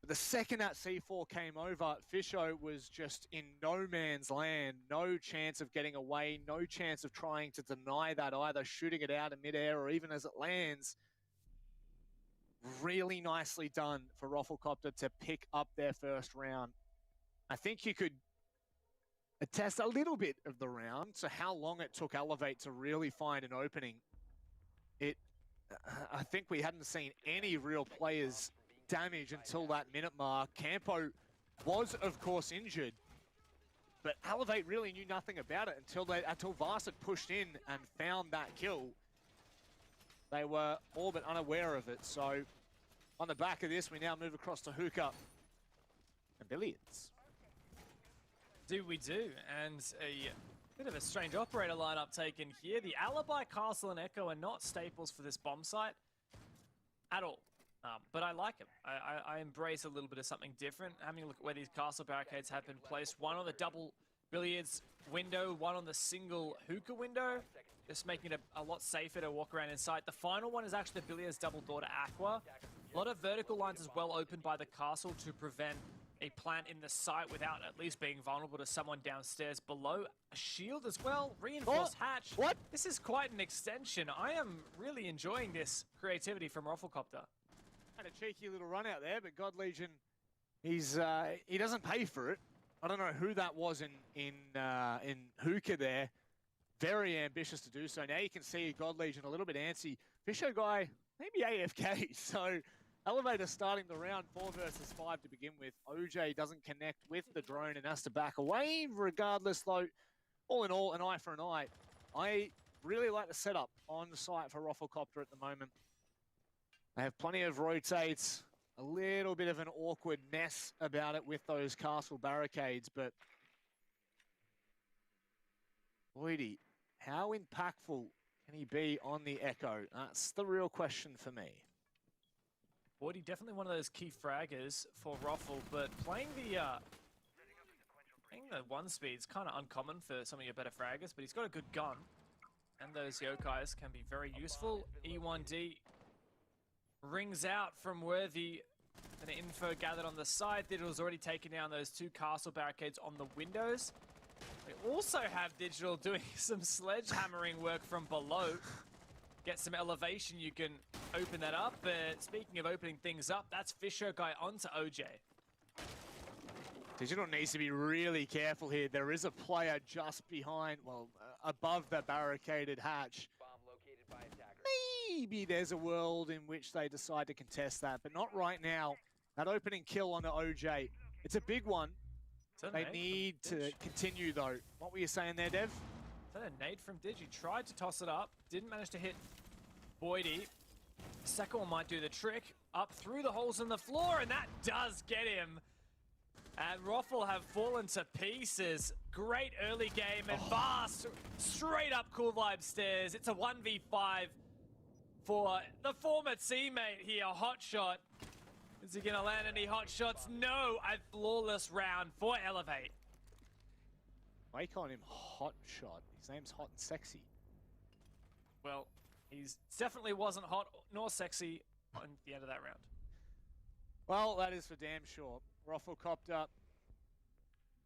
But the second that C4 came over, Fisho was just in no man's land, no chance of getting away, no chance of trying to deny that either, shooting it out in midair or even as it lands. Really nicely done for Rafflecopter to pick up their first round. I think you could attest a little bit of the round to how long it took Elevate to really find an opening. I think we hadn't seen any real players damage until that minute mark. Campo was, of course, injured, but Elevate really knew nothing about it until Vars had pushed in and found that kill. They were all but unaware of it. So on the back of this, we now move across to Hookah and Billiards. We do, and a bit of a strange operator lineup taken here. The Alibi, Castle, and Echo are not staples for this bomb site at all. But I like them. I embrace a little bit of something different. Having a look at where these castle barricades have been placed. One on the double Billiards window, one on the single Hookah window. Just making it a lot safer to walk around inside. The final one is actually the Billiards double door to Aqua. A lot of vertical lines as well opened by the castle to prevent a plant in the site without at least being vulnerable to someone downstairs below. A shield as well, reinforced hatch. What? This is quite an extension. I am really enjoying this creativity from Rafflecopter. Had a cheeky little run out there, but God Legion, he doesn't pay for it. I don't know who that was in Hookah there. Very ambitious to do so. Now you can see God Legion a little bit antsy. Fisho guy, maybe AFK, so Elevator starting the round 4 versus 5 to begin with. OJ doesn't connect with the drone and has to back away. Regardless, though, all in all, an eye for an eye. I really like the setup on the site for Rafflecopter at the moment. They have plenty of rotates, a little bit of an awkward mess about it with those castle barricades, but Boydie, how impactful can he be on the Echo? That's the real question for me. Boydie, definitely one of those key fraggers for Raffle, but playing the one speed's kind of uncommon for some of your better fraggers, but he's got a good gun, and those yokais can be very useful. E1D rings out from where the info gathered on the side. Digital's already taken down those 2 castle barricades on the windows. We also have Digital doing some sledgehammering work from below. Get some elevation, you can open that up. But speaking of opening things up, that's Fisho guy onto OJ. Digital needs to be really careful here. There is a player just behind, well, above the barricaded hatch. Bomb located by attacker. Maybe there's a world in which they decide to contest that, but not right now. That opening kill onto OJ, it's a big one. They need to continue, though. What were you saying there, Dev? Is that a nade from Digi? Tried to toss it up, didn't manage to hit Boydie. Second one might do the trick. Up through the holes in the floor, and that does get him. And Raffle have fallen to pieces. Great early game, and Vars straight up cool vibe stairs. It's a 1v5 for the former teammate here, Hotshot. Is he going to land any hot shots? No, a flawless round for Elevate. Why calling him Hot Shot? His name's Hot and Sexy. Well, he definitely wasn't hot nor sexy on the end of that round. Well, that is for damn sure. Rafflecopter,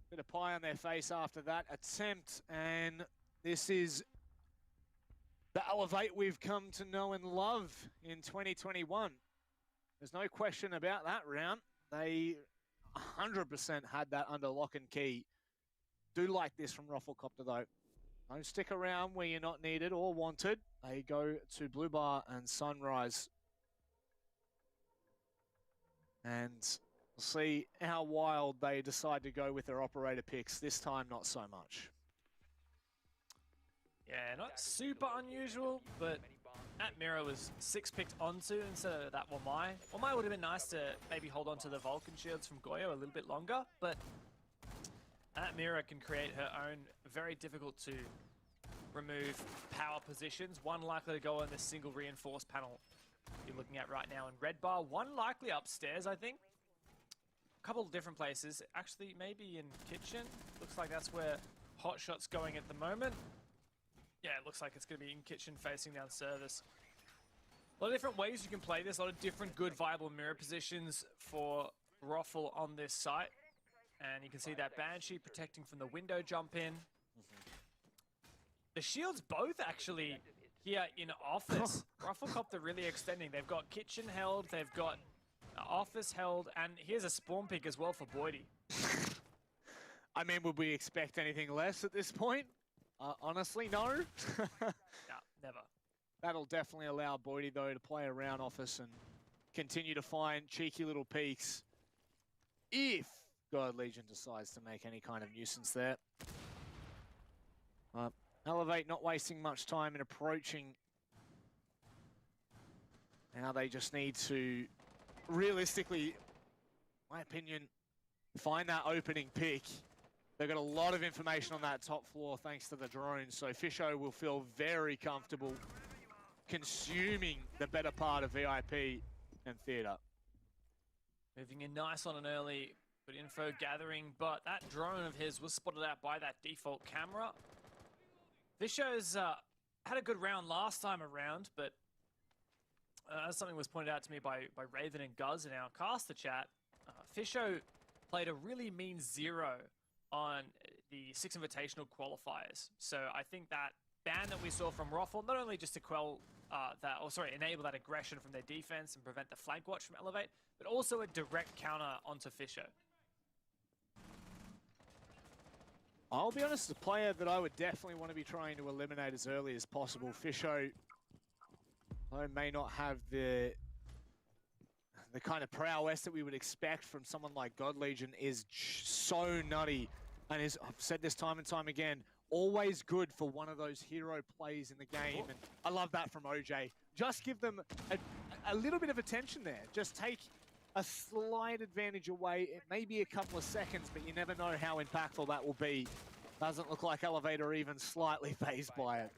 bit of pie on their face after that attempt, and this is the Elevate we've come to know and love in 2021. There's no question about that round. They 100% had that under lock and key. Do like this from Rafflecopter, though. Don't stick around where you're not needed or wanted. They go to Blue Bar and Sunrise. And we'll see how wild they decide to go with their operator picks. This time, not so much. Yeah, not super unusual, but that Mirror was 6 picked onto instead of that Wamai. Wamai would have been nice to maybe hold on to the Vulcan shields from Goyo a little bit longer, but that Mirror can create her own very difficult to remove power positions. One likely to go on this single reinforced panel you're looking at right now in Red Bar. One likely upstairs, I think. A couple of different places. Actually, maybe in Kitchen. Looks like that's where Hotshot's going at the moment. Yeah, it looks like it's going to be in Kitchen facing down service. A lot of different ways you can play this. A lot of different good viable mirror positions for Roffle on this site. And you can see that Banshee protecting from the window jump in. The shields both actually here in office. Rufflecopter really extending. They've got kitchen held, they've got office held, and here's a spawn pick as well for Boydie. I mean, would we expect anything less at this point? Honestly, no. Yeah, never. That'll definitely allow Boydie, though, to play around office and continue to find cheeky little peaks if God Legion decides to make any kind of nuisance there. Elevate not wasting much time in approaching. Now they just need to, realistically, my opinion, find that opening pick. They've got a lot of information on that top floor thanks to the drone, so Fisho will feel very comfortable consuming the better part of VIP and theatre. Moving in nice on an early, good info gathering, but that drone of his was spotted out by that default camera. Fisho's had a good round last time around, but as something was pointed out to me by Raven and Guz in our caster chat, Fisho played a really mean 0 on the 6 Invitational qualifiers. So I think that ban that we saw from Roffle, not only just to quell enable that aggression from their defense and prevent the flank watch from Elevate, but also a direct counter onto Fisho. I'll be honest, the player that I would definitely want to be trying to eliminate as early as possible. Fisho, though, may not have the kind of prowess that we would expect from someone like God Legion, is so nutty and is, I've said this time and time again, always good for one of those hero plays in the game. And I love that from OJ. Just give them a little bit of attention there. Just take a slight advantage away. It may be a couple of seconds, but you never know how impactful that will be. Doesn't look like Elevator even slightly fazed by it.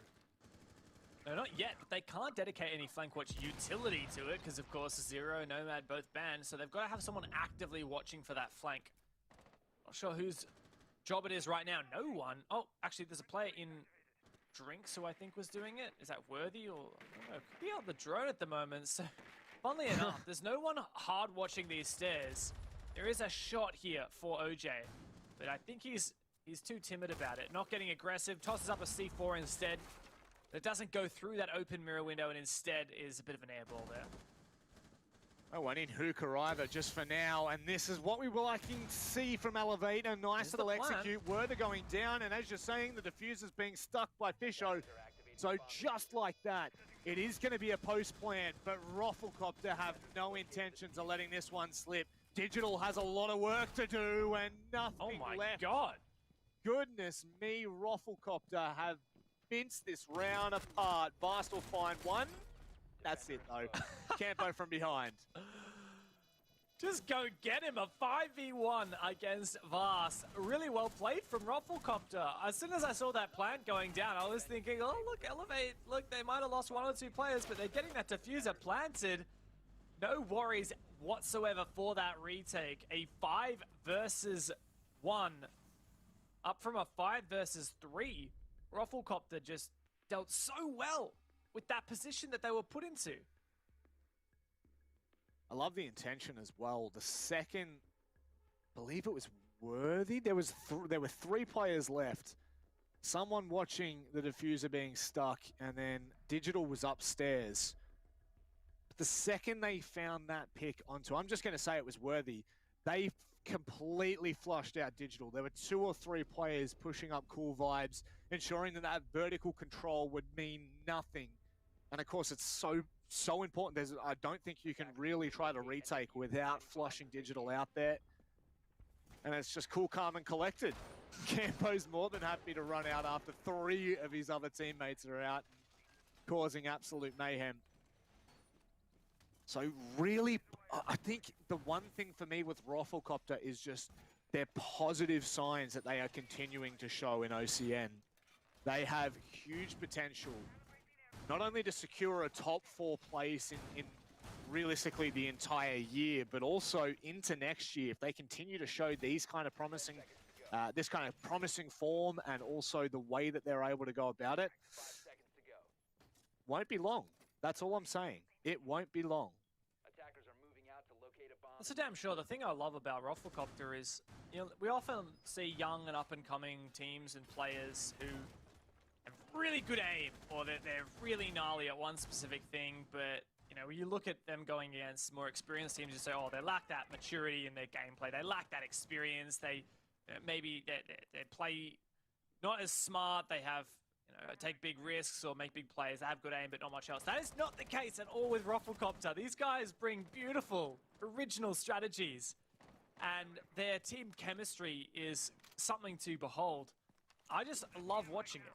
No, not yet. They can't dedicate any flank watch utility to it because, of course, Zero, Nomad both banned. So they've got to have someone actively watching for that flank. Not sure whose job it is right now. No one. Oh, actually, there's a player in Drinks who I think was doing it. Is that Worthy or... I don't know. Could be on the drone at the moment. So, funnily enough, there's no one hard watching these stairs. There is a shot here for OJ, but I think he's too timid about it. Not getting aggressive. Tosses up a C4 instead. It doesn't go through that open mirror window and instead is a bit of an airball there. No one in hookah either, just for now. And this is what we were liking to see from Elevate. A nice little execute. Werther going down, and as you're saying, the diffuser's being stuck by Fisho. So just like that, it is going to be a post plan, but Rufflecopter have no intentions of letting this one slip. Digital has a lot of work to do and nothing left. Oh my god. Goodness me, Rufflecopter have minced this round apart. Vast will find one. That's it, though. Campo from behind. Just go get him. A 5v1 against Vast. Really well played from Rufflecopter. As soon as I saw that plant going down, I was thinking, oh, look, Elevate. Look, they might have lost 1 or 2 players, but they're getting that diffuser planted. No worries whatsoever for that retake. A 5 versus 1. Up from a 5 versus 3. Rufflecopter just dealt so well with that position that they were put into. I love the intention as well. The second, I believe it was Worthy. There were 3 players left. Someone watching the diffuser being stuck, and then Digital was upstairs. But the second they found that pick onto, I'm just going to say it was Worthy, they completely flushed out Digital. There were 2 or 3 players pushing up cool vibes, ensuring that that vertical control would mean nothing. And of course, it's so important. I don't think you can really try to retake without flushing Digital out there. And it's just cool, calm, and collected. Campo's more than happy to run out after 3 of his other teammates are out, causing absolute mayhem. So really, I think the one thing for me with Rufflecopter is just their positive signs that they are continuing to show in OCN. They have huge potential, not only to secure a top 4 place in realistically the entire year, but also into next year. If they continue to show these kind of promising, this kind of promising form, and also the way that they're able to go about it, won't be long. That's all I'm saying. It won't be long. Attackers are moving out to locate a bomb. That's for damn sure. The thing I love about Rafflecopter is, you know, we often see young and up-and-coming teams and players who have really good aim, or they're really gnarly at one specific thing, but, you know, when you look at them going against more experienced teams, you say, oh, they lack that maturity in their gameplay, they lack that experience, they maybe they play not as smart, they have, you know, take big risks or make big plays, they have good aim, but not much else. That is not the case at all with Rafflecopter. These guys bring beautiful, original strategies, and their team chemistry is something to behold. I just love watching it.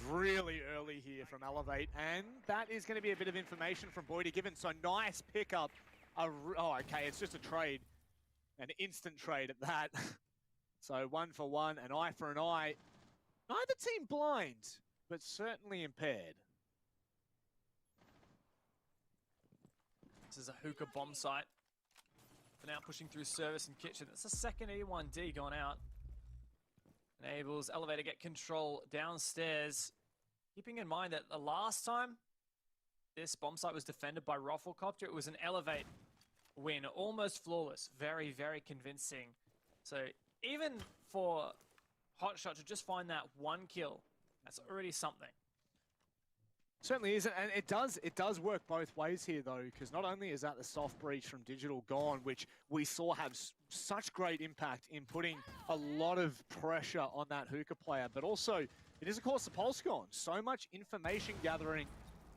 Really early here from Elevate, and that is going to be a bit of information from Boydie given. So nice pickup. Oh, okay, it's just a trade. An instant trade at that. So 1 for 1, an eye for an eye. Neither team blind, but certainly impaired. This is a hookah bomb site. For now, pushing through service and kitchen. That's the second E1D gone out. Enables Elevator get control downstairs. Keeping in mind that the last time this bomb site was defended by Rafflecopter, it was an Elevate win. Almost flawless. Very, very convincing. So even for Hotshot to just find that one kill, that's already something. Certainly is, and it does work both ways here though, because not only is that the soft breach from Digital gone, which we saw have such great impact in putting a lot of pressure on that hookah player, but also it is of course the pulse gone. So much information gathering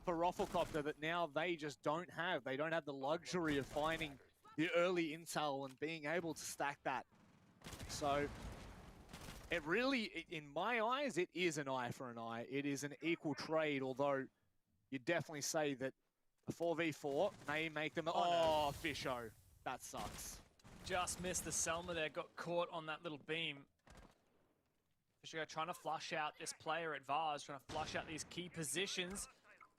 for Rafflecopter that now they just don't have. They don't have the luxury of finding the early intel and being able to stack that. So it really, in my eyes, it is an eye for an eye. It is an equal trade, although you definitely say that a 4v4 may make them... Oh, Fisho. That sucks. Just missed the Selma there, got caught on that little beam. Fisho trying to flush out this player at Vars, trying to flush out these key positions.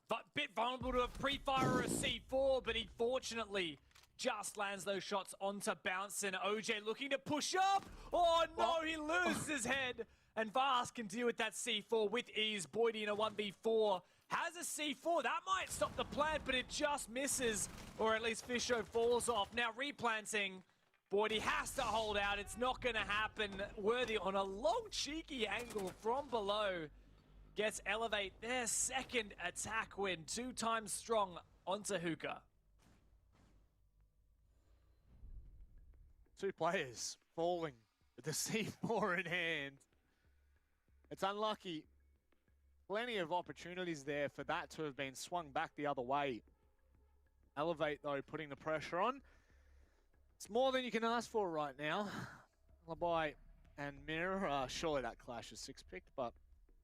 But bit vulnerable to a pre-fire or a C4, but he fortunately just lands those shots onto Bouncin. OJ looking to push up. Oh no, he loses his head. And Vars can deal with that C4 with ease. Boydie in a 1v4 has a C4. That might stop the plant, but it just misses. Or at least Fisho falls off. Now replanting. Boydie has to hold out. It's not going to happen. Worthy on a long, cheeky angle from below. Gets Elevate their second attack win. 2 times strong onto Hookah. 2 players falling with the C4 in hand. It's unlucky. Plenty of opportunities there for that to have been swung back the other way. Elevate, though, putting the pressure on. It's more than you can ask for right now. Alibi and Mirror, surely that clash is 6-picked, but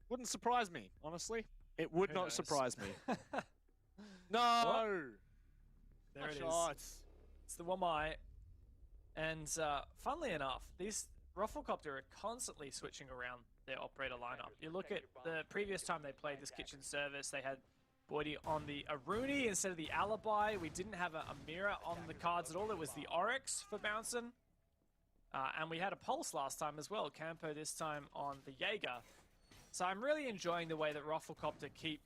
wouldn't surprise me, honestly. It would not surprise me. No! There it is. Shots. It's the 1-eye. And funnily enough, these Rafflecopter are constantly switching around their operator lineup. You look at the previous time they played this kitchen service, they had Boydie on the Aruni instead of the Alibi. We didn't have a mirror on the cards at all. It was the Oryx for Bouncin. And we had a Pulse last time as well. Campo this time on the Jaeger. So I'm really enjoying the way that Rafflecopter keep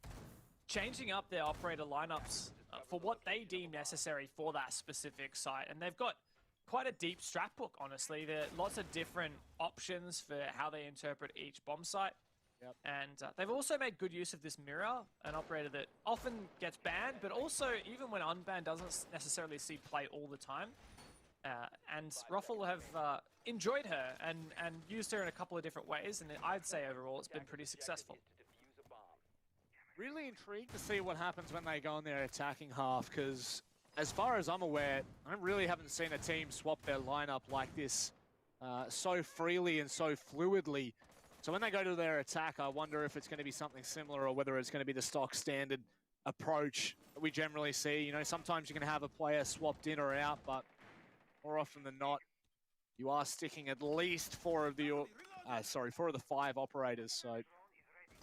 changing up their operator lineups for what they deem necessary for that specific site. And they've got quite a deep strat book, honestly. There are lots of different options for how they interpret each bomb site. Yep. And they've also made good use of this mirror, an operator that often gets banned, but also even when unbanned doesn't necessarily see play all the time. And Raffle have enjoyed her and used her in a couple of different ways, and I'd say overall it's been pretty successful. Really intrigued to see what happens when they go in their attacking half, because as far as I'm aware, I really haven't seen a team swap their lineup like this so freely and so fluidly. So when they go to their attack, I wonder if it's going to be something similar or whether it's going to be the stock standard approach that we generally see. You know, sometimes you can have a player swapped in or out, but more often than not, you are sticking at least 4 of the 5 operators. So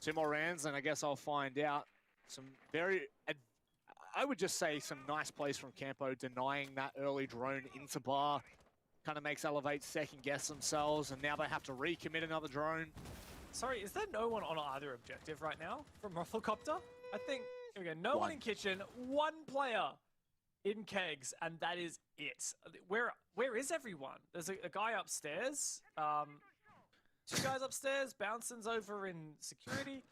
2 more rounds, and I guess I'll find out. Some very, I would just say some nice plays from Campo, denying that early drone into bar. Kind of makes Elevate second guess themselves, and now they have to recommit another drone. Sorry, is there no one on either objective right now from Rafflecopter? I think, here we go, no one in kitchen, 1 player in kegs, and that is it. Where is everyone? There's a guy upstairs. Two guys upstairs. Bouncing's over in security.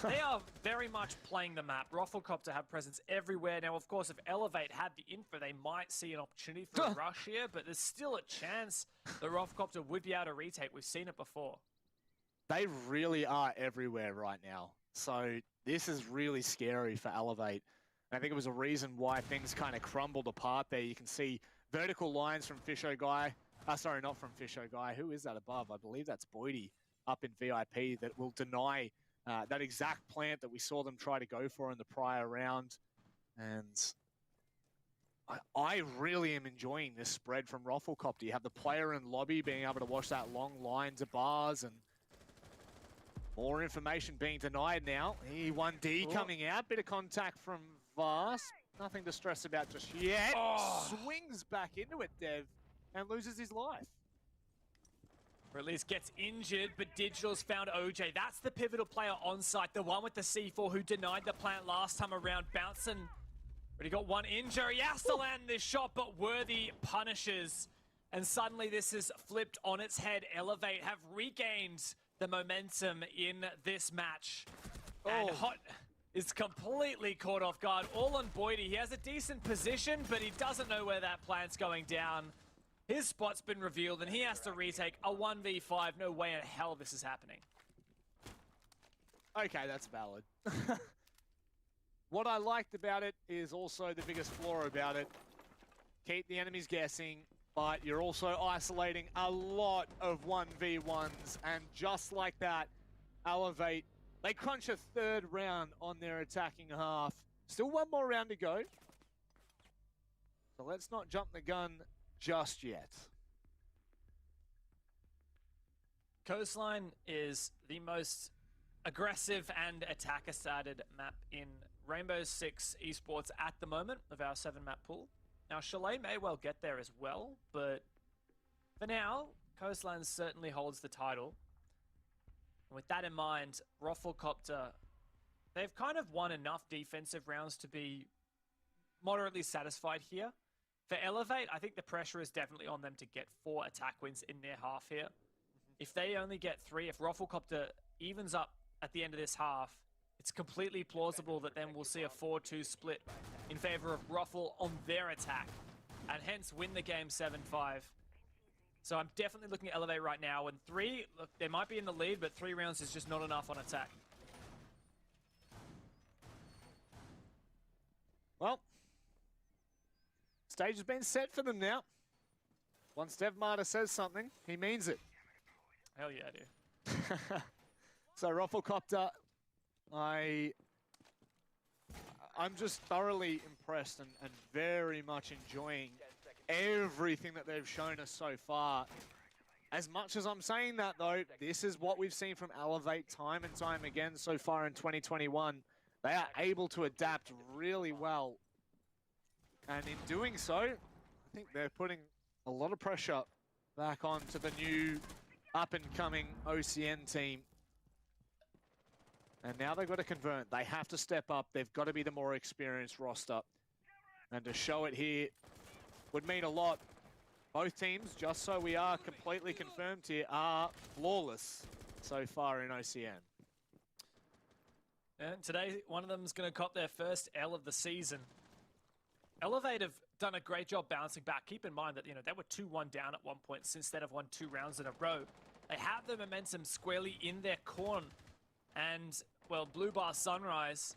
They are very much playing the map. Rufflecopter have presence everywhere. Now, of course, if Elevate had the info, they might see an opportunity for a rush here, but there's still a chance that Rufflecopter would be able to retake. We've seen it before. They really are everywhere right now. So this is really scary for Elevate. And I think it was a reason why things kind of crumbled apart there. You can see vertical lines from Fisho Guy. Sorry, not from Fisho Guy. Who is that above? I believe that's Boydie up in VIP that will deny that exact plant that we saw them try to go for in the prior round. And I really am enjoying this spread from Rufflecopter. You have the player in lobby being able to watch that long line to bars, and more information being denied now. E1D coming out. Bit of contact from Vast. Nothing to stress about just yet. Swings back into it, Dev, and loses his life. Or at least gets injured, but Digital's found OJ. That's the pivotal player on site, the one with the C4 who denied the plant last time around. Bouncing, but he got one injury. He has to land this shot, but Worthy punishes. And suddenly this is flipped on its head. Elevate have regained the momentum in this match. And Hot is completely caught off guard. All on Boydie. He has a decent position, but he doesn't know where that plant's going down. His spot's been revealed, and he has to retake a 1v5. No way in hell this is happening. Okay, that's valid. What I liked about it is also the biggest flaw about it. Keep the enemies guessing, but you're also isolating a lot of 1v1s. And just like that, Elevate, they crunch a third round on their attacking half. Still one more round to go. So let's not jump the gun just yet. Coastline is the most aggressive and attacker-started map in Rainbow Six esports at the moment of our 7-map pool. Now, Chalet may well get there as well, but for now, Coastline certainly holds the title. And with that in mind, Rufflecopter, they've kind of won enough defensive rounds to be moderately satisfied here. For Elevate, I think the pressure is definitely on them to get 4 attack wins in their half here. If they only get 3, if Rufflecopter evens up at the end of this half, it's completely plausible that then we'll see a 4-2 split in favor of Ruffle on their attack, and hence win the game 7-5. So I'm definitely looking at Elevate right now, and 3, look, they might be in the lead, but 3 rounds is just not enough on attack. Well, stage has been set for them now. Once Dev Marta says something, he means it. Hell yeah, dude. So Rufflecopter, I'm just thoroughly impressed and very much enjoying everything that they've shown us so far. As much as I'm saying that, though, this is what we've seen from Elevate time and time again so far in 2021. They are able to adapt really well. And in doing so, I think they're putting a lot of pressure back onto the new up-and-coming OCN team. And now they've got to convert. They have to step up. They've got to be the more experienced roster. And to show it here would mean a lot. Both teams, just so we are completely confirmed here, are flawless so far in OCN. And today, one of them is going to cop their first L of the season. Elevate have done a great job bouncing back. Keep in mind that, you know, they were 2-1 down at one point since they'd have won 2 rounds in a row. They have the momentum squarely in their corn. And, well, Blue Bar Sunrise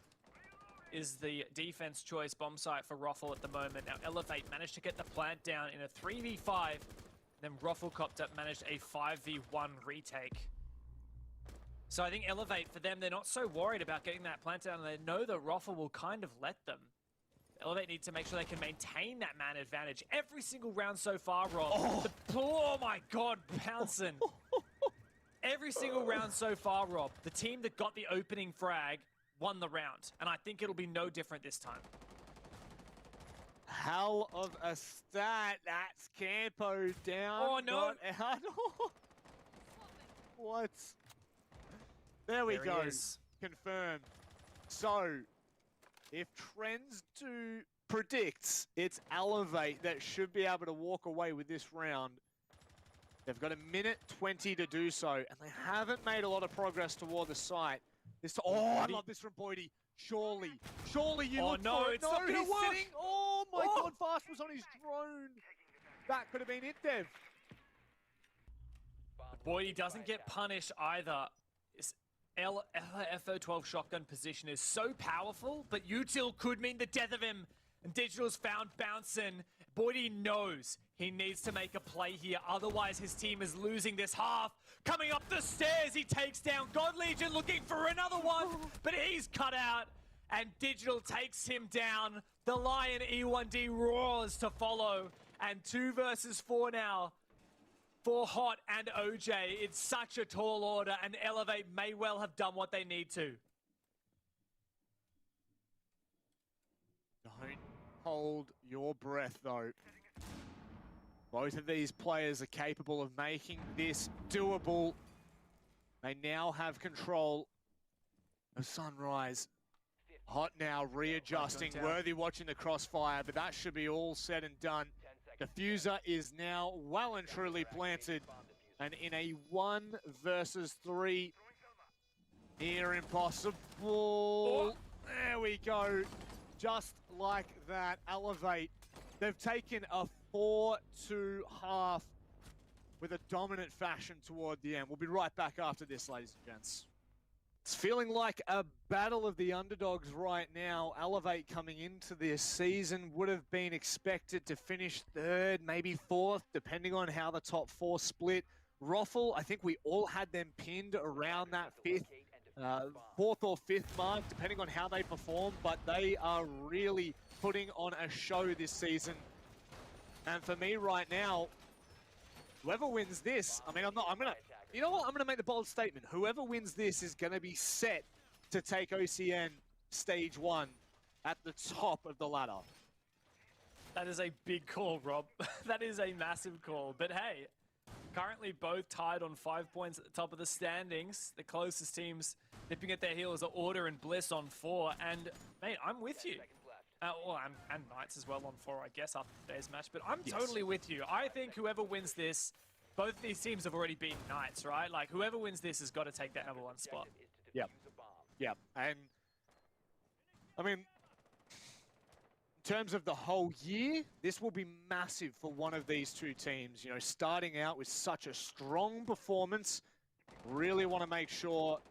is the defense choice bomb site for Ruffle at the moment. Now, Elevate managed to get the plant down in a 3v5. Then Rufflecopter managed a 5v1 retake. So I think Elevate, for them, they're not so worried about getting that plant down. And they know that Ruffle will kind of let them. Elevate need to make sure they can maintain that man advantage every single round so far, Rob. Oh my God, Pouncin. Every single round so far, Rob. The team that got the opening frag won the round. And I think it'll be no different this time. Hell of a stat. That's Campo down. Oh, no. Out. What? There we go. Is. Confirmed. So, if trends do predicts it's Elevate that should be able to walk away with this round. They've got 1:20 to do so, and they haven't made a lot of progress toward the site. I love this from Boydie. Surely you look no, for it. it's not gonna He's work. sitting. Oh my God, Fast was on his drone. That could have been it, Dev. Boydie doesn't get punished either. FO12 shotgun position is so powerful, but util could mean the death of him. And Digital's found bouncing. Boydie knows he needs to make a play here, otherwise his team is losing this half. Coming up the stairs, he takes down God Legion, looking for another one, but he's cut out, and Digital takes him down. The Lion E1D roars to follow, and 2 versus 4 now for Hot and OJ. It's such a tall order, and Elevate may well have done what they need to. Don't hold your breath, though. Both of these players are capable of making this doable. They now have control of Sunrise. Hot now readjusting. Worthy watching the crossfire, but that should be all said and done. Diffuser is now well and truly planted. And in a 1 versus 3, near impossible. There we go. Just like that, Elevate. They've taken a 4-2 with a dominant fashion toward the end. We'll be right back after this, ladies and gents. It's feeling like a battle of the underdogs right now. Elevate coming into this season would have been expected to finish 3rd, maybe 4th, depending on how the top 4 split. Roffle, I think we all had them pinned around that 4th or 5th mark, depending on how they perform, but they are really putting on a show this season. And for me right now, whoever wins this, you know what? I'm gonna make the bold statement. Whoever wins this is gonna be set to take OCN Stage 1 at the top of the ladder. That is a big call, Rob. That is a massive call. But hey, currently both tied on 5 points at the top of the standings. The closest teams nipping at their heels are Order and Bliss on 4. And mate, I'm with you. And Knights as well on 4, I guess, after today's match. But I'm totally with you. I think whoever wins this, both of these teams have already beaten Knights, right? Like, whoever wins this has got to take that #1 spot. Yep. And, I mean, in terms of the whole year, this will be massive for one of these two teams. You know, starting out with such a strong performance, really want to make sure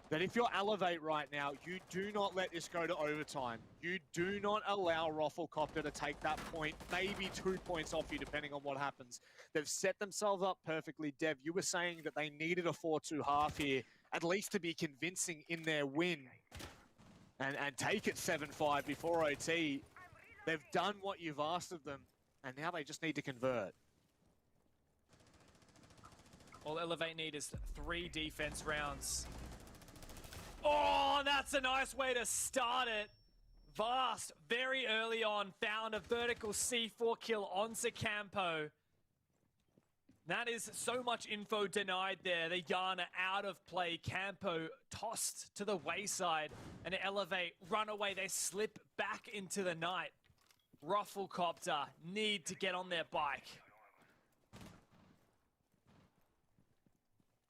that if you're Elevate right now, you do not let this go to overtime. You do not allow Rafflecopter to take that point, maybe 2 points off you, depending on what happens. They've set themselves up perfectly. Dev, you were saying that they needed a 4-2 half here, at least to be convincing in their win and take it 7-5 before OT. They've done what you've asked of them, and now they just need to convert. All Elevate need is 3 defense rounds. Oh, that's a nice way to start it. Vast, very early on, found a vertical C4 kill on Campo. That is so much info denied there. The Yana out of play. Campo tossed to the wayside. And Elevate run away. They slip back into the night. Rafflecopter need to get on their bike.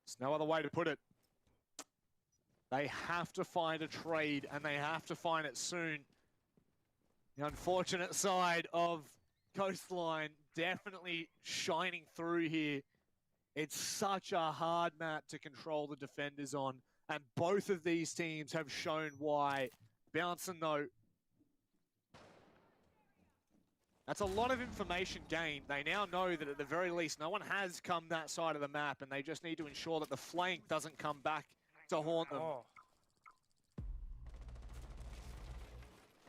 There's no other way to put it. They have to find a trade, and they have to find it soon. The unfortunate side of Coastline definitely shining through here. It's such a hard map to control the defenders on, and both of these teams have shown why. Bouncing though, that's a lot of information gained. They now know that at the very least, no one has come that side of the map, and they just need to ensure that the flank doesn't come back to haunt them.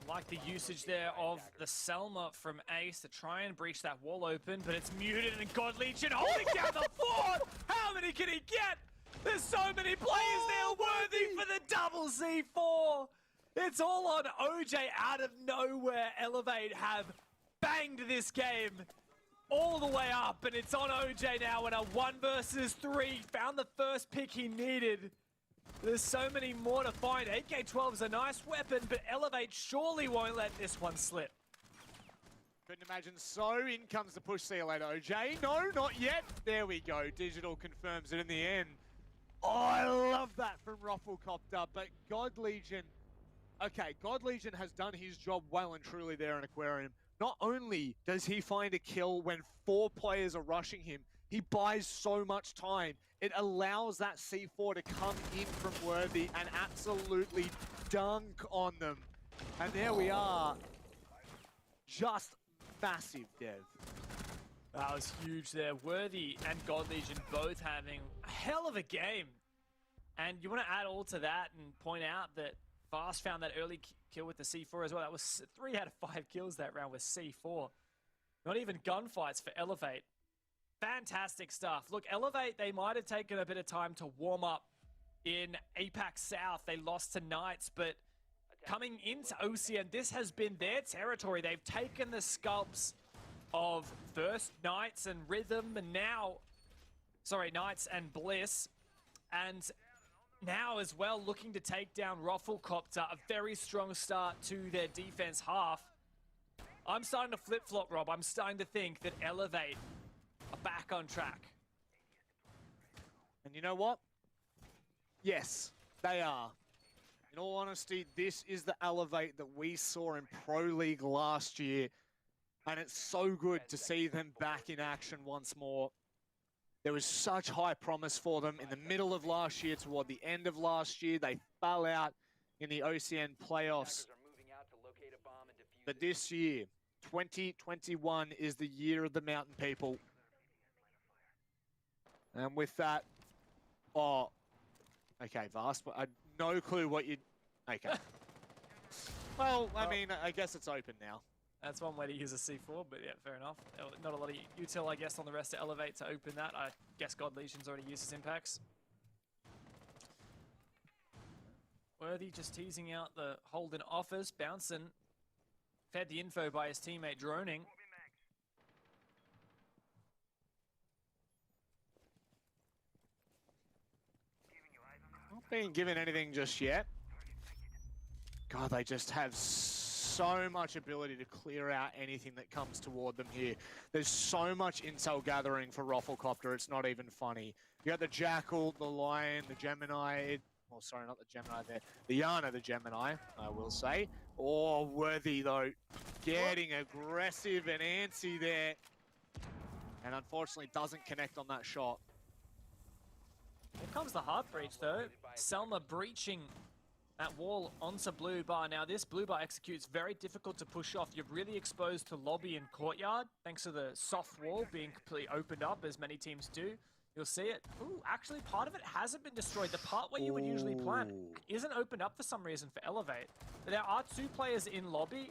Like the usage there of the Selma from Ace to try and breach that wall open, but it's muted, and God Legion holding down the fort! How many can he get? There's so many players there worthy for the double C4! It's all on OJ out of nowhere. Elevate have banged this game all the way up, and it's on OJ now in a 1 versus 3. Found the first pick he needed. There's so many more to find. AK-12 is a nice weapon, but Elevate surely won't let this one slip. couldn't imagine so. In comes the push. See you later, OJ. No, not yet. There we go. Digital confirms it in the end. Oh, I love that from Rufflecopter, but God Legion... Okay, God Legion has done his job well and truly there in Aquarium. Not only does he find a kill when 4 players are rushing him, he buys so much time. It allows that C4 to come in from Worthy and absolutely dunk on them. And there we are. Just massive, Dev. That was huge there. Worthy and God Legion both having a hell of a game. And you want to add all to that and point out that Fast found that early kill with the C4 as well. That was 3 out of 5 kills that round with C4. Not even gunfights for Elevate. Fantastic stuff. Look, Elevate, they might have taken a bit of time to warm up in APAC South. They lost to Knights, but coming into OCN, this has been their territory. They've taken the scalps of first Knights and Rhythm, and now, sorry, Knights and Bliss, and now as well looking to take down Rufflecopter. A very strong start to their defense half. I'm starting to flip-flop, Rob. I'm starting to think that Elevate are back on track. And you know what? Yes, they are. In all honesty, this is the Elevate that we saw in Pro League last year. And it's so good to see them back in action once more. There was such high promise for them in the middle of last year, toward the end of last year. They fell out in the OCN playoffs. But this year, 2021, is the year of the Mountain People. And with that, oh, okay, Vast, I no clue what you, okay. Well, I mean, I guess it's open now. That's one way to use a C4, but yeah, fair enough. Not a lot of util, I guess, on the rest to Elevate to open that. I guess God Legion's already used his impacts. Worthy just teasing out the hold in office. Bouncing. Fed the info by his teammate Droning. Not being given anything just yet. God, they just have so much ability to clear out anything that comes toward them here. There's so much intel gathering for Rufflecopter, it's not even funny. You got the Jackal, the Lion, the Gemini. Oh, sorry, not the Gemini there. The Yana, the Gemini, I will say. Oh, Worthy, though. Getting aggressive and antsy there. And unfortunately doesn't connect on that shot. Here comes the hard breach, though. Selma breaching that wall onto Blue Bar. Now, this Blue Bar executes very difficult to push off. You're really exposed to lobby and courtyard, thanks to the soft wall being completely opened up, as many teams do. You'll see it. Ooh, actually, part of it hasn't been destroyed. The part where you would usually plant isn't opened up for some reason for Elevate. But there are 2 players in lobby,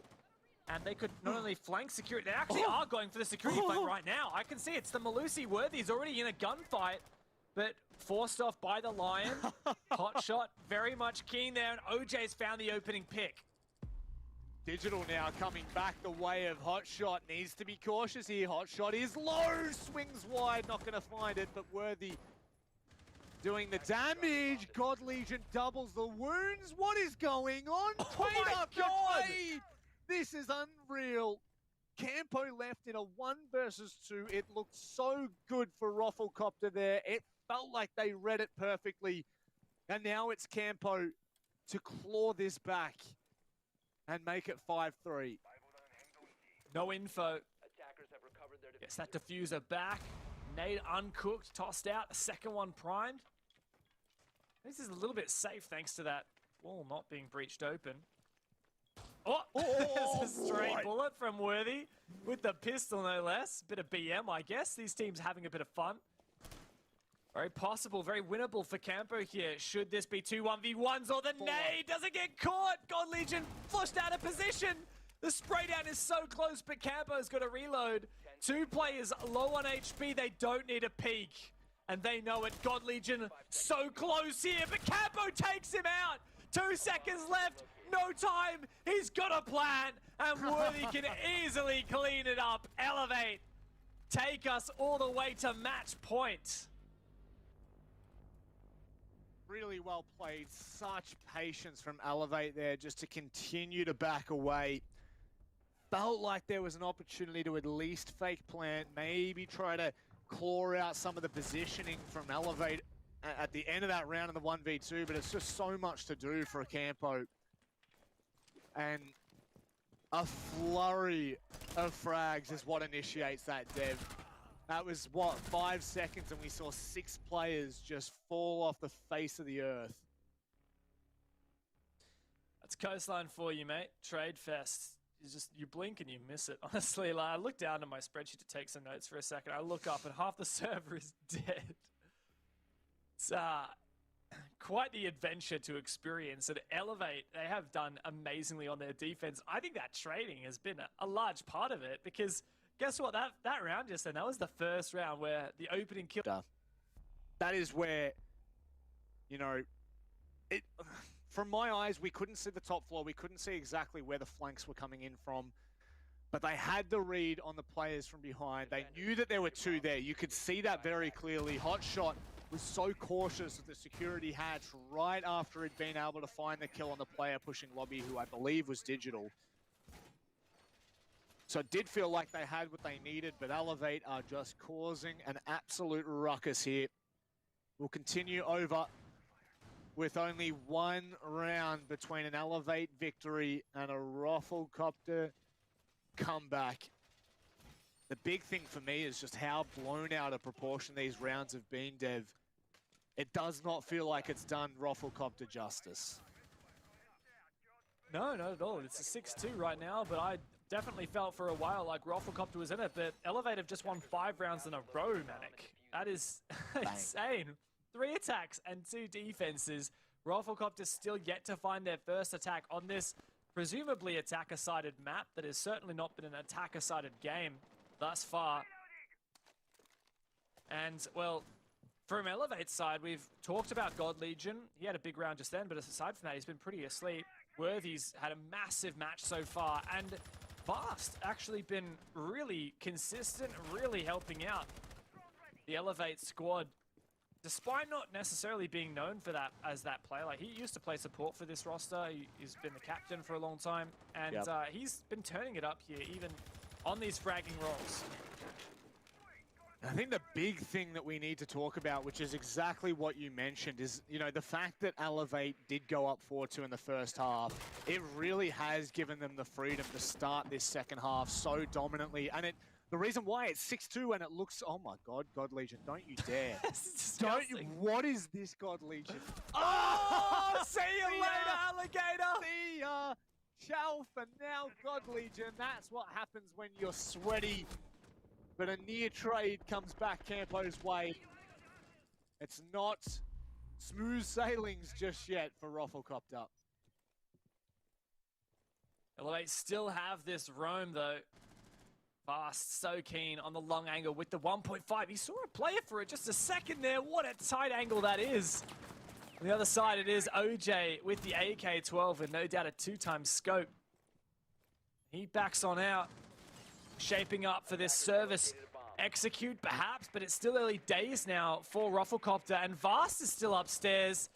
and they could not only flank security, they actually are going for the security flank right now. I can see it's the Malusi. Worthy's already in a gunfight, but forced off by the Lion. Hot shot, very much keen there, and OJ's found the opening pick. Digital now coming back the way of Hotshot. Needs to be cautious here. Hotshot is low, swings wide, not going to find it, but Worthy doing the damage. God Legion doubles the wounds. What is going on? Oh my God! This is unreal. Campo left in a 1 versus 2. It looked so good for Rufflecopter there. It felt like they read it perfectly. And now it's Campo to claw this back and make it 5-3. No info. Gets that diffuser back. Nade uncooked, tossed out. A second one primed. This is a little bit safe thanks to that wall not being breached open. Oh, it's a stray bullet from Worthy with the pistol, no less. Bit of BM, I guess. These teams having a bit of fun. Very possible, very winnable for Campo here. Should this be 2 1v1s or the nade doesn't get caught? God Legion flushed out of position. The spray down is so close, but Campo's got to reload. 2 players low on HP. They don't need a peek. And they know it. God Legion so close here, but Campo takes him out. 2 seconds left. No time. He's got a plan. And Worthy can easily clean it up. Elevate. Take us all the way to match point. Really well played. Such patience from Elevate there just to continue to back away. felt like there was an opportunity to at least fake plant, maybe try to claw out some of the positioning from Elevate at the end of that round in the 1v2, but it's just so much to do for a Campo. And a flurry of frags is what initiates that dev. That was, what, 5 seconds, and we saw 6 players just fall off the face of the earth. That's Coastline for you, mate. Trade Fest. You blink and you miss it. Honestly, like, I look down at my spreadsheet to take some notes for a second. I look up and half the server is dead. It's quite the adventure to experience. And Elevate, they have done amazingly on their defense. I think that trading has been a large part of it, because guess what? That round just then, that was the first round where the opening kill. That is where, you know, from my eyes, we couldn't see the top floor. We couldn't see exactly where the flanks were coming in from. But they had the read on the players from behind. They knew that there were 2 there. You could see that very clearly. Hotshot was so cautious of the security hatch right after he'd been able to find the kill on the player pushing lobby, who I believe was Digital. So it did feel like they had what they needed, but Elevate are just causing an absolute ruckus here. We'll continue over with only 1 round between an Elevate victory and a Rafflecopter comeback. The big thing for me is just how blown out of proportion these rounds have been, Dev. It does not feel like it's done Rafflecopter justice. No, not at all. It's a 6-2 right now, but I definitely felt for a while like Rafflecopter was in it, but Elevate have just won 5 rounds in a row, Manic. That is insane. 3 attacks and 2 defenses. Rafflecopter still yet to find their first attack on this presumably attacker-sided map that has certainly not been an attacker-sided game thus far. And, well, from Elevate's side, we've talked about God Legion. He had a big round just then, but aside from that, he's been pretty asleep. Worthy's had a massive match so far, and Vast actually been really consistent, really helping out the Elevate squad. Despite not necessarily being known for that as that player, like, he used to play support for this roster. He's been the captain for a long time, and he's been turning it up here, even on these fragging rolls. I think the big thing that we need to talk about, which is exactly what you mentioned, is, you know, the fact that Elevate did go up 4-2 in the first half. It really has given them the freedom to start this second half so dominantly, and the reason why it's 6-2 and it looks, oh my God, God Legion, don't you dare. Don't you, what is this, God Legion? Oh, see you later, alligator. See ya, ciao for now, God Legion. That's what happens when you're sweaty, but a near trade comes back Campo's way. It's not smooth sailings just yet for Rafflecopter. Elevate still have this roam though. Fast, so keen on the long angle with the 1.5. He saw a player for it just a second there. What a tight angle that is. On the other side, it is OJ with the AK-12 and no doubt a 2-time scope. He backs on out, shaping up for this service execute perhaps, but it's still early days now for Rafflecopter, and Vast is still upstairs.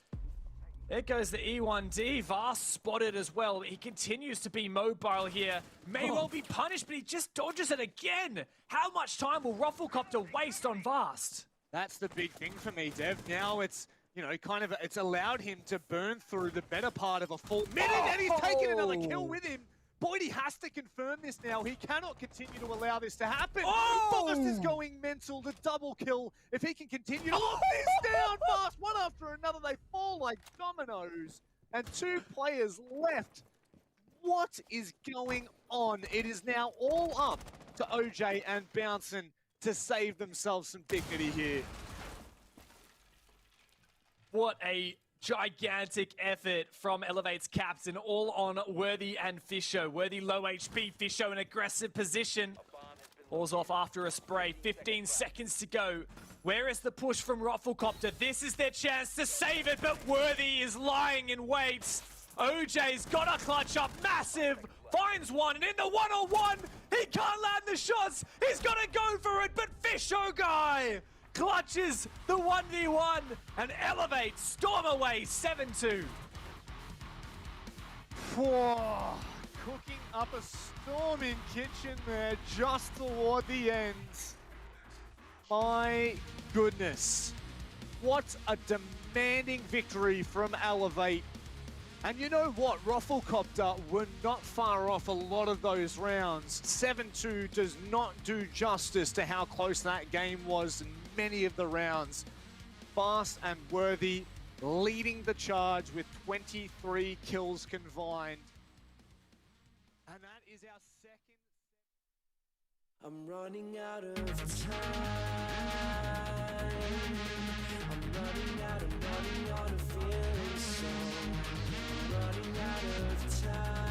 There goes the E1D. Vast spotted as well. He continues to be mobile here. May well be punished, but he just dodges it again. How much time will Rafflecopter waste on Vast? That's the big thing for me, Dev. Now it's, you know, it's allowed him to burn through the better part of a full minute, and he's taken another kill with him. Boyd, he has to confirm this now. He cannot continue to allow this to happen. Vast is going mental. The double kill. If he can continue to lock this down fast, one after another, they fall like dominoes. And 2 players left. What is going on? It is now all up to OJ and Bouncin to save themselves some dignity here. What a gigantic effort from Elevate's captain, all on Worthy and Fisho. Worthy low HP, Fisho in aggressive position. Falls off after a spray, 15 seconds to go. Where is the push from Rafflecopter? This is their chance to save it, but Worthy is lying in wait. OJ's got a clutch up, massive, finds one, and in the one-on-one, he can't land the shots. He's got to go for it, but Fisho guy clutches the 1v1 and Elevate storm away 7-2. Whoa, cooking up a storm in kitchen there just toward the end. My goodness. What a demanding victory from Elevate. And you know what? Rufflecopter were not far off a lot of those rounds. 7-2 does not do justice to how close that game was in many of the rounds. Fast and Worthy leading the charge with 23 kills combined. And that is our second. I'm running out of time. I'm running out of feeling so. I'm running out of time.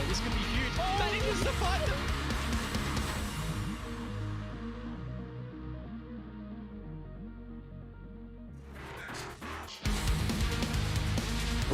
This could be huge. Manages to find them.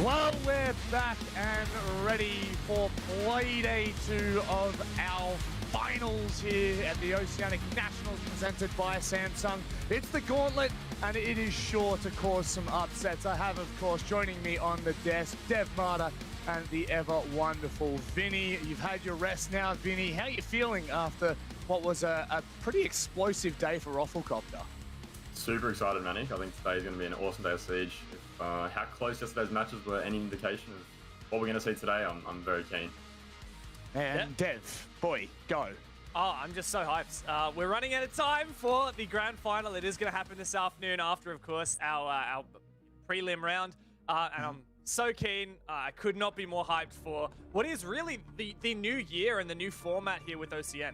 Well, we're back and ready for play day 2 of our finals here at the Oceanic Nationals presented by Samsung. It's the gauntlet and it is sure to cause some upsets. I have, of course, joining me on the desk, Dev Marta and the ever wonderful Vinny. You've had your rest now, Vinny. How are you feeling after what was a pretty explosive day for Rufflecopter? Super excited, Manny. I think today's going to be an awesome day of Siege. If how close yesterday's matches were any indication of what we're going to see today, I'm very keen. And Dev, boy, go. Oh, I'm just so hyped. We're running out of time for the grand final. It is going to happen this afternoon after, of course, our prelim round. And I'm so keen. I could not be more hyped for what is really the new year and the new format here with OCN.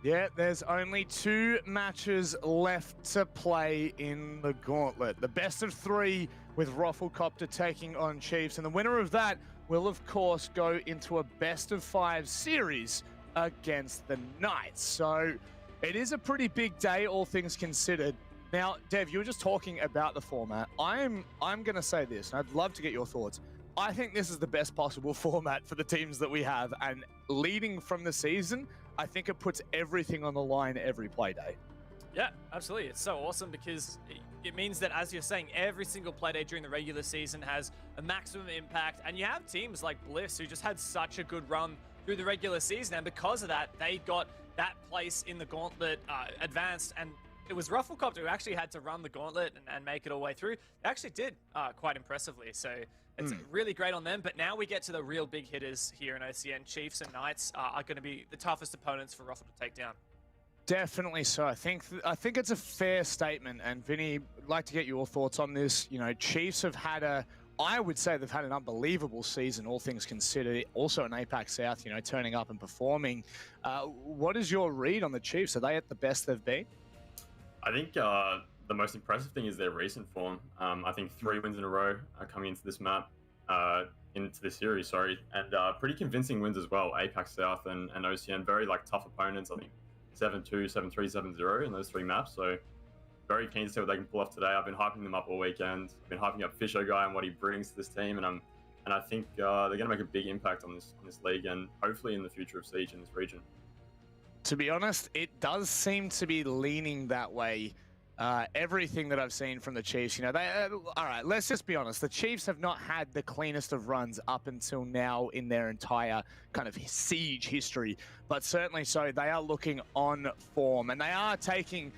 Yeah, there's only 2 matches left to play in the gauntlet. The best of 3 with Rufflecopter taking on Chiefs. And the winner of that will, of course, go into a best of 5 series against the Knights. So it is a pretty big day, all things considered. Now, Dev, you were just talking about the format. I'm going to say this, and I'd love to get your thoughts. I think this is the best possible format for the teams that we have, and leading from the season, I think it puts everything on the line every play day. Yeah, absolutely. It's so awesome because it means that, as you're saying, every single play day during the regular season has a maximum impact, and you have teams like Bliss who just had such a good run through the regular season, and because of that, they got that place in the gauntlet advanced, and it was Rufflecopter who actually had to run the gauntlet and make it all the way through. They actually did quite impressively, so it's really great on them. But now we get to the real big hitters here in OCN. Chiefs and Knights are going to be the toughest opponents for Ruffle to take down. Definitely so. I think it's a fair statement. And Vinny, I'd like to get your thoughts on this. You know, Chiefs have had I would say they've had an unbelievable season, all things considered. Also in APAC South, you know, turning up and performing. What is your read on the Chiefs? Are they at the best they've been? I think the most impressive thing is their recent form. I think 3 wins in a row are coming into this map, into this series, sorry, and pretty convincing wins as well. APAC South and OCN, very tough opponents. I think 7-2, 7-3, 7-0 in those 3 maps. So very keen to see what they can pull off today. I've been hyping them up all weekend. I've been hyping up Fisher Guy and what he brings to this team, and I think they're going to make a big impact on this league and hopefully in the future of Siege in this region. To be honest, it does seem to be leaning that way. Everything that I've seen from the Chiefs, you know, all right, let's just be honest. The Chiefs have not had the cleanest of runs up until now in their entire kind of Siege history, but certainly so they are looking on form, and they are taking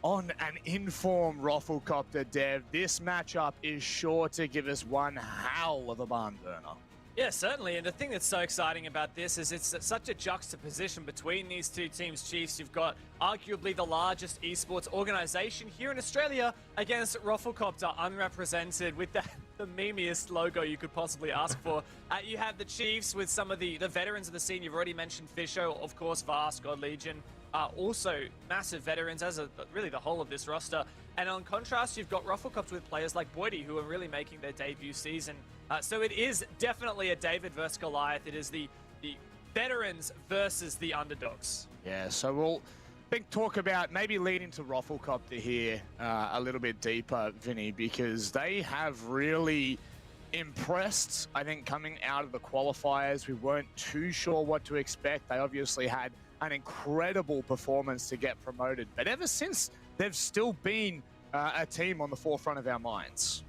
on an in-form Rufflecopter, Dev. This matchup is sure to give us one howl of a barn burner. Yeah, certainly. And the thing that's so exciting about this is it's such a juxtaposition between these 2 teams. Chiefs, you've got arguably the largest esports organization here in Australia against Rufflecopter, unrepresented with the memeiest logo you could possibly ask for. You have the Chiefs with some of the veterans of the scene. You've already mentioned Fisher, of course, Vast, God Legion. Also massive veterans, as really the whole of this roster. And on contrast, you've got Rufflecups with players like Boydie, who are really making their debut season. So it is definitely a David versus Goliath. It is the veterans versus the underdogs. Yeah, so we'll talk about maybe leading to Rufflecopter here a little bit deeper, Vinny, because they have really impressed, I think, coming out of the qualifiers. We weren't too sure what to expect. They obviously had an incredible performance to get promoted, but ever since, they've still been a team on the forefront of our minds.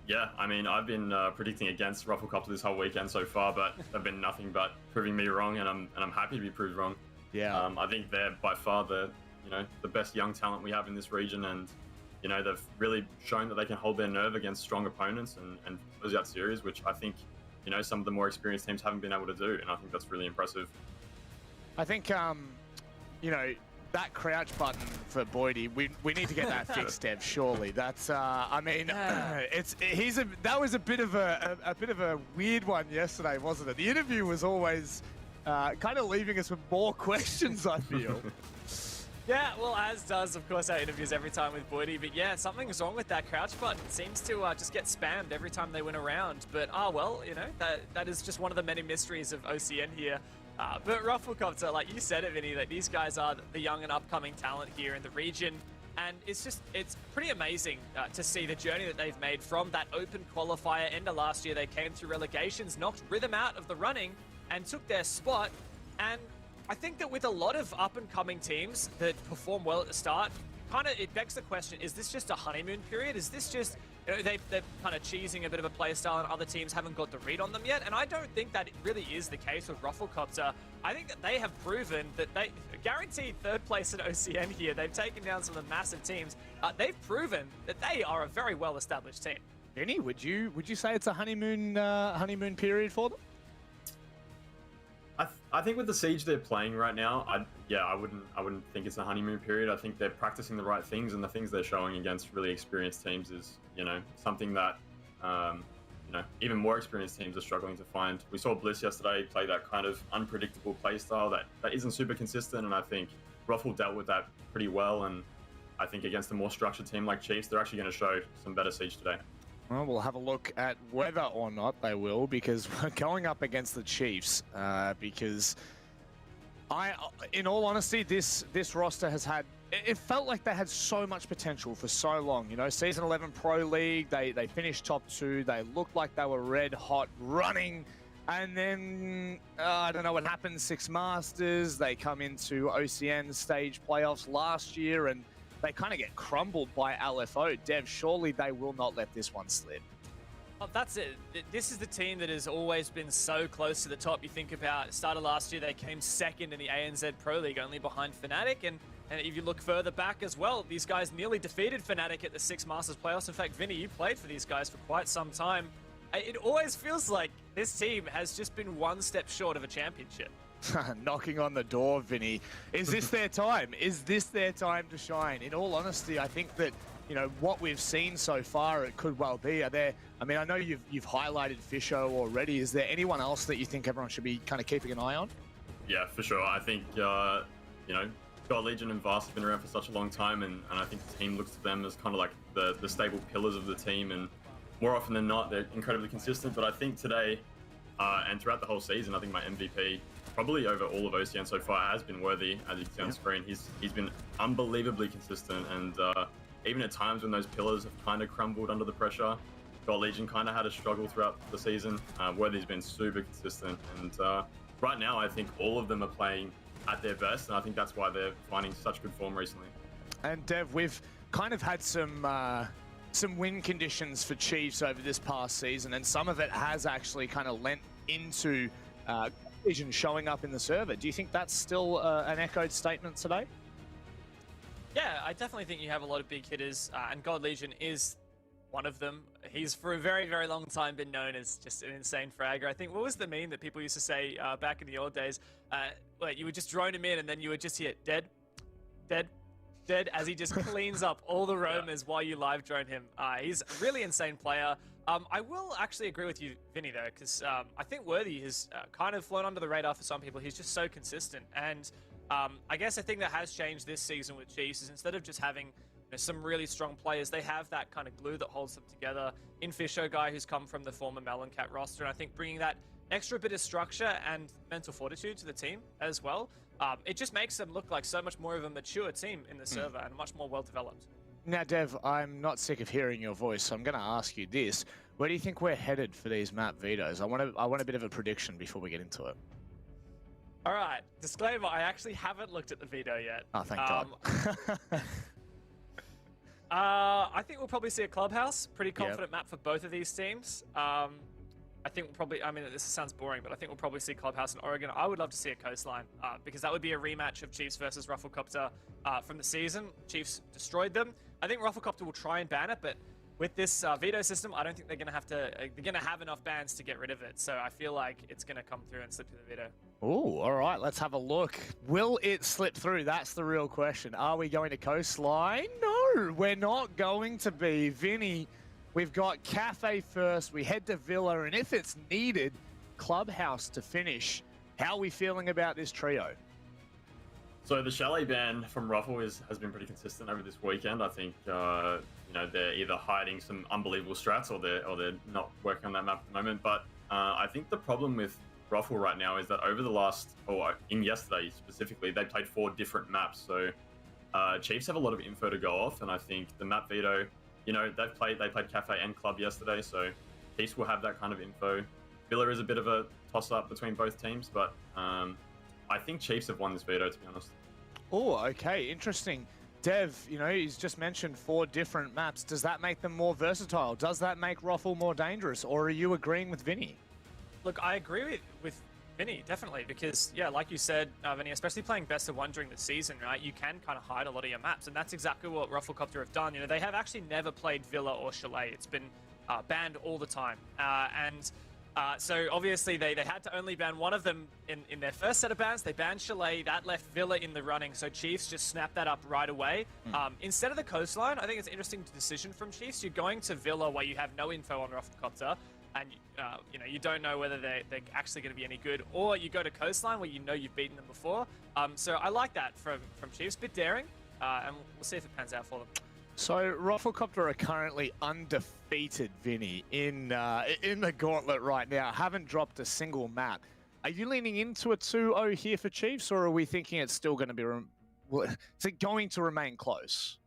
Yeah, I mean, I've been predicting against Rufflecopter this whole weekend so far, but they've been nothing but proving me wrong, and I'm happy to be proved wrong. Yeah, I think they're by far the best young talent we have in this region, and they've really shown that they can hold their nerve against strong opponents and close out series, which I think some of the more experienced teams haven't been able to do, and I think that's really impressive. I think that crouch button for Boydie, we need to get that fixed, Dev. Surely, that's I mean, that was a bit of a weird one yesterday, wasn't it? The interview was always kind of leaving us with more questions, I feel. Yeah, well, as does, of course, our interviews every time with Boydie. But yeah, something's wrong with that crouch button. It seems to just get spammed every time they win a round. But, well, that is just one of the many mysteries of OCN here. But Rufflecopter, like you said it, Vinny, that these guys are the young and upcoming talent here in the region. And it's pretty amazing to see the journey that they've made from that open qualifier end of last year. They came through relegations, knocked Rhythm out of the running, and took their spot. And I think that with a lot of up-and-coming teams that perform well at the start, it begs the question, is this just a honeymoon period? Is this just, they're kind of cheesing a bit of a play style and other teams haven't got the read on them yet? And I don't think that it really is the case with Rufflecopter. I think that they have proven that they guaranteed third place at OCN here. They've taken down some of the massive teams. They've proven that they are a very well-established team. Vinny, would you say it's a honeymoon period for them? I think with the Siege they're playing right now, I wouldn't think it's a honeymoon period. I think they're practicing the right things, and the things they're showing against really experienced teams is, something that, even more experienced teams are struggling to find. We saw Bliss yesterday play that kind of unpredictable play style that isn't super consistent, and I think Ruffle dealt with that pretty well. And I think against a more structured team like Chiefs, they're actually going to show some better Siege today. Well, we'll have a look at whether or not they will, because we're going up against the Chiefs. Because in all honesty, this roster has had, it felt like they had so much potential for so long. Season 11 Pro League, they finished top 2. They looked like they were red hot running. And then, I don't know what happened, 6 Masters. They come into OCN Stage playoffs last year, and they kind of get crumbled by LFO. Dev, surely they will not let this one slip. Oh, that's it. This is the team that has always been so close to the top. You think about start of last year, they came second in the ANZ Pro League, only behind Fnatic. And if you look further back as well, these guys nearly defeated Fnatic at the 6 Masters playoffs. In fact, Vinny, you played for these guys for quite some time. It always feels like this team has just been one step short of a championship. Knocking on the door, Vinny. Is this their time? Is this their time to shine? In all honesty, I think that, what we've seen so far, it could well be. I know you've highlighted Fisher already. Is there anyone else that you think everyone should be kind of keeping an eye on? Yeah, for sure. I think, God Legion and Vast have been around for such a long time, and I think the team looks to them as kind of like the stable pillars of the team, and more often than not, they're incredibly consistent. But I think today, and throughout the whole season, I think my MVP, probably over all of OCN so far, has been Worthy, as you can see on screen. He's been unbelievably consistent, and even at times when those pillars have kind of crumbled under the pressure, God Legion kind of had a struggle throughout the season. Worthy's been super consistent, and right now I think all of them are playing at their best, and I think that's why they're finding such good form recently. And Dev, we've kind of had some win conditions for Chiefs over this past season, and some of it has actually kind of lent into Legion showing up in the server. Do you think that's still an echoed statement today? Yeah, I definitely think you have a lot of big hitters, and God Legion is one of them. He's for a very, very long time been known as just an insane fragger. I think, what was the meme that people used to say back in the old days? You would just drone him in, and then you would just hear dead, dead, dead, as he just cleans up all the roamers while you live drone him. He's a really insane player. I will actually agree with you, Vinny, though, because I think Worthy has kind of flown under the radar for some people. He's just so consistent. And I guess a thing that has changed this season with Chiefs is instead of just having some really strong players, they have that kind of glue that holds them together. In Fisho, guy who's come from the former Meloncat roster, and I think bringing that extra bit of structure and mental fortitude to the team as well, it just makes them look like so much more of a mature team in the server and much more well-developed. Now, Dev, I'm not sick of hearing your voice, so I'm going to ask you this. Where do you think we're headed for these map vetoes? I want a bit of a prediction before we get into it. All right, disclaimer, I actually haven't looked at the veto yet. Oh, thank God. I think we'll probably see a clubhouse. Pretty confident map for both of these teams. I think we'll probably, I mean, this sounds boring, but I think we'll probably see clubhouse in Oregon. I would love to see a coastline because that would be a rematch of Chiefs versus Rufflecopter from the season. Chiefs destroyed them. I think Rufflecopter will try and ban it, but with this veto system, I don't think they're going to have to. They're going to have enough bans to get rid of it. So I feel like it's going to come through and slip through the veto. Oh, all right. Let's have a look. Will it slip through? That's the real question. Are we going to coastline? No, we're not going to be. Vinny, we've got Cafe first. We head to Villa, and if it's needed, Clubhouse to finish. How are we feeling about this trio? So the Chalet ban from Ruffle has been pretty consistent over this weekend. I think they're either hiding some unbelievable strats or they're not working on that map at the moment. But I think the problem with Ruffle right now is that over the in yesterday specifically, they played 4 different maps. So Chiefs have a lot of info to go off, and I think the map veto, they played Cafe and Club yesterday, so Chiefs will have that kind of info. Villa is a bit of a toss-up between both teams, but I think Chiefs have won this veto, to be honest. Oh, okay, interesting. Dev, he's just mentioned 4 different maps. Does that make them more versatile? Does that make Ruffle more dangerous? Or are you agreeing with Vinny? Look, I agree with Vinny, definitely, because, yeah, like you said, Vinny, especially playing best of 1 during the season, right, you can kind of hide a lot of your maps, and that's exactly what Rufflecopter have done. They have actually never played Villa or Chalet. It's been banned all the time, so obviously they had to only ban one of them in their first set of bans. They banned Chalet. That left Villa in the running. So Chiefs just snapped that up right away. Instead of the coastline, I think it's an interesting decision from Chiefs. You're going to Villa where you have no info on Rufflecopter, and you don't know whether they're actually going to be any good, or you go to coastline where you've beaten them before. So I like that from Chiefs. Bit daring, and we'll see if it pans out for them. So Rufflecopter are currently undefeated, Vinny, in the gauntlet right now. Haven't dropped a single map. Are you leaning into a 2-0 here for Chiefs, or are we thinking it's still going to be? Is it going to remain close?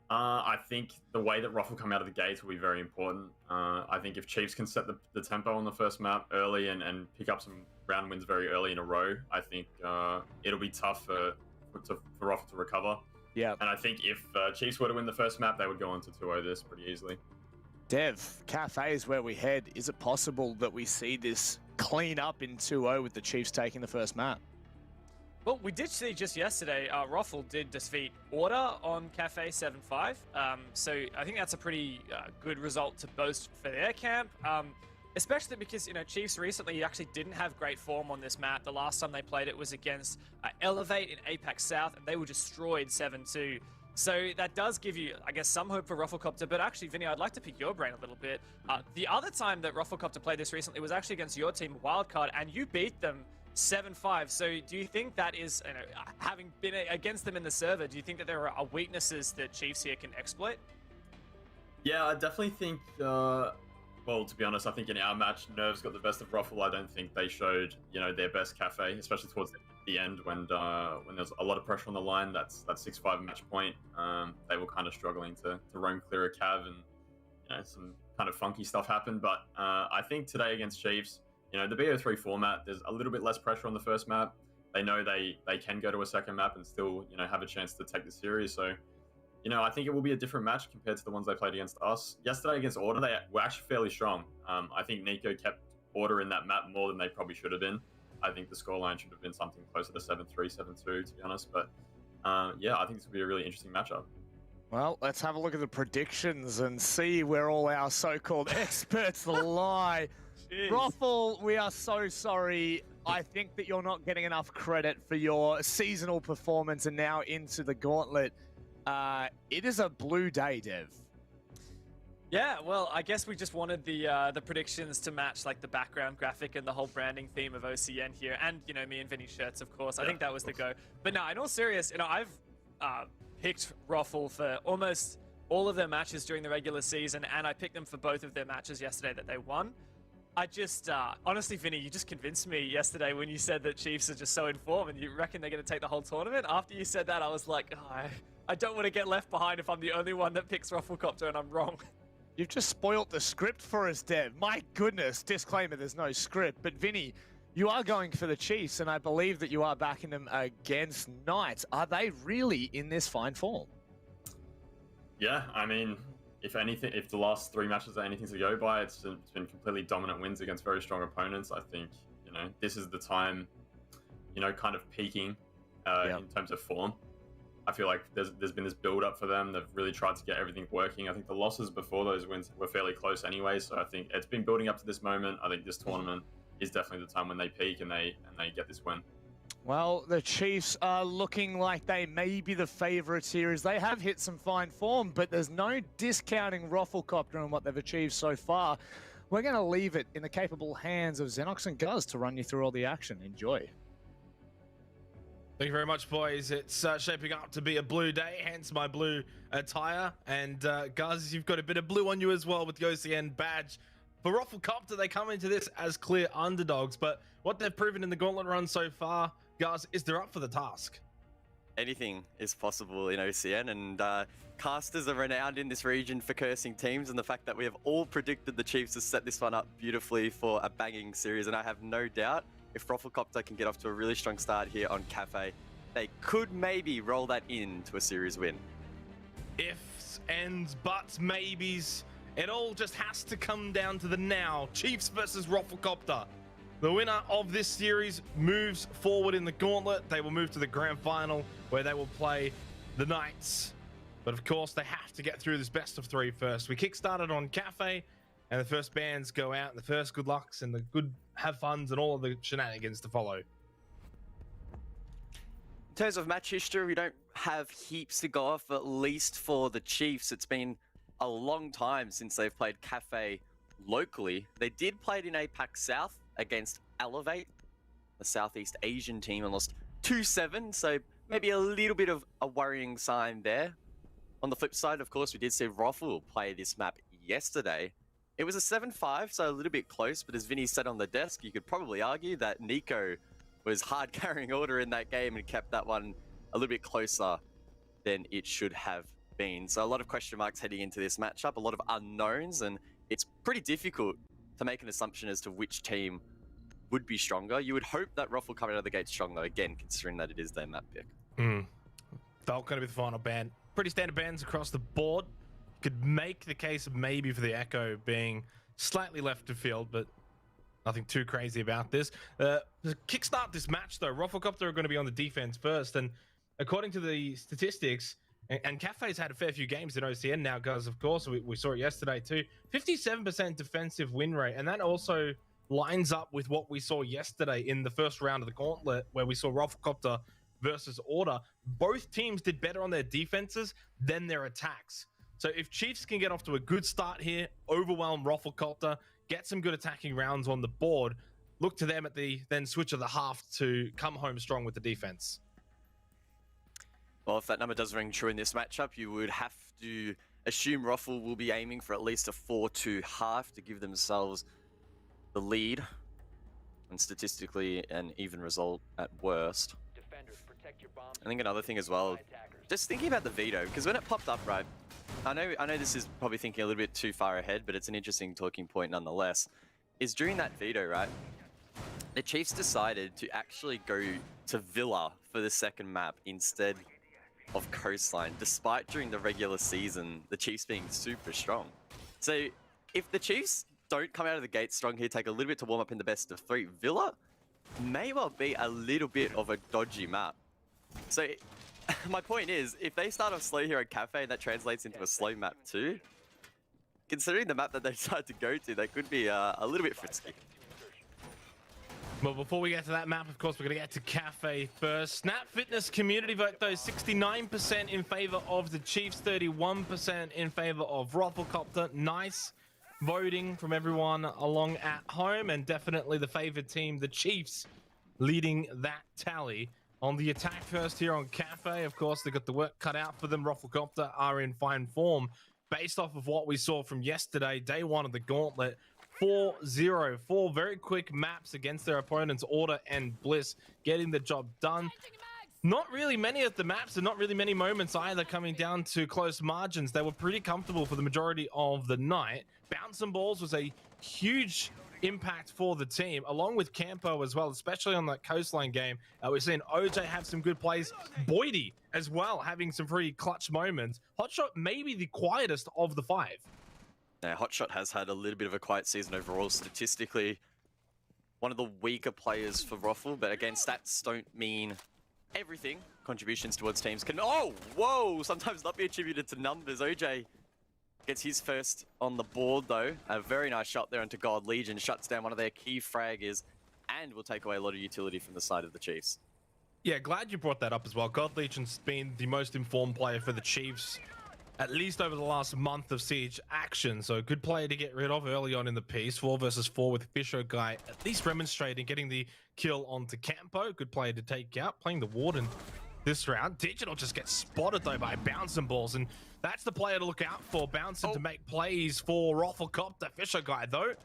I think the way that Ruffle come out of the gates will be very important. I think if Chiefs can set the tempo on the first map early and pick up some round wins very early in a row, I think it'll be tough for Ruffle to recover. Yeah. And I think if Chiefs were to win the first map, they would go on to 2-0 this pretty easily. Dev, Cafe is where we head. Is it possible that we see this clean up in 2-0 with the Chiefs taking the first map? Well, we did see just yesterday, Ruffle did defeat Order on Cafe 7-5. So I think that's a pretty good result to boast for their camp. Especially because, Chiefs recently actually didn't have great form on this map. The last time they played it was against Elevate in Apex South, and they were destroyed 7-2. So that does give you, I guess, some hope for Rufflecopter. But actually, Vinny, I'd like to pick your brain a little bit. The other time that Rufflecopter played this recently was actually against your team, Wildcard, and you beat them 7-5. So do you think that is, having been against them in the server, do you think that there are weaknesses that Chiefs here can exploit? Yeah, I definitely think... Well, to be honest, I think in our match, Nerves got the best of Ruffle. I don't think they showed, their best Cafe, especially towards the end when there's a lot of pressure on the line. That's 6-5 match point. They were kind of struggling to roam clear a cav, and some kind of funky stuff happened. But I think today against Chiefs, the BO3 format, there's a little bit less pressure on the first map. They know they can go to a second map and still have a chance to take the series. So. I think it will be a different match compared to the ones they played against us. Yesterday against Order, they were actually fairly strong. I think Nico kept Order in that map more than they probably should have been. I think the scoreline should have been something closer to 7-3, 7-2, to be honest. But yeah, I think this will be a really interesting matchup. Well, let's have a look at the predictions and see where all our so-called experts lie. Ruffle, we are so sorry. I think that you're not getting enough credit for your seasonal performance and now into the gauntlet. It is a blue day, Dev. Yeah, well, I guess we just wanted the predictions to match like the background graphic and the whole branding theme of OCN here, and you know me and Vinny's shirts, of course. I think that was the go. But no, in all serious, you know, I've picked Roffle for almost all of their matches during the regular season, and I picked them for both of their matches yesterday that they won. I just, honestly, Vinny, you just convinced me yesterday when you said that Chiefs are just so in form and you reckon they're going to take the whole tournament. After you said that, I was like, oh, I don't want to get left behind if I'm the only one that picks Rufflecopter and I'm wrong. You've just spoilt the script for us, Dev. My goodness, disclaimer, there's no script. But Vinny, you are going for the Chiefs, and I believe that you are backing them against Knights. Are they really in this fine form? Yeah, I mean, if anything, if the last 3 matches are anything to go by, it's been completely dominant wins against very strong opponents. I think, you know, this is the time, you know, kind of peaking in terms of form. I feel like there's been this build up for them. They've really tried to get everything working. I think the losses before those wins were fairly close anyway. So I think it's been building up to this moment. I think this tournament is definitely the time when they peak and they get this win. Well, the Chiefs are looking like they may be the favourites here, as they have hit some fine form, but there's no discounting Rufflecopter and what they've achieved so far. We're going to leave it in the capable hands of Xenox and Guz to run you through all the action. Enjoy. Thank you very much, boys. It's shaping up to be a blue day, hence my blue attire. And Guz, you've got a bit of blue on you as well with the OCN badge. For Rufflecopter, they come into this as clear underdogs, but what they've proven in the gauntlet run so far, Guz, is they're up for the task. Anything is possible in OCN, and casters are renowned in this region for cursing teams, and the fact that we have all predicted the Chiefs to set this one up beautifully for a banging series, and I have no doubt if Rufflecopter can get off to a really strong start here on Cafe, they could maybe roll that into a series win. Ifs, ands, buts, maybes, it all just has to come down to the now. Chiefs versus Rufflecopter. The winner of this series moves forward in the gauntlet. They will move to the grand final where they will play the Knights. But of course, they have to get through this best of 3 first. We kickstarted on Cafe, and the first bands go out, the first good lucks and the good have funs and all of the shenanigans to follow. In terms of match history, we don't have heaps to go off, at least for the Chiefs. It's been a long time since they've played Cafe locally. They did play it in APAC South against Elevate, the Southeast Asian team, and lost 2-7, so maybe a little bit of a worrying sign there. On the flip side, of course, we did see Ruffle play this map yesterday. It was a 7-5, so a little bit close, but as Vinny said on the desk, you could probably argue that Nico was hard carrying order in that game and kept that one a little bit closer than it should have been. So a lot of question marks heading into this matchup, a lot of unknowns, and it's pretty difficult to make an assumption as to which team would be stronger. You would hope that Ruffle coming out of the gate strong, though, again, considering that it is their map pick. Felt going to be the final ban. Pretty standard bans across the board. Could make the case maybe for the Echo being slightly left of field, but nothing too crazy about this. To kickstart this match, though, Rufflecopter are going to be on the defense first, and according to the statistics, and Cafe's had a fair few games in OCN now, guys, of course, we saw it yesterday too, 57% defensive win rate, and that also lines up with what we saw yesterday in the first round of the gauntlet, where we saw Rufflecopter versus Order. Both teams did better on their defenses than their attacks. So if Chiefs can get off to a good start here, overwhelm Rufflecopter, get some good attacking rounds on the board, look to them at the then switch of the half to come home strong with the defense. Well, if that number does ring true in this matchup, you would have to assume Ruffle will be aiming for at least a 4-2 half to give themselves the lead, and statistically an even result at worst. I think another thing as well, just thinking about the veto, because when it popped up, right, I know this is probably thinking a little bit too far ahead, but it's an interesting talking point nonetheless, is during that veto, right, the Chiefs decided to actually go to Villa for the second map instead of Coastline, despite during the regular season, the Chiefs being super strong. So if the Chiefs don't come out of the gate strong here, take a little bit to warm up in the best of 3, Villa may well be a little bit of a dodgy map. So my point is, if they start off slow here at Cafe and that translates into a slow map too, considering the map that they decided to go to, they could be a little bit frisky. But before we get to that map, of course, we're going to get to Cafe first. Snap Fitness community vote, though, 69% in favor of the Chiefs, 31% in favor of Rufflecopter. Nice voting from everyone along at home, and definitely the favored team, the Chiefs, leading that tally. On the attack first here on Cafe, of course, they got the work cut out for them. Rufflecopter are in fine form based off of what we saw from yesterday, day one of the gauntlet. 4-0, 4 very quick maps against their opponents, Order and Bliss, getting the job done. Not really many of the maps and not really many moments either coming down to close margins. They were pretty comfortable for the majority of the night. Bouncing balls was a huge impact for the team, along with Campo as well, especially on that coastline game. We're seeing OJ have some good plays. Boydie as well, having some pretty clutch moments. Hotshot maybe the quietest of the 5. Yeah, Hotshot has had a little bit of a quiet season overall. Statistically, one of the weaker players for Ruffle, but again, stats don't mean everything. Contributions towards teams can, oh, whoa, sometimes not be attributed to numbers. OJ gets his first on the board, though. A very nice shot there into God Legion, shuts down one of their key fraggers, and will take away a lot of utility from the side of the Chiefs. Yeah, glad you brought that up as well. God Legion's been the most informed player for the Chiefs, at least over the last month of Siege action. So a good player to get rid of early on in the piece. 4 versus 4 with Fisher Guy at least demonstrating, getting the kill onto Campo. Good player to take out, playing the Warden this round. Digital just gets spotted though by bouncing balls, and that's the player to look out for. Bouncing to make plays for Rufflecopter. Fisher Guy though,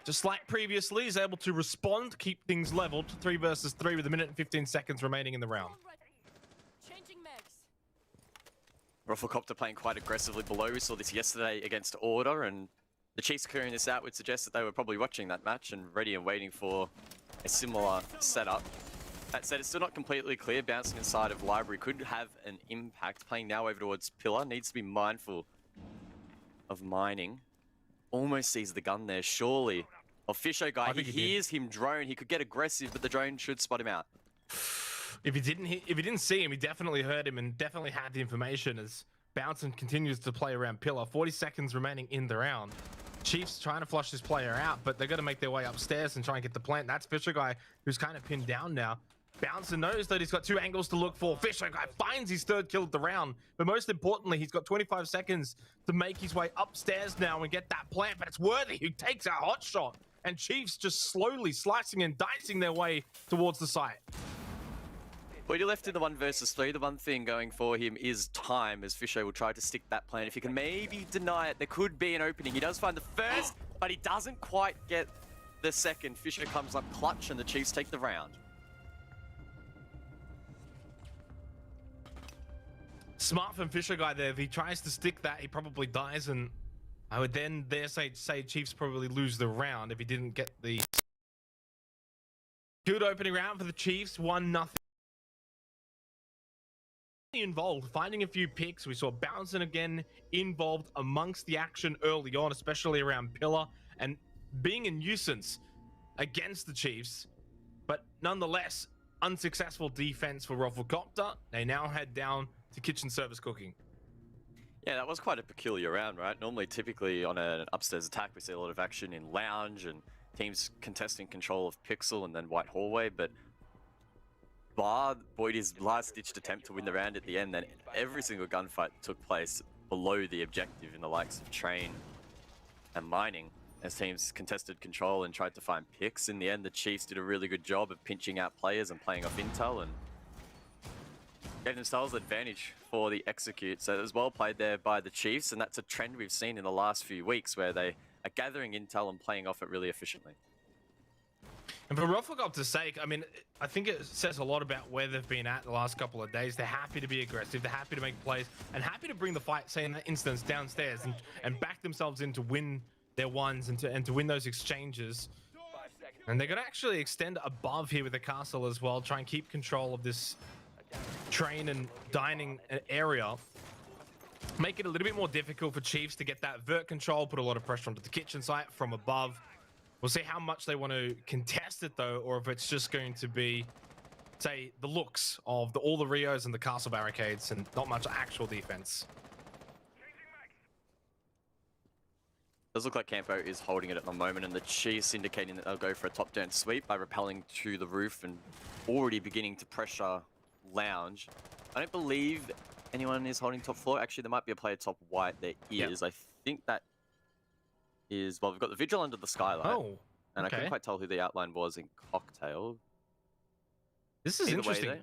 just like previously, is able to respond, keep things leveled. 3 versus 3 with 1 minute and 15 seconds remaining in the round. Rufflecopter playing quite aggressively below. We saw this yesterday against Order, and the Chiefs clearing this out would suggest that they were probably watching that match and ready and waiting for a similar setup. That said, it's still not completely clear. Bouncing inside of Library could have an impact. Playing now over towards Pillar. Needs to be mindful of mining. Almost sees the gun there, surely. Of Fisher Guy, he hears him drone. He could get aggressive, but the drone should spot him out. If he didn't see him, he definitely heard him and definitely had the information as Bouncing continues to play around Pillar. 40 seconds remaining in the round. Chiefs trying to flush this player out, but they're going to make their way upstairs and try and get the plant. That's Fisher Guy, who's kind of pinned down now. Bouncer knows that he's got 2 angles to look for. Fisher Guy finds his 3rd kill of the round, but most importantly, he's got 25 seconds to make his way upstairs now and get that plant, but it's Worthy who takes a hot shot, and Chiefs just slowly slicing and dicing their way towards the site. Well, you're left in the 1 versus 3. The one thing going for him is time, as Fisher will try to stick that plan. If he can maybe deny it, there could be an opening. He does find the first, but he doesn't quite get the second. Fisher comes up clutch, and the Chiefs take the round. Smart from Fisher Guy there. If he tries to stick that, he probably dies, and I would then dare say Chiefs probably lose the round if he didn't get the good opening round for the Chiefs. 1-0. Involved, finding a few picks. We saw Bouncing again involved amongst the action early on, especially around Pillar, and being a nuisance against the Chiefs, but nonetheless unsuccessful defense for Rufflecopter. They now head down to kitchen service cooking. Yeah, that was quite a peculiar round, right? Normally, typically on an upstairs attack, we see a lot of action in lounge and teams contesting control of Pixel and then White Hallway, but bar Boydie's last-ditched attempt to win the round at the end, then every single gunfight took place below the objective in the likes of Train and Mining, as teams contested control and tried to find picks. In the end, the Chiefs did a really good job of pinching out players and playing off intel and gave themselves the advantage for the execute. So it was well played there by the Chiefs, and that's a trend we've seen in the last few weeks where they are gathering intel and playing off it really efficiently. And for Rufflecopter's sake, I mean, I think it says a lot about where they've been at the last couple of days. They're happy to be aggressive, they're happy to make plays, and happy to bring the fight, say in that instance, downstairs and back themselves in to win their ones and to win those exchanges. And they're going to actually extend above here with the castle as well, try and keep control of this train and dining area. Make it a little bit more difficult for Chiefs to get that vert control, put a lot of pressure onto the kitchen site from above. We'll see how much they want to contest it though, or if it's just going to be, say, the looks of all the Rios and the castle barricades and not much actual defense. Does look like Campo is holding it at the moment, and the Chiefs indicating that they'll go for a top-down sweep by rappelling to the roof and already beginning to pressure Lounge. I don't believe anyone is holding top floor. Actually, there might be a player top white. There is. I think that is... Well, we've got the Vigil under the skylight. Oh, and I okay. couldn't quite tell who the outline was in Cocktail. This is interesting.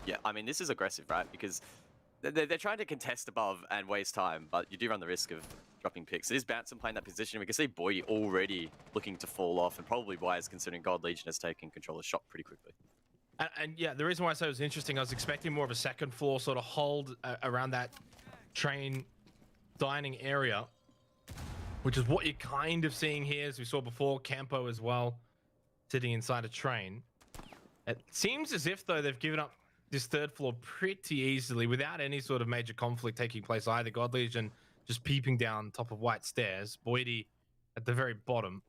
Yeah, I mean, this is aggressive, right? Because they're trying to contest above and waste time, but you do run the risk of dropping picks. It is Bouncing playing that position. We can see Boydie already looking to fall off, and probably Wise, considering God Legion has taken control of shot pretty quickly. And yeah, the reason why I say it was interesting, I was expecting more of a second floor sort of hold around that train dining area, which is what you're kind of seeing here, as we saw before, Campo as well, sitting inside a train. It seems as if, though, they've given up this third floor pretty easily without any sort of major conflict taking place either. God Legion just peeping down top of white stairs. Boydie at the very bottom.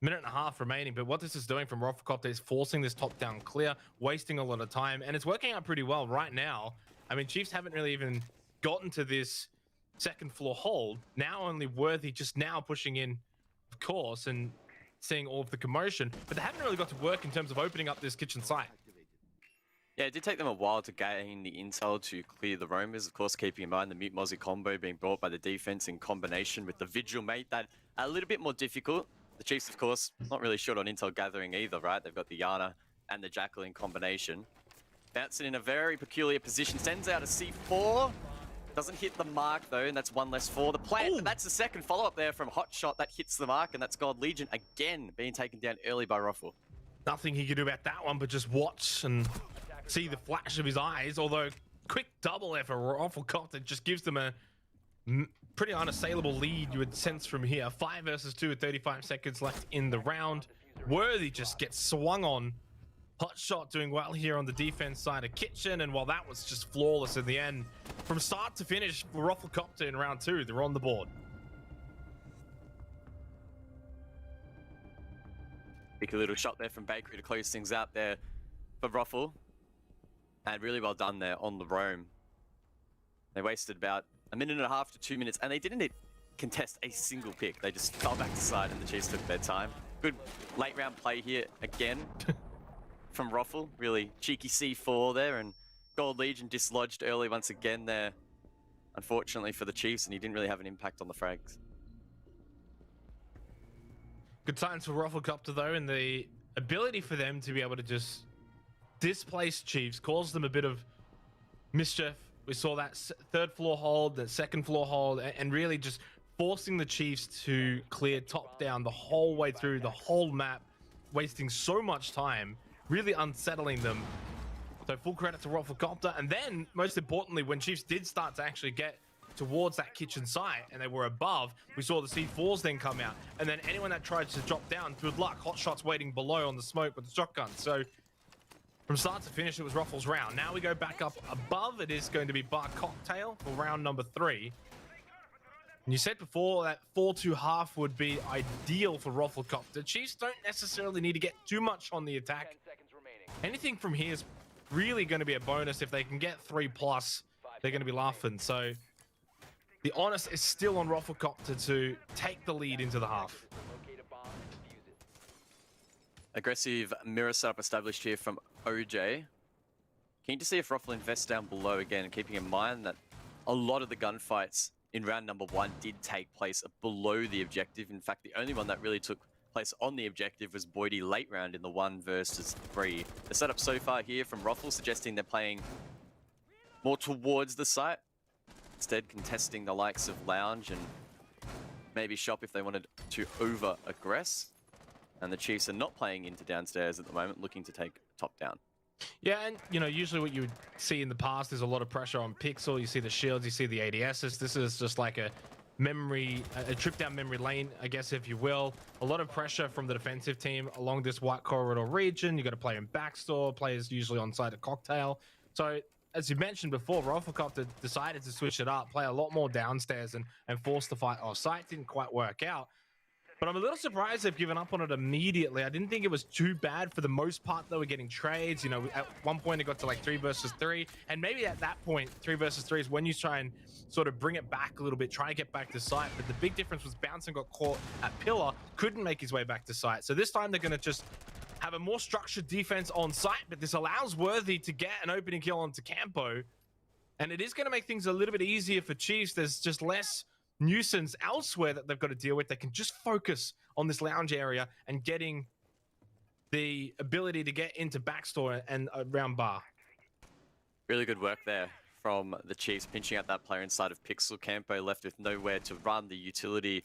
Minute and a half remaining, but what this is doing from Roffelcopter is forcing this top down clear, wasting a lot of time, and it's working out pretty well right now. I mean, Chiefs haven't really even gotten to this second floor hold. Now only Worthy just now pushing in, of course, and seeing all of the commotion, but they haven't really got to work in terms of opening up this kitchen site. Yeah, it did take them a while to gain the intel to clear the roamers, of course, keeping in mind the Mute Mozzie combo being brought by the defense in combination with the Vigil mate, that a little bit more difficult. The Chiefs, of course, not really short on intel gathering either, right? They've got the Yana and the Jackal in combination. Bouncing in a very peculiar position, sends out a C4. Doesn't hit the mark, though, and that's one less for the plant. But that's the second follow-up there from Hotshot that hits the mark, and that's God Legion again being taken down early by Ruffle. Nothing he could do about that one, but just watch and see the flash of his eyes. Although, quick double there for Roffelcopter just gives them a pretty unassailable lead, you would sense from here. 5 versus 2 with 35 seconds left in the round. Worthy just gets swung on. Hotshot doing well here on the defense side of Kitchen, and while that was just flawless in the end, from start to finish for Roffelcopter in round 2, they're on the board. Big little shot there from Bakery to close things out there for Ruffle. And really well done there on the roam. They wasted about a minute and a half to 2 minutes, and they didn't contest a single pick. They just fell back to side, and the Chiefs took their time. Good late round play here again from Ruffle. Really cheeky C4 there, and Gold Legion dislodged early once again there, unfortunately for the Chiefs, and he didn't really have an impact on the frags. Good signs for Roffelcopter, though, and the ability for them to be able to just displace Chiefs, cause them a bit of mischief. We saw that third floor hold, the second floor hold, and really just forcing the Chiefs to clear top down the whole way through the whole map, wasting so much time, really unsettling them. So full credit to Roffelcopter. And then, most importantly, when Chiefs did start to actually get towards that kitchen site and they were above, we saw the C4s then come out. And then anyone that tried to drop down, good luck. Hotshot's waiting below on the smoke with the shotgun. So from start to finish, it was Ruffle's round. Now we go back up above. It is going to be Bar Cocktail for round number 3. And you said before that 4-2 half would be ideal for Roffelcopter. Chiefs don't necessarily need to get too much on the attack. Anything from here is really going to be a bonus. If they can get 3+, they're going to be laughing. So the onus is still on Roffelcopter to take the lead into the half. Aggressive mirror setup established here from OJ. Keen to see if Ruffle invests down below again, keeping in mind that a lot of the gunfights in round number 1 did take place below the objective. In fact, the only one that really took place on the objective was Boydie late round in the 1 versus 3. The setup so far here from Ruffle suggesting they're playing more towards the site, instead contesting the likes of Lounge and maybe Shop if they wanted to over-aggress. And the Chiefs are not playing into downstairs at the moment, looking to take top down. Yeah, and you know, usually what you would see in the past is a lot of pressure on Pixel. You see the shields, you see the ADSs. This is just like a trip down memory lane, I guess, if you will. A lot of pressure from the defensive team along this white corridor region. You got to play in backstore, players usually on side of Cocktail. So as you mentioned before, Roffelcopter decided to switch it up, play a lot more downstairs and force the fight off site. Didn't quite work out. But I'm a little surprised they've given up on it immediately. I didn't think it was too bad. For the most part, they were getting trades. You know, at one point it got to like 3 versus 3. And maybe at that point, 3 versus 3 is when you try and sort of bring it back a little bit, try and get back to site. But the big difference was Bouncing got caught at pillar, couldn't make his way back to site. So this time they're going to just have a more structured defense on site. But this allows Worthy to get an opening kill onto Campo. And it is going to make things a little bit easier for Chiefs. There's just less nuisance elsewhere that they've got to deal with. They can just focus on this lounge area and getting the ability to get into backstore and around bar. Really good work there from the Chiefs, pinching out that player inside of Pixel. Campo left with nowhere to run. The utility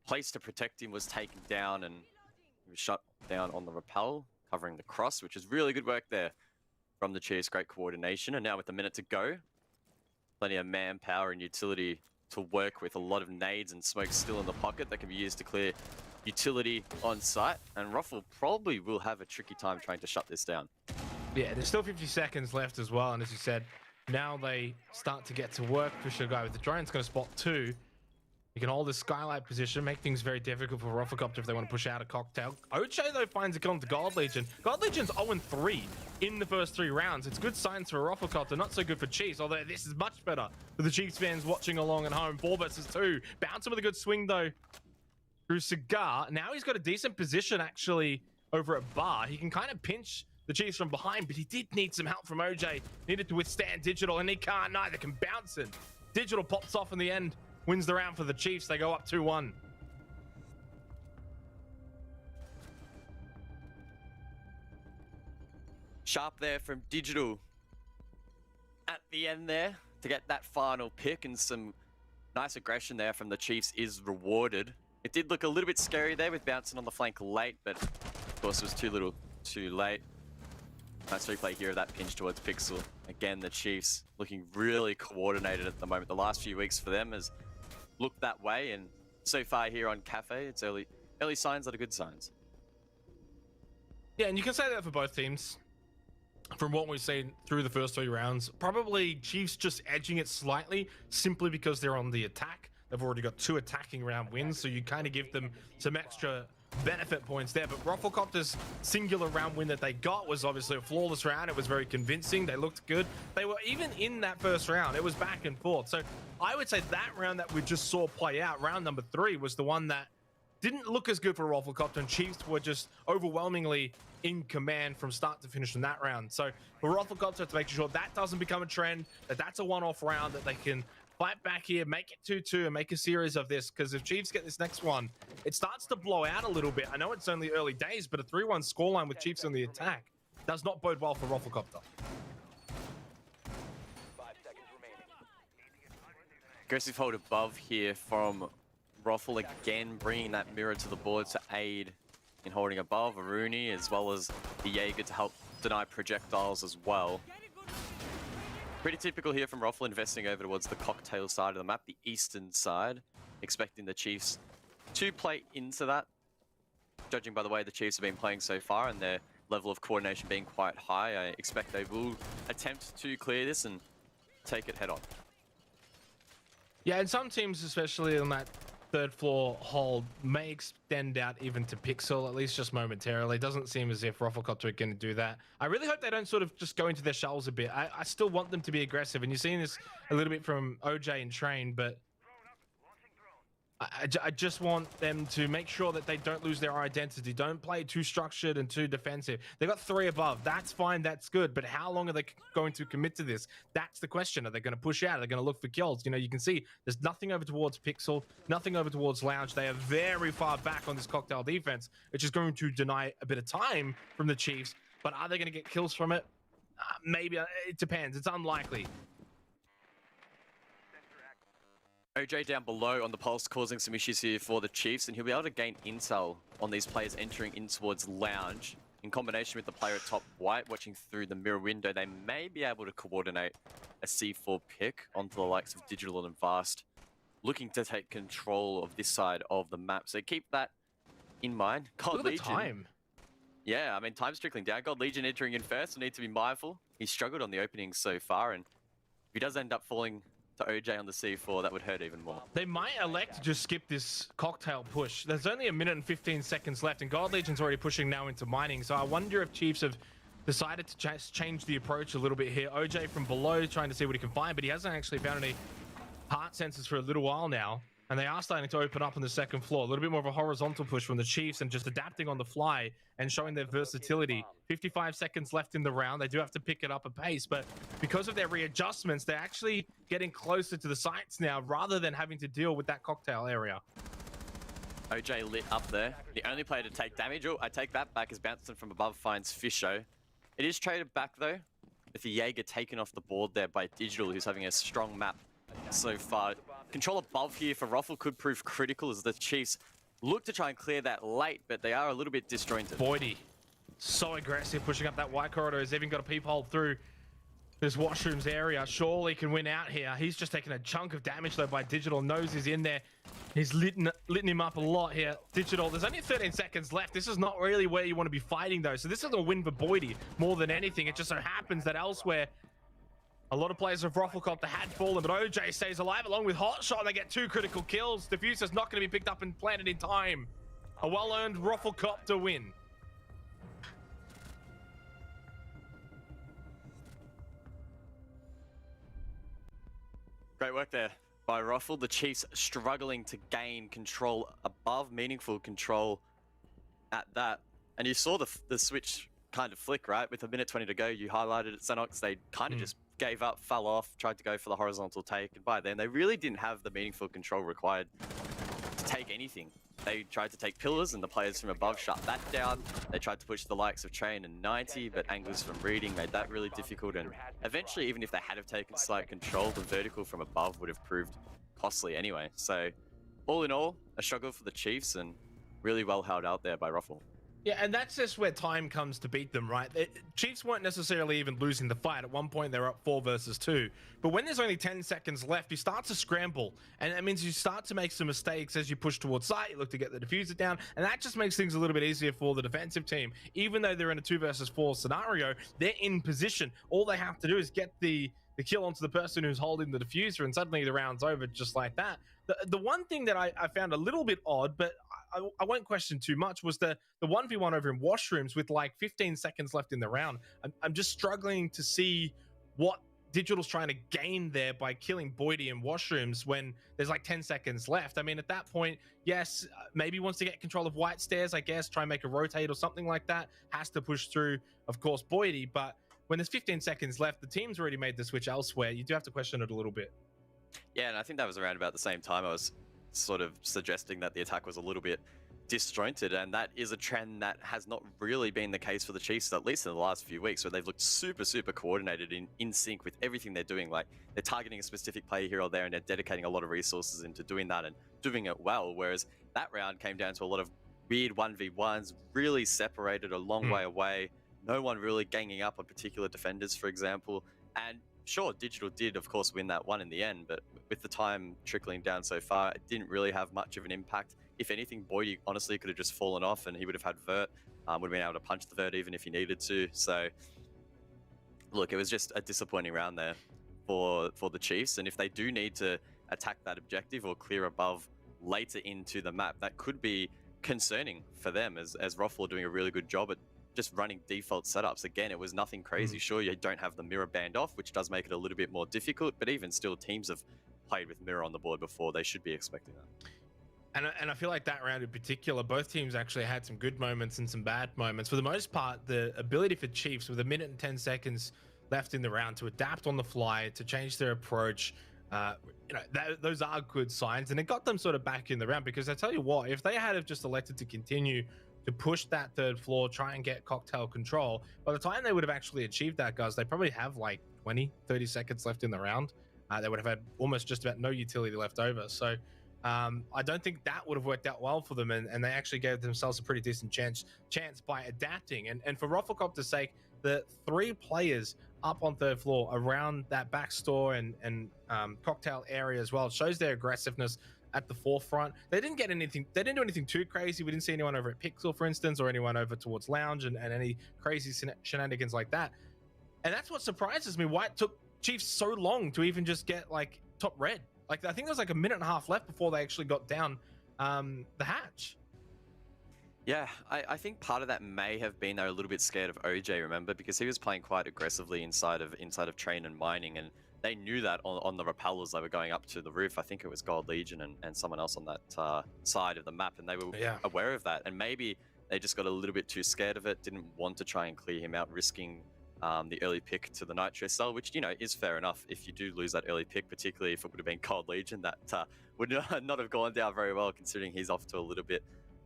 place to protect him was taken down, and he was shut down on the rappel, covering the cross, which is really good work there from the Chiefs. Great coordination. And now with a minute to go, plenty of manpower and utility to work with. A lot of nades and smoke still in the pocket that can be used to clear utility on site. And Ruffle probably will have a tricky time trying to shut this down. Yeah, there's still 50 seconds left as well. And as you said, now they start to get to work. Push a guy with the drone's going to spot 2. You can hold the skylight position, make things very difficult for Rufflecopter if they want to push out a cocktail. OJ, though, finds a kill to God Legion. God Legion's 0-3 in the first 3 rounds. It's good signs for Rufflecopter, not so good for Chiefs, although this is much better for the Chiefs fans watching along at home. 4 versus 2. Bouncing with a good swing, though, through Cigar. Now he's got a decent position, actually, over at bar. He can kind of pinch the Chiefs from behind, but he did need some help from OJ. Needed to withstand Digital, and he can't. Neither can Bouncing. Digital pops off in the end. Wins the round for the Chiefs. They go up 2-1. Sharp there from Digital at the end there to get that final pick, and some nice aggression there from the Chiefs is rewarded. It did look a little bit scary there with Bouncing on the flank late, but of course it was too little too late. Nice replay here of that pinch towards Pixel. Again, the Chiefs looking really coordinated at the moment. The last few weeks for them has looked that way, and so far here on Cafe, it's early signs that are good signs. Yeah, and you can say that for both teams. From what we've seen through the first 3 rounds, probably Chiefs just edging it slightly simply because they're on the attack. They've already got 2 attacking round wins, so you kind of give them some extra benefit points there. But Rufflecopter's singular round win that they got was obviously a flawless round. It was very convincing. They looked good. They were even in that first round. It was back and forth. So I would say that round that we just saw play out, round number 3, was the one that didn't look as good for Rufflecopter, and Chiefs were just overwhelmingly in command from start to finish in that round. So for Rufflecopter to make sure that doesn't become a trend, that's a one-off round, that they can fight back here, make it 2-2, and make a series of this, because if Chiefs get this next one, it starts to blow out a little bit. I know it's only early days, but a 3-1 scoreline with Chiefs on the attack does not bode well for Rufflecopter. 5 seconds remaining. Aggressive hold above here from Ruffle, again bringing that mirror to the board to aid in holding above. Rooney, as well as the Jaeger to help deny projectiles as well. Pretty typical here from Ruffle, investing over towards the cocktail side of the map, the eastern side, expecting the Chiefs to play into that. Judging by the way the Chiefs have been playing so far and their level of coordination being quite high, I expect they will attempt to clear this and take it head on. Yeah, and some teams, especially on that 3rd floor hold, may extend out even to Pixel, at least just momentarily. It doesn't seem as if Rufflecopter are going to do that. I really hope they don't sort of just go into their shells a bit. I still want them to be aggressive, and you're seeing this a little bit from OJ and Train, but I just want them to make sure that they don't lose their identity. Don't play too structured and too defensive. They got 3 above. That's fine. That's good. But how long are they going to commit to this? That's the question. Are they going to push out? Are they going to look for kills? You know, you can see there's nothing over towards Pixel, nothing over towards Lounge. They are very far back on this cocktail defense, which is going to deny a bit of time from the Chiefs. But are they going to get kills from it? Maybe. It depends. It's unlikely. OJ down below on the pulse, causing some issues here for the Chiefs, and he'll be able to gain intel on these players entering in towards Lounge. In combination with the player at top white, watching through the mirror window, they may be able to coordinate a C4 pick onto the likes of Digital and Vast, looking to take control of this side of the map. So keep that in mind. God Look at the Legion. time. Yeah, I mean, time's trickling down. God Legion entering in first will need to be mindful. He's struggled on the openings so far, and if he does end up falling to OJ on the C4, that would hurt even more. They might elect to just skip this cocktail push. There's only 1 minute and 15 seconds left, and God Legion's already pushing now into mining. So I wonder if Chiefs have decided to change the approach a little bit here. OJ from below trying to see what he can find, but he hasn't actually found any heart sensors for a little while now. And they are starting to open up on the second floor. A little bit more of a horizontal push from the Chiefs and just adapting on the fly and showing their versatility. 55 seconds left in the round. They do have to pick it up a pace, but because of their readjustments, they're actually getting closer to the sites now rather than having to deal with that cocktail area. OJ lit up there. The only player to take damage. Oh, I take that back as Bouncing from above finds Fisho. It is traded back though, with the Jaeger taken off the board there by Digital, who's having a strong map so far. Control above here for Ruffle could prove critical as the Chiefs look to try and clear that late, but they are a little bit disjointed. Boydie, so aggressive, pushing up that white corridor. He's even got a peephole through this washrooms area. Surely can win out here. He's just taking a chunk of damage though by Digital. Knows he's in there. He's litting him up a lot here. Digital, there's only 13 seconds left. This is not really where you want to be fighting though. So this is a win for Boydie more than anything. It just so happens that elsewhere, a lot of players of Rufflecopter had fallen, but OJ stays alive along with Hotshot. They get 2 critical kills. Diffuser's not going to be picked up and planted in time. A well-earned Rufflecopter win. Great work there by Ruffle. The Chiefs struggling to gain control above, meaningful control at that. And you saw the switch kind of flick, right? With 1:20 to go, you highlighted it, Xenox. They kind of just gave up, fell off, tried to go for the horizontal take, and by then they really didn't have the meaningful control required to take anything. They tried to take pillars and the players from above shut that down. They tried to push the likes of Train and 90, but angles from reading made that really difficult, and eventually, even if they had have taken slight control, the vertical from above would have proved costly anyway. So all in all, a struggle for the Chiefs and really well held out there by Ruffle. Yeah, and that's just where time comes to beat them, right? Chiefs weren't necessarily even losing the fight. At one point, they're up 4 versus 2. But when there's only 10 seconds left, you start to scramble. And that means you start to make some mistakes as you push towards site. You look to get the diffuser down. And that just makes things a little bit easier for the defensive team. Even though they're in a 2 versus 4 scenario, they're in position. All they have to do is get the kill onto the person who's holding the diffuser, and suddenly the round's over just like that. The one thing that I found a little bit odd, but I won't question too much, was the 1v1 over in washrooms with like 15 seconds left in the round. I'm just struggling to see what Digital's trying to gain there by killing Boydie in washrooms when there's like 10 seconds left. I mean, at that point, yes, maybe wants to get control of white stairs, I guess, try and make a rotate or something like that. Has to push through, of course, Boydie, but when there's 15 seconds left, the team's already made the switch elsewhere. You do have to question it a little bit. Yeah, and I think that was around about the same time I was sort of suggesting that the attack was a little bit disjointed, and that is a trend that has not really been the case for the Chiefs, at least in the last few weeks, where they've looked super coordinated, in sync with everything they're doing. Like, they're targeting a specific player here or there, and they're dedicating a lot of resources into doing that and doing it well, whereas that round came down to a lot of weird 1v1s, really separated a long way away, no one really ganging up on particular defenders, for example. And sure, Digital did, of course, win that one in the end, but with the time trickling down so far, it didn't really have much of an impact. If anything, Boydie honestly could have just fallen off and he would have had Vert, would have been able to punch the Vert even if he needed to. So, look, it was just a disappointing round there for the Chiefs. And if they do need to attack that objective or clear above later into the map, that could be concerning for them, as Ruffle are doing a really good job at just running default setups. Again, it was nothing crazy. Sure, you don't have the mirror band off, which does make it a little bit more difficult, but even still, teams have played with mirror on the board before. They should be expecting that. And I feel like that round in particular, both teams actually had some good moments and some bad moments. For the most part, the ability for Chiefs with 1 minute and 10 seconds left in the round to adapt on the fly, to change their approach, those are good signs. And it got them sort of back in the round, because I tell you what, if they had have just elected to continue to push that third floor, try and get cocktail control, by the time they would have actually achieved that, guys, they probably have like 20-30 seconds left in the round. They would have had almost just about no utility left over. So I don't think that would have worked out well for them, and they actually gave themselves a pretty decent chance by adapting. And for Rufflecopter's sake, the 3 players up on third floor around that back store and cocktail area as well shows their aggressiveness at the forefront. They didn't do anything too crazy. We didn't see anyone over at Pixel, for instance, or anyone over towards Lounge and any crazy shenanigans like that. And that's what surprises me, why it took Chiefs so long to even just get like top red. Like, I think there was like a minute and a half left before they actually got down the hatch. Yeah, I think part of that may have been they're a little bit scared of OJ, remember? Because he was playing quite aggressively inside of train and mining, and they knew that on the rappellers they were going up to the roof. I think it was God Legion and someone else on that side of the map, and they were aware of that. And maybe they just got a little bit too scared of it, didn't want to try and clear him out, risking the early pick to the Nitro Cell, which, you know, is fair enough. If you do lose that early pick, particularly if it would have been God Legion, that would not have gone down very well, considering he's off to a little bit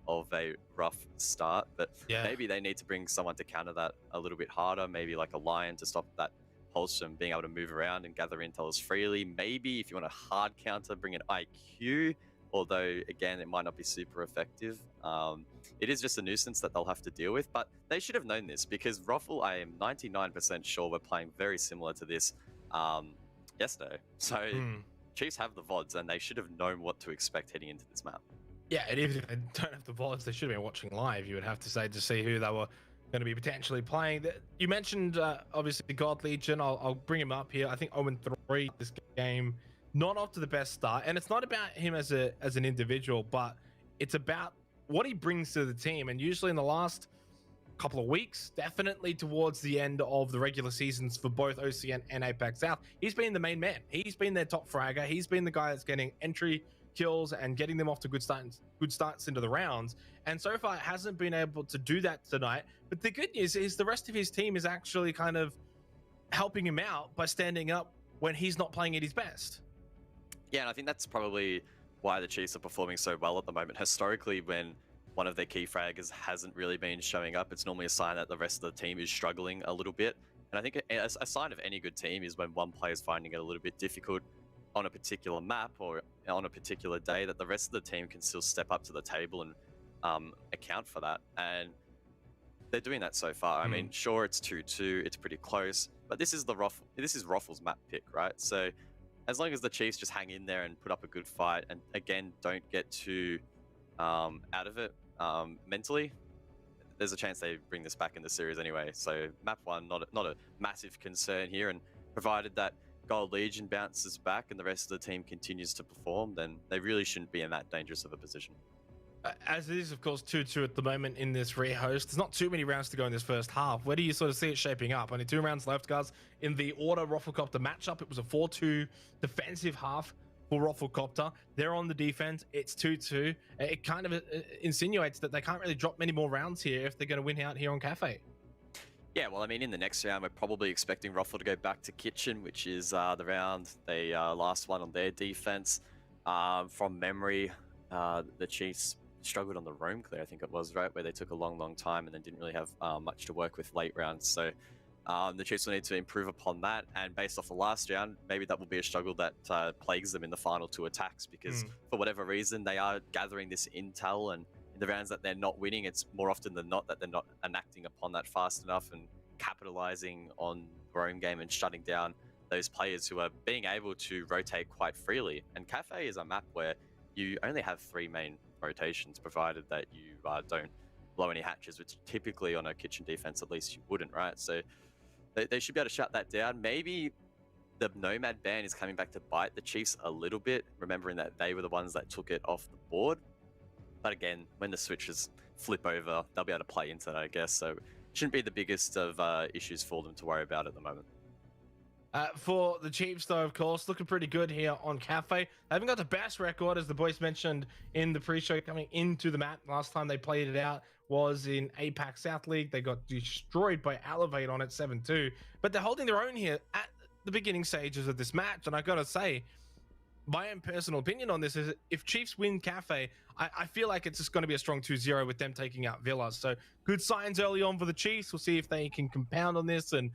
of a rough start. But maybe they need to bring someone to counter that a little bit harder, maybe like a Lion to stop that pulse from being able to move around and gather intels freely. Maybe if you want a hard counter, bring an IQ, although again it might not be super effective. It is just a nuisance that they'll have to deal with, but they should have known this, because Ruffle, I am 99% sure, were playing very similar to this yesterday. So Chiefs have the VODs and they should have known what to expect heading into this map. Yeah, and even if they don't have the VODs, they should have been watching live, you would have to say, to see who they were going to be potentially playing. You mentioned, obviously, God Legion. I'll bring him up here. I think 0-3 this game. Not off to the best start. And it's not about him as an individual, but it's about what he brings to the team. And usually in the last couple of weeks, definitely towards the end of the regular seasons for both OCN and APAC South, he's been the main man. He's been their top fragger. He's been the guy that's getting entry kills and getting them off to good starts into the rounds, and so far hasn't been able to do that tonight. But the good news is the rest of his team is actually kind of helping him out by standing up when he's not playing at his best. Yeah, and I think that's probably why the Chiefs are performing so well at the moment. Historically, when one of their key fraggers hasn't really been showing up, it's normally a sign that the rest of the team is struggling a little bit. And I think a sign of any good team is when one player is finding it a little bit difficult on a particular map or on a particular day, that the rest of the team can still step up to the table and account for that. And they're doing that so far. I mean, sure, it's 2-2, it's pretty close, but this is Ruffle's map pick, right? So as long as the Chiefs just hang in there and put up a good fight, and again, don't get too out of it mentally, there's a chance they bring this back in the series anyway. So map 1, not a massive concern here, and provided that Gold Legion bounces back and the rest of the team continues to perform, then they really shouldn't be in that dangerous of a position. As it is, of course, 2-2 at the moment in this rehost. There's not too many rounds to go in this first half. Where do you sort of see it shaping up? Only 2 rounds left, guys. In the Order Rufflecopter matchup, it was a 4-2 defensive half for Rufflecopter. They're on the defense. It's 2-2. It kind of insinuates that they can't really drop many more rounds here if they're going to win out here on Cafe. Yeah, well, I mean, in the next round, we're probably expecting Ruffle to go back to Kitchen, which is the round they last one on their defense. From memory, the Chiefs struggled on the roam clear, I think it was, right, where they took a long time and then didn't really have much to work with late rounds. So the Chiefs will need to improve upon that. And based off the last round, maybe that will be a struggle that plagues them in the final 2 attacks, because for whatever reason, they are gathering this intel, and in the rounds that they're not winning, it's more often than not that they're not enacting upon that fast enough and capitalizing on the roam game and shutting down those players who are being able to rotate quite freely. And Cafe is a map where you only have 3 main rotations, provided that you don't blow any hatches, which typically on a Kitchen defense at least you wouldn't, right? So they should be able to shut that down. Maybe the Nomad ban is coming back to bite the Chiefs a little bit, remembering that they were the ones that took it off the board. But again, when the switches flip over, they'll be able to play into that, I guess. So it shouldn't be the biggest of issues for them to worry about at the moment. For the Chiefs, though, of course, looking pretty good here on Cafe. They haven't got the best record, as the boys mentioned in the pre-show, coming into the map. Last time they played it out was in APAC South League. They got destroyed by Elevate on it 7-2. But they're holding their own here at the beginning stages of this match. And I got to say, my own personal opinion on this is, if Chiefs win Cafe, I feel like it's just going to be a strong 2-0 with them taking out Villas. So good signs early on for the Chiefs. We'll see if they can compound on this and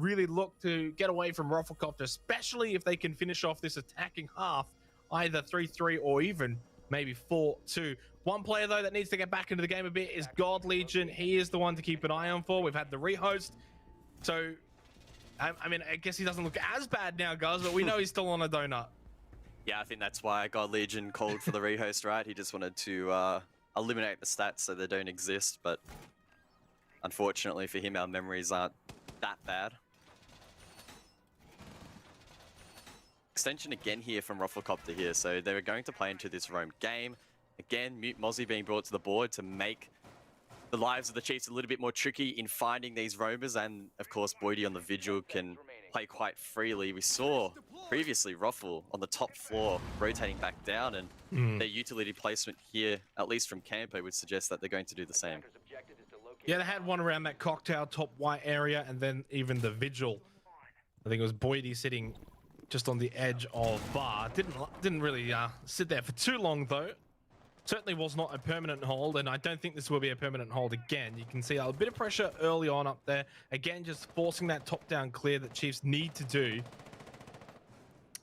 really look to get away from Rufflecopter, especially if they can finish off this attacking half, either 3-3 or even maybe 4-2. One player, though, that needs to get back into the game a bit is God Legion. He is the one to keep an eye on for. We've had the rehost. So, I mean, I guess he doesn't look as bad now, guys, but we know he's still on a donut. Yeah, I think that's why God Legion called for the rehost, right? He just wanted to eliminate the stats so they don't exist, but unfortunately for him, our memories aren't that bad. extension again here from Rufflecopter here. So they're going to play into this roam game. Again, Mute Mozzie being brought to the board to make the lives of the Chiefs a little bit more tricky in finding these roamers. And of course, Boydie on the Vigil can play quite freely. We saw previously Ruffle on the top floor rotating back down, and their utility placement here, at least from Campo, would suggest that they're going to do the same. Yeah, they had one around that cocktail top white area, and then even the Vigil. I think it was Boydie sitting just on the edge of bar. Didn't really sit there for too long though. Certainly was not a permanent hold, and I don't think this will be a permanent hold again. You can see a bit of pressure early on up there. Again, just forcing that top-down clear that Chiefs need to do.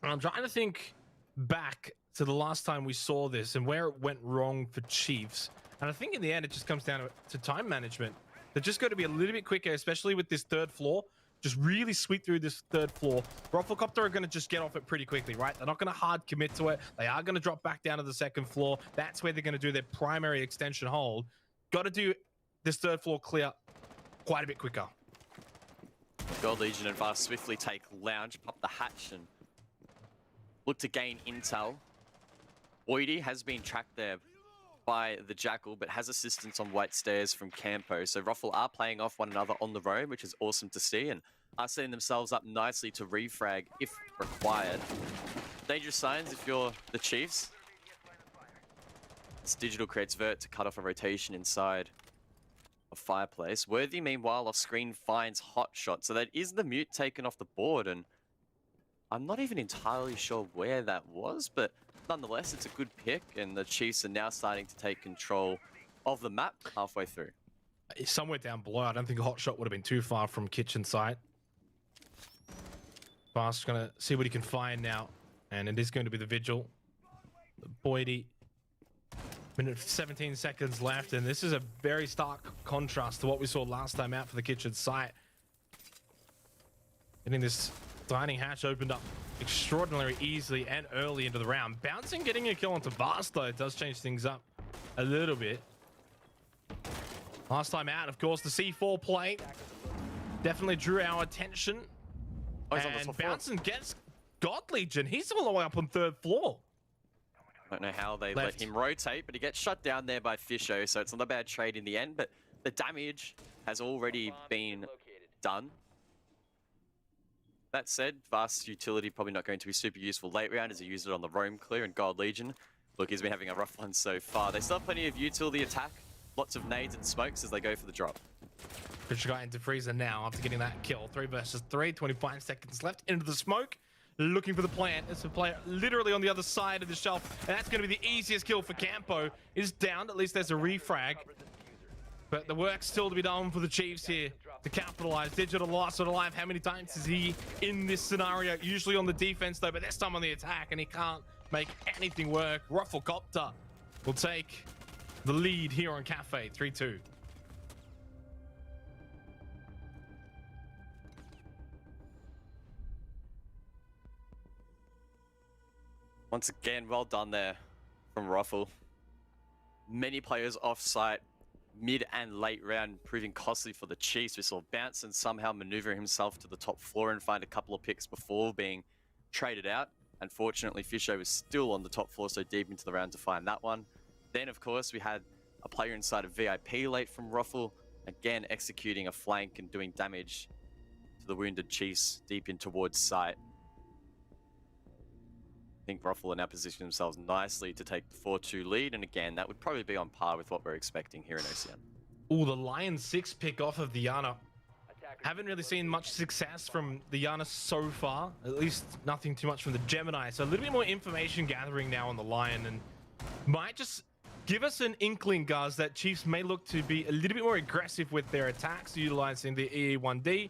And I'm trying to think back to the last time we saw this and where it went wrong for Chiefs. And I think in the end, it just comes down to time management. They're just going to be a little bit quicker, especially with this third floor. Just really sweep through this third floor. Rufflecopter are going to just get off it pretty quickly, right? They're not going to hard commit to it. They are going to drop back down to the second floor. That's where they're going to do their primary extension hold. Got to do this third floor clear quite a bit quicker. Gold Legion and Vast swiftly take Lounge, pop the hatch, and look to gain intel. Boydie has been tracked there by the Jackal, but has assistance on White Stairs from Campo. So Ruffle are playing off one another on the road, which is awesome to see, and are setting themselves up nicely to refrag if required. Dangerous signs if you're the Chiefs. This Digital creates Vert to cut off a rotation inside of Fireplace. Worthy, meanwhile, off screen finds Hot Shot. So that is the Mute taken off the board, and I'm not even entirely sure where that was, but nonetheless, it's a good pick, and the Chiefs are now starting to take control of the map halfway through. Somewhere down below. I don't think a hot shot would have been too far from kitchen site. Fast's going to see what he can find now, and it is going to be the Vigil. Boydie. Minute 17 seconds left, and this is a very stark contrast to what we saw last time out for the kitchen site. Getting this dining hatch opened up extraordinarily easily and early into the round. Bouncing, getting a kill onto Vast, though, does change things up a little bit. Last time out, of course, the C4 play definitely drew our attention. Oh, he's on the and top floor. Bouncing gets God Legion. He's all the way up on third floor. I don't know how they Left. let him rotate, but he gets shut down there by Fisho, so it's not a bad trade in the end, but the damage has already been done. That said, Vast's utility probably not going to be super useful late round as he used it on the roam clear and Gold Legion. Look, he's been having a rough one so far. They still have plenty of utility attack, lots of nades and smokes as they go for the drop. Fisher got into freezer now after getting that kill. 3 versus 3, 25 seconds left into the smoke. Looking for the plant. It's a player literally on the other side of the shelf, and that's going to be the easiest kill for Campo. Is down, at least there's a refrag. But the work's still to be done for the Chiefs here to capitalize. Digital lost on alive. How many times is he in this scenario? Usually on the defense though, but this time on the attack, and he can't make anything work. Rufflecopter will take the lead here on Cafe, 3-2. Once again, well done there from Ruffle. Many players off-site, mid and late round, proving costly for the Chiefs. We saw Bounce and somehow maneuver himself to the top floor and find a couple of picks before being traded out. Unfortunately, Fisho was still on the top floor, so deep into the round to find that one. Then, of course, we had a player inside of VIP late from Ruffle, again executing a flank and doing damage to the wounded Chiefs deep in towards site. I think Ruffle are now positioning themselves nicely to take the 4-2 lead, and again, that would probably be on par with what we're expecting here in OCN. Ooh, the Lion 6 pick off of the Yana. Haven't really seen much success from the Yana so far, at least nothing too much from the Gemini. So a little bit more information gathering now on the Lion, and might just give us an inkling, guys, that Chiefs may look to be a little bit more aggressive with their attacks, utilizing the EE1D.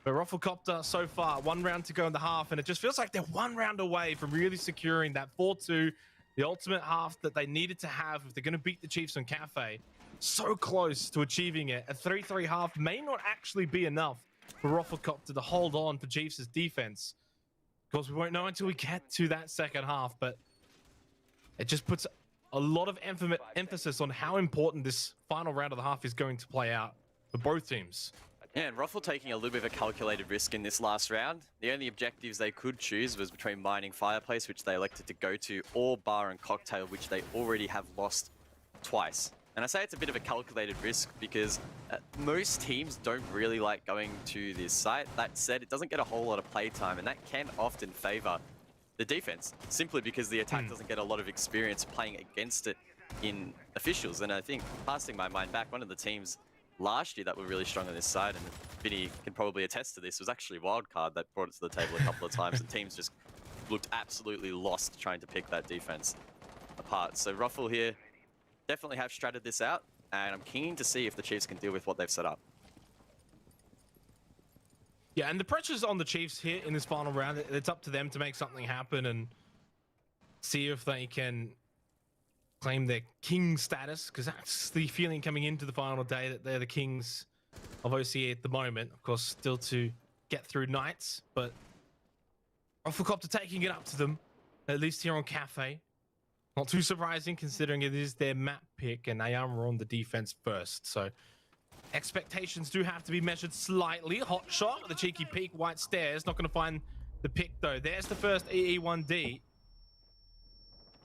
But Rufflecopter so far, 1 round to go in the half, and it just feels like they're 1 round away from really securing that 4-2, the ultimate half that they needed to have if they're going to beat the Chiefs on Cafe. So close to achieving it. A 3-3 half may not actually be enough for Rufflecopter to hold on for Chiefs' defense. Of course, we won't know until we get to that second half, but it just puts a lot of emphasis on how important this final round of the half is going to play out for both teams. Yeah, and Ruffle taking a little bit of a calculated risk in this last round. The only objectives they could choose was between Mining Fireplace, which they elected to go to, or Bar and Cocktail, which they already have lost twice. And I say it's a bit of a calculated risk because most teams don't really like going to this site. That said, it doesn't get a whole lot of playtime, and that can often favor the defense, simply because the attack doesn't get a lot of experience playing against it in officials. And I think, passing my mind back, one of the teams last year that were really strong on this side, and Vinny can probably attest to this, was actually Wildcard that brought it to the table a couple of times, and teams just looked absolutely lost trying to pick that defense apart. So Ruffle here definitely have stratted this out, and I'm keen to see if the Chiefs can deal with what they've set up. Yeah, and the pressure's on the Chiefs here in this final round. It's up to them to make something happen and see if they can claim their king status, because that's the feeling coming into the final day, that they're the kings of OCE at the moment. Of course, still to get through nights, but Rufflecopter taking it up to them, at least here on Cafe. Not too surprising considering it is their map pick and they are on the defense first. So expectations do have to be measured slightly. Hot shot with a cheeky peek, white stairs. Not going to find the pick though. There's the first EE1D.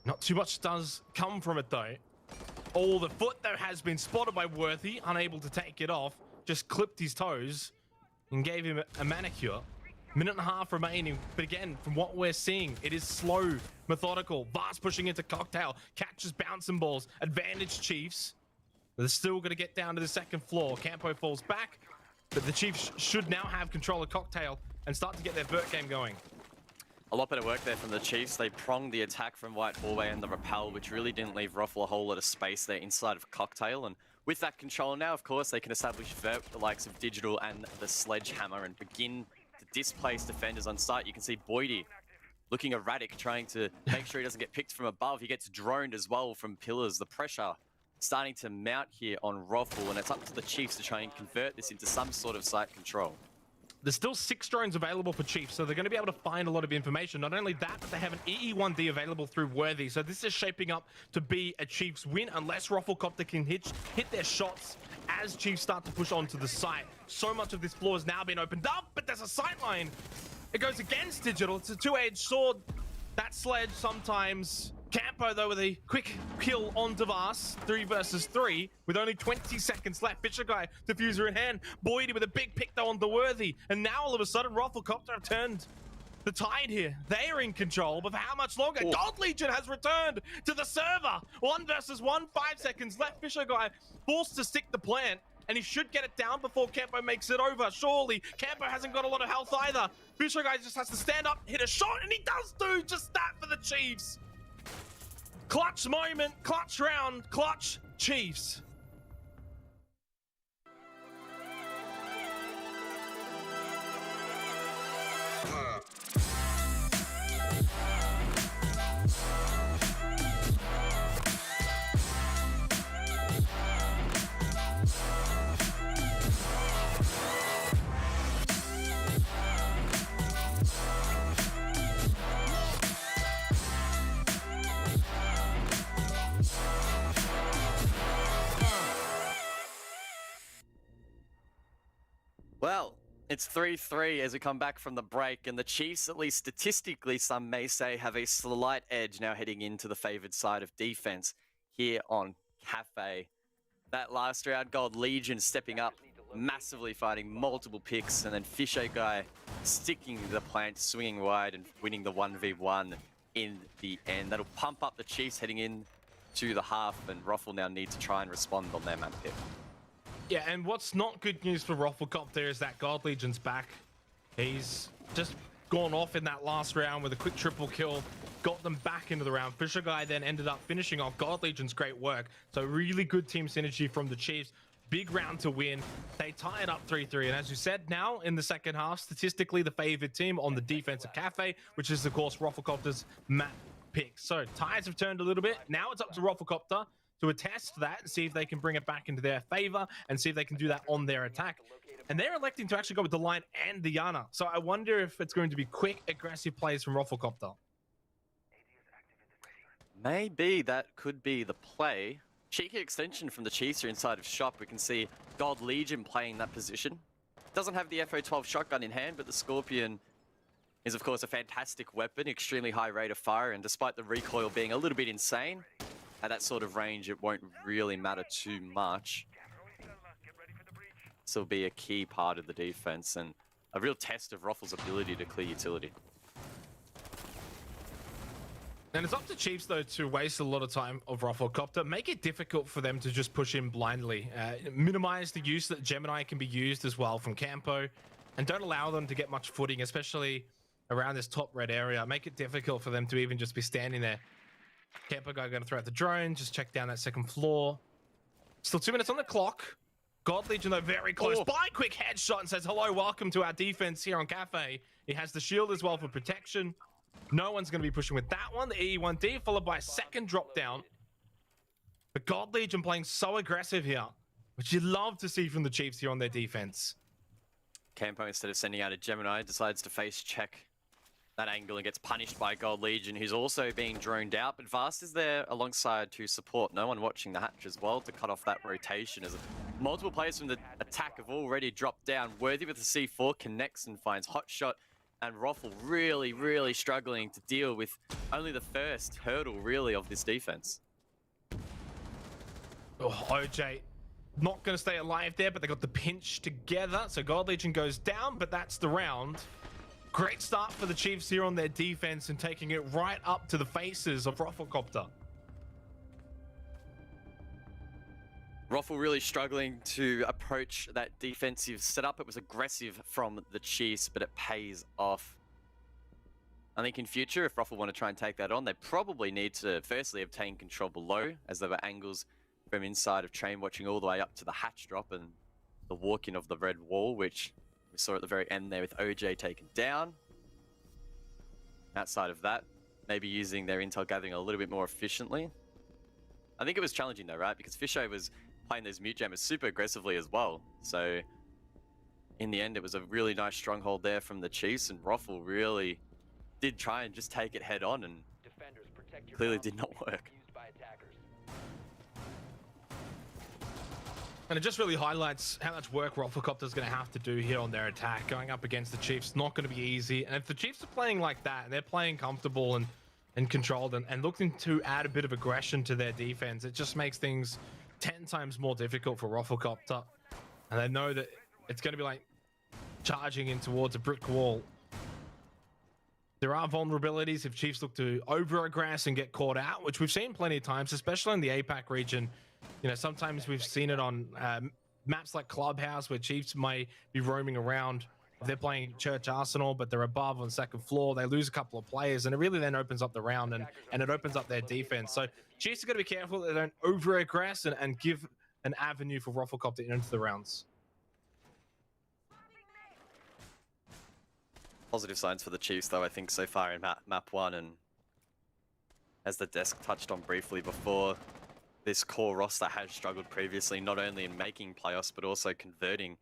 Not too much does come from it though. Oh, the foot though has been spotted by Worthy, unable to take it off. Just clipped his toes and gave him a manicure. Minute and a half remaining, but again, from what we're seeing, it is slow, methodical. Vast pushing into Cocktail, catches bouncing balls, advantage Chiefs. They're still going to get down to the second floor. Campo falls back, but the Chiefs should now have control of Cocktail and start to get their vert game going. A lot better work there from the Chiefs. They pronged the attack from White Hallway and the repel, which really didn't leave Ruffle a whole lot of space there inside of Cocktail. And with that control now, of course, they can establish vert with the likes of Digital and the Sledgehammer and begin to displace defenders on site. You can see Boydie looking erratic, trying to make sure he doesn't get picked from above. He gets droned as well from pillars. The pressure starting to mount here on Ruffle, and it's up to the Chiefs to try and convert this into some sort of site control. There's still 6 drones available for Chiefs, so they're going to be able to find a lot of information. Not only that, but they have an EE1D available through Worthy. So this is shaping up to be a Chiefs win unless Rufflecopter can hit their shots as Chiefs start to push onto the site. So much of this floor has now been opened up, but there's a sight line. It goes against Digital. It's a two-edged sword. That Sledge sometimes. Campo, though, with a quick kill on Devas, 3 versus 3, with only 20 seconds left. Fisher Guy, diffuser in hand. Boydie with a big pick, though, on the Worthy. And now, all of a sudden, Rufflecopter have turned the tide here. They are in control, but for how much longer? Oh. God Legion has returned to the server. 1 versus 1, 5 seconds left. Fisher Guy forced to stick the plant, and he should get it down before Campo makes it over. Surely, Campo hasn't got a lot of health either. Fisher Guy just has to stand up, hit a shot, and he does do just that for the Chiefs. Clutch moment, clutch round, clutch Chiefs. Well, it's 3-3 as we come back from the break, and the Chiefs, at least statistically, some may say, have a slight edge now heading into the favoured side of defence here on Cafe. That last round, God Legion stepping up, massively fighting multiple picks, and then Fisher Guy sticking the plant, swinging wide and winning the 1v1 in the end. That'll pump up the Chiefs heading in to the half, and Ruffle now need to try and respond on their map pick. Yeah, and what's not good news for Rufflecopter is that God Legion's back. He's just gone off in that last round with a quick triple kill, got them back into the round. Fisher Guy then ended up finishing off God Legion's great work. So really good team synergy from the Chiefs. Big round to win. They tie it up 3-3. And as you said, now in the second half, statistically the favored team on the defensive Cafe, which is of course Rufflecopter's map pick. So ties have turned a little bit. Now it's up to Rufflecopter to attest that and see if they can bring it back into their favor and see if they can do that on their attack. And they're electing to actually go with the line and the Yana. So I wonder if it's going to be quick, aggressive plays from Rufflecopter. Maybe that could be the play. Cheeky extension from the Chiefs are inside of shop. We can see God Legion playing that position. Doesn't have the FO12 shotgun in hand, but the Scorpion is, of course, a fantastic weapon, extremely high rate of fire, and despite the recoil being a little bit insane, at that sort of range, it won't really matter too much. This will be a key part of the defense and a real test of Ruffle's ability to clear utility. And it's up to Chiefs, though, to waste a lot of time of Rufflecopter. Make it difficult for them to just push in blindly. Minimize the use that Gemini can be used as well from Campo. And don't allow them to get much footing, especially around this top red area. Make it difficult for them to even just be standing there. Campo guy going to throw out the drone. Just check down that second floor. Still 2 minutes on the clock. God Legion, though, very close by. Quick headshot and says, hello, welcome to our defense here on Cafe. He has the shield as well for protection. No one's going to be pushing with that one. The E1D followed by a second drop down. But God Legion playing so aggressive here, which you love to see from the Chiefs here on their defense. Campo, instead of sending out a Gemini, decides to face check that angle and gets punished by God Legion, who's also being droned out. But Vast is there alongside to support. No one watching the hatch as well to cut off that rotation, as multiple players from the attack have already dropped down. Worthy with the C4 connects and finds Hotshot. And Ruffle really, really struggling to deal with only the first hurdle, really, of this defense. Oh, OJ not going to stay alive there, but they got the pinch together. So God Legion goes down, but that's the round. Great start for the Chiefs here on their defense and taking it right up to the faces of Rufflecopter. Ruffle really struggling to approach that defensive setup. It was aggressive from the Chiefs, but it pays off. I think in future, if Ruffle want to try and take that on, they probably need to firstly obtain control below, as there were angles from inside of train watching all the way up to the hatch drop and the walk-in of the red wall, which we saw at the very end there with OJ taken down. Outside of that, maybe using their intel gathering a little bit more efficiently. I think it was challenging though, right? Because Fisho was playing those mute jammers super aggressively as well. So in the end, it was a really nice stronghold there from the Chiefs, and Ruffle really did try and just take it head on, and clearly did not work. And it just really highlights how much work Rufflecopter's going to have to do here on their attack. Going up against the Chiefs, not going to be easy. And if the Chiefs are playing like that, and they're playing comfortable and controlled and looking to add a bit of aggression to their defense, it just makes things 10 times more difficult for Rufflecopter. And they know that it's going to be like charging in towards a brick wall. There are vulnerabilities if Chiefs look to over-aggress and get caught out, which we've seen plenty of times, especially in the APAC region. You know, sometimes we've seen it on maps like Clubhouse, where Chiefs may be roaming around. If they're playing Church Arsenal, but they're above on second floor, they lose a couple of players, and it really then opens up the round and it opens up their defense. So Chiefs are going to be careful that they don't over-aggress and give an avenue for Rufflecopter into the rounds. Positive signs for the Chiefs, though, I think, so far in map 1, and as the desk touched on briefly before, this core roster has struggled previously, not only in making playoffs, but also converting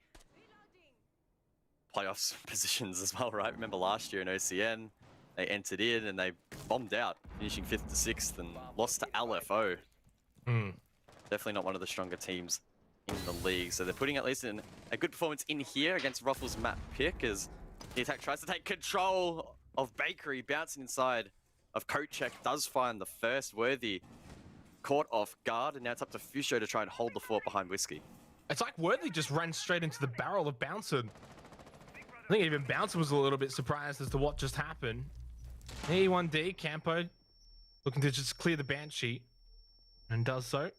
playoffs positions as well, right? Remember last year in OCN, they entered in and they bombed out, finishing 5th to 6th and lost to LFO. Definitely not one of the stronger teams in the league. So they're putting at least in a good performance in here against Ruffle's map pick, as the attack tries to take control of Bakery, bouncing inside of Kochek, does find the first. Worthy caught off guard, and now it's up to Fusho to try and hold the fort behind Whiskey. It's like Worthy just ran straight into the barrel of Bouncer. I think even Bouncer was a little bit surprised as to what just happened. E1D, Campo, looking to just clear the Banshee, and does so.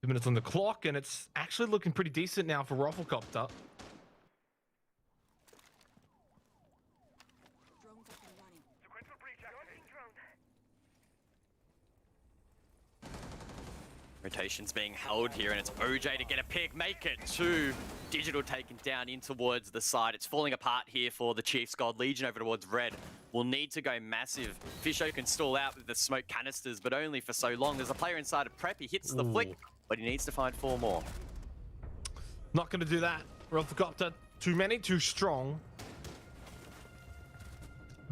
2 minutes on the clock, and it's actually looking pretty decent now for Rufflecopter. Rotation's being held here, and it's OJ to get a pick, make it 2. Digital taken down in towards the side. It's falling apart here for the Chiefs. God Legion over towards red will need to go massive. Fisho can stall out with the smoke canisters, but only for so long. There's a player inside of Prep. He hits the flick, but he needs to find 4 more. Not going to do that. Rufflecopter, too many, too strong.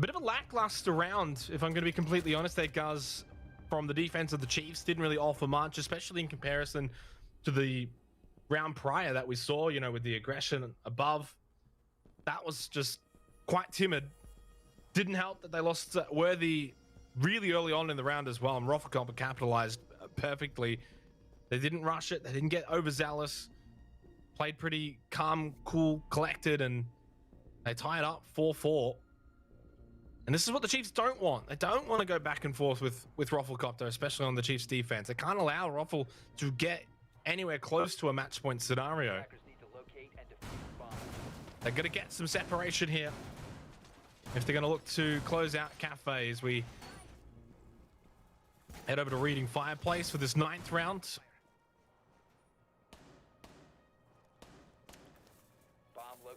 Bit of a lackluster round, if I'm going to be completely honest there, Guz. From the defense of the Chiefs, didn't really offer much, especially in comparison to the round prior that we saw, you know, with the aggression above, that was just quite timid. Didn't help that they lost Worthy really early on in the round as well, and Roffelkamp capitalized perfectly. They didn't rush it. They didn't get overzealous. Played pretty calm, cool, collected, and they tied up 4-4. And this is what the Chiefs don't want. They don't want to go back and forth with Roffelkopter, especially on the Chiefs defense. They can't allow Roffel to get anywhere close to a match point scenario. They're going to get some separation here if they're going to look to close out Cafe as we head over to Reading Fireplace for this 9th round.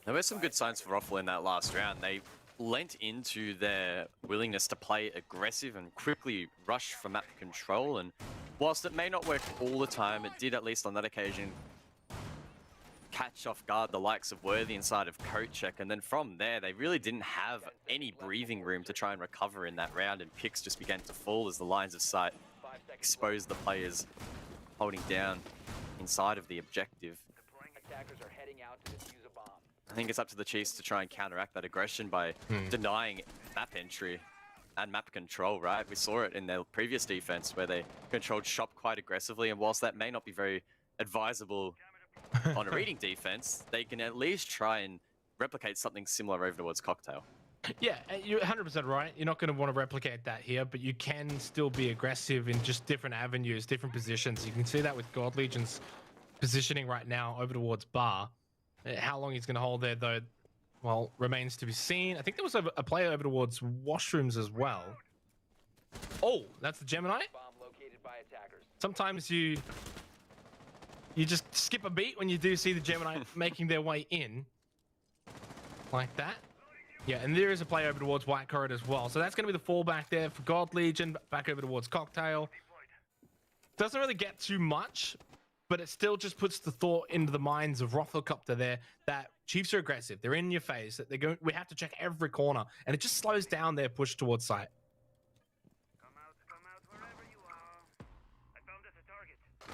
There were some good signs for Roffel in that last round. They lent into their willingness to play aggressive and quickly rush for map control, and whilst it may not work all the time, it did, at least on that occasion, catch off guard the likes of Worthy inside of Kochek, and then from there they really didn't have any breathing room to try and recover in that round, and picks just began to fall as the lines of sight exposed the players holding down inside of the objective. I think it's up to the Chiefs to try and counteract that aggression by denying map entry and map control, right? We saw it in their previous defense where they controlled shop quite aggressively, and whilst that may not be very advisable on a Reading defense, they can at least try and replicate something similar over towards Cocktail. Yeah, you're 100% right. You're not going to want to replicate that here, but you can still be aggressive in just different avenues, different positions. You can see that with God Legion's positioning right now over towards Bar. How long he's going to hold there, though, well, remains to be seen. I think there was a player over towards Washrooms as well. Oh, that's the Gemini? Sometimes you just skip a beat when you do see the Gemini making their way in. Like that. Yeah, and there is a player over towards White Corridor as well. So that's going to be the fallback there for God Legion. Back over towards Cocktail. Doesn't really get too much, but it still just puts the thought into the minds of Roffelkopter there that Chiefs are aggressive. They're in your face. That they're going. We have to check every corner, and it just slows down their push towards site.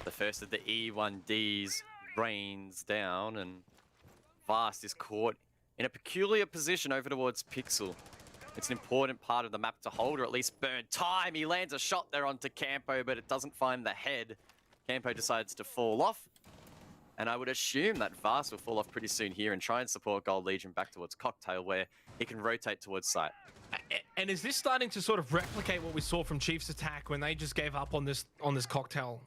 The first of the E1Ds rains down, and Vast is caught in a peculiar position over towards Pixel. It's an important part of the map to hold, or at least burn time. He lands a shot there onto Campo, but it doesn't find the head. Campo decides to fall off, and I would assume that Vast will fall off pretty soon here and try and support Gold Legion back towards Cocktail, where he can rotate towards site. And is this starting to sort of replicate what we saw from Chiefs attack when they just gave up on this Cocktail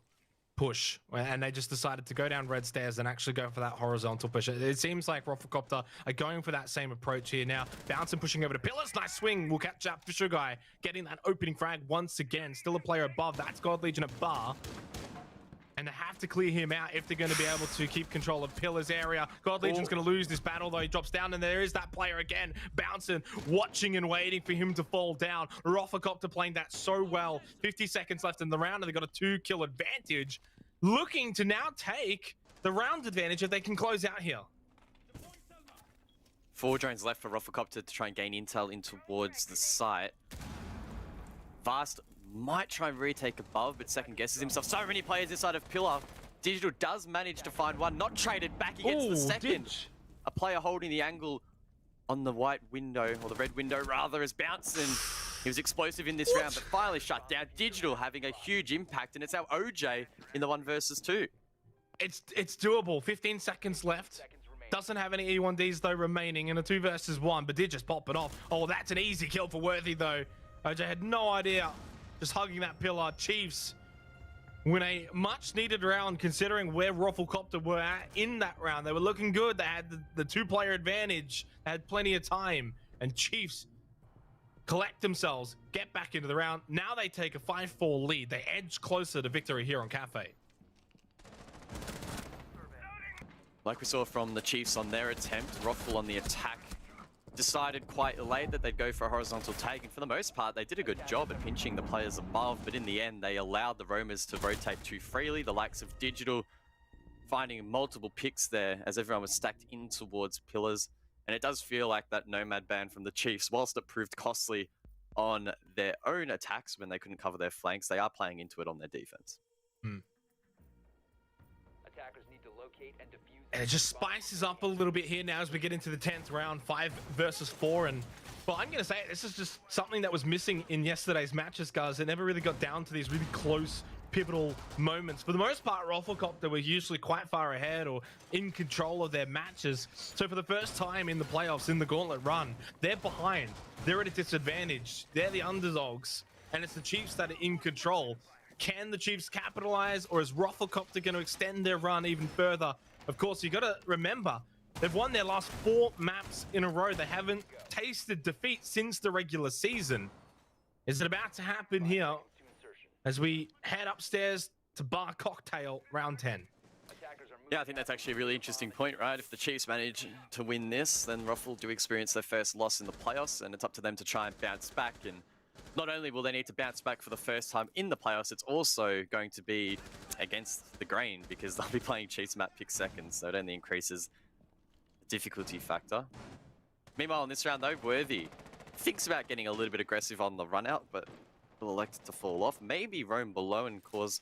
push, and they just decided to go down red stairs and actually go for that horizontal push? It seems like Roffelkopter are going for that same approach here now. Bouncing, pushing over to Pillars. Nice swing. We'll catch up. Fisher Guy getting that opening frag once again. Still a player above. That's God Legion at Bar. And they have to clear him out if they're going to be able to keep control of Pillars area. God Legion's going to lose this battle, though. He drops down, and there is that player again, bouncing, watching and waiting for him to fall down. Roffelkopter playing that so well. 50 seconds left in the round, and they've got a 2-kill advantage. Looking to now take the round advantage if they can close out here. 4 drones left for Roffelkopter to try and gain intel in towards the site. Vast might try and retake above, but second guesses himself. So many players inside of Pillar. Digital does manage to find one, not traded back against the second. A player holding the angle on the white window, or the red window rather, is bouncing. He was explosive in this round, but finally shut down. Digital having a huge impact, and it's our OJ in the 1 versus 2. It's doable. 15 seconds left. Doesn't have any E1Ds though remaining in a 2 versus 1, but did just pop it off. Oh, that's an easy kill for Worthy though. OJ had no idea. Just hugging that pillar. Chiefs win a much needed round considering where Roffelkopter were at in that round. They were looking good. They had the 2-player advantage. They had plenty of time, and Chiefs collect themselves, get back into the round. Now they take a 5-4 lead. They edge closer to victory here on Cafe. Like we saw from the Chiefs on their attempt, Roffel on the attack decided quite late that they'd go for a horizontal take, and for the most part they did a good job at pinching the players above, but in the end they allowed the roamers to rotate too freely. The likes of Digital finding multiple picks there as everyone was stacked in towards Pillars, and it does feel like that Nomad ban from the Chiefs, whilst it proved costly on their own attacks when they couldn't cover their flanks, they are playing into it on their defense. And it just spices up a little bit here now as we get into the 10th round, 5 versus 4. And, well, I'm going to say it, this is just something that was missing in yesterday's matches, guys. It never really got down to these really close, pivotal moments. For the most part, Rafflecopter were usually quite far ahead or in control of their matches. So for the first time in the playoffs, in the gauntlet run, they're behind. They're at a disadvantage. They're the underdogs. And it's the Chiefs that are in control. Can the Chiefs capitalize, or is Rafflecopter going to extend their run even further? Of course, you got to remember, they've won their last 4 maps in a row. They haven't tasted defeat since the regular season. Is it about to happen here as we head upstairs to Bar Cocktail round 10? Yeah, I think that's actually a really interesting point, right? If the Chiefs manage to win this, then Ruffle do experience their first loss in the playoffs, and it's up to them to try and bounce back. And not only will they need to bounce back for the first time in the playoffs, it's also going to be against the grain because they'll be playing Chiefs map pick second, so it only increases the difficulty factor. Meanwhile, in this round though, Worthy thinks about getting a little bit aggressive on the run out, but will elect to fall off. Maybe roam below and cause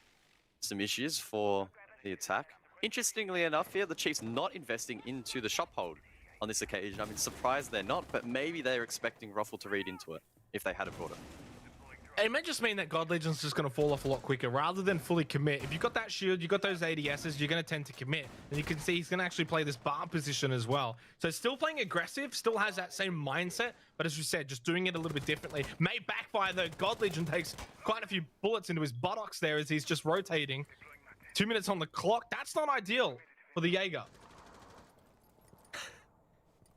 some issues for the attack. Interestingly enough here, the Chiefs not investing into the shop hold on this occasion. I mean, surprised they're not, but maybe they're expecting Ruffle to read into it if they had a brought it. It may just mean that God Legion's just going to fall off a lot quicker rather than fully commit. If you've got that shield, you've got those ADSs, you're going to tend to commit. And you can see he's going to actually play this bar position as well. So still playing aggressive, still has that same mindset, but as you said, just doing it a little bit differently. May backfire though. God Legion takes quite a few bullets into his buttocks there as he's just rotating. 2 minutes on the clock. That's not ideal for the Jaeger.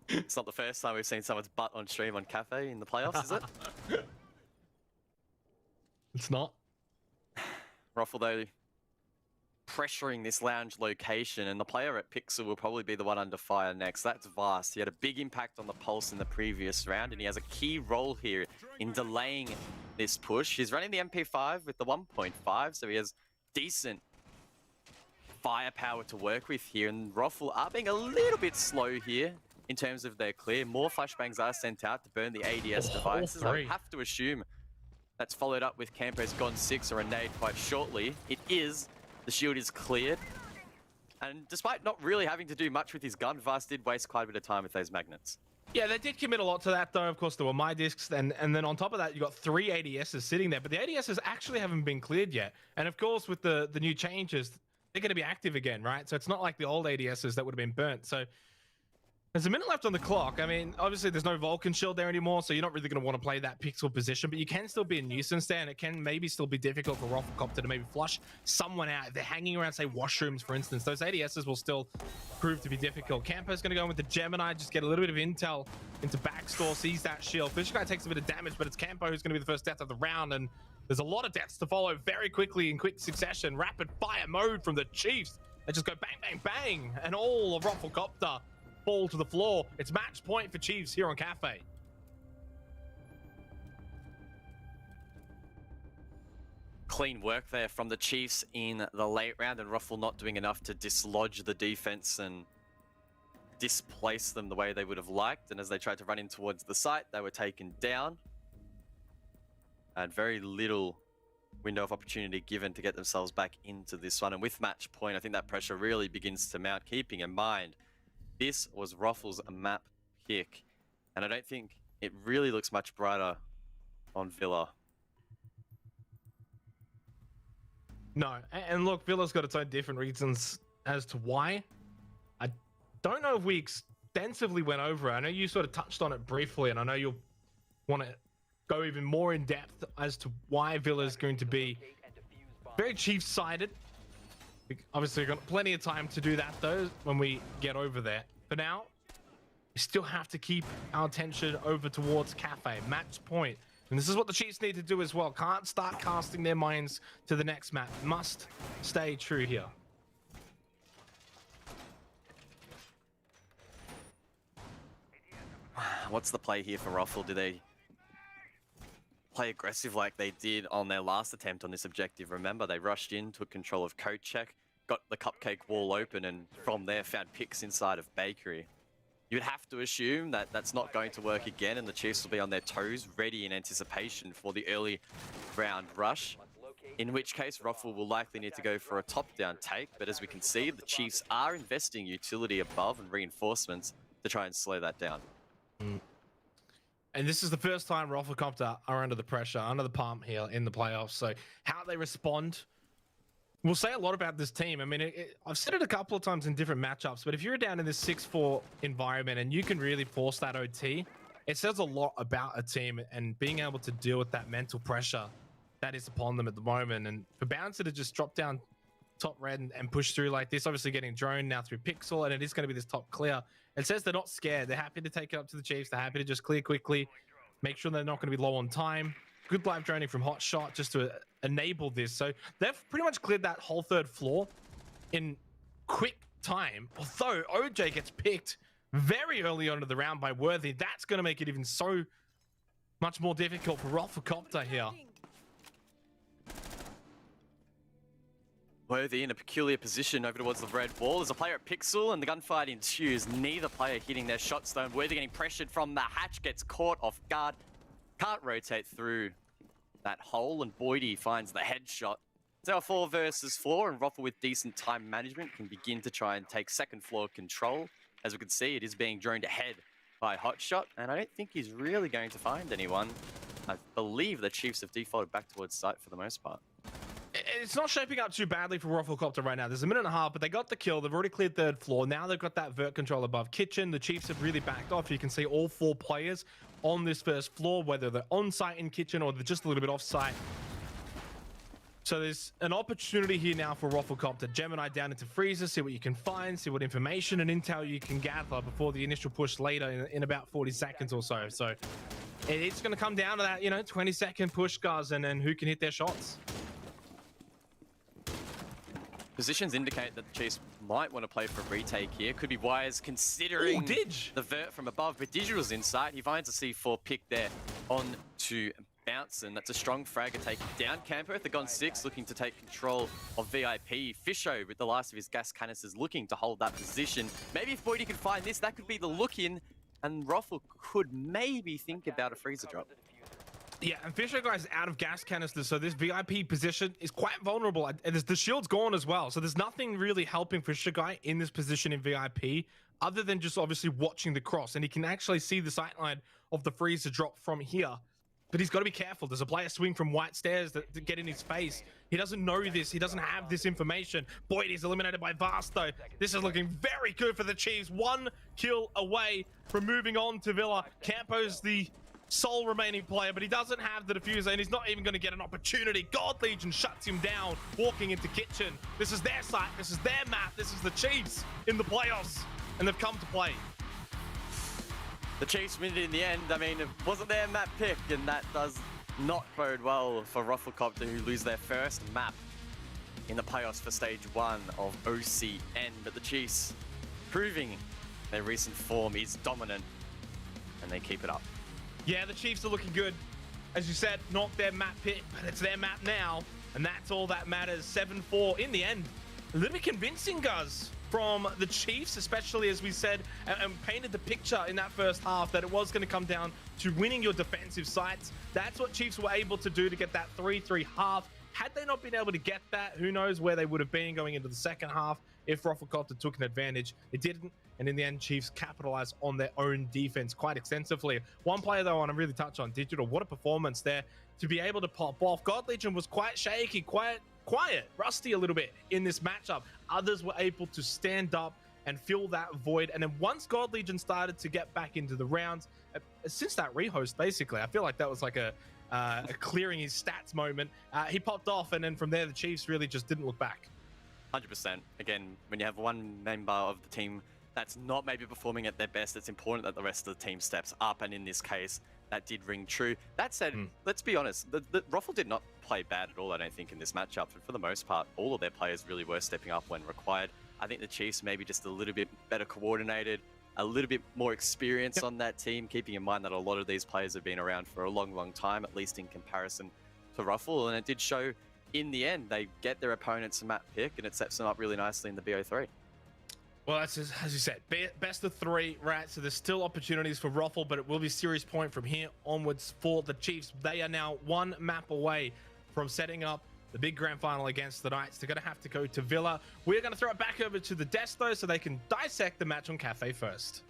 It's not the first time we've seen someone's butt on stream on Cafe in the playoffs, is it? It's not. Ruffle, though, pressuring this lounge location, and the player at Pixel will probably be the one under fire next. That's Vast. He had a big impact on the Pulse in the previous round, and he has a key role here in delaying this push. He's running the MP5 with the 1.5, so he has decent firepower to work with here, and Ruffle are being a little bit slow here in terms of their clear. More flashbangs are sent out to burn the ADS devices. I would have to assume that's followed up with Campo's Gone 6 or a nade quite shortly. It is. The shield is cleared. And despite not really having to do much with his gun, Vast did waste quite a bit of time with those magnets. Yeah, they did commit a lot to that, though. Of course, there were my discs, and then on top of that, you got 3 ADSs sitting there. But the ADSs actually haven't been cleared yet. And of course, with the new changes, they're going to be active again, right? So it's not like the old ADSs that would have been burnt. So there's a minute left on the clock. I mean, obviously there's no Vulcan shield there anymore, so you're not really going to want to play that pixel position, but you can still be a nuisance there, and it can maybe still be difficult for Rafflecopter to maybe flush someone out. If they're hanging around, say, washrooms, for instance, those ADSs will still prove to be difficult. Campo's going to go in with the Gemini, just get a little bit of intel into backstore, sees that shield. Fish Guy takes a bit of damage, but it's Campo who's going to be the first death of the round, and there's a lot of deaths to follow very quickly in quick succession. Rapid fire mode from the Chiefs. They just go bang, bang, bang, and all of Rafflecopter fall to the floor. It's match point for Chiefs here on Cafe. Clean work there from the Chiefs in the late round, and Ruffle not doing enough to dislodge the defense and displace them the way they would have liked. And as they tried to run in towards the site, they were taken down. And very little window of opportunity given to get themselves back into this one. And with match point, I think that pressure really begins to mount, keeping in mind this was Ruffle's map pick, and I don't think it really looks much brighter on Villa. No, and look, Villa's got its own different reasons as to why. I don't know if we extensively went over it. I know you sort of touched on it briefly, and I know you'll want to go even more in depth as to why Villa's going to be very Chiefs-sided. Obviously, we've got plenty of time to do that, though, when we get over there. For now, we still have to keep our attention over towards Cafe. Match point. And this is what the Chiefs need to do as well. Can't start casting their minds to the next map. Must stay true here. What's the play here for Ruffle? Do they play aggressive like they did on their last attempt on this objective? Remember, they rushed in, took control of Code Check, got the cupcake wall open, and from there found picks inside of Bakery. You'd have to assume that that's not going to work again, and the Chiefs will be on their toes, ready in anticipation for the early round rush. in which case Ruffle will likely need to go for a top-down take, but as we can see, the Chiefs are investing utility above and reinforcements to try and slow that down. And this is the first time Rufflecopter are under the pressure, under the pump here in the playoffs. So how they respond will say a lot about this team. I mean, I've said it a couple of times in different matchups, but if you're down in this 6-4 environment and you can really force that OT, it says a lot about a team and being able to deal with that mental pressure that is upon them at the moment. And for Bouncer to just drop down top red and push through like this, obviously getting drone now through Pixel, and it is going to be this top clear. It says they're not scared. They're happy to take it up to the Chiefs. They're happy to just clear quickly, make sure they're not going to be low on time. Good live droning from Hot Shot just to enable this. So they've pretty much cleared that whole third floor in quick time. Although OJ gets picked very early on in the round by Worthy. That's going to make it even so much more difficult for Rufflecopter here. Worthy in a peculiar position over towards the red wall. There's a player at Pixel and the gunfight ensues. Neither player hitting their shot stone. Worthy getting pressured from the hatch, gets caught off guard. Can't rotate through that hole, and Boydie finds the headshot. It's now 4 versus 4, and Ruffle with decent time management can begin to try and take second floor control. As we can see, it is being droned ahead by Hotshot, and I don't think he's really going to find anyone. I believe the Chiefs have defaulted back towards site for the most part. It's not shaping up too badly for Rufflecopter right now. There's a minute and a half, but they got the kill. They've already cleared third floor. Now they've got that vert control above kitchen. The Chiefs have really backed off. You can see all 4 players on this first floor, whether they're on site in kitchen or they're just a little bit off site. So there's an opportunity here now for Rufflecopter. Gemini down into freezer, see what you can find, see what information and intel you can gather before the initial push later in about 40 seconds or so. So it's going to come down to that, 20-second push, guys, and then who can hit their shots. Positions indicate that the Chiefs might want to play for a retake here. Could be wise considering the vert from above, but Digital's inside. He finds a C4 pick there on to Bounce, and that's a strong fragger taking down Campo. The Gon 6 looking to take control of VIP. Fisho with the last of his gas canisters looking to hold that position. Maybe if Boydie can find this, that could be the look in, and Ruffle could maybe think about a freezer drop. Yeah, and Fisher guy's out of gas canisters, so this VIP position is quite vulnerable. And the shield's gone as well, so there's nothing really helping Fisher guy in this position in VIP, other than just obviously watching the cross. And he can actually see the sightline of the freezer drop from here. But he's got to be careful. There's a player swing from white stairs that get in his face. He doesn't know this. He doesn't have this information. Boyd is eliminated by Vasto. This is looking very good for the Chiefs. 1 kill away from moving on to Villa. Campo's the sole remaining player, but he doesn't have the diffuser, and he's not even going to get an opportunity. God Legion shuts him down, walking into kitchen. This is their site. This is their map. This is the Chiefs in the playoffs, and they've come to play. The Chiefs win it in the end. I mean, it wasn't their map pick, and that does not bode well for Rufflecopter, who lose their first map in the playoffs for stage 1 of OCN. But the Chiefs proving their recent form is dominant, and they keep it up. Yeah, the Chiefs are looking good. As you said, not their map pick, but it's their map now, and that's all that matters. 7-4 in the end. A little bit convincing, Guz, from the Chiefs, especially as we said and painted the picture in that first half that it was going to come down to winning your defensive sites. That's what Chiefs were able to do to get that 3-3 half. Had they not been able to get that, who knows where they would have been going into the second half if Rufflecopter took an advantage. It didn't, and in the end, Chiefs capitalized on their own defense quite extensively. One player, though, I want to really touch on, Digital. What a performance there to be able to pop off. God Legion was quite shaky, quiet, rusty a little bit in this matchup. Others were able to stand up and fill that void. And then once God Legion started to get back into the rounds, since that rehost, basically, I feel like that was like a clearing his stats moment. He popped off, and then from there, the Chiefs really just didn't look back. 100%. Again, when you have one member of the team that's not maybe performing at their best, it's important that the rest of the team steps up, and in this case, that did ring true. That said, let's be honest, the Ruffle did not play bad at all, I don't think, in this matchup. And for the most part, all of their players really were stepping up when required. I think the Chiefs maybe just a little bit better coordinated, a little bit more experience on that team, keeping in mind that a lot of these players have been around for a long time, at least in comparison to Ruffle. And it did show in the end, they get their opponents a map pick, and it sets them up really nicely in the BO3. Well, that's as you said, best of 3, right? So there's still opportunities for Ruffle, but it will be serious point from here onwards for the Chiefs. They are now 1 map away from setting up the big grand final against the Knights. They're going to have to go to Villa. We're going to throw it back over to the desk, though, so they can dissect the match on Cafe first.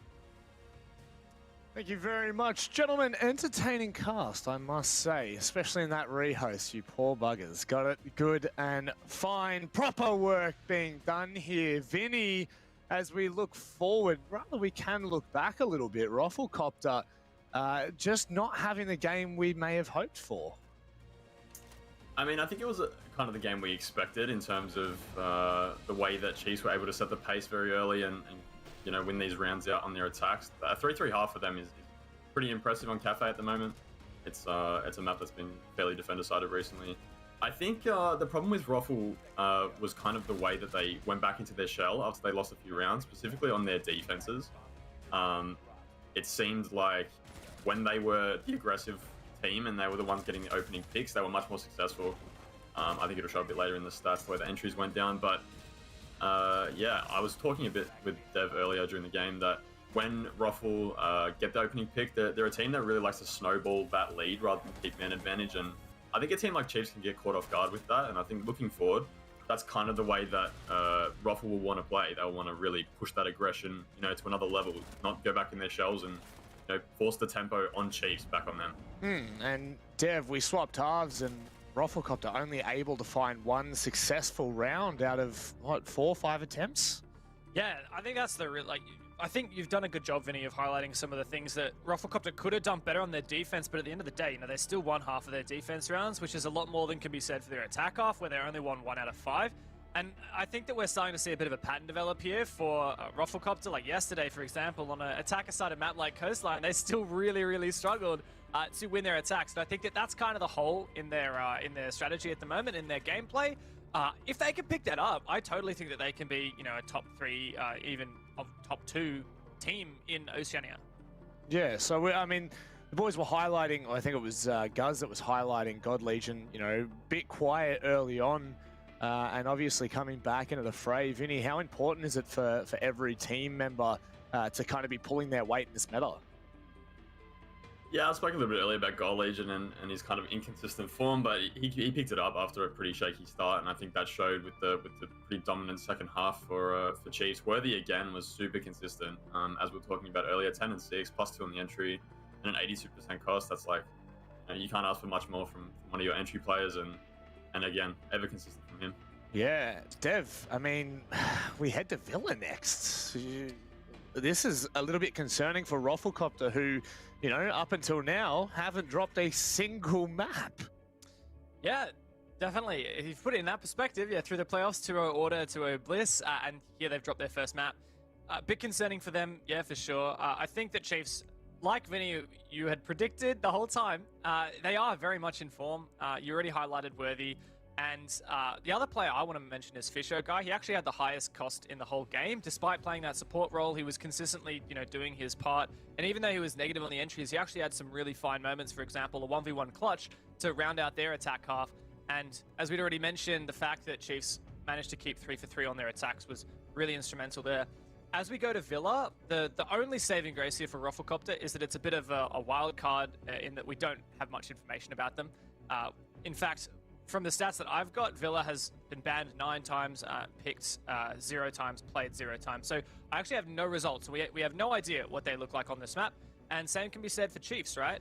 Thank you very much, gentlemen. Entertaining cast, I must say, especially in that rehost, you poor buggers. Got it good and fine. Proper work being done here. Vinny, as we look forward, rather we can look back a little bit. Rafflecopter just not having the game we may have hoped for. I mean, I think it was kind of the game we expected in terms of the way that Chiefs were able to set the pace very early and you know, win these rounds out on their attacks. A 3-3 half for them is pretty impressive on Cafe at the moment. It's a map that's been fairly defender-sided recently. I think the problem with Ruffle was kind of the way that they went back into their shell after they lost a few rounds, specifically on their defenses. It seemed like when they were the aggressive team and they were the ones getting the opening picks, they were much more successful. I think it'll show a bit later in the stats the way the entries went down, but yeah, I was talking a bit with Dev earlier during the game that when Ruffle get the opening pick, they're a team that really likes to snowball that lead rather than keep man advantage, and I think a team like Chiefs can get caught off guard with that, and I think looking forward, that's kind of the way that Ruffle will want to play. They'll want to really push that aggression, you know, to another level, not go back in their shells and, you know, force the tempo on Chiefs back on them. And Dev, we swapped halves and Rafflecopter only able to find one successful round out of, what, 4 or 5 attempts? Yeah, I think that's the real, like, I think you've done a good job, Vinny, of highlighting some of the things that Rafflecopter could have done better on their defense, but at the end of the day, you know, they still won half of their defense rounds, which is a lot more than can be said for their attack half, where they only won 1 out of 5. And I think that we're starting to see a bit of a pattern develop here for Rafflecopter. Like yesterday, for example, on an attacker-sided map like Coastline, they still really struggled to win their attacks. And I think that that's kind of the hole in their strategy at the moment, in their gameplay. If they can pick that up, I totally think that they can be, you know, a top 3, even of top 2 team in Oceania. Yeah, so I mean, the boys were highlighting, I think it was Guz that was highlighting God Legion, you know, bit quiet early on, and obviously coming back into the fray. Vinny, how important is it for every team member to kind of be pulling their weight in this meta? Yeah, I spoke a little bit earlier about Goal Legion and his kind of inconsistent form, but he picked it up after a pretty shaky start, and I think that showed with the pretty dominant second half for Chiefs. Worthy again was super consistent, as we were talking about earlier, 10 and 6, +2 on the entry, and an 82% cost. That's like, you know, you can't ask for much more from one of your entry players, and again, ever consistent from him. Yeah, Dev, I mean, we head to Villa next. This is a little bit concerning for Rafflecopter, who, you know, up until now, haven't dropped a single map. Yeah, definitely. If you put it in that perspective, yeah, through the playoffs, 2-0 Order, 2-0 Bliss, and here they've dropped their first map. A bit concerning for them, yeah, for sure. I think that Chiefs, like Vinny, you had predicted the whole time, they are very much in form. You already highlighted Worthy. And the other player I want to mention is Fisher Guy. He actually had the highest cost in the whole game. Despite playing that support role, he was consistently, you know, doing his part. And even though he was negative on the entries, he actually had some really fine moments. For example, a 1v1 clutch to round out their attack half. And as we'd already mentioned, the fact that Chiefs managed to keep 3 for 3 on their attacks was really instrumental there. As we go to Villa, the only saving grace here for Rafflecopter is that it's a bit of a wild card in that we don't have much information about them. In fact, from the stats that I've got, Villa has been banned 9 times, picked 0 times, played 0 times. So I actually have no results. We have no idea what they look like on this map. And same can be said for Chiefs, right?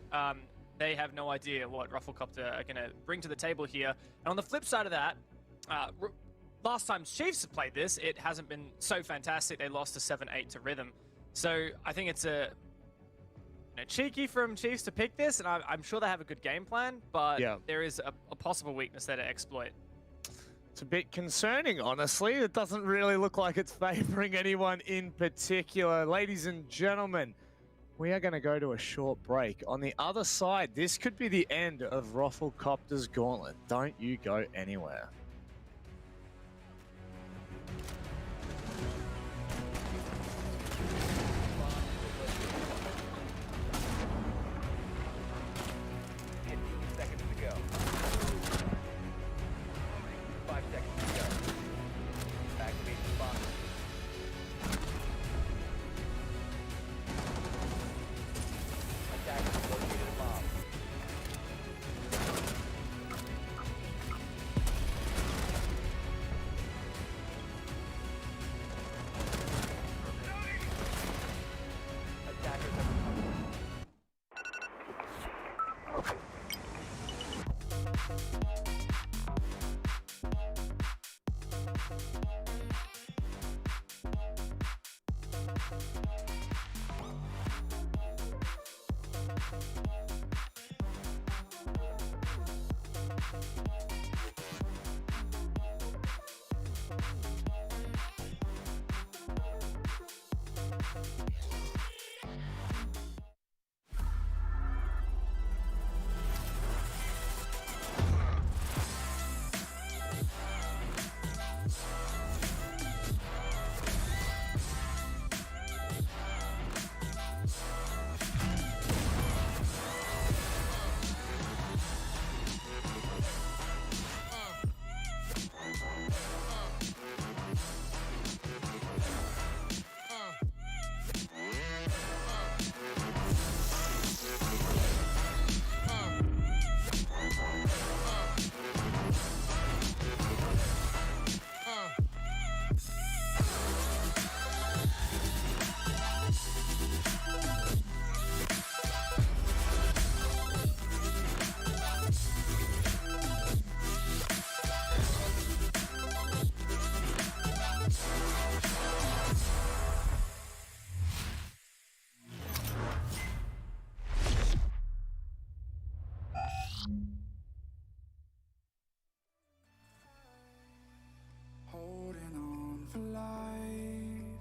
They have no idea what Rafflecopter are going to bring to the table here. And on the flip side of that, last time Chiefs have played this, it hasn't been so fantastic. They lost to 7-8 to Rhythm. So I think it's cheeky from Chiefs to pick this, and I'm sure they have a good game plan, but yeah, there is a possible weakness there to exploit. It's a bit concerning, honestly. It doesn't really look like it's favoring anyone in particular. Ladies and gentlemen, we are going to go to a short break. On the other side, this could be the end of Rafflecopter's gauntlet. Don't you go anywhere. Holding on for life,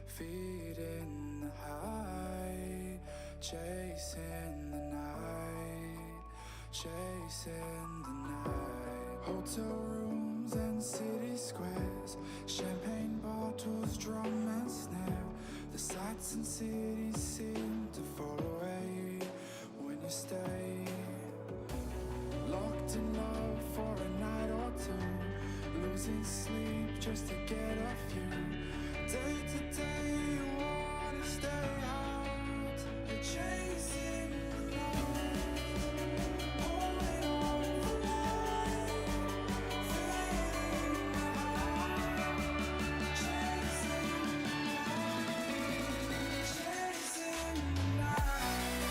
feet in the high, chasing the night, chasing the night. Hotel rooms and city squares, champagne bottles, drum and snare. The sights and cities seem to fall away when you stay. Locked in love for a night or two, losing sleep just to get off you. Day to day you wanna stay out, you're chasing the night, holding on for life, feeling the high, chasing the night, chasing the night,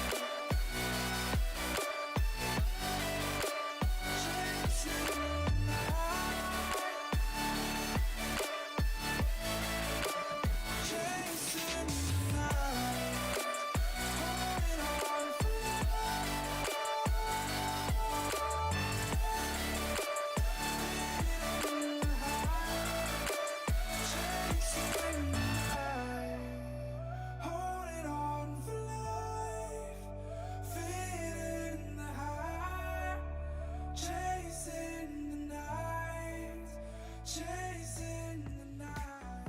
chasing the night. Chasing the night.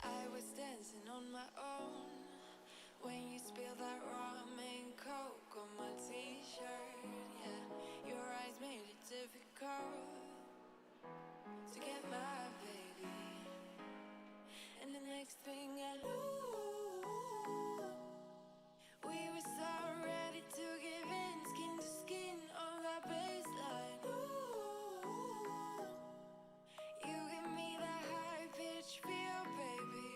I was dancing on my own when you spilled that rum and coke on my t-shirt. Yeah, your eyes made it difficult to get my baby. And the next thing I knew, we were so ready to give in, skin to skin on that baseline. Ooh, you give me that high pitch feel, baby.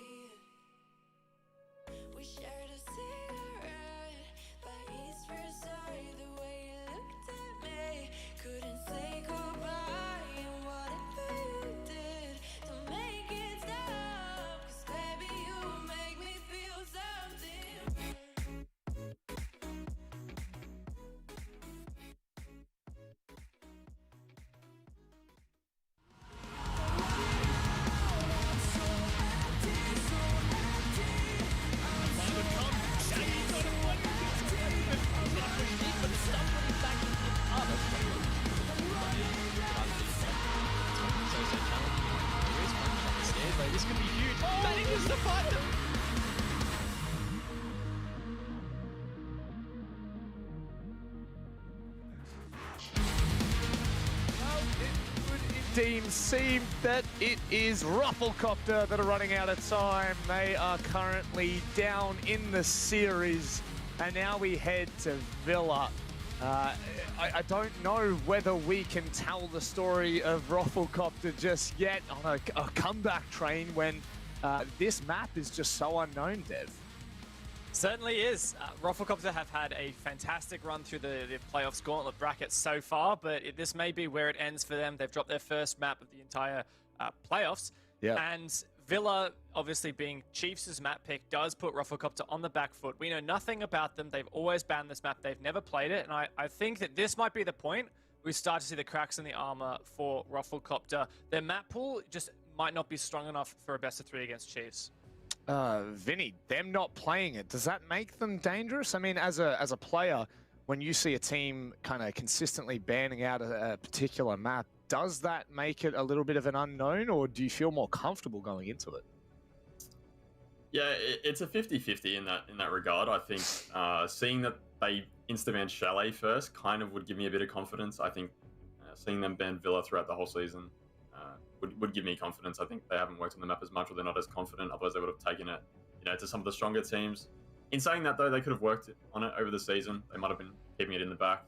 We shared a cigarette by East Versailles. The way you looked at me, couldn't say goodbye. And whatever you did to make it stop, 'cause baby you make me feel something. This could be huge. Manages to find them. Well, it would indeed seem that it is Rufflecopter that are running out of time. They are currently down in the series. And now we head to Villa. I don't know whether we can tell the story of Rufflecopter just yet on a comeback train when this map is just so unknown, Dev. Certainly is. Rufflecopter have had a fantastic run through the playoffs gauntlet bracket so far, but this may be where it ends for them. They've dropped their first map of the entire playoffs. Yeah. And Villa, obviously being Chiefs' map pick, does put Rufflecopter on the back foot. We know nothing about them. They've always banned this map. They've never played it. And I think that this might be the point we start to see the cracks in the armor for Rufflecopter. Their map pool just might not be strong enough for a best of 3 against Chiefs. Vinny, them not playing it, does that make them dangerous? I mean, as a player, when you see a team kind of consistently banning out a particular map, does that make it a little bit of an unknown, or do you feel more comfortable going into it? Yeah, it's a 50-50 in that regard. I think seeing that they insta-banned Chalet first kind of would give me a bit of confidence. I think seeing them ban Villa throughout the whole season would give me confidence. I think they haven't worked on the map as much, or they're not as confident. Otherwise, they would have taken it, to some of the stronger teams. In saying that, though, they could have worked on it over the season. They might have been keeping it in the back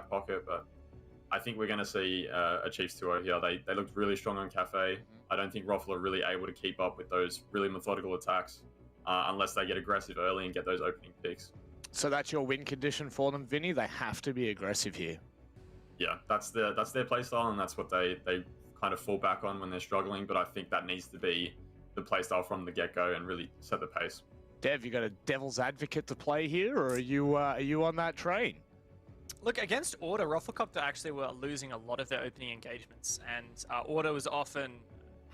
pocket. But I think we're going to see a Chiefs 2-0 here. They looked really strong on Cafe. I don't think Ruffle are really able to keep up with those really methodical attacks unless they get aggressive early and get those opening picks. So that's your win condition for them, Vinny. They have to be aggressive here. Yeah, that's their playstyle, and that's what they kind of fall back on when they're struggling. But I think that needs to be the playstyle from the get-go and really set the pace. Dev, you got a devil's advocate to play here, or are you on that train? Look, against Order, Rufflecopter actually were losing a lot of their opening engagements, and Order was often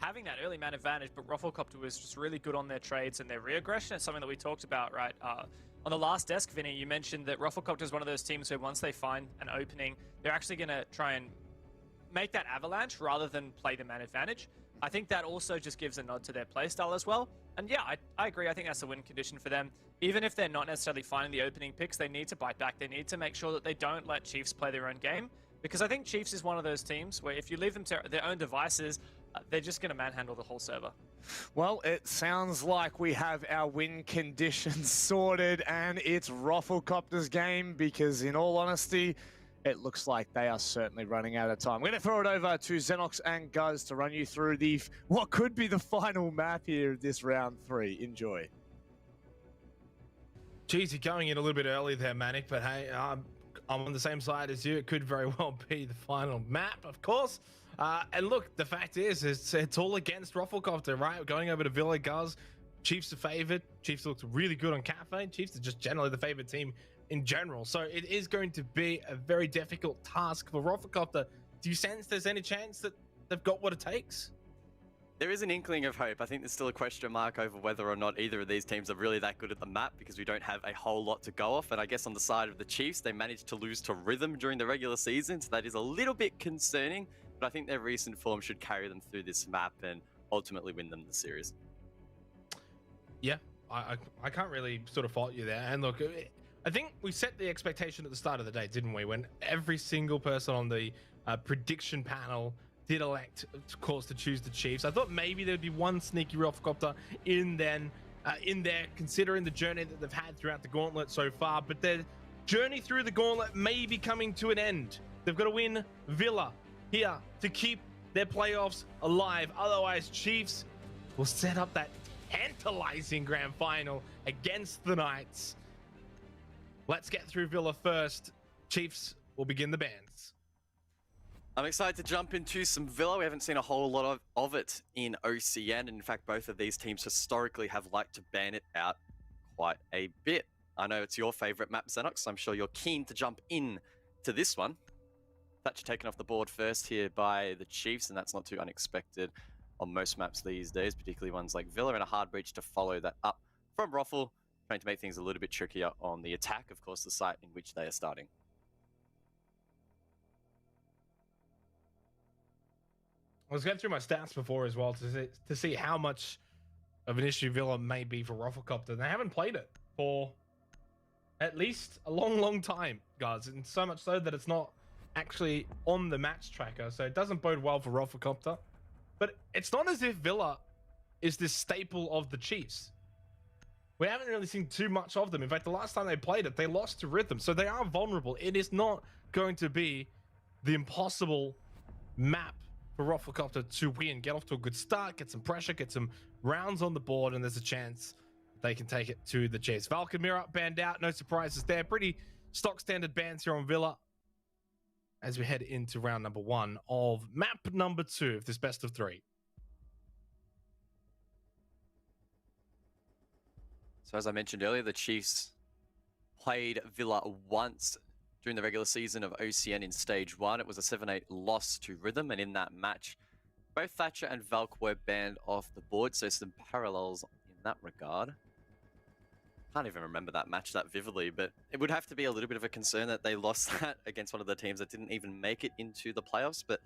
having that early man advantage, but Rufflecopter was just really good on their trades and their re-aggression. It's something that we talked about, right? On the last desk, Vinny, you mentioned that Rufflecopter is one of those teams where once they find an opening, they're actually going to try and make that avalanche rather than play the man advantage. I think that also just gives a nod to their playstyle as well. And yeah, I agree. I think that's a win condition for them. Even if they're not necessarily finding the opening picks, they need to bite back. They need to make sure that they don't let Chiefs play their own game. Because I think Chiefs is one of those teams where if you leave them to their own devices, they're just going to manhandle the whole server. Well, it sounds like we have our win conditions sorted, and it's Rufflecopter's game, because in all honesty, it looks like they are certainly running out of time. I'm going to throw it over to Xenox and Guz to run you through what could be the final map here of this round 3. Enjoy. Geez, you're going in a little bit early there, Manic, but hey, I'm on the same side as you. It could very well be the final map, of course. And look, the fact is, it's all against Rufflecopter, right? We're going over to Villa, Guz. Chiefs are favored. Chiefs looked really good on Cafe. Chiefs are just generally the favorite team in general. So it is going to be a very difficult task for Rufflecopter. Do you sense there's any chance that they've got what it takes? There is an inkling of hope. I think there's still a question mark over whether or not either of these teams are really that good at the map, because we don't have a whole lot to go off. And I guess on the side of the Chiefs, they managed to lose to Rhythm during the regular season, so that is a little bit concerning. But I think their recent form should carry them through this map and ultimately win them the series. Yeah, I can't really sort of fault you there. And look, I think we set the expectation at the start of the day, didn't we? When every single person on the prediction panel did elect, of course, to choose the Chiefs. I thought maybe there'd be one sneaky Rufflecopter in there, considering the journey that they've had throughout the gauntlet so far. But their journey through the gauntlet may be coming to an end. They've got to win Villa here to keep their playoffs alive. Otherwise, Chiefs will set up that tantalizing grand final against the Knights. Let's get through Villa first. Chiefs will begin the bans. I'm excited to jump into some Villa. We haven't seen a whole lot of it in OCN. And in fact, both of these teams historically have liked to ban it out quite a bit. I know it's your favorite map, Xenox, so I'm sure you're keen to jump in to this one. Thatcher taken off the board first here by the Chiefs, and that's not too unexpected on most maps these days, particularly ones like Villa, and a hard breach to follow that up from Ruffle, trying to make things a little bit trickier on the attack, of course, the site in which they are starting. I was going through my stats before as well to see how much of an issue Villa may be for Rufflecopter. They haven't played it for at least a long time, guys, and so much so that it's not actually on the match tracker, so it doesn't bode well for Rufflecopter. But it's not as if Villa is this staple of the Chiefs. We haven't really seen too much of them. In fact, the last time they played it, they lost to Rhythm. So they are vulnerable. It is not going to be the impossible map for Rufflecopter to win. Get off to a good start, get some pressure, get some rounds on the board, and there's a chance they can take it to the chase. Valkyrie Mirror banned out. No surprises there. Pretty stock standard bans here on Villa as we head into round number 1 of map number 2 of this best of 3. So as I mentioned earlier, the Chiefs played Villa once during the regular season of OCN in Stage 1. It was a 7-8 loss to Rhythm, and in that match, both Thatcher and Valk were banned off the board, so some parallels in that regard. Can't even remember that match that vividly, but it would have to be a little bit of a concern that they lost that against one of the teams that didn't even make it into the playoffs. But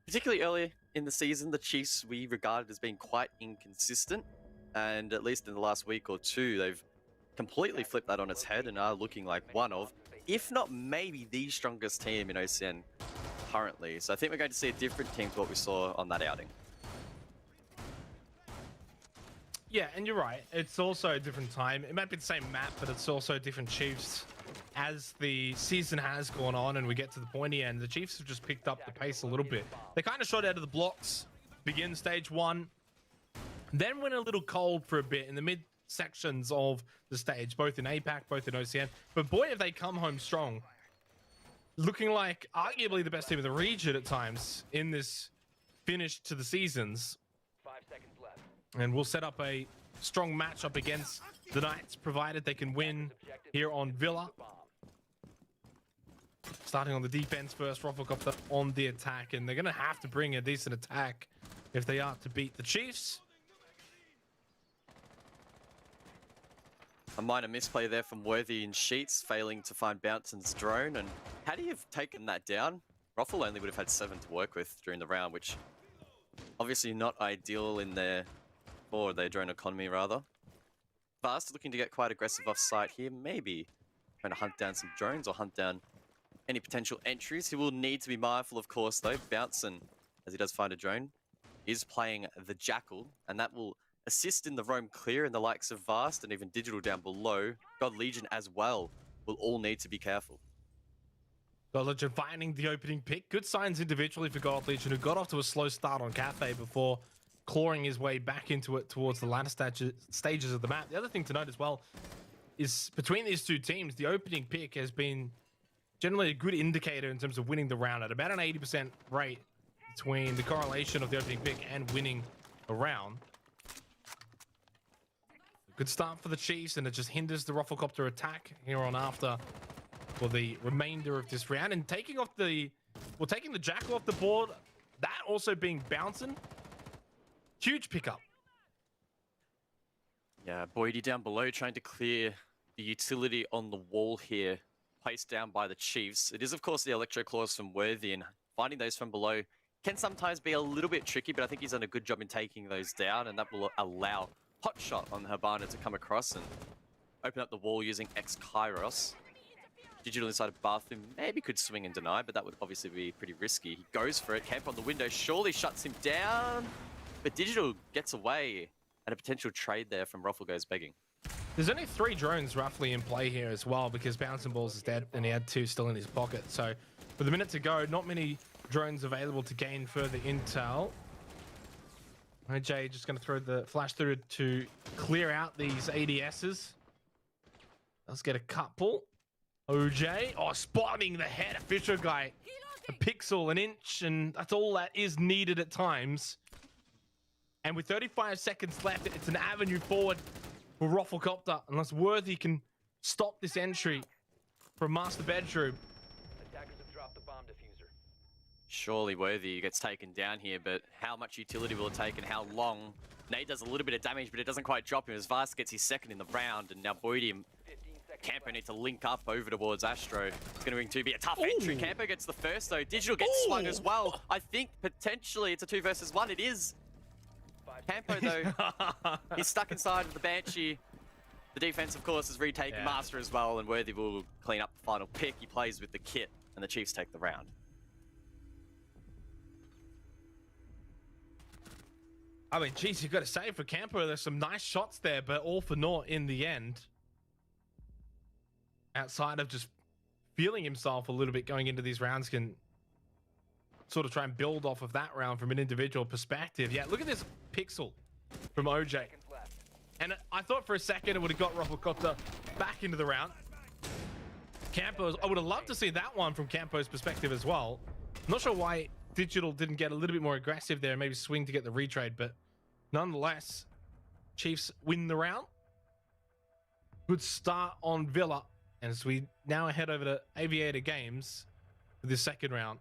particularly early in the season, the Chiefs we regarded as being quite inconsistent, and at least in the last week or two, they've completely flipped that on its head and are looking like one of, if not maybe the strongest team in OCN currently. So I think we're going to see a different team to what we saw on that outing. Yeah, and you're right. It's also a different time. It might be the same map, but it's also different Chiefs. As the season has gone on and we get to the pointy end, the Chiefs have just picked up the pace a little bit. They kind of shot out of the blocks, begin Stage 1, then went a little cold for a bit in the mid sections of the stage, both in APAC, both in OCN. But boy, have they come home strong. Looking like arguably the best team in the region at times in this finish to the seasons. 5 seconds left. And we'll set up a strong matchup against the Knights, provided they can win here on Villa. Starting on the defense first, Rufflecopter on the attack, and they're going to have to bring a decent attack if they are to beat the Chiefs. A minor misplay there from Worthy in Sheets, failing to find Bouncing's drone. And had he have taken that down, Ruffle only would have had 7 to work with during the round, which obviously not ideal in their drone economy, rather. Vast looking to get quite aggressive off site here, maybe trying to hunt down some drones or hunt down any potential entries. He will need to be mindful, of course, though. Bouncing, as he does find a drone, is playing the Jackal, and that will assist in the roam clear, and the likes of Vast and even Digital down below, God Legion as well, will all need to be careful. God Legion finding the opening pick. Good signs individually for God Legion, who got off to a slow start on Cafe before clawing his way back into it towards the latter stages of the map. The other thing to note as well is between these two teams, the opening pick has been generally a good indicator in terms of winning the round at about an 80% rate between the correlation of the opening pick and winning a round. Good start for the Chiefs, and it just hinders the Rufflecopter attack here on after for the remainder of this round. And taking the Jackal off the board, that also being Bouncing. Huge pickup. Yeah, Boydie down below trying to clear the utility on the wall here, placed down by the Chiefs. It is, of course, the Electro Claws from Worthy, and finding those from below can sometimes be a little bit tricky, but I think he's done a good job in taking those down, and that will allow Hot Shot on Habana to come across and open up the wall using X-Kairos. Digital inside of bathroom maybe could swing and deny, but that would obviously be pretty risky. He goes for it. Camp on the window surely shuts him down, but Digital gets away, and a potential trade there from Ruffle goes begging. There's only 3 drones roughly in play here as well, because Bouncing Balls is dead and he had 2 still in his pocket. So with a minute to go, not many drones available to gain further intel. OJ just going to throw the flash through to clear out these ADSs. Let's get a couple. OJ, spotting the head of Fisher guy. A pixel, an inch, and that's all that is needed at times. And with 35 seconds left, it's an avenue forward for Rufflecopter, unless Worthy can stop this entry from Master Bedroom. Attackers have dropped the bomb diffuser. Surely Worthy gets taken down here, but how much utility will it take and how long? Nate does a little bit of damage, but it doesn't quite drop him as Vast gets his second in the round, and now Boydie and 15 seconds Campo left. need to link up over towards Astro. It's going to be a tough entry. Campo gets the first, though. Digital gets swung as well. I think potentially it's a 2 versus 1. It is. 5 Campo, though, he's stuck inside of the Banshee. The defense, of course, is retaking Master as well, and Worthy will clean up the final pick. He plays with the kit, and the Chiefs take the round. I mean, geez, you got to say for Campo, there's some nice shots there, but all for naught in the end. Outside of just feeling himself a little bit going into these rounds, can sort of try and build off of that round from an individual perspective. Yeah, look at this pixel from OJ. Seconds left. And I thought for a second it would have got Rufflecopter back into the round. Campo's, I would have loved to see that one from Campo's perspective as well. I'm not sure why Digital didn't get a little bit more aggressive there, maybe swing to get the retrade, but nonetheless, Chiefs win the round. Good start on Villa. And as we now head over to Aviator Games for this second round.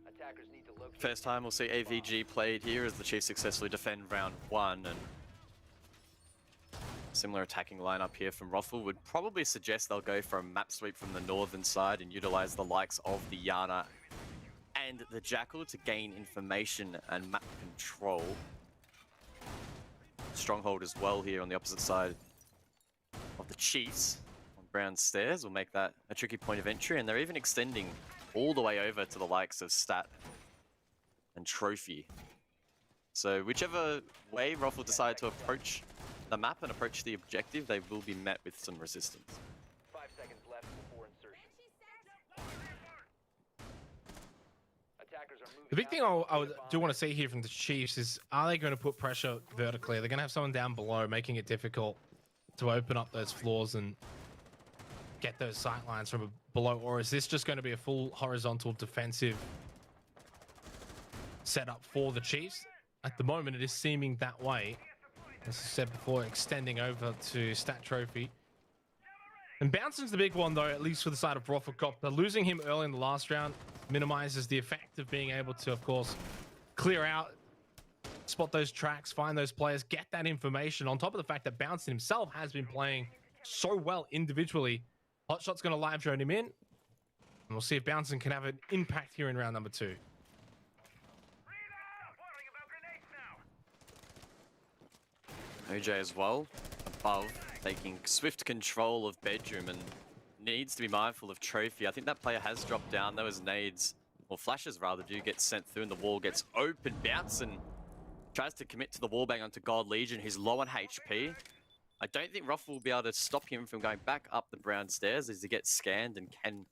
Attackers need to locate. First time we'll see AVG played here as the Chiefs successfully defend round 1, and similar attacking lineup here from Ruffle would probably suggest they'll go for a map sweep from the northern side and utilize the likes of the Yana and the Jackal to gain information and map control. Stronghold as well here on the opposite side of the Chiefs on Brown Stairs will make that a tricky point of entry, and they're even extending all the way over to the likes of Stat and Trophy. So whichever way Ruffle decide to approach the map and approach the objective, they will be met with some resistance. 5 seconds left before insertion. Attackers are moving. The big thing out. I do want to see here from the Chiefs is, are they going to put pressure vertically? They're going to have someone down below, making it difficult to open up those floors and get those sight lines from below, or is this just going to be a full horizontal defensive setup for the Chiefs? At the moment, it is seeming that way. As I said before, extending over to Stat Trophy. And Bouncing's the big one, though, at least for the side of Rufflecopter. Losing him early in the last round minimizes the effect of being able to, of course, clear out, spot those tracks, find those players, get that information, on top of the fact that Bouncing himself has been playing so well individually. Hotshot's going to live drone him in, and we'll see if Bouncing can have an impact here in round number 2. OJ as well, above, taking swift control of Bedroom and needs to be mindful of Trophy. I think that player has dropped down. Those nades, or flashes rather, do get sent through and the wall gets open. Bouncing tries to commit to the wallbang onto God Legion, who's low on HP. I don't think Ruffle will be able to stop him from going back up the brown stairs as he gets scanned and can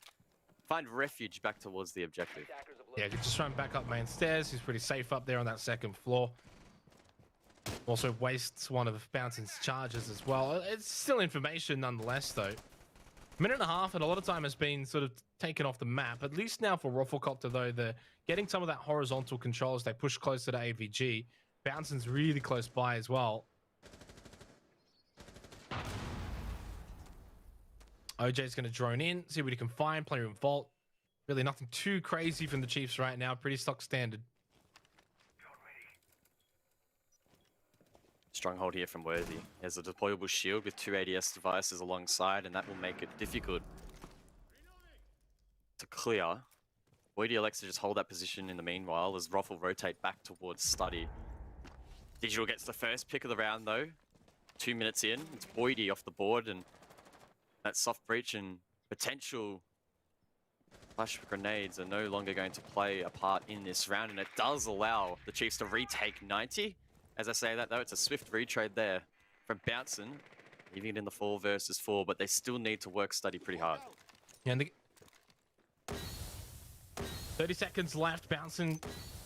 find refuge back towards the objective. Attackers have Yeah, located. just trying back up main stairs. He's pretty safe up there on that second floor. Also wastes one of Bouncing's charges as well. It's still information nonetheless, though. A minute and a half, and a lot of time has been sort of taken off the map. At least now for Rufflecopter, though, they're getting some of that horizontal control as they push closer to AVG. Bouncing's really close by as well. OJ's going to drone in, see what he can find, play in Vault. Really nothing too crazy from the Chiefs right now. Pretty stock standard. Stronghold here from Worthy. There's a deployable shield with 2 ADS devices alongside, and that will make it difficult to clear. Voidy elects to just hold that position in the meanwhile as Ruffle rotate back towards Study. Digital gets the first pick of the round though. 2 minutes in, it's Voidy off the board, and that soft breach and potential flash grenades are no longer going to play a part in this round, and it does allow the Chiefs to retake 90. As I say that though, it's a swift retrade there from Bouncing, leaving it in the 4 versus 4, but they still need to work Study pretty hard. Yeah, and 30 seconds left. Bouncing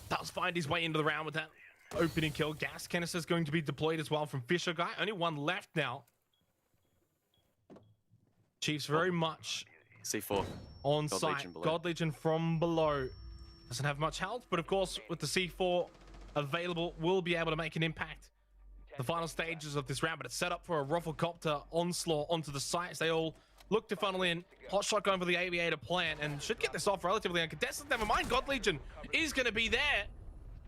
does find his way into the round with that opening kill. Gas canister's going to be deployed as well from Fisher Guy. Only one left now. Chiefs very much C4. on God site. Legion below. God Legion from below. Doesn't have much health, but of course, with the C4 available, will be able to make an impact. The final stages of this round, but it's set up for a Rufflecopter onslaught onto the sites. They all look to funnel in. Hotshot going for the Aviator plant and should get this off relatively uncontested. Never mind, God Legion is going to be there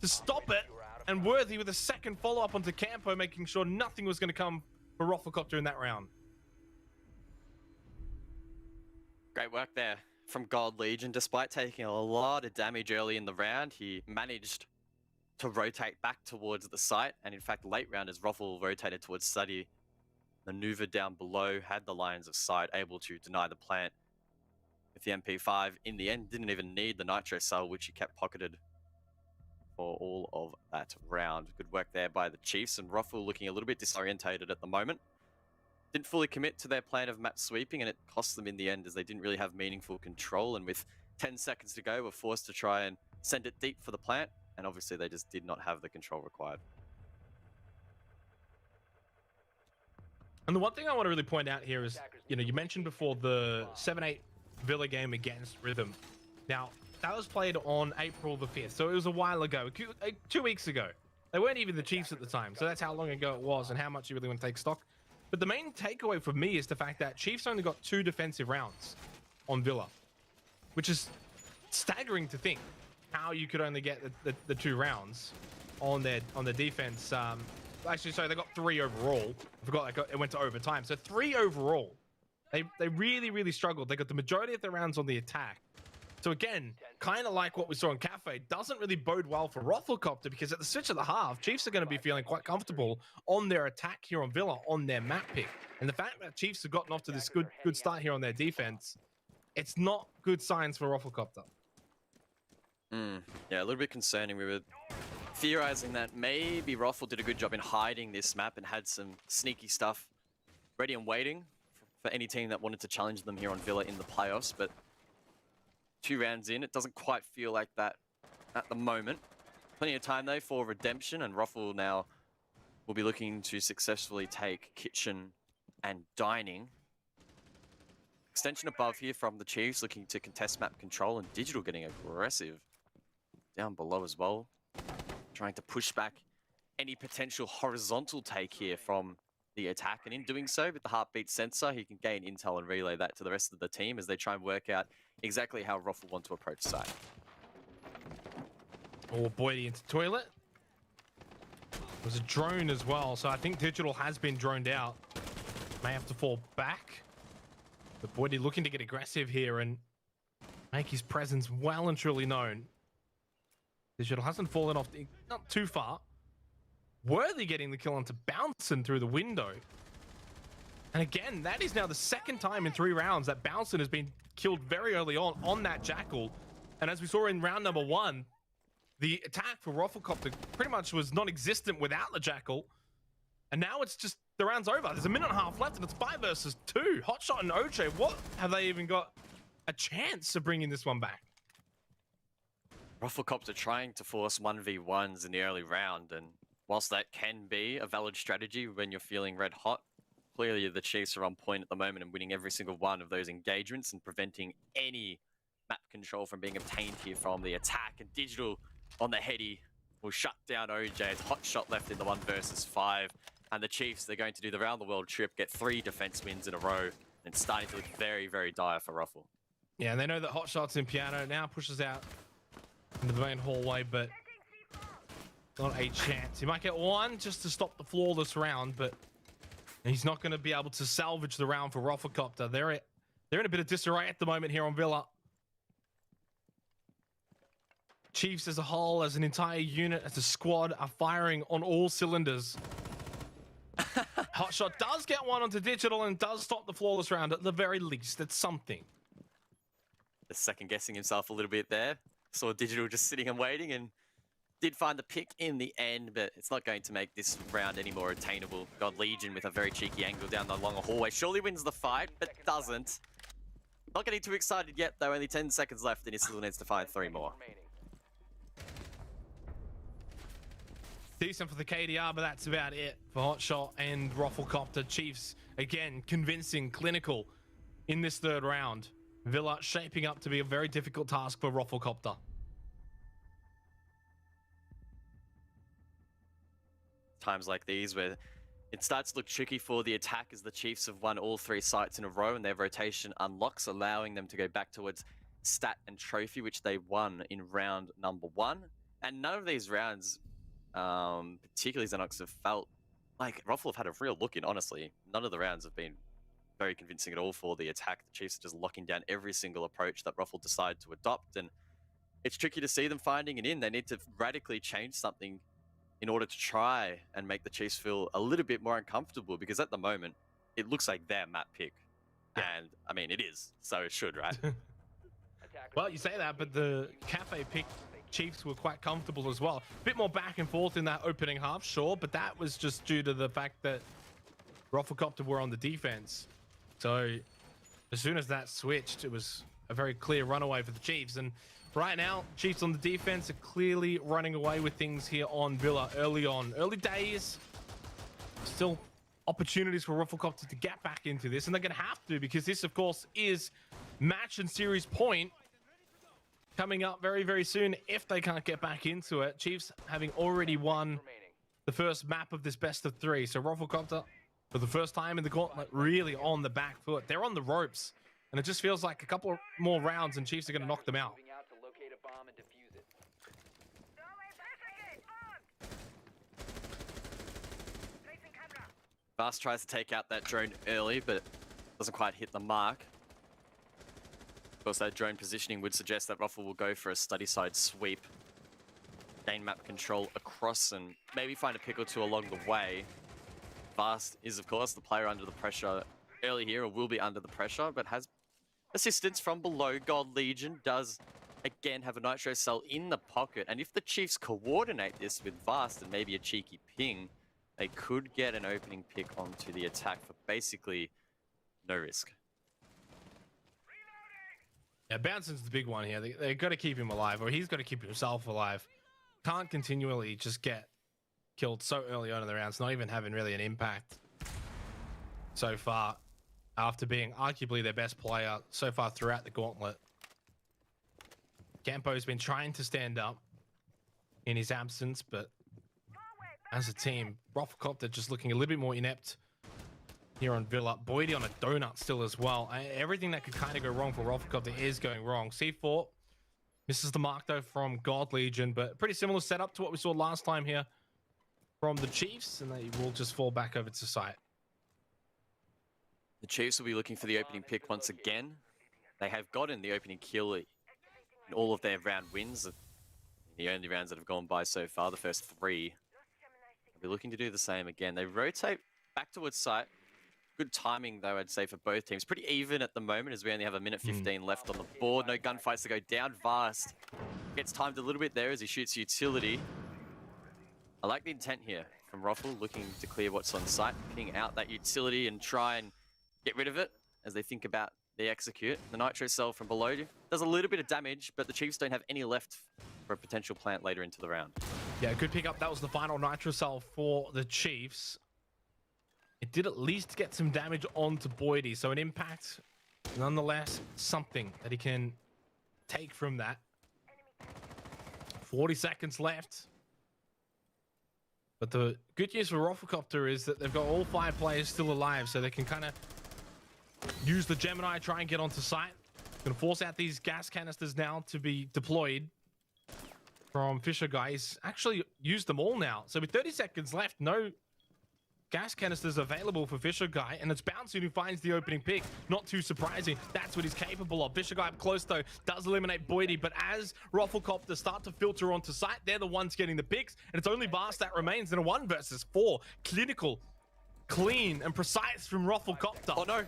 to stop it. And Worthy with a second follow-up onto Campo, making sure nothing was going to come for Rufflecopter in that round. Great work there from God Legion. Despite taking a lot of damage early in the round, he managed to rotate back towards the site. And in fact, late round as Ruffle rotated towards Study, maneuvered down below, had the lines of sight, able to deny the plant. with the MP5. In the end, didn't even need the nitro cell, which he kept pocketed for all of that round. Good work there by the Chiefs, and Ruffle looking a little bit disorientated at the moment. Didn't fully commit to their plan of map sweeping, and it cost them in the end as they didn't really have meaningful control, and with 10 seconds to go, were forced to try and send it deep for the plant, and obviously they just did not have the control required. And the one thing I want to really point out here is, you know, you mentioned before the 7-8 Villa game against Rhythm. Now, that was played on April the 5th, so it was a while ago, 2 weeks ago. They weren't even the Chiefs at the time, so that's how long ago it was and how much you really want to take stock. But the main takeaway for me is the fact that Chiefs only got 2 defensive rounds on Villa, which is staggering to think how you could only get the 2 rounds on their defense. Actually, sorry, they got 3 overall. I forgot it went to overtime. So 3 overall. They really, really struggled. They got the majority of their rounds on the attack. So again, kind of like what we saw in Cafe, doesn't really bode well for Rafflecopter, because at the switch of the half, Chiefs are going to be feeling quite comfortable on their attack here on Villa, on their map pick. And the fact that Chiefs have gotten off to this good start here on their defense, it's not good signs for Rafflecopter. Yeah, a little bit concerning. We were theorizing that maybe Raffle did a good job in hiding this map and had some sneaky stuff ready and waiting for any team that wanted to challenge them here on Villa in the playoffs, but 2 rounds in, it doesn't quite feel like that at the moment. Plenty of time though for redemption, and Raffle now will be looking to successfully take kitchen and dining. Extension above here from the Chiefs, looking to contest map control, and Digital getting aggressive down below as well, trying to push back any potential horizontal take here from the attack, and in doing so with the heartbeat sensor, he can gain intel and relay that to the rest of the team as they try and work out exactly how Raffle want to approach site. Oh, Boydie into toilet. There's a drone as well, so I think Digital has been droned out. May have to fall back. But Boydie looking to get aggressive here and make his presence well and truly known. Digital hasn't fallen off, not too far. Worthy getting the kill onto Bouncin through the window. And again, that is now the 2nd time in 3 rounds that Bouncin has been killed very early on that Jackal. And as we saw in round number 1, the attack for Rafflecopter pretty much was non-existent without the Jackal. And now it's just, the round's over. There's a minute and a half left and it's 5 versus 2. Hotshot and Oche, what have they even got a chance of bringing this one back? Rafflecopter trying to force 1v1s in the early round, and whilst that can be a valid strategy when you're feeling red hot, clearly the Chiefs are on point at the moment and winning every single one of those engagements and preventing any map control from being obtained here from the attack. And Digital on the heady will shut down OJ. It's hot shot left in the 1 versus 5. And the Chiefs, they're going to do the round the world trip, get 3 defense wins in a row, and it's starting to look very, very dire for Raffle. Yeah, and they know that Hotshot's in piano, now pushes out into the main hallway, but not a chance. He might get 1 just to stop the flawless round, but he's not going to be able to salvage the round for Rafflecopter. They're in a bit of disarray at the moment here on Villa. Chiefs as a whole, as an entire unit, as a squad, are firing on all cylinders. Hotshot does get 1 onto Digital and does stop the flawless round at the very least. It's something. Just second guessing himself a little bit there. Saw Digital just sitting and waiting, and did find the pick in the end, but it's not going to make this round any more attainable. God Legion with a very cheeky angle down the longer hallway. Surely wins the fight, but doesn't. Not getting too excited yet, though. Only 10 seconds left, and he still needs to find 3 more. Decent for the KDR, but that's about it for Hotshot and Rafflecopter. Chiefs, again, convincing, clinical in this 3rd round. Villa shaping up to be a very difficult task for Rafflecopter. Times like these where it starts to look tricky for the attack as the Chiefs have won all 3 sites in a row and their rotation unlocks, allowing them to go back towards stat and trophy, which they won in round number 1. And none of these rounds, particularly Xenox, have felt like Raffle have had a real look in, honestly. None of the rounds have been very convincing at all for the attack. The Chiefs are just locking down every single approach that Raffle decide to adopt, and it's tricky to see them finding it in. They need to radically change something in order to try and make the Chiefs feel a little bit more uncomfortable, because at the moment, it looks like their map pick. Yeah. And, I mean, it is, so it should, right? Well, you say that, but the Cafe pick Chiefs were quite comfortable as well. A bit more back and forth in that opening half, sure, but that was just due to the fact that Rufflecopter were on the defense. So as soon as that switched, it was a very clear runaway for the Chiefs. And right now, Chiefs on the defense are clearly running away with things here on Villa early on. Early days, still opportunities for Rufflecopter to get back into this, and they're going to have to, because this, of course, is match and series point coming up very, very soon if they can't get back into it. Chiefs having already won the first map of this best of 3. So Rufflecopter, for the first time in the gauntlet, really on the back foot. They're on the ropes, and it just feels like a couple more rounds and Chiefs are going to knock them out. Moving out to locate a bomb and defuse it. Vast tries to take out that drone early, but doesn't quite hit the mark. Of course, that drone positioning would suggest that Ruffle will go for a study side sweep, gain map control across, and maybe find a pick or two along the way. Vast is, of course, the player under the pressure early here, or will be under the pressure, but has assistance from below. God Legion does, again, have a Nitro Cell in the pocket, and if the Chiefs coordinate this with Vast and maybe a cheeky ping, they could get an opening pick onto the attack for basically no risk. Yeah, Bouncing's the big one here. They've got to keep him alive, or he's got to keep himself alive. Can't continually just get killed so early on in the rounds, not even having really an impact so far after being arguably their best player so far throughout the gauntlet. Campo's been trying to stand up in his absence, but as a team, Rufflecopter just looking a little bit more inept here on Villa. Boydie on a donut still as well. Everything that could kind of go wrong for Rufflecopter is going wrong. C4 misses the mark though from God Legion, but pretty similar setup to what we saw last time here from the Chiefs, and they will just fall back over to site. The Chiefs will be looking for the opening pick once again. They have gotten the opening kill in all of their round wins, the only rounds that have gone by so far, the first 3. They'll be looking to do the same again. They rotate back towards site. Good timing, though, I'd say, for both teams. Pretty even at the moment, as we only have a minute 15 left on the board. No gunfights to go down. Vast gets timed a little bit there as he shoots utility. I like the intent here from Ruffle, looking to clear what's on site, picking out that utility and try and get rid of it as they think about the execute. The Nitro Cell from below does a little bit of damage, but the Chiefs don't have any left for a potential plant later into the round. Yeah, good pick up. That was the final Nitro Cell for the Chiefs. It did at least get some damage onto Boydie, so an impact, nonetheless, something that he can take from that. 40 seconds left. But the good news for Rufflecopter is that they've got all 5 players still alive, so they can kind of use the Gemini, try and get onto site. Gonna force out these gas canisters now to be deployed from Fisher Guy. He's actually used them all now. So with 30 seconds left, no gas canisters available for Fisher Guy, and it's Bouncing who finds the opening pick. Not too surprising. That's what he's capable of. Fisher Guy up close, though, does eliminate Boydie, but as Rufflecopter start to filter onto site, they're the ones getting the picks, and it's only Vast that remains in a 1 versus 4. Clinical, clean, and precise from Rufflecopter. Oh, no.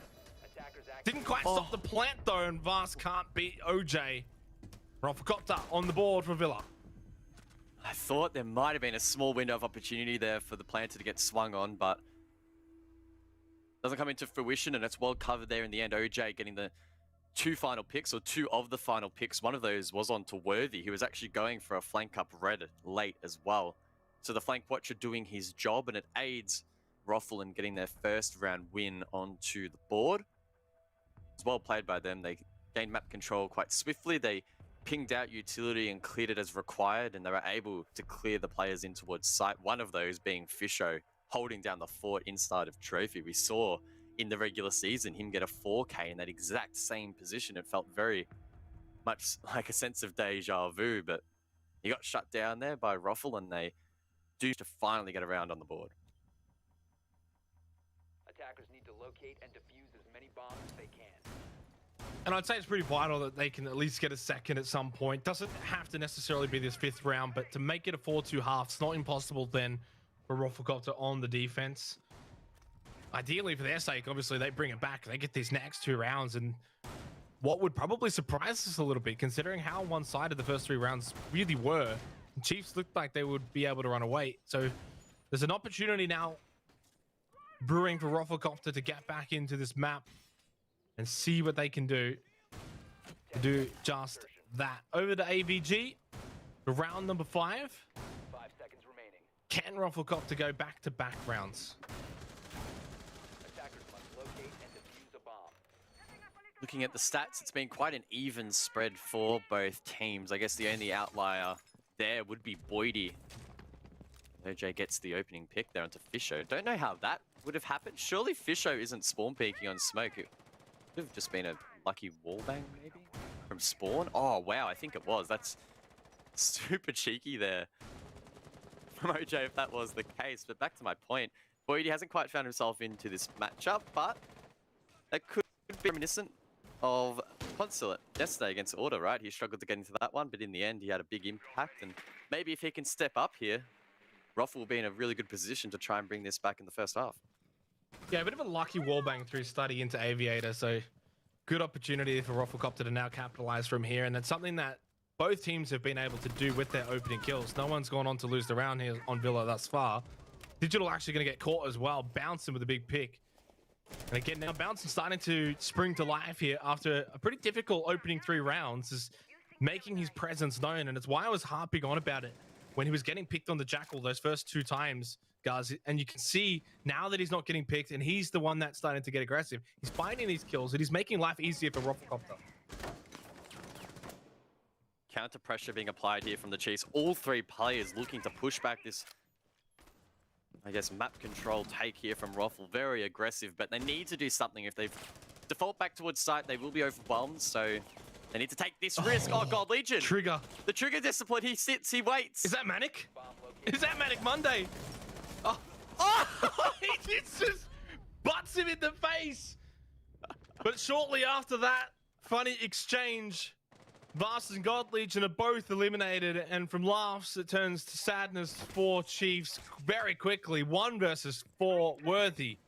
Didn't quite stop the plant, though, and Vast can't beat OJ. Rufflecopter on the board for Villa. I thought there might have been a small window of opportunity there for the planter to get swung on, but doesn't come into fruition, and it's well covered there in the end. OJ getting the 2 final picks, or 2 of the final picks. One of those was onto Worthy, who was actually going for a flank up red late as well. So the flank watcher doing his job, and it aids Ruffle in getting their first round win onto the board. It's well played by them. They gained map control quite swiftly. They pinged out utility and cleared it as required, and they were able to clear the players in towards site. One of those being Fisho, holding down the fort inside of Trophy. We saw in the regular season him get a 4K in that exact same position. It felt very much like a sense of deja vu, but he got shut down there by Ruffle, and they do to finally get around on the board. Attackers need to locate and defuse as many bombs as they can. And I'd say it's pretty vital that they can at least get a second at some point. Doesn't have to necessarily be this 5th round, but to make it a 4-2 half, it's not impossible then for Rufflecopter on the defense. Ideally, for their sake, obviously, they bring it back. They get these next 2 rounds, and what would probably surprise us a little bit, considering how one-sided the first 3 rounds really were. Chiefs looked like they would be able to run away. So there's an opportunity now brewing for Rufflecopter to get back into this map and see what they can do to do just that. Over to AVG, round number 5. 5 seconds remaining. Can Rufflecopter go back-to-back rounds? Attackers must locate and defuse a bomb. Looking at the stats, it's been quite an even spread for both teams. I guess the only outlier there would be Boydie. OJ gets the opening pick there onto Fisho. Don't know how that would have happened. Surely Fisho isn't spawn peeking on smoke. It would have just been a lucky wallbang, maybe? From spawn? Oh, wow, I think it was. That's super cheeky there from OJ if that was the case. But back to my point, Boydie hasn't quite found himself into this matchup, but that could be reminiscent of Consulate yesterday against Order, right? He struggled to get into that one, but in the end, he had a big impact. And maybe if he can step up here, Ruffle will be in a really good position to try and bring this back in the first half. Yeah, a bit of a lucky wallbang through study into Aviator, so good opportunity for Rufflecopter to now capitalize from here, and it's something that both teams have been able to do with their opening kills. No one's gone on to lose the round here on Villa thus far. Digital actually going to get caught as well, bouncing with a big pick. And again, now Bouncing starting to spring to life here after a pretty difficult opening 3 rounds, is making his presence known, and it's why I was harping on about it when he was getting picked on the Jackal those first 2 times, guys. And you can see now that he's not getting picked and he's the one that's starting to get aggressive. He's finding these kills and he's making life easier for Rufflecopter. Counter pressure being applied here from the Chiefs. All 3 players looking to push back this, I guess, map control take here from Ruffle. Very aggressive, but they need to do something. If they default back towards site, they will be overwhelmed, so they need to take this risk. Oh, God, Legion. Trigger. The trigger discipline. He sits, he waits. Is that Manic? Is that Manic Monday? Oh, he just butts him in the face. But shortly after that funny exchange, Vast and God Legion are both eliminated, and from laughs it turns to sadness for Chiefs very quickly. 1 versus 4 worthy.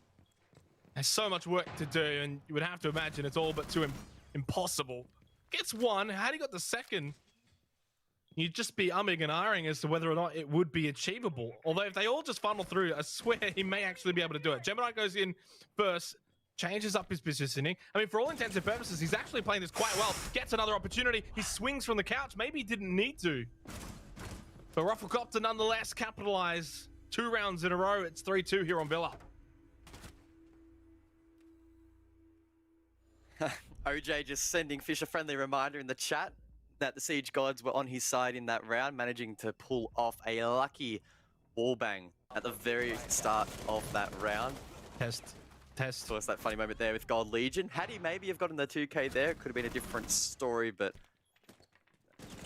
There's so much work to do, and you would have to imagine it's all but too impossible. Gets 1. Had he got the second, you'd just be umming and ahhing as to whether or not it would be achievable. Although if they all just funnel through, I swear he may actually be able to do it. Gemini goes in first, changes up his positioning. I mean, for all intents and purposes, he's actually playing this quite well. Gets another opportunity. He swings from the couch. Maybe he didn't need to. But Rufflecopter nonetheless capitalize. 2 rounds in a row. It's 3-2 here on Villa. OJ just sending Fish a friendly reminder in the chat that the Siege Gods were on his side in that round, managing to pull off a lucky wallbang at the very start of that round. Test. So it's that funny moment there with God Legion. Had he maybe have gotten the 2k there, it could have been a different story, but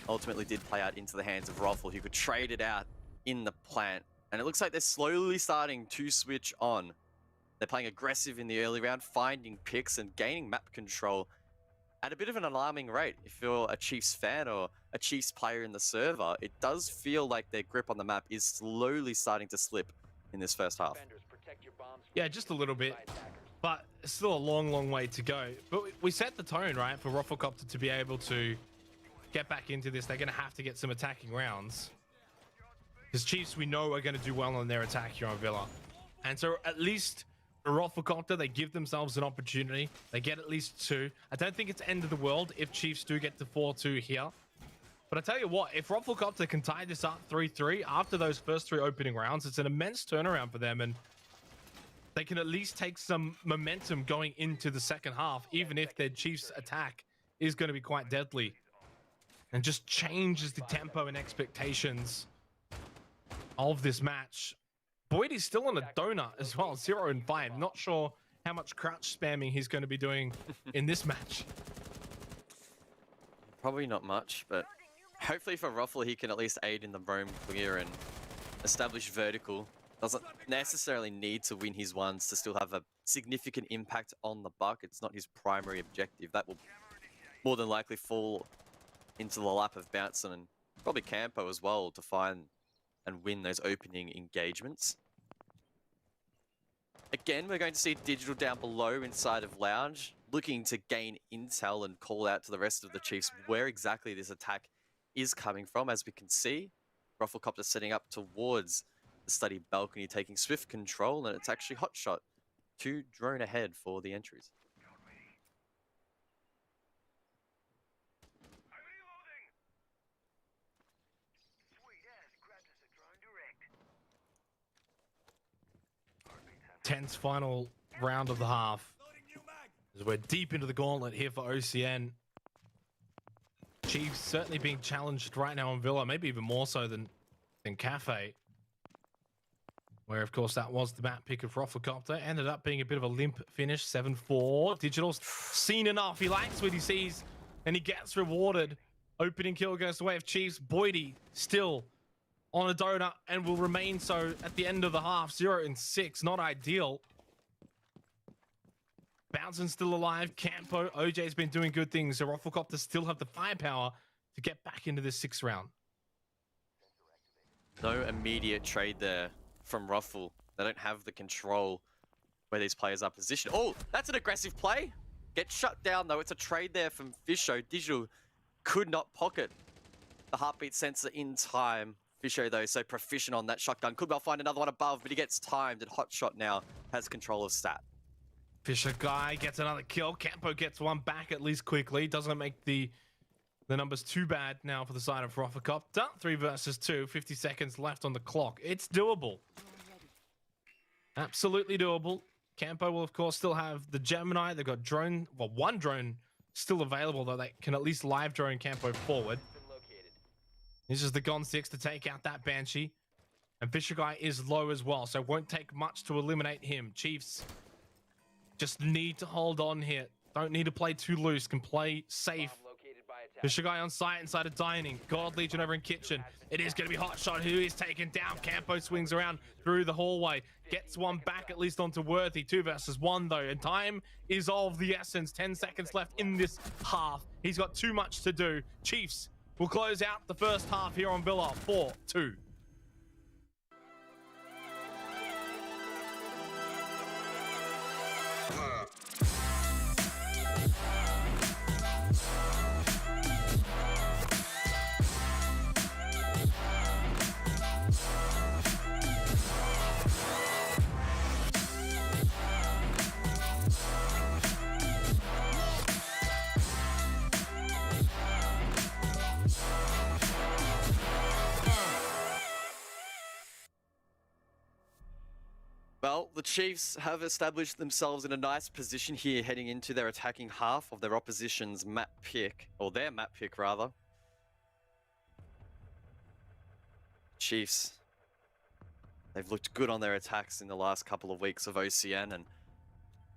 ultimately did play out into the hands of Ruffle, who could trade it out in the plant. And it looks like they're slowly starting to switch on. They're playing aggressive in the early round, finding picks and gaining map control at a bit of an alarming rate. If you're a Chiefs fan or a Chiefs player in the server, it does feel like their grip on the map is slowly starting to slip in this first half. Defenders, protect your bombs Yeah, just a little bit. by attackers. But it's still a long, long way to go. But we set the tone, right, for Rufflecopter to be able to get back into this. They're going to have to get some attacking rounds. Because Chiefs, we know, are going to do well on their attack here on Villa. And so at least for Rufflecopter, they give themselves an opportunity. They get at least 2. I don't think it's end of the world if Chiefs do get to 4-2 here. But I tell you what, if Rufflecopter can tie this up 3-3 after those first 3 opening rounds, it's an immense turnaround for them. And they can at least take some momentum going into the second half, even if their Chiefs attack is going to be quite deadly. And just changes the tempo and expectations of this match. Boyd is still on a donut as well, 0-5. Not sure how much crouch spamming he's going to be doing in this match. Probably not much, but hopefully for Ruffle, he can at least aid in the roam clear and establish vertical. Doesn't necessarily need to win his ones to still have a significant impact on the buck. It's not his primary objective. That will more than likely fall into the lap of Bouncer and probably Campo as well to find and win those opening engagements. Again, we're going to see Digital down below inside of Lounge, looking to gain intel and call out to the rest of the Chiefs where exactly this attack is coming from. As we can see, Rufflecopter setting up towards the study balcony, taking swift control, and it's actually Hotshot to drone ahead for the entries. Tense final round of the half. As we're deep into the gauntlet here for OCN. Chiefs certainly being challenged right now on Villa, maybe even more so than Cafe. Where, of course, that was the map pick of Rufflecopter. Ended up being a bit of a limp finish, 7-4. Digital's seen enough. He likes what he sees, and he gets rewarded. Opening kill goes the way of Chiefs. Boydie still on a donut and will remain so at the end of the half. 0-6, not ideal. Bouncing still alive. Campo, OJ's been doing good things. So Rufflecopter still have the firepower to get back into this 6th round. No immediate trade there from Ruffle. They don't have the control where these players are positioned. Oh, that's an aggressive play. Gets shut down though. It's a trade there from Fisho. Digital could not pocket the heartbeat sensor in time. Fisho though, so proficient on that shotgun. Could well find another one above, but he gets timed, and Hotshot now has control of stat. Fisher guy gets another kill. Campo gets one back at least quickly. Doesn't make the numbers too bad now for the side of Rufflecopter. 3 versus 2, 50 seconds left on the clock. It's doable. Absolutely doable. Campo will, of course, still have the Gemini. They've got drone, well, one drone still available, though they can at least live drone Campo forward. This is the Gon 6 to take out that Banshee. And Fisher guy is low as well, so it won't take much to eliminate him. Chiefs just need to hold on here. Don't need to play too loose, can play safe. Fisher guy on site inside of dining. God Legion over in kitchen. It is going to be Hotshot who is taken down. Campo swings around through the hallway. Gets one back at least onto Worthy. 2 versus 1 though. And time is of the essence. 10 seconds left in this half. He's got too much to do. Chiefs will close out the first half here on Villa. 4-2. Well, the Chiefs have established themselves in a nice position here heading into their attacking half of their opposition's map pick, or their map pick rather. Chiefs, they've looked good on their attacks in the last couple of weeks of OCN, and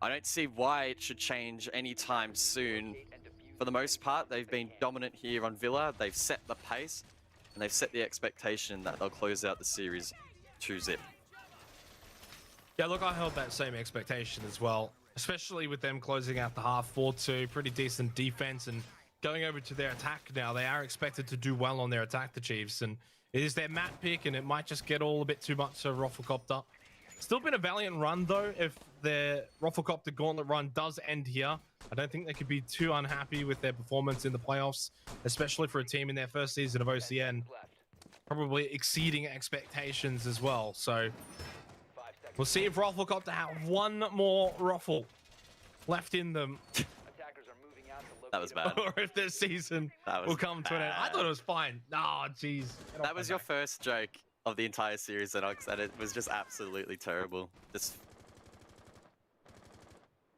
I don't see why it should change anytime soon. For the most part, they've been dominant here on Villa. They've set the pace, and they've set the expectation that they'll close out the series 2-0. Yeah, look, I held that same expectation as well, especially with them closing out the half 4-2. Pretty decent defense and going over to their attack now. They are expected to do well on their attack, the Chiefs, and it is their map pick, and it might just get all a bit too much for Rufflecopter. Still been a valiant run, though. If their Rufflecopter gauntlet run does end here, I don't think they could be too unhappy with their performance in the playoffs, especially for a team in their first season of OCN. Probably exceeding expectations as well, so we'll see if Rufflecopter have one more Ruffle left in them. That was bad. Or if their season will come to an end. I thought it was fine. Oh, jeez. That was your first joke of the entire series, and it was just absolutely terrible. Just...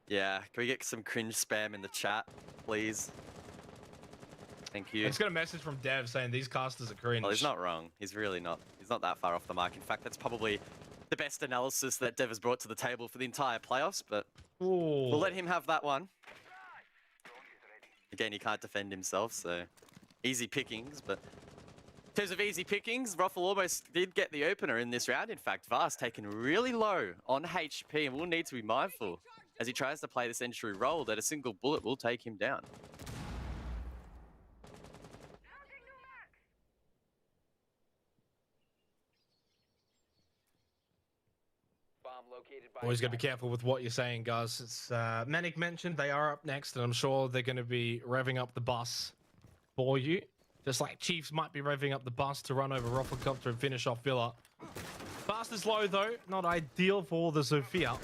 Yeah, can we get some cringe spam in the chat, please? Thank you. I just got a message from Dev saying these casters are cringe. Well, he's not wrong. He's really not. He's not that far off the mark. In fact, that's probably the best analysis that Dev has brought to the table for the entire playoffs, but we'll let him have that one. Again, he can't defend himself, so easy pickings, but in terms of easy pickings, Ruffle almost did get the opener in this round. In fact, Vast taken really low on HP, and we'll need to be mindful as he tries to play this entry role that a single bullet will take him down. Bomb located Always got to be careful with what you're saying, guys. It's Manic mentioned they are up next, and I'm sure they're going to be revving up the bus for you. Just like Chiefs might be revving up the bus to run over Rufflecopter and finish off Villa. Fast is low, though. Not ideal for the Sophia.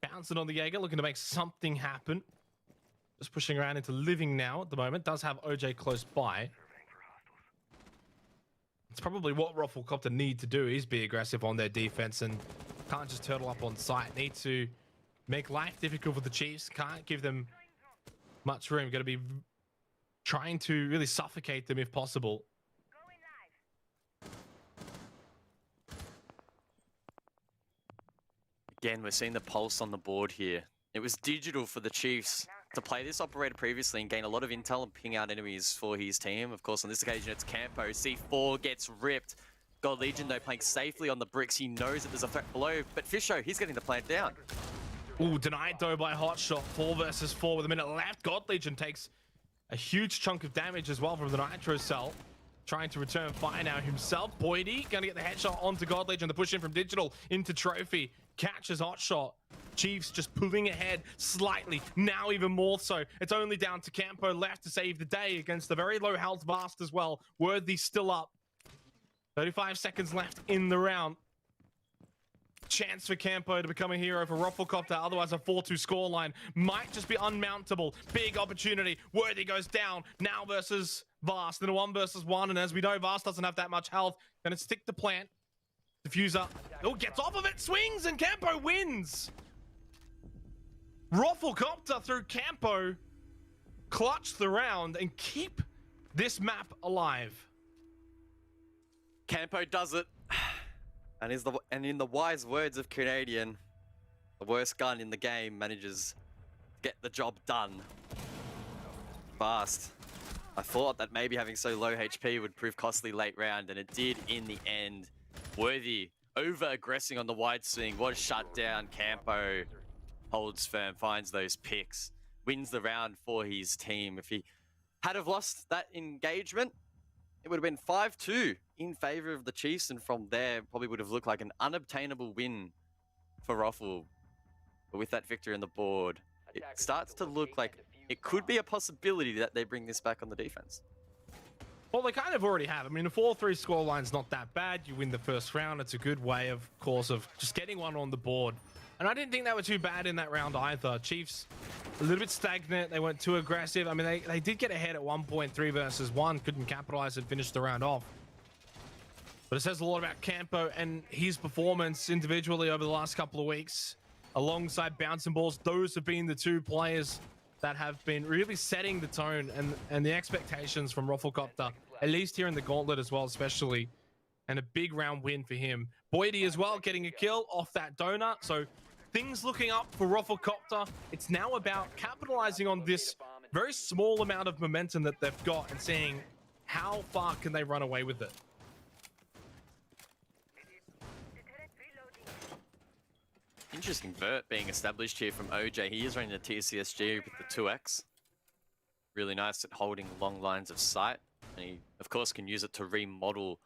Bouncing on the Jaeger, looking to make something happen. Just pushing around into living now at the moment. Does have OJ close by. It's probably what Rufflecopter need to do is be aggressive on their defense and can't just turtle up on site. Need to make life difficult for the Chiefs. Can't give them much room. Got to be trying to really suffocate them if possible. Again, we're seeing the pulse on the board here. It was digital for the Chiefs to play this operator previously and gain a lot of intel and ping out enemies for his team. Of course, on this occasion, it's Campo. C4 gets ripped. God Legion, though, playing safely on the bricks. He knows that there's a threat below, but Fisho, he's getting the plant down. Ooh, denied, though, by Hotshot. 4 versus 4 with a minute left. God Legion takes a huge chunk of damage as well from the Nitro Cell. Trying to return fire now himself. Boydie going to get the headshot onto God Legion. The push in from Digital into Trophy. Catches Hotshot. Chiefs just pulling ahead slightly. Now even more so. It's only down to Campo left to save the day against the very low health Vast as well. Worthy still up. 35 seconds left in the round. Chance for Campo to become a hero for Rufflecopter. Otherwise, a 4-2 scoreline might just be unmountable. Big opportunity. Worthy goes down. Now versus Vast in a 1 versus 1. And as we know, Vast doesn't have that much health. Gonna stick to plant. Diffuser. Oh, gets off of it. Swings and Campo wins. Rufflecopter through Campo. Clutch the round and keep this map alive. Campo does it. And in the wise words of Canadian, the worst gun in the game manages to get the job done. Fast. I thought that maybe having so low HP would prove costly late round, and it did in the end. Worthy over-aggressing on the wide swing, was shut down. Campo holds firm, finds those picks, wins the round for his team. If he had have lost that engagement, it would have been 5-2 in favor of the Chiefs, and from there probably would have looked like an unobtainable win for Ruffle. But with that victory on the board, it starts to look like it could be a possibility that they bring this back on the defense. Well, they kind of already have. I mean, a 4-3 scoreline's not that bad. You win the first round. It's a good way, of course, of just getting one on the board. And I didn't think they were too bad in that round either. Chiefs, a little bit stagnant. They weren't too aggressive. I mean, they did get ahead at 1.3 versus 1. Couldn't capitalize and finish the round off. But it says a lot about Campo and his performance individually over the last couple of weeks. Alongside Bouncing Balls, those have been the two players that have been really setting the tone and the expectations from Rufflecopter, at least here in the gauntlet as well, especially. And a big round win for him. Boydie as well, getting a kill off that donut. So things looking up for Rufflecopter. It's now about capitalizing on this very small amount of momentum that they've got and seeing how far can they run away with it. Interesting vert being established here from OJ. He is running the TCSG with the 2X. Really nice at holding long lines of sight. And he, of course, can use it to remodel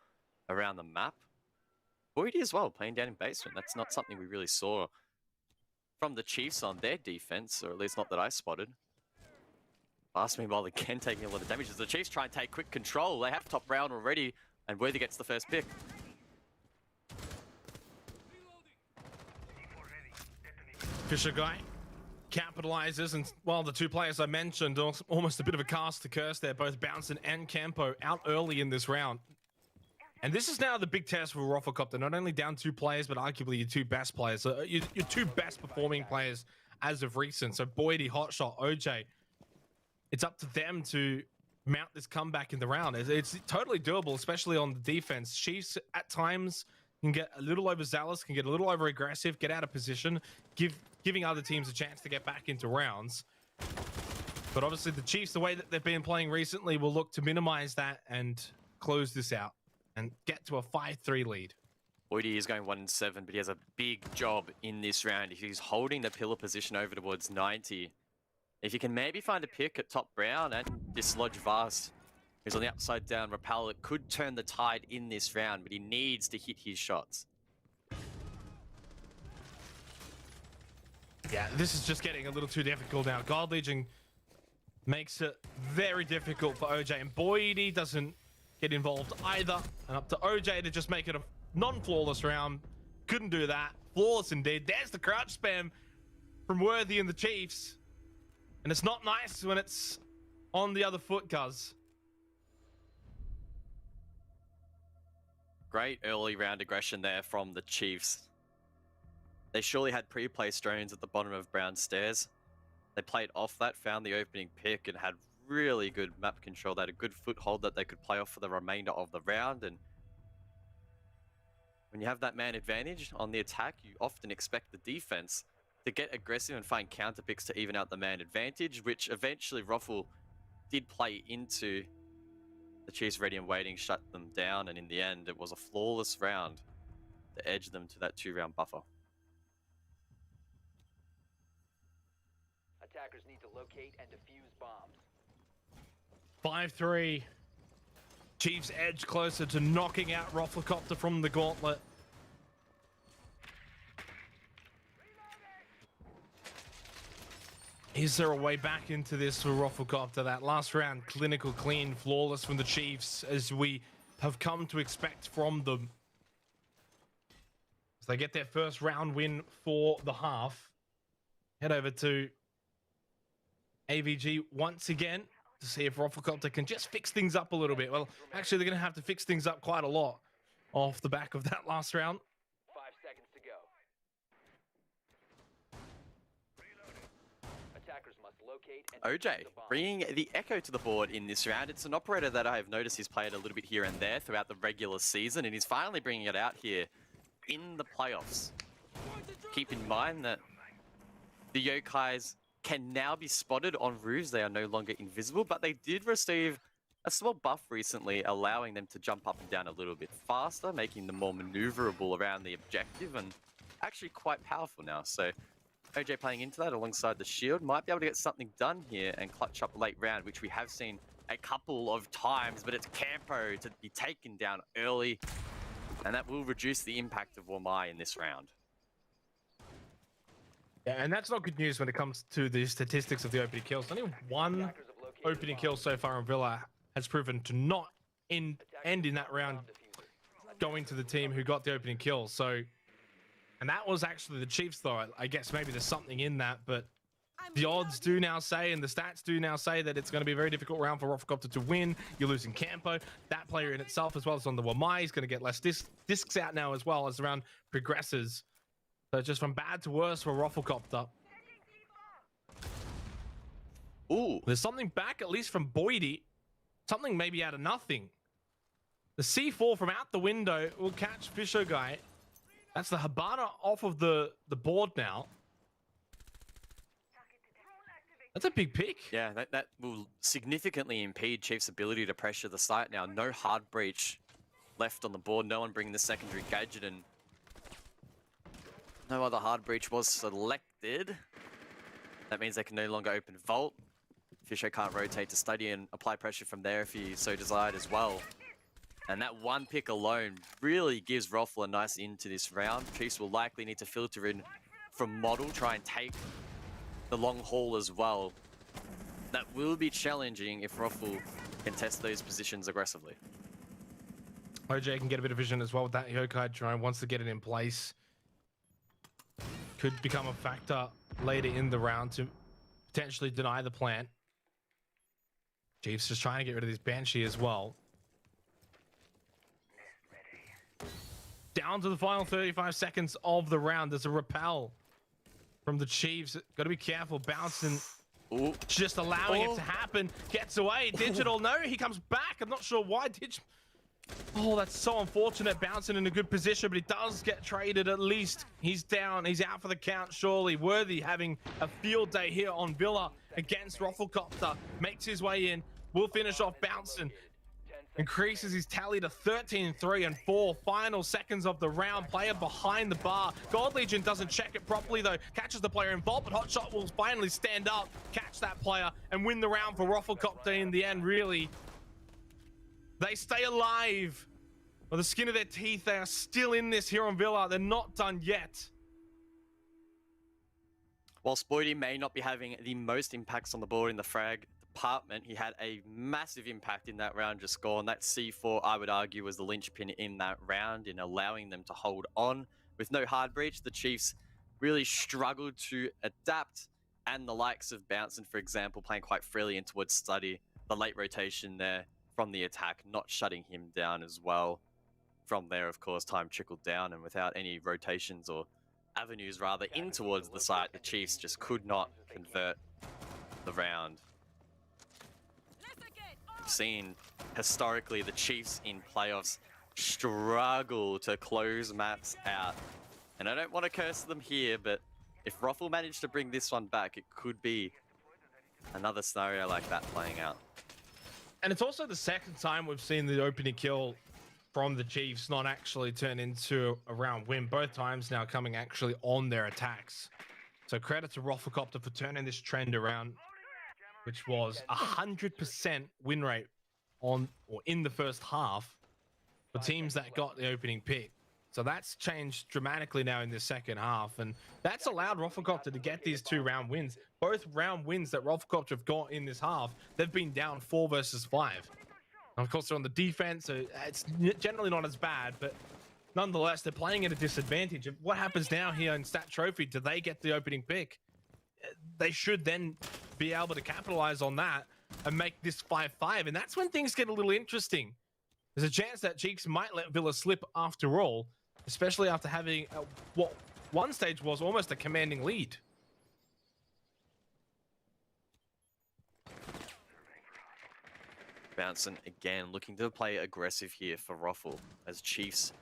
around the map. Boydie as well, playing down in basement. That's not something we really saw from the Chiefs on their defense, or at least not that I spotted. Fast meanwhile again taking a lot of damage as the Chiefs try and take quick control. They have top round already, and Worthy gets the first pick. Fisher guy capitalizes, and well, the two players I mentioned, almost a bit of a cast to curse there, both Bouncing and Campo out early in this round. And this is now the big test for Rufflecopter. Not only down 2 players, but arguably your 2 best players. Your 2 best performing players as of recent. So Boydie, Hotshot, OJ. It's up to them to mount this comeback in the round. It's totally doable, especially on the defense. Chiefs at times can get a little overzealous, can get a little over aggressive, get out of position, giving other teams a chance to get back into rounds. But obviously the Chiefs, the way that they've been playing recently, will look to minimize that and close this out and get to a 5-3 lead. Boydie is going 1-7, but he has a big job in this round. He's holding the pillar position over towards 90. If you can maybe find a pick at top brown and dislodge Vast, who's on the upside down rappel, it could turn the tide in this round, but he needs to hit his shots. Yeah, this is just getting a little too difficult now. God Legion makes it very difficult for OJ, and Boydie doesn't get involved either. And up to OJ to just make it a non-flawless round. Couldn't do that. Flawless indeed. There's the crouch spam from Worthy and the Chiefs. And it's not nice when it's on the other foot, Guz. Great early round aggression there from the Chiefs. They surely had pre-placed drones at the bottom of Brown's stairs. They played off that, found the opening pick, and had really good map control. They had a good foothold that they could play off for the remainder of the round. And when you have that man advantage on the attack, you often expect the defense to get aggressive and find counter picks to even out the man advantage, which eventually Ruffle did play into. The Chiefs ready and waiting, shut them down, and in the end, it was a flawless round to edge them to that 2-round buffer. Attackers need to locate and defuse bombs. 5-3. Chiefs edge closer to knocking out Rufflecopter from the gauntlet. Is there a way back into this for Rufflecopter? That last round, clinical, clean, flawless from the Chiefs, as we have come to expect from them. As they get their first round win for the half. Head over to AVG once again to see if Rufflecopter can just fix things up a little bit. Well, actually, they're going to have to fix things up quite a lot off the back of that last round. 5 seconds to go. Attackers must locate and defuse OJ the bomb. bringing the Echo to the board in this round. It's an operator that I have noticed he's played a little bit here and there throughout the regular season, and he's finally bringing it out here in the playoffs. Keep in mind that the Yokais can now be spotted on roofs. They are no longer invisible, but they did receive a small buff recently, allowing them to jump up and down a little bit faster, making them more maneuverable around the objective, and actually quite powerful now. So OJ playing into that alongside the shield might be able to get something done here and clutch up late round, which we have seen a couple of times, but it's Campo to be taken down early, and that will reduce the impact of Wamai in this round. Yeah, and that's not good news when it comes to the statistics of the opening kills. Only one Attackers have located opening the kill bomb. so far in Villa has proven to not end in that round going to the team who got the opening kill. So, and that was actually the Chiefs, though. I guess maybe there's something in that, but the odds do now say, and the stats do now say, that it's going to be a very difficult round for Rufflecopter to win. You're losing Campo. That player in itself, as well as on the Wamai, is going to get less discs out now as well as the round progresses. So just from bad to worse for Rufflecopter. Ooh, There's something back, at least from Boydie. Something maybe out of nothing. The C4 from out the window will catch Fisher Guy. That's the Habana off of the board now. That's a big pick. yeah, that will significantly impede Chiefs' ability to pressure the site now. No hard breach left on the board. No one bringing the secondary gadget, and no other hard breach was selected. That means they can no longer open Vault. Fisher can't rotate to study and apply pressure from there if he so desired as well. And that one pick alone really gives Ruffle a nice into this round. Chiefs will likely need to filter in from Model, try and take the long haul as well. That will be challenging if Ruffle can test those positions aggressively. OJ can get a bit of vision as well with that Yokai drone. Wants to get it in place. Could become a factor later in the round to potentially deny the plant. Chiefs just trying to get rid of this Banshee as well. Down to the final 35 seconds of the round. There's a repel from the Chiefs. Got to be careful. Bouncing, Ooh. just allowing it to happen. Gets away. Digital, no, he comes back. I'm not sure why. Oh, that's so unfortunate. Bouncing in a good position, but he does get traded at least. He's down. He's out for the count, surely. Worthy having a field day here on Villa against Rufflecopter. Makes his way in. Will finish off Bouncing. Increases his tally to 13-3 and 4. Final seconds of the round. Player behind the bar. God Legion doesn't check it properly, though. Catches the player involved, but Hotshot will finally stand up, catch that player, and win the round for Rufflecopter in the end, really. They stay alive. With the skin of their teeth, they are still in this here on Villa. They're not done yet. Whilst Boydie may not be having the most impacts on the board in the frag department, he had a massive impact in that round just gone. That C4, I would argue, was the linchpin in that round in allowing them to hold on. With no hard breach, the Chiefs really struggled to adapt, and the likes of Bouncing, for example, playing quite freely in towards Study. The late rotation there from the attack, not shutting him down as well. From there, of course, time trickled down, and without any rotations or avenues rather in towards the site, the Chiefs just could not convert the round. We've seen historically the Chiefs in playoffs struggle to close maps out, and I don't want to curse them here, but if Ruffle managed to bring this one back, it could be another scenario like that playing out. And it's also the second time we've seen the opening kill from the Chiefs not actually turn into a round win. Both times now coming actually on their attacks. So credit to Rafflecopter for turning this trend around, which was 100% win rate on or in the first half for teams that got the opening pick. So that's changed dramatically now in the second half, and that's allowed Rafflecopter to get these 2 round wins. Both round wins that Rafflecopter have got in this half, they've been down 4 versus 5. And of course, they're on the defense, so it's generally not as bad, but nonetheless, they're playing at a disadvantage. What happens now here in Stat Trophy? Do they get the opening pick? They should then be able to capitalize on that and make this 5-5, and that's when things get a little interesting. There's a chance that Cheeks might let Villa slip after all, especially after having what one stage was almost a commanding lead. Bouncing again, looking to play aggressive here for Ruffle as Chiefs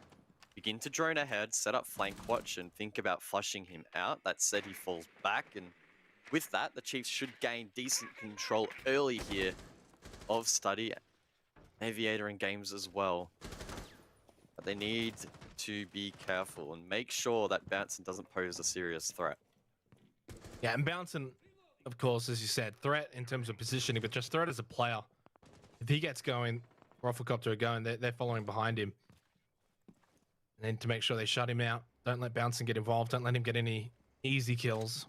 begin to drone ahead, set up flank watch, and think about flushing him out. That said, he falls back, and with that, the Chiefs should gain decent control early here of Study, Aviator, and Games as well. But they need to be careful and make sure that Bouncing doesn't pose a serious threat. Yeah, and Bouncing, of course, as you said, threat in terms of positioning, but just threat as a player. If he gets going, Rafflecopter are going, they're following behind him. And then to make sure they shut him out, don't let Bouncing get involved, don't let him get any easy kills.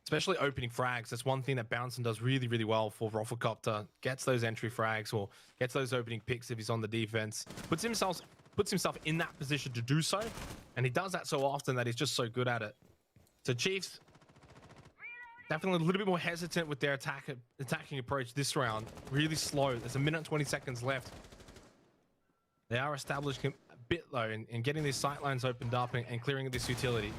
Especially opening frags. That's one thing that Bouncing does really, really well for Rafflecopter. Gets those entry frags or gets those opening picks if he's on the defense. Puts himself in that position to do so. And he does that so often that he's just so good at it. So Chiefs, definitely a little bit more hesitant with their attacking approach this round. Really slow. There's 1 minute and 20 seconds left. They are establishing a bit though in getting these sightlines opened up and clearing this utility.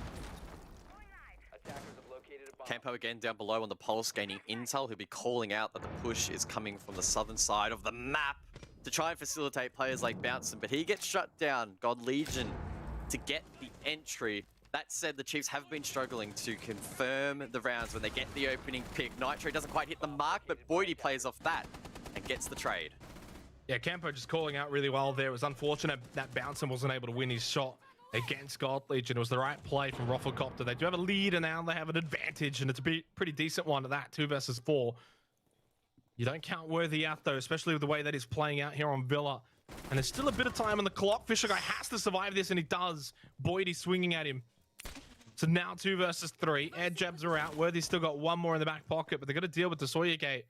Campo again down below on the pulse, gaining intel. He'll be calling out that the push is coming from the southern side of the map to try and facilitate players like Bouncing, but he gets shut down. God Legion to get the entry. That said, the Chiefs have been struggling to confirm the rounds when they get the opening pick. Nitro doesn't quite hit the mark, but Boydie plays off that and gets the trade. Yeah, Campo just calling out really well there. It was unfortunate that Bouncing wasn't able to win his shot against God Legion. It was the right play from Rafflecopter. They do have a lead, and now they have an advantage, and it's a pretty decent one to that, 2 versus 4. You don't count Worthy out, though, especially with the way that he's playing out here on Villa. And there's still a bit of time on the clock. Fisher Guy has to survive this, and he does. Boydie swinging at him. So now 2 versus 3. Air jabs are out. Worthy's still got 1 more in the back pocket, but they've got to deal with the Sawyer Gate.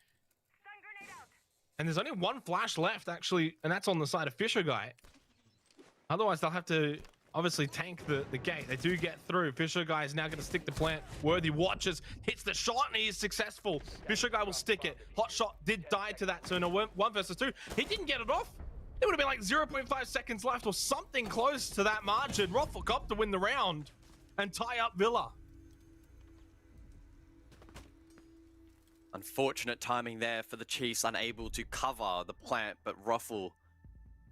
And there's only 1 flash left, actually, and that's on the side of Fisher Guy. Otherwise, they'll have to obviously tank the gate. They do get through. Fisher Guy is now going to stick the plant. Worthy watches, hits the shot, and he is successful. Fisher Guy will stick it. Hot shot did die to that, so in a 1 versus 2, he didn't get it off. It would have been like 0.5 seconds left or something close to that margin. Rafflecopter to win the round and tie up Villa. Unfortunate timing there for the Chiefs, unable to cover the plant, but Ruffle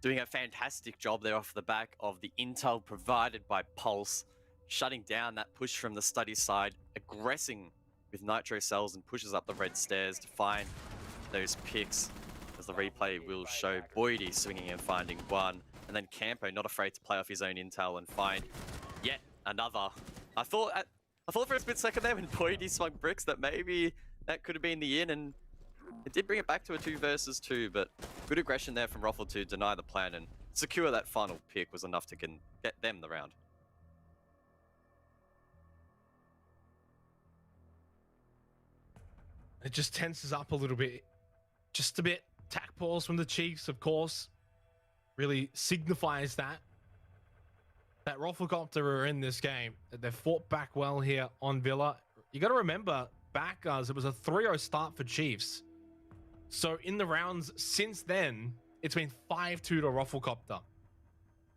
doing a fantastic job there off the back of the intel provided by Pulse, shutting down that push from the Study side, aggressing with Nitro cells and pushes up the red stairs to find those picks, as the replay will show Boydie swinging and finding 1, and then Campo not afraid to play off his own intel and find yet another. I thought for a split second there when Boydie swung bricks that maybe that could have been the in, and it did bring it back to a 2 versus 2, but good aggression there from Ruffle to deny the plan and secure that final pick was enough to get them the round. It just tenses up a little bit. Just a bit. Tack pause from the Chiefs, of course, really signifies that Rufflecopter are in this game. They've fought back well here on Villa. You got to remember, back guys, it was a 3-0 start for Chiefs. So in the rounds since then, it's been 5-2 to Rufflecopter.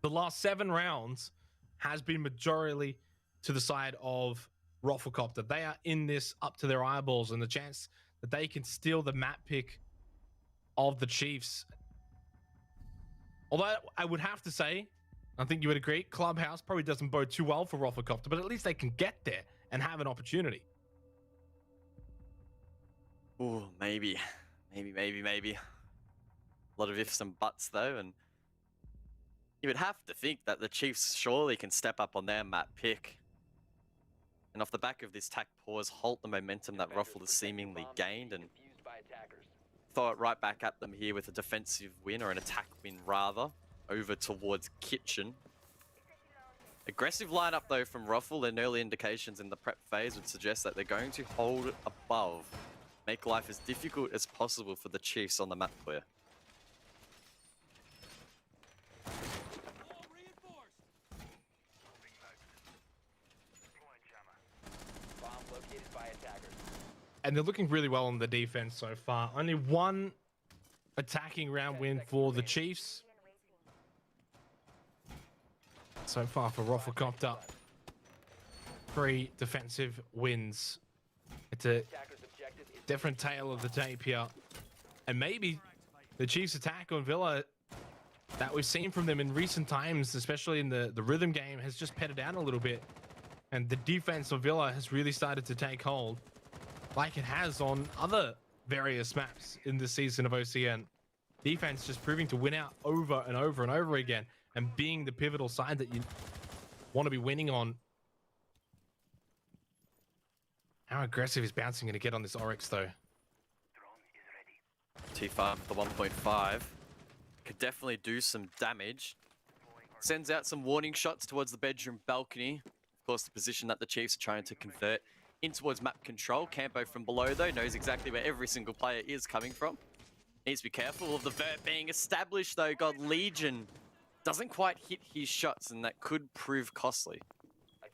The last 7 rounds has been majority to the side of Rufflecopter. They are in this up to their eyeballs, and the chance that they can steal the map pick of the Chiefs. Although I would have to say, I think you would agree, Clubhouse probably doesn't bode too well for Rufflecopter, but at least they can get there and have an opportunity. Oh, maybe. A lot of ifs and buts, though, and you would have to think that the Chiefs surely can step up on their map pick. And off the back of this tack pause, halt the momentum that Ruffle has seemingly gained and throw it right back at them here with a defensive win, or an attack win rather, over towards Kitchen. Aggressive lineup though from Ruffle, and early indications in the prep phase would suggest that they're going to hold above. Make life as difficult as possible for the Chiefs on the map clear. Bomb located by attackers. And they're looking really well on the defense so far. Only one attacking round win for the Chiefs so far for Rufflecopter. 3 defensive wins. It's a Attackers objective is different tale of the tape here. And maybe the Chiefs' attack on Villa that we've seen from them in recent times, especially in the rhythm game, has just petted out a little bit. And the defense of Villa has really started to take hold, like it has on other various maps in this season of OCN. Defense just proving to win out over and over and over again, and being the pivotal side that you want to be winning on. How aggressive is Bouncing going to get on this Oryx, though? T5 for the 1.5. Could definitely do some damage. Sends out some warning shots towards the bedroom balcony. Of course, the position that the Chiefs are trying to convert in towards map control. Campo from below, though, knows exactly where every single player is coming from. Needs to be careful of the vert being established, though. God, Legion doesn't quite hit his shots, and that could prove costly.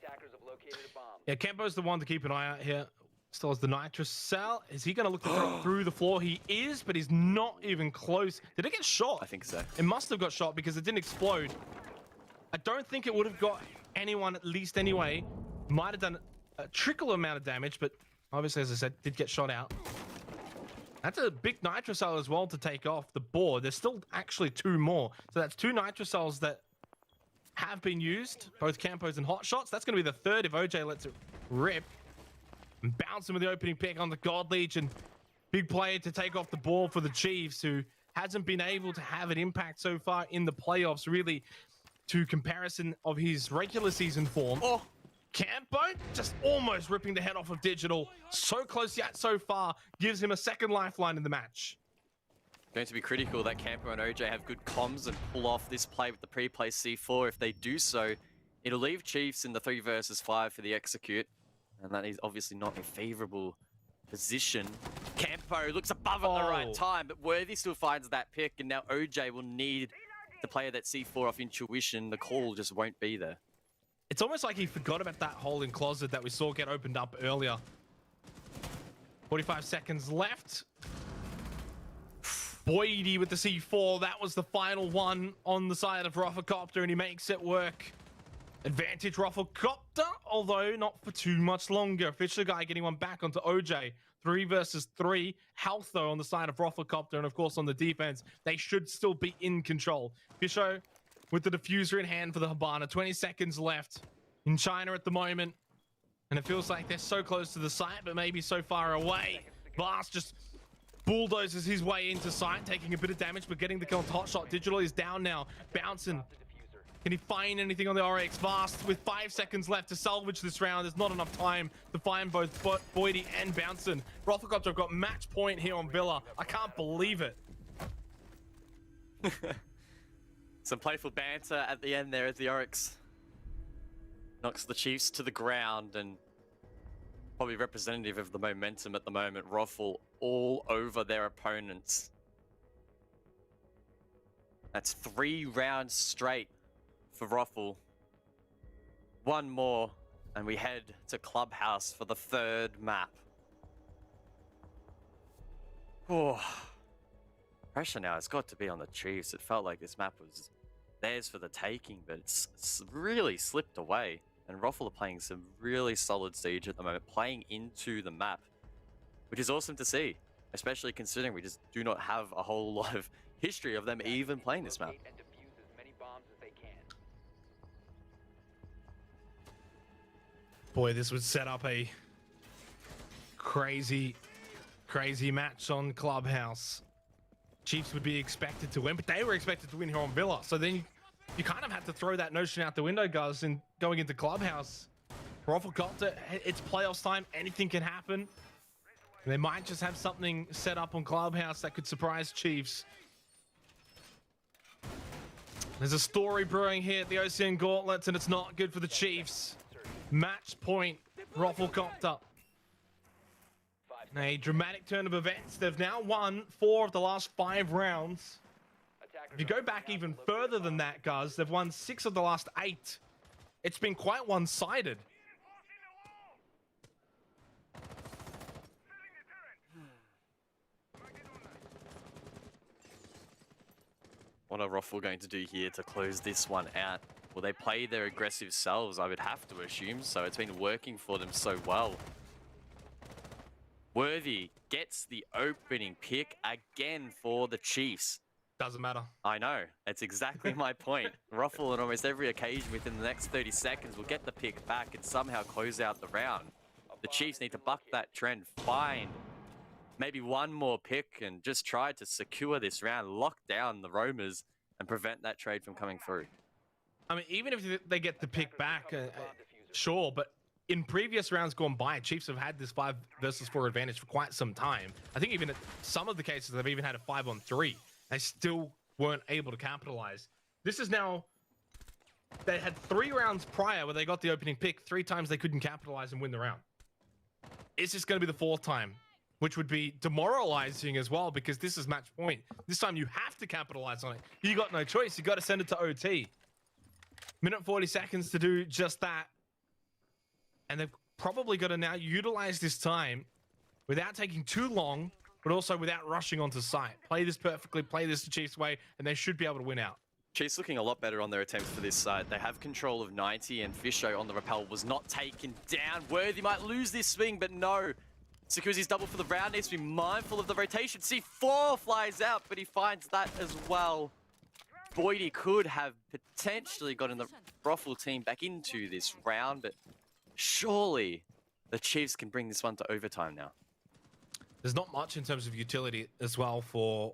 attackers have located a bomb. Yeah, Campo's the one to keep an eye out here. Still has the nitrous cell. Is he going to look to throw it through the floor? He is, but he's not even close. Did it get shot? I think so. It must have got shot because it didn't explode. I don't think it would have got anyone, at least anyway. Might have done a trickle amount of damage, but obviously, as I said, did get shot out. That's a big nitrocell as well to take off the board. There's still actually 2 more. So that's 2 nitrocells that have been used, both Campos and hot shots. That's going to be the 3rd if OJ lets it rip. And bouncing with the opening pick on the God Legion. Big player to take off the ball for the Chiefs, who hasn't been able to have an impact so far in the playoffs, really, to comparison of his regular season form. Oh, Campo just almost ripping the head off of Digital. So close yet so far. Gives him a second lifeline in the match. Going to be critical that Campo and OJ have good comms and pull off this play with the pre-play C4. If they do so, it'll leave Chiefs in the 3 versus 5 for the execute. And that is obviously not a favorable position. Campo looks above at the right time, but Worthy still finds that pick, and now OJ will need to play that C4 off intuition. The call just won't be there. It's almost like he forgot about that hole in closet that we saw get opened up earlier. 45 seconds left. Boydie with the C4. That was the final one on the side of Rufflecopter, and he makes it work. Advantage Rufflecopter, although not for too much longer. Fisher Guy getting one back onto OJ. 3 versus 3. Health, though, on the side of Rufflecopter, and of course on the defense. They should still be in control. Fisher with the diffuser in hand for the Habana. 20 seconds left in China at the moment. And it feels like they're so close to the site, but maybe so far away. Blast just bulldozes his way into sight, taking a bit of damage, but getting the kill on hot shot. Digital is down now. Bouncing. Can he find anything on the RX? Vast with 5 seconds left to salvage this round. There's not enough time to find both Boydie and Bouncin. Rufflecopter have got match point here on Villa. I can't believe it. Some playful banter at the end there as the Oryx knocks the Chiefs to the ground, and probably representative of the momentum at the moment. Roffle all over their opponents. That's 3 rounds straight for Roffle. One more, and we head to Clubhouse for the 3rd map. Oh, pressure now has got to be on the Chiefs. It felt like this map was theirs for the taking, but it's really slipped away. And Roffle are playing some really solid Siege at the moment, playing into the map, which is awesome to see, especially considering we just do not have a whole lot of history of them even playing this map. Locate and defuse as many bombs as they can. Boy, this would set up a crazy match on Clubhouse. Chiefs would be expected to win, but they were expected to win here on Villa. So then you kind of had to throw that notion out the window, guys, and going into Clubhouse. Rafflecopter, it's playoffs time. Anything can happen. And they might just have something set up on Clubhouse that could surprise Chiefs. There's a story brewing here at the OCN Gauntlets, and it's not good for the Chiefs. Match point, Rafflecopter. A dramatic turn of events. They've now won 4 of the last 5 rounds. If you go back even further than that, guys, they've won 6 of the last 8. It's been quite one-sided. What are Roffle going to do here to close this one out? Will they play their aggressive selves? I would have to assume so. It's been working for them so well. Worthy gets the opening pick again for the Chiefs. Doesn't matter. I know. That's exactly my point. Roffle on almost every occasion within the next 30 seconds will get the pick back and somehow close out the round. The Chiefs need to buck that trend, find maybe one more pick and just try to secure this round, lock down the roamers and prevent that trade from coming through. I mean, even if they get the pick back, sure, but in previous rounds gone by, Chiefs have had this 5 versus 4 advantage for quite some time. I think even in some of the cases, they've even had a 5-on-3. They still weren't able to capitalize. This is now, they had 3 rounds prior where they got the opening pick. 3 times they couldn't capitalize and win the round. It's just going to be the 4th time, which would be demoralizing as well, because this is match point. This time you have to capitalize on it. You got no choice. You got to send it to OT. Minute 40 seconds to do just that. And they've probably got to now utilize this time without taking too long, but also without rushing onto site. Play this perfectly, play this the Chiefs way, and they should be able to win out. Chiefs looking a lot better on their attempts for this side. They have control of 90, and Fisho on the rappel was not taken down. Worthy might lose this swing, but no. Secures his double for the round, needs to be mindful of the rotation. C4 flies out, but he finds that as well. Boydie could have potentially gotten the Roffle team back into this round, but surely the Chiefs can bring this one to overtime now. There's not much in terms of utility as well for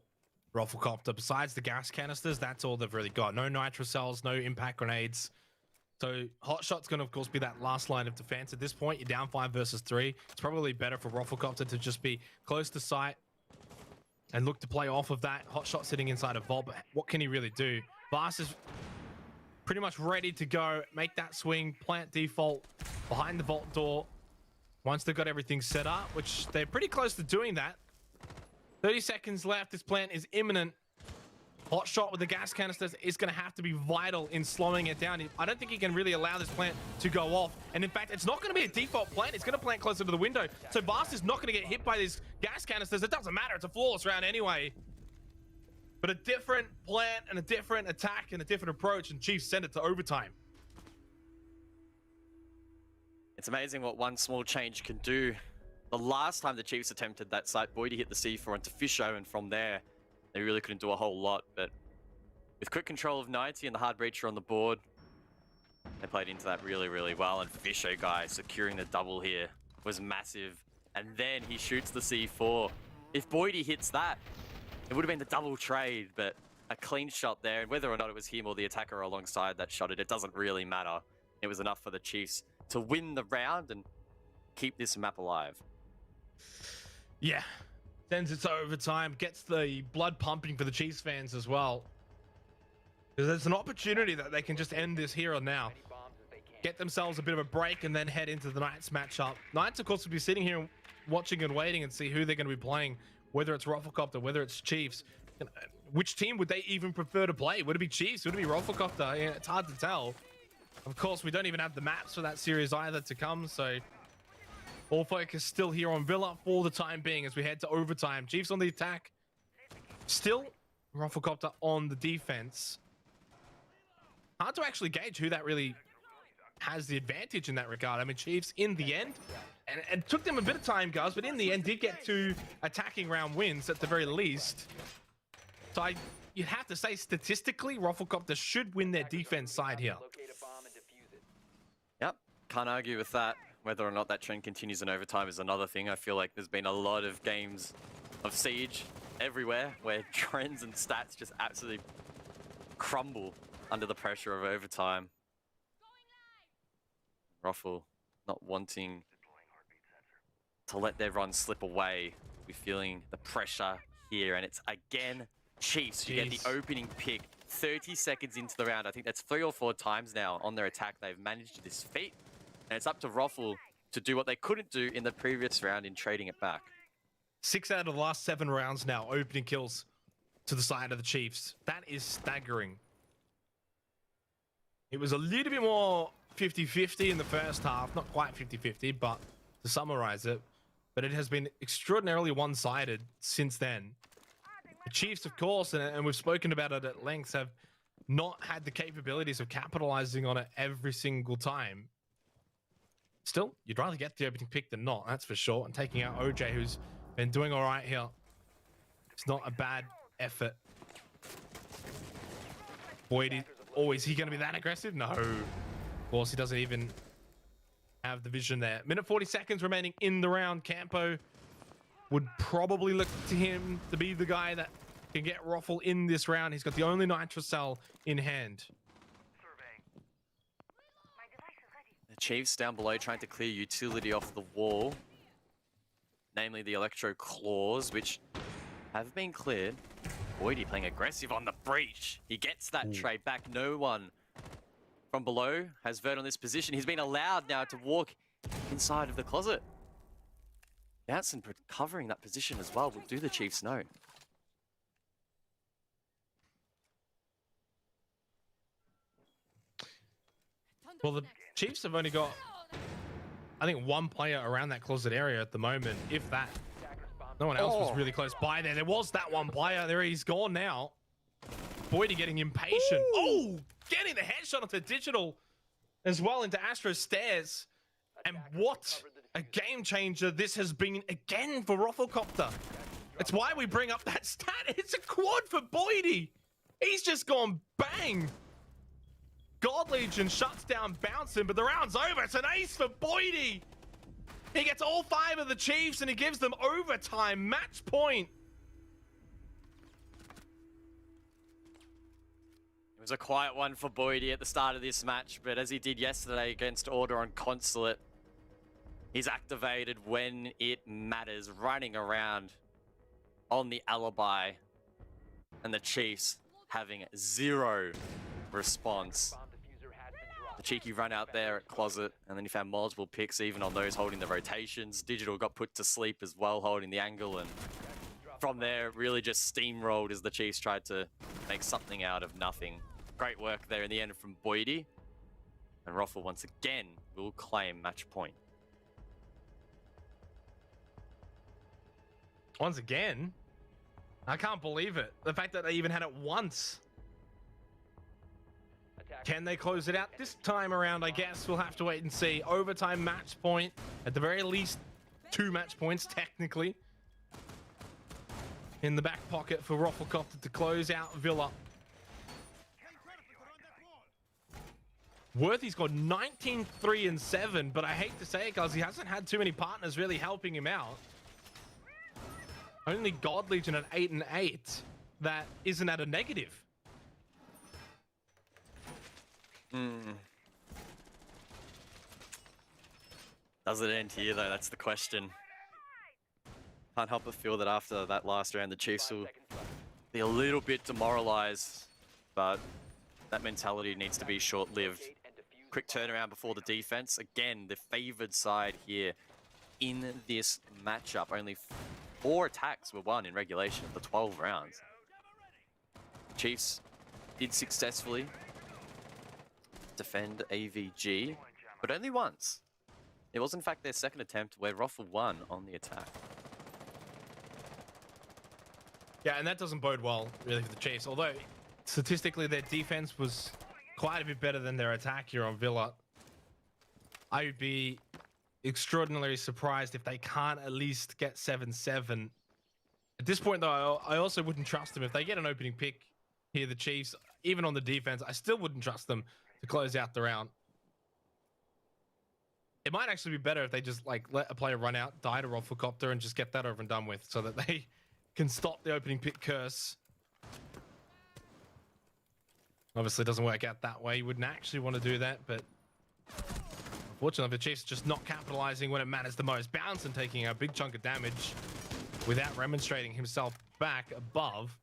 Rafflecopter. Besides the gas canisters, that's all they've really got. No nitro cells, no impact grenades. So Hotshot's going to, of course, be that last line of defense. At this point, you're down 5 versus 3. It's probably better for Rafflecopter to just be close to site and look to play off of that. Hotshot sitting inside a vault, but what can he really do? Vast is pretty much ready to go. Make that swing, plant default behind the vault door. Once they've got everything set up, which they're pretty close to doing that. 30 seconds left. This plant is imminent. Hotshot with the gas canisters is going to have to be vital in slowing it down. I don't think he can really allow this plant to go off. And in fact, it's not going to be a default plant. It's going to plant closer to the window. So Vast is not going to get hit by these gas canisters. It doesn't matter. It's a flawless round anyway. But a different plant and a different attack and a different approach, and Chiefs send it to overtime. It's amazing what one small change can do. The last time the Chiefs attempted that site, Boydie hit the C4 onto Fisho, and from there, they really couldn't do a whole lot. But with quick control of 90 and the hard breacher on the board, they played into that really, really well. And Fisho, guy, securing the double here was massive. And then he shoots the C4. If Boydie hits that, it would have been the double trade, but a clean shot there. And whether or not it was him or the attacker alongside that shot it doesn't really matter. It was enough for the Chiefs to win the round and keep this map alive. Yeah. Sends it to overtime. Gets the blood pumping for the Chiefs fans as well. Because there's an opportunity that they can just end this here or now. Many bombs as they can. get themselves a bit of a break, and then head into the Knights matchup. Knights, of course, will be sitting here watching and waiting and see who they're going to be playing, whether it's Rufflecopter, whether it's Chiefs. Which team would they even prefer to play? Would it be Chiefs? Would it be Rufflecopter? Yeah, it's hard to tell. Of course, we don't even have the maps for that series either to come, so all focus still here on Villa for the time being as we head to overtime. Chiefs on the attack. Still Rufflecopter on the defense. Hard to actually gauge who that really has the advantage in that regard. I mean, Chiefs in the end, and it took them a bit of time, guys, but in the end did get 2 attacking round wins at the very least. So you'd have to say statistically, Rufflecopter should win their defense side here. Yep, can't argue with that. Whether or not that trend continues in overtime is another thing. I feel like there's been a lot of games of Siege everywhere where trends and stats just absolutely crumble under the pressure of overtime. Ruffle not wanting to let their run slip away. We're feeling the pressure here, and it's again Chiefs. You get the opening pick 30 seconds into the round. I think that's 3 or 4 times now on their attack they've managed to defeat. And it's up to Ruffle to do what they couldn't do in the previous round in trading it back. 6 out of the last 7 rounds now, opening kills to the side of the Chiefs. That is staggering. It was a little bit more 50-50 in the first half. Not quite 50-50, but to summarize it. But it has been extraordinarily one-sided since then. The Chiefs, of course, and we've spoken about it at length, have not had the capabilities of capitalizing on it every single time. Still, you'd rather get the opening pick than not, that's for sure. And taking out OJ, who's been doing all right here. It's not a bad effort. Boyd, is he going to be that aggressive? No. Of course, he doesn't even have the vision there. Minute 40 seconds remaining in the round. Campo would probably look to him to be the guy that can get Ruffle in this round. He's got the only Nitro Cell in hand. The Chiefs down below trying to clear utility off the wall. Namely the Electro Claws, which have been cleared. Boydie playing aggressive on the breach. He gets that trade back. No one from below has Vert on this position. He's been allowed now to walk inside of the closet. Janssen covering that position as well will do the Chiefs no. Well, the Chiefs have only got, I think, 1 player around that closet area at the moment, if that. No one else was really close by there. There was that 1 player. There he's gone now. Boydie getting impatient. Oh, getting the headshot onto Digital as well into Astro's stairs. And what a game changer this has been again for Rufflecopter. It's why we bring up that stat. It's a quad for Boydie. He's just gone bang. God Legion shuts down Bouncing, but the round's over. It's an ace for Boydie. He gets all 5 of the Chiefs and he gives them overtime match point. It was a quiet one for Boydie at the start of this match, but as he did yesterday against Order on Consulate, he's activated when it matters, running around on the alibi, and the Chiefs having 0 response. The cheeky run out there at Closet, and then he found multiple picks even on those holding the rotations. Digital got put to sleep as well, holding the angle, and from there really just steamrolled as the Chiefs tried to make something out of nothing. Great work there in the end from Boydie, and Ruffle once again will claim match point. Once again? I can't believe it. The fact that they even had it once. Can they close it out this time around? I guess we'll have to wait and see. Overtime match point. At the very least, 2 match points, technically. In the back pocket for Rufflecopter to close out Villa. Worthy's got 19, 3, and 7, but I hate to say it, guys, he hasn't had too many partners really helping him out. Only God Legion at 8 and 8 that isn't at a negative. Does it end here though? That's the question. Can't help but feel that after that last round, the Chiefs will be a little bit demoralized, but that mentality needs to be short-lived. quick turnaround before the defense. Again, the favored side here in this matchup. Only 4 attacks were won in regulation of the 12 rounds. Chiefs did successfully defend AVG, but only once. It was in fact their second attempt where Ruffle won on the attack. Yeah, and that doesn't bode well, really, for the Chiefs. Although, statistically, their defense was quite a bit better than their attack here on Villa. I would be extraordinarily surprised if they can't at least get 7-7. At this point, though, I also wouldn't trust them. If they get an opening pick here, the Chiefs, even on the defense, I still wouldn't trust them to close out the round. It might actually be better if they just, like, let a player run out, die to Rafflecopter, and just get that over and done with so that they can stop the opening pick curse. Obviously, it doesn't work out that way. You wouldn't actually want to do that, but unfortunately, the Chiefs are just not capitalizing when it matters the most. Bouncing taking a big chunk of damage without remonstrating himself back above.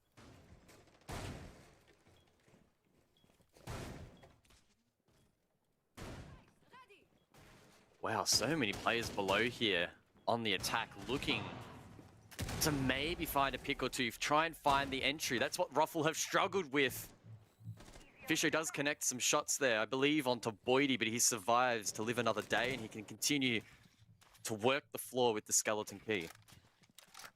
Wow, so many players below here on the attack looking to maybe find a pick or two, try and find the entry. That's what Ruffle have struggled with. Fisher does connect some shots there, I believe, onto Boydie, but he survives to live another day and he can continue to work the floor with the skeleton key.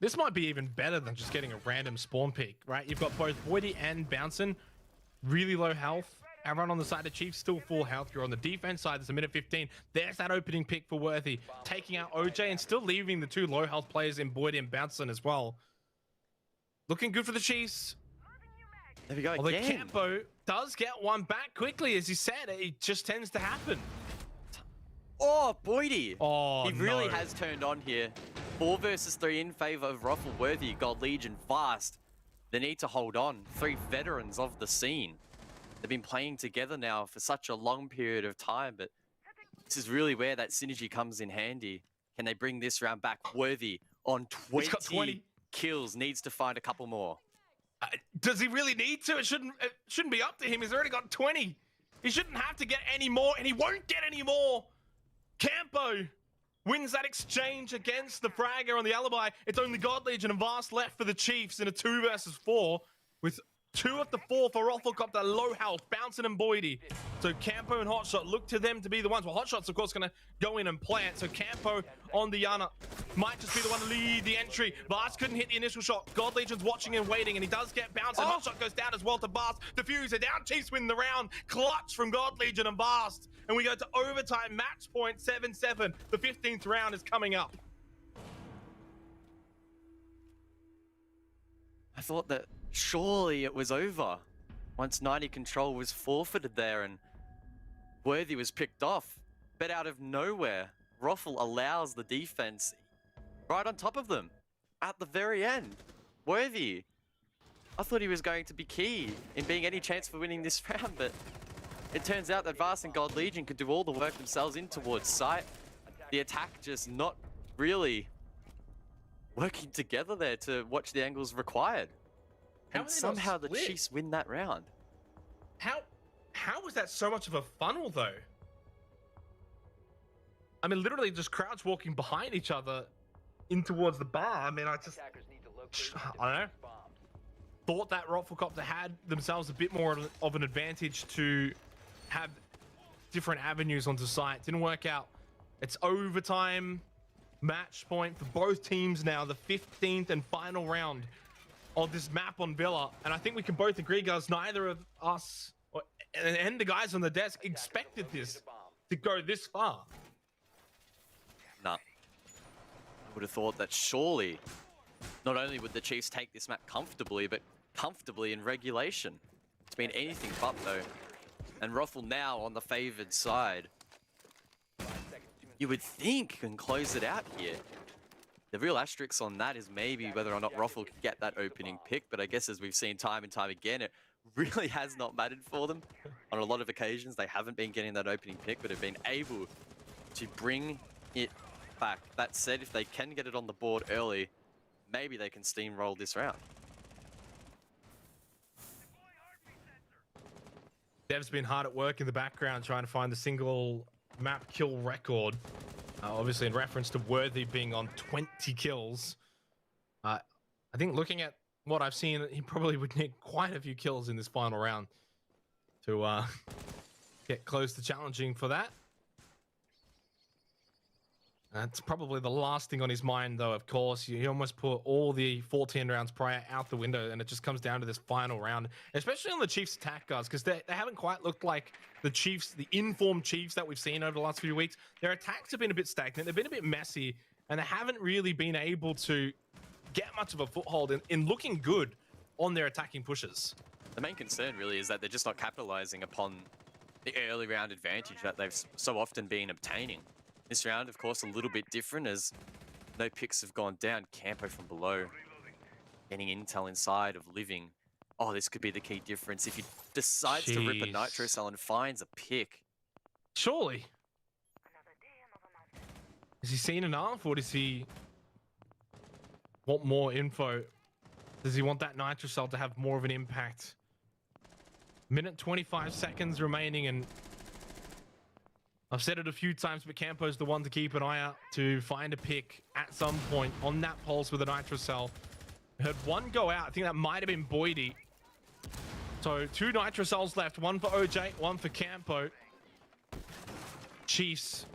This might be even better than just getting a random spawn pick, right? You've got both Boydie and Bouncin, really low health. Everyone on the side of Chiefs still full health. You're on the defense side. There's a minute 15. There's that opening pick for Worthy, taking out OJ and still leaving the 2 low health players in Boydie and Bouncin as well. Looking good for the Chiefs. There we go Although again. Campo does get one back quickly, as you said. It just tends to happen. Oh, Boydie. Oh, he really has turned on here. 4 versus 3 in favor of Ruffle, Worthy, God Legion, Vast. They need to hold on. 3 veterans of the scene. They've been playing together now for such a long period of time, but this is really where that synergy comes in handy. Can they bring this round back? Worthy on 20 kills, needs to find a couple more. Does he really need to? It shouldn't be up to him. He's already got 20. He shouldn't have to get any more, and he won't get any more. Campo wins that exchange against the Fragger on the alibi. It's only God Legion and Vast left for the Chiefs in a 2 versus 4 with 2 of the 4 for Rafflecopter, low health, Bouncing and Boydie. So Campo and Hotshot look to them to be the ones. Well, Hotshot's, of course, going to go in and plant. So Campo on the Yana might just be the one to lead the entry. Vast couldn't hit the initial shot. God Legion's watching and waiting, and he does get Bouncing. Hotshot goes down as well to Vast. Diffuser down. Chiefs win the round. Clutch from God Legion and Vast. And we go to overtime, match point 7-7. The 15th round is coming up. I thought that surely it was over once 90 control was forfeited there and Worthy was picked off. But out of nowhere, Ruffle allows the defense right on top of them at the very end. Worthy, I thought he was going to be key in being any chance for winning this round, but it turns out that Vast and God Legion could do all the work themselves in towards site. The attack just not really working together there to watch the angles required. And somehow the Chiefs win that round. How was that so much of a funnel, though? I mean, literally just crouch walking behind each other in towards the bar. I mean, I don't know. Thought that Rafflecopter had themselves a bit more of an advantage to have different avenues onto site. Didn't work out. It's overtime, match point for both teams now, the 15th and final round of this map on Villa. And I think we can both agree, guys, neither of us and the guys on the desk expected this to go this far. Nah. I would have thought that surely not only would the Chiefs take this map comfortably, but comfortably in regulation. It's been anything but, though. And Ruffle now on the favored side. You would think can close it out here. The real asterisk on that is maybe whether or not Ruffle can get that opening pick, but I guess as we've seen time and time again, it really has not mattered for them. On a lot of occasions, they haven't been getting that opening pick, but have been able to bring it back. That said, if they can get it on the board early, maybe they can steamroll this round. Dev's been hard at work in the background trying to find the single map kill record. Obviously in reference to Worthy being on 20 kills. I think looking at what I've seen, he probably would need quite a few kills in this final round to get close to challenging for that. That's probably the last thing on his mind, though, of course. He almost put all the 14 rounds prior out the window, and it just comes down to this final round, especially on the Chiefs' attack, guys, because they haven't quite looked like the Chiefs, the informed Chiefs that we've seen over the last few weeks. Their attacks have been a bit stagnant. They've been a bit messy, and they haven't really been able to get much of a foothold in looking good on their attacking pushes. The main concern really is that they're just not capitalizing upon the early round advantage that they've so often been obtaining. This round, of course, a little bit different as no picks have gone down. Campo from below, getting intel inside of living. Oh, this could be the key difference. If he decides to rip a nitro cell and finds a pick. Surely. Has he seen enough, or does he want more info? Does he want that nitro cell to have more of an impact? Minute 25 seconds remaining, and I've said it a few times, but Campo's the one to keep an eye out to find a pick at some point on that pulse with a nitro cell. I heard one go out. I think that might have been Boydie. So 2 nitro cells left, one for OJ, one for Campo. Chiefs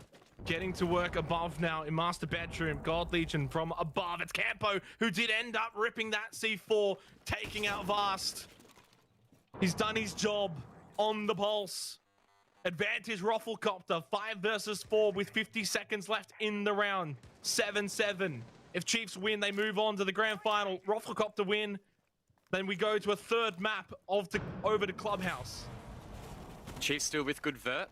getting to work above now in master bedroom. God Legion from above. It's Campo who did end up ripping that C4, taking out Vast. He's done his job on the pulse. Advantage Rufflecopter, 5 versus 4 with 50 seconds left in the round. 7-7. If Chiefs win, they move on to the grand final. Rufflecopter win, then we go to a third map over to Clubhouse. Chiefs still with good vert.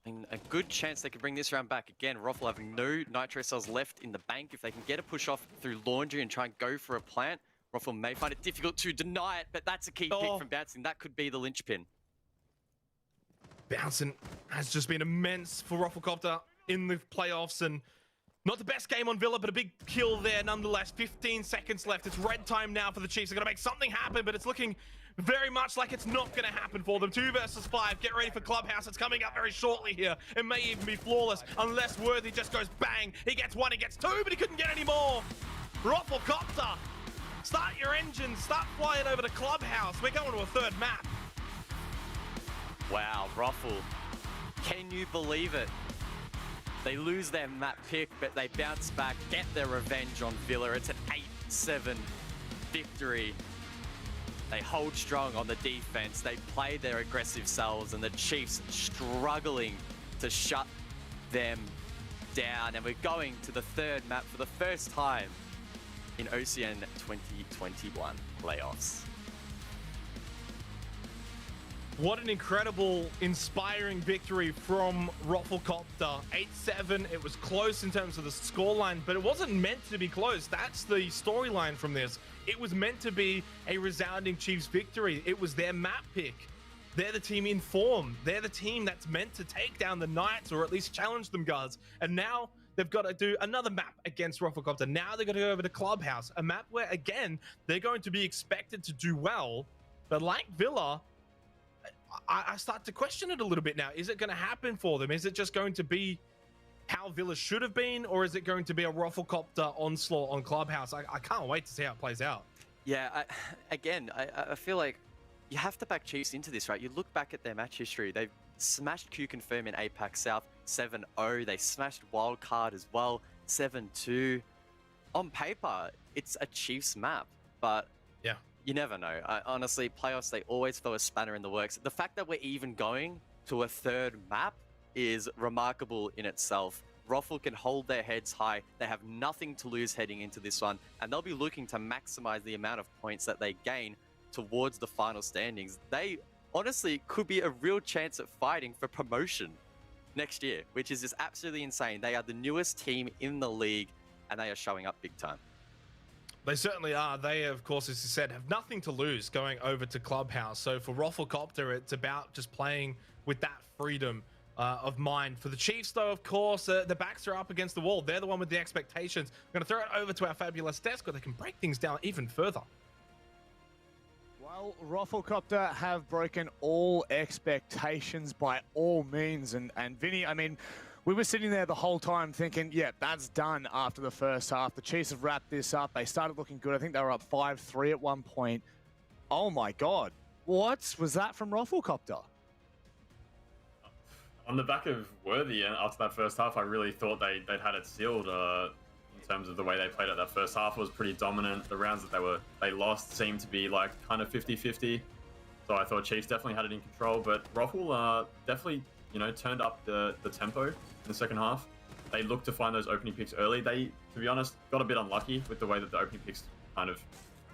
And a good chance they could bring this round back. Again, Ruffle have no nitro cells left in the bank. If they can get a push off through Laundry and try and go for a plant, Ruffle may find it difficult to deny it, but that's a key pick from Bouncing. That could be the linchpin. Bouncing has just been immense for Rufflecopter in the playoffs, and not the best game on Villa, but a big kill there nonetheless. 15 seconds left. It's red time now for the Chiefs. They're going to make something happen, but it's looking very much like it's not going to happen for them. 2 versus 5. Get ready for Clubhouse. It's coming up very shortly here. It may even be flawless unless Worthy just goes bang. He gets 1, he gets 2, but he couldn't get any more. Rufflecopter, start your engines. Start flying over to Clubhouse. We're going to a third map. Wow, Ruffle. Can you believe it? They lose their map pick, but they bounce back, get their revenge on Villa. It's an 8-7 victory. They hold strong on the defense. They play their aggressive selves, and the Chiefs struggling to shut them down. And we're going to the third map for the first time in OCN 2021 playoffs. What an incredible, inspiring victory from Rufflecopter. 8-7. It was close in terms of the scoreline, but it wasn't meant to be close. That's the storyline from this. It was meant to be a resounding Chiefs victory. It was their map pick. They're the team in form. They're the team that's meant to take down the Knights, or at least challenge them, guys. And now they've got to do another map against Rufflecopter. Now they're going to go over to Clubhouse, a map where, again, they're going to be expected to do well. But like Villa, I start to question it a little bit now. Is it going to happen for them? Is it just going to be how Villa should have been, or is it going to be a Rufflecopter onslaught on Clubhouse? I can't wait to see how it plays out. Yeah, I feel like you have to back Chiefs into this, right? You look back at their match history. They've smashed Q Confirm in APAC South 7-0. They smashed Wildcard as well 7-2. On paper, it's a Chiefs map, but yeah, you never know. Honestly, playoffs, they always throw a spanner in the works. The fact that we're even going to a third map is remarkable in itself. Ruffle can hold their heads high. They have nothing to lose heading into this one, and they'll be looking to maximize the amount of points that they gain towards the final standings. They honestly could be a real chance at fighting for promotion next year, which is just absolutely insane. They are the newest team in the league, and they are showing up big time. They certainly are. They, of course, as you said, have nothing to lose going over to Clubhouse. So for Rufflecopter, it's about just playing with that freedom of mind. For the Chiefs, though, of course, the backs are up against the wall. They're the one with the expectations. I'm going to throw it over to our fabulous desk where they can break things down even further. Well, Rafflecopter have broken all expectations by all means. And Vinny, I mean, we were sitting there the whole time thinking, yeah, that's done after the first half. The Chiefs have wrapped this up. They started looking good. I think they were up 5-3 at one point. Oh my God. What was that from Rafflecopter? On the back of Worthy, after that first half, I really thought they'd had it sealed. In terms of the way they played it, that first half was pretty dominant. The rounds that they lost seemed to be like kind of 50-50. So I thought Chiefs definitely had it in control, but Raffle definitely, you know, turned up the tempo in the second half. They looked to find those opening picks early. They, to be honest, got a bit unlucky with the way that the opening picks kind of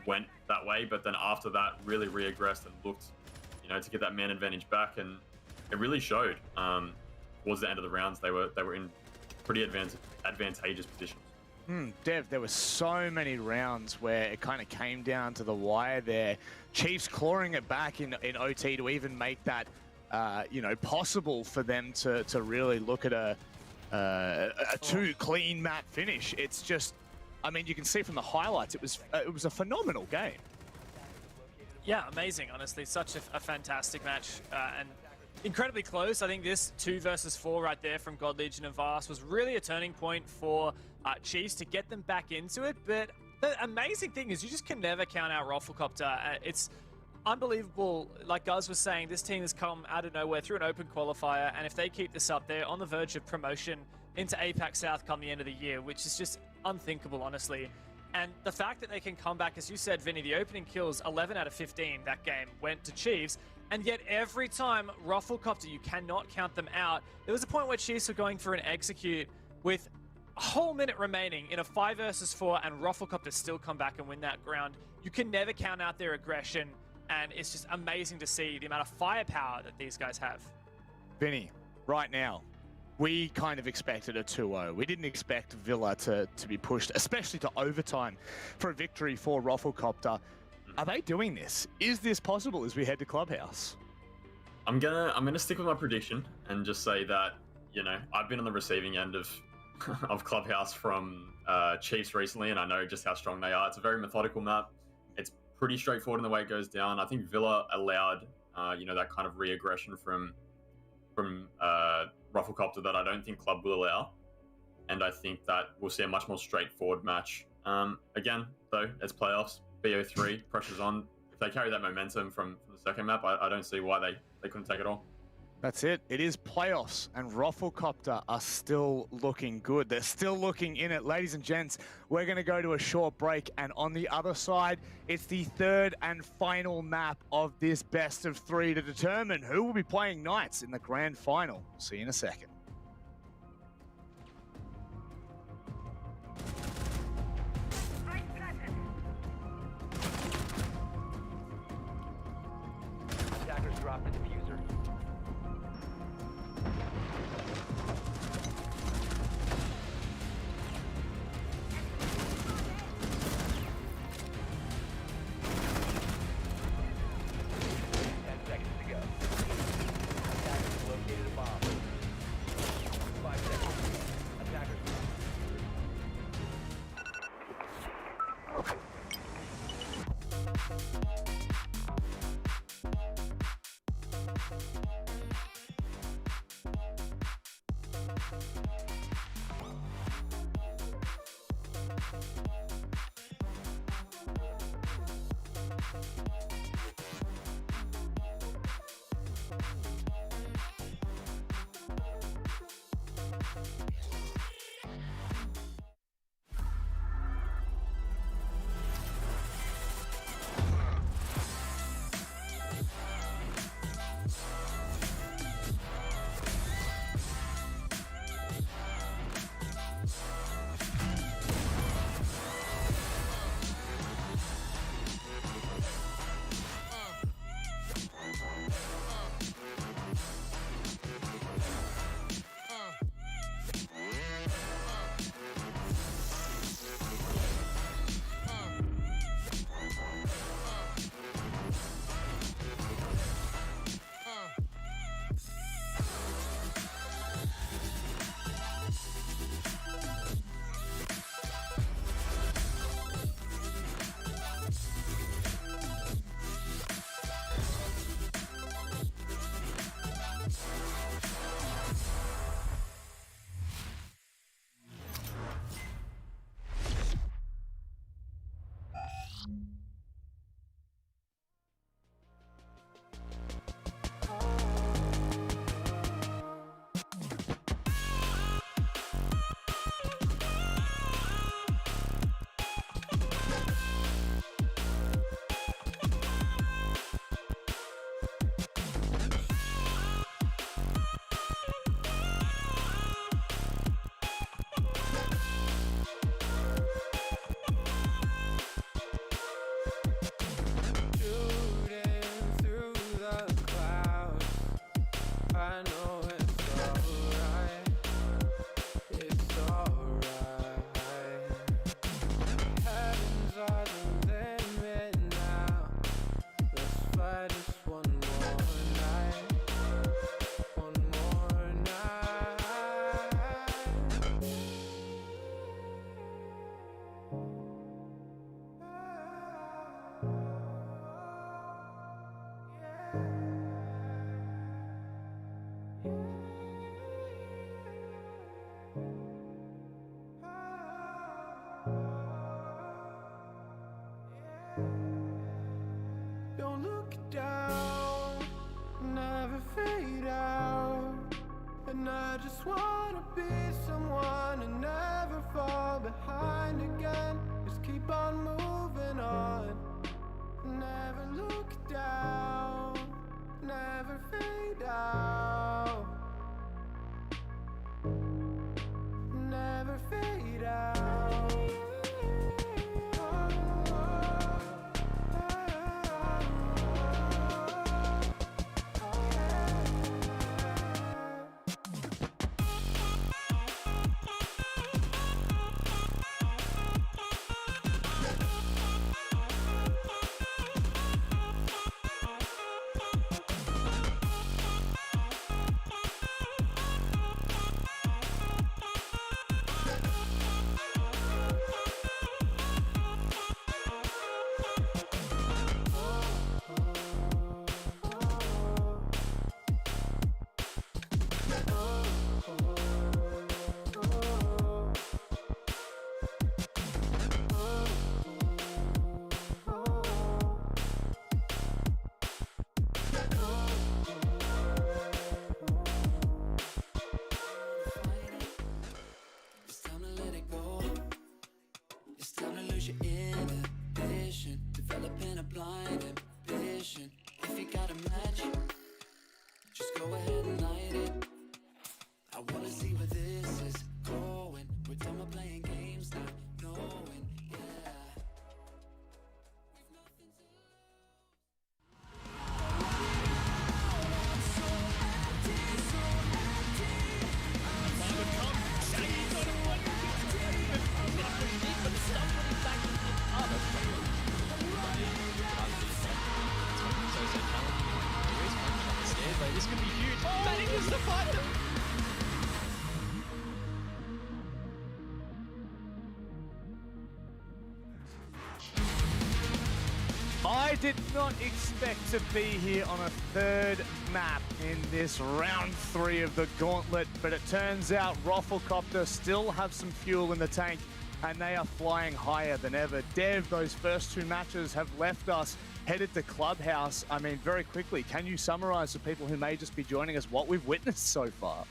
went that way, but then after that really re-aggressed and looked, you know, to get that man advantage back, and it really showed. Towards the end of the rounds, they were in pretty advantageous positions. Dev, there were so many rounds where it kind of came down to the wire there. Chiefs clawing it back in OT to even make that, you know, possible for them to really look at a two clean map finish. It's just, I mean, you can see from the highlights, it was a phenomenal game. Yeah, amazing, honestly. Such a fantastic match and incredibly close. I think this 2 versus 4 right there from God Legion and Vast was really a turning point for Chiefs to get them back into it. But the amazing thing is you just can never count out Rafflecopter. It's unbelievable. Like Guz was saying, this team has come out of nowhere through an open qualifier, and if they keep this up, they're on the verge of promotion into APAC South come the end of the year, which is just unthinkable, honestly. And the fact that they can come back, as you said, Vinny, the opening kills, 11 out of 15 that game went to Chiefs. And yet every time Rafflecopter, you cannot count them out. There was a point where Chiefs were going for an execute with a whole minute remaining in a 5 versus 4, and Rafflecopter still come back and win that ground. You can never count out their aggression, and it's just amazing to see the amount of firepower that these guys have. Vinny, right now, we kind of expected a 2-0. We didn't expect Villa to be pushed, especially to overtime, for a victory for Rafflecopter. Are they doing this? Is this possible as we head to Clubhouse? I'm gonna stick with my prediction and just say that, you know, I've been on the receiving end of Clubhouse from Chiefs recently, and I know just how strong they are. It's a very methodical map. It's pretty straightforward in the way it goes down. I think Villa allowed, you know, that kind of re-aggression from Rafflecopter that I don't think Club will allow, and I think that we'll see a much more straightforward match. Again, though, it's playoffs. BO3, pressure's on. If they carry that momentum from the second map, I don't see why they couldn't take it all. That's it. It is playoffs, and Rafflecopter are still looking good. They're still looking in it. Ladies and gents, we're going to go to a short break, and on the other side, it's the third and final map of this best of 3 to determine who will be playing Knights in the grand final. See you in a second. Attackers dropped the diffuser. 10 seconds to go. Attackers located a bomb. behind again. Just keep on moving on. Never look down, never fade out, never fade out. It's time to let it go. It's time to lose your inhibition, developing a blind ambition. If you got a match, just go ahead and light it. I wanna see where this is going. We're done with playing games, not knowing, yeah. This could be huge. Manages to find them. I did not expect to be here on a third map in this round 3 of the gauntlet, but it turns out Rafflecopter still have some fuel in the tank and they are flying higher than ever. Dev, those first 2 matches have left us headed to Clubhouse. I mean, very quickly, can you summarize for people who may just be joining us what we've witnessed so far?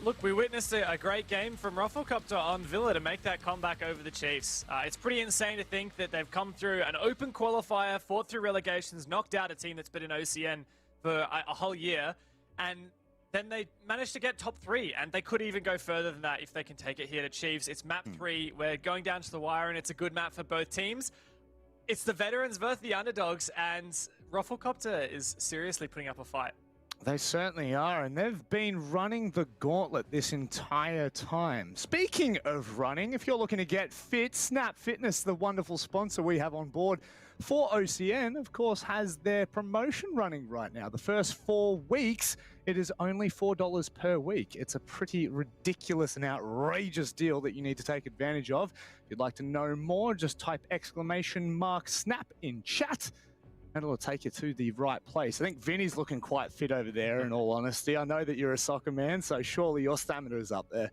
Look, we witnessed a great game from Rafflecopter on Villa to make that comeback over the Chiefs. It's pretty insane to think that they've come through an open qualifier, fought through relegations, knocked out a team that's been in OCN for a whole year, and then they managed to get top 3, and they could even go further than that if they can take it here to Chiefs. It's map 3. We're going down to the wire, and it's a good map for both teams. It's the veterans versus the underdogs, and Rafflecopter is seriously putting up a fight. They certainly are, and they've been running the gauntlet this entire time. Speaking of running, if you're looking to get fit, Snap Fitness, the wonderful sponsor we have on board for OCN, of course, has their promotion running right now. The first 4 weeks, it is only $4 per week. It's a pretty ridiculous and outrageous deal that you need to take advantage of. If you'd like to know more, just type !SNAP in chat, and it'll take you to the right place. I think Vinny's looking quite fit over there, in all honesty. I know that you're a soccer man, so surely your stamina is up there.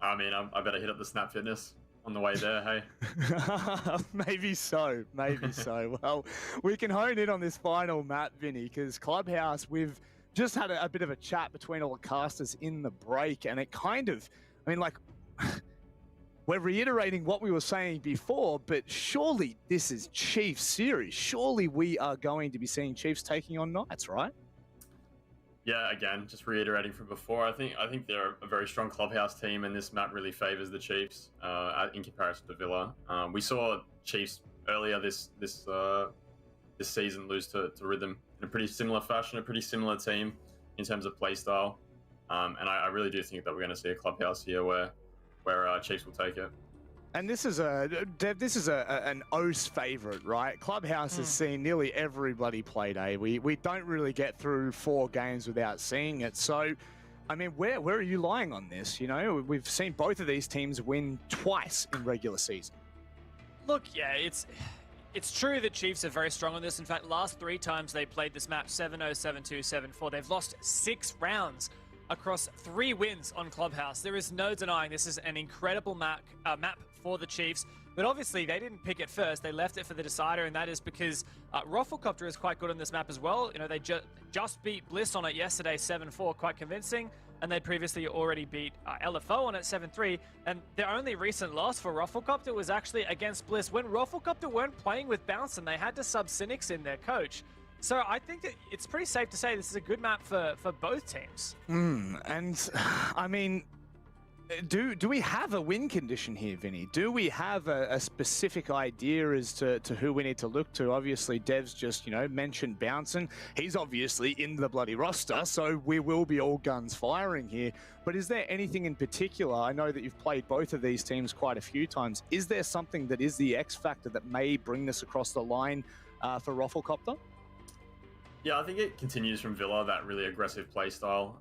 I mean, I better hit up the Snap Fitness on the way there, hey? Maybe so, maybe so. Well, we can hone in on this final map, Vinny, because Clubhouse, we've just had a bit of a chat between all the casters in the break, and it kind of, I mean, like, we're reiterating what we were saying before, but surely this is Chiefs series. Surely we are going to be seeing Chiefs taking on Knights, right? Yeah, again, just reiterating from before, I think they're a very strong Clubhouse team, and this map really favors the Chiefs in comparison to Villa. We saw Chiefs earlier this season lose to Rhythm in a pretty similar fashion, a pretty similar team in terms of play style, and I really do think that we're going to see a Clubhouse here where Chiefs will take it. And this is an OCE favorite, right? Clubhouse has seen nearly everybody play day. We don't really get through 4 games without seeing it. So, I mean, where are you lying on this? You know, we've seen both of these teams win twice in regular season. Look, yeah, it's true that Chiefs are very strong on this. In fact, last 3 times they played this map, 7-0, 7-2, 7-4, they've lost 6 rounds across 3 wins on Clubhouse. There is no denying this is an incredible map for the Chiefs, but obviously they didn't pick it first. They left it for the decider, and that is because Rafflecopter is quite good on this map as well. You know, they just beat Bliss on it yesterday, 7-4, quite convincing. and they previously already beat LFO on at 7-3, and their only recent loss for Rufflecopter was actually against Bliss when Rufflecopter weren't playing with Bounce and they had to sub Cynics in their coach. So I think that it's pretty safe to say this is a good map for both teams. And I mean, do we have a win condition here, Vinny? Do we have a specific idea as to who we need to look to? Obviously, Dev's just, mentioned Bouncin'. He's obviously in the bloody roster, so we will be all guns firing here. But is there anything in particular? I know that you've played both of these teams quite a few times. Is there something that is the X factor that may bring this across the line for Rufflecopter? Yeah, I think it continues from Villa, that really aggressive play style.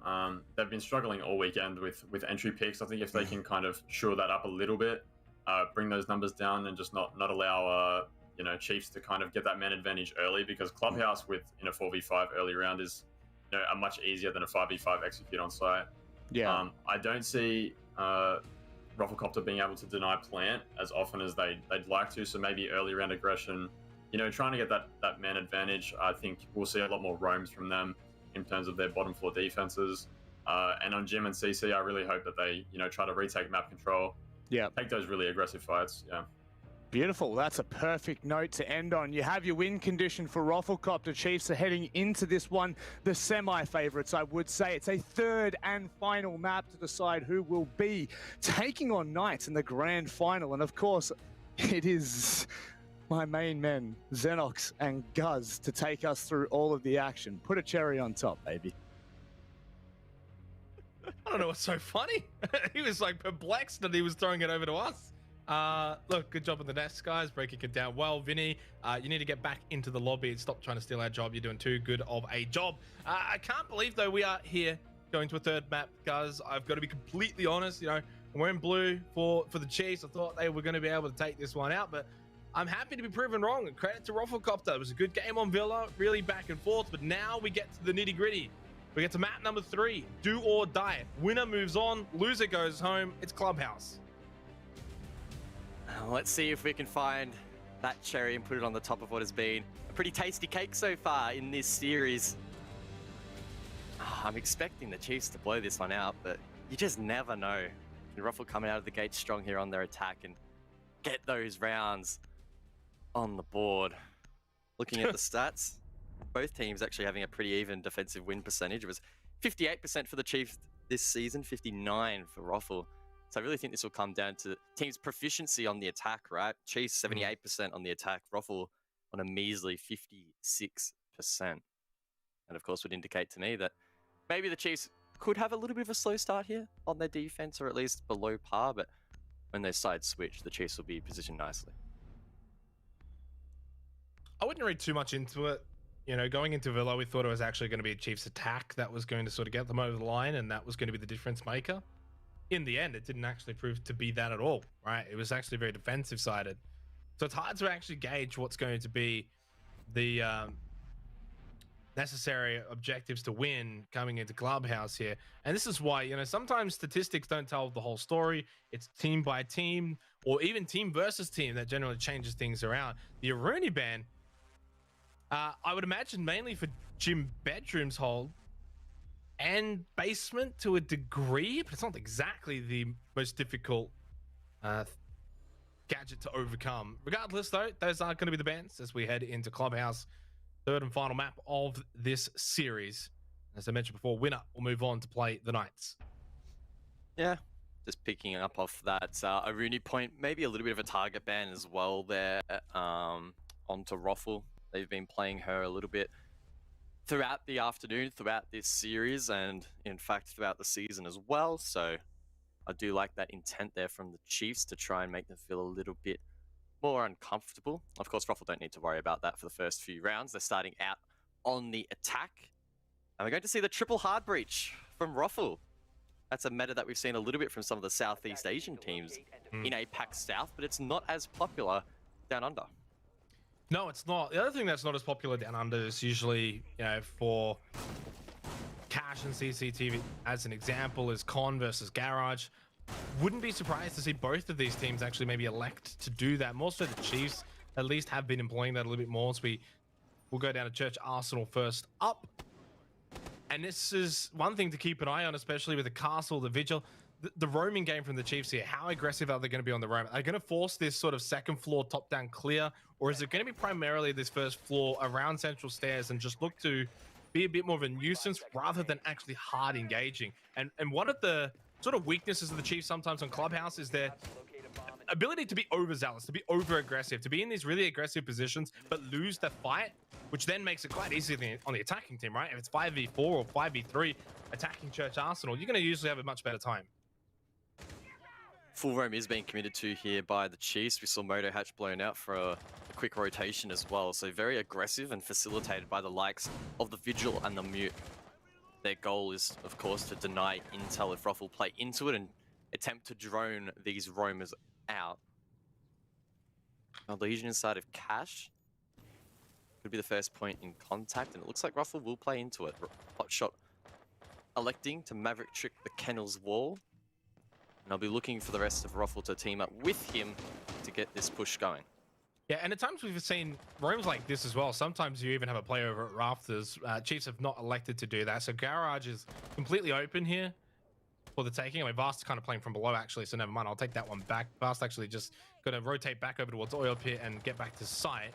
They've been struggling all weekend with entry picks. I think if they can kind of shore that up a little bit, bring those numbers down and just not allow Chiefs to kind of get that man advantage early, because Clubhouse in a 4v5 early round is a much easier than a 5v5 execute on site. Yeah. I don't see Rufflecopter being able to deny plant as often as they'd like to, so maybe early round aggression, trying to get that man advantage. I think we'll see a lot more roams from them in terms of their bottom floor defenses. And on Jim and CC, I really hope that they, try to retake map control. Yeah. Take those really aggressive fights. Yeah. Beautiful. That's a perfect note to end on. You have your win condition for Rufflecopter. Chiefs are heading into this one, the semi-favorites, I would say. It's a third and final map to decide who will be taking on Knights in the grand final. And of course, it is my main men, Xenox and Guz, to take us through all of the action. Put a cherry on top, baby. I don't know what's so funny. He was like perplexed that he was throwing it over to us. Look, good job on the desk, guys, breaking it down well. Vinny, you need to get back into the lobby and stop trying to steal our job. You're doing too good of a job. I can't believe, though, we are here going to a third map, guys. I've got to be completely honest. We're in blue for the Chiefs. I thought they were going to be able to take this one out, but I'm happy to be proven wrong, and credit to Rufflecopter. It was a good game on Villa, really back and forth, but now we get to the nitty-gritty. We get to map number 3, do or die. Winner moves on, loser goes home. It's Clubhouse. Let's see if we can find that cherry and put it on the top of what has been a pretty tasty cake so far in this series. I'm expecting the Chiefs to blow this one out, but you just never know. Ruffle coming out of the gate strong here on their attack and get those rounds on the board. Looking at the stats, both teams actually having a pretty even defensive win percentage. It was 58% for the Chiefs this season, 59% for Ruffle. So I really think this will come down to teams' proficiency on the attack, right? Chiefs 78% on the attack, Ruffle on a measly 56%. And of course would indicate to me that maybe the Chiefs could have a little bit of a slow start here on their defense, or at least below par, but when they side switch, the Chiefs will be positioned nicely. I wouldn't read too much into it. Going into Villa, we thought it was actually going to be a Chiefs attack that was going to sort of get them over the line, and that was going to be the difference maker. In the end, it didn't actually prove to be that at all, right? It was actually very defensive sided. So it's hard to actually gauge what's going to be the necessary objectives to win coming into Clubhouse here. And this is why, sometimes statistics don't tell the whole story. It's team by team, or even team versus team, that generally changes things around. The Aruni ban, I would imagine mainly for gym bedrooms hold and basement to a degree, but it's not exactly the most difficult gadget to overcome. Regardless, though, those are going to be the bans as we head into Clubhouse, third and final map of this series. As I mentioned before, winner will move on to play the Knights. Yeah, just picking up off that Aruni point, maybe a little bit of a target ban as well there onto Ruffle. They've been playing her a little bit throughout the afternoon, throughout this series, and in fact throughout the season as well. So I do like that intent there from the Chiefs to try and make them feel a little bit more uncomfortable. Of course, Ruffle don't need to worry about that for the first few rounds. They're starting out on the attack. And we're going to see the triple hard breach from Ruffle. That's a meta that we've seen a little bit from some of the Southeast Asian teams in APAC South, but it's not as popular down under. No, it's not. The other thing that's not as popular down under is usually, for Cash and CCTV, as an example, is Con versus Garage. Wouldn't be surprised to see both of these teams actually maybe elect to do that. More so the Chiefs at least have been employing that a little bit more. So we'll go down to Church Arsenal first up. And this is one thing to keep an eye on, especially with the castle, the vigil, the roaming game from the Chiefs here. How aggressive are they going to be on the roam? Are they going to force this sort of second floor top-down clear, or is it going to be primarily this first floor around central stairs and just look to be a bit more of a nuisance rather than actually hard engaging? And one of the sort of weaknesses of the Chiefs sometimes on Clubhouse is their ability to be overzealous, to be over-aggressive, to be in these really aggressive positions but lose the fight, which then makes it quite easy on the attacking team, right? If it's 5v4 or 5v3 attacking Church Arsenal, you're going to usually have a much better time. Full roam is being committed to here by the Chiefs. We saw Moto Hatch blown out for a quick rotation as well. So very aggressive and facilitated by the likes of the Vigil and the Mute. Their goal is, of course, to deny intel if Ruffle play into it and attempt to drone these roamers out. Now, Legion inside of Cash could be the first point in contact, and it looks like Ruffle will play into it. Hotshot electing to Maverick trick the Kennel's wall. And I'll be looking for the rest of Ruffle to team up with him to get this push going. Yeah, and at times we've seen roams like this as well. Sometimes you even have a play over at Rafters. Chiefs have not elected to do that. So Garage is completely open here for the taking. I mean, Vast kind of playing from below, actually, so never mind. I'll take that one back. Vast actually just going to rotate back over towards Oil Pit and get back to site.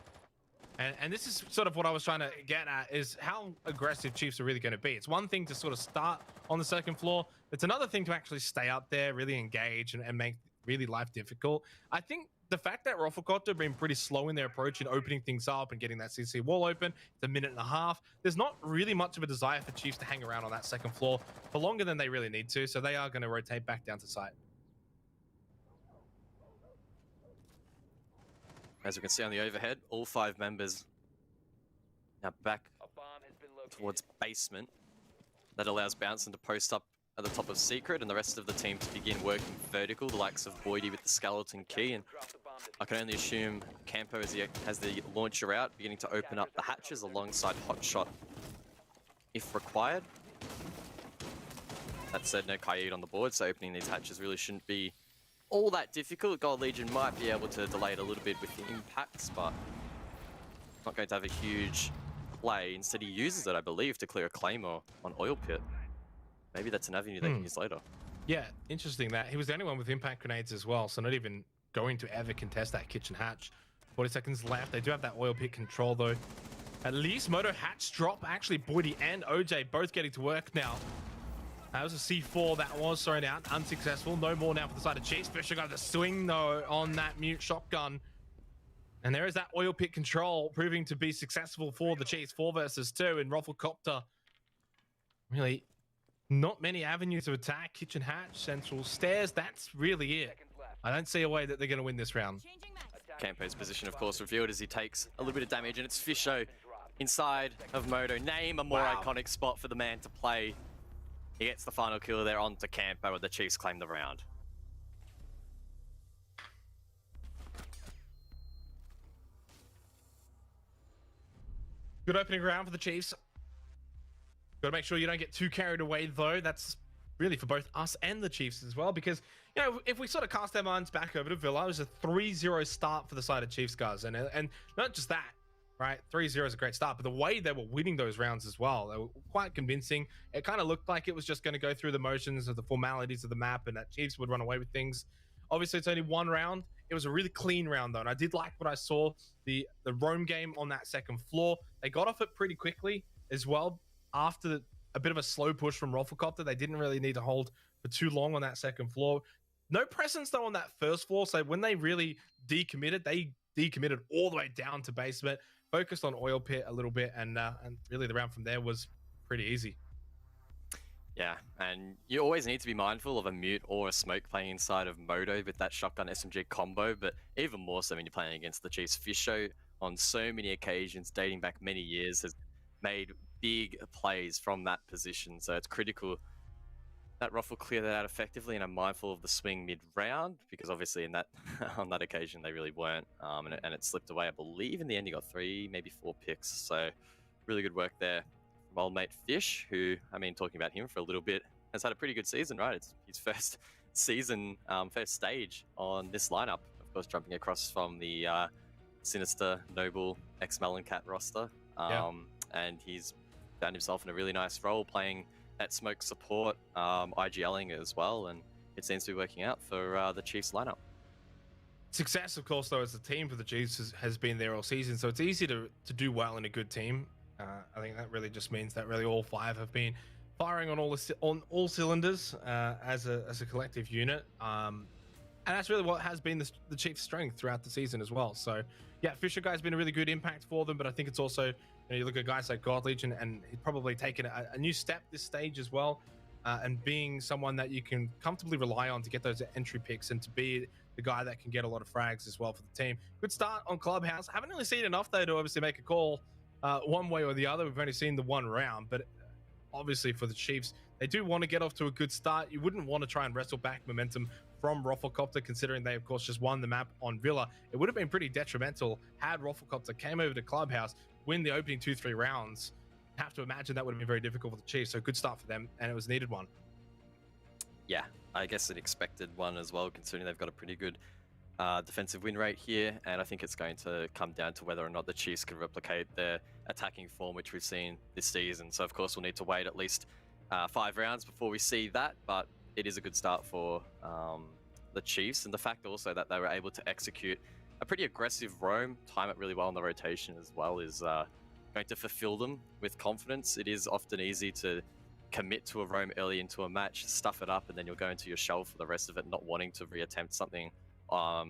And this is sort of what I was trying to get at, is how aggressive Chiefs are really going to be. It's one thing to sort of start on the second floor. It's another thing to actually stay up there, really engage and make really life difficult. I think the fact that Rufflecopter have been pretty slow in their approach in opening things up and getting that CC wall open, it's a minute and a half. There's not really much of a desire for Chiefs to hang around on that second floor for longer than they really need to. So they are going to rotate back down to site. As we can see on the overhead, all 5 members now back towards basement. That allows Bouncing to post up at the top of Secret and the rest of the team to begin working vertical, the likes of Boydie with the skeleton key. And I can only assume Campo, as he has the launcher out, beginning to open up the hatches alongside Hotshot if required. That said, no Kaid on the board, so opening these hatches really shouldn't be all that difficult. Gold Legion might be able to delay it a little bit with the impacts, but not going to have a huge play. Instead, he uses it, I believe, to clear a Claymore on Oil Pit. Maybe that's an avenue they can use later. Yeah, interesting that. He was the only one with impact grenades as well, so not even going to ever contest that kitchen hatch. 40 seconds left. They do have that Oil Pit control, though. At least Moto Hatch drop. Actually, Boydie and OJ both getting to work now. That was a C4 that was thrown out, unsuccessful. No more now for the side of Chiefs. Fisher got the swing, though, on that Mute shotgun. And there is that Oil Pit control proving to be successful for the Chiefs. 4 versus 2, and Rufflecopter really not many avenues of attack. Kitchen hatch, central stairs, that's really it. I don't see a way that they're going to win this round. Campo's position, of course, revealed as he takes a little bit of damage, and it's Fisho inside of Moto. Name a more iconic spot for the man to play. He gets the final kill there onto Campo, and the Chiefs claim the round. Good opening round for the Chiefs. Got to make sure you don't get too carried away, though. That's really for both us and the Chiefs as well, because, you know, if we sort of cast our minds back over to Villa, it was a 3-0 start for the side of Chiefs, guys. And not just that, right? 3-0 is a great start, but the way they were winning those rounds as well, they were quite convincing. It kind of looked like it was just going to go through the motions of the formalities of the map and that Chiefs would run away with things. Obviously, it's only one round. It was a really clean round, though, and I did like what I saw. The roam game on that second floor, they got off it pretty quickly as well. After a bit of a slow push from Rufflecopter, they didn't really need to hold for too long on that second floor. No presence, though, on that first floor, so when they really decommitted, they decommitted all the way down to basement, focused on Oil Pit a little bit, and really the round from there was pretty easy. Yeah, and you always need to be mindful of a Mute or a Smoke playing inside of Moto with that shotgun SMG combo, but even more so when you're playing against the Chiefs. Fisho, on so many occasions, dating back many years, has made big plays from that position, so it's critical that Ruffle clear that out effectively, and I'm mindful of the swing mid-round, because obviously in that on that occasion they really weren't, and it slipped away. I believe in the end he got 3, maybe 4 picks, so really good work there from old mate Fish, who, I mean, talking about him for a little bit, has had a pretty good season, right? It's his first season, first stage on this lineup, of course, jumping across from the Sinister, Noble, ex-Melon Cat roster, and he's found himself in a really nice role, playing that smoke support, IGLing as well, and it seems to be working out for the Chiefs lineup. Success, of course, though, as a team for the Chiefs has been there all season, so it's easy to do well in a good team. I think that really just means that really all five have been firing on all cylinders as a collective unit, and that's really what has been the Chiefs' strength throughout the season as well. So, yeah, Fisher Guy's been a really good impact for them, but I think it's also, you look at guys like God Legion, and he's probably taken a new step this stage as well, and being someone that you can comfortably rely on to get those entry picks and to be the guy that can get a lot of frags as well for the team. Good start on Clubhouse. Haven't really seen enough, though, to obviously make a call one way or the other. We've only seen the one round, but obviously for the Chiefs, they do want to get off to a good start. You wouldn't want to try and wrestle back momentum from Rafflecopter, considering they, of course, just won the map on Villa. It would have been pretty detrimental had Rafflecopter came over to Clubhouse, win the opening 2-3 rounds. Have to imagine that would have been very difficult for the Chiefs. So good start for them, and it was a needed one. Yeah, I guess an expected one as well, considering they've got a pretty good defensive win rate here, and I think it's going to come down to whether or not the Chiefs can replicate their attacking form, which we've seen this season. So, of course, we'll need to wait at least 5 rounds before we see that, but it is a good start for the Chiefs, and the fact also that they were able to execute a pretty aggressive roam, time it really well in the rotation as well, is going to fulfill them with confidence. It is often easy to commit to a roam early into a match, stuff it up, and then you'll go into your shell for the rest of it, not wanting to reattempt something a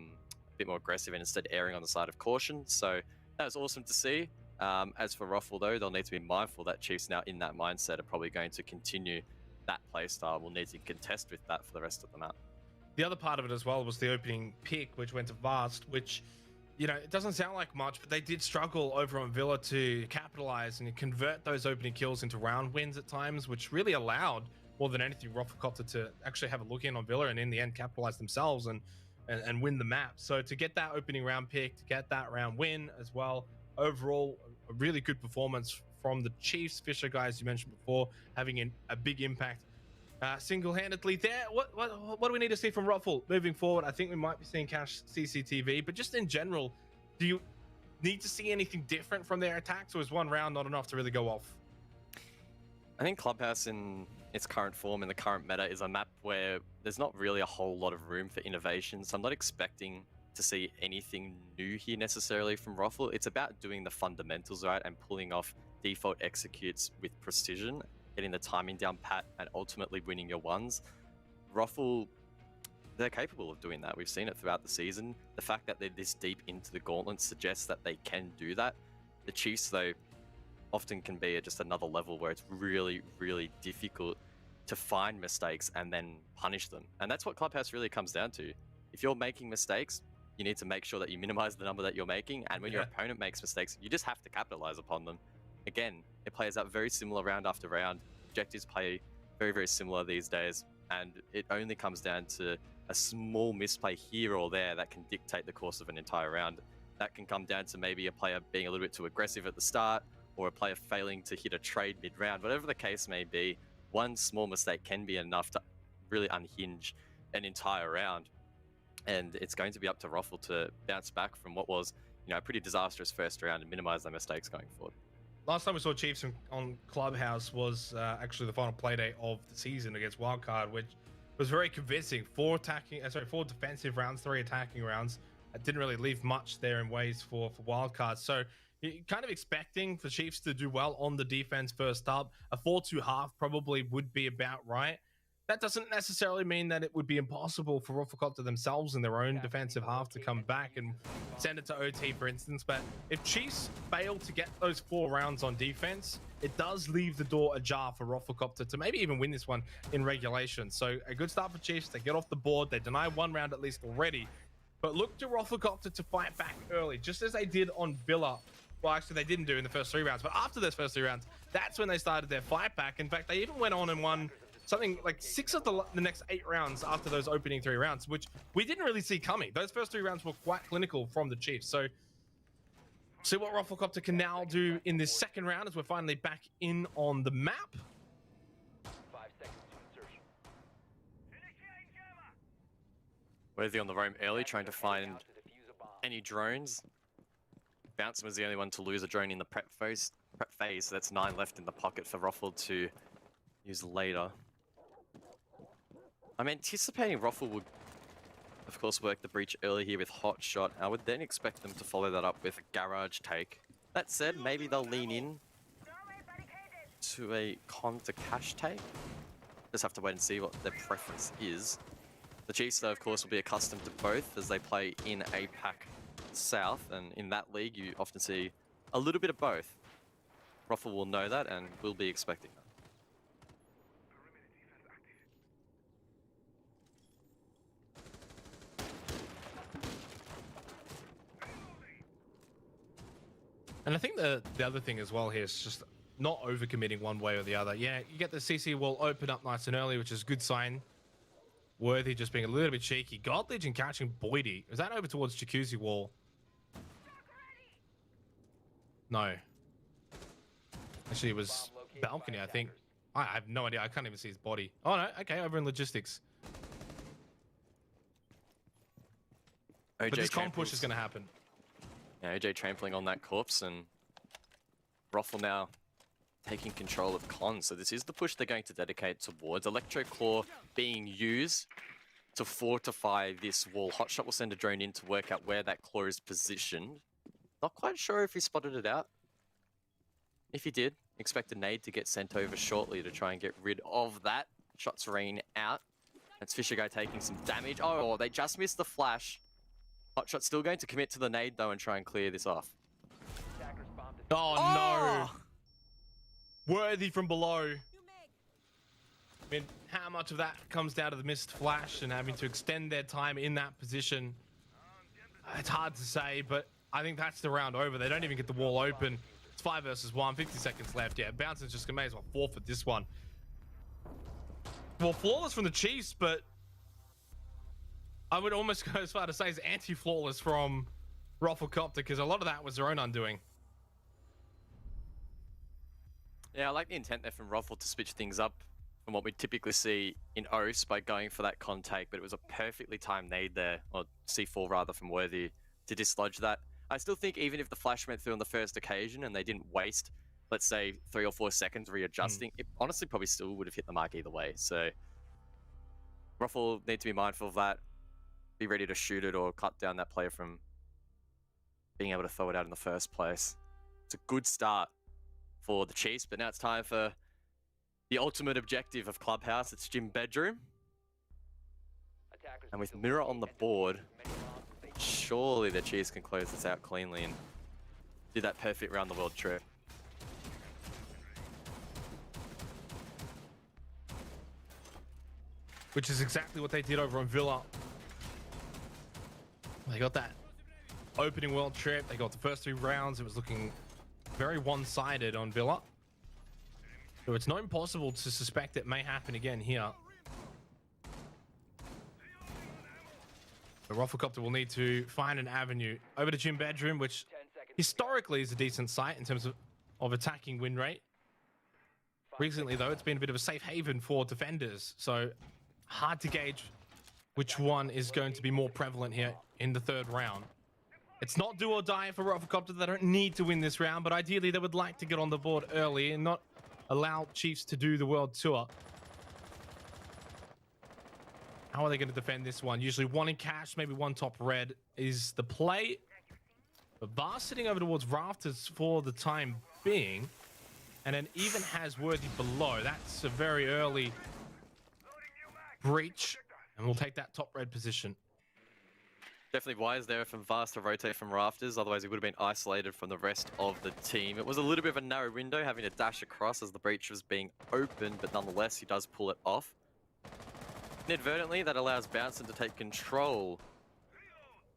bit more aggressive and instead erring on the side of caution. So that was awesome to see. As for Ruffle, though, they'll need to be mindful that Chiefs now in that mindset are probably going to continue that playstyle. We'll need to contest with that for the rest of the map. The other part of it as well was the opening pick, which went to Vast, which, it doesn't sound like much, but they did struggle over on Villa to capitalize and convert those opening kills into round wins at times, which really allowed, more than anything, Rafflecopter to actually have a look in on Villa and in the end capitalize themselves and win the map. So to get that opening round pick, to get that round win as well, overall, a really good performance from the Chiefs. Fisher Guy, as you mentioned before, having a big impact single-handedly there. What do we need to see from Ruffle moving forward? I think we might be seeing Cash CCTV, but just in general, do you need to see anything different from their attacks, or is one round not enough to really go off? I think Clubhouse in its current form, in the current meta, is a map where there's not really a whole lot of room for innovation, so I'm not expecting to see anything new here necessarily from Ruffle. It's about doing the fundamentals right and pulling off default executes with precision, getting the timing down pat, and ultimately winning your ones. Ruffle, they're capable of doing that. We've seen it throughout the season. The fact that they're this deep into the gauntlet suggests that they can do that. The Chiefs, though, often can be at just another level where it's really, really difficult to find mistakes and then punish them. And that's what Clubhouse really comes down to. If you're making mistakes, you need to make sure that you minimize the number that you're making. And when your opponent makes mistakes, you just have to capitalize upon them. Again, it plays out very similar round after round. Objectives play very, very similar these days. And it only comes down to a small misplay here or there that can dictate the course of an entire round. That can come down to maybe a player being a little bit too aggressive at the start, or a player failing to hit a trade mid-round. Whatever the case may be, one small mistake can be enough to really unhinge an entire round. And it's going to be up to Ruffle to bounce back from what was, a pretty disastrous first round and minimize their mistakes going forward. Last time we saw Chiefs on Clubhouse was actually the final playdate of the season against Wildcard, which was very convincing. 4 defensive rounds, 3 attacking rounds. It didn't really leave much there in ways for Wildcard. So you're kind of expecting for Chiefs to do well on the defense first up. A 4-2 half probably would be about right. That doesn't necessarily mean that it would be impossible for Rafflecopter themselves in their own defensive half to come back and send it to OT, for instance. But if Chiefs fail to get those 4 rounds on defense, it does leave the door ajar for Rafflecopter to maybe even win this one in regulation. So a good start for Chiefs. They get off the board. They deny 1 round at least already. But look to Rafflecopter to fight back early, just as they did on Villa. Well, actually, they didn't do in the first 3 rounds. But after those first 3 rounds, that's when they started their fight back. In fact, they even went on and won something like 6 of the next 8 rounds after those opening 3 rounds, which we didn't really see coming. Those first 3 rounds were quite clinical from the Chiefs. So see what Rafflecopter can now do in this second round as we're finally back in on the map. 5 seconds to insertion. Worthy on the roam early, trying to find any drones. Bounce was the only one to lose a drone in the prep phase. prep phase. So that's 9 left in the pocket for Ruffle to use later. I'm anticipating Ruffle would, of course, work the breach early here with Hot Shot. I would then expect them to follow that up with a Garage take. That said, maybe they'll lean in to a con to cash take. Just have to wait and see what their preference is. The Chiefs, though, of course, will be accustomed to both as they play in APAC South, and in that league, you often see a little bit of both. Ruffle will know that and will be expecting that. And I think the other thing as well here is just not overcommitting one way or the other. Yeah, you get the CC wall open up nice and early, which is a good sign. Worthy just being a little bit cheeky. God Legion catching Boydie. Is that over towards Jacuzzi wall? No. Actually, it was balcony, I think. I have no idea. I can't even see his body. Oh, no. Okay, over in logistics. OJ But this comp push tramples- is going to happen. Yeah, OJ trampling on that corpse, and Ruffle now taking control of Con. So this is the push they're going to dedicate towards. Electro Claw being used to fortify this wall. Hotshot will send a drone in to work out where that claw is positioned. Not quite sure if he spotted it out. If he did, expect a nade to get sent over shortly to try and get rid of that. Shots rain out. That's Fisher Guy taking some damage. Oh, they just missed the flash. Hotshot's still going to commit to the nade though and try and clear this off. Oh, no. Worthy from below. I mean, how much of that comes down to the missed flash and having to extend their time in that position? It's hard to say, but I think that's the round over. They don't even get the wall open. It's 5 versus 1, 50 seconds left. Yeah, Bouncing's just may as well forfeit this one. Well, flawless from the Chiefs, but I would almost go as far to say it's anti-flawless from Rufflecopter, because a lot of that was their own undoing. Yeah, I like the intent there from Ruffle to switch things up from what we typically see in OS by going for that con take, but it was a perfectly timed nade there, or C4 rather, from Worthy to dislodge that. I still think even if the flash went through on the first occasion and they didn't waste, let's say, 3 or 4 seconds readjusting, it honestly probably still would have hit the mark either way. So Ruffle need to be mindful of that, be ready to shoot it or cut down that player from being able to throw it out in the first place. It's a good start for the Chiefs, but now it's time for the ultimate objective of Clubhouse. It's Gym Bedroom. And with Mirror on the board, surely the Chiefs can close this out cleanly and do that perfect round the world trip. Which is exactly what they did over on Villa. They got that opening world trip. They got the first 3 rounds. It was looking very one-sided on Villa. So it's not impossible to suspect it may happen again here. The Rufflecopter will need to find an avenue over to Gym Bedroom, which historically is a decent site in terms of attacking win rate. Recently, though, it's been a bit of a safe haven for defenders, so hard to gauge which one is going to be more prevalent here in the 3rd round. It's not do or die for Rufflecopter. They don't need to win this round, but ideally they would like to get on the board early and not allow Chiefs to do the world tour. How are they going to defend this one? Usually 1 in cash, maybe 1 top red is the play. But Var sitting over towards Rafters for the time being. And then even has Worthy below. That's a very early breach. And we'll take that top red position. Definitely wise there from Vast to rotate from Rafters, otherwise he would have been isolated from the rest of the team. It was a little bit of a narrow window, having to dash across as the breach was being opened, but nonetheless he does pull it off. Inadvertently, that allows Bouncing to take control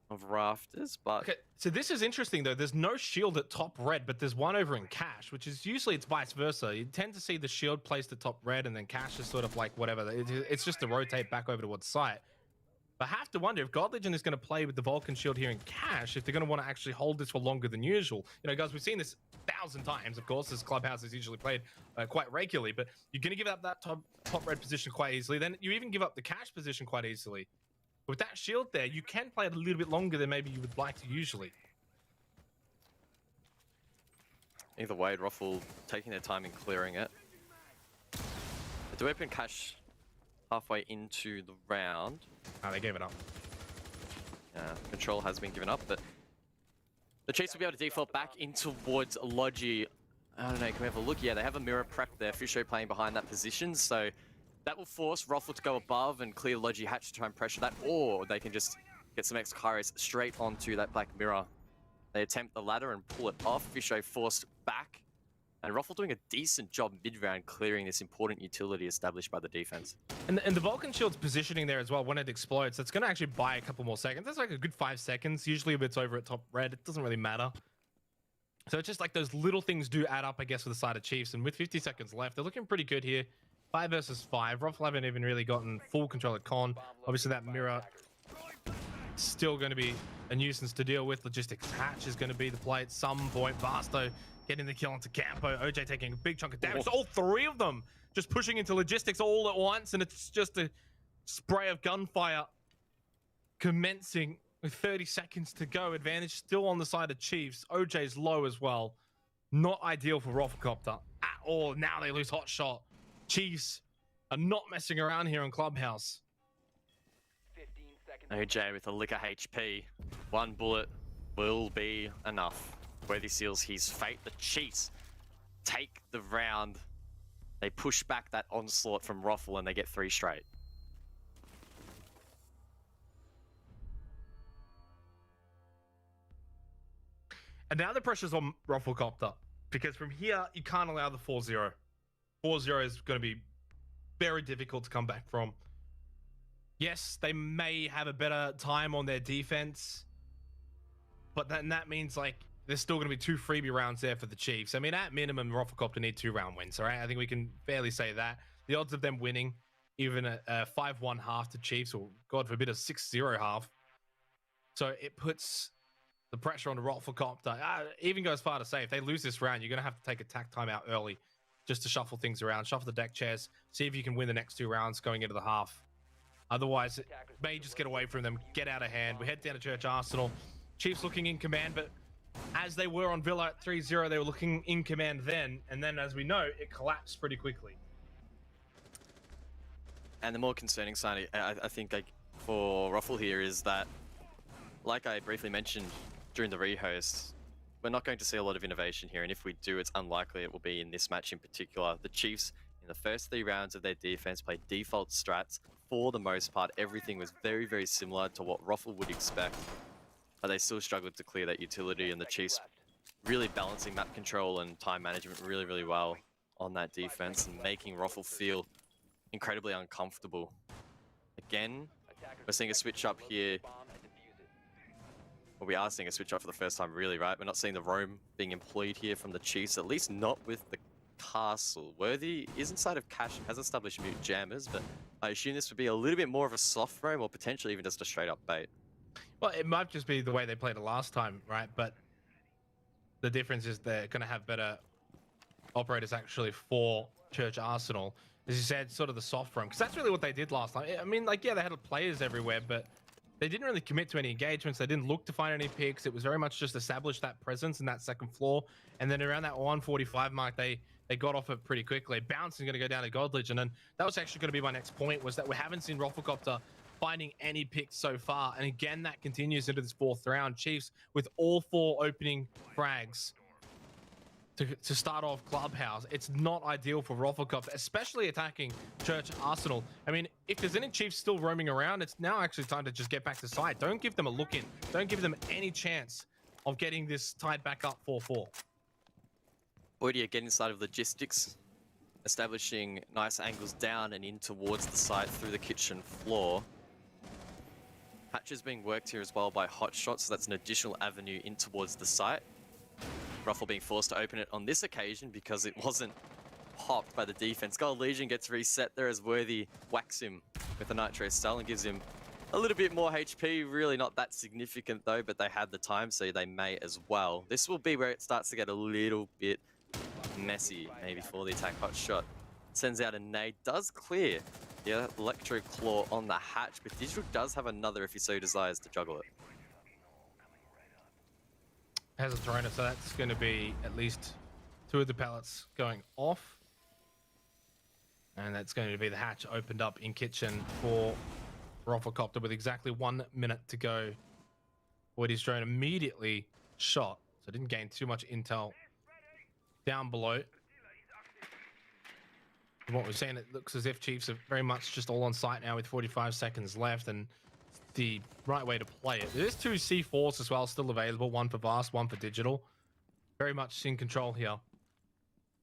of Rafters, but... Okay, so this is interesting though. There's no shield at top red, but there's one over in cash, which is usually it's vice versa. You tend to see the shield placed at top red and then cash is sort of like whatever. It's just to rotate back over towards site. But I have to wonder if God Legion is going to play with the Vulcan shield here in cash, if they're going to want to actually hold this for longer than usual. You know, guys, we've seen this 1,000 times, of course, as Clubhouse is usually played quite regularly, but you're going to give up that top red position quite easily. Then you even give up the cash position quite easily. With that shield there, you can play it a little bit longer than maybe you would like to usually. Either way, Ruffle taking their time in clearing it. They do open cash halfway into the round. Oh, they gave it up. Control has been given up, but the Chiefs will be able to default back in towards Logi. I don't know, can we have a look? Yeah, they have a mirror prep there. Fisho playing behind that position, so that will force Ruffle to go above and clear Logi Hatch to try and pressure that, or they can just get some extra Kairos straight onto that black mirror. They attempt the ladder and pull it off. Fisho forced back, and Ruffle doing a decent job mid-round clearing this important utility established by the defense. And the Vulcan Shield's positioning there as well when it explodes, so it's going to actually buy a couple more seconds. That's like a good 5 seconds. Usually if it's over at top red, it doesn't really matter. So it's just like those little things do add up, I guess, for the side of Chiefs. And with 50 seconds left, they're looking pretty good here. 5 versus 5. Ruffle haven't even really gotten full control of Con. Obviously that mirror still going to be a nuisance to deal with. Logistics Hatch is going to be the play at some point. Vasto getting the kill onto Campo. OJ taking a big chunk of damage. So all 3 of them just pushing into logistics all at once, and it's just a spray of gunfire commencing with 30 seconds to go. Advantage still on the side of Chiefs. OJ's low as well. Not ideal for Rufflecopter at all. Now they lose hot shot. Chiefs are not messing around here in Clubhouse. 15 seconds. OJ with a lick of HP. 1 bullet will be enough. Worthy seals his fate. The Chiefs take the round. They push back that onslaught from Ruffle and they get 3 straight. And now the pressure's on Rufflecopter, because from here, you can't allow the 4-0. 4-0 is going to be very difficult to come back from. Yes, they may have a better time on their defense, but then that means, like, there's still going to be 2 freebie rounds there for the Chiefs. I mean, at minimum, Rufflecopter need 2 round wins, all right? I think we can fairly say that. The odds of them winning, even a 5-1 half to Chiefs, or God forbid, a 6-0 half. So it puts the pressure on the Rufflecopter. Even goes far to say, if they lose this round, you're going to have to take a tack time out early just to shuffle things around, shuffle the deck chairs, see if you can win the next 2 rounds going into the half. Otherwise, it may just get away from them, get out of hand. We head down to Church Arsenal. Chiefs looking in command, but as they were on Villa at 3-0, they were looking in command then, and then, as we know, it collapsed pretty quickly. And the more concerning sign, I think, like, for Ruffle here is that, like I briefly mentioned during the rehost, we're not going to see a lot of innovation here, and if we do, it's unlikely it will be in this match in particular. The Chiefs, in the first 3 rounds of their defense, played default strats. For the most part, everything was very, very similar to what Ruffle would expect, but they still struggled to clear that utility, and the Chiefs really balancing map control and time management really, really well on that defense, and making Ruffle feel incredibly uncomfortable. Again, we're seeing a switch up here. Well, we are seeing a switch up for the first time, really, right? We're not seeing the roam being employed here from the Chiefs, at least not with the castle. Worthy is inside of cash and has established mute jammers, but I assume this would be a little bit more of a soft roam, or potentially even just a straight up bait. Well, it might just be the way they played it last time, right? But the difference is they're going to have better operators actually for Church Arsenal. As you said, sort of the soft roam, because that's really what they did last time. I mean, like, yeah, they had players everywhere, but they didn't really commit to any engagements. They didn't look to find any picks. It was very much just establish that presence in that second floor. And then around that 145 mark, they got off it pretty quickly. Bouncing going to go down to Godledge. And then that was actually going to be my next point, was that we haven't seen Rufflecopter finding any picks so far. And again, that continues into this 4th round. Chiefs with all 4 opening frags to start off Clubhouse. It's not ideal for Rufflecopter, especially attacking Church Arsenal. I mean, if there's any Chiefs still roaming around, it's now actually time to just get back to side. Don't give them a look in. Don't give them any chance of getting this tied back up 4-4. Boydia getting inside of logistics, establishing nice angles down and in towards the site through the kitchen floor. Hatch is being worked here as well by Hotshot, so that's an additional avenue in towards the site. Ruffle being forced to open it on this occasion because it wasn't popped by the defense. Gold Legion gets reset there as Worthy whacks him with a Nitro Style and gives him a little bit more HP. Really not that significant though, but they had the time, so they may as well. This will be where it starts to get a little bit messy, maybe for the attack. Hotshot sends out a nade, does clear the Electro Claw on the hatch, but Digital does have another if he so desires to juggle it. Has a droner, so that's going to be at least 2 of the pellets going off. And that's going to be the hatch opened up in kitchen for Roflcopter with exactly 1 minute to go. Voidy's drone immediately shot, so didn't gain too much intel down below. From what we're seeing, it looks as if Chiefs are very much just all on site now with 45 seconds left, and the right way to play it. There's 2 C4s as well still available, 1 for Vast, 1 for Digital. Very much in control here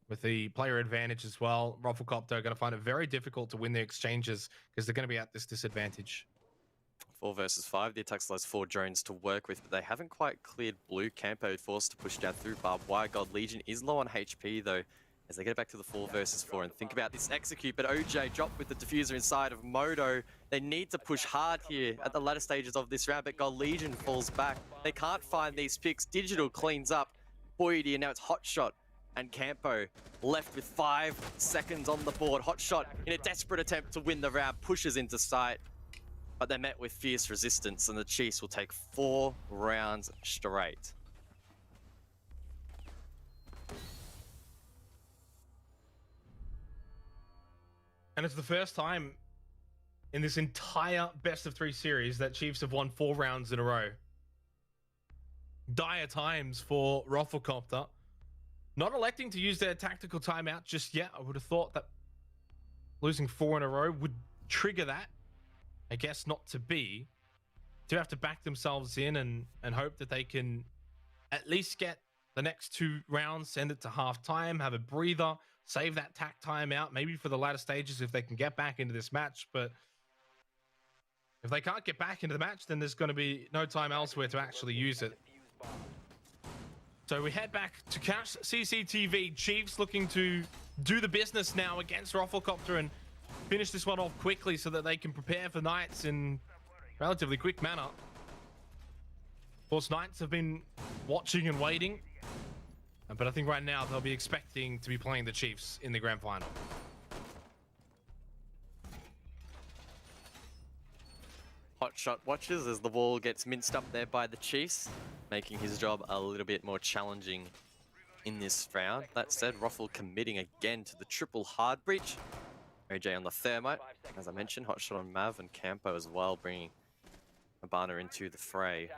with the player advantage as well. Roflcopter are going to find it very difficult to win the exchanges because they're going to be at this disadvantage. 4 versus 5. The attack still has 4 drones to work with, but they haven't quite cleared blue. Campo forced to push down through barbed wire. God Legion is low on HP though, as they get back to the 4 versus 4 and think about this execute. But OJ dropped with the diffuser inside of Moto. They need to push hard here at the latter stages of this round, but God Legion falls back. They can't find these picks. Digital cleans up Boydie, and now it's Hotshot and Campo left with 5 seconds on the board. Hotshot, in a desperate attempt to win the round, pushes into sight, but they're met with fierce resistance, and the Chiefs will take 4 rounds straight. And it's the first time in this entire best of 3 series that Chiefs have won 4 rounds in a row. Dire times for Roflcopter. Not electing to use their tactical timeout just yet. I would have thought that losing 4 in a row would trigger that. I guess not to be. To have to back themselves in and hope that they can at least get the next 2 rounds, send it to half time, have a breather, save that tack timeout, maybe for the latter stages if they can get back into this match. But if they can't get back into the match, then there's going to be no time elsewhere to actually use it. So we head back to Cash CCTV. Chiefs looking to do the business now against Roflcopter and finish this one off quickly so that they can prepare for Knights in relatively quick manner. Of course, Knights have been watching and waiting, but I think right now they'll be expecting to be playing the Chiefs in the grand final. Hotshot watches as the wall gets minced up there by the Chiefs, making his job a little bit more challenging in this round. That said, Ruffle committing again to the triple hard breach. OJ on the thermite, as I mentioned, Hotshot on Mav and Campo as well, bringing Habana into the fray.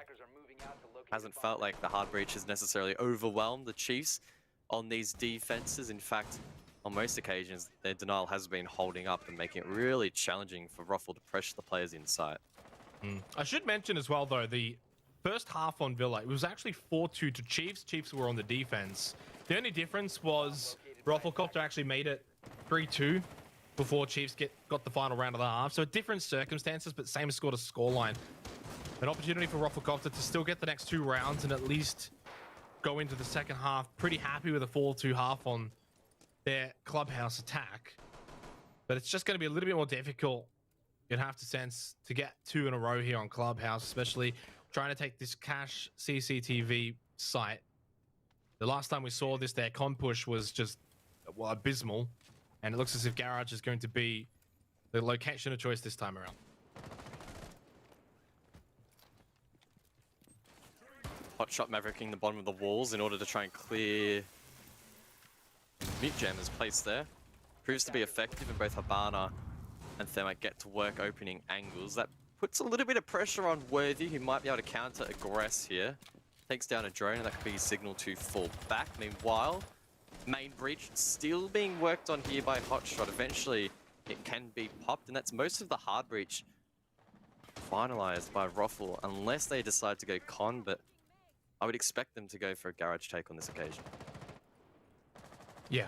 Hasn't felt like the hard breach has necessarily overwhelmed the Chiefs on these defenses. In fact, on most occasions, their denial has been holding up and making it really challenging for Ruffle to pressure the players inside. I should mention as well, though, the first half on Villa, it was actually 4-2 to Chiefs. Chiefs were on the defense. The only difference was Roflcopter actually made it 3-2 before Chiefs got the final round of the half. So different circumstances, but same score to scoreline. An opportunity for Roflcopter to still get the next 2 rounds and at least go into the second half pretty happy with a 4-2 half on their clubhouse attack. But it's just going to be a little bit more difficult, you'd have to sense, to get 2 in a row here on clubhouse, especially trying to take this Cash CCTV site. The last time we saw this, their con push was just, well, abysmal. And it looks as if Garage is going to be the location of choice this time around. Hotshot mavericking the bottom of the walls in order to try and clear Mute Jammer's place there. Proves to be effective, and both Habana and Thermite get to work opening angles. That puts a little bit of pressure on Worthy, who might be able to counter-aggress here. Takes down a drone, and that could be his signal to fall back. Meanwhile, main breach still being worked on here by Hotshot. Eventually, it can be popped, and that's most of the hard breach finalized by Ruffle, unless they decide to go con, but I would expect them to go for a garage take on this occasion. Yeah.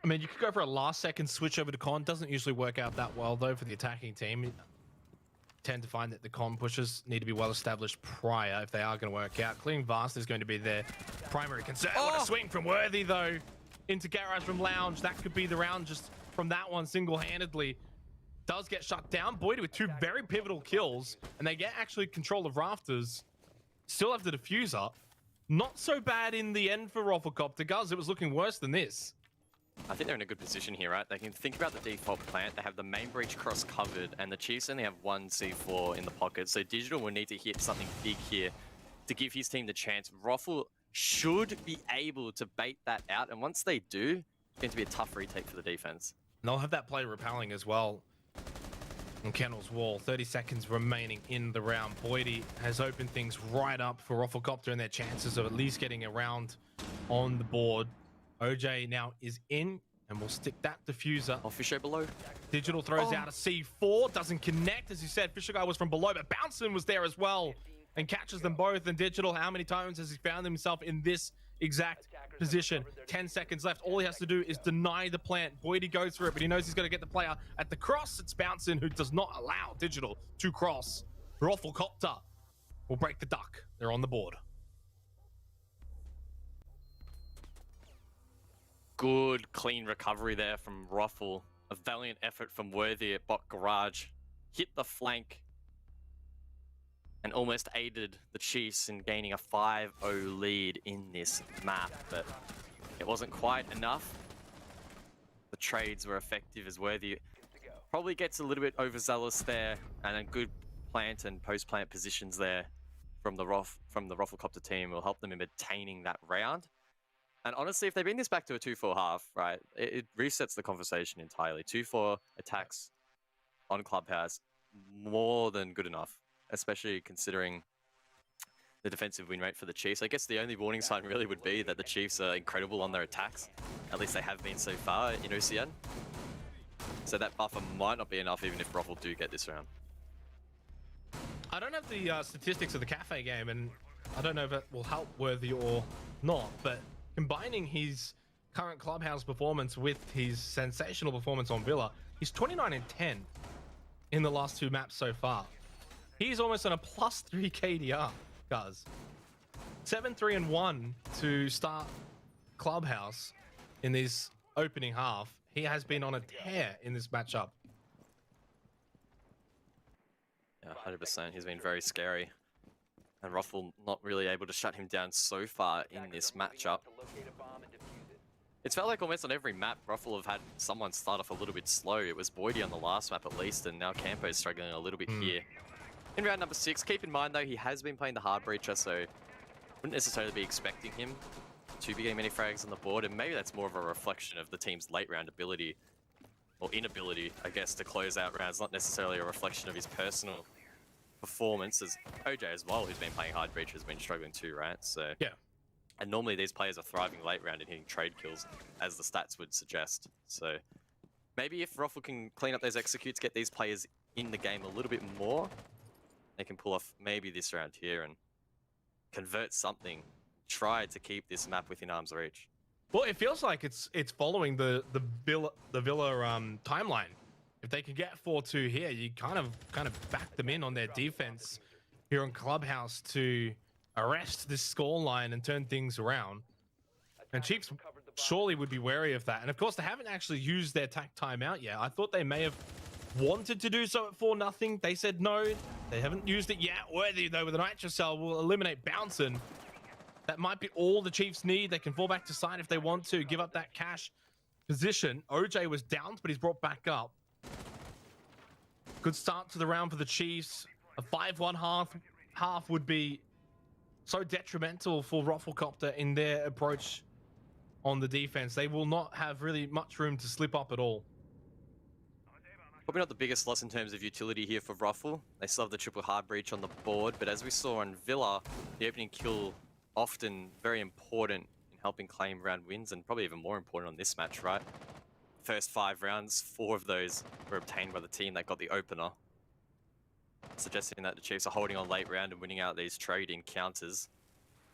I mean, you could go for a last-second switch over to con. Doesn't usually work out that well, though, for the attacking team. You tend to find that the con pushes need to be well-established prior if they are going to work out. Clearing Vast is going to be their primary concern. Oh! What a swing from Worthy, though, into Garage from Lounge. That could be the round just from that one single-handedly. Does get shut down. Boydie with 2 very pivotal kills, and they get actually control of Rafters. Still have the diffuser. Not so bad in the end for Roflcopter. Guys, it was looking worse than this. I think they're in a good position here, right? They can think about the default plant. They have the main breach cross covered, and the Chiefs only have 1 C4 in the pocket. So Digital will need to hit something big here to give his team the chance. Ruffle should be able to bait that out. And once they do, it's going to be a tough retake for the defense. And they'll have that play repelling as well. On Kennel's wall, 30 seconds remaining in the round. Boydie has opened things right up for Rufflecopter and their chances of at least getting a round on the board. OJ now is in, and we'll stick that diffuser. Oh, Fisher below. Digital throws out a C4, doesn't connect. As you said, Fisher Guy was from below, but Bouncin was there as well and catches them both. And Digital, how many times has he found himself in this exact position? 10 seconds left. All he has to do is deny the plant. Boydie goes for it, but he knows he's going to get the player at the cross. It's Bouncin who does not allow Digital to cross. Rufflecopter will break the duck. They're on the board. Good, clean recovery there from Ruffle. A valiant effort from Worthy at bot garage. Hit the flank and almost aided the Chiefs in gaining a 5-0 lead in this map, but it wasn't quite enough. The trades were effective as Worthy probably gets a little bit overzealous there, and a good plant and post-plant positions there from the Rufflecopter team will help them in maintaining that round. And honestly, if they bring this back to a 2-4 half, right, it resets the conversation entirely. 2-4 attacks on Clubhouse, more than good enough, especially considering the defensive win rate for the Chiefs. I guess the only warning sign really would be that the Chiefs are incredible on their attacks. At least they have been so far in OCN. So that buffer might not be enough even if Ruffle do get this round. I don't have the statistics of the Cafe game, and I don't know if it will help Worthy or not, but combining his current Clubhouse performance with his sensational performance on Villa, he's 29 and 10 in the last 2 maps so far. He's almost on a +3 KDR, guys. 7-3-1 to start Clubhouse in this opening half. He has been on a tear in this matchup. Yeah, 100%. He's been very scary. And Ruffle not really able to shut him down so far in this matchup. It's felt like almost on every map, Ruffle have had someone start off a little bit slow. It was Boydie on the last map at least, and now Campo is struggling a little bit here. In round number 6, keep in mind though, he has been playing the hard breacher, so wouldn't necessarily be expecting him to be getting many frags on the board, and maybe that's more of a reflection of the team's late round ability, or inability, I guess, to close out rounds, not necessarily a reflection of his personal performance, as OJ as well, who's been playing hard breach, has been struggling too, right? So yeah. And normally these players are thriving late round and hitting trade kills, as the stats would suggest. So maybe if Ruffle can clean up those executes, get these players in the game a little bit more, they can pull off maybe this round here and convert something. Try to keep this map within arm's reach. Well, it feels like it's following the Villa timeline. If they can get 4-2 here, you kind of back them in on their defense here on Clubhouse to arrest this scoreline and turn things around. And Chiefs surely would be wary of that. And of course, they haven't actually used their attack timeout yet. I thought they may have wanted to do so at 4-0. They said no. They haven't used it yet. Worthy, though, with an Nitro Cell will eliminate Bouncin. That might be all the Chiefs need. They can fall back to side if they want to, give up that cash position. OJ was down, but he's brought back up. Good start to the round for the Chiefs. A 5-1 half would be so detrimental for Rufflecopter in their approach on the defense. They will not have really much room to slip up at all. Probably not the biggest loss in terms of utility here for Ruffle. They still have the triple hard breach on the board, but as we saw on Villa, the opening kill often very important in helping claim round wins, and probably even more important on this match, right? First 5 rounds, 4 of those were obtained by the team that got the opener, suggesting that the Chiefs are holding on late round and winning out these trade encounters.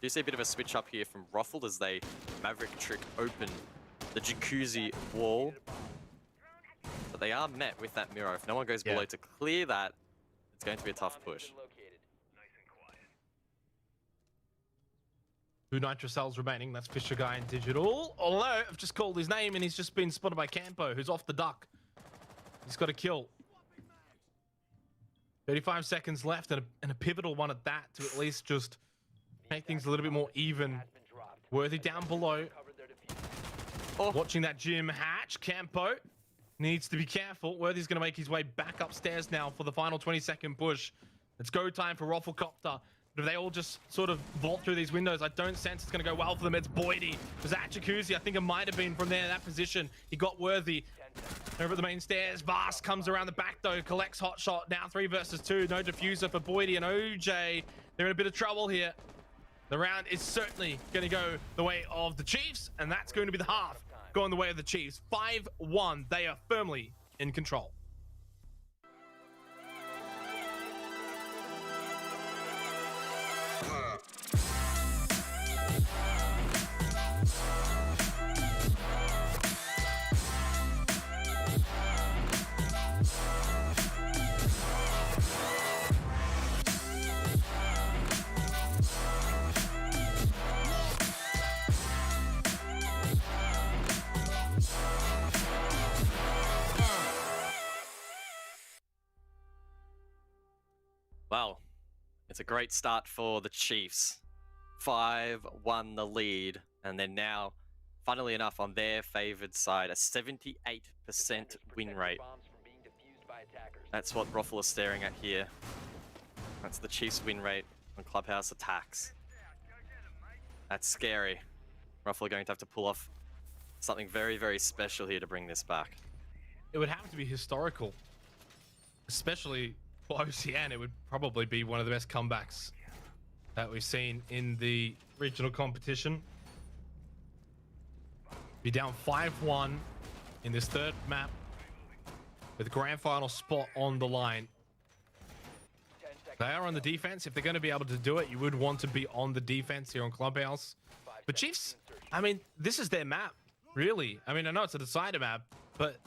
Do you see a bit of a switch up here from Ruffle as they Maverick trick open the Jacuzzi wall? But they are met with that mirror. If no one goes below to clear that, it's going to be a tough push. 2 Nitro Cells remaining. That's Fisher Guy and Digital. Although, I've just called his name and he's just been spotted by Campo, who's off the duck. He's got a kill. 35 seconds left, and a pivotal one at that, to at least just make things a little bit more even. Worthy down below. Watching that gym hatch. Campo needs to be careful. Worthy's going to make his way back upstairs now for the final 20-second push. It's go time for Rufflecopter. But if they all just sort of vault through these windows, I don't sense it's going to go well for them. It's Boydie. There's that Jacuzzi. I think it might have been from there, that position. He got Worthy over at the main stairs. Vast comes around the back, though. Collects Hot Shot. Now 3 versus 2. No diffuser for Boydie and OJ. They're in a bit of trouble here. The round is certainly going to go the way of the Chiefs, and that's going to be the half going the way of the Chiefs. 5-1. They are firmly in control. Well, it's a great start for the Chiefs. 5-1 the lead, and they're now, funnily enough, on their favored side, a 78% win rate. That's what Roffle is staring at here. That's the Chiefs' win rate on Clubhouse attacks. That's scary. Roffle are going to have to pull off something very, very special here to bring this back. It would have to be historical, especially for OCN. It would probably be one of the best comebacks that we've seen in the regional competition. Be down 5-1 in this third map with the grand final spot on the line. They are on the defense. If they're going to be able to do it, you would want to be on the defense here on Clubhouse. But Chiefs, I mean, this is their map, really. I mean, I know it's a decider map, but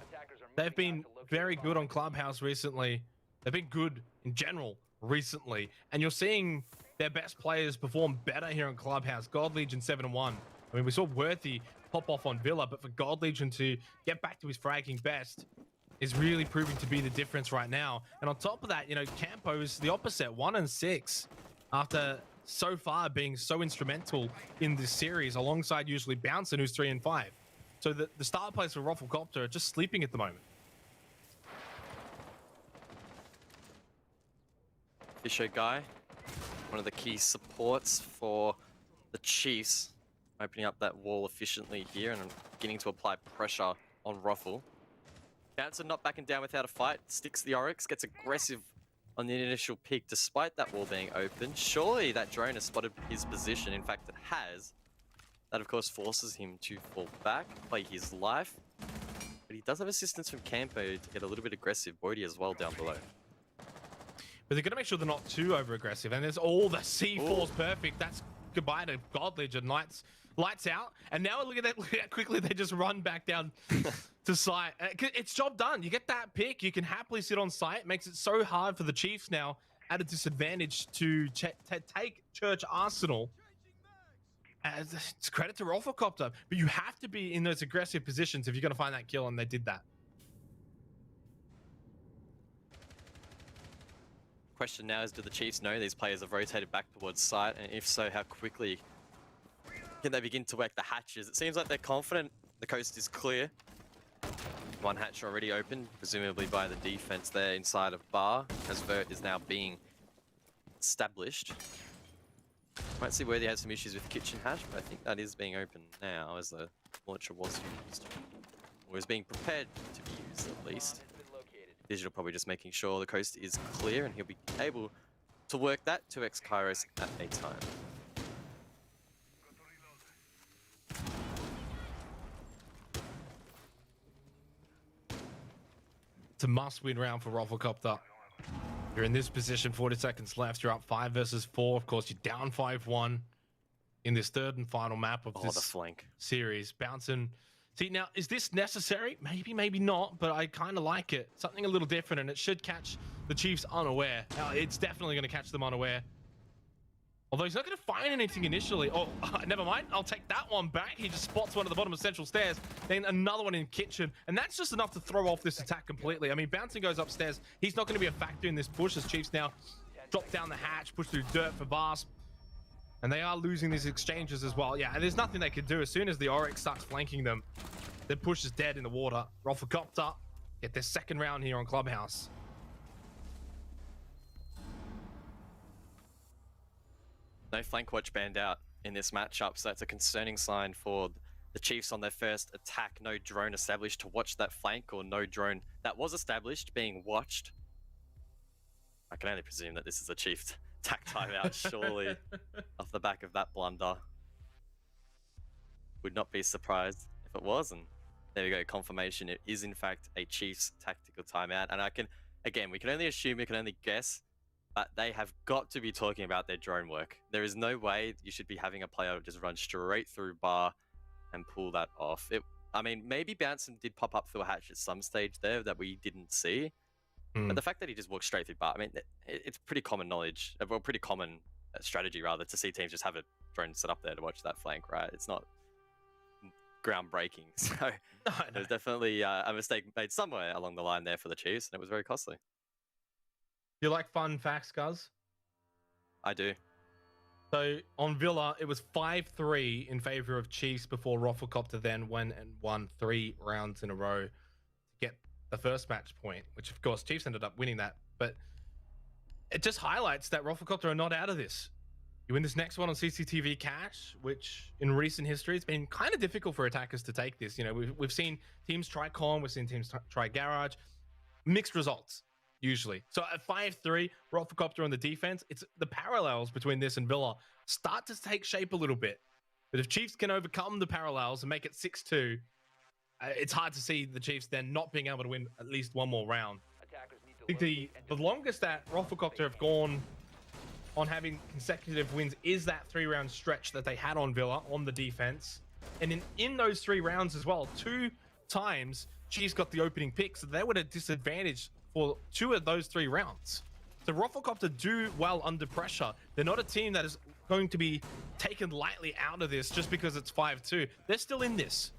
they've been very good on Clubhouse recently. They've been good in general recently. And you're seeing their best players perform better here in Clubhouse. God Legion 7-1. I mean, we saw Worthy pop off on Villa, but for God Legion to get back to his fragging best is really proving to be the difference right now. And on top of that, you know, Campo is the opposite, 1-6 after so far being so instrumental in this series, alongside usually Bouncin, who's 3-5. So the star players for Rafflecopter are just sleeping at the moment. Fisher Guy, one of the key supports for the Chiefs, opening up that wall efficiently here and beginning to apply pressure on Roffle. Bouncer not backing down without a fight, sticks the Oryx, gets aggressive on the initial pick despite that wall being open. Surely that drone has spotted his position. In fact, it has. That, of course, forces him to fall back, play his life. But he does have assistance from Campo to get a little bit aggressive. Bodie as well down below. But they're going to make sure they're not too over-aggressive. And there's all the C4's perfect. That's goodbye to God Legion. Lights out. And now look at how quickly they just run back down to site. It's job done. You get that pick. You can happily sit on site. Makes it so hard for the Chiefs now at a disadvantage to take Church Arsenal. It's credit to Rafflecopter. But you have to be in those aggressive positions if you're going to find that kill, and they did that. Question now is, do the Chiefs know these players have rotated back towards site? And if so, how quickly can they begin to work the hatches? It seems like they're confident the coast is clear. One hatch already open, presumably by the defense there inside of bar, as Vert is now being established. Might see where they had some issues with kitchen hatch, but I think that is being opened now as the launcher was used. Or is being prepared to be used at least. Digital probably just making sure the coast is clear and he'll be able to work that 2x Kairos at a time. It's a must-win round for Rafflecopter. You're in this position, 40 seconds left. You're up 5 versus 4. Of course, you're down 5-1 in this third and final map of this the flank series. Bouncing. See, now, is this necessary? Maybe, maybe not, but I kind of like it. Something a little different, and it should catch the Chiefs unaware. Now, it's definitely going to catch them unaware. Although he's not going to find anything initially. Oh, never mind. I'll take that one back. He just spots one at the bottom of Central Stairs. Then another one in Kitchen. And that's just enough to throw off this attack completely. I mean, Bouncing goes upstairs. He's not going to be a factor in this push as Chiefs now drop down the hatch, push through dirt for Vasp. And they are losing these exchanges as well. Yeah, and there's nothing they can do. As soon as the Oryx starts flanking them, their push is dead in the water. Rafflecopter get their second round here on Clubhouse. No flank watch banned out in this matchup, so that's a concerning sign for the Chiefs on their first attack. No drone established to watch that flank, or no drone that was established being watched. I can only presume that this is a Chiefs attack timeout, surely, off the back of that blunder. Would not be surprised if it was, and there we go, confirmation. It is in fact a Chiefs tactical timeout, and we can only assume, we can only guess, but they have got to be talking about their drone work. There is no way you should be having a player just run straight through bar and pull that off. I mean, maybe Bouncin did pop up through a hatch at some stage there that we didn't see. But the fact that he just walked straight through bar, I mean, it's pretty common knowledge, well, pretty common strategy rather, to see teams just have a drone set up there to watch that flank, right? It's not groundbreaking. So there's definitely a mistake made somewhere along the line there for the Chiefs, and it was very costly. You like fun facts, Guz? I do. So on Villa, it was 5-3 in favor of Chiefs before Roffelcopter then went and won 3 rounds in a row to get the first match point, which of course Chiefs ended up winning that. But it just highlights that Roffelcopter are not out of this. You win this next one on CCTV cash, which in recent history it's been kind of difficult for attackers to take this. You know, we've seen teams try Con, we've seen teams try Garage, mixed results usually. So at 5-3, Roffelcopter on the defense, it's the parallels between this and Villa start to take shape a little bit. But if Chiefs can overcome the parallels and make it 6-2, it's hard to see the Chiefs then not being able to win at least one more round. I think the longest that Roffelcopter have gone on having consecutive wins is that 3-round stretch that they had on Villa on the defense. And in those 3 rounds as well, 2 times Chiefs got the opening pick, so they were at a disadvantage for 2 of those 3 rounds. So Roffelcopter do well under pressure. They're not a team that is going to be taken lightly out of this just because it's 5-2. They're still in this.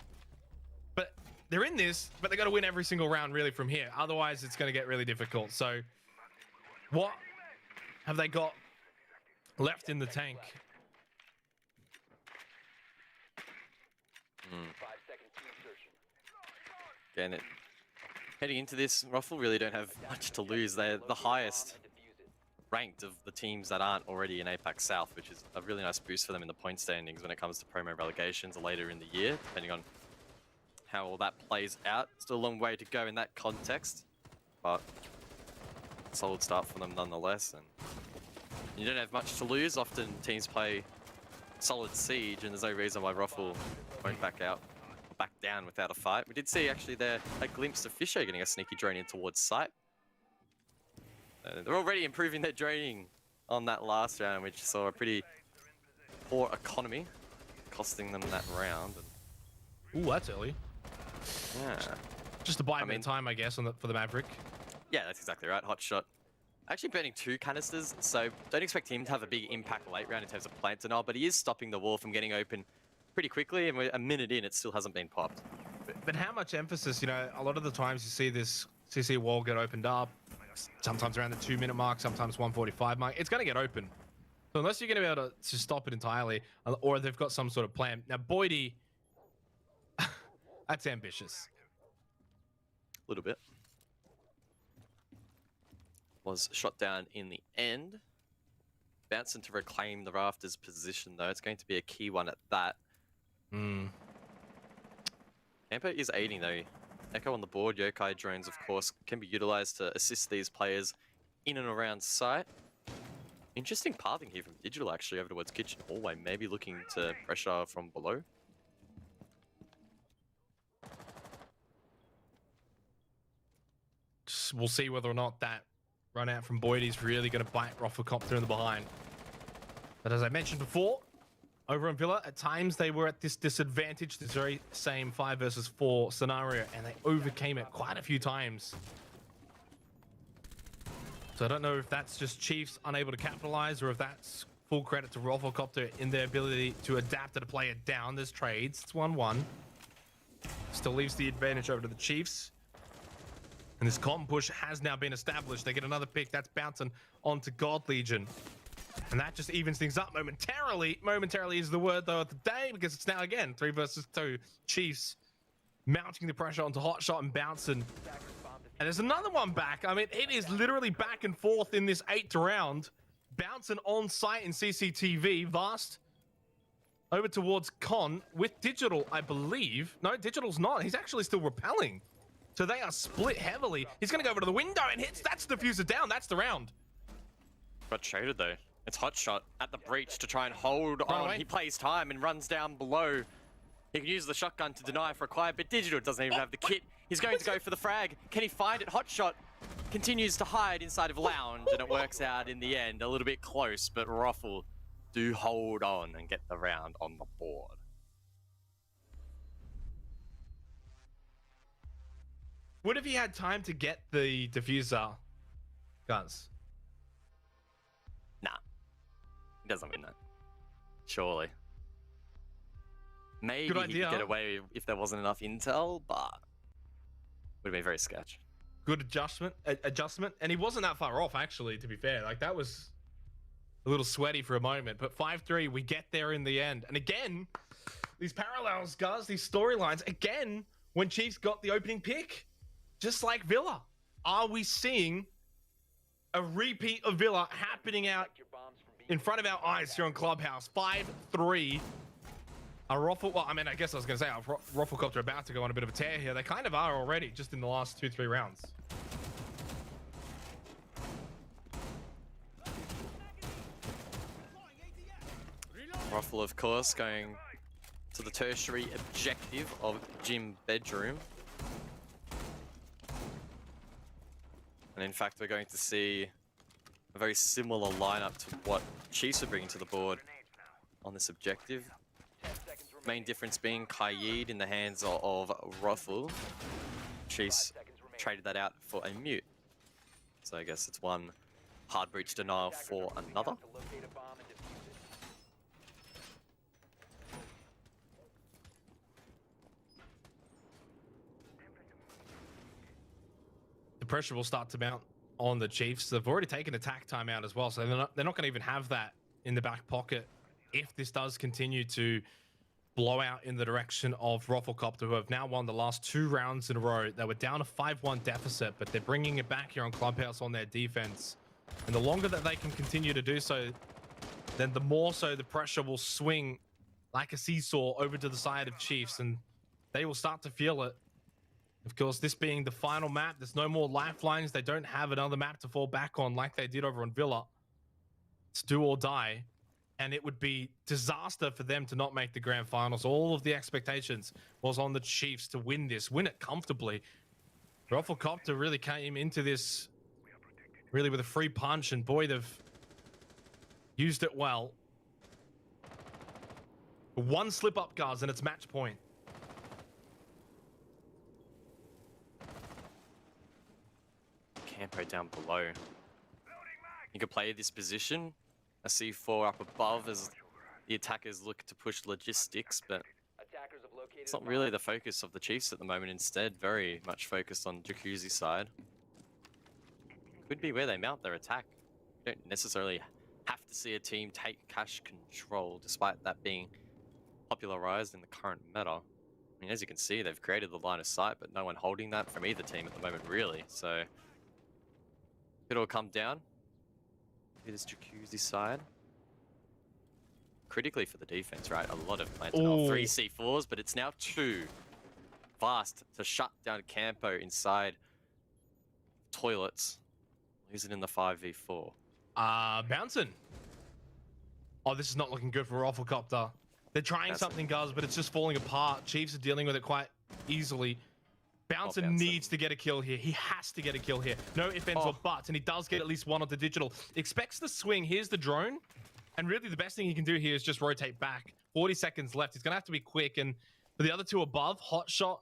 But they're in this, but they got to win every single round really from here. Otherwise, it's going to get really difficult. So what have they got left in the tank? Again, heading into this, Ruffle really don't have much to lose. They're the highest ranked of the teams that aren't already in APAC South, which is a really nice boost for them in the point standings when it comes to promo relegations later in the year, depending on how all that plays out. Still a long way to go in that context, but solid start for them nonetheless. And you don't have much to lose. Often teams play solid siege, and there's no reason why Ruffle won't back out, or back down without a fight. We did see actually there a glimpse of Fisher getting a sneaky drone in towards site. They're already improving their droning on that last round, which saw a pretty poor economy, costing them that round. Ooh, that's early. Yeah. Just to buy a bit of time, I guess, for the Maverick. Yeah, that's exactly right. Hot shot. Actually burning 2 canisters, so don't expect him to have a big impact late round in terms of plants and all, but he is stopping the wall from getting open pretty quickly, and we're a minute in, it still hasn't been popped. But how much emphasis, you know, a lot of the times you see this CC wall get opened up, sometimes around the 2-minute mark, sometimes 1:45 mark, it's going to get open. So unless you're going to be able to stop it entirely, or they've got some sort of plan. Now, Boydie, that's ambitious. A little bit. Was shot down in the end. Bouncing to reclaim the rafters position, though. It's going to be a key one at that. Tampa is aiding, though. Echo on the board. Yokai drones, of course, can be utilized to assist these players in and around site. Interesting pathing here from Digital, actually, over towards Kitchen Hallway. Maybe looking to pressure from below. We'll see whether or not that run out from Boyd is really going to bite Roffelcopter in the behind. But as I mentioned before, over on Villa, at times they were at this disadvantage, this very same 5 versus 4 scenario, and they overcame it quite a few times. So I don't know if that's just Chiefs unable to capitalize, or if that's full credit to Roffelcopter in their ability to adapt and to play it down. There's trades. It's 1-1. Still leaves the advantage over to the Chiefs. And this con push has now been established. They get another pick. That's bouncing onto God Legion. And that just evens things up momentarily. Momentarily is the word, though, of the day, because it's now, again, 3 versus 2. Chiefs mounting the pressure onto Hotshot and bouncing. And there's another one back. I mean, it is literally back and forth in this 8th round. Bouncing on site in CCTV. Vast over towards Con with Digital, I believe. No, Digital's not. He's actually still repelling. So they are split heavily. He's going to go over to the window and hits. That's diffuser down. That's the round. Got traded though. It's Hotshot at the breach to try and hold Run on. away. He plays time and runs down below. He can use the shotgun to deny if required, but Digital doesn't even have the kit. He's going to go for the frag. Can he find it? Hotshot continues to hide inside of Lounge, and it works out in the end. A little bit close, but Ruffle do hold on and get the round on the board. What if he had time to get the diffuser, guys? Nah. He doesn't win that. Surely. Maybe Good he could idea. get away if there wasn't enough intel, but would have been very sketch. Good adjustment, and he wasn't that far off, actually, to be fair. Like, that was a little sweaty for a moment, but 5-3, we get there in the end. And again, these parallels, guys, these storylines, again, when Chiefs got the opening pick, just like Villa. Are we seeing a repeat of Villa happening out in front of our eyes here on Clubhouse? 5-3. A Ruffle, well, I mean, I guess I was going to say, Rufflecopter about to go on a bit of a tear here. They kind of are already, just in the last 2-3 rounds. Ruffle, of course, going to the tertiary objective of Gym Bedroom. And in fact, we're going to see a very similar lineup to what Chiefs are bringing to the board on this objective. Main difference being Kaid in the hands of Ruffle. Chiefs traded that out for a mute. So I guess it's one hard breach denial for another. The pressure will start to mount on the Chiefs. They've already taken attack timeout as well, so they're not going to even have that in the back pocket if this does continue to blow out in the direction of Rufflecopter, who have now won the last 2 rounds in a row. They were down a 5-1 deficit, but they're bringing it back here on Clubhouse on their defense. And the longer that they can continue to do so, then the more so the pressure will swing like a seesaw over to the side of Chiefs, and they will start to feel it. Of course, this being the final map, there's no more lifelines. They don't have another map to fall back on like they did over on Villa. It's do or die. And it would be disaster for them to not make the grand finals. All of the expectations was on the Chiefs to win this, win it comfortably. Rufflecopter really came into this really with a free punch, and boy, they've used it well. One slip up, guys, and it's match point. Campo down below. You could play this position. A C4 up above as the attackers look to push logistics, but it's not really the focus of the Chiefs at the moment. Instead, very much focused on Jacuzzi side. Could be where they mount their attack. You don't necessarily have to see a team take cash control, despite that being popularized in the current meta. I mean, as you can see, they've created the line of sight, but no one holding that from either team at the moment, really. So it all come down. It is Jacuzzi side. Critically for the defense, right? A lot of planted on 3 C4s, but it's now 2. Fast to shut down Campo inside toilets. Losing in the 5v4. Bouncing. Oh, this is not looking good for Rufflecopter. They're trying something, guys, but it's just falling apart. Chiefs are dealing with it quite easily. Bouncing needs to get a kill here. He has to get a kill here. No ifs, ands, or buts, and he does get at least one onto Digital. Expects the swing. Here's the drone. And really the best thing he can do here is just rotate back. 40 seconds left. He's going to have to be quick. And for the other 2 above, Hotshot,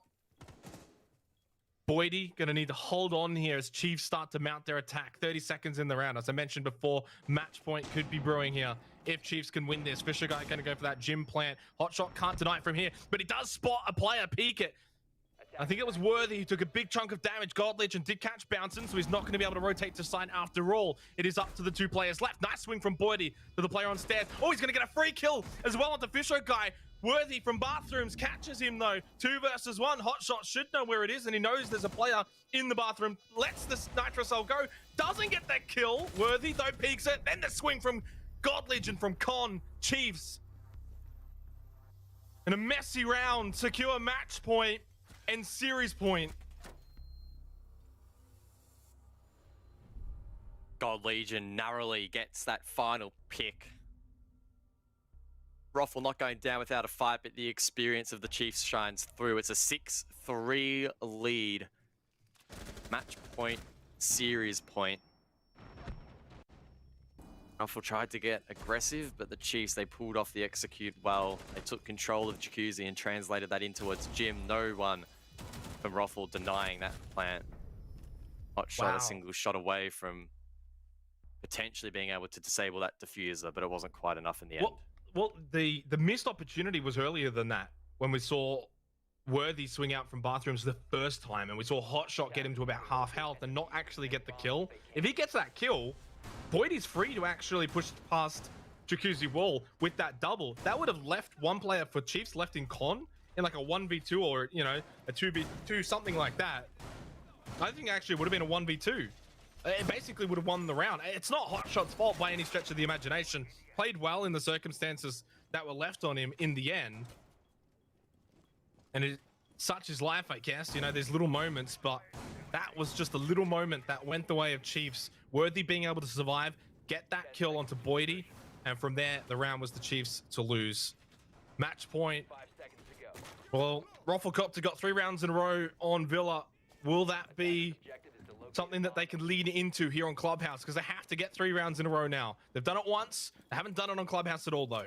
Boydie, going to need to hold on here as Chiefs start to mount their attack. 30 seconds in the round. As I mentioned before, match point could be brewing here if Chiefs can win this. Fisher Guy going to go for that gym plant. Hotshot can't deny it from here, but he does spot a player peek it. I think it was worthy. He took a big chunk of damage. God Legend did catch Bouncing, so he's not going to be able to rotate to side after all. It is up to the 2 players left. Nice swing from Boydie to the player on stairs. Oh, he's going to get a free kill as well onto Fisher Guy. Worthy from bathrooms catches him though. 2 versus 1. Hotshot should know where it is, and he knows there's a player in the bathroom. Lets the nitrocell go. Doesn't get that kill. Worthy though peeks it. Then the swing from God Legion from Con. Chiefs. And a messy round. Secure match point and series point. God Legion narrowly gets that final pick. Ruffle not going down without a fight, but the experience of the Chiefs shines through. It's a 6-3 lead. Match point, series point. Ruffle tried to get aggressive, but the Chiefs, they pulled off the execute well. They took control of Jacuzzi and translated that into its Jim. No one from Ruffle denying that plan. Hot shot, a single shot away from potentially being able to disable that diffuser, but it wasn't quite enough in the end. Well, the missed opportunity was earlier than that, when we saw Worthy swing out from bathrooms the first time, and we saw Hotshot get him to about half health and not actually get the kill. If he gets that kill, Boyd is free to actually push past Jacuzzi wall with that double. That would have left one player for Chiefs left in Con in like a 1v2 or, you know, a 2v2, something like that. I think actually it would have been a 1v2. It basically would have won the round. It's not Hotshot's fault by any stretch of the imagination. Played well in the circumstances that were left on him in the end. And such is life, I guess. You know, there's little moments, but that was just a little moment that went the way of Chiefs. Worthy being able to survive, get that kill onto Boydie, and from there, the round was the Chiefs to lose. Match point. Well, Rafflecopter got 3 rounds in a row on Villa. Will that be something that they can lean into here on Clubhouse? Because they have to get 3 rounds in a row now. They've done it once. They haven't done it on Clubhouse at all, though.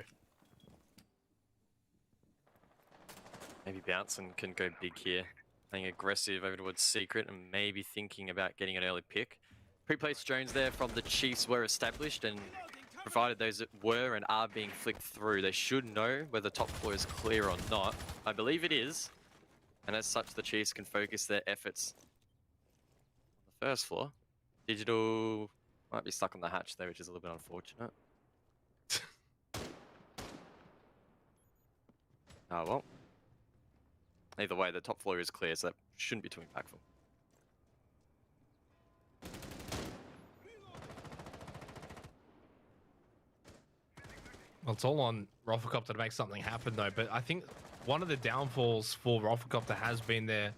Maybe Bouncing can go big here. Playing aggressive over towards Secret and maybe thinking about getting an early pick. Pre-placed drones there from the Chiefs were established, and provided those that were and are being flicked through, they should know whether top floor is clear or not. I believe it is. And as such, the Chiefs can focus their efforts on the first floor. Digital might be stuck on the hatch there, which is a little bit unfortunate. Oh well. Either way, the top floor is clear, so that shouldn't be too impactful. Well, it's all on Rafflecopter to make something happen, though. But I think one of the downfalls for Rafflecopter has been their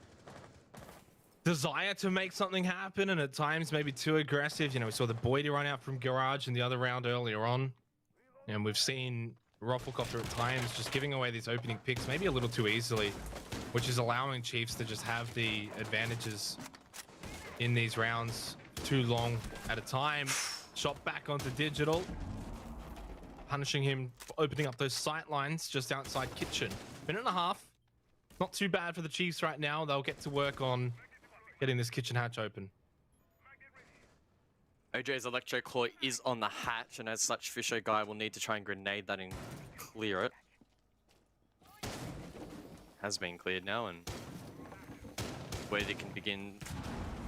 desire to make something happen, and at times maybe too aggressive. You know, we saw the Boydie run out from Garage in the other round earlier on, and we've seen Rafflecopter at times just giving away these opening picks maybe a little too easily, which is allowing Chiefs to just have the advantages in these rounds too long at a time. Shot back onto Digital, punishing him for opening up those sight lines just outside kitchen. Minute and a half. Not too bad for the Chiefs right now. They'll get to work on getting this kitchen hatch open. OJ's Electro Claw is on the hatch, and as such, Fisher Guy will need to try and grenade that and clear it. Has been cleared now, and where they can begin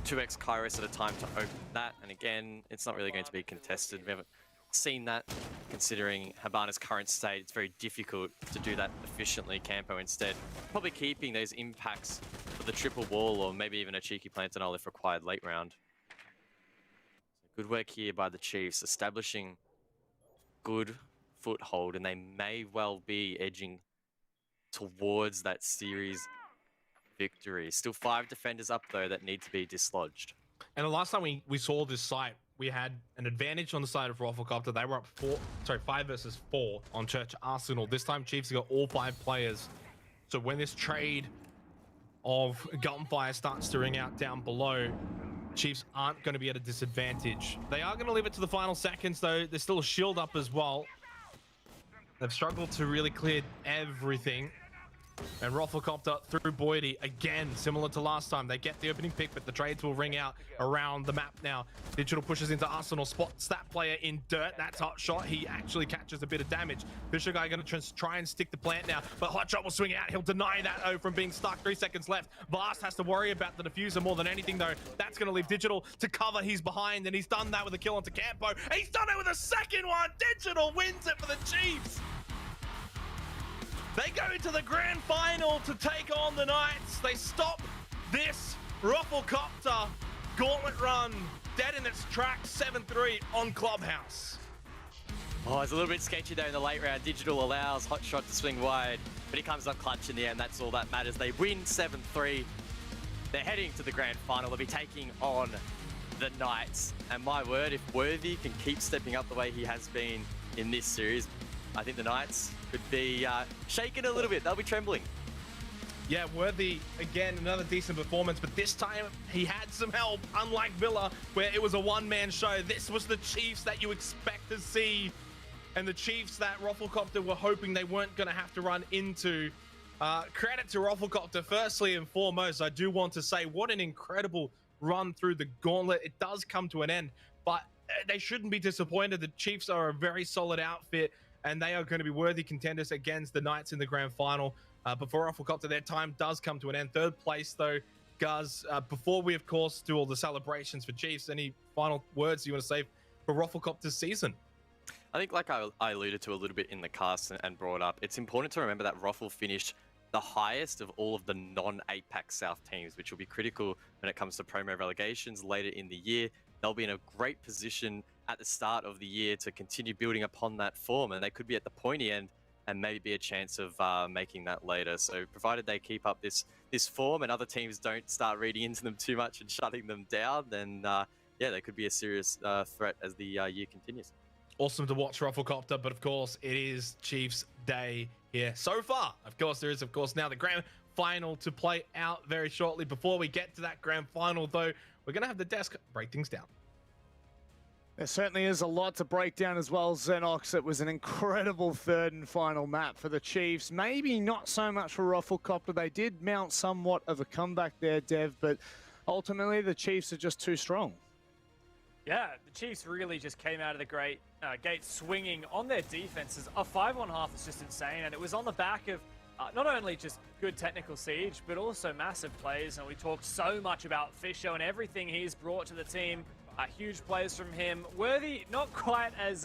2x Kairos at a time to open that. And again, it's not really going to be contested. We haven't seen that, considering Habana's current state. It's very difficult to do that efficiently. Campo instead probably keeping those impacts for the triple wall, or maybe even a cheeky Plantanol if required late round. Good work here by the Chiefs, establishing good foothold, and they may well be edging towards that series victory. Still 5 defenders up, though, that need to be dislodged. And the last time we saw this site, we had an advantage on the side of Rafflecopter. They were up 5 versus 4 on Church Arsenal. This time, Chiefs got all 5 players. So when this trade of gunfire starts to ring out down below, Chiefs aren't going to be at a disadvantage. They are going to leave it to the final seconds, though. There's still a shield up as well. They've struggled to really clear everything. And Rafflecopter through Boydie again, similar to last time. They get the opening pick, but the trades will ring out around the map now. Digital pushes into Arsenal, spots that player in dirt. That's Hotshot. He actually catches a bit of damage. Fisher Guy going to try and stick the plant now, but Hotshot will swing out. He'll deny that from being stuck. 3 seconds left. Vast has to worry about the diffuser more than anything, though. That's going to leave Digital to cover his behind, and he's done that with a kill onto Campo. He's done it with a second one. Digital wins it for the Chiefs. They go to the grand final to take on the Knights. They stop this Rufflecopter gauntlet run dead in its tracks, 7-3 on Clubhouse. Oh, it's a little bit sketchy there in the late round. Digital allows Hot Shot to swing wide, but he comes up clutch in the end. That's all that matters. They win 7-3. They're heading to the grand final. They'll be taking on the Knights. And my word, if Worthy can keep stepping up the way he has been in this series, I think the Knights could be shaken a little bit. They'll be trembling. Yeah, Worthy, again, another decent performance, but this time he had some help, unlike Villa, where it was a one-man show. This was the Chiefs that you expect to see, and the Chiefs that Rufflecopter were hoping they weren't going to have to run into. Credit to Rufflecopter, firstly and foremost. I do want to say what an incredible run through the gauntlet. It does come to an end, but they shouldn't be disappointed. The Chiefs are a very solid outfit, and they are going to be worthy contenders against the Knights in the grand final. But for Rufflecopter, their time does come to an end. Third place, though, Guz. Before we, of course, do all the celebrations for Chiefs, any final words you want to say for Rufflecopter's season? I think, like I alluded to a little bit in the cast and brought up, it's important to remember that Ruffle finished the highest of all of the non-APAC South teams, which will be critical when it comes to promo relegations later in the year. They'll be in a great position at the start of the year to continue building upon that form, and they could be at the pointy end and maybe be a chance of making that later. So provided they keep up this form and other teams don't start reading into them too much and shutting them down, then yeah, they could be a serious threat as the year continues. Awesome to watch Rufflecopter, but of course it is Chiefs Day here so far. Of course, there is, of course, now the grand final to play out very shortly. Before we get to that grand final, though, we're going to have the desk break things down. There certainly is a lot to break down as well, Xenox. It was an incredible third and final map for the Chiefs. Maybe not so much for Rufflecopter. They did mount somewhat of a comeback there, Dev, but ultimately the Chiefs are just too strong. Yeah, the Chiefs really just came out of the gate swinging on their defenses. A 5-on-half is just insane, and it was on the back of not only just good technical siege, but also massive plays. And we talked so much about Fisher and everything he's brought to the team. Huge plays from him. Worthy, not quite as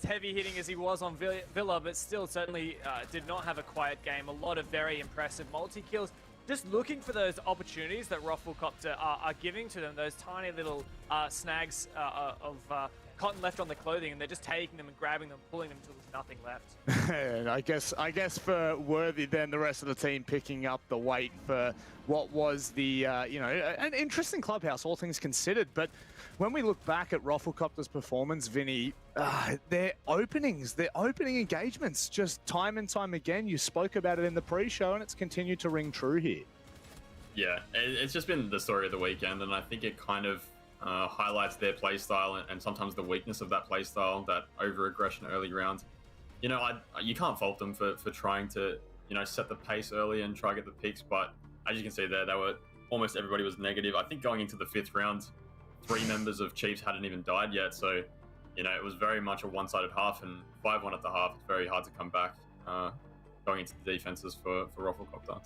heavy hitting as he was on Villa, but still certainly did not have a quiet game. A lot of very impressive multi-kills. Just looking for those opportunities that Rufflecopter are giving to them, those tiny little snags of cotton left on the clothing, and they're just taking them and grabbing them, pulling them until there's nothing left. And I guess for Worthy, then the rest of the team picking up the weight for what was the an interesting clubhouse, all things considered. But when we look back at Rufflecopter's performance, Vinny, their opening engagements, just time and time again. You spoke about it in the pre-show, and it's continued to ring true here. Yeah, it's just been the story of the weekend, and I think it kind of highlights their play style and sometimes the weakness of that play style, that over-aggression early round. You can't fault them for trying to, set the pace early and try to get the picks, but as you can see there, almost everybody was negative. I think going into the 5th round, 3 members of Chiefs hadn't even died yet, so, it was very much a one-sided half, and 5-1 at the half. It's very hard to come back going into the defenses for Rufflecopter.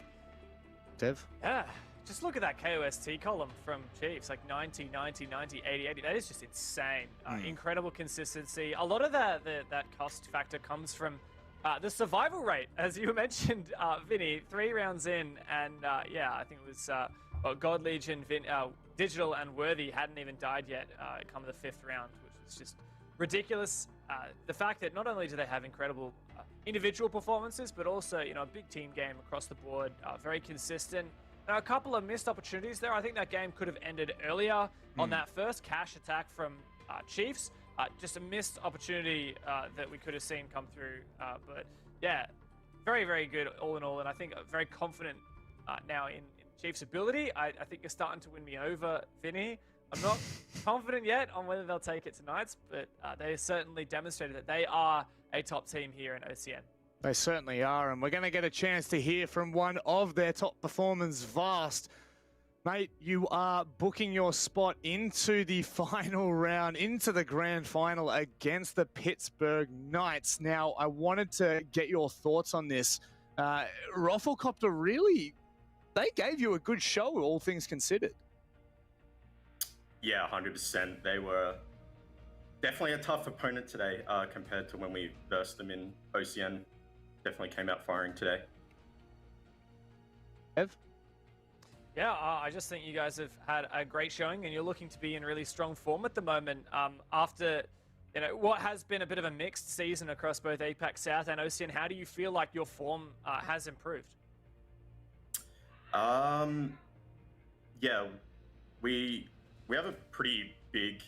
Dev? Yeah. Just look at that KOST column from Chiefs, like 90, 90, 90, 80, 80. That is just insane. Incredible consistency. A lot of that cost factor comes from the survival rate, as you mentioned, Vinny. 3 rounds in, and I think it was God Legion, Digital, and Worthy hadn't even died yet come the 5th round, which was just ridiculous. The fact that not only do they have incredible individual performances, but also a big team game across the board, very consistent. Now, a couple of missed opportunities there. I think that game could have ended earlier on that first cash attack from Chiefs. Just a missed opportunity that we could have seen come through. But yeah, very, very good all in all. And I think very confident now in Chiefs' ability. I think you're starting to win me over, Vinny. I'm not confident yet on whether they'll take it tonight, but they certainly demonstrated that they are a top team here in OCN. They certainly are, and we're going to get a chance to hear from one of their top performers, Vast. Mate, you are booking your spot into the final round, into the grand final against the Pittsburgh Knights. Now, I wanted to get your thoughts on this. Rufflecopter really, they gave you a good show, all things considered. Yeah, 100%. They were definitely a tough opponent today compared to when we versed them in OCN definitely came out firing today. Ev? Yeah, I just think you guys have had a great showing, and you're looking to be in really strong form at the moment. After what has been a bit of a mixed season across both APAC South and OCN, how do you feel like your form has improved? Yeah, we have a pretty big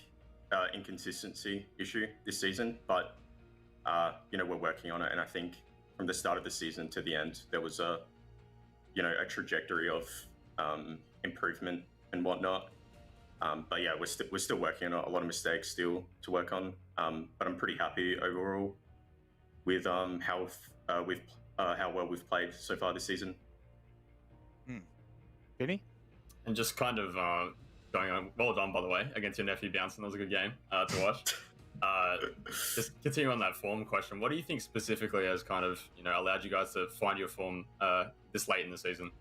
inconsistency issue this season, but we're working on it, and I think from the start of the season to the end, there was a trajectory of improvement and whatnot. But yeah, we're still working on a lot of mistakes still to work on. But I'm pretty happy overall with how well we've played so far this season. Vinny? And just kind of going on, well done, by the way, against your nephew Bouncing. That was a good game to watch. Just continue on that form question. What do you think specifically has kind of allowed you guys to find your form this late in the season?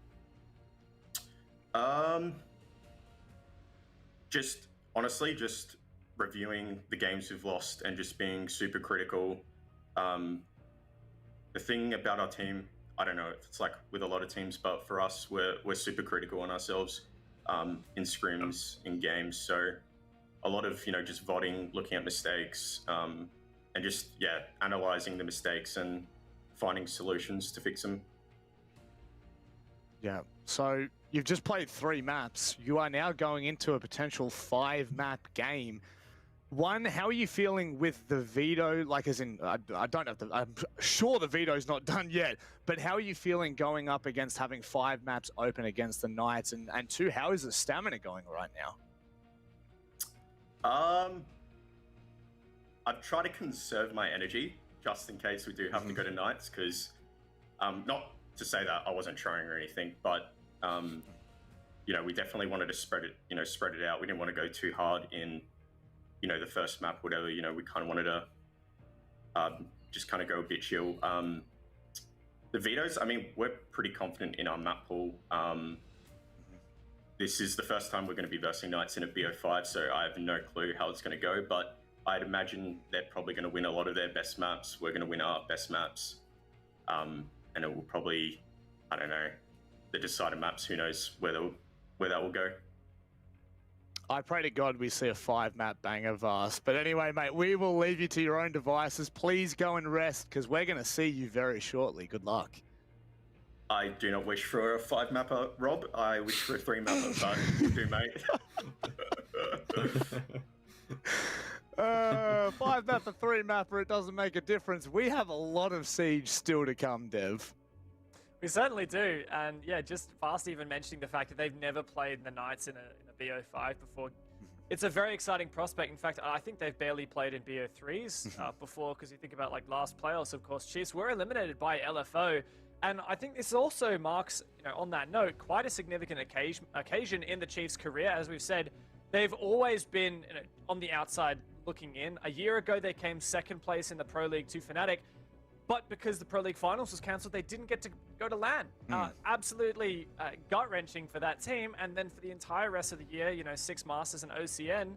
Just honestly, just reviewing the games we've lost and just being super critical. The thing about our team, I don't know if it's like with a lot of teams, but for us, we're super critical on ourselves in scrims, in games. So a lot of just vodding, looking at mistakes, and just analyzing the mistakes and finding solutions to fix them. Yeah. So you've just played 3 maps. You are now going into a potential 5-map game. One, how are you feeling with the veto? Like, as in, I don't have I'm sure the veto's not done yet, but how are you feeling going up against having 5 maps open against the Knights? And 2, how is the stamina going right now? I've tried to conserve my energy just in case we do have to go to Knights, because not to say that I wasn't trying or anything, but we definitely wanted to spread it out. We didn't want to go too hard in the first map, whatever. We kind of wanted to just kind of go a bit chill. The vetoes, I mean, we're pretty confident in our map pool. This is the first time we're going to be versing Knights in a BO5, so I have no clue how it's going to go, but I'd imagine they're probably going to win a lot of their best maps. We're going to win our best maps. And it will probably, I don't know, the decided maps, who knows where that will go. I pray to God we see a 5-map banger Vast. But anyway, mate, we will leave you to your own devices. Please go and rest, because we're going to see you very shortly. Good luck. I do not wish for a 5-mapper, Rob. I wish for a 3-mapper, but you do, mate. 5-mapper, 3-mapper, it doesn't make a difference. We have a lot of Siege still to come, Dev. We certainly do. And yeah, just Fast even mentioning the fact that they've never played the Knights in a BO5 before. It's a very exciting prospect. In fact, I think they've barely played in BO3s before, because you think about like last playoffs, of course, Chiefs were eliminated by LFO. And I think this also marks, on that note, quite a significant occasion in the Chiefs' career. As we've said, they've always been on the outside looking in. A year ago, they came 2nd place in the Pro League 2 Fnatic. But because the Pro League Finals was cancelled, they didn't get to go to LAN. Absolutely gut-wrenching for that team. And then for the entire rest of the year, 6 Masters and OCN,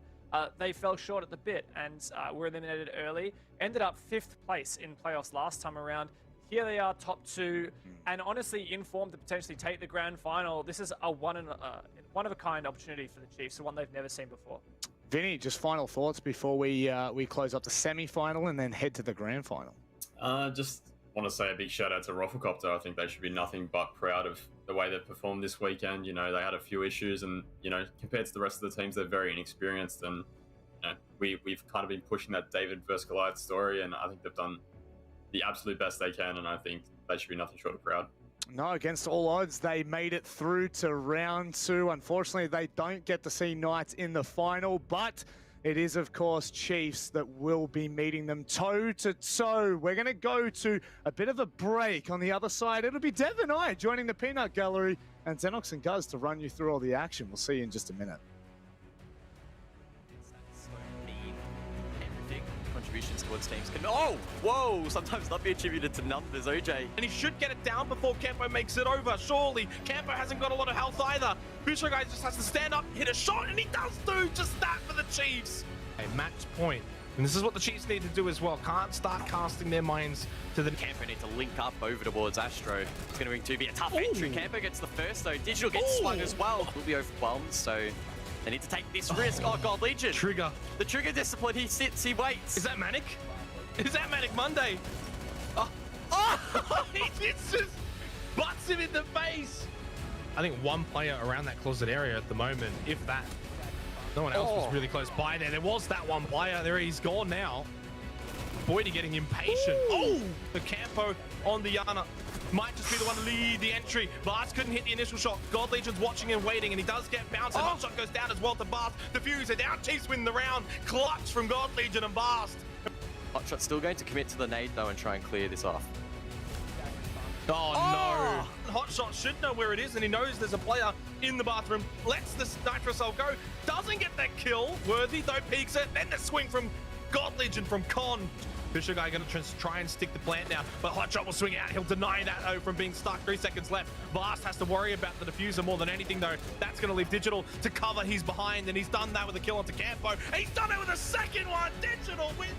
they fell short at the bit and were eliminated early. Ended up 5th place in playoffs last time around. Here they are, top 2, and honestly in form to potentially take the grand final. This is a one-of-a-kind opportunity for the Chiefs, one they've never seen before. Vinny, just final thoughts before we close up the semi-final and then head to the grand final. Just want to say a big shout out to Rufflecopter. I think they should be nothing but proud of the way they've performed this weekend. They had a few issues, and compared to the rest of the teams, they're very inexperienced. And we've kind of been pushing that David versus Goliath story, and I think they've done the absolute best they can, and I think they should be nothing short of proud. No, against all odds, they made it through to round 2. Unfortunately, they don't get to see Knights in the final, but it is, of course, Chiefs that will be meeting them toe-to-toe. We're going to go to a bit of a break. On the other side, it'll be Dev and I joining the Peanut Gallery and Xenox and Guz to run you through all the action. We'll see you in just a minute. Contributions towards teams can whoa, sometimes not be attributed to numbers, OJ. And he should get it down before Campo makes it over, surely. Campo hasn't got a lot of health either. Booster guy just has to stand up, hit a shot, and he does do just that for the Chiefs. A match point And this is what the Chiefs need to do as well. Can't start casting their minds to the... Camper need to link up over towards Astro. It's going to be a tough entry. Camper gets the first, though. Digital gets swung as well. Will be overwhelmed, so they need to take this risk. Oh, God, Legion. Trigger. The trigger discipline. He sits, he waits. Is that Manic? Is that Manic Monday? Oh, he just butts him in the face. I think one player around that closet area at the moment, if that. No one else was really close by there. There was that one player there. He's gone now. Boydie getting impatient. Oh, the Campo on the Yana. Might just be the one to lead the entry. Bast couldn't hit the initial shot. God Legion's watching and waiting, and he does get bounced. And hot shot goes down as well to Bast. Diffuser down. Chiefs win the round. Clutch from God Legion and Bast. Hotshot's still going to commit to the nade, though, and try and clear this off. Oh, no. Hotshot should know where it is, and he knows there's a player in the bathroom. Lets the Nitrocell go. Doesn't get that kill. Worthy, though, peeks it. Then the swing from God Legion from Con. Fisher guy going to try and stick the plant now, but Hotshot will swing out. He'll deny that, though, from being stuck. 3 seconds left. Blast has to worry about the diffuser more than anything, though. That's going to leave Digital to cover his behind, and he's done that with a kill onto Campo. He's done it with a second one. Digital wins.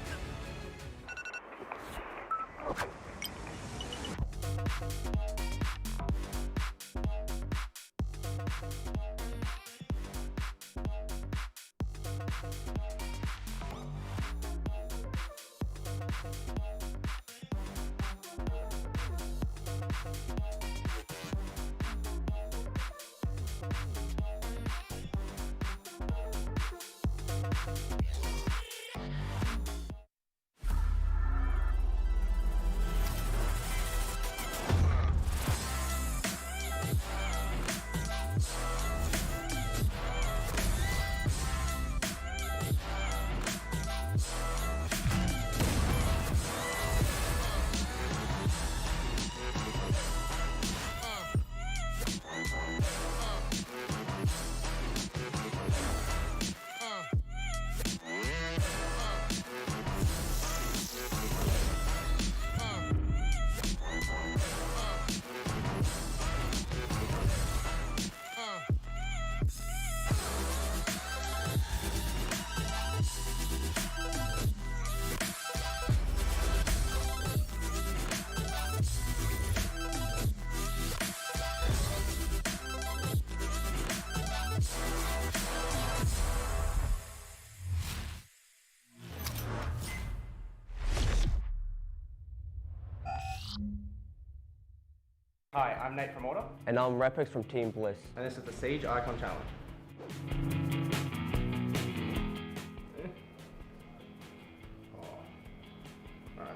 Hi, I'm Nate from Order. And I'm Repex from Team Bliss. And this is the Siege Icon Challenge. Alright.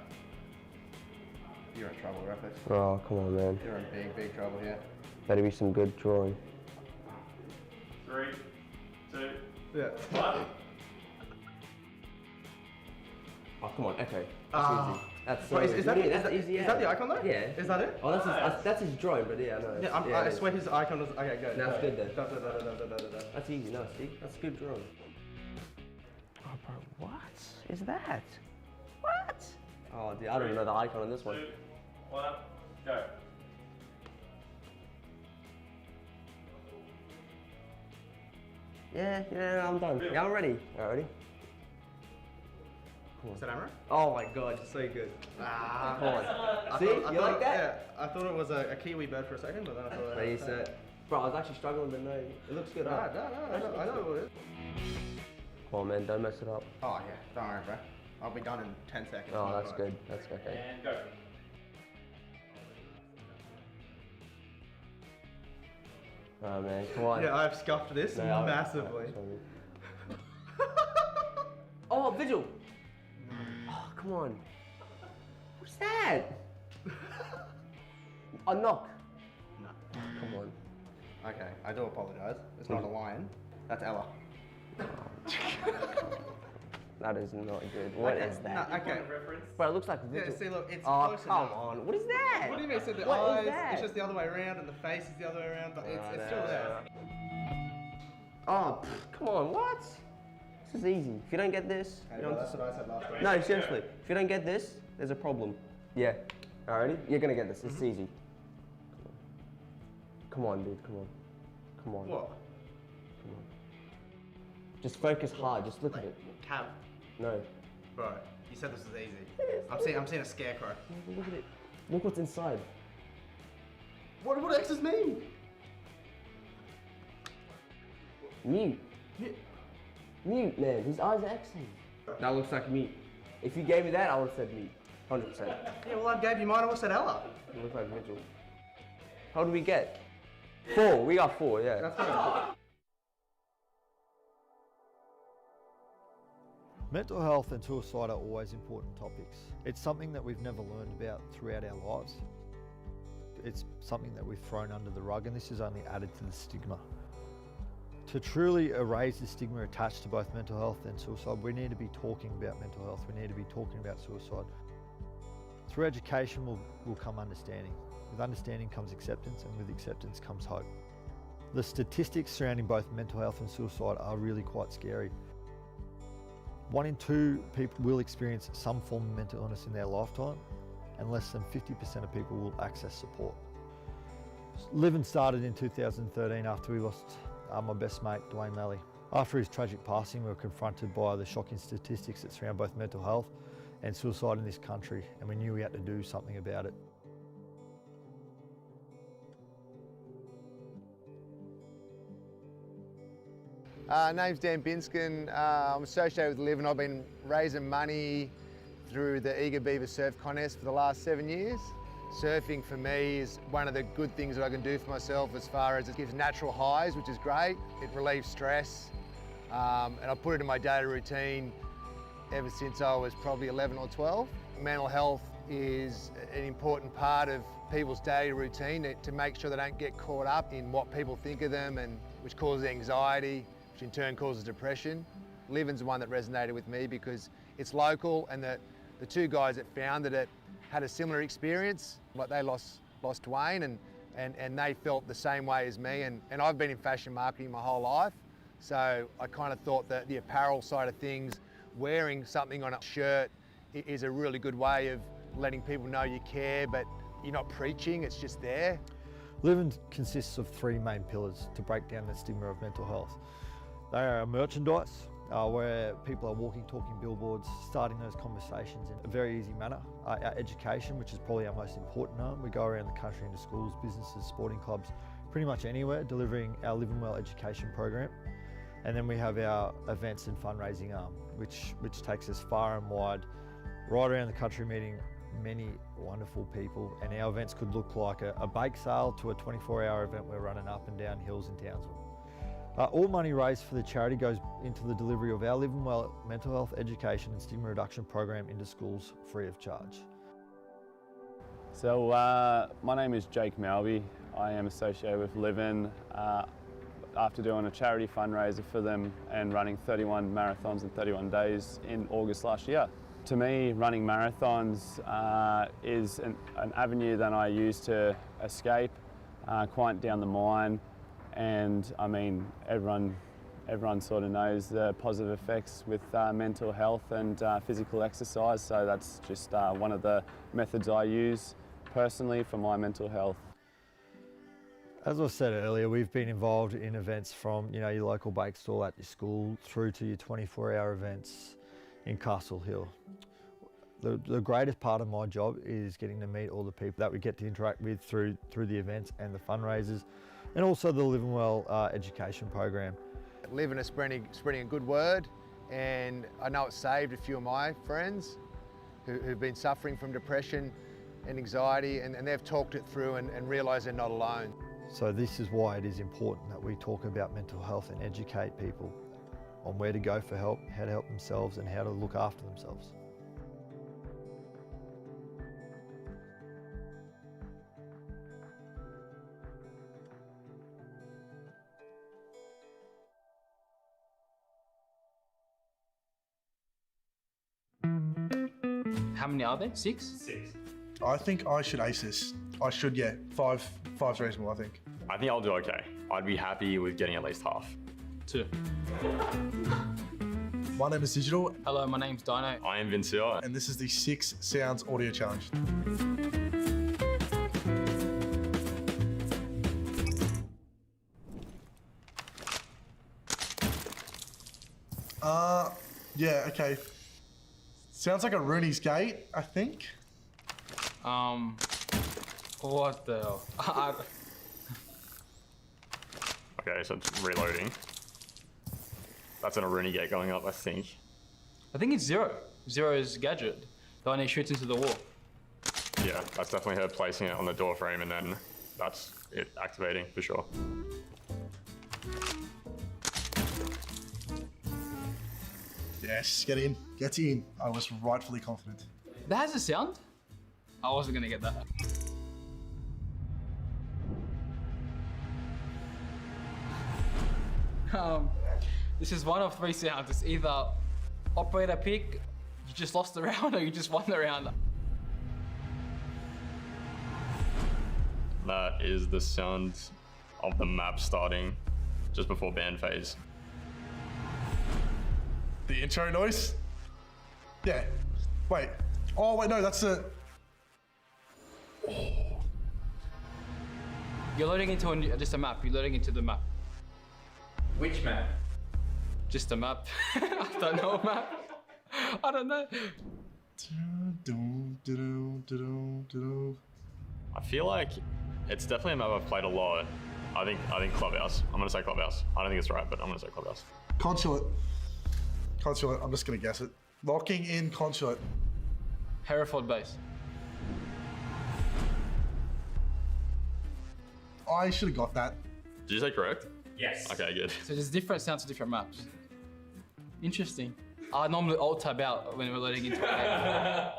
You're in trouble, Repex. Oh, come on, man. You're in big, big trouble here. Better be some good drawing. 3, 2, Yeah. 1. Oh, come on, Echo. That's easy. That's so Wait, is that easy. is that the icon though? Yeah. Is that it? Oh, that's his drawing, but yeah, no. Yeah, I swear his icon was. Okay, go. That's good then. Da. That's easy, no, see? That's a good drawing. Oh, bro, what is that? What? Oh, dude, I don't know the icon on this one. 2, 1, go. Yeah, I'm done. Yeah, I'm ready. All right, ready? Is that Amara? Oh my god, so good. Come on. See? You like that? Yeah, I thought it was a Kiwi bird for a second, but then I thought. Ready, set. Bro, I was actually struggling, but no, it looks good. No, I know what it is. Come on, man, don't mess it up. Oh yeah, don't worry, bro. I'll be done in 10 seconds. Oh, that's good. That's okay. And go. Oh man, come on. Yeah, I've scuffed this massively. Oh, Vigil! Oh, come on. What's that? A knock. No. Come on. Okay, I do apologize. It's not a lion. That's Ella. That is not good. What is that? No, okay. Bro, it looks like Vigil. Yeah, see, look, it's oh, close come enough. on. What is that? What do you mean? So the What is eyes, that? it's just the other way around, and the face is the other way around, but it's still there. Oh, come on, what? This is easy. If you don't get this, Okay, well, that's what I said last week. no, seriously. If you don't get this, there's a problem. Yeah. Alrighty? You're gonna get this. It's easy. Come on, dude. Come on. Come on. What? Come on. Just focus hard. Just look at it. Cab. No. Bro, you said this was easy. I'm seeing a scarecrow. Look at it. Look what's inside. What do X's mean? Mute. Mute, man. His eyes are Xing. That looks like meat. If you gave me that, I would have said meat. 100%. Yeah, well, I gave you mine. I would have said Ella. It looks like Mitchell. How did we get? 4. We got 4, yeah. That's right. Mental health and suicide are always important topics. It's something that we've never learned about throughout our lives. It's something that we've thrown under the rug, and this has only added to the stigma. To truly erase the stigma attached to both mental health and suicide, we need to be talking about mental health, we need to be talking about suicide. Through education will come understanding. With understanding comes acceptance, and with acceptance comes hope. The statistics surrounding both mental health and suicide are really quite scary. 1 in 2 people will experience some form of mental illness in their lifetime, and less than 50% of people will access support. Living started in 2013 after we lost my best mate, Dwayne Lally. After his tragic passing, we were confronted by the shocking statistics that surround both mental health and suicide in this country, and we knew we had to do something about it. Name's Dan Binskin. I'm associated with Livin. I've been raising money through the Eager Beaver Surf Contest for the last 7 years. Surfing for me is one of the good things that I can do for myself, as far as it gives natural highs, which is great. It relieves stress, and I put it in my daily routine ever since I was probably 11 or 12. Mental health is an important part of people's daily routine to make sure they don't get caught up in what people think of them, and which causes anxiety, which in turn causes depression. Livin's the one that resonated with me because it's local, and the 2 guys that founded it had a similar experience. Like, they lost Dwayne, and they felt the same way as me, and I've been in fashion marketing my whole life, so I kind of thought that the apparel side of things, wearing something on a shirt, is a really good way of letting people know you care, but you're not preaching, it's just there. Livin consists of 3 main pillars to break down the stigma of mental health. They are merchandise, where people are walking, talking billboards, starting those conversations in a very easy manner. Our education, which is probably our most important arm. We go around the country into schools, businesses, sporting clubs, pretty much anywhere, delivering our Livin Well education program. And then we have our events and fundraising arm, which takes us far and wide, right around the country, meeting many wonderful people. And our events could look like a bake sale to a 24-hour event we're running up and down hills in Townsville. All money raised for the charity goes into the delivery of our Livin Well mental health education and stigma reduction program into schools free of charge. So my name is Jake Malby. I am associated with Livin after doing a charity fundraiser for them and running 31 marathons in 31 days in August last year. To me, running marathons is an avenue that I use to escape, quiet down the mind. And I mean, everyone sort of knows the positive effects with mental health and physical exercise, so that's just one of the methods I use personally for my mental health. As I said earlier, we've been involved in events from your local bake stall at your school through to your 24-hour events in Castle Hill. The greatest part of my job is getting to meet all the people that we get to interact with through the events and the fundraisers, and also the Livin Well education program. Livin is spreading a good word, and I know it's saved a few of my friends who've been suffering from depression and anxiety, and they've talked it through and realised they're not alone. So this is why it is important that we talk about mental health and educate people on where to go for help, how to help themselves, and how to look after themselves. How many are there? 6? 6. I think I should ace this. I should, yeah. 5's reasonable, I think. I think I'll do okay. I'd be happy with getting at least half. 2. My name is Digital. Hello, my name's Dino. I am Vincia. And this is the 6 Sounds Audio Challenge. Yeah, okay. Sounds like a Rooney's Gate, I think. What the hell? Okay, so it's reloading. That's an Rooney gate going up, I think. I think it's Zero. Zero's gadget. The one he shoots into the wall. Yeah, that's definitely her placing it on the door frame, and then that's it activating for sure. Yes, get in. Get in. I was rightfully confident. That has a sound? I wasn't gonna get that. This is one of three sounds. It's either operator pick, you just lost the round, or you just won the round. That is the sound of the map starting just before ban phase. The intro noise? Yeah. Wait. Oh, wait, no, that's the... You're loading into just a map. You're loading into the map. Which map? Just a map. I don't know a map. I don't know. I feel like it's definitely a map I've played a lot. I think Clubhouse. I'm gonna say Clubhouse. I don't think it's right, but I'm gonna say Clubhouse. Consulate. Consulate, I'm just gonna guess it. Locking in Consulate. Hereford base. I should have got that. Did you say correct? Yes. Okay, good. So there's different sounds for different maps. Interesting. I normally alt tab out when we're loading into a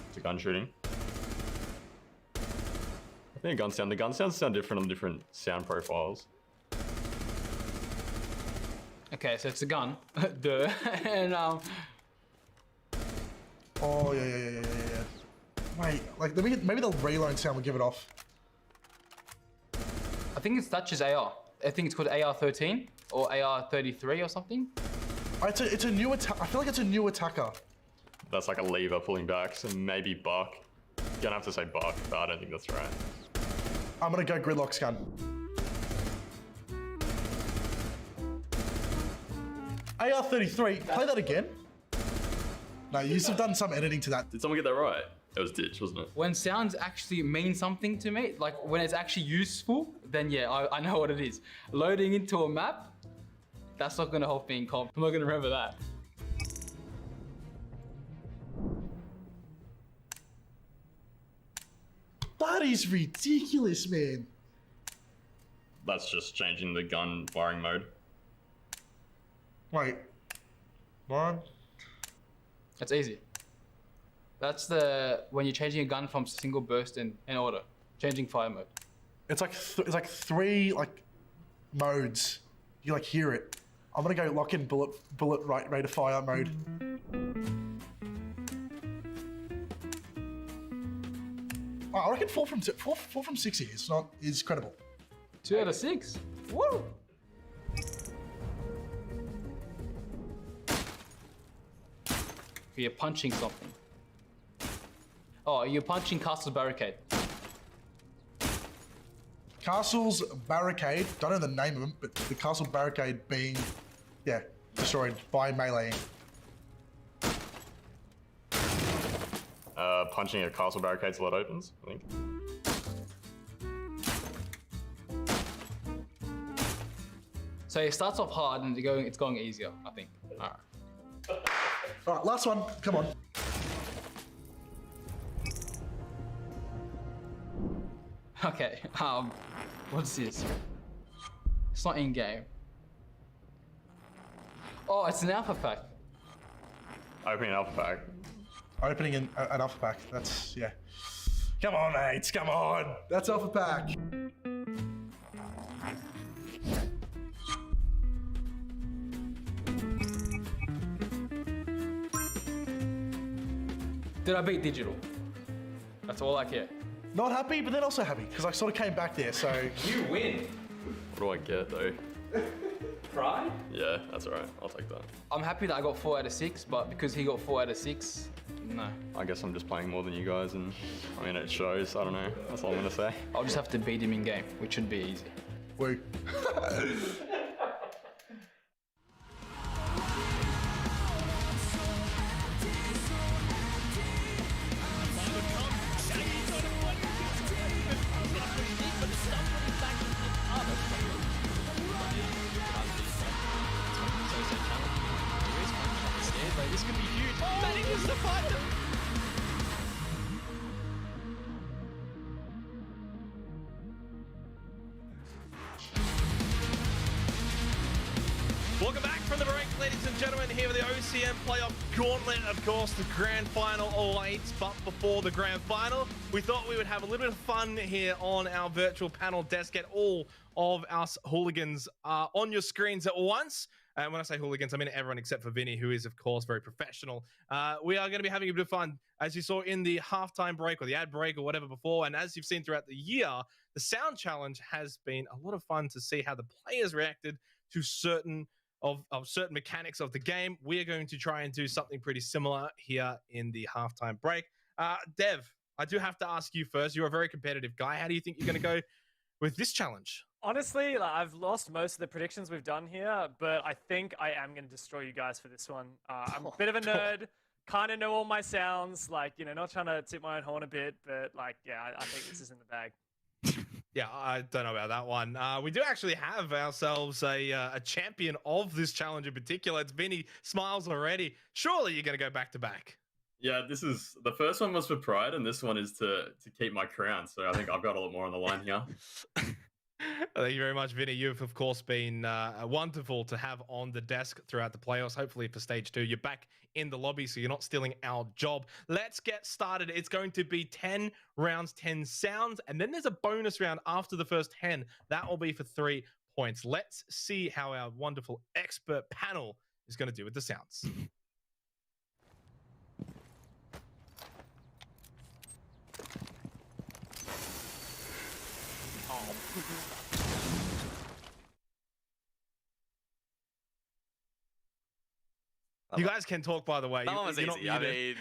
It's a gun shooting. I think a gun sound. The gun sounds sound different on different sound profiles. Okay, so it's a gun. Duh. And Oh, yeah. Wait, like, maybe the reload sound will give it off. I think it's Dutch's AR. I think it's called AR-13 or AR-33 or something. It's a new attack. I feel like it's a new attacker. That's like a lever pulling back, so maybe Buck. Gonna have to say Buck, but I don't think that's right. I'm gonna go Gridlock's gun. AR-33, play that again. No, you have done some editing to that. Did someone get that right? It was Ditch, wasn't it? When sounds actually mean something to me, like when it's actually useful, then yeah, I know what it is. Loading into a map, that's not gonna help me in comp. I'm not gonna remember that. That is ridiculous, man. That's just changing the gun firing mode. Wait. One. That's easy. That's when you're changing a gun from single burst in order, changing fire mode. It's like three modes. You like hear it. I'm gonna go lock in bullet rate of fire mode. Oh, I reckon 4 from 6 here is credible. 2 out of 6. Woo! You're punching something. Oh, you're punching Castle's barricade. Castle's barricade, don't know the name of them, but the castle barricade being, yeah, destroyed by meleeing. Punching a castle barricade till it opens, I think. So it starts off hard and it's going easier, I think. Alright. Alright, last one, come on. Okay, what's this? It's not in game. Oh, it's an alpha pack. Opening an alpha pack. Opening an alpha pack, that's, yeah. Come on, mates, come on. That's alpha pack. Did I beat digital? That's all I care. Not happy, but then also happy, because I sort of came back there, so... You win. What do I get, though? Pride? Yeah, that's alright. I'll take that. I'm happy that I got 4 out of 6, but because he got 4 out of 6, no. I guess I'm just playing more than you guys, and I mean, it shows. I don't know. That's all I'm gonna say. I'll just have to beat him in game, which should be easy. Woo. and gentlemen, here with the OCN Playoff Gauntlet, of course, the grand final awaits. But before the grand final, we thought we would have a little bit of fun here on our virtual panel desk. Get all of us hooligans on your screens at once. And when I say hooligans, I mean everyone except for Vinny, who is, of course, very professional. We are going to be having a bit of fun, as you saw in the halftime break or the ad break or whatever before. And as you've seen throughout the year, the sound challenge has been a lot of fun to see how the players reacted to certain mechanics of the game. We are going to try and do something pretty similar here in the halftime break. Dev, I do have to ask you first. You're a very competitive guy. How do you think you're going to go with this challenge? Honestly, I've lost most of the predictions we've done here, but I think I am going to destroy you guys for this one. I'm a bit of a nerd, kind of know all my sounds, like, you know, not trying to tip my own horn a bit, but like, yeah, I think this is in the bag. Yeah, I don't know about that one. We do actually have ourselves a champion of this challenge in particular. It's Vinny. Smiles already. Surely you're going to go back to back. Yeah, this is the first one was for pride, and this one is to keep my crown. So I think I've got a lot more on the line here. Thank you very much, Vinny. You've, of course, been wonderful to have on the desk throughout the playoffs. Hopefully for stage 2, you're back in the lobby, so you're not stealing our job. Let's get started. It's going to be 10 rounds, 10 sounds, and then there's a bonus round after the first 10. That will be for 3 points. Let's see how our wonderful expert panel is going to do with the sounds. You guys can talk, by the way. That one was easy. I mean,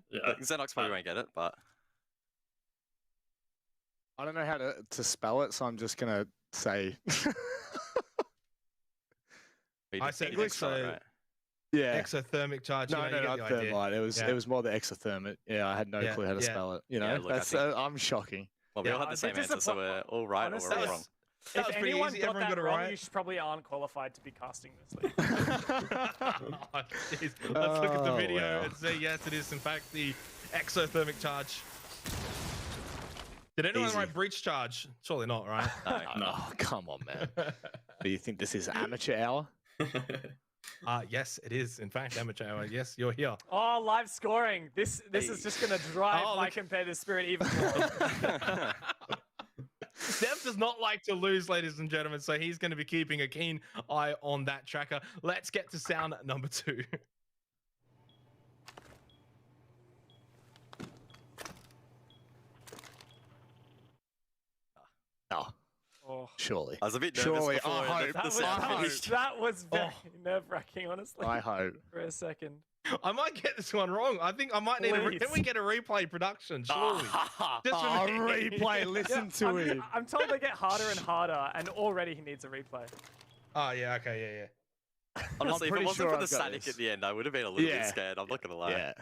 yeah. Xenox probably won't get it, but I don't know how to spell it, so I'm just gonna say. I said English, right? Yeah. Exothermic charge. No, not thermite. It was more the exothermic. Yeah, I had no clue how to spell it. You know, that's I'm shocking. Well, we all had the same answer, so we're all right or we're all wrong. If anyone got that wrong, you probably aren't qualified to be casting this league. Oh, let's look at the video and see. Yes, it is in fact the exothermic charge. Did anyone write breach charge? Surely not, right? No, come on, man. Do you think this is amateur hour? Yes, it is. In fact, amateur hour. Yes, you're here. Oh, live scoring. This is just going to drive my competitive spirit even more. Dev does not like to lose, ladies and gentlemen, so he's going to be keeping a keen eye on that tracker. Let's get to sound number 2. Oh, surely. I was a bit nervous before. I hope. That was very nerve-wracking, honestly. I hope. For a second. I might get this one wrong. I think I might need can we get a replay production? Surely. Just a replay. Listen to him. I'm told they get harder and harder, and already he needs a replay. Oh, yeah. Okay, yeah. Honestly, if it wasn't for the static at the end, I would have been a little bit scared. I'm not going to lie. Yeah.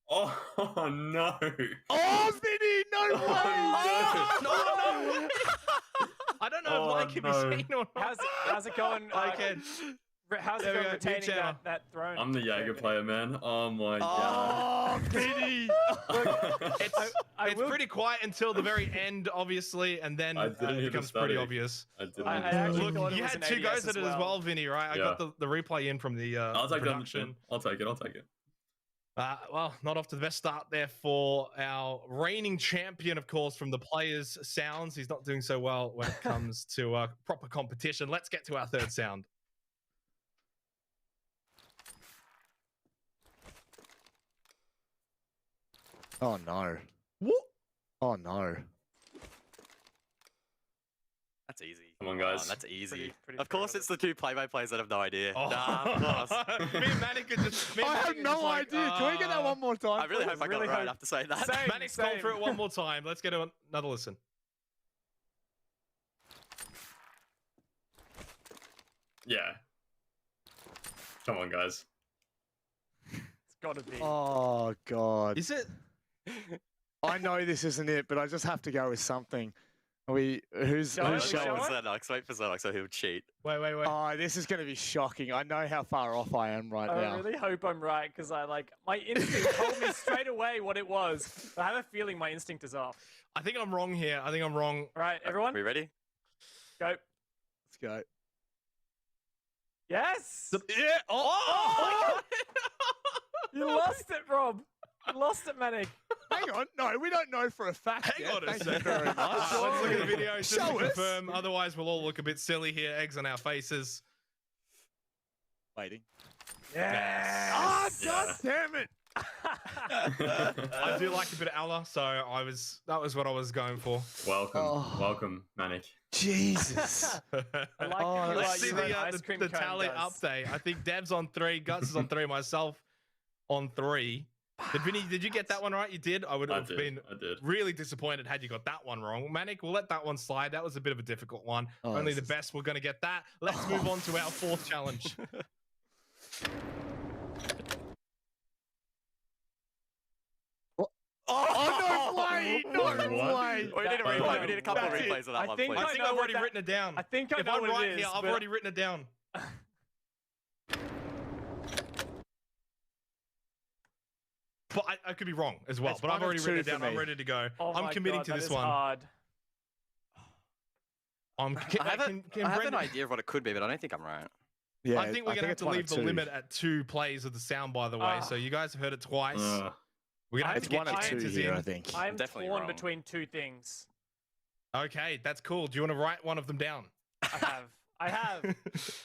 Oh, no. Oh, Vinny, no way. No. I don't know if Mike can be seen or not. How's it going? How's it going retaining that throne? I'm the Jaeger player, man. Oh my god. Oh, Vinny! It's pretty quiet until the very end, obviously, and then it becomes pretty obvious. Look, you had 2 goes at it as well, Vinny, right? I got the replay in from the I'll take production. I'll take it. Well, not off to the best start there for our reigning champion, of course, from the players' sounds. He's not doing so well when it comes to proper competition. Let's get to our 3rd sound. Oh no. What? Oh no. That's easy. Come on, guys. That's easy. Of course, it's the 2 play-by-plays that have no idea. Oh. Nah, of course. Me and Manny could just... I have no idea. Can we get that one more time? I really hope I got it right after saying that. Manny's called for it one more time. Let's get another listen. Yeah. Come on, guys. It's got to be. Oh, God. Is it? I know this isn't it, but I just have to go with something. Who's showing? Xenox. Wait for Xenox so he'll cheat. Wait. Oh, this is going to be shocking. I know how far off I am now. I really hope I'm right, because my instinct told me straight away what it was. But I have a feeling my instinct is off. I think I'm wrong here. I think I'm wrong. All right, everyone? Are we ready? Go. Let's go. Yes. Yeah. Oh! You lost it, Rob. You lost it, Manic. Hang on. No, we don't know for a fact. Hang yet. on a Thank you second. very much. Let's look at the video just to Show us. confirm. Otherwise, we'll all look a bit silly here. Eggs on our faces. Waiting. Yes. Oh, God damn it. I do like a bit of Allah, so that was what I was going for. Welcome, Manic. Jesus. I like Let's see the ice cream the cone tally does. update. I think Dev's on 3, Guts is on 3, myself on 3. Vinny, did you get that one right? You did? I would have been really disappointed had you got that one wrong. Manic, we'll let that one slide. That was a bit of a difficult one. Oh, Only the best were going to get that. Let's move on to our 4th challenge. Oh, no way! No way! We need a replay. We need a couple of replays of that one, please. I think I've already written it down. I think I if know I'm what right it is. here, I've already written it down. But I could be wrong as well. It's but I've 1 already of written it 2 for down. I'm me. ready to go. Oh I'm my committing God, to that this is one. Hard. I have an idea of what it could be, but I don't think I'm right. Yeah, I think we're going to have to leave the limit at 2 plays of the sound, by the way. So you guys have heard it twice. We're going to have to get chances in. I think. I'm definitely torn wrong. between 2 things. Okay, that's cool. Do you want to write one of them down? I have.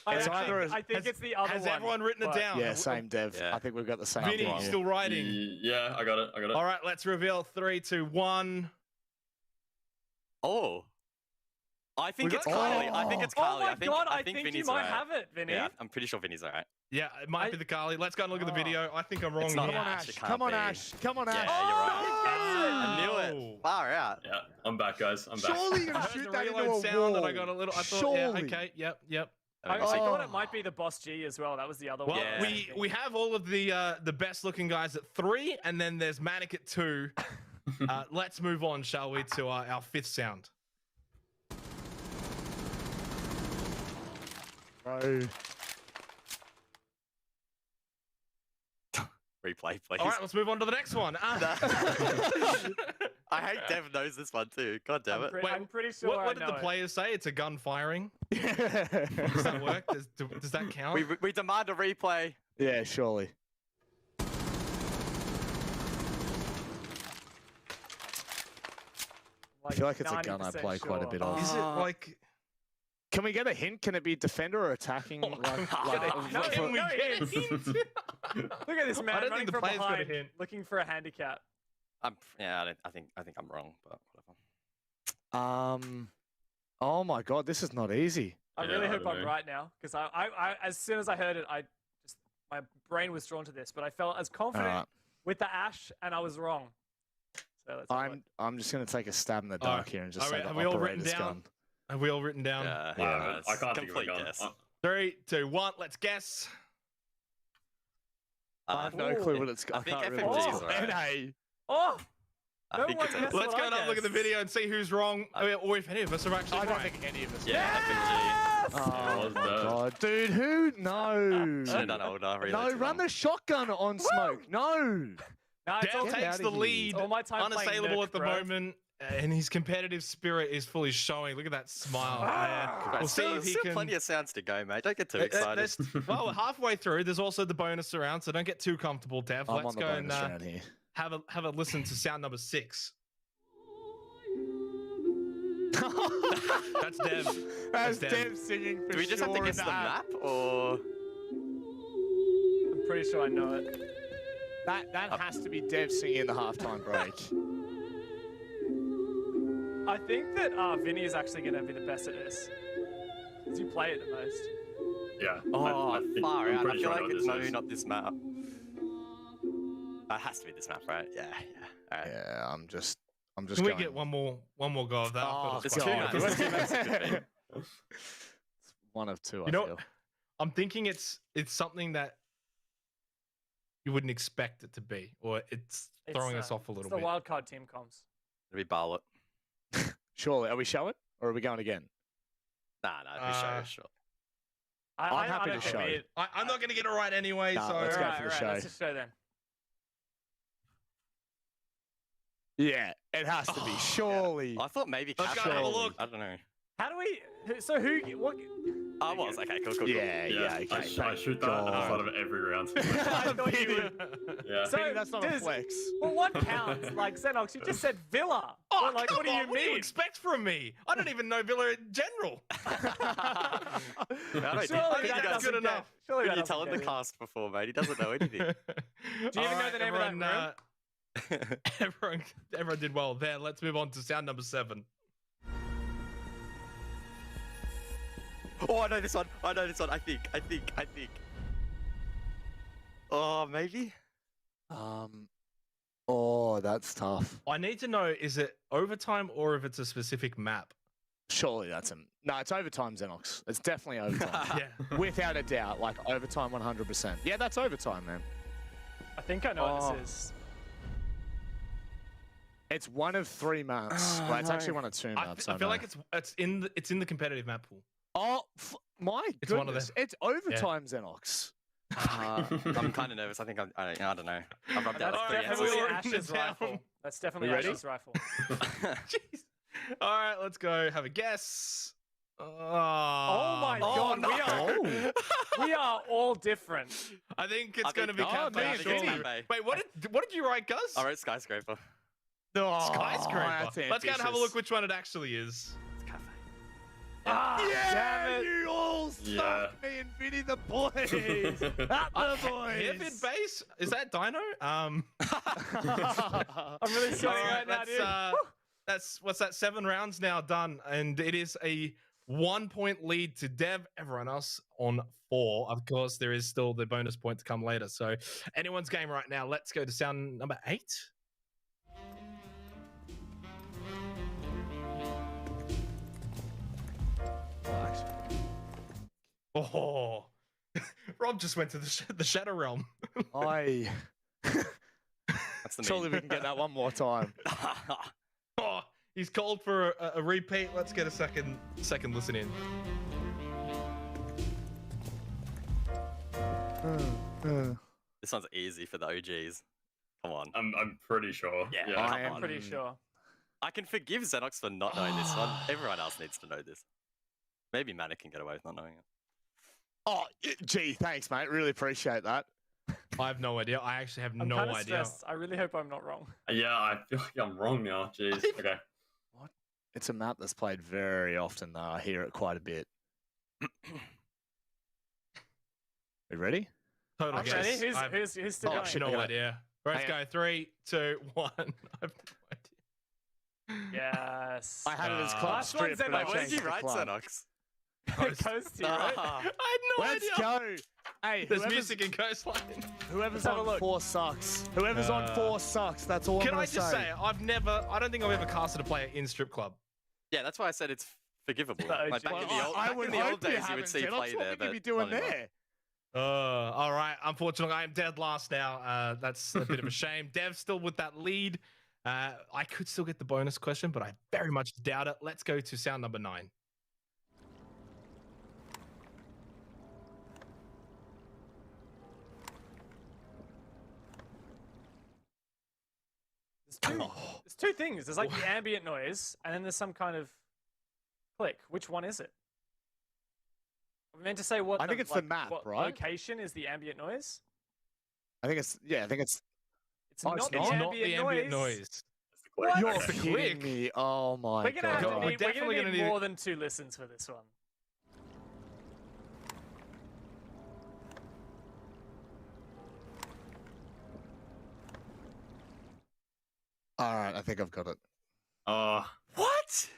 I think it's the other one. Has everyone written it down? Yeah, same, Dev. Yeah. I think we've got the same Vinny, one. you still writing? Yeah, I got it. All right, let's reveal 3, 2, 1. Oh. I think We it's got- Carly. I think it's Carly. Oh my God, I think Vinny's you might right. have it, Vinny. Yeah, I'm pretty sure Vinny's right. Yeah, it might be the Carly. Let's go and look at the video. I think I'm wrong It's not here. Ash. It can't Come on, be. Ash. Come on, Ash. Yeah, Oh, you're right. I knew it. Far out. Yeah, I'm back, guys. I'm back. Surely you're I going to heard shoot the that into reload a sound and wall. I got a little. I thought, Surely. yeah, okay, yep. I thought it might be the Boss G as well. That was the other Well, one. we have all of the best looking guys at 3, and then there's Manic at 2. Let's move on, shall we, to our 5th sound. Bro. Replay, please. All right, let's move on to the next one. I hate Dev knows this one too. God damn it. I'm pretty sure What did I the know it. players say? It's a gun firing. Does that work? Does that count? We demand a replay. Yeah, surely. I feel like it's a gun I play quite a bit of. Is it like? Can we get a hint? Can it be defender or attacking? No, Can we no get a hint. hint? Look at this man I don't running think the from players got a behind, hint. looking for a handicap. I think I'm wrong, but whatever. Oh my God, this is not easy. I really hope I'm right now, because I as soon as I heard it, my brain was drawn to this, but I felt as confident Alright. with the Ash, and I was wrong. So let's have a look. I'm just gonna take a stab in the dark here and just say have the we all written operator's down? gun. Have we all written down? Yeah, I can't think of a gun. guess. 3, 2, 1. Let's guess. I have no clue what it's got. I think can't FMG remember. is right. NA. Oh! I think it's That's Let's what go I and have a look at the guessed. video and see who's wrong, or if any of us are actually I don't right. think any of us. Yeah, FMG. Oh my God, dude, who? No. Should have done older. Really No, too run long. the shotgun on smoke. No. No, it's all, Dev Get takes outta the here. lead, all my time playing unassailable Nerf, at the bro. moment, and his competitive spirit is fully showing. Look at that smile. We'll see if he still can. plenty of sounds to go, mate. Don't get too excited. Well, we're halfway through. There's also the bonus round, so don't get too comfortable, Dev. I'm Let's on the go bonus and round here. have a listen to sound number 6. That's Dev. That's Dev singing for Do we just have to sure guess in the map, or I'm pretty sure I know it. That has to be Dev singing in the halftime break. I think that Vinny is actually going to be the best at this. Because you play it the most. Yeah. oh, I think, far I'm out? I pretty feel sure I like know it's what no, this is. not this map. It has to be this map, right? Yeah. All right. Yeah, I'm just Can going. we get one more go of that? Oh, It's Quite two hard. maps. It's two maps. It's a good thing. It's one of two. You I know, feel. I'm thinking it's something that you wouldn't expect it to be, or it's throwing us off a little It's the bit. wildcard team comms. It'll be Bartlett. Surely, are we showing or are we going again? Nah, we show. Sure. I'm happy I to don't show. commit. I'm not going to get it right anyway, Nah, so let's go Alright, for the alright, show. let's just show then. Yeah, it has to be. Surely. I thought maybe Let's Cap. go and have a look. I don't know. How do we? So who? What? I was. Okay, cool. Yeah, okay. I shoot that at the start of every round. I thought you would. Yeah. So that's not a flex. Well, what counts? Like, Xenox, you just said Villa. Oh, Well, like, come what do you on, What do you mean? expect from me? I don't even know Villa in general. I don't Surely think that that's doesn't good enough. get- surely that You doesn't tell him get the in. cast before, mate. He doesn't know anything. Do you even know the name of that room? Everyone did well there. Let's move on to sound number 7. Oh, I know this one. I think. Oh, maybe? Oh, that's tough. I need to know, is it overtime or if it's a specific map? Surely that's no, it's overtime, Xenox. It's definitely overtime. Yeah. Without a doubt, like overtime 100%. Yeah, that's overtime, man. I think I know what this is. It's one of 3 maps. Well, it's actually one of 2 maps. I feel like it's in the competitive map pool. Oh, my It's goodness. one of them. It's overtime, Xenox. I'm kind of nervous. I think I don't know. I've rubbed out That's like 3 definitely answers. Ash's rifle. That's definitely You ready? Ash's rifle. Jeez. All right, let's go. Have a guess. Oh my God, no. we are all different. I think it's going to be oh, Cafe. man, surely. Cafe. Wait, what did you write, Gus? I wrote skyscraper. Oh, Skyscraper. that's Let's go and have a ambitious. look which one it actually is. It's cafe. Ah, damn it. You all Yeah. suck me and Vinny the boys. At the boys. Hairfit base? Is that Dino? I'm really sorry right now, dude. That's what's that? 7 rounds now done, and it is a 1-point lead to Dev. Everyone else on 4. Of course, there is still the bonus point to come later. So anyone's game right now. Let's go to sound number 8. Oh, Rob just went to the Shadow Realm. I That's the surely meme. we can get that one more time. Oh, he's called for a repeat. Let's get a second listen in. This one's easy for the OGs. Come on. I'm pretty sure. Yeah, I come am on. Pretty sure. I can forgive Xenox for not knowing this one. Everyone else needs to know this. Maybe Mana can get away with not knowing it. Oh, gee, thanks, mate. Really appreciate that. I have no idea. I actually have I'm no kind of idea. stressed. I really hope I'm not wrong. Yeah, I feel like I'm wrong now. Jeez. Okay. It's a map that's played very often, though. I hear it quite a bit. You ready? Total guess. Ready? I have Who's still going? no idea. Let's go. 3, 2, 1. I have no idea. Yes. I had it as Ah. club Last one, strip, but I Xenox. What did changed you it to write, club. Xenox? Coasty, right? Ah. I had no Let's idea. go. Hey, There's whoever's, music in Coastline. whoever's Let's have a on look. 4 sucks. Whoever's on 4 sucks. That's all Can I'm I going to just say, I don't think I've ever casted a player in strip club. Yeah, that's why I said it's forgivable. No, Like back well, in the old, I back would in the hope old days, you would see haven't, play Xenox. there, What would but you be doing not anymore. there? All right. Unfortunately, I am dead last now. That's a bit of a shame. Dev's still with that lead. I could still get the bonus question, but I very much doubt it. Let's go to sound number 9. There's two things. There's like the ambient noise, and then there's some kind of click. Which one is it? I meant to say what. I think it's the map, what right? Location is the ambient noise. I think it's, yeah, I think it's, It's Oh, not it's the not? ambient noise. you're It's the kidding click. me. Oh my We're gonna have God. to We're need, definitely we're gonna gonna need need it. more than 2 listens for this one. All right, I think I've got it. What?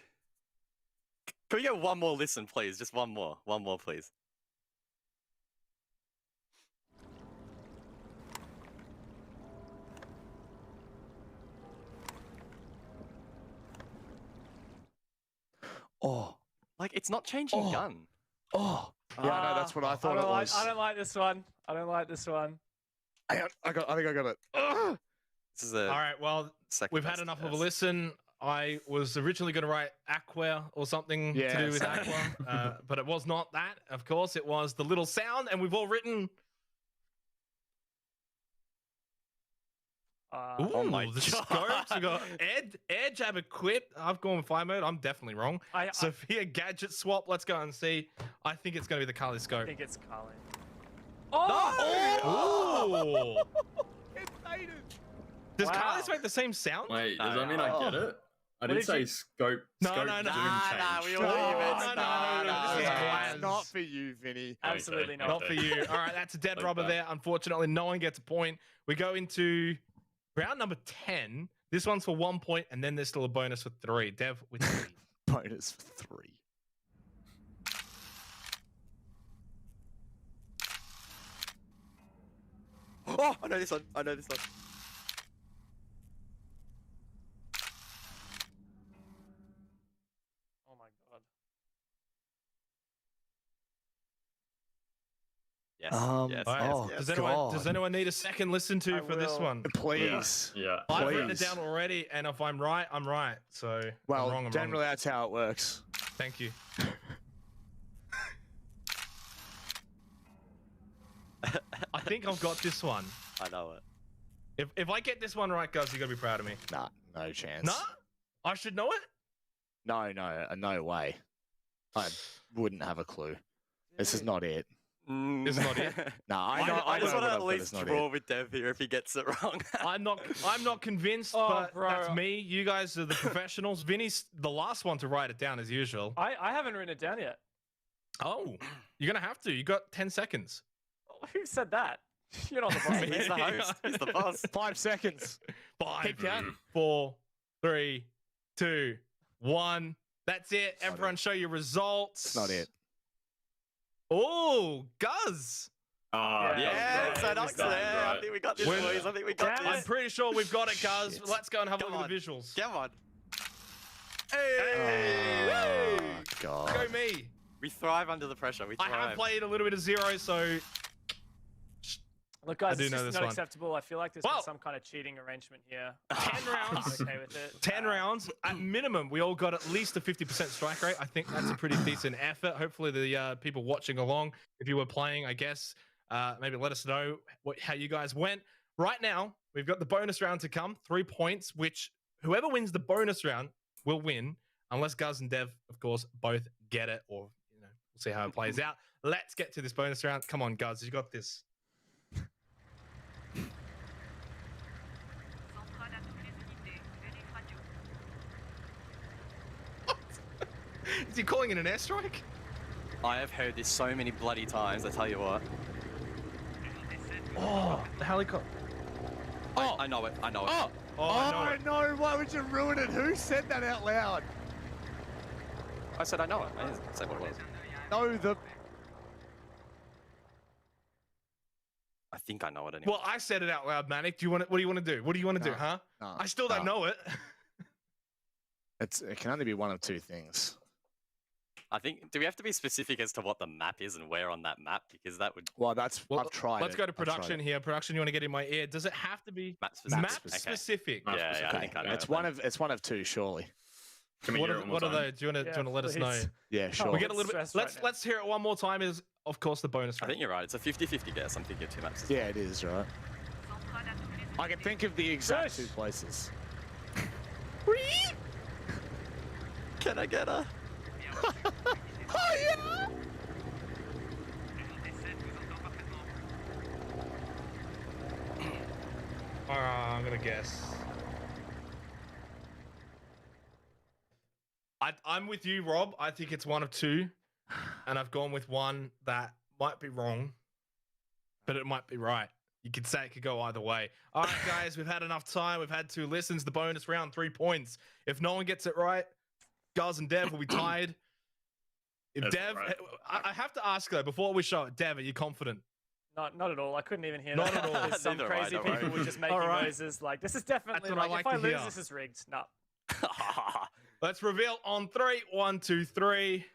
Can we get one more listen, please? Just one more. One more, please. Oh, Like, it's not changing gun. oh. Yeah, I know. That's what I thought it was. I don't like this one. I don't like this one. Hang on, I think I got it. Ugh. This is a All right. Well, second we've had best enough of a guess. listen. I was originally going to write Aqua or something to do with Yes. Aqua, but it was not that. Of course, it was the little sound, and we've all written. Ooh, Oh my the scopes. We got air jab equipped. I've gone with fire mode. I'm definitely wrong. Sophia gadget swap. Let's go and see. I think it's going to be the Kali scope. I think it's Kali. Oh! Oh! It's Aiden. Does Wow. Kali's make the same sound? Wait, does that mean I get it? I What did did say you- scope. No, scope no, no. zoom Nah, change. we all knew it. No, this is Yeah, Glaz. not for you, Vinny. Absolutely Okay. not. Not for you. All right, that's a dead Like rubber that. there. Unfortunately, no one gets a point. We go into round number 10. This one's for 1 point, and then there's still a bonus for 3. Dev with 3. Bonus for 3. Oh, I know this one. I know this one. Oh my god. Yes. yes. All right. yes, Does, yes. does anyone need a second listen to I for this will. one? Please. Yeah. I've written it Please. down already, and if I'm right, I'm right. So if Well, I'm wrong, I'm generally wrong. that's how it works. Thank you. I think I've got this one. I know it. If I get this one right, guys, you gotta be proud of me. Nah, no chance. No, I should know it. No way. I wouldn't have a clue. This is not it. This is not it. No, I I know just what want to I've at got, least it's not draw it. with Dev here if he gets it wrong. I'm not convinced, Oh, but bro. that's me. You guys are the professionals. Vinny's the last one to write it down as usual. I haven't written it down yet. Oh, you're gonna have to. You got 10 seconds. Who said that? You're not the boss. He's the host. He's the boss. 5 seconds. 5, Keep counting. 4, 3, 2, 1. That's it. Everyone, show your results. It's not it. Oh, Guz. Yeah, so right. that's there. I think we got this, We're- boys. I think we got Damn this. I'm pretty sure we've got it, Guz. Shit. Let's go and have a Come look at on. the visuals. Come on. Hey! Oh, God. Go me. We thrive under the pressure. We I thrive. have played a little bit of Zero, so Look, guys, I do it's know just this not one. acceptable. I feel like there's Well- been some kind of cheating arrangement here. 10 rounds. I'm okay with it. 10 rounds. At minimum, we all got at least a 50% strike rate. I think that's a pretty decent effort. Hopefully, the people watching along, if you were playing, I guess, maybe let us know how you guys went. Right now, we've got the bonus round to come, 3 points, which whoever wins the bonus round will win, unless Guz and Dev, of course, both get it, or we'll see how it plays out. Let's get to this bonus round. Come on, Guz, you got this. Is he calling it an airstrike? I have heard this so many bloody times. I tell you what. Oh, the helicopter. Oh, I know it. I know it. Oh, I know it. no, why would you ruin it? Who said that out loud? I said I know it. I didn't say what it was. No, the... I think I know it anyway. Well, I said it out loud, Manic. What do you want to do? What do you want to do, huh? No, I still don't know it. It can only be one of two things. I think. Do we have to be specific as to what the map is and where on that map? Because that would. Well, I've tried Let's it. go to I've tried production it. here. Production, you want to get in my ear? Does it have to be Map specific. map Okay. specific? Map Yeah, specific. I think I know. Okay. It's one of two, surely. Can we What hear are, it one more what are time? they? Do you want to let us know? please. Yeah, sure. We get a bit little bit. stressed right now. Let's hear it one more time. Is of course the bonus I round. think you're right. It's a 50-50 guess. I'm thinking of two maps. Yeah, it is, right? I can think of the exact Shush. 2 places. Can I get her? Oh, yeah! I'm gonna guess. I'm with you, Rob. I think it's one of two, and I've gone with one that might be wrong, but it might be right. You could say it could go either way. All right, guys, we've had enough time. We've had 2 listens. The bonus round, 3 points. If no one gets it right, Guz and Dev will be tied. If That's Dev, right. I have to ask though before we show it, Dev, are you confident? Not at all. I couldn't even hear Not that. at all. Some Neither am I, crazy don't people worry. were just making All right. noises. Like, this is definitely, That's what I like, like if I to lose, hear. this is rigged. No. Let's reveal on 3. 1, 2, 3.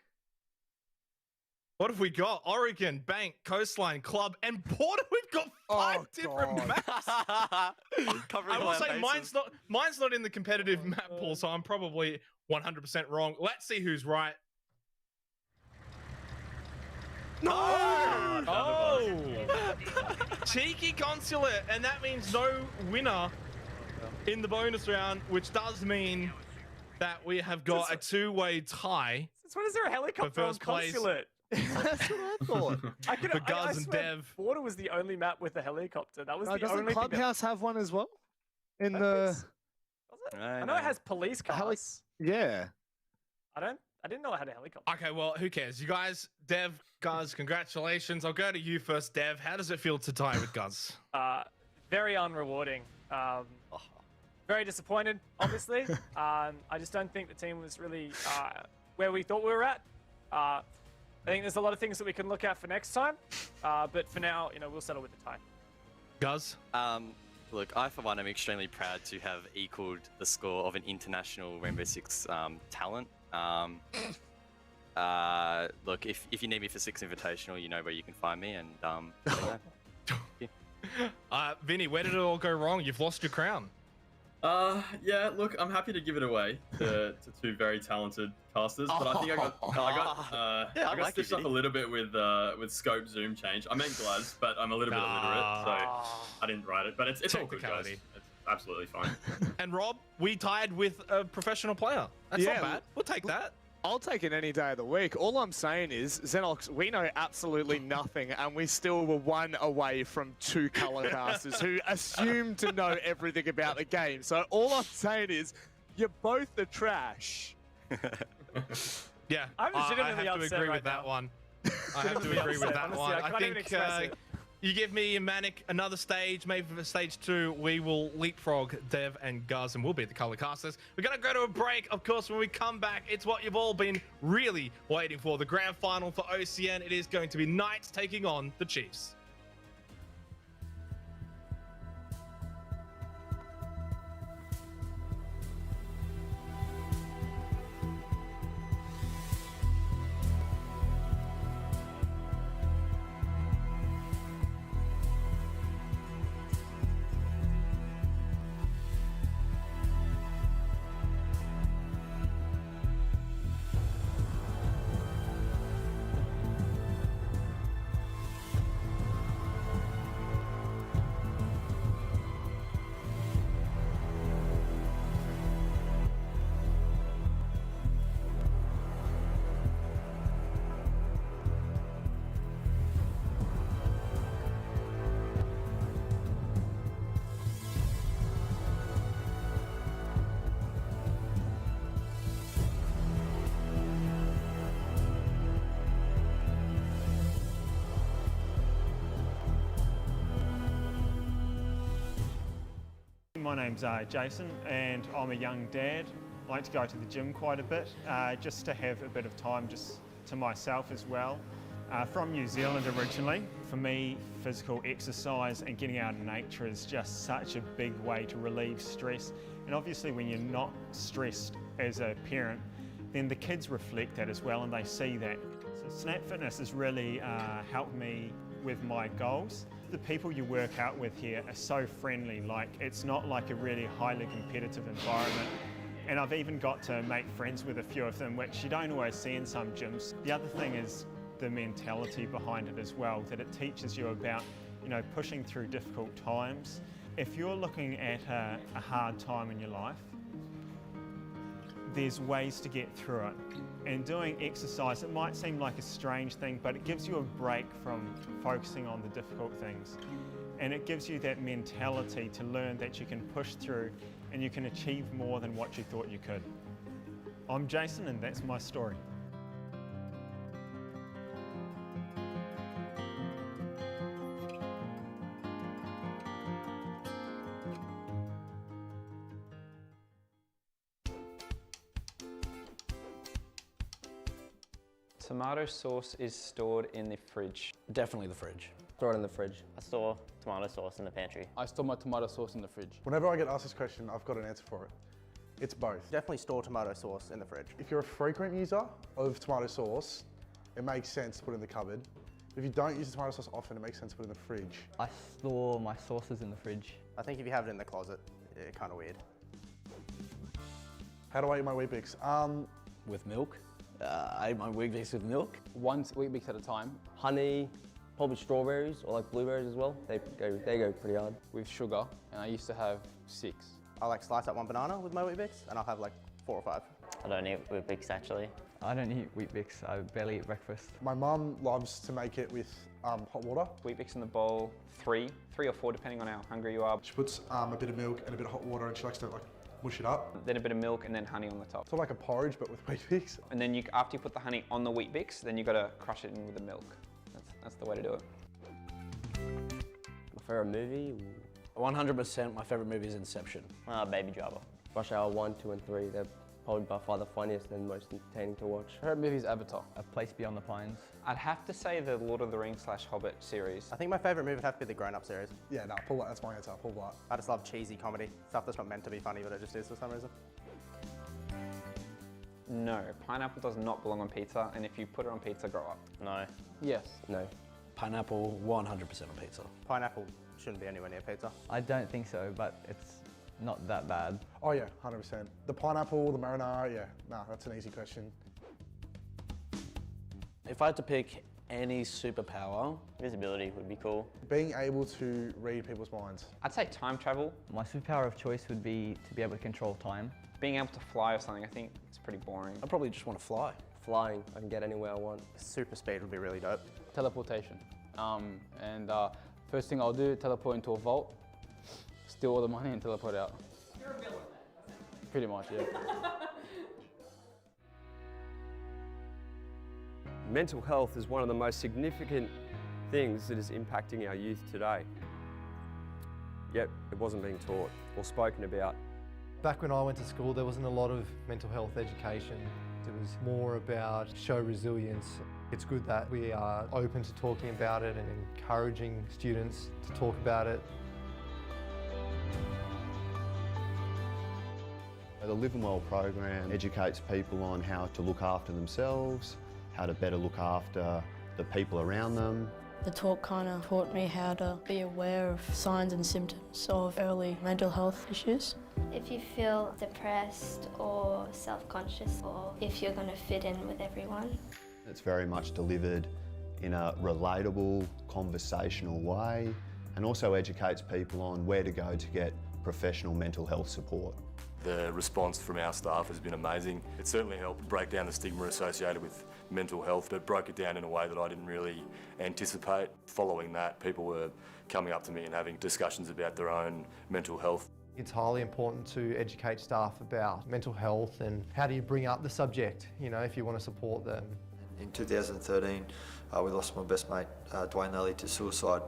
What have we got? Oregon, Bank, Coastline, Club, and Porter. We've got 5 different God. maps. Covering I will all our say bases. mine's not in the competitive map pool, so I'm probably 100% wrong. Let's see who's right. No! Oh! Cheeky consulate, and that means no winner in the bonus round, which does mean that we have got a two-way tie. Since when is there a helicopter on first place. Consulate? That's what I thought. For Guz and swear Dev. Border was the only map with a helicopter. That was No, the doesn't only thing that- Clubhouse have one as well? In I the think so. I know it has police cars. yeah. I didn't know it had a helicopter. Okay, well, who cares? You guys, Dev, Guz, congratulations. I'll go to you first, Dev. How does it feel to tie with Guz? Very unrewarding. Very disappointed, obviously. I just don't think the team was really where we thought we were at. I think there's a lot of things that we can look at for next time. But for now, we'll settle with the tie. Guz? Look, I for one am extremely proud to have equaled the score of an international Rainbow Six talent. Look, if you need me for Six Invitational, you know where you can find me. And Vinny, where did it all go wrong? You've lost your crown. Yeah, look, I'm happy to give it away to two very talented casters, but I think I got stitched up a little bit with scope zoom change. I meant Glaz, but I'm a little bit illiterate, so I didn't write it. But it's all good, guys. It's absolutely fine. And Rob, we tied with a professional player. That's not bad. We'll take that. I'll take it any day of the week. All I'm saying is, Xenox, we know absolutely nothing, and we still were one away from two color casters who assume to know everything about the game. So all I'm saying is, you're both the trash. Yeah, I'm I legitimately have to upset agree right with that now. one. I have to agree with that Honestly, one. I can't even express it. You give me and Manic another stage, maybe for stage 2, we will leapfrog Dev and Guz, and we'll be the color casters. We're going to go to a break. Of course, when we come back, it's what you've all been really waiting for. The grand final for OCN. It is going to be Knights taking on the Chiefs. My name's Jason, and I'm a young dad. I like to go to the gym quite a bit, just to have a bit of time just to myself as well. From New Zealand originally. For me, physical exercise and getting out in nature is just such a big way to relieve stress. And obviously when you're not stressed as a parent, then the kids reflect that as well, and they see that. So Snap Fitness has really helped me with my goals. The people you work out with here are so friendly, like it's not like a really highly competitive environment. And I've even got to make friends with a few of them, which you don't always see in some gyms. The other thing is the mentality behind it as well, that it teaches you about, pushing through difficult times. If you're looking at a hard time in your life, there's ways to get through it. And doing exercise, it might seem like a strange thing, but it gives you a break from focusing on the difficult things. And it gives you that mentality to learn that you can push through and you can achieve more than what you thought you could. I'm Jason, and that's my story. Tomato sauce is stored in the fridge. Definitely the fridge. Throw it in the fridge. I store tomato sauce in the pantry. I store my tomato sauce in the fridge. Whenever I get asked this question, I've got an answer for it. It's both. Definitely store tomato sauce in the fridge. If you're a frequent user of tomato sauce, it makes sense to put it in the cupboard. If you don't use the tomato sauce often, it makes sense to put it in the fridge. I store my sauces in the fridge. I think if you have it in the closet, it's kind of weird. How do I eat my Weet-Bix? With milk. I eat my Weet-Bix with milk. One Weet-Bix at a time. Honey, probably strawberries or like blueberries as well. They go pretty hard. With sugar, and I used to have 6. I like slice up one banana with my Weet-Bix, and I'll have like 4 or 5. I don't eat Weet-Bix actually. I don't eat Weet-Bix, I barely eat breakfast. My mum loves to make it with hot water. Weet-Bix in the bowl, 3 or 4 depending on how hungry you are. She puts a bit of milk and a bit of hot water, and she likes to like mush it up. Then a bit of milk and then honey on the top. Sort of like a porridge but with Weet-Bix. And then after you put the honey on the Weet-Bix, then you gotta crush it in with the milk. That's the way to do it. My favourite movie? 100% my favourite movie is Inception. Baby Driver. Rush Hour 1, 2 and 3, they're probably by far the funniest and most entertaining to watch. Favorite movie is Avatar. A Place Beyond the Pines. I'd have to say the Lord of the Rings / Hobbit series. I think my favourite movie would have to be the Grown Up series. Yeah, no, Paul Blart, that's my answer, Paul Blart. I just love cheesy comedy, stuff that's not meant to be funny but it just is for some reason. No, pineapple does not belong on pizza, and if you put it on pizza, grow up. No. Yes. No. Pineapple 100% on pizza. Pineapple shouldn't be anywhere near pizza. I don't think so, but it's not that bad. Oh yeah, 100%. The pineapple, the marinara, yeah, nah, that's an easy question. If I had to pick any superpower, Visibility would be cool. Being able to read people's minds. I'd say time travel. My superpower of choice would be to be able to control time. Being able to fly or something, I think it's pretty boring. I probably just want to fly. Flying, I can get anywhere I want. Super speed would be really dope. Teleportation. First thing I'll do, teleport into a vault, steal all the money and teleport out. You're a villain. Pretty much, yeah. Mental health is one of the most significant things that is impacting our youth today. Yet it wasn't being taught or spoken about. Back when I went to school, there wasn't a lot of mental health education. It was more about show resilience. It's good that we are open to talking about it and encouraging students to talk about it. The Live and Well program educates people on how to look after themselves, how to better look after the people around them. The talk kind of taught me how to be aware of signs and symptoms of early mental health issues. If you feel depressed or self-conscious, or if you're going to fit in with everyone. It's very much delivered in a relatable, conversational way, and also educates people on where to go to get professional mental health support. The response from our staff has been amazing. It certainly helped break down the stigma associated with mental health, but broke it down in a way that I didn't really anticipate. Following that, people were coming up to me and having discussions about their own mental health. It's highly important to educate staff about mental health and how do you bring up the subject, you know, if you want to support them. In 2013, we lost my best mate, Dwayne Lally, to suicide.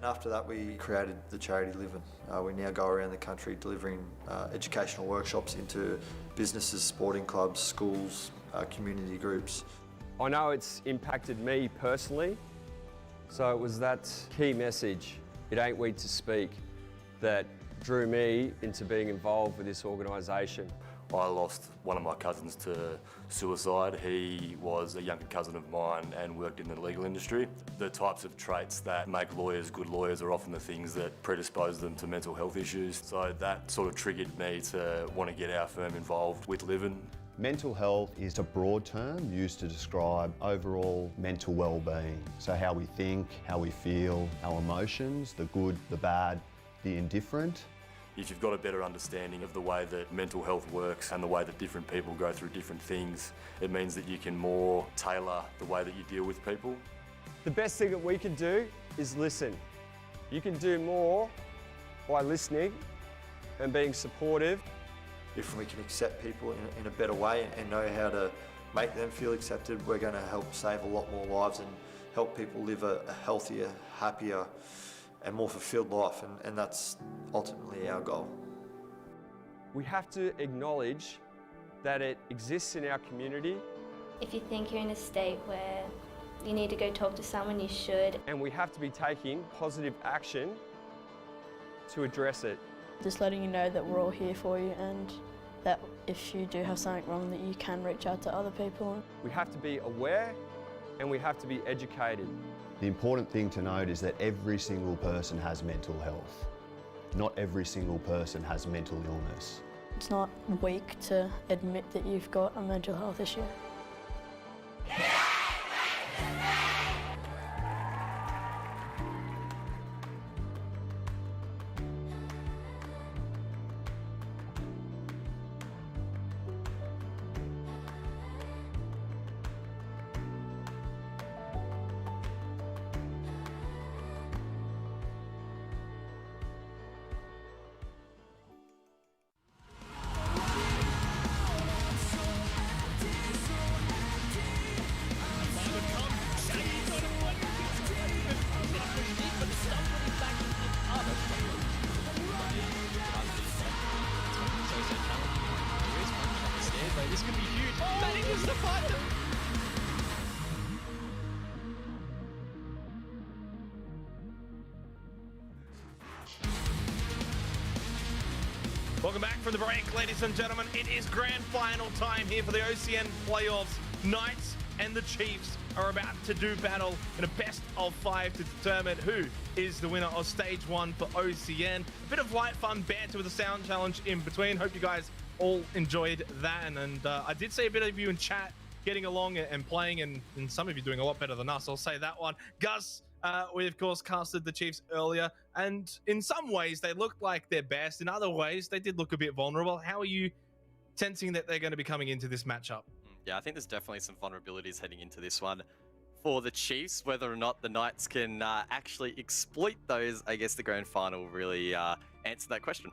After that, we created the charity Livin'. We now go around the country delivering educational workshops into businesses, sporting clubs, schools, community groups. I know it's impacted me personally, so it was that key message, "It ain't we to speak," that drew me into being involved with this organisation. I lost one of my cousins to suicide. He was a younger cousin of mine and worked in the legal industry. The types of traits that make lawyers good lawyers are often the things that predispose them to mental health issues. So that sort of triggered me to want to get our firm involved with Livin'. Mental health is a broad term used to describe overall mental well-being. So how we think, how we feel, our emotions, the good, the bad, the indifferent. If you've got a better understanding of the way that mental health works and the way that different people go through different things, it means that you can more tailor the way that you deal with people. The best thing that we can do is listen. You can do more by listening and being supportive. If we can accept people in a better way and know how to make them feel accepted, we're going to help save a lot more lives and help people live a healthier, happier and more fulfilled life, and that's ultimately our goal. We have to acknowledge that it exists in our community. If you think you're in a state where you need to go talk to someone, you should. And we have to be taking positive action to address it. Just letting you know that we're all here for you and that if you do have something wrong that you can reach out to other people. We have to be aware and we have to be educated. The important thing to note is that every single person has mental health. Not every single person has mental illness. It's not weak to admit that you've got a mental health issue. though. This could be huge. That is the fight. Welcome back from the break, ladies and gentlemen. It is grand final time here for the OCN playoffs. Knights and the Chiefs are about to do battle in a best of 5 to determine who is the winner of stage 1 for OCN. A bit of light fun banter with a sound challenge in between. Hope you guys all enjoyed that. And I did see a bit of you in chat getting along and playing, and some of you doing a lot better than us. I'll say that one. Gus, we of course casted the Chiefs earlier, and in some ways they looked like their best. In other ways, they did look a bit vulnerable. How are you sensing that they're going to be coming into this matchup? Yeah, I think there's definitely some vulnerabilities heading into this one for the Chiefs. Whether or not the Knights can actually exploit those, I guess the grand final will really answer that question.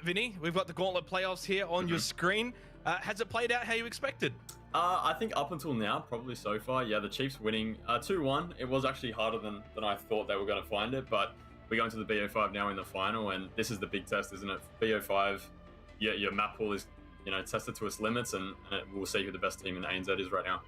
Vinny, we've got the Gauntlet playoffs here on your screen. Has it played out how you expected? I think up until now, probably so far, yeah, the Chiefs winning 2-1. It was actually harder than I thought they were going to find it, but we're going to the BO5 now in the final, and this is the big test, isn't it? BO5, your map pool is, tested to its limits, and we'll see who the best team in ANZ is right now.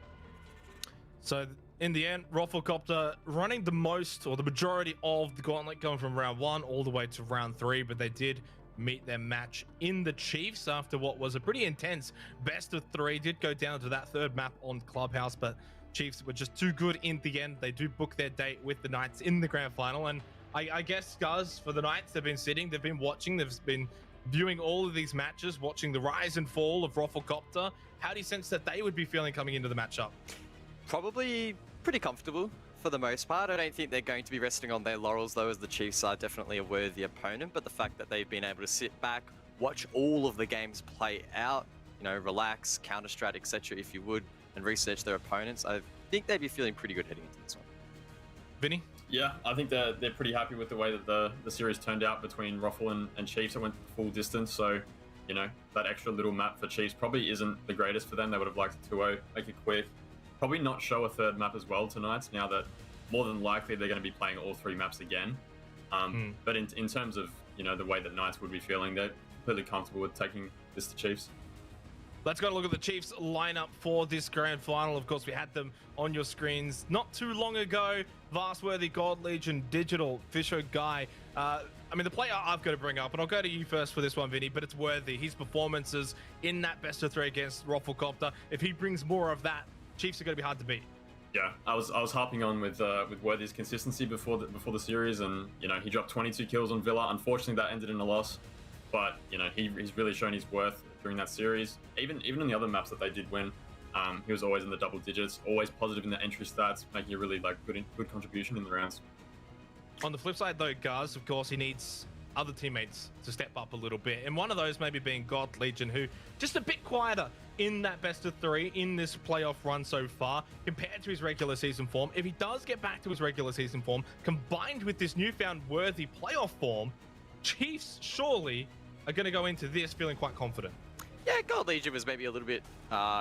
So in the end, Rafflecopter running the most or the majority of the Gauntlet, going from round 1 all the way to round 3, but they did meet their match in the Chiefs after what was a pretty intense best of 3. Did go down to that third map on Clubhouse, but Chiefs were just too good in the end. They do book their date with the Knights in the grand final, and I guess, guys, for the Knights, they've been sitting, they've been watching, they've been viewing all of these matches, watching the rise and fall of Rafflecopter. How do you sense that they would be feeling coming into the matchup? Probably pretty comfortable for the most part. I don't think they're going to be resting on their laurels, though, as the Chiefs are definitely a worthy opponent. But the fact that they've been able to sit back, watch all of the games play out, relax, counter-strat, etc., if you would, and research their opponents, I think they'd be feeling pretty good heading into this one. Vinny? Yeah, I think they're pretty happy with the way that the series turned out between Ruffle and Chiefs. It went full distance, so, that extra little map for Chiefs probably isn't the greatest for them. They would have liked a 2-0, make it quick. Probably not show a third map as well tonight, now that more than likely they're going to be playing all 3 maps again. But in terms of, the way that Knights would be feeling, they're completely comfortable with taking this to Chiefs. Let's go and look at the Chiefs lineup for this grand final. Of course, we had them on your screens not too long ago. Vastworthy, God Legion, Digital, Fisher, Guy. The player I've got to bring up, and I'll go to you first for this one, Vinny, but it's Worthy. His performances in that best of 3 against Rafflecopter, if he brings more of that, Chiefs are going to be hard to beat. Yeah, I was harping on with Worthy's consistency before the series, and he dropped 22 kills on Villa. Unfortunately, that ended in a loss, but he's really shown his worth during that series. Even in the other maps that they did win, he was always in the double digits, always positive in the entry stats, making a really good contribution in the rounds. On the flip side, though, Gaz, of course, he needs other teammates to step up a little bit, and one of those maybe being God Legion, who just a bit quieter in that best of 3 in this playoff run so far compared to his regular season form. If he does get back to his regular season form, combined with this newfound Worthy playoff form, Chiefs surely are going to go into this feeling quite confident. Yeah, God Legion was maybe a little bit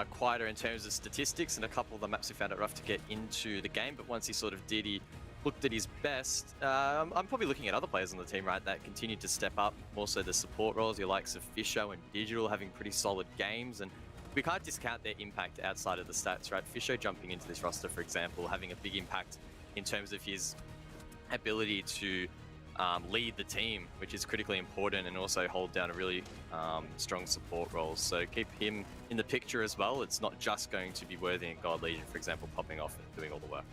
quieter in terms of statistics, and a couple of the maps he found it rough to get into the game, but once he sort of did, he looked at his best. I'm probably looking at other players on the team, right, that continued to step up, more so the support roles, your likes of Fisher and Digital having pretty solid games, and we can't discount their impact outside of the stats, right? Fisher jumping into this roster, for example, having a big impact in terms of his ability to lead the team, which is critically important, and also hold down a really strong support role. So keep him in the picture as well. It's not just going to be Worthy and God Legion, for example, popping off and doing all the work.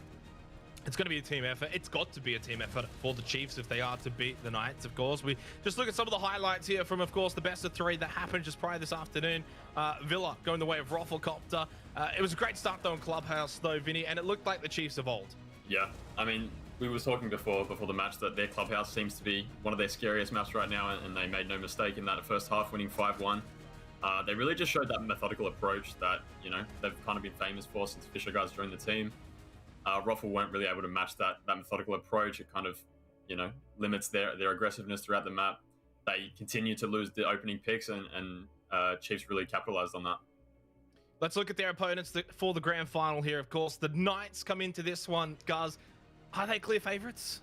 It's going to be a team effort. It's got to be a team effort for the Chiefs if they are to beat the Knights, of course. We just look at some of the highlights here from, of course, the best of 3 that happened just prior this afternoon. Villa going the way of Rafflecopter. It was a great start, though, in Clubhouse, though, Vinny, and it looked like the Chiefs of old. Yeah, we were talking before the match that their Clubhouse seems to be one of their scariest maps right now, and they made no mistake in that first half, winning 5-1. They really just showed that methodical approach that, they've kind of been famous for since Fisher guys joined the team. Ruffle weren't really able to match that methodical approach. It kind of, limits their aggressiveness throughout the map. They continue to lose the opening picks, and Chiefs really capitalized on that. Let's look at their opponents for the grand final here. Of course, the Knights come into this one. Guz, are they clear favorites?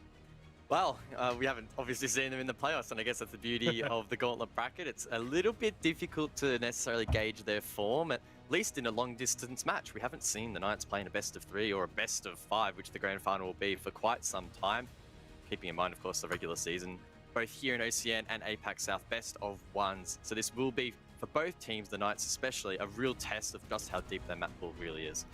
Well, we haven't obviously seen them in the playoffs, and I guess that's the beauty of the gauntlet bracket. It's a little bit difficult to necessarily gauge their form, at least in a long-distance match. We haven't seen the Knights playing a best-of-3 or a best-of-5, which the grand final will be for quite some time. Keeping in mind, of course, the regular season, both here in OCN and APAC South, best-of-1s. So this will be, for both teams, the Knights especially, a real test of just how deep their map pool really is.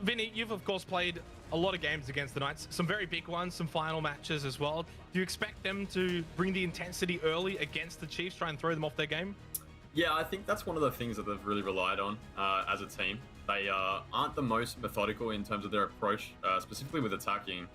Vinny, you've of course played a lot of games against the Knights, some very big ones, some final matches as well. Do you expect them to bring the intensity early against the Chiefs, try and throw them off their game? Yeah, I think that's one of the things that they've really relied on as a team. They aren't the most methodical in terms of their approach, specifically with attacking.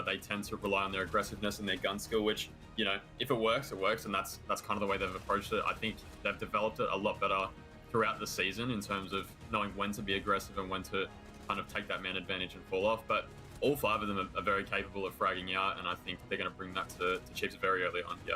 They tend to rely on their aggressiveness and their gun skill, which, you know, if it works, and that's kind of the way they've approached it. I think they've developed it a lot better throughout the season in terms of knowing when to be aggressive and when to kind of take that man advantage and fall off. But all 5 of them are very capable of fragging out, and I think they're going to bring that to Chiefs very early on. Yeah.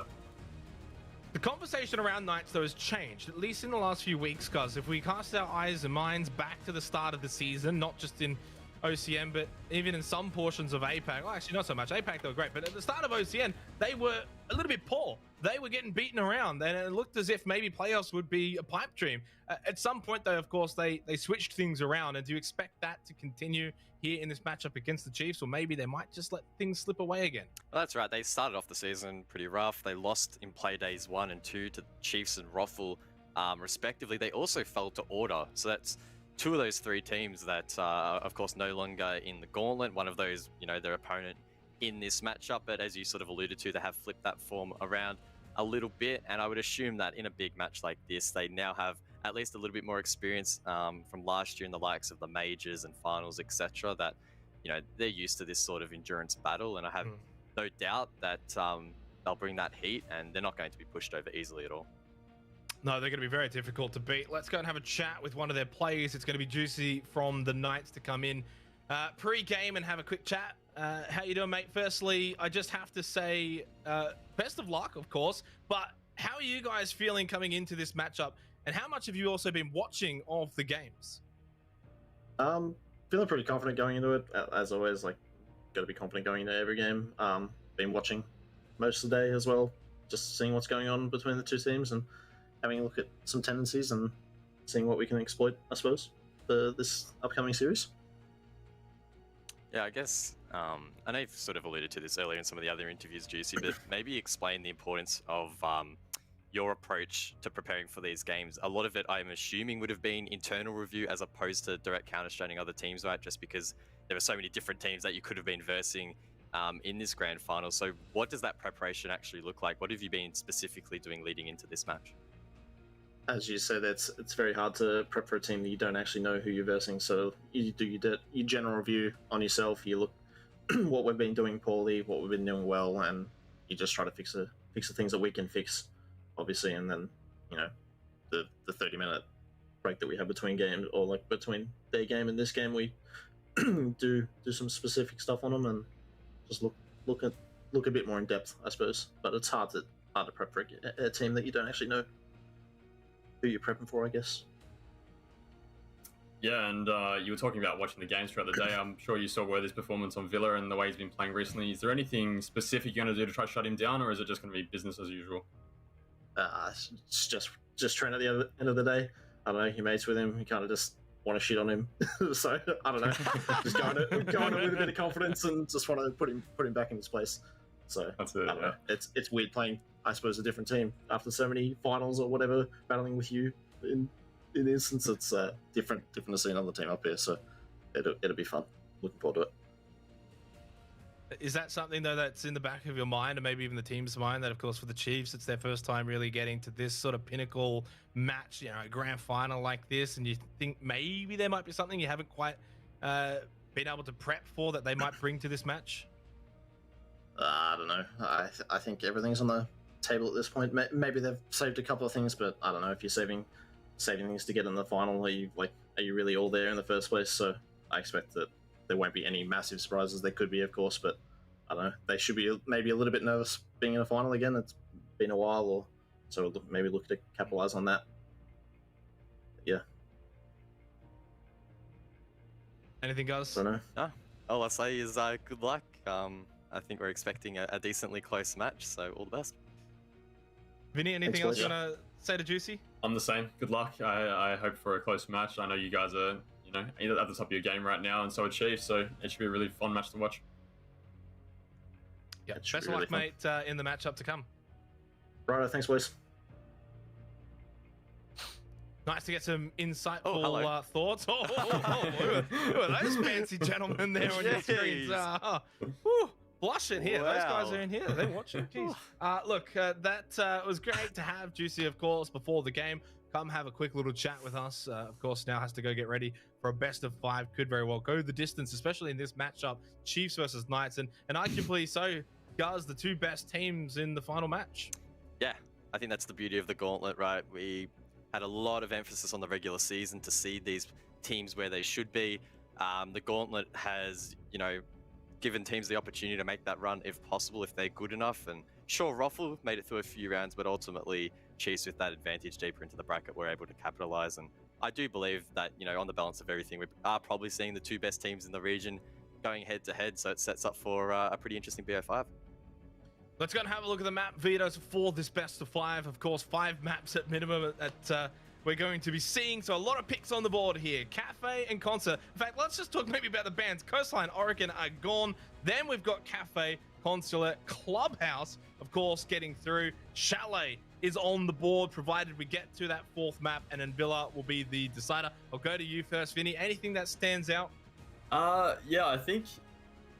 The conversation around Knights, though, has changed, at least in the last few weeks, guys. If we cast our eyes and minds back to the start of the season, not just in OCN, but even in some portions of APAC. Well, actually, not so much. APAC, they were great. But at the start of OCN, they were a little bit poor. They were getting beaten around, and it looked as if maybe playoffs would be a pipe dream. At some point, though, of course, they switched things around. And do you expect that to continue here in this matchup against the Chiefs? Or maybe they might just let things slip away again? Well, that's right. They started off the season pretty rough. They lost in play days 1 and 2 to the Chiefs and Roffle, respectively. They also fell to Order. So that's 2 of those 3 teams that are, of course, no longer in the gauntlet. One of those, you know, their opponent in this matchup. But as you sort of alluded to, they have flipped that form around a little bit. And I would assume that in a big match like this, they now have at least a little bit more experience from last year in the likes of the majors and finals, etc. That, you know, they're used to this sort of endurance battle. And I have no doubt that they'll bring that heat, and they're not going to be pushed over easily at all. No, they're going to be very difficult to beat. Let's go and have a chat with one of their players. It's going to be juicy from the Knights to come in pre-game and have a quick chat. How you doing, mate? Firstly, I just have to say best of luck, of course, but how are you guys feeling coming into this matchup, and how much have you also been watching of the games? Feeling pretty confident going into it. As always, like, got to be confident going into every game. Been watching most of the day as well, just seeing what's going on between the 2 teams and having a look at some tendencies and seeing what we can exploit, I suppose, for this upcoming series. Yeah, I guess, I know you've sort of alluded to this earlier in some of the other interviews, Juicy, but maybe explain the importance of your approach to preparing for these games. A lot of it, I'm assuming, would have been internal review as opposed to direct counter-straining other teams, right? Just because there were so many different teams that you could have been versing in this grand final. So what does that preparation actually look like? What have you been specifically doing leading into this match? As you said, it's very hard to prep for a team that you don't actually know who you're versing. So you do your general review on yourself. You look what we've been doing poorly, what we've been doing well, and you just try to fix the things that we can fix, obviously. And then, you know, the 30-minute break that we have between games, or like between their game and this game, we do some specific stuff on them and just look a bit more in depth, I suppose. But it's hard to prep for a team that you don't actually know who you're prepping for, I guess. Yeah, and you were talking about watching the games throughout the day. I'm sure you saw Worthy's performance on Villa and the way he's been playing recently. Is there anything specific you're going to do to try to shut him down, or is it just going to be business as usual? It's just trying at the end of the day. I don't know, you're mates with him, you kind of just want to shit on him. So, I don't know, just going in with a bit of confidence and just want to put him back in his place. So, that's it, I don't know. It's weird playing, I suppose, a different team after so many finals or whatever, battling with you in instance. It's different to see another team up here, so it'll be fun. Looking forward to it. Is that something, though, that's in the back of your mind, or maybe even the team's mind, that, of course, for the Chiefs, it's their first time really getting to this sort of pinnacle match, you know, a grand final like this, and you think maybe there might be something you haven't quite been able to prep for that they might bring to this match? I don't know. I think everything's on the table at this point. Maybe they've saved a couple of things, but I don't know if you're saving things to get in the final. Are you really all there in the first place? So I expect that there won't be any massive surprises. There could be, of course, but I don't know. They should be maybe a little bit nervous being in a final again. It's been a while, or so maybe look to capitalize on that. Yeah. Anything else? I don't know. No. All I say is good luck. I think we're expecting a decently close match, so all the best. Vinny, anything else you want to say to Juicy? I'm the same. Good luck. I hope for a close match. I know you guys are, you know, either at the top of your game right now, and so are Chiefs, so it should be a really fun match to watch. Yeah, best of luck, mate, in the matchup to come. Right, thanks, boys. Nice to get some insightful thoughts. Who are those fancy gentlemen there on your screens? Blushing here. Wow. Those guys are in here. They're watching. Jeez. Look, that was great to have Juicy, of course, before the game. Come have a quick little chat with us. Of course, now has to go get ready for a best of 5. Could very well go the distance, especially in this matchup, Chiefs versus Knights, and arguably so, Guz, the 2 best teams in the final match. Yeah, I think that's the beauty of the gauntlet, right? We had a lot of emphasis on the regular season to see these teams where they should be. The gauntlet has, you know, given teams the opportunity to make that run if possible, if they're good enough. And sure, Ruffle made it through a few rounds, but ultimately Chiefs, with that advantage deeper into the bracket, were able to capitalize. And I do believe that, you know, on the balance of everything, we are probably seeing the 2 best teams in the region going head to head, so it sets up for a pretty interesting BO5. Let's go and have a look at the map vetoes for this best of 5. Of course, 5 maps at minimum that we're going to be seeing. So a lot of picks on the board here. Cafe and Concert. In fact, let's just talk maybe about the bands. Coastline, Oregon are gone. Then we've got Cafe, Consulate, Clubhouse, of course, getting through. Chalet is on the board, provided we get to that 4th map, and then Villa will be the decider. I'll go to you first, Vinny. Anything that stands out? Yeah, I think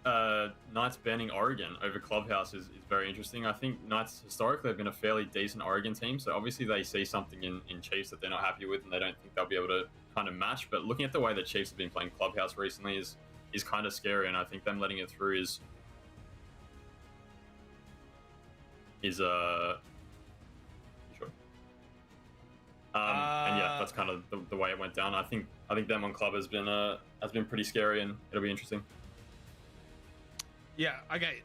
Knights banning Oregon over Clubhouse is very interesting. I think Knights historically have been a fairly decent Oregon team, so obviously they see something in Chiefs that they're not happy with, and they don't think they'll be able to kind of match. But looking at the way the Chiefs have been playing Clubhouse recently is kind of scary, and I think them letting it through is sure. And yeah, that's kind of the way it went down. I think them on Club has been pretty scary, and it'll be interesting. Yeah, okay.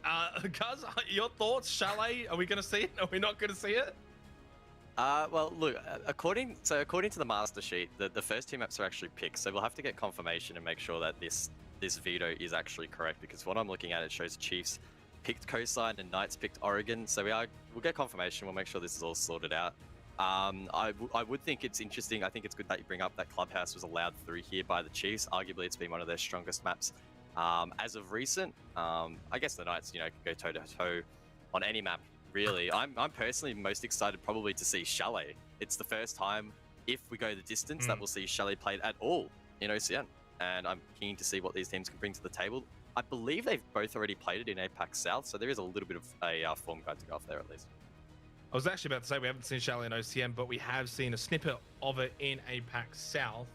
Cuz, your thoughts? Chalet, are we going to see it? Are we not going to see it? Well, look, according to the master sheet, the first 2 maps are actually picked, so we'll have to get confirmation and make sure that this veto is actually correct, because what I'm looking at, it shows Chiefs picked Coastline and Knights picked Oregon, so we'll get confirmation. We'll make sure this is all sorted out. I would think it's interesting. I think it's good that you bring up that Clubhouse was allowed through here by the Chiefs. Arguably, it's been one of their strongest maps as of recent. I guess the Knights, you know, can go toe to toe on any map, really. I'm personally most excited probably to see Chalet. It's the first time, if we go the distance, that we'll see Chalet played at all in OCN, and I'm keen to see what these teams can bring to the table. I believe they've both already played it in APAC South, so there is a little bit of a form guide to go off there at least. I was actually about to say we haven't seen Chalet in OCN, but we have seen a snippet of it in APAC South.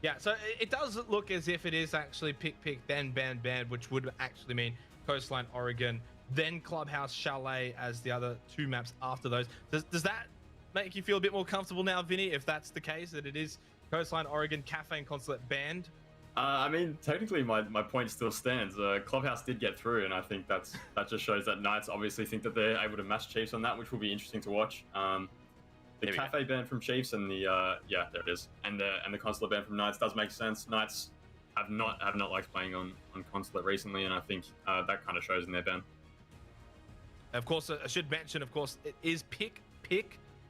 Yeah, so it does look as if it is actually pick, then ban, which would actually mean Coastline, Oregon, then Clubhouse, Chalet as the other 2 maps after those. Does that make you feel a bit more comfortable now, Vinny, if that's the case, that it is Coastline, Oregon, Cafe, and Consulate banned? I mean, technically, my point still stands. Clubhouse did get through, and I think that just shows that Knights obviously think that they're able to match Chiefs on that, which will be interesting to watch. The Cafe ban from Chiefs and the yeah, there it is, and the Consulate ban from Knights does make sense. Knights have not liked playing on Consulate recently, and I think that kind of shows in their ban. Of course, I should mention, of course, it is pick,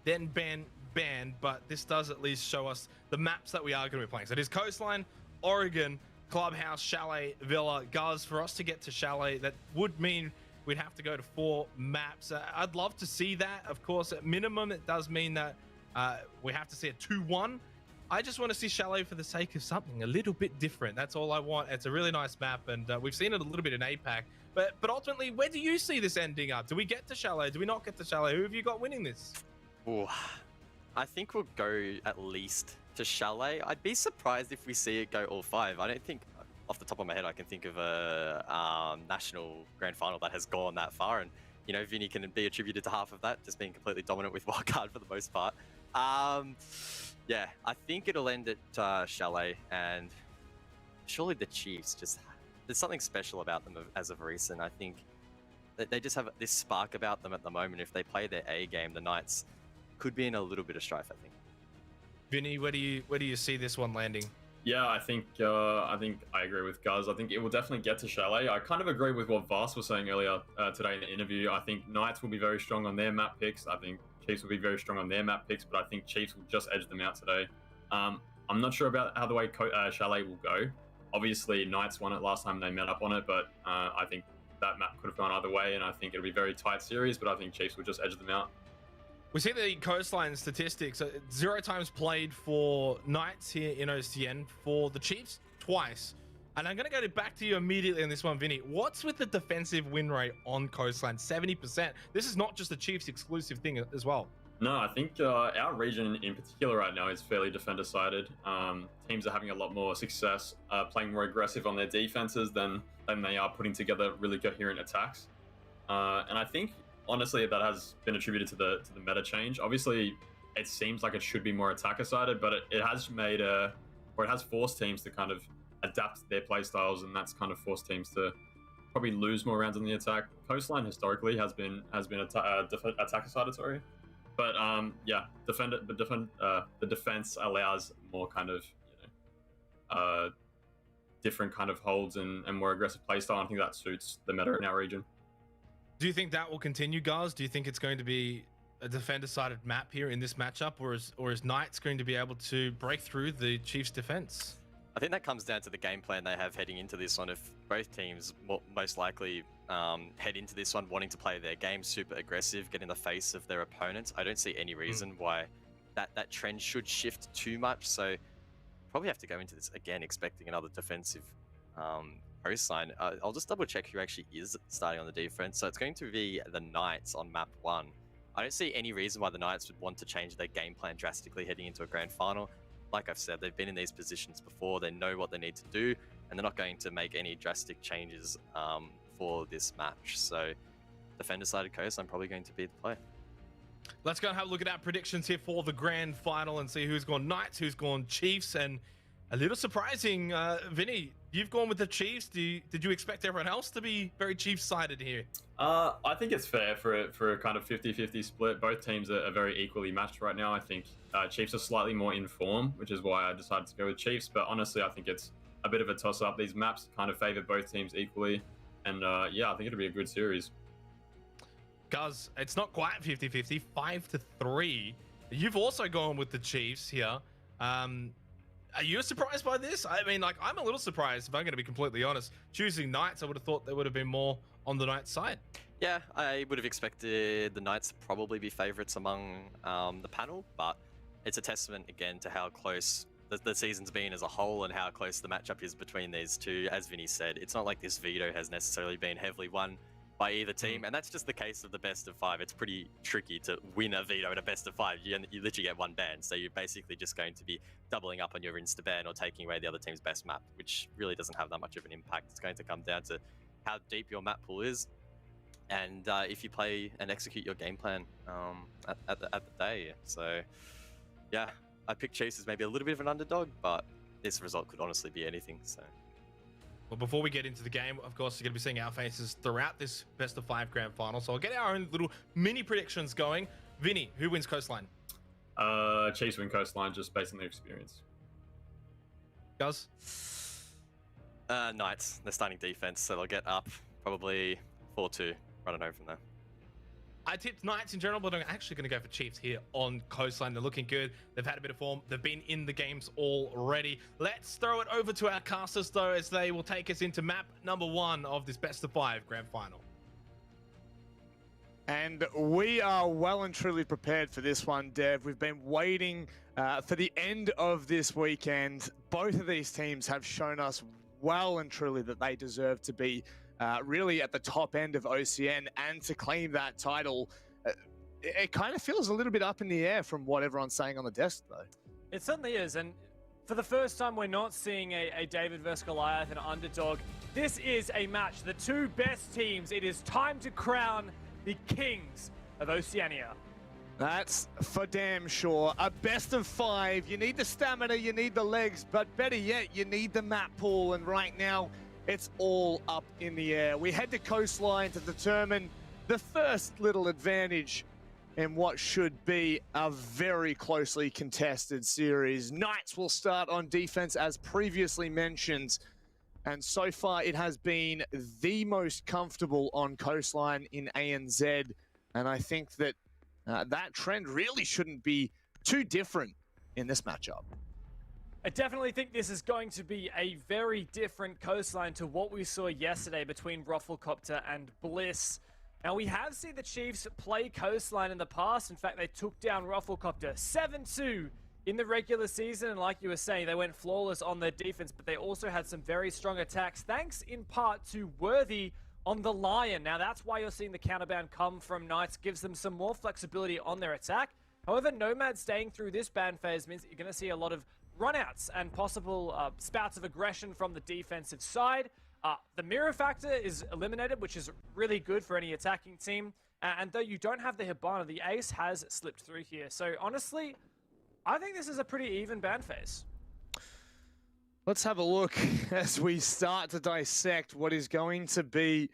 then ban, but this does at least show us the maps that we are going to be playing. So it is Coastline, Oregon, Clubhouse, Chalet, Villa, Guz. For us to get to Chalet, that would mean we'd have to go to 4 maps. I'd love to see that. Of course, at minimum, it does mean that we have to see a 2-1. I just want to see Chalet for the sake of something a little bit different. That's all I want. It's a really nice map, and we've seen it a little bit in APAC. But ultimately, where do you see this ending up? Do we get to Chalet? Do we not get to Chalet? Who have you got winning this? Ooh, I think we'll go at least to Chalet. I'd be surprised if we see it go all 5. I don't think, off the top of my head, I can think of a national grand final that has gone that far, and you know, Vinny can be attributed to half of that, just being completely dominant with wildcard for the most part. Yeah, I think it'll end at Chalet, and surely the Chiefs just, there's something special about them as of recent. I think that they just have this spark about them at the moment. If they play their A game, the Knights could be in a little bit of strife, I think. Vinny, where do you see this one landing? Yeah, I think I agree with Guz. I think it will definitely get to Chalet. I kind of agree with what Vas was saying earlier today in the interview. I think Knights will be very strong on their map picks. I think Chiefs will be very strong on their map picks, but I think Chiefs will just edge them out today. I'm not sure about how the way Chalet will go. Obviously, Knights won it last time they met up on it, but I think that map could have gone either way, and I think it'll be a very tight series, but I think Chiefs will just edge them out. We see the coastline statistics. 0 times played for Knights here in OCN, for the Chiefs twice. And I'm going to go back to you immediately on this one, Vinny. What's with the defensive win rate on coastline? 70%. This is not just a Chiefs exclusive thing as well. No, I think our region in particular right now is fairly defender-sided. Teams are having a lot more success playing more aggressive on their defenses than they are putting together really coherent attacks. And I think, honestly, that has been attributed to the meta change. Obviously, it seems like it should be more attacker-sided, but it has made it has forced teams to kind of adapt their play styles, and that's kind of forced teams to probably lose more rounds on the attack. Coastline historically has been attacker-sided, sorry. But yeah, the defense allows more kind of different kind of holds and more aggressive play style. I think that suits the meta in our region. Do you think that will continue, guys? Do you think it's going to be a defender-sided map here in this matchup, or is Knights going to be able to break through the Chiefs' defense? I think that comes down to the game plan they have heading into this one. If both teams most likely head into this one wanting to play their game super aggressive, get in the face of their opponents, I don't see any reason why that trend should shift too much. So probably have to go into this again expecting another defensive coastline. I'll just double check who actually is starting on the defense. So it's going to be the Knights on map 1. I don't see any reason why the Knights would want to change their game plan drastically heading into a grand final. Like I've said, they've been in these positions before. They know what they need to do, and they're not going to make any drastic changes for this match. So defender-sided coast, I'm probably going to be the play. Let's go and have a look at our predictions here for the grand final and see who's gone Knights, who's gone Chiefs. And a little surprising, Vinny, you've gone with the Chiefs. Did you expect everyone else to be very Chiefs-sided here? I think it's fair for a kind of 50-50 split. Both teams are very equally matched right now. I think Chiefs are slightly more in form, which is why I decided to go with Chiefs. But honestly, I think it's a bit of a toss-up. These maps kind of favor both teams equally. And yeah, I think it'll be a good series. Guys, it's not quite 50-50, 5-3. You've also gone with the Chiefs here. Are you surprised by this? I mean, like, I'm a little surprised, if I'm going to be completely honest. Choosing Knights, I would have thought there would have been more on the Knights side. Yeah, I would have expected the Knights to probably be favourites among the panel, but it's a testament, again, to how close the season's been as a whole and how close the matchup is between these two. As Vinny said, it's not like this veto has necessarily been heavily won by either team, and that's just the case of the best of 5. It's pretty tricky to win a veto at a best of 5. You literally get one ban, so you're basically just going to be doubling up on your insta-ban or taking away the other team's best map, which really doesn't have that much of an impact. It's going to come down to how deep your map pool is, and if you play and execute your game plan at the day. So, yeah, I picked Chiefs as maybe a little bit of an underdog, but this result could honestly be anything. So. Well, before we get into the game, of course, you're going to be seeing our faces throughout this best of 5 grand final. So I'll get our own little mini predictions going. Vinny, who wins coastline? Chiefs win coastline, just based on their experience. Gus? Knights. They're starting defense, so they'll get up probably 4-2, running home from there. I tipped Knights in general, but I'm actually going to go for Chiefs here on coastline. They're looking good. They've had a bit of form. They've been in the games already. Let's throw it over to our casters, though, as they will take us into map number 1 of this best of 5 grand final. And we are well and truly prepared for this one, Dev. We've been waiting for the end of this weekend. Both of these teams have shown us well and truly that they deserve to be really at the top end of OCN and to claim that title. It kind of feels a little bit up in the air from what everyone's saying on the desk, though. It certainly is, and for the first time, we're not seeing a David versus Goliath, an underdog. This is a match, the two best teams. It is time to crown the kings of Oceania. That's for damn sure. A best of 5. You need the stamina, you need the legs, but better yet, you need the map pool, and right now, it's all up in the air. We head to coastline to determine the first little advantage in what should be a very closely contested series. Knights will start on defense as previously mentioned, and so far it has been the most comfortable on Coastline in ANZ, and I think that that trend really shouldn't be too different in this matchup. I definitely think this is going to be a very different Coastline to what we saw yesterday between Rufflecopter and Bliss. Now, we have seen the Chiefs play Coastline in the past. In fact, they took down Rufflecopter 7-2 in the regular season. And like you were saying, they went flawless on their defense, but they also had some very strong attacks, thanks in part to Worthy on the Lion. Now, that's why you're seeing the counterban come from Knights, gives them some more flexibility on their attack. However, Nomad staying through this ban phase means that you're going to see a lot of runouts and possible spouts of aggression from the defensive side. The mirror factor is eliminated, which is really good for any attacking team. And though you don't have the Hibana, the ace has slipped through here. So honestly, I think this is a pretty even ban phase. Let's have a look as we start to dissect what is going to be,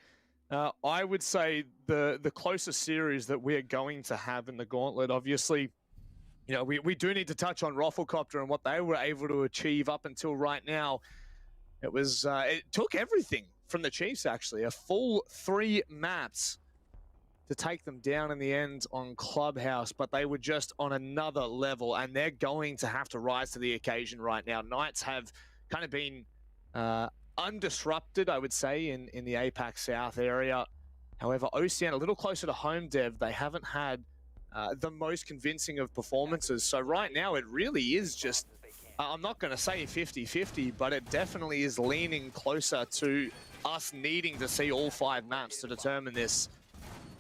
I would say, the closest series that we're going to have in the gauntlet. Obviously, you know, we do need to touch on Rufflecopter and what they were able to achieve up until right now. It was it took everything from the Chiefs, actually. A full 3 maps to take them down in the end on Clubhouse, but they were just on another level, and they're going to have to rise to the occasion right now. Knights have kind of been undisrupted, I would say, in the APAC South area. However, OCN, a little closer to home, Dev, they haven't had the most convincing of performances. So right now, it really is just, I'm not going to say 50-50, but it definitely is leaning closer to us needing to see all 5 maps to determine this.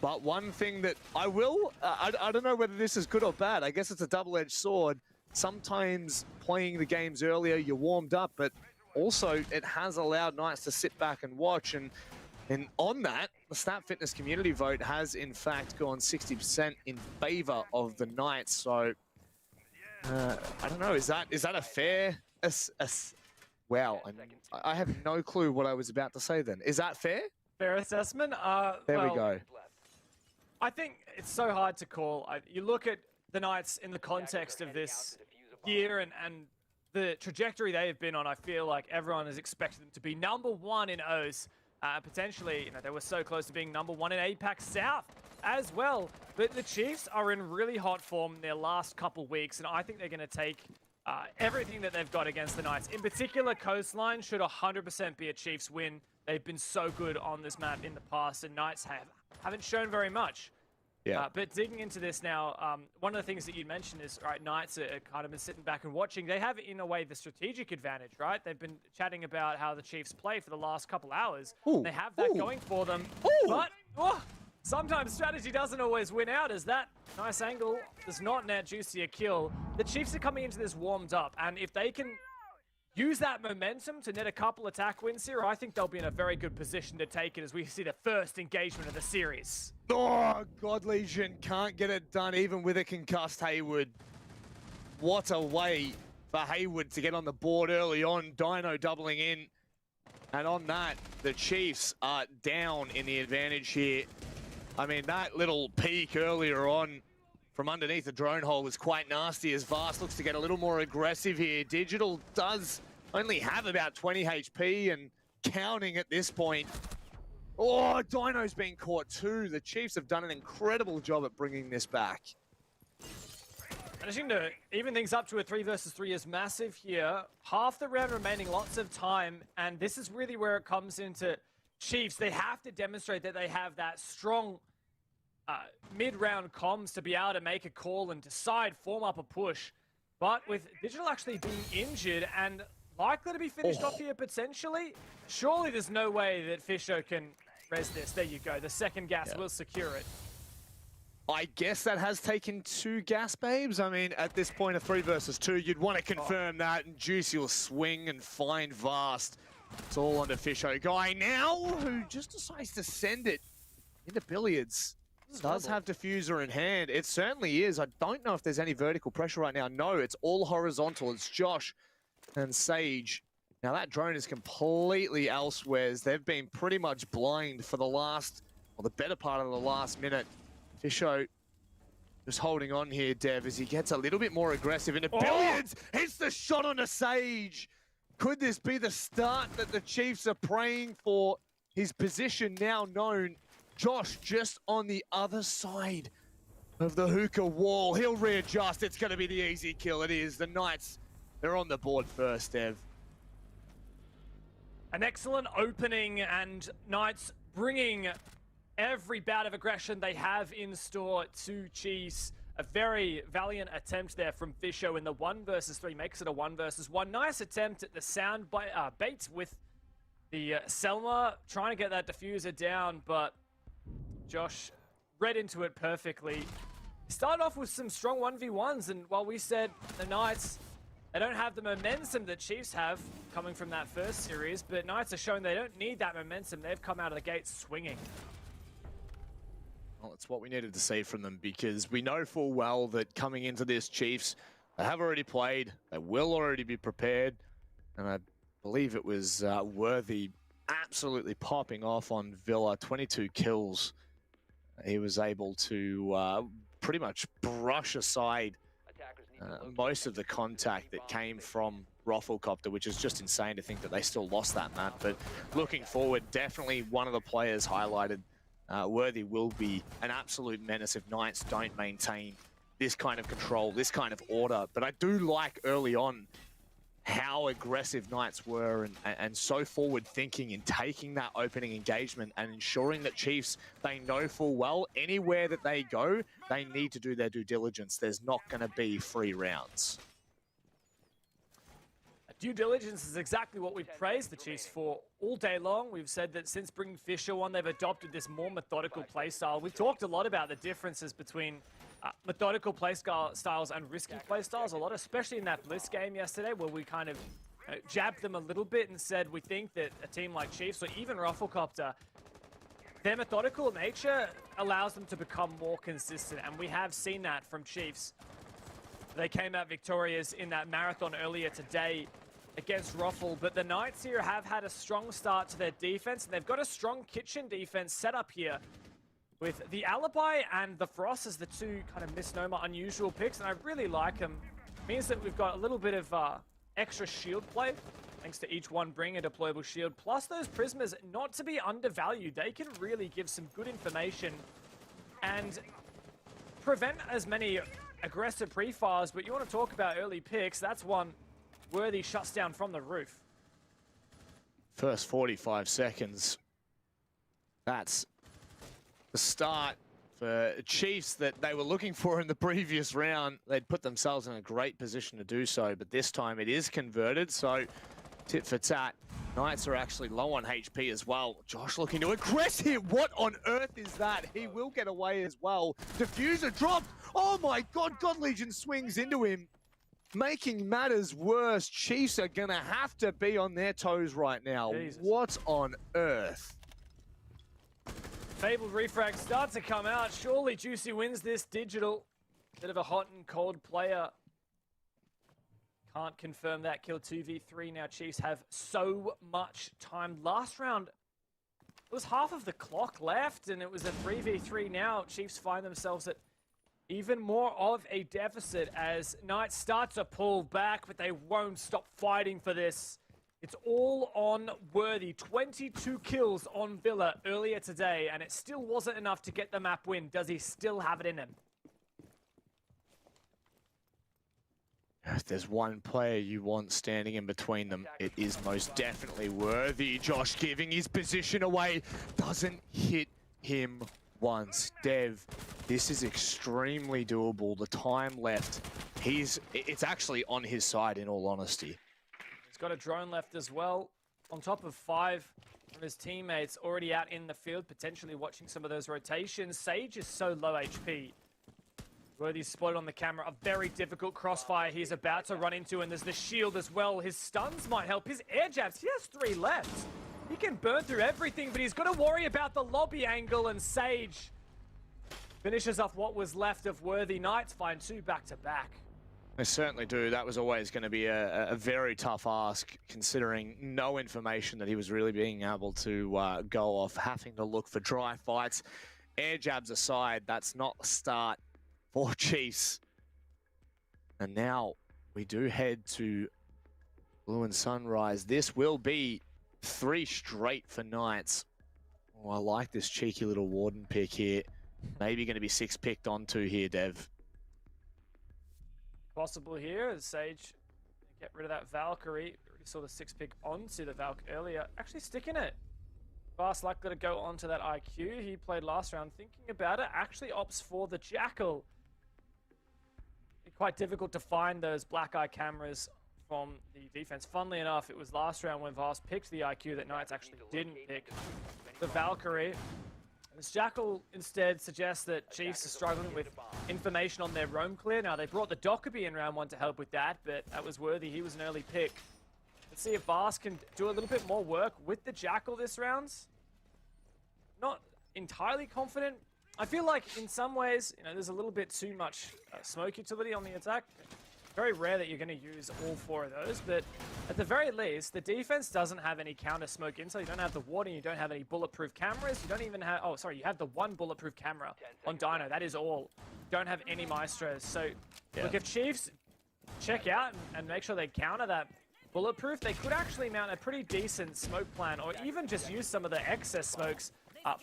But one thing that I will, I don't know whether this is good or bad. I guess it's a double-edged sword. Sometimes playing the games earlier, you're warmed up, but also it has allowed Knights to sit back and watch. And on that, the Snap Fitness community vote has in fact gone 60% in favor of the Knights. So I don't know, is that a fair, wow, I have no clue what I was about to say then. Is that fair? Fair assessment? There we go. I think it's so hard to call. You look at the Knights in the context of this year and the trajectory they have been on. I feel like everyone has expected them to be #1 in O's. Potentially, you know, they were so close to being #1 in APAC South as well. But the Chiefs are in really hot form in their last couple weeks, and I think they're going to take everything that they've got against the Knights. In particular, Coastline should 100% be a Chiefs win. They've been so good on this map in the past, and Knights haven't shown very much. Yeah. But digging into this now, one of the things that you mentioned is, right, Knights are kind of been sitting back and watching. They have, in a way, the strategic advantage, right? They've been chatting about how the Chiefs play for the last couple hours. Ooh. They have that going for them. Ooh. But sometimes strategy doesn't always win out, as that nice angle does not net Juicy a kill. The Chiefs are coming into this warmed up, and if they can use that momentum to net a couple attack wins here, I think they'll be in a very good position to take it as we see the first engagement of the series. Oh, God Legion can't get it done even with a concussed Hayward. What a way for Hayward to get on the board early on. Dino doubling in. And on that, the Chiefs are down in the advantage here. I mean, that little peek earlier on from underneath the drone hole was quite nasty as Vast looks to get a little more aggressive here. Digital does only have about 20 HP and counting at this point. Oh, Dino's been caught too. The Chiefs have done an incredible job at bringing this back. Managing to even things up to a 3 versus 3 is massive here. Half the round remaining, lots of time, and this is really where it comes into Chiefs. They have to demonstrate that they have that strong mid-round comms to be able to make a call and decide, form up a push. But with Digital actually being injured and likely to be finished off here potentially, surely there's no way that Fisher can res this. There you go. The second gas will secure it. I guess that has taken 2 gas babes. I mean, at this point, a 3 versus 2, you'd want to confirm that, and Juicy will swing and find Vast. It's all onto Fisho Guy now, who just decides to send it into Billiards. Does have Diffuser in hand. It certainly is. I don't know if there's any vertical pressure right now. No, it's all horizontal. It's Josh and Sage. Now that drone is completely elsewhere. They've been pretty much blind for the last, or the better part of the last minute. Fisho Just holding on here, Dev, as he gets a little bit more aggressive. And Billions hits the shot on a Sage. Could this be the start that the Chiefs are praying for? His position now known. Josh just on the other side of the hookah wall. He'll readjust. It's going to be the easy kill. It is. The Knights, they're on the board first, Dev. An excellent opening, and Knights bringing every bout of aggression they have in store to Chiefs. A very valiant attempt there from Fisho in the 1 versus 3, makes it a 1 versus 1. Nice attempt at the sound bait with the Selma, trying to get that diffuser down, but Josh read into it perfectly. Started off with some strong 1v1s, and while we said the Knights, they don't have the momentum that Chiefs have coming from that first series, but Knights are showing they don't need that momentum. They've come out of the gate swinging. Well, it's what we needed to see from them, because we know full well that coming into this, Chiefs, they have already played, they will already be prepared, and I believe it was Worthy absolutely popping off on Villa, 22 kills. He was able to pretty much brush aside most of the contact that came from Rafflecopter, which is just insane to think that they still lost that map. But looking forward, definitely one of the players highlighted, Worthy will be an absolute menace if Knights don't maintain this kind of control, this kind of order. But I do like early on how aggressive Knights were and so forward thinking in taking that opening engagement and ensuring that Chiefs, they know full well anywhere that they go, they need to do their due diligence. There's not going to be free rounds. Due diligence is exactly what we've praised the Chiefs for all day long. We've said that since bringing Fisher on, they've adopted this more methodical play style. We've talked a lot about the differences between methodical play styles and risky play styles a lot, especially in that Bliss game yesterday, where we kind of jabbed them a little bit and said we think that a team like Chiefs or even Rafflecopter, their methodical nature allows them to become more consistent, and we have seen that from Chiefs. They came out victorious in that marathon earlier today against Ruffle, but the Knights here have had a strong start to their defense, and they've got a strong kitchen defense set up here with the Alibi and the Frost as the two kind of misnomer unusual picks, and I really like them. Means that we've got a little bit of extra shield play, thanks to each one bringing a deployable shield, plus those Prismas not to be undervalued. They can really give some good information and prevent as many aggressive pre-fires, but you want to talk about early picks, that's one Worthy shuts down from the roof. First 45 seconds. That's the start for Chiefs that they were looking for in the previous round. They'd put themselves in a great position to do so, but this time it is converted, so tit for tat. Knights are actually low on HP as well. Josh looking to aggress here. What on earth is that? He will get away as well. Diffuser dropped. Oh my God, God Legion swings into him, making matters worse. Chiefs are gonna have to be on their toes right now. Jesus. What on earth? Fabled Refrag starts to come out. Surely Juicy wins this digital. Bit of a hot and cold player. Can't confirm that kill. 2v3 now. Chiefs have so much time. Last round, it was half of the clock left, and it was a 3v3 now. Chiefs find themselves at even more of a deficit as Knights start to pull back, but they won't stop fighting for this. It's all on Worthy. 22 kills on Villa earlier today, and it still wasn't enough to get the map win. Does he still have it in him? If there's one player you want standing in between them, it is most definitely Worthy. Josh giving his position away. Doesn't hit him once. Dev, this is extremely doable. The time left, it's actually on his side, in all honesty. He's got a drone left as well, on top of 5 of his teammates already out in the field, potentially watching some of those rotations. Sage is so low HP. Worthy's spotted on the camera. A very difficult crossfire he's about to run into, and there's the shield as well. His stuns might help. His air jabs, he has 3 left. He can burn through everything, but he's got to worry about the lobby angle, and Sage finishes off what was left of Worthy. Knights find 2 back-to-back. They certainly do. That was always going to be a very tough ask, considering no information that he was really being able to go off, having to look for dry fights. Air jabs aside, that's not the start for Chiefs. And now we do head to Blue and Sunrise. This will be 3 straight for Knights. Oh, I like this cheeky little Warden pick here. Maybe going to be 6 picked onto here, Dev. Possible here as Sage get rid of that Valkyrie. We already saw the 6 pick onto the Valk earlier. Actually sticking it. Fast likely to go onto that IQ. He played last round thinking about it. Actually opts for the Jackal. It's quite difficult to find those black eye cameras from the defense. Funnily enough, it was last round when Vast picked the IQ that Knights actually didn't pick the Valkyrie. This Jackal instead suggests that Chiefs are struggling with information on their roam clear. Now, they brought the Dockerby in round 1 to help with that, but that was worthy. He was an early pick. Let's see if Vast can do a little bit more work with the Jackal this round. Not entirely confident. I feel like in some ways, there's a little bit too much smoke utility on the attack. Very rare that you're going to use all 4 of those, but at the very least, the defense doesn't have any counter smoke intel. You don't have the warning, you don't have any bulletproof cameras, you don't even have, oh, sorry, you have the 1 bulletproof camera on Dino. That is all. Don't have any Maestros. So, look, if Chiefs check out and make sure they counter that bulletproof, they could actually mount a pretty decent smoke plan, or even just use some of the excess smokes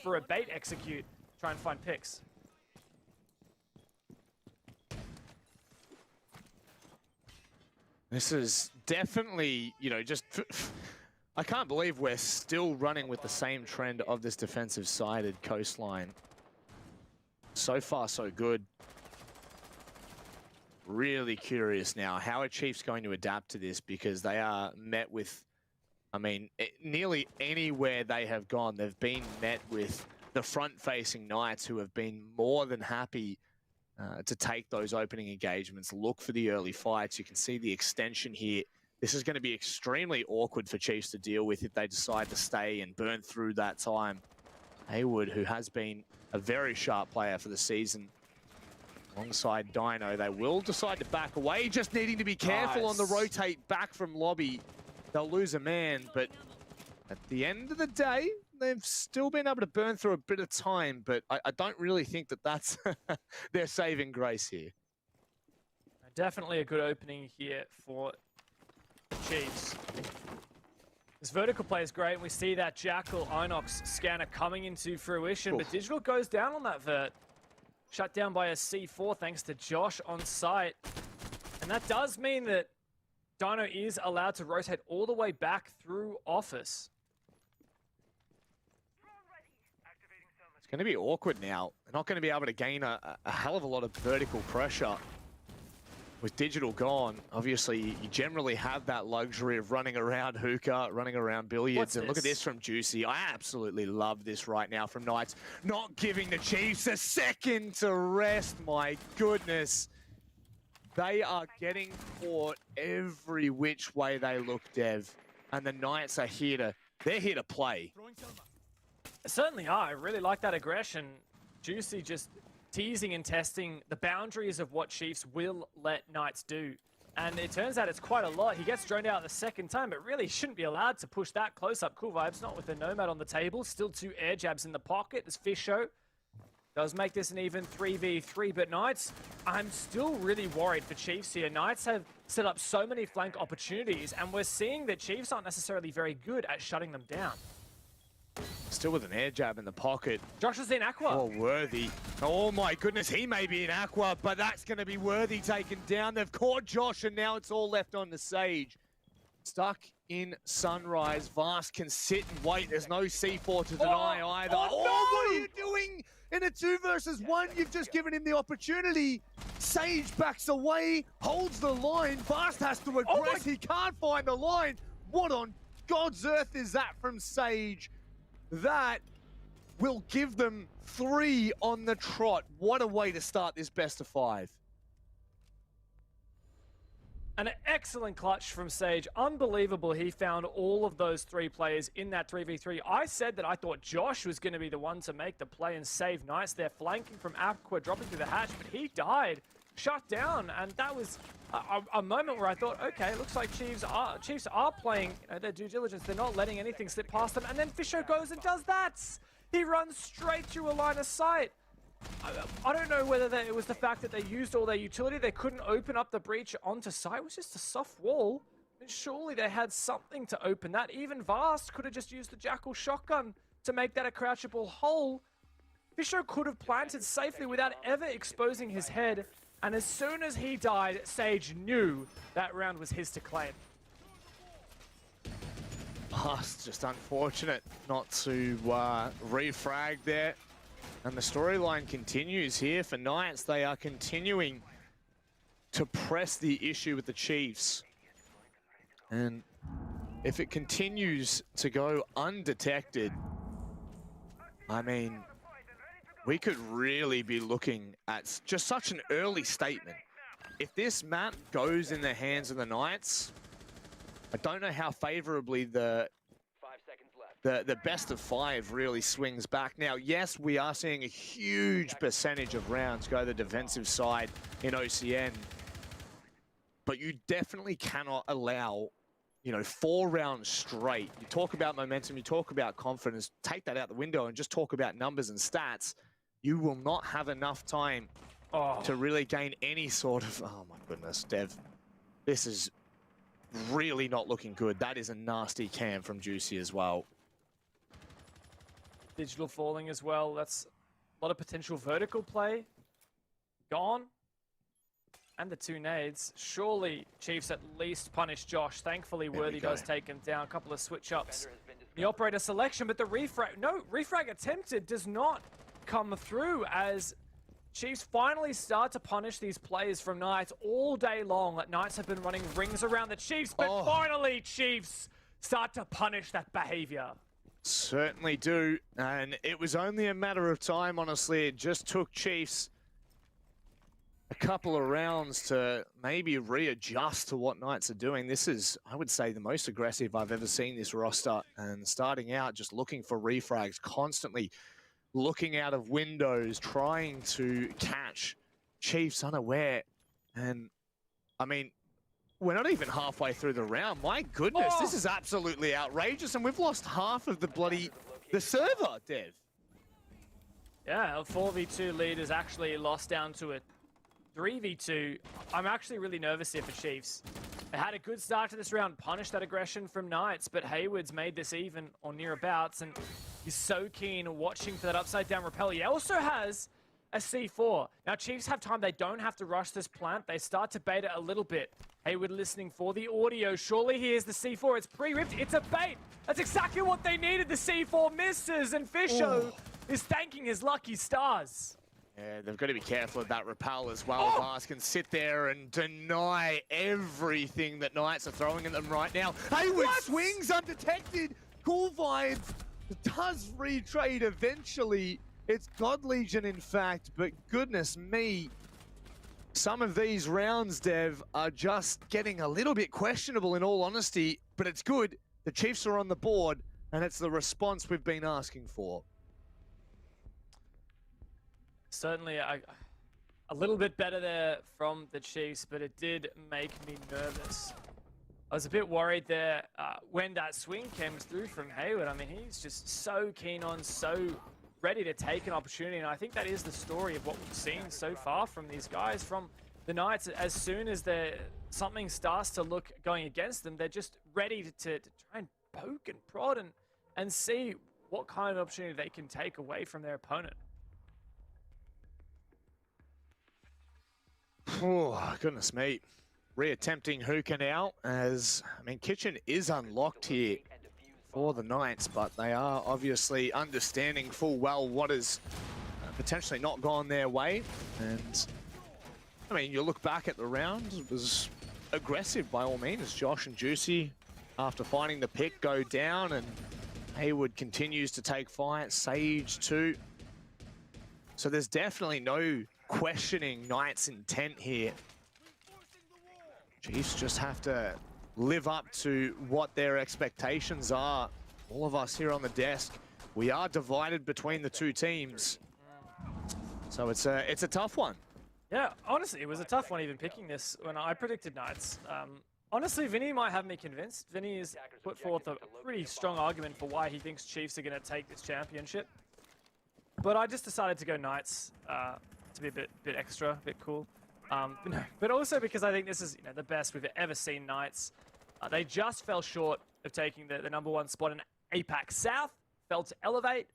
for a bait execute, try and find picks. This is definitely, I can't believe we're still running with the same trend of this defensive-sided coastline. So far, so good. Really curious now. How are Chiefs going to adapt to this? Because they are met with, nearly anywhere they have gone, they've been met with the front-facing Knights who have been more than happy to take those opening engagements, look for the early fights. You can see the extension here. This is going to be extremely awkward for Chiefs to deal with if they decide to stay and burn through that time. Haywood, who has been a very sharp player for the season, alongside Dino, they will decide to back away, just needing to be careful on the rotate back from lobby. They'll lose a man, but at the end of the day, they've still been able to burn through a bit of time, but I don't really think that that's their saving grace here. Definitely a good opening here for the Chiefs. This vertical play is great, and we see that Jackal Inox scanner coming into fruition, but Digital goes down on that vert. Shut down by a C4 thanks to Josh on site. And that does mean that Dino is allowed to rotate all the way back through Office. It's going to be awkward now. They're not going to be able to gain a hell of a lot of vertical pressure with Digital gone. Obviously, you generally have that luxury of running around hookah, running around billiards. And look at this from Juicy. I absolutely love this right now from Knights. Not giving the Chiefs a second to rest. My goodness. They are getting caught every which way they look, Dev. And the Knights are they're here to play. Certainly are. I really like that aggression. Juicy just teasing and testing the boundaries of what Chiefs will let Knights do. And it turns out it's quite a lot. He gets droned out the second time, but really shouldn't be allowed to push that close up. Cool vibes, not with the Nomad on the table. Still 2 air jabs in the pocket as Fisho does make this an even 3v3, but Knights, I'm still really worried for Chiefs here. Knights have set up so many flank opportunities, and we're seeing that Chiefs aren't necessarily very good at shutting them down. Still with an air jab in the pocket. Josh is in Aqua. Oh, Worthy. Oh my goodness, he may be in Aqua, but that's going to be Worthy taken down. They've caught Josh, and now it's all left on the Sage. Stuck in Sunrise. Vast can sit and wait. There's no C4 to deny either. Oh, no! What are you doing in a 2 versus 1? You've just given him the opportunity. Sage backs away, holds the line. Vast has to aggress. He can't find the line. What on God's earth is that from Sage? That will give them 3 on the trot. What a way to start this best of 5. An excellent clutch from Sage. Unbelievable he found all of those 3 players in that 3v3. I said that I thought Josh was going to be the one to make the play and save Knights. They're flanking from Aqua, dropping through the hatch, but he died. Shut down, and that was a moment where I thought, okay, it looks like Chiefs are playing their due diligence. They're not letting anything slip past them, and then Fisho goes and does that. He runs straight through a line of sight. I don't know whether it was the fact that they used all their utility. They couldn't open up the breach onto site. It was just a soft wall. And surely they had something to open that. Even Vast could have just used the Jackal shotgun to make that a crouchable hole. Fisho could have planted safely without ever exposing his head. And as soon as he died, Sage knew that round was his to claim. It's just unfortunate not to refrag there. And the storyline continues here for Knights. They are continuing to press the issue with the Chiefs. And if it continues to go undetected, I mean, we could really be looking at just such an early statement. If this map goes in the hands of the Knights, I don't know how favorably the best of 5 really swings back. Now, yes, we are seeing a huge percentage of rounds go the defensive side in OCN, but you definitely cannot allow, you know, 4 rounds straight. You talk about momentum, you talk about confidence, take that out the window and just talk about numbers and stats. You will not have enough time to really gain any sort of, oh my goodness, Dev, this is really not looking good. That is a nasty cam from Juicy as well. Digital falling as well. That's a lot of potential vertical play. Gone. And the 2 nades. Surely Chiefs at least punish Josh. Thankfully, Worthy does take him down. A couple of switch-ups. The operator selection, but the refrag... No, refrag attempted does not come through as Chiefs finally start to punish these players from Knights all day long. Knights have been running rings around the Chiefs, but finally Chiefs start to punish that behavior. Certainly do, and it was only a matter of time, honestly. It just took Chiefs a couple of rounds to maybe readjust to what Knights are doing. This is, I would say, the most aggressive I've ever seen this roster, and starting out just looking for refrags, constantly looking out of windows, trying to catch Chiefs unaware. And, I mean, we're not even halfway through the round. My goodness, this is absolutely outrageous, and we've lost half of the server, Dev. Yeah, a 4v2 lead is actually lost down to a 3v2. I'm actually really nervous here for Chiefs. They had a good start to this round, punished that aggression from Knights, but Hayward's made this even or nearabouts, and he's so keen watching for that upside down rappel. He also has a C4. Now, Chiefs have time. They don't have to rush this plant. They start to bait it a little bit. Hayward listening for the audio. Surely here's the C4. It's pre-ripped. It's a bait. That's exactly what they needed. The C4 misses, and Fisho is thanking his lucky stars. Yeah, they've got to be careful of that rappel as well. Vast can sit there and deny everything that Knights are throwing at them right now. Hayward swings undetected. Cool Vibes does retrade eventually. It's God Legion, in fact, but goodness me. Some of these rounds, Dev, are just getting a little bit questionable in all honesty, but it's good. The Chiefs are on the board, and it's the response we've been asking for. Certainly a little bit better there from the Chiefs, but it did make me nervous. I was a bit worried there when that swing came through from Hayward. I mean, he's just so keen on, so ready to take an opportunity, and I think that is the story of what we've seen so far from these guys, from the Knights. As soon as something starts to look going against them, they're just ready to try and poke and prod and see what kind of opportunity they can take away from their opponent. Oh, goodness me. Reattempting Hookah now, as, I mean, Kitchen is unlocked here for the Knights, but they are obviously understanding full well what has potentially not gone their way. And, I mean, you look back at the round, it was aggressive by all means. Josh and Juicy, after finding the pick, go down, and Hayward continues to take fight. Sage too. So there's definitely no questioning Knights' intent here. Chiefs just have to live up to what their expectations are. All of us here on the desk, we are divided between the two teams. So it's a tough one. Yeah, honestly, it was a tough one even picking this when I predicted Knights. Honestly, Vinny might have me convinced. Vinny has put forth a pretty strong argument for why he thinks Chiefs are going to take this championship. but I just decided to go Knights to be a bit extra, a bit cool. But also because I think this is the best we've ever seen Knights. They just fell short of taking the #1 spot in APAC South, failed to elevate.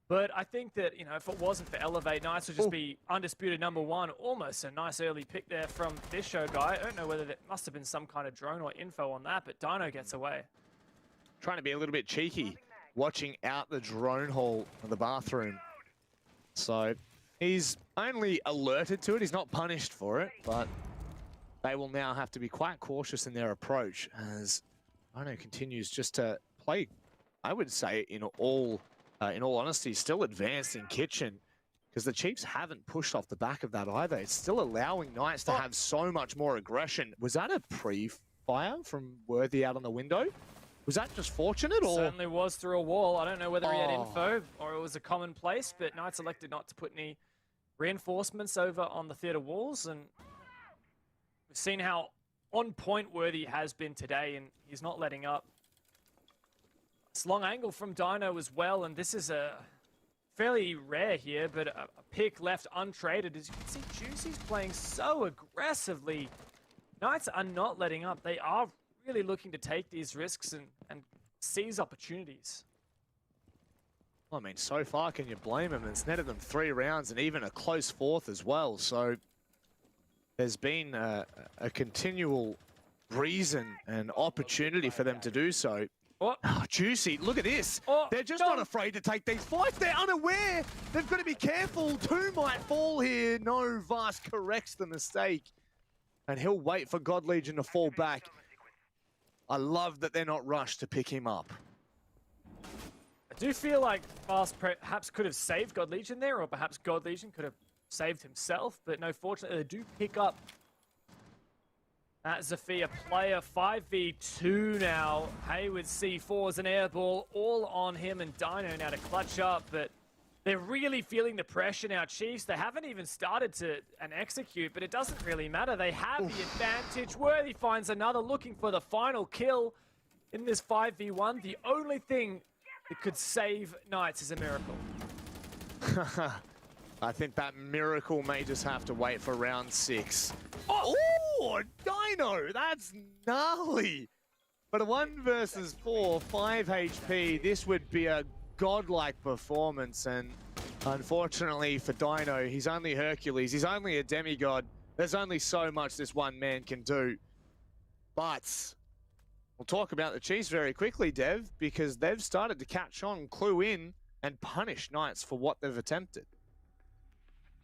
But I think that, if it wasn't for Elevate, Knights would just be undisputed #1. Almost a nice early pick there from this show guy. I don't know whether there must have been some kind of drone or info on that, but Dino gets away. Trying to be a little bit cheeky, watching out the drone hole of the bathroom. So he's only alerted to it. He's not punished for it, but they will now have to be quite cautious in their approach as Dino continues just to play, I would say, in all honesty, still advanced in kitchen, because the Chiefs haven't pushed off the back of that either. It's still allowing Knights to have so much more aggression. Was that a pre-fire from Worthy out on the window? Was that just fortunate, or? Certainly was through a wall. I don't know whether he had info or it was a common place, but Knights elected not to put any reinforcements over on the theater walls, and we've seen how on point Worthy has been today, and he's not letting up. It's long angle from Dino as well, and this is a fairly rare here, but a pick left untraded. As you can see, Juicy's playing so aggressively. Knights are not letting up. They are really looking to take these risks and seize opportunities. Well, I mean, so far, can you blame them? It's netted them 3 rounds and even a close 4th as well. So there's been a continual reason and opportunity for them to do so. Oh, Juicy, look at this. They're just not afraid to take these fights. They're unaware. They've got to be careful. 2 might fall here. No, Vast corrects the mistake. And he'll wait for God Legion to fall back. I love that they're not rushed to pick him up. I do feel like Fast perhaps could have saved God Legion there, or perhaps God Legion could have saved himself, but no, fortunately they do pick up that Zafia player. 5v2 now. Hayward C4's an air ball all on him, and Dino now to clutch up, but they're really feeling the pressure now. Chiefs, they haven't even started to execute, but it doesn't really matter. They have the advantage. Worthy finds another, looking for the final kill in this 5v1. The only thing that could save Knights is a miracle. I think that miracle may just have to wait for round 6. Oh, Dino, that's gnarly. But a 1 versus 4, 5 HP, this would be a godlike performance. And unfortunately for Dino, he's only Hercules, he's only a demigod. There's only so much this one man can do. But we'll talk about the Chiefs very quickly, Dev, because they've started to catch on, clue in, and punish Knights for what they've attempted.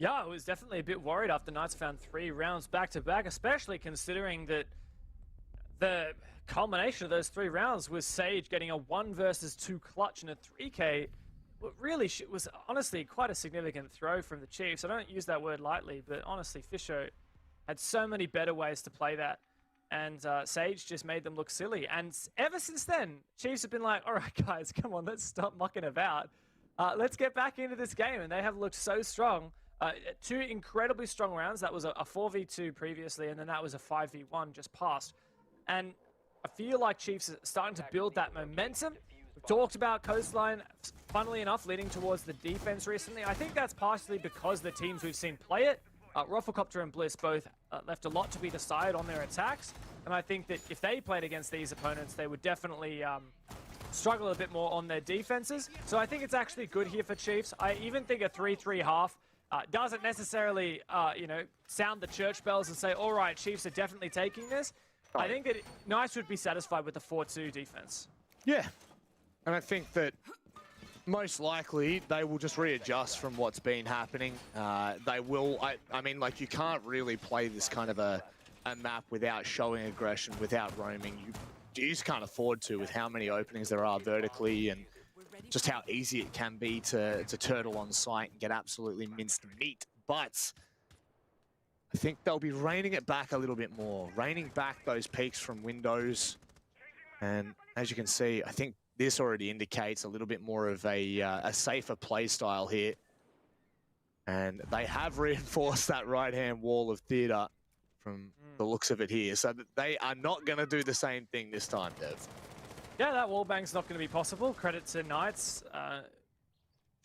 Yeah, I was definitely a bit worried after Knights found 3 rounds back-to-back, especially considering that the culmination of those 3 rounds was Sage getting a 1 versus 2 clutch and a 3K. What really was honestly quite a significant throw from the Chiefs. I don't use that word lightly, but honestly, Fisho had so many better ways to play that, and Sage just made them look silly. And ever since then, Chiefs have been like, all right, guys, come on, let's stop mucking about. Let's get back into this game, and they have looked so strong. 2 incredibly strong rounds. That was a 4v2 previously, and then that was a 5v1 just past. And I feel like Chiefs are starting to build that momentum. We've talked about Coastline, funnily enough, leading towards the defense recently. I think that's partially because the teams we've seen play it, Rufflecopter and Bliss both left a lot to be decided on their attacks. And I think that if they played against these opponents, they would definitely struggle a bit more on their defenses. So I think it's actually good here for Chiefs. I even think a 3-3 half doesn't necessarily, sound the church bells and say, all right, Chiefs are definitely taking this. I think that Knights would be satisfied with the 4-2 defense. Yeah, and I think that most likely they will just readjust from what's been happening. They will, I mean, like, you can't really play this kind of a map without showing aggression, without roaming. You just can't afford to, with how many openings there are vertically and just how easy it can be to turtle on site and get absolutely minced meat. But I think they'll be reining it back a little bit more, reining back those peaks from windows. And as you can see, I think this already indicates a little bit more of a safer play style here. And they have reinforced that right-hand wall of theater from the looks of it here. So that they are not going to do the same thing this time, Dev. Yeah, that wallbang's not going to be possible. Credit to Knights.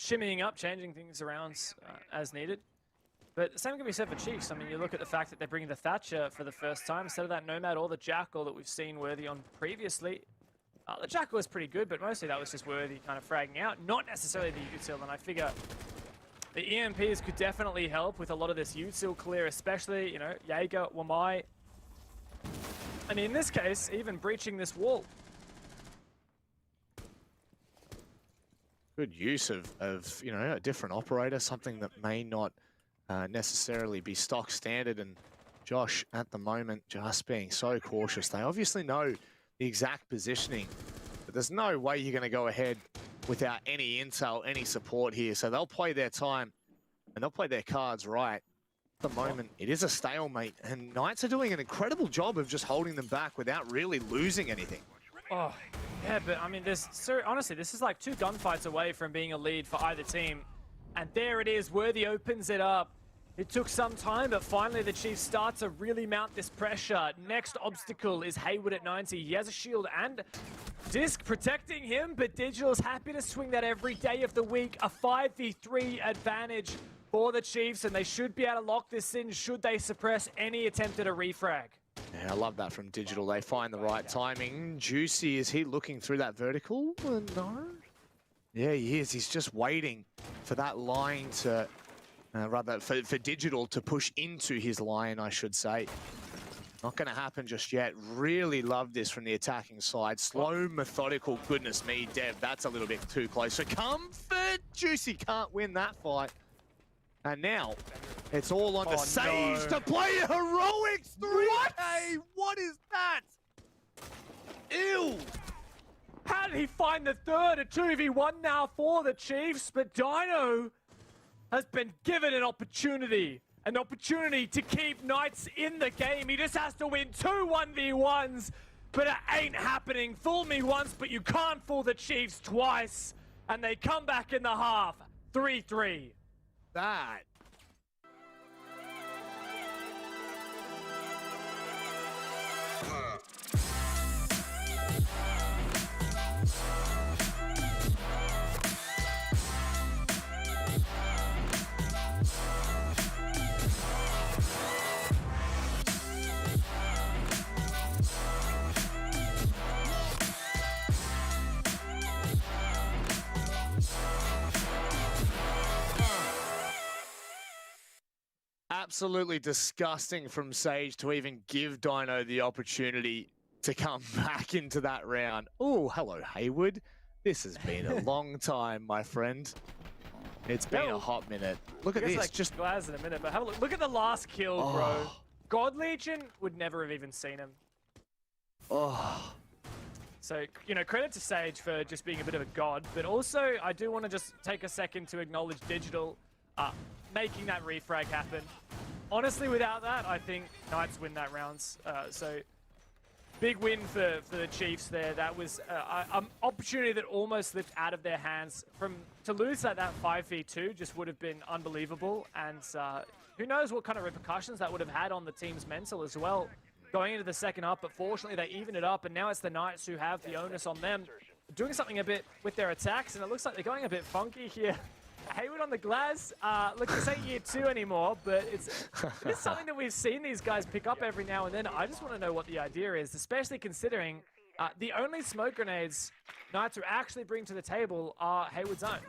shimmying up, changing things around as needed. But the same can be said for Chiefs. I mean, you look at the fact that they're bringing the Thatcher for the first time instead of that Nomad or the Jackal that we've seen Worthy on previously. The Jackal was pretty good, but mostly that was just Worthy kind of fragging out, not necessarily the util. And I figure the EMPs could definitely help with a lot of this util clear, especially, you know, Jaeger, Wamai. And in this case, even breaching this wall. Good use of you know, a different operator, something that may not necessarily be stock standard. And Josh, at the moment, just being so cautious. They obviously know the exact positioning, but there's no way you're going to go ahead without any intel, any support here. So they'll play their time and they'll play their cards right. At the moment, it is a stalemate, and Knights are doing an incredible job of just holding them back without really losing anything. Oh, yeah, but I mean, honestly, this is like 2 gunfights away from being a lead for either team. And there it is, Worthy opens it up. It took some time, but finally the Chiefs start to really mount this pressure. Next obstacle is Haywood at 90. He has a shield and Disc protecting him, but Digital's happy to swing that every day of the week. A 5v3 advantage for the Chiefs, and they should be able to lock this in should they suppress any attempt at a refrag. Yeah, I love that from Digital. They find the right timing. Juicy, is he looking through that vertical? No. Yeah, he is. He's just waiting for that line to... rather, for Digital to push into his line, I should say. Not going to happen just yet. Really love this from the attacking side. Slow, methodical. Goodness me, Dev, that's a little bit too close for comfort. Juicy can't win that fight. And now, it's all on to Sage to play heroics 3K. What is that? Ew. How did he find the third? A 2v1 now for the Chiefs, but Dino has been given an opportunity to keep Knights in the game. He just has to win 2 1v1s, but it ain't happening. Fool me once, but you can't fool the Chiefs twice. And they come back in the half, 3-3. That. Absolutely disgusting from Sage to even give Dino the opportunity to come back into that round. Oh, hello, Haywood. This has been a long time, my friend. It's been a hot minute. Look at this. Like just Glaz in a minute, but have a look. Look at the last kill, bro. God Legion would never have even seen him. Oh. So, you know, credit to Sage for just being a bit of a god, but also I do want to just take a second to acknowledge Digital making that refrag happen. Honestly, without that, I think Knights win that round. So, big win for the Chiefs there. That was an opportunity that almost slipped out of their hands. To lose that 5v2 just would have been unbelievable. And who knows what kind of repercussions that would have had on the team's mental as well going into the second half. But fortunately, they even it up, and now it's the Knights who have the onus on them, doing something a bit with their attacks, and it looks like they're going a bit funky here. Haywood on the Glaz. Look, this ain't year 2 anymore, but it's something that we've seen these guys pick up every now and then. I just want to know what the idea is, especially considering the only smoke grenades Knights are actually bring to the table are Haywood's own.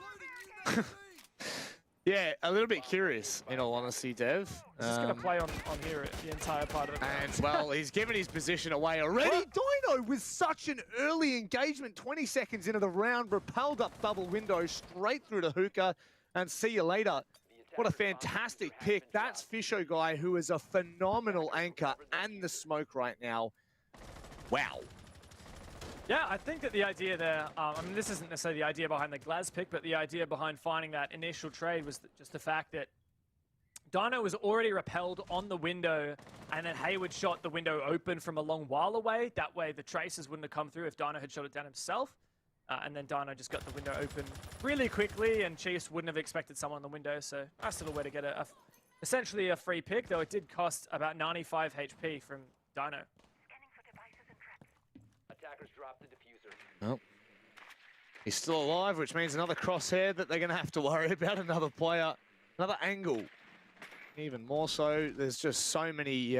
Yeah, a little bit curious, in all honesty, Dev. He's just going to play on here the entire part of it. And, well, he's given his position away already. Dino with such an early engagement, 20 seconds into the round, repelled up double window straight through to Hookah, and see you later. What a fantastic pick. That's Fisho guy, who is a phenomenal anchor and the smoke right now. Wow. Yeah, I think that the idea there, I mean, this isn't necessarily the idea behind the Glaz pick, but the idea behind finding that initial trade was just the fact that Dino was already repelled on the window, and then Haywood shot the window open from a long while away. That way, the traces wouldn't have come through if Dino had shot it down himself. And then Dino just got the window open really quickly, and Chiefs wouldn't have expected someone on the window. So nice little way to get essentially a free pick, though it did cost about 95 HP from Dino. Attackers drop the diffuser. Well, He's still alive, which means another crosshair that they're going to have to worry about, another player, another angle. Even more so, there's just so many,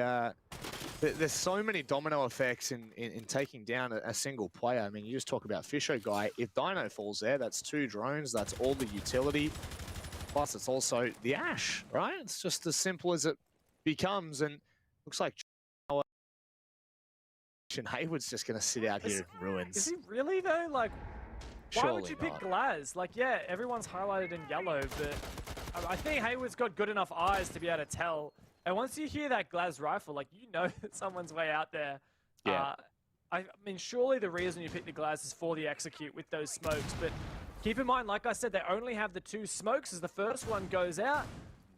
there's so many domino effects in taking down a single player. I mean, you just talk about Fisho Guy. If Dino falls there, that's 2 drones, that's all the utility. Plus, it's also the Ash, right? It's just as simple as it becomes, and looks like Hayward's just going to sit out here in ruins. Is he really, though? Like, why would Surely you pick not. Glaz? Like, yeah, everyone's highlighted in yellow, but I think Hayward's got good enough eyes to be able to tell. And once you hear that Glaz rifle, like, you know that someone's way out there. Yeah. I mean, surely the reason you pick the Glaz is for the execute with those smokes, but keep in mind, like I said, they only have the 2 smokes as the first one goes out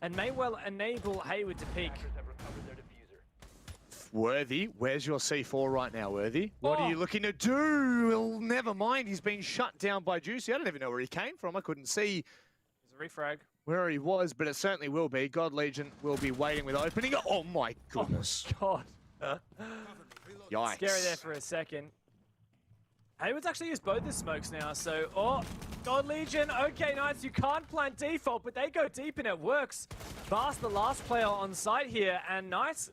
and may well enable Hayward to peek. Worthy, where's your C4 right now, Worthy? What are you looking to do? Well, never mind, he's been shut down by Juicy. I don't even know where he came from. I couldn't see There's a refrag. where he was, but it certainly will be. God Legion will be waiting with opening. Oh my goodness. Oh my God. Yikes. Scary there for a second. Hayward's actually used both his smokes now, so, God Legion, okay, Knights, you can't plant default, but they go deep and it works. Vast, the last player on site here, and Knights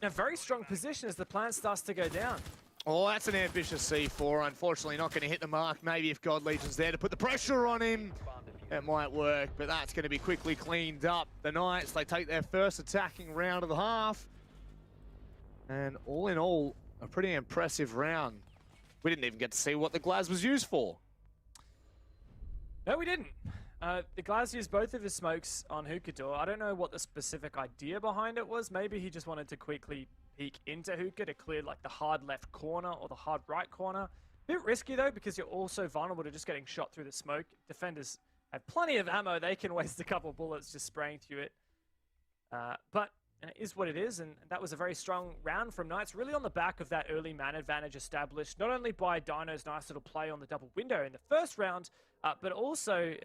in a very strong position as the plan starts to go down. Oh, that's an ambitious C4. Unfortunately, not going to hit the mark. Maybe if God Legion's there to put the pressure on him, it might work, but that's going to be quickly cleaned up. The Knights, they take their first attacking round of the half. And all in all, a pretty impressive round. We didn't even get to see what the Glaz was used for. No, we didn't. The Glaz used both of his smokes on Hookah. I don't know what the specific idea behind it was. Maybe he just wanted to quickly peek into Hookah to clear like the hard left corner or the hard right corner. Bit risky though, because you're also vulnerable to just getting shot through the smoke. Defenders have plenty of ammo. They can waste a couple bullets just spraying through it. But it is what it is, and that was a very strong round from Knights, really on the back of that early man advantage established, not only by Dino's nice little play on the double window in the first round, but also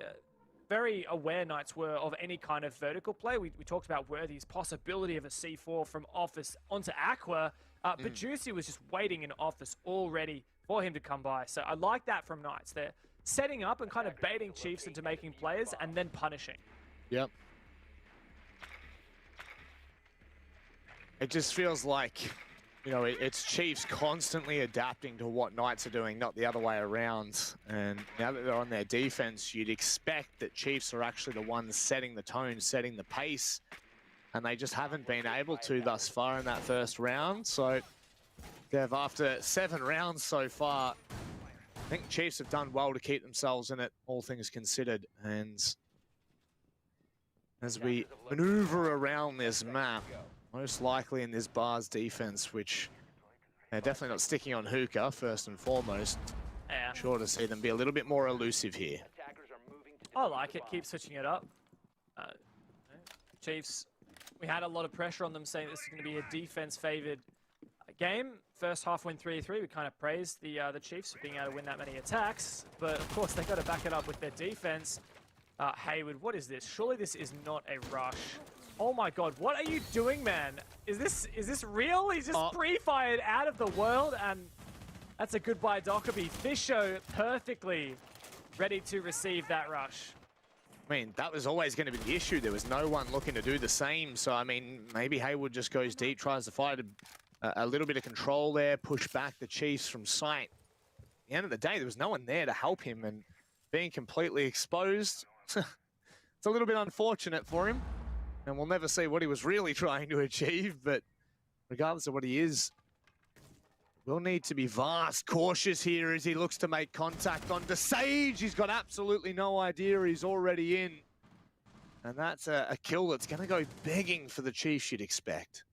very aware Knights were of any kind of vertical play. We talked about Worthy's possibility of a C4 from Office onto Aqua, but Juicy was just waiting in Office already for him to come by. So I like that from Knights. They're setting up and kind of baiting Chiefs into making plays and then punishing. Yep. It just feels like, you know, it's Chiefs constantly adapting to what Knights are doing, not the other way around. And now that they're on their defense, you'd expect that Chiefs are actually the ones setting the tone, setting the pace. And they just haven't been able to thus far in that first round. So, Dev, after 7 rounds so far, I think Chiefs have done well to keep themselves in it, all things considered. And as we maneuver around this map, most likely in this Bars defense, which they're definitely not sticking on Hookah, first and foremost. Yeah. Sure to see them be a little bit more elusive here. I like it. Keep switching it up. Chiefs, we had a lot of pressure on them saying this is going to be a defense-favored game. First half win 3-3. We kind of praised the Chiefs for being able to win that many attacks. But, of course, they've got to back it up with their defense. Hayward, what is this? Surely this is not a rush. Oh my God, what are you doing, man? Is this real? He's just pre-fired out of the world, and that's a goodbye Dockerby. Fisho perfectly ready to receive that rush. I mean, that was always going to be the issue. There was no one looking to do the same. So, I mean, maybe Hayward just goes deep, tries to fight a little bit of control there, push back the Chiefs from sight. At the end of the day, there was no one there to help him, and being completely exposed, it's a little bit unfortunate for him. And we'll never see what he was really trying to achieve, but regardless of what he is, we'll need to be vast cautious here as he looks to make contact onto Sage. He's got absolutely no idea he's already in. And that's a kill that's going to go begging for the Chiefs, you'd expect.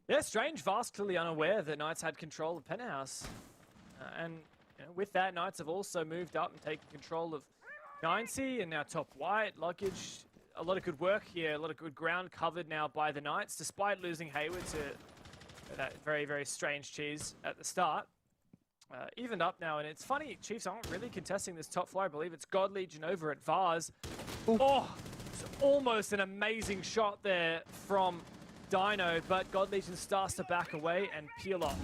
Yeah, strange. Vast clearly unaware that Knights had control of Penthouse. And you know, with that, Knights have also moved up and taken control of 9C and now top white. Luggage, a lot of good work here. A lot of good ground covered now by the Knights, despite losing Hayward to that very, very strange cheese at the start. Evened up now, and it's funny, Chiefs aren't really contesting this top floor. I believe it's God Legion over at Vars. Oh, it's almost an amazing shot there from Dino, but God Legion starts to back away and peel off.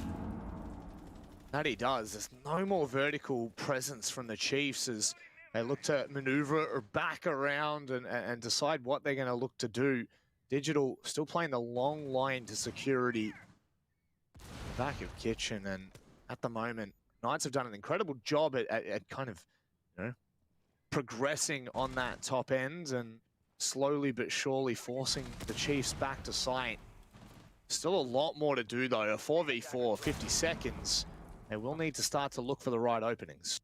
That he does. There's no more vertical presence from the Chiefs as they look to maneuver or back around and decide what they're going to look to do. Digital still playing the long line to security. Back of Kitchen, and at the moment, Knights have done an incredible job at kind of, you know, progressing on that top end and slowly but surely forcing the Chiefs back to sight. Still a lot more to do though. A 4v4, 50 seconds. They will need to start to look for the right openings.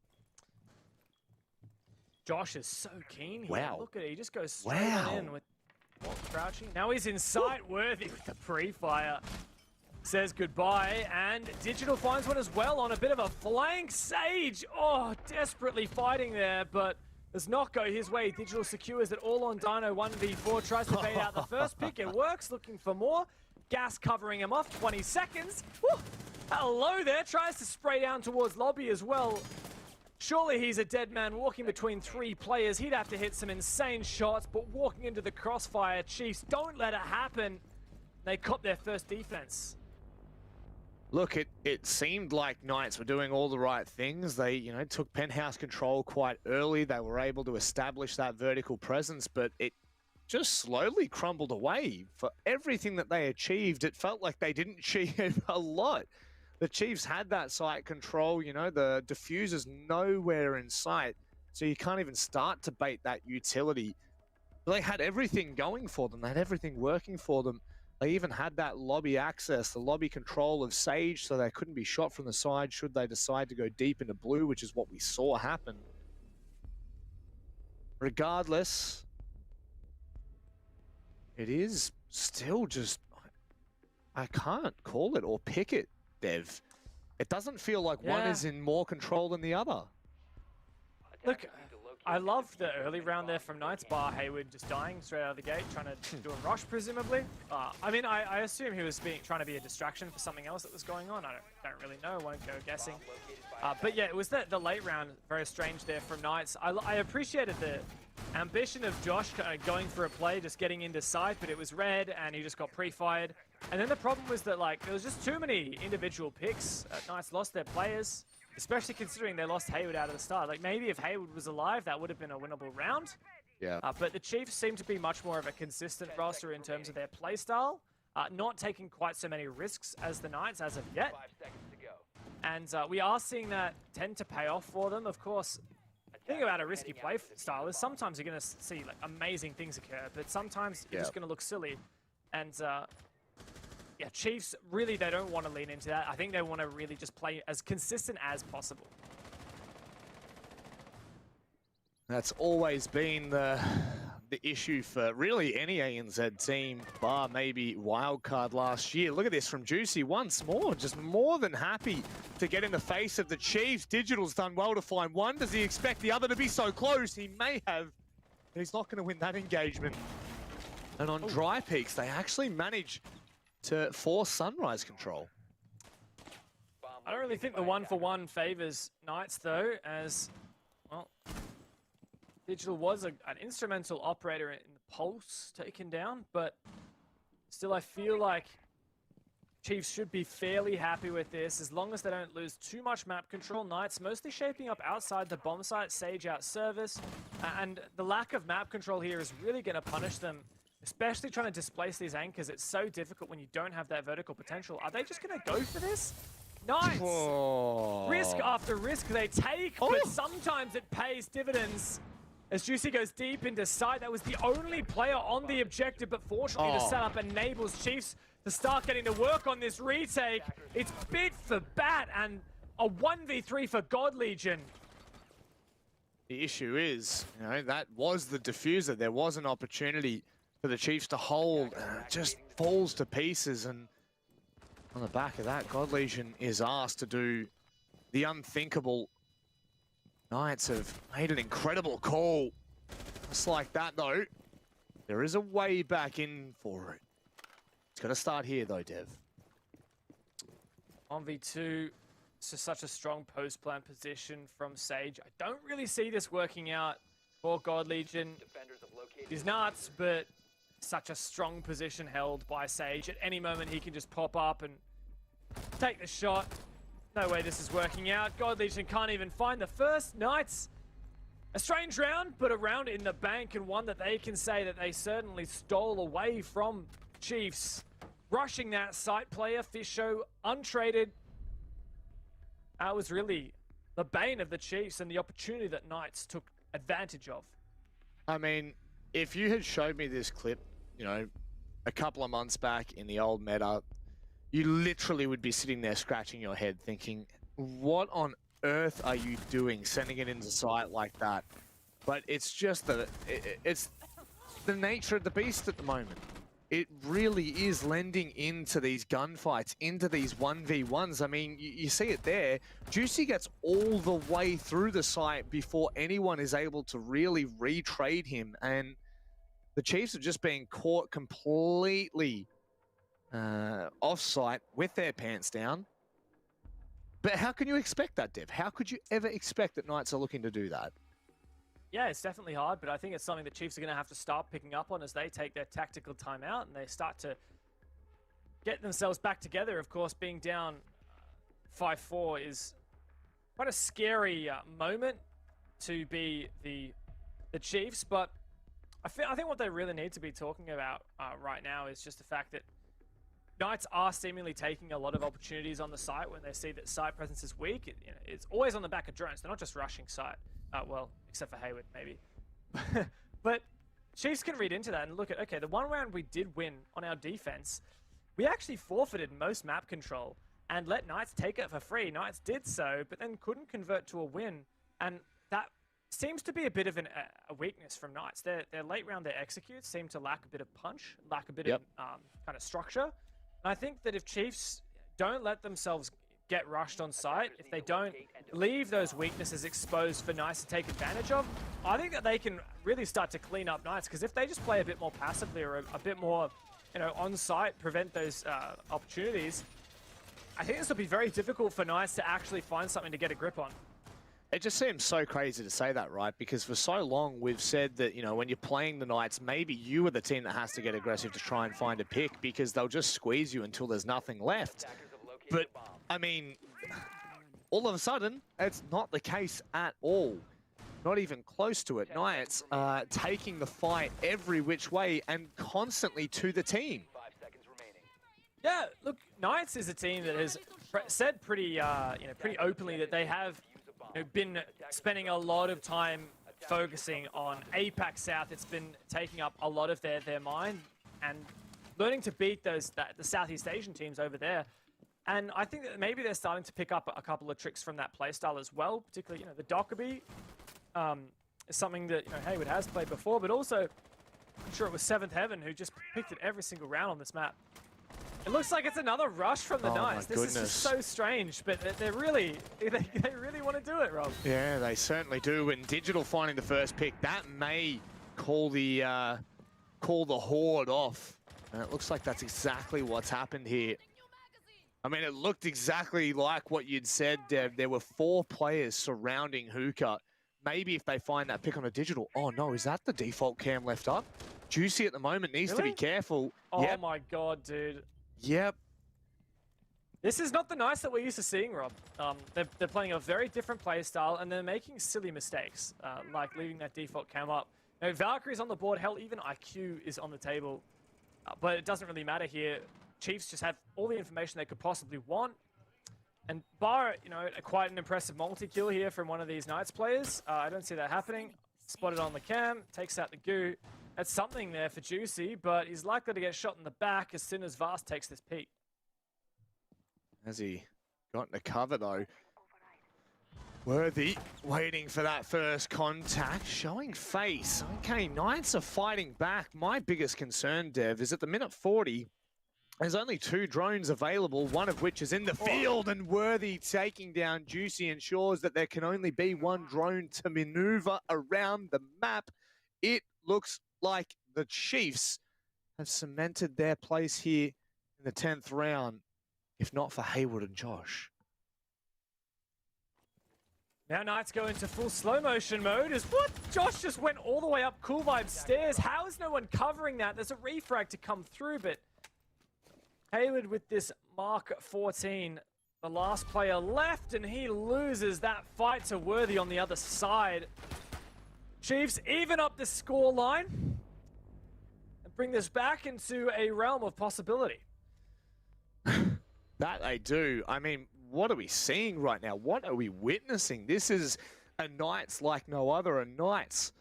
Josh is so keen here. Wow. Look at it. He just goes straight on in with crouching. Now he's in sight, Worthy with the pre-fire. Says goodbye, and Digital finds one as well on a bit of a flank. Sage, oh, desperately fighting there, but does not go his way. Digital secures it all on Dino 1v4, tries to bait out the first pick. It works, looking for more. Gas covering him off, 20 seconds. Woo! Hello there, tries to spray down towards lobby as well. Surely he's a dead man walking between 3 players. He'd have to hit some insane shots, but walking into the crossfire, Chiefs don't let it happen. They cop their first defense. Look, it seemed like Knights were doing all the right things. They, you know, took penthouse control quite early. They were able to establish that vertical presence, but it just slowly crumbled away. For everything that they achieved, it felt like they didn't achieve a lot. The Chiefs had that site control, you know, the diffuser's nowhere in sight, so you can't even start to bait that utility. They had everything going for them. They had everything working for them. They even had that lobby access, the lobby control of Sage, so they couldn't be shot from the side should they decide to go deep into blue, which is what we saw happen. Regardless, it is still just, I can't call it or pick it, Dev. It doesn't feel like one is in more control than the other. Look, I love the early round there from Knights, bar Hayward just dying straight out of the gate, trying to do a rush, presumably. I mean, I assume he was trying to be a distraction for something else that was going on. I don't really know, won't go guessing. But yeah, it was the late round, very strange there from Knights. I appreciated the ambition of Josh going for a play, just getting into sight, but it was red and he just got pre-fired. And then the problem was that, like, there was just too many individual picks. Knights lost their players, especially considering they lost Hayward out of the start. Like, maybe if Hayward was alive, that would have been a winnable round. Yeah. But the Chiefs seem to be much more of a consistent roster in terms of their play style, not taking quite so many risks as the Knights as of yet. And we are seeing that tend to pay off for them. Of course, the thing about a risky play style is sometimes you're going to see like amazing things occur, but sometimes you're just going to look silly. And yeah, Chiefs, really, they don't want to lean into that. I think they want to really just play as consistent as possible. That's always been the issue for really any ANZ team, bar maybe Wildcard last year. Look at this from Juicy once more, just more than happy to get in the face of the Chiefs. Digital's done well to find one. Does he expect the other to be so close? He may have, but he's not going to win that engagement. And on dry peaks, they actually manage to force Sunrise control. I don't really think the 1-for-1 favors Knights, though, as, well, Digital was an instrumental operator in the Pulse taken down, but still I feel like Chiefs should be fairly happy with this as long as they don't lose too much map control. Knights mostly shaping up outside the bomb site, Sage out service, and the lack of map control here is really going to punish them, especially trying to displace these anchors. It's so difficult when you don't have that vertical potential. Are they just going to go for this? Knights! Risk after risk they take, but sometimes it pays dividends. As Juicy goes deep into sight, that was the only player on the objective, but fortunately the setup enables Chiefs to start getting to work on this retake. It's bit for bat and a 1v3 for God Legion. The issue is, you know, that was the diffuser. There was an opportunity for the Chiefs to hold, and it just falls to pieces. And on the back of that, God Legion is asked to do the unthinkable. Knights have made an incredible call. Just like that, though, there is a way back in for it. It's got to start here, though, Dev. 1v2, it's just such a strong post-plant position from Sage. I don't really see this working out for God Legion. He's nuts, but such a strong position held by Sage. At any moment, he can just pop up and take the shot. No way this is working out. God Legion can't even find the first Knights. A strange round, but a round in the bank, and one that they can say that they certainly stole away from Chiefs. Rushing that site player, Fisho, untraded. That was really the bane of the Chiefs and the opportunity that Knights took advantage of. I mean, if you had showed me this clip, you know, a couple of months back in the old meta, you literally would be sitting there scratching your head thinking, what on earth are you doing sending it into sight like that? But it's just it's the nature of the beast at the moment. It really is lending into these gunfights, into these 1v1s. I mean, you see it there. Juicy gets all the way through the site before anyone is able to really retrade him, and the Chiefs are just being caught completely off-site with their pants down. But how can you expect that, Dev? How could you ever expect that Knights are looking to do that? Yeah, it's definitely hard, but I think it's something the Chiefs are going to have to start picking up on as they take their tactical time out and they start to get themselves back together. Of course, being down 5-4 is quite a scary moment to be the Chiefs, but I think what they really need to be talking about right now is just the fact that Knights are seemingly taking a lot of opportunities on the site when they see that site presence is weak. It's always on the back of drones. They're not just rushing site. Well, except for Hayward, maybe. But Chiefs can read into that and look at, okay, the one round we did win on our defense, we actually forfeited most map control and let Knights take it for free. Knights did so, but then couldn't convert to a win. And that seems to be a bit of a weakness from Knights. Their late round, their executes seem to lack a bit of punch, lack a bit of kind of structure. And I think that if Chiefs don't let themselves get rushed on site, if they don't leave those weaknesses exposed for Knights to take advantage of, I think that they can really start to clean up Knights, because if they just play a bit more passively or a bit more, you know, on site, prevent those opportunities, I think this will be very difficult for Knights to actually find something to get a grip on. It just seems so crazy to say that, right? Because for so long we've said that, you know, when you're playing the Knights, maybe you are the team that has to get aggressive to try and find a pick, because they'll just squeeze you until there's nothing left. But, I mean, all of a sudden, it's not the case at all. Not even close to it. Knights are taking the fight every which way and constantly to the team. Yeah, look, Knights is a team that has said pretty openly that they have been spending a lot of time focusing on APAC South. It's been taking up a lot of their mind and learning to beat the Southeast Asian teams over there. And I think that maybe they're starting to pick up a couple of tricks from that playstyle as well, particularly, the Dockerby is something that, Hayward has played before, but also, I'm sure it was Seventh Heaven who just picked it every single round on this map. It looks like it's another rush from the Knights. This is just so strange, but they really want to do it, Rob. Yeah, they certainly do. And Digital finding the first pick, that may call the Horde off. And it looks like that's exactly what's happened here. I mean, it looked exactly like what you'd said, Dev. There were 4 players surrounding Hookah. Maybe if they find that pick on a Digital. Oh no, is that the default cam left up? Juicy at the moment needs to be careful. Oh my god, dude. Yep. This is not the Knights that we're used to seeing, Rob. They're playing a very different play style, and they're making silly mistakes, like leaving that default cam up. Valkyrie's on the board. Hell, even IQ is on the table. But it doesn't really matter here. Chiefs just have all the information they could possibly want. And bar, quite an impressive multi-kill here from one of these Knights players. I don't see that happening. Spotted on the cam, takes out the goo. That's something there for Juicy, but he's likely to get shot in the back as soon as Vast takes this peek. Has he gotten a cover though? Worthy waiting for that first contact, showing face. Okay, Knights are fighting back. My biggest concern, Dev, is at the minute 40, there's only 2 drones available, one of which is in the field, and Worthy taking down Juicy ensures that there can only be 1 drone to maneuver around the map. It looks like the Chiefs have cemented their place here in the 10th round, if not for Hayward and Josh. Now Knights go into full slow motion mode. What? Josh just went all the way up Cool Vibes stairs. How is no one covering that? There's a refrag to come through, but Hayward with this Mark 14 the last player left, and he loses that fight to Worthy on the other side. Chiefs even up the score line and bring this back into a realm of possibility. That they do. I mean, what are we seeing right now? What are we witnessing? This is a Knights like no other, a Knights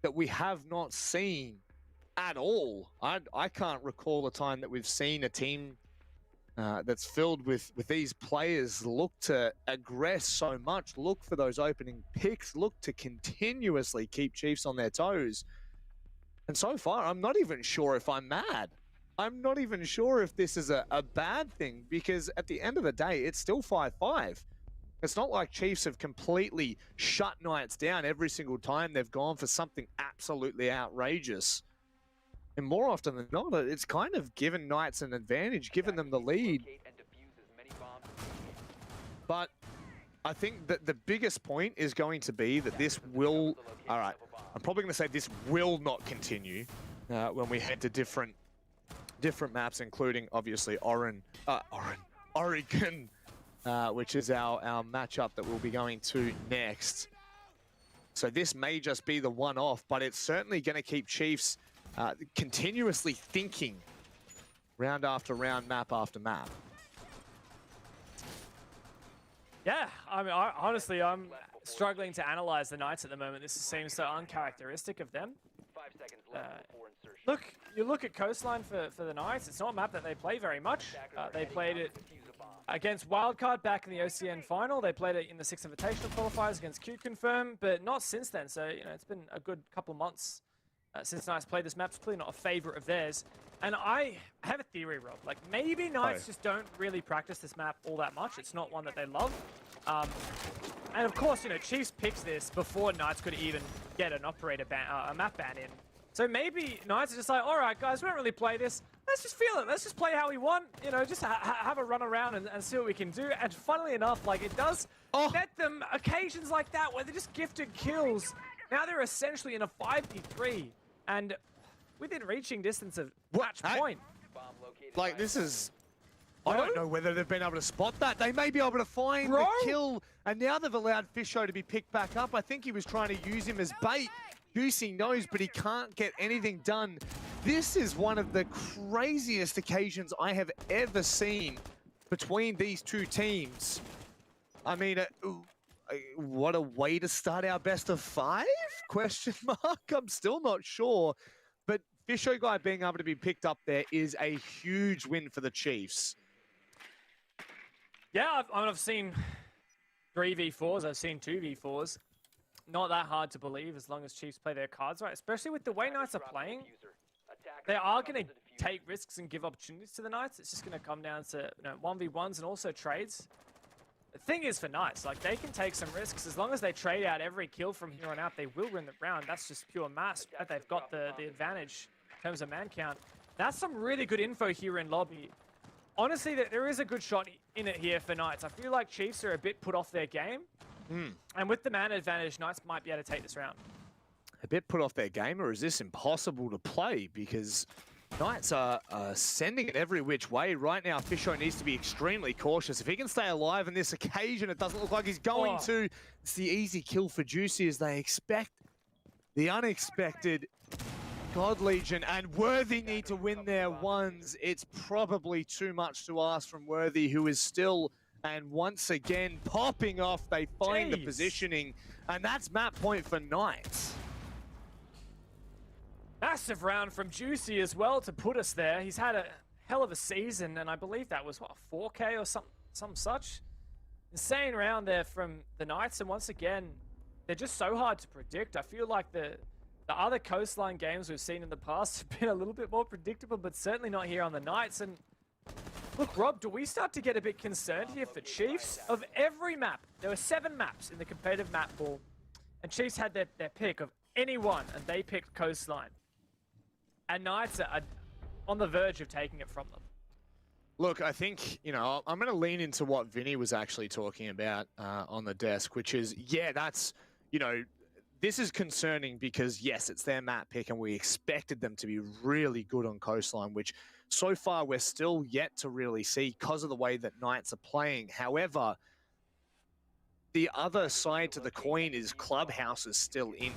that we have not seen at all. I can't recall a time that we've seen a team that's filled with these players look to aggress so much, look for those opening picks, look to continuously keep Chiefs on their toes. And so far, I'm not even sure if I'm mad. I'm not even sure if this is a bad thing, because at the end of the day, it's still 5-5. It's not like Chiefs have completely shut Knights down every single time they've gone for something absolutely outrageous. And more often than not, it's kind of given Knights an advantage, given them the lead. But I think that the biggest point is going to be that this will... All right, I'm probably going to say this will not continue when we head to different maps, including obviously Oregon, which is our matchup that we'll be going to next. So this may just be the one-off, but it's certainly going to keep Chiefs continuously thinking round after round, map after map. Yeah, I mean, honestly, I'm struggling to analyze the Knights at the moment. This seems so uncharacteristic of them. You look at Coastline for the Knights. It's not a map that they play very much. They played it against Wildcard back in the OCN final. They played it in the 6 Invitational qualifiers against Q-Confirm, but not since then. So, you know, it's been a good couple months since Knights played this map. It's clearly not a favorite of theirs. And I have a theory, Rob. Like, maybe Knights just don't really practice this map all that much. It's not one that they love. And of course, you know, Chiefs picked this before Knights could even get an operator a map ban in. So maybe Knights are just like, all right, guys, we don't really play this. Let's just feel it. Let's just play how we want. You know, just have a run around and see what we can do. And funnily enough, like, it does net them occasions like that where they're just gifted kills. Now they're essentially in a 5v3 and within reaching distance of match point. Like, this is... I don't know whether they've been able to spot that. They may be able to find the kill, and now they've allowed Fisho to be picked back up. I think he was trying to use him as bait. Juicy knows, but he can't get anything done. This is one of the craziest occasions I have ever seen between these two teams. I mean, what a way to start our best of 5? Question mark? I'm still not sure. But Fisho guy being able to be picked up there is a huge win for the Chiefs. Yeah, I've seen 3v4s. I've seen 2v4s. Not that hard to believe as long as Chiefs play their cards right, especially with the way Knights are playing. They are going to take risks and give opportunities to the Knights. It's just going to come down to 1v1s and also trades. The thing is for Knights, like, they can take some risks. As long as they trade out every kill from here on out, they will win the round. That's just pure mass. They've got the advantage in terms of man count. That's some really good info here in lobby. Honestly, there is a good shot in it here for Knights. I feel like Chiefs are a bit put off their game. And with the man advantage, Knights might be able to take this round. A bit put off their game, or is this impossible to play? Because Knights are sending it every which way. Right now, Fisho needs to be extremely cautious. If he can stay alive in this occasion, it doesn't look like he's going to. It's the easy kill for Juicy as they expect the unexpected. God Legion and Worthy need to win their ones. It's probably too much to ask from Worthy, who is still, and once again, popping off. They find the positioning, and that's map point for Knights. Massive round from Juicy as well to put us there. He's had a hell of a season, and I believe that was, what, 4K or some such? Insane round there from the Knights, and once again, they're just so hard to predict. I feel like the other Coastline games we've seen in the past have been a little bit more predictable, but certainly not here on the Knights. And look, Rob, do we start to get a bit concerned here for Chiefs? Of every map, there were 7 maps in the competitive map pool, and Chiefs had their pick of any one, and they picked Coastline. And Knights are on the verge of taking it from them. Look, I think, you know, I'm going to lean into what Vinny was actually talking about on the desk, which is, yeah, that's, you know, this is concerning because, yes, it's their map pick and we expected them to be really good on Coastline, which so far we're still yet to really see because of the way that Knights are playing. However, the other side to the coin is Clubhouse is still in,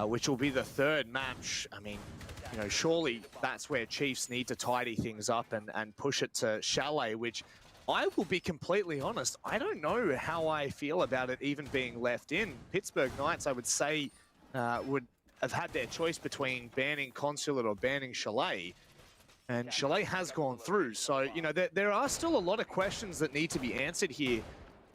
which will be the third match. I mean, you know, surely that's where Chiefs need to tidy things up and push it to Chalet, which I will be completely honest, I don't know how I feel about it even being left in. Pittsburgh Knights, I would say, would have had their choice between banning Consulate or banning Chalet. And Chalet has gone through. So, you know, there are still a lot of questions that need to be answered here.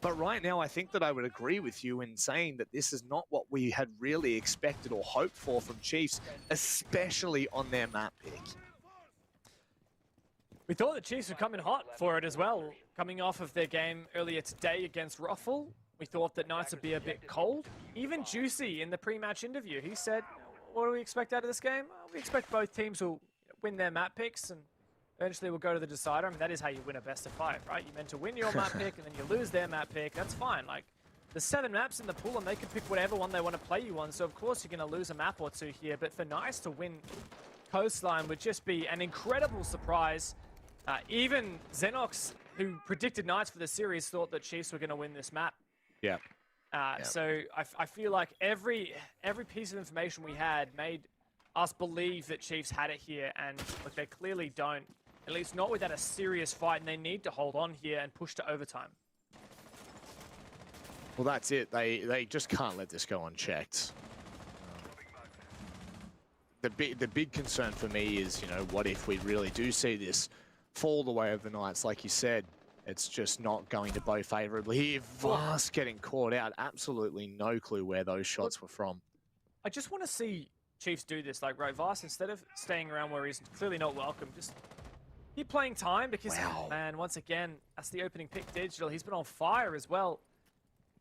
But right now, I think that I would agree with you in saying that this is not what we had really expected or hoped for from Chiefs, especially on their map pick. We thought the Chiefs would come in hot for it as well. Coming off of their game earlier today against Ruffle, we thought that Knights would be a bit cold. Even Juicy in the pre-match interview, he said, what do we expect out of this game? We expect both teams will win their map picks and eventually we'll go to the decider. I mean, that is how you win a best of 5, right? You're meant to win your map pick and then you lose their map pick. That's fine. Like, there's 7 maps in the pool and they can pick whatever one they want to play you on. So, of course, you're going to lose a map or two here. But for Knights to win Coastline would just be an incredible surprise. Even Xenox, who predicted Knights for the series, thought that Chiefs were going to win this map. Yeah. So I feel like every piece of information we had made us believe that Chiefs had it here, and look, they clearly don't. At least not without a serious fight, and they need to hold on here and push to overtime. Well, that's it. They just can't let this go unchecked. The big concern for me is, you know, what if we really do see this fall the way of the Knights? Like you said, it's just not going to bow favorably here. Vast getting caught out. Absolutely no clue where those shots were from. I just want to see Chiefs do this. Like, right, Vast, instead of staying around where he's clearly not welcome, just keep playing time because, man, once again, that's the opening pick Digital. He's been on fire as well.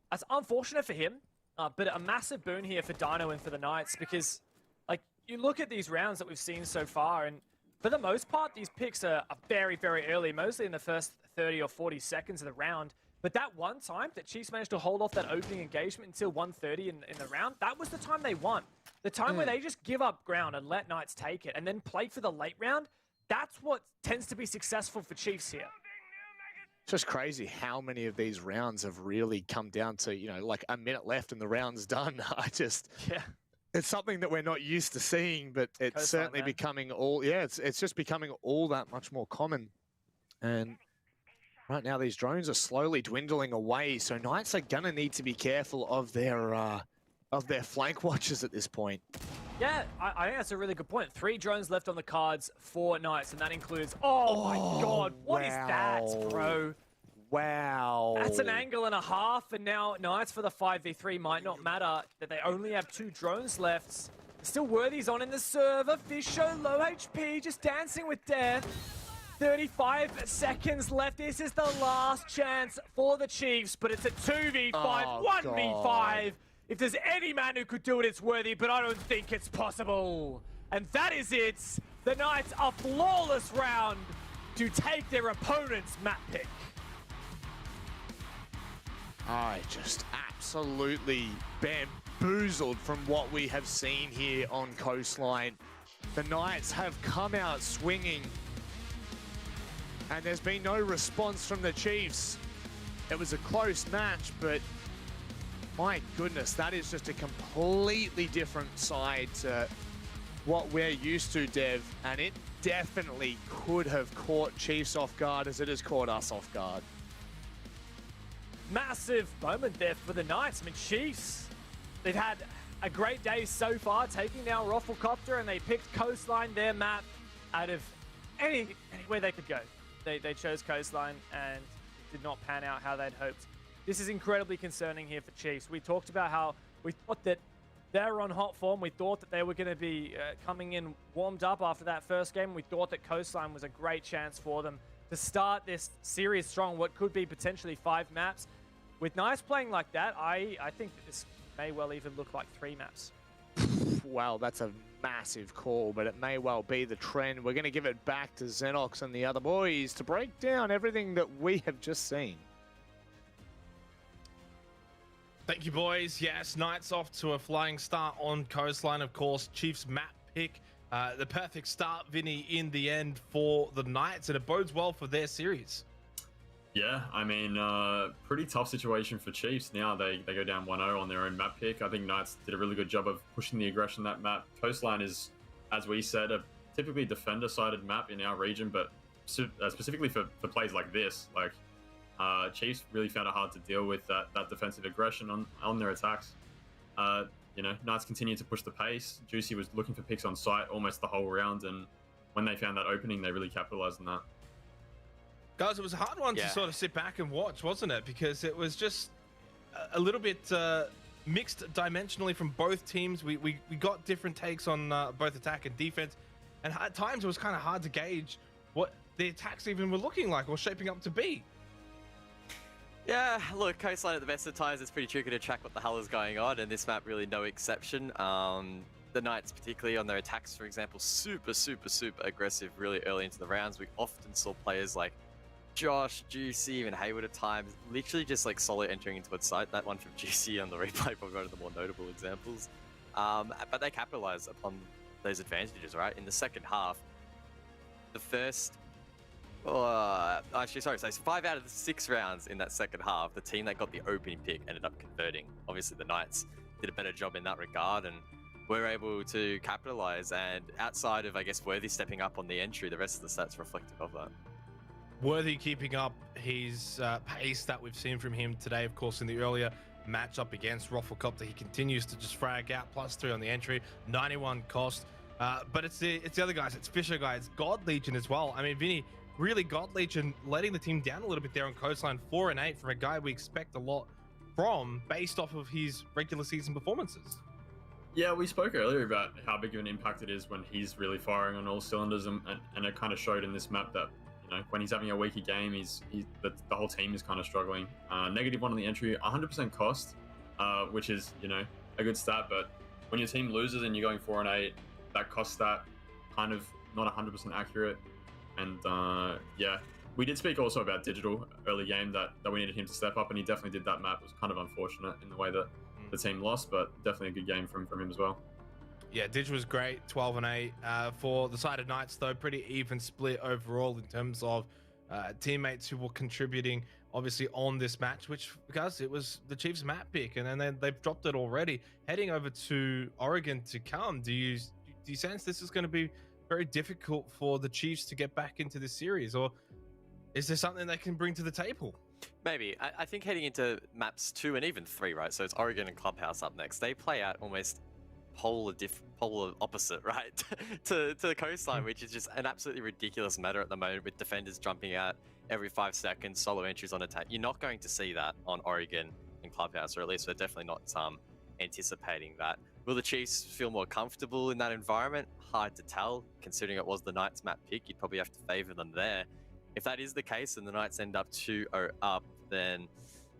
That's unfortunate for him, but a massive boon here for Dino and for the Knights because, like, you look at these rounds that we've seen so far, and for the most part, these picks are very, very early, mostly in the first 30 or 40 seconds of the round. But that one time that Chiefs managed to hold off that opening engagement until 1:30 in the round, that was the time they won. The time where they just give up ground and let Knights take it and then play for the late round, that's what tends to be successful for Chiefs here. It's just crazy how many of these rounds have really come down to, you know, like a minute left and the round's done. It's something that we're not used to seeing, but it's certainly becoming it's just becoming all that much more common. And right now these drones are slowly dwindling away, so Knights are gonna need to be careful of their flank watchers at this point. Yeah, I think that's a really good point. 3 drones left on the cards for Knights, and that includes... Oh my god, what is that, bro? Wow. That's an angle and a half, and now Knights for the 5v3 might not matter, that they only have 2 drones left. Still Worthy's on in the server. Fisho, low HP, just dancing with death. 35 seconds left. This is the last chance for the Chiefs, but it's a 2v5, 1v5. If there's any man who could do it, it's Worthy, but I don't think it's possible. And that is it. The Knights a flawless round to take their opponent's map pick. I just absolutely bamboozled from what we have seen here on Coastline. The Knights have come out swinging, and there's been no response from the Chiefs. It was a close match, but my goodness, that is just a completely different side to what we're used to, Dev, and it definitely could have caught Chiefs off guard as it has caught us off guard. Massive moment there for the Knights. I mean, Chiefs, they've had a great day so far, taking down Rafflecopter, and they picked Coastline, their map, out of anywhere they could go. They chose Coastline, and it did not pan out how they'd hoped. This is incredibly concerning here for Chiefs. We talked about how we thought that they were on hot form. We thought that they were going to be coming in warmed up after that first game. We thought that Coastline was a great chance for them to start this series strong, what could be potentially 5 maps. With Knights playing like that, I think that this may well even look like 3 maps. Wow, that's a massive call, but it may well be the trend. We're going to give it back to Xenox and the other boys to break down everything that we have just seen. Thank you, boys. Yes, Knights off to a flying start on Coastline, of course. Chiefs map pick the perfect start, Vinny, in the end for the Knights, and it bodes well for their series. Yeah, I mean, pretty tough situation for Chiefs now. They go down 1-0 on their own map pick. I think Knights did a really good job of pushing the aggression that map. Coastline is, as we said, a typically defender-sided map in our region, but specifically for plays like this, like Chiefs really found it hard to deal with that defensive aggression on their attacks. You know, Knights continued to push the pace. Juicy was looking for picks on site almost the whole round, and when they found that opening, they really capitalized on that. Guys, it was a hard one to sort of sit back and watch, wasn't it? Because it was just a little bit mixed dimensionally from both teams. We got different takes on both attack and defense, and at times it was kind of hard to gauge what the attacks even were looking like or shaping up to be. Yeah, look, Coastline at the best of times, it's pretty tricky to track what the hell is going on, and this map really no exception. The Knights, particularly on their attacks, for example, super aggressive really early into the rounds. We often saw players like Josh, Juicy, even Hayward at times, literally just like solo entering into its site. That one from Juicy on the replay, probably one of the more notable examples. But they capitalized upon those advantages, right? In the second half, the first, actually, sorry, so 5 out of the 6 rounds in that second half, the team that got the opening pick ended up converting. Obviously, the Knights did a better job in that regard, and were able to capitalize. And outside of, I guess, Worthy stepping up on the entry, the rest of the stats reflective of that. Worthy keeping up his pace that we've seen from him today, of course, in the earlier matchup against Rafflecopter. He continues to just frag out, +3 on the entry, 91 cost. But it's the other guys, it's Fisher guys, God Legion as well. I mean, Vinny, really God Legion letting the team down a little bit there on Coastline, 4-8 from a guy we expect a lot from based off of his regular season performances. Yeah, we spoke earlier about how big of an impact it is when he's really firing on all cylinders, and it kind of showed in this map that, you know, when he's having a weaker game, the whole team is kind of struggling. -1 on the entry, 100% cost, which is, you know, a good stat. But when your team loses and you're going 4-8, that cost stat kind of not 100% accurate. And yeah, we did speak also about Digital early game that we needed him to step up, and he definitely did that map. It was kind of unfortunate in the way that the team lost, but definitely a good game from him as well. Yeah, Dig was great, 12-8. For the side of Knights, though, pretty even split overall in terms of teammates who were contributing, obviously, on this match, which, guys, it was the Chiefs' map pick, and then they've dropped it already. Heading over to Oregon to come, do you sense this is going to be very difficult for the Chiefs to get back into this series, or is there something they can bring to the table? Maybe. I think heading into maps 2 and even 3, right? So it's Oregon and Clubhouse up next. They play out almost polar opposite, right? to the Coastline, which is just an absolutely ridiculous meta at the moment, with defenders jumping out every 5 seconds, solo entries on attack. You're not going to see that on Oregon and Clubhouse, or at least we're definitely not anticipating that. Will the Chiefs feel more comfortable in that environment? Hard to tell. Considering it was the Knights map pick, you'd probably have to favor them there. If that is the case and the Knights end up 2-0 up, then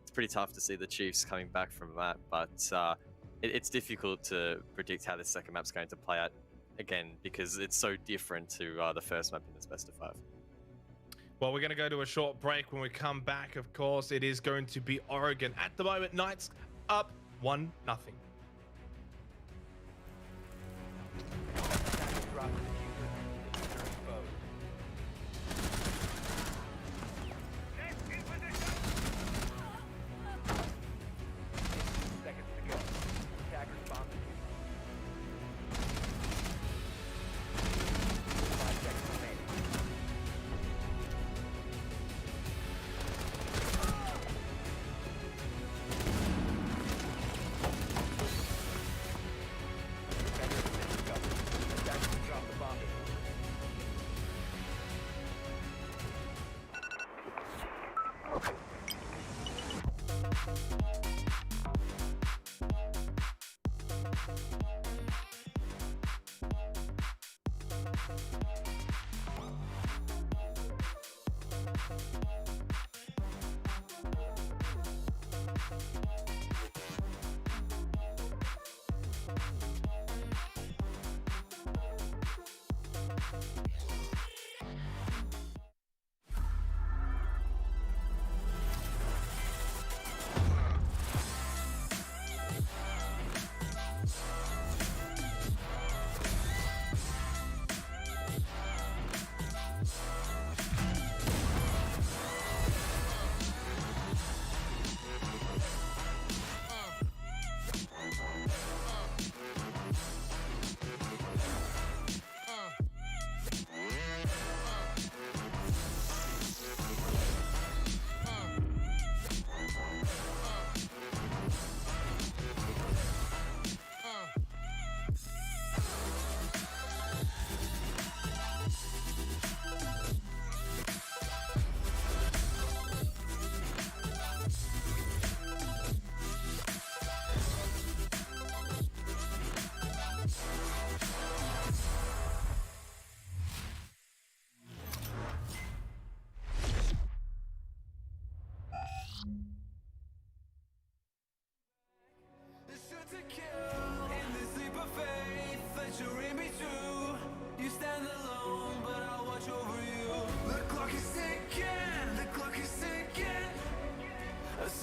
it's pretty tough to see the Chiefs coming back from that. But it's difficult to predict how this second map's going to play out, again, because it's so different to the first map in this best of 5. Well, we're going to go to a short break. When we come back, of course, it is going to be Oregon. At the moment, Knights up 1-0.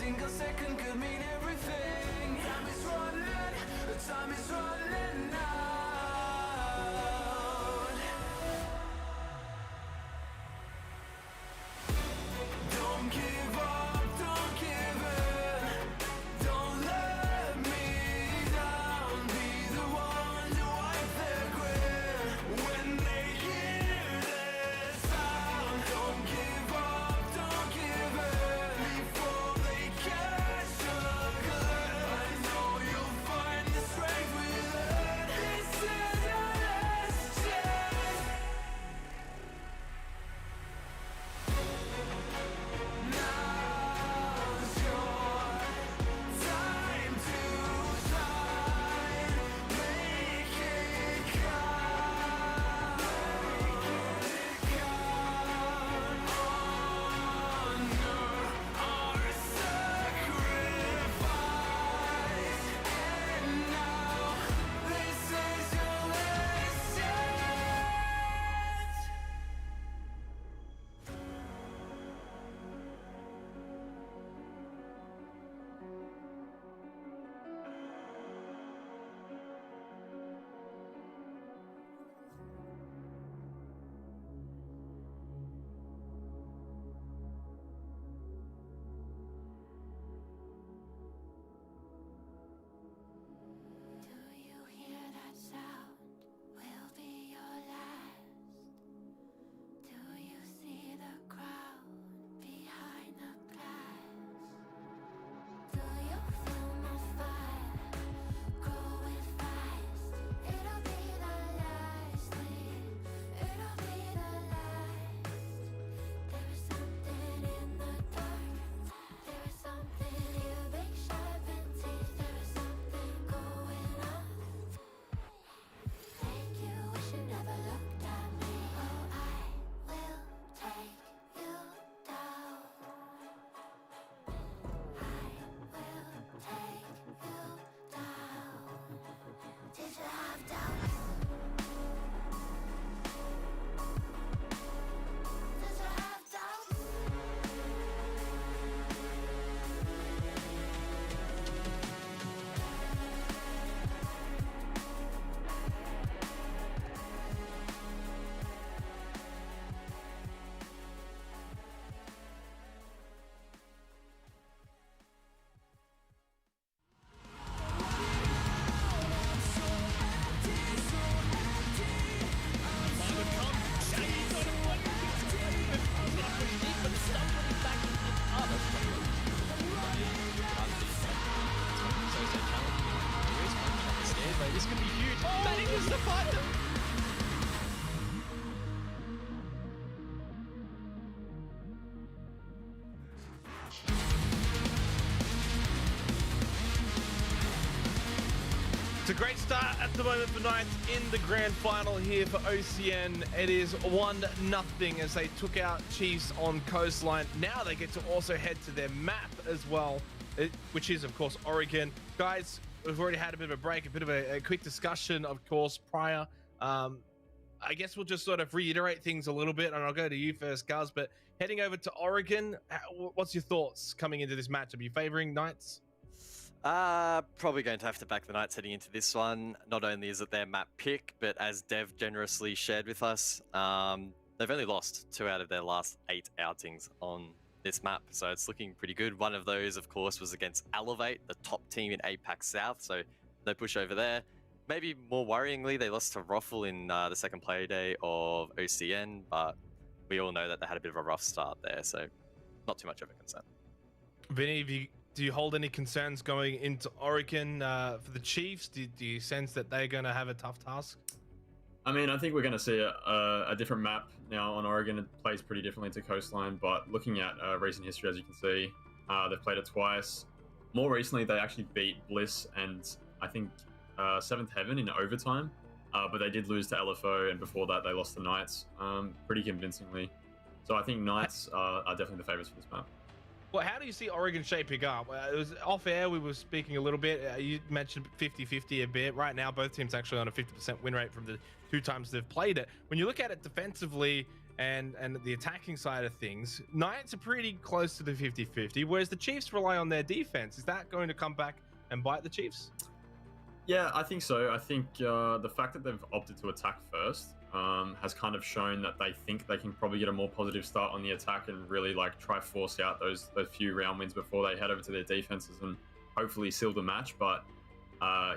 single second could mean everything. Time is running, time is running out. Don't give up, don't give in. Don't let me down. Be the one to wipe their grin when they hear this sound. Don't give up, don't give in before they catch a glimpse. I know you'll find the strength within. This is your last chance. Now's your time to shine. Make it count. Honor our sacrifice. And now this is your last chance. Do you hear that sound? Will be your last. Do you see the crowd behind the glass? Do you feel my fire growing fast? It'll be the last thing. It'll be the last. There is something in the dark. There is something you big sharpened teeth. There is something going on. Make you wish you never looked at me. Oh, I will take you down. I will take you down. Did you have doubts? Did you have doubts? This could be huge. Manning is the fighter. It's a great start at the moment for Knights in the grand final here for OCN. It is 1-0 as they took out Chiefs on Coastline. Now they get to also head to their map as well, which is, of course, Oregon. Guys, we've already had a bit of a break, a bit of a quick discussion, of course, prior. I guess we'll just sort of reiterate things a little bit, and I'll go to you first, Guz. But heading over to Oregon, what's your thoughts coming into this matchup? Are you favoring Knights? Probably going to have to back the Knights heading into this one. Not only is it their map pick, but as Dev generously shared with us, they've only lost 2 out of their last 8 outings on this map, so it's looking pretty good. One of those, of course, was against Elevate, the top team in APAC South, so no push over there. Maybe more worryingly, they lost to Ruffle in the second play day of OCN, but we all know that they had a bit of a rough start there, so not too much of a concern. Vinny, do you hold any concerns going into Oregon for the Chiefs? Do you sense that they're going to have a tough task? I mean, I think we're going to see a different map now on Oregon. It plays pretty differently to Coastline, but looking at recent history, as you can see, they've played it twice. More recently, they actually beat Bliss and I think Seventh Heaven in overtime, but they did lose to LFO, and before that, they lost to Knights pretty convincingly. So I think Knights are definitely the favorites for this map. Well, how do you see Oregon shaping up? It was off air, we were speaking a little bit. You mentioned 50-50 a bit. Right now, both teams actually on a 50% win rate from the 2 times they've played it. When you look at it defensively, and the attacking side of things, Knights are pretty close to the 50-50, whereas the Chiefs rely on their defense. Is that going to come back and bite the Chiefs? Yeah, I think so. I think the fact that they've opted to attack first has kind of shown that they think they can probably get a more positive start on the attack and really like try force out those few round wins before they head over to their defenses and hopefully seal the match. But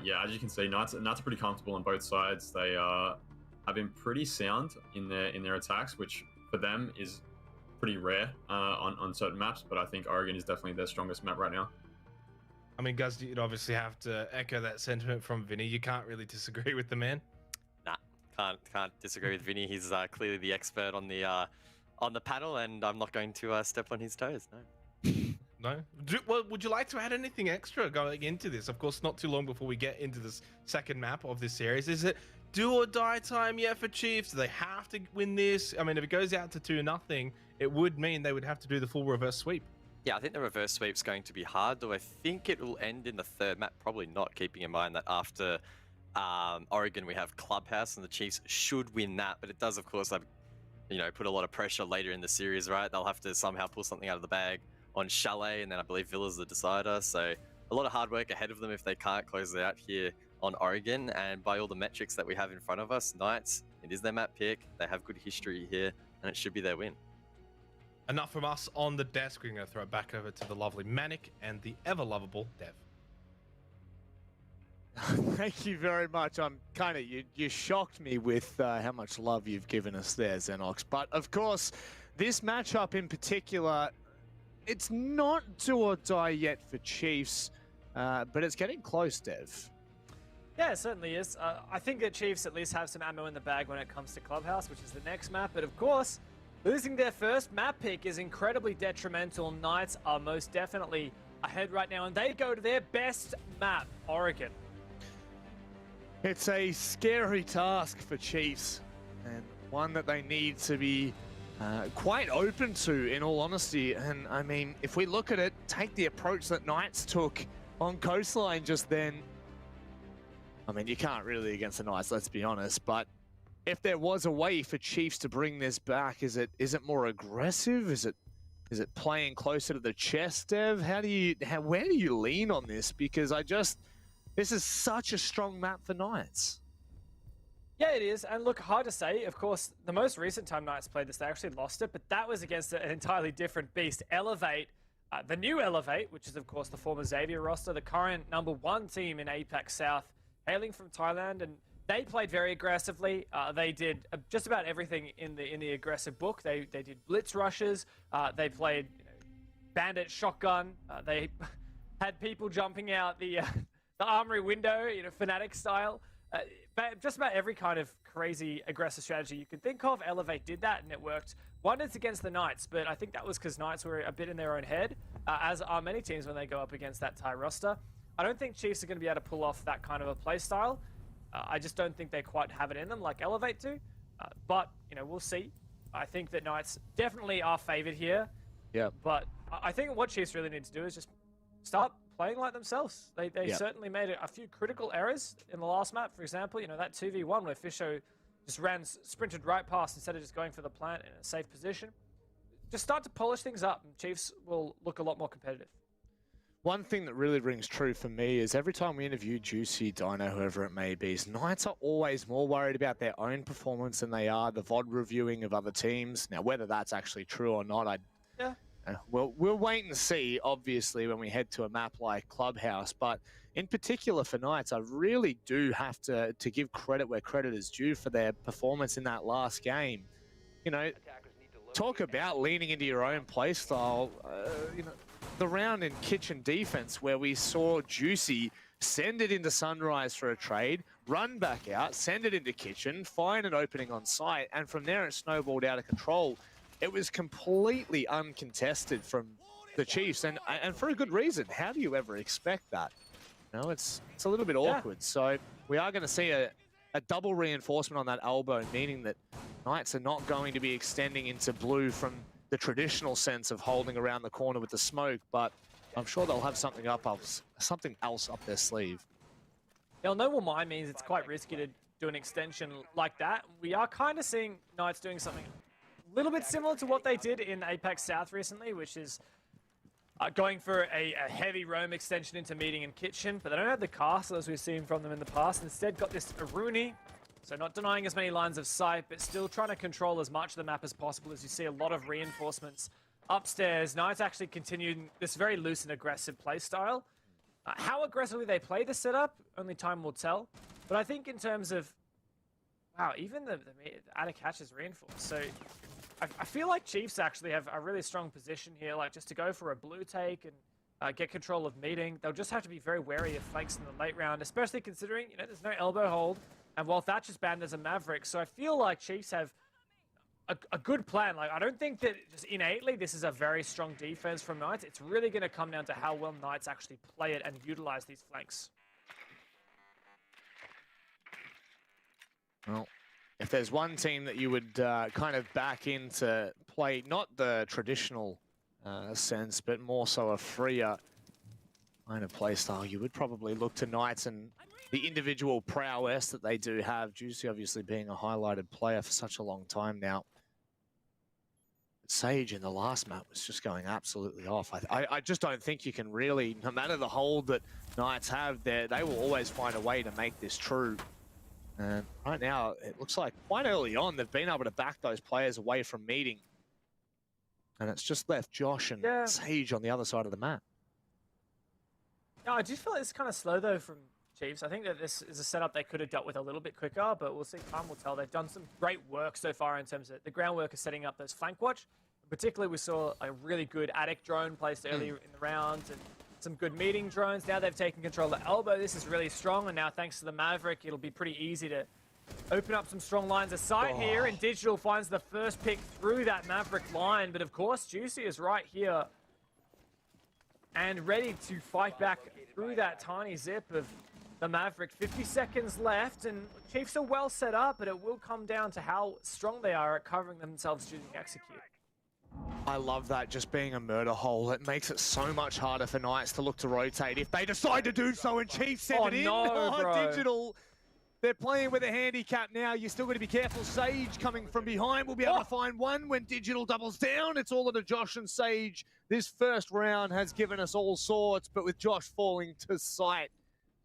yeah, as you can see, Knights are pretty comfortable on both sides. They have been pretty sound in their attacks, which for them is pretty rare on certain maps. But I think Oregon is definitely their strongest map right now. I mean, Guz, you'd obviously have to echo that sentiment from Vinny. You can't really disagree with the man. Nah, can't disagree with Vinny. He's clearly the expert on the panel, and I'm not going to step on his toes. No. No? Well, would you like to add anything extra going into this? Of course, not too long before we get into this second map of this series. Is it do or die time yet for Chiefs? Do they have to win this? I mean, if it goes out to 2-0, it would mean they would have to do the full reverse sweep. Yeah, I think the reverse sweep's going to be hard, though I think it will end in the third map, probably not, keeping in mind that after Oregon we have Clubhouse and the Chiefs should win that, but it does, of course, put a lot of pressure later in the series, right? They'll have to somehow pull something out of the bag on Chalet, and then I believe Villa's the decider, so a lot of hard work ahead of them if they can't close it out here on Oregon, and by all the metrics that we have in front of us, Knights, it is their map pick, they have good history here, and it should be their win. Enough from us on the desk. We're going to throw it back over to the lovely Manic and the ever-lovable Dev. Thank you very much. I'm kind of, you shocked me with how much love you've given us there, Xenox. But of course, this matchup in particular, it's not do or die yet for Chiefs, but it's getting close, Dev. Yeah, it certainly is. I think that Chiefs at least have some ammo in the bag when it comes to Clubhouse, which is the next map. But of course, losing their first map pick is incredibly detrimental. Knights are most definitely ahead right now, and they go to their best map, Oregon. It's a scary task for Chiefs, and one that they need to be quite open to, in all honesty. And I mean, if we look at it, take the approach that Knights took on Coastline just then. I mean, you can't really against the Knights, let's be honest, but if there was a way for Chiefs to bring this back, is it more aggressive? Is it playing closer to the chest, Dev? Where do you lean on this? Because this is such a strong map for Knights. Yeah, it is. And look, hard to say. Of course, the most recent time Knights played this, they actually lost it, but that was against an entirely different beast. Elevate, the new Elevate, which is, of course, the former Xavier roster, the current #1 team in APAC South, hailing from Thailand, and they played very aggressively. They did just about everything in the aggressive book. They did blitz rushes. They played bandit shotgun. They had people jumping out the armory window, Fnatic style. But just about every kind of crazy aggressive strategy you could think of, Elevate did that, and it worked wonders against the Knights. But I think that was because Knights were a bit in their own head, as are many teams when they go up against that Thai roster. I don't think Chiefs are going to be able to pull off that kind of a play style. I just don't think they quite have it in them like Elevate do. But, we'll see. I think that Knights definitely are favored here. Yeah. But I think what Chiefs really need to do is just start playing like themselves. They certainly made a few critical errors in the last map. For example, that 2v1 where Fisho just sprinted right past instead of just going for the plant in a safe position. Just start to polish things up, and Chiefs will look a lot more competitive. One thing that really rings true for me is every time we interview Juicy, Dino, whoever it may be, Knights are always more worried about their own performance than they are the VOD reviewing of other teams. Now, whether that's actually true or not, we'll wait and see, obviously, when we head to a map like Clubhouse. But in particular for Knights, I really do have to give credit where credit is due for their performance in that last game. Talk about leaning into your own playstyle. The round in kitchen defense where we saw Juicy send it into Sunrise for a trade, run back out, send it into kitchen, find an opening on site, and from there it snowballed out of control. It was completely uncontested from the Chiefs, and for a good reason. How do you ever expect that? It's a little bit awkward. So we are going to see a double reinforcement on that elbow, meaning that Knights are not going to be extending into blue from the traditional sense of holding around the corner with the smoke, but I'm sure they'll have something else up their sleeve. They'll know what mine means. It's quite risky to do an extension like that. We are kind of seeing Knights doing something little bit similar to what they did in Apex South recently, which is going for a heavy roam extension into meeting and kitchen, but they don't have the castle as we've seen from them in the past. Instead, got this Aruni, so not denying as many lines of sight, but still trying to control as much of the map as possible as you see a lot of reinforcements upstairs. Knights actually continued this very loose and aggressive play style. How aggressively they play the setup, only time will tell. But I think in terms of, wow, even the attic hatch is reinforced. So I feel like Chiefs actually have a really strong position here, like just to go for a blue take and get control of meeting. They'll just have to be very wary of flanks in the late round, especially considering, you know, there's no elbow hold. And while Thatcher's banned as a Maverick, so I feel like Chiefs have a good plan. Like, I don't think that just innately this is a very strong defense from Knights. It's really going to come down to how well Knights actually play it and utilize these flanks. Well, if there's one team that you would kind of back into play, not the traditional sense, but more so a freer kind of play style, you would probably look to Knights and the individual prowess that they do have. Juicy obviously being a highlighted player for such a long time now. Sage in the last map was just going absolutely off. I just don't think you can really, no matter the hold that Knights have there, they will always find a way to make this true. And right now, it looks like quite early on, they've been able to back those players away from meeting. And it's just left Josh and Sage on the other side of the map. Yeah, I do feel like it's kind of slow though from Chiefs. I think that this is a setup they could have dealt with a little bit quicker, but we'll see. Time will tell. They've done some great work so far in terms of the groundwork of setting up those flank watch. Particularly, we saw a really good attic drone placed earlier in the round and some good meeting drones. Now they've taken control of the elbow. This is really strong, and now thanks to the Maverick, it'll be pretty easy to open up some strong lines of sight here, and Digital finds the first pick through that Maverick line, but of course, Juicy is right here and ready to fight back through that tiny zip of the Maverick. 50 seconds left, and Chiefs are well set up, but it will come down to how strong they are at covering themselves during the execute. I love that just being a murder hole. It makes it so much harder for Knights to look to rotate if they decide to do so, and Chiefs send it in. Bro. Digital. They're playing with a handicap now. You're still going to be careful. Sage coming from behind will be able to find one when Digital doubles down. It's all into Josh and Sage. This first round has given us all sorts, but with Josh falling to sight,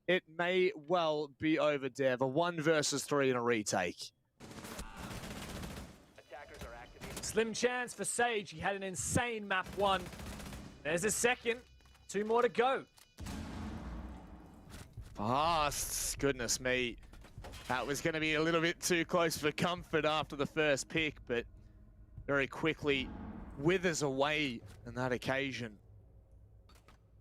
it may well be over, Dev. A 1 versus 3 in a retake. Slim chance for Sage. He had an insane map 1. There's a second. 2 more to go. Fast. Goodness me. That was going to be a little bit too close for comfort after the first pick, but very quickly withers away on that occasion.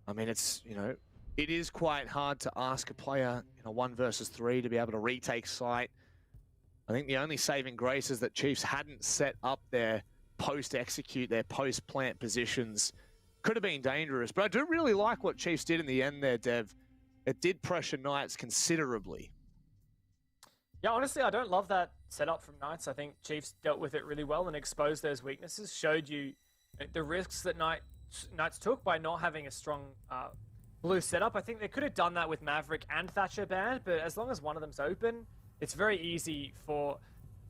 I mean, it's, you know, it is quite hard to ask a player in a 1 versus 3 to be able to retake site. I think the only saving grace is that Chiefs hadn't set up their post-execute, their post-plant positions. Could have been dangerous, but I do really like what Chiefs did in the end there, Dev. It did pressure Knights considerably. Yeah, honestly, I don't love that setup from Knights. I think Chiefs dealt with it really well and exposed those weaknesses, showed you the risks that Knights took by not having a strong blue setup. I think they could have done that with Maverick and Thatcher banned, but as long as one of them's open, it's very easy for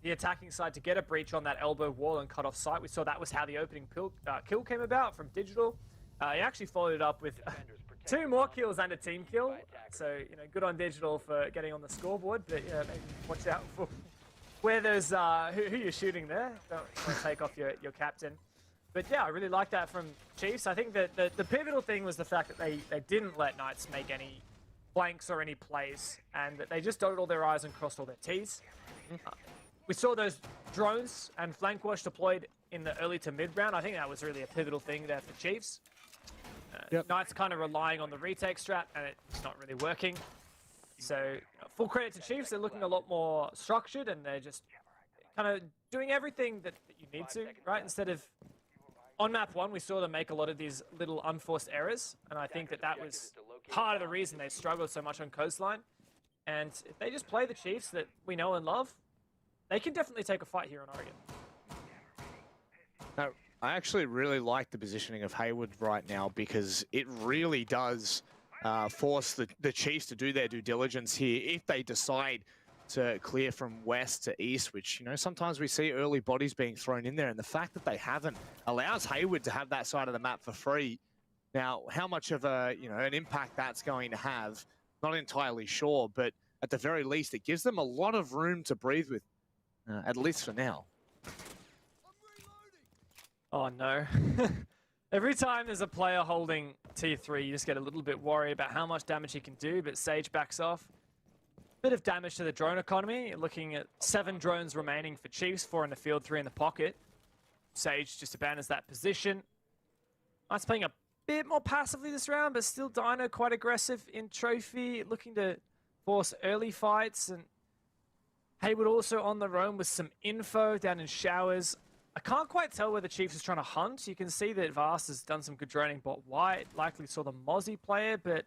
the attacking side to get a breach on that elbow wall and cut off sight. We saw that was how the opening kill came about from Digital. He actually followed it up with 2 more kills and a team kill. So, you know, good on Digital for getting on the scoreboard. But yeah, maybe watch out for where there's who you're shooting there. Don't want to take off your captain. But yeah, I really like that from Chiefs. I think that the pivotal thing was the fact that they didn't let Knights make any flanks or any plays, and that they just dotted all their I's and crossed all their T's. We saw those drones and flank wash deployed in the early to mid round. I think that was really a pivotal thing there for Chiefs. Knights kind of relying on the retake strat, and it's not really working. So full credit to Chiefs. They're looking a lot more structured, and they're just kind of doing everything that you need to, right? Instead of on map 1, we saw them make a lot of these little unforced errors, and I think that was part of the reason they struggled so much on Coastline. And if they just play the Chiefs that we know and love, they can definitely take a fight here on Oregon. Now, I actually really like the positioning of Hayward right now, because it really does force the Chiefs to do their due diligence here if they decide to clear from west to east, which, you know, sometimes we see early bodies being thrown in there, and the fact that they haven't allows Hayward to have that side of the map for free. Now, how much of a, you know, an impact that's going to have, not entirely sure, but at the very least, it gives them a lot of room to breathe with, at least for now. Oh no. Every time there's a player holding tier 3, you just get a little bit worried about how much damage he can do, but Sage backs off. Bit of damage to the drone economy, looking at 7 drones remaining for Chiefs, 4 in the field, 3 in the pocket. Sage just abandons that position. Knight's playing a bit more passively this round, but still Dino quite aggressive in Trophy, looking to force early fights, and Hayward also on the roam with some info down in Showers. I can't quite tell where the Chiefs is trying to hunt. You can see that Vast has done some good droning, but White likely saw the Mozzie player, but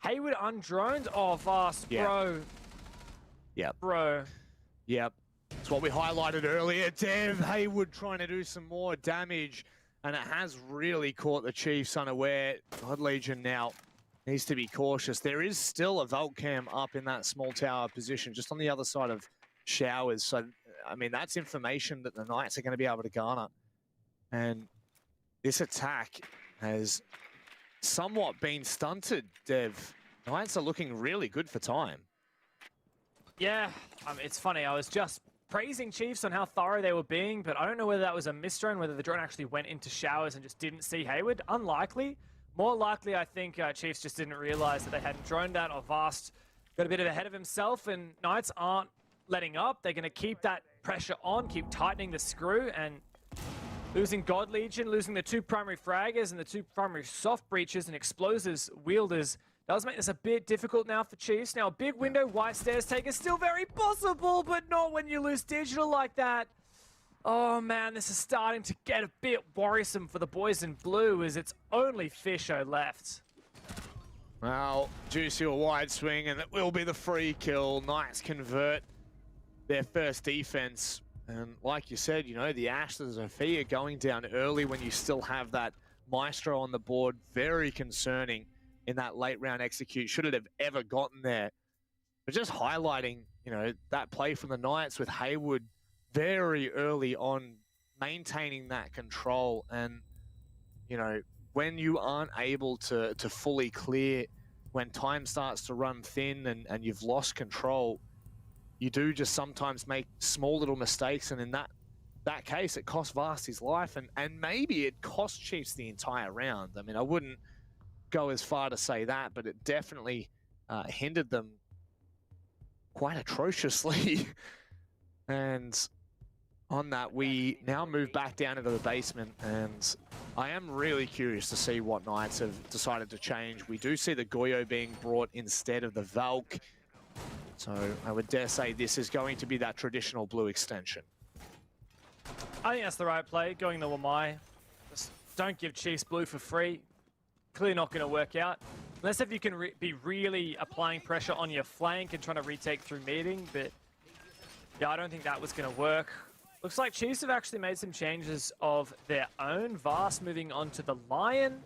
Hayward undroned. Oh, Vast, bro. Yep. Bro. Yep. It's what we highlighted earlier. Dev, Hayward trying to do some more damage, and it has really caught the Chiefs unaware. God Legion now needs to be cautious. There is still a Vault Cam up in that small tower position, just on the other side of Showers. So, I mean, that's information that the Knights are going to be able to garner. And this attack has somewhat been stunted, Dev. Knights are looking really good for time. Yeah, it's funny. I was just praising Chiefs on how thorough they were being, but I don't know whether that was a misdrone, whether the drone actually went into Showers and just didn't see Hayward. Unlikely. More likely, I think Chiefs just didn't realize that they hadn't droned that, or Vast got a bit ahead of himself, and Knights aren't letting up. They're going to keep that pressure on, keep tightening the screw, and losing God Legion, losing the 2 primary fraggers and the 2 primary soft breaches and explosives wielders does make this a bit difficult now for Chiefs. Now, a big window, White Stairs take is still very possible, but not when you lose Digital like that. Oh man, this is starting to get a bit worrisome for the boys in blue, as it's only Fisho left. Well, Juicy a wide swing, and it will be the free kill. Knights convert their first defense. And like you said, you know, the Ashes of Sophia going down early when you still have that Maestro on the board, very concerning in that late round execute. Should it have ever gotten there? But just highlighting, you know, that play from the Knights with Hayward very early on, maintaining that control. And, you know, when you aren't able to fully clear, when time starts to run thin and you've lost control, you do just sometimes make small little mistakes, and in that case, it cost Vast his life, and maybe it cost Chiefs the entire round. I mean, I wouldn't go as far to say that, but it definitely hindered them quite atrociously. And on that, we now move back down into the basement, and I am really curious to see what Knights have decided to change. We do see the Goyo being brought instead of the Valk. So I would dare say this is going to be that traditional blue extension. I think that's the right play, going the Wamai. Just don't give Chiefs blue for free. Clearly not going to work out. Unless if you can be really applying pressure on your flank and trying to retake through meeting, but yeah, I don't think that was going to work. Looks like Chiefs have actually made some changes of their own. Vast moving on to the Lion.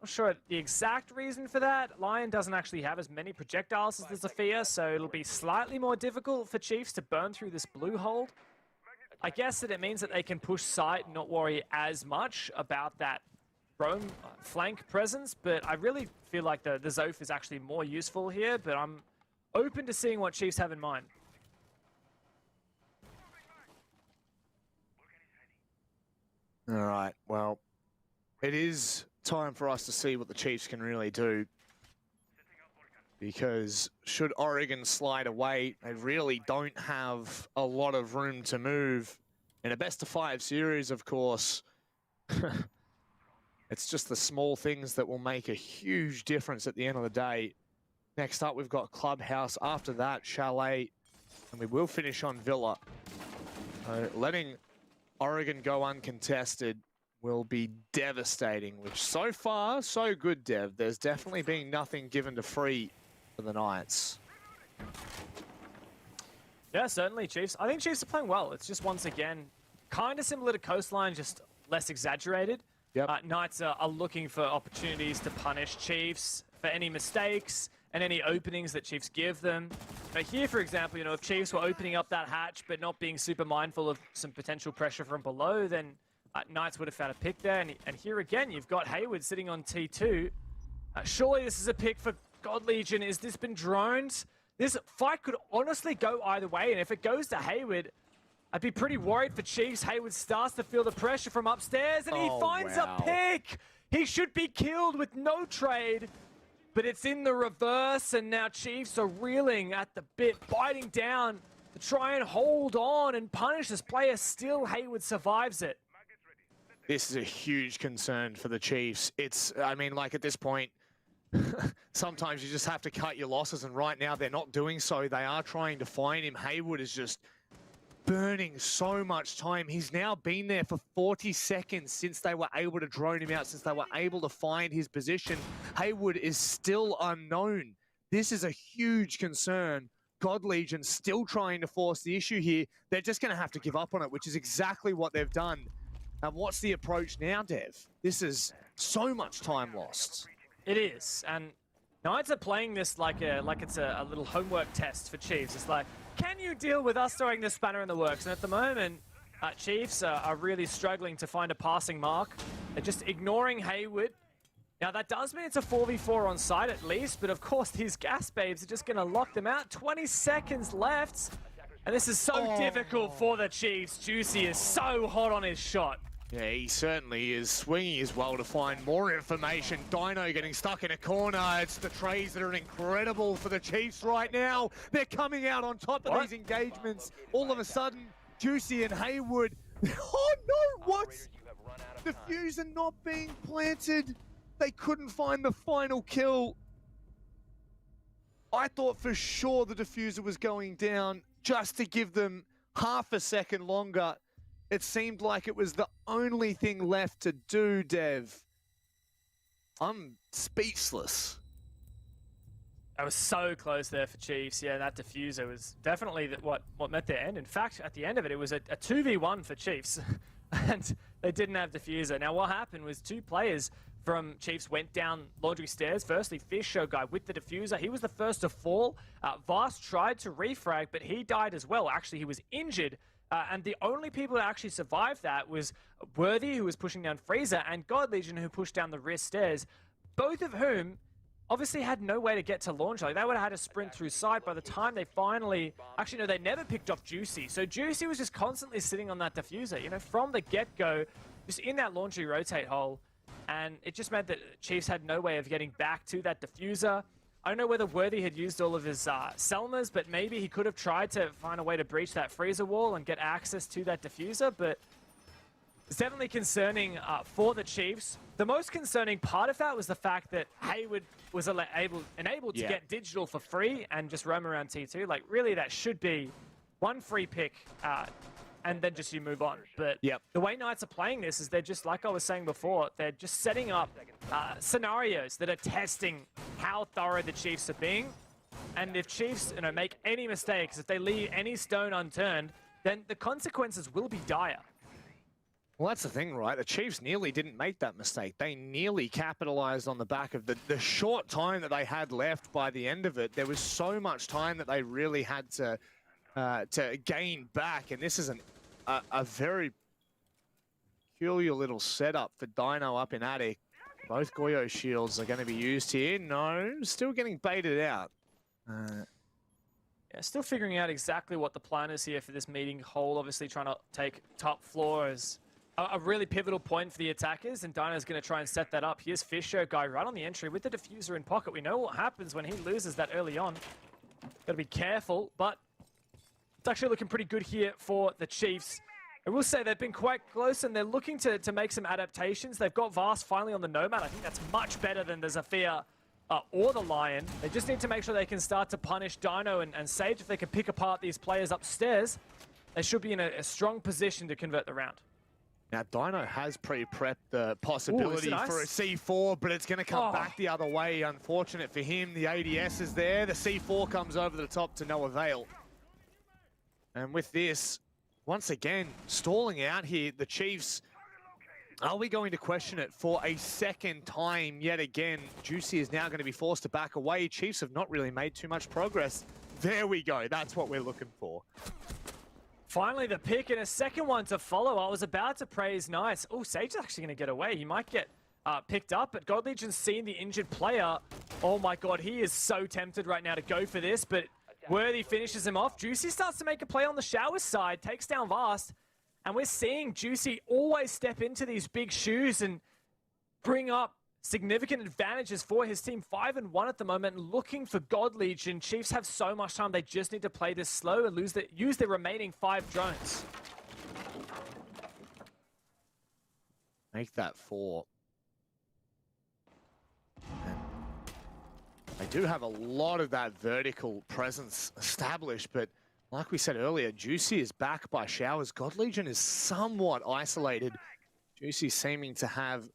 Not sure the exact reason for that. Lion doesn't actually have as many projectiles as the Zephyr, so it'll be slightly more difficult for Chiefs to burn through this blue hold. I guess that it means that they can push site and not worry as much about that roam flank presence, but I really feel like the Zoph is actually more useful here, but I'm open to seeing what Chiefs have in mind. All right, well, it is time for us to see what the Chiefs can really do, because should Oregon slide away, they really don't have a lot of room to move. In a best-of-5 series, of course, it's just the small things that will make a huge difference at the end of the day. Next up, we've got Clubhouse. After that, Chalet, and we will finish on Villa. Letting Oregon go uncontested will be devastating, which so far, so good, Dev. There's definitely been nothing given to free for the Knights. Yeah, certainly, Chiefs. I think Chiefs are playing well. It's just, once again, kind of similar to Coastline, just less exaggerated. Yep. Knights are looking for opportunities to punish Chiefs for any mistakes and any openings that Chiefs give them. Here, for example, you know, if Chiefs were opening up that hatch but not being super mindful of some potential pressure from below, then Knights would have found a pick there. And here again, you've got Hayward sitting on T2. Surely this is a pick for God Legion. Has this been droned? This fight could honestly go either way, and if it goes to Hayward, I'd be pretty worried for Chiefs. Hayward starts to feel the pressure from upstairs, and he finds a pick! He should be killed with no trade, but it's in the reverse, and now Chiefs are reeling at the bit, biting down to try and hold on and punish this player. Still, Hayward survives it. This is a huge concern for the Chiefs. I mean, like at this point, sometimes you just have to cut your losses, and right now they're not doing so. They are trying to find him. Hayward is just burning so much time. He's now been there for 40 seconds since they were able to drone him out, since they were able to find his position. Hayward is still unknown. This is a huge concern. God Legion still trying to force the issue here. They're just going to have to give up on it, which is exactly what they've done. And what's the approach now, Dev? This is so much time lost. It is, and Knights are playing this like it's a little homework test for Chiefs. It's like, can you deal with us throwing this spanner in the works? And at the moment, Chiefs are really struggling to find a passing mark. They're just ignoring Hayward. Now that does mean it's a 4v4 on site at least, but of course these gas babes are just going to lock them out. 20 seconds left, and this is so difficult for the Chiefs. Juicy is so hot on his shot. Yeah, he certainly is swinging as well to find more information. Dino getting stuck in a corner. It's the trades that are incredible for the Chiefs right now. They're coming out on top of these engagements. All of a sudden, Juicy and Hayward. Oh no, what? Diffuser not being planted. They couldn't find the final kill. I thought for sure the diffuser was going down just to give them half a second longer. It seemed like it was the only thing left to do, Dev. I'm speechless. I was so close there for Chiefs. Yeah, that diffuser was definitely what met their end. In fact, at the end of it, it was a 2v1 for Chiefs, and they didn't have diffuser. Now, what happened was two players from Chiefs went down laundry stairs. Firstly, Fish Show guy with the diffuser. He was the first to fall. Vast tried to refrag, but he died as well. Actually, he was injured. And the only people that actually survived that was Worthy, who was pushing down Freezer, and God Legion, who pushed down the rear stairs, both of whom obviously had no way to get to launch. Like, they would have had to sprint through side by the time they finally... Actually, no, they never picked off Juicy. So Juicy was just constantly sitting on that diffuser, you know, from the get-go, just in that laundry rotate hole. And it just meant that Chiefs had no way of getting back to that diffuser. I don't know whether Worthy had used all of his Selmas, but maybe he could have tried to find a way to breach that freezer wall and get access to that diffuser, but it's definitely concerning for the Chiefs. The most concerning part of that was the fact that Hayward was enabled to get digital for free and just roam around T2. Like, really, that should be one free pick and then just you move on. But the way Knights are playing this is they're just, like I was saying before, they're just setting up scenarios that are testing how thorough the Chiefs are being. And if Chiefs, you know, make any mistakes, if they leave any stone unturned, then the consequences will be dire. Well, that's the thing, right? The Chiefs nearly didn't make that mistake. They nearly capitalized on the back of the short time that they had left by the end of it. There was so much time that they really had to gain back, and this is a very peculiar little setup for Dino up in Attic. Both Goyo shields are going to be used here. No, still getting baited out. Yeah, still figuring out exactly what the plan is here for this meeting hole. Obviously trying to take top floor as a really pivotal point for the attackers, and Dino's going to try and set that up. Here's Fisher, guy right on the entry with the diffuser in pocket. We know what happens when he loses that early on. Got to be careful, but it's actually looking pretty good here for the Chiefs. I will say they've been quite close, and they're looking to make some adaptations. They've got Vast finally on the Nomad. I think that's much better than the Zafir or the Lion. They just need to make sure they can start to punish Dino and Sage. If they can pick apart these players upstairs, they should be in a strong position to convert the round. Now, Dino has pre-prepped the possibility for a C4, but it's going to come back the other way. Unfortunate for him, the ADS is there. The C4 comes over the top to no avail. And with this, once again, stalling out here, the Chiefs, are we going to question it for a second time yet again? Juicy is now going to be forced to back away. Chiefs have not really made too much progress. There we go. That's what we're looking for. Finally, the pick and a second one to follow. I was about to praise Nice. Oh, Sage is actually going to get away. He might get picked up, but God Legion's seen the injured player. Oh my God, he is so tempted right now to go for this, but Worthy finishes him off. Juicy starts to make a play on the Shower side, takes down Vast, and we're seeing Juicy always step into these big shoes and bring up significant advantages for his team. 5-1 at the moment, looking for God Legion. Chiefs have so much time, they just need to play this slow and use their remaining 5 drones. Make that 4. And they do have a lot of that vertical presence established, but like we said earlier, Juicy is back by Showers. God Legion is somewhat isolated. Juicy seeming to have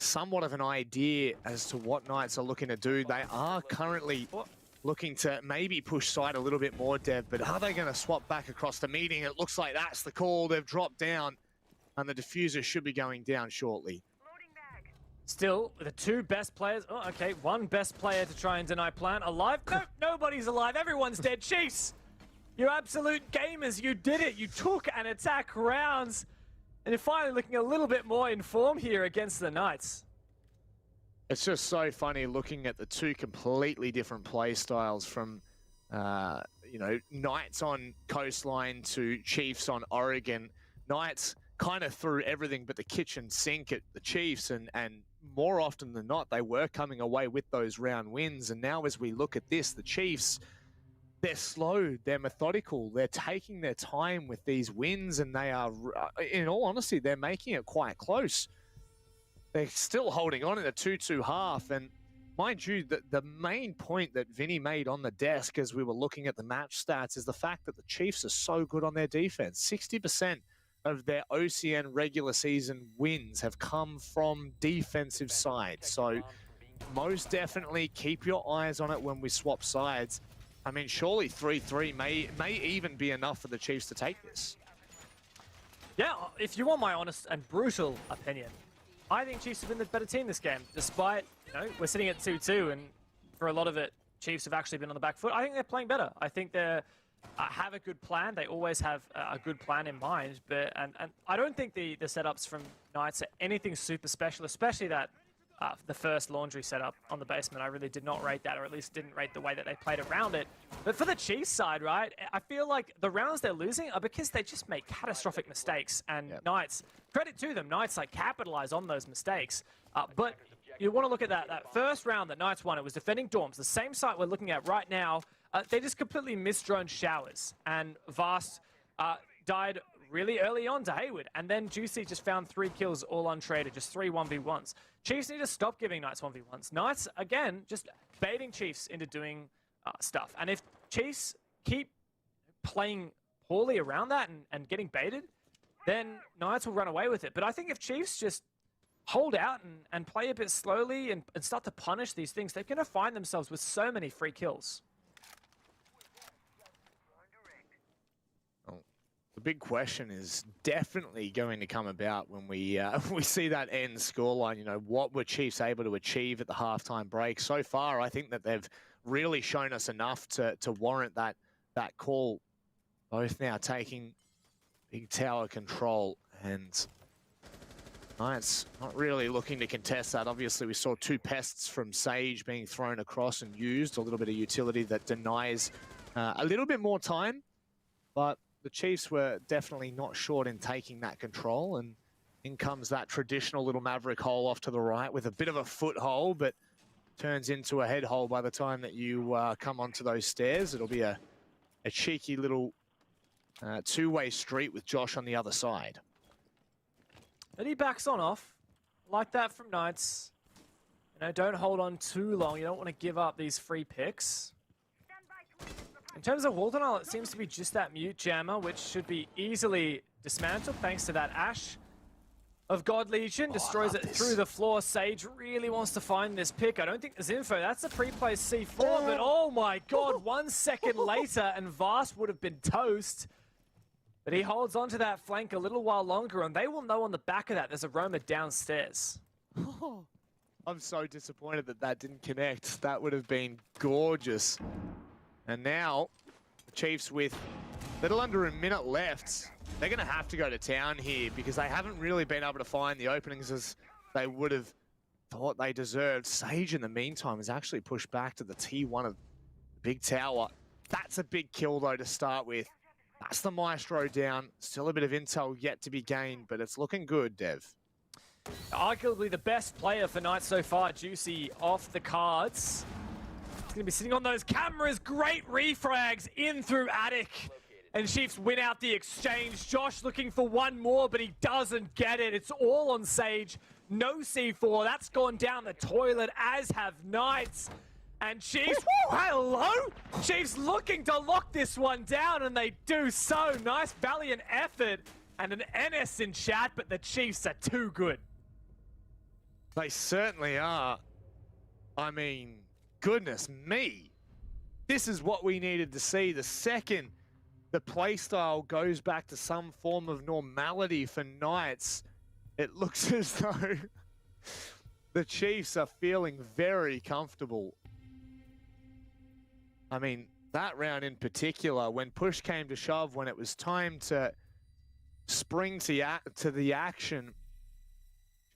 somewhat of an idea as to what Knights are looking to do. They are currently looking to maybe push side a little bit more, Dev, but are they going to swap back across the meeting? It looks like that's the call. They've dropped down, and the diffuser should be going down shortly. Still, the 2 best players. Oh, okay, 1 best player to try and deny plant. Alive? No, nobody's alive. Everyone's dead. Chiefs, you absolute gamers. You did it. You took an attack rounds. And you're finally looking a little bit more in form here against the Knights. It's just so funny looking at the 2 completely different play styles from, you know, Knights on Coastline to Chiefs on Oregon. Knights kind of threw everything but the kitchen sink at the Chiefs, and more often than not, they were coming away with those round wins. And now as we look at this, the Chiefs, they're slow, they're methodical, they're taking their time with these wins, and they are, in all honesty, they're making it quite close. They're still holding on in a 2-2 half, and mind you, the main point that Vinny made on the desk as we were looking at the match stats is the fact that the Chiefs are so good on their defense. 60% of their OCN regular season wins have come from defensive sides, so most definitely keep your eyes on it when we swap sides. I mean, surely 3-3 may even be enough for the Chiefs to take this. Yeah, if you want my honest and brutal opinion, I think Chiefs have been the better team this game. Despite, you know, we're sitting at 2-2, and for a lot of it, Chiefs have actually been on the back foot. I think they're playing better. I think they have a good plan. They always have a good plan in mind. But and I don't think the setups from Knights are anything super special, especially that the first laundry setup on the basement. I really did not rate that, or at least didn't rate the way that they played around it. But for the Chiefs side, right, I feel like the rounds they're losing are because they just make catastrophic mistakes. And Knights, credit to them, Knights like capitalize on those mistakes. But you want to look at that first round that Knights won. It was defending Dorms, the same site we're looking at right now. They just completely misdroned Showers, and Vast died really early on to Hayward, and then Juicy just found 3 kills all untraded, just 3 1v1s. Chiefs need to stop giving Knights 1v1s. Knights, again, just baiting Chiefs into doing stuff. And if Chiefs keep playing poorly around that and getting baited, then Knights will run away with it. But I think if Chiefs just hold out and play a bit slowly and start to punish these things, they're going to find themselves with so many free kills. The big question is definitely going to come about when we see that end scoreline. You know, what were Chiefs able to achieve at the halftime break? So far, I think that they've really shown us enough to warrant that call. Both now taking big tower control, and Knights not really looking to contest that. Obviously, we saw 2 pests from Sage being thrown across and used, a little bit of utility that denies a little bit more time, but the Chiefs were definitely not short in taking that control, and in comes that traditional little Maverick hole off to the right with a bit of a foothold, but turns into a head hole by the time that you come onto those stairs. It'll be a cheeky little 2-way street with Josh on the other side. But he backs on off. Like that from Knights. You know, don't hold on too long. You don't want to give up these free picks. In terms of wall tunnel, it seems to be just that mute jammer, which should be easily dismantled thanks to that Ash of God Legion. Destroys it through the floor. Sage really wants to find this pick. I don't think there's info. That's a pre-placed C4, but oh my God, 1 second later and Vast would have been toast. But he holds onto that flank a little while longer, and they will know on the back of that there's a roamer downstairs. I'm so disappointed that didn't connect. That would have been gorgeous. And now, the Chiefs with little under a minute left, they're going to have to go to town here because they haven't really been able to find the openings as they would have thought they deserved. Sage, in the meantime, has actually pushed back to the T1 of the big tower. That's a big kill, though, to start with. That's the Maestro down. Still a bit of intel yet to be gained, but it's looking good, Dev. Arguably the best player for Knights so far, Juicy off the cards. He's going to be sitting on those cameras. Great refrags in through Attic. And Chiefs win out the exchange. Josh looking for one more, but he doesn't get it. It's all on Sage. No C4. That's gone down the toilet, as have Knights. And Chiefs, hello? Chiefs looking to lock this one down, and they do so. Nice valiant effort. And an NS in chat, but the Chiefs are too good. They certainly are. I mean, goodness me. This is what we needed to see. The second the playstyle goes back to some form of normality for Knights, it looks as though the Chiefs are feeling very comfortable. I mean, that round in particular, when push came to shove, when it was time to spring to the action,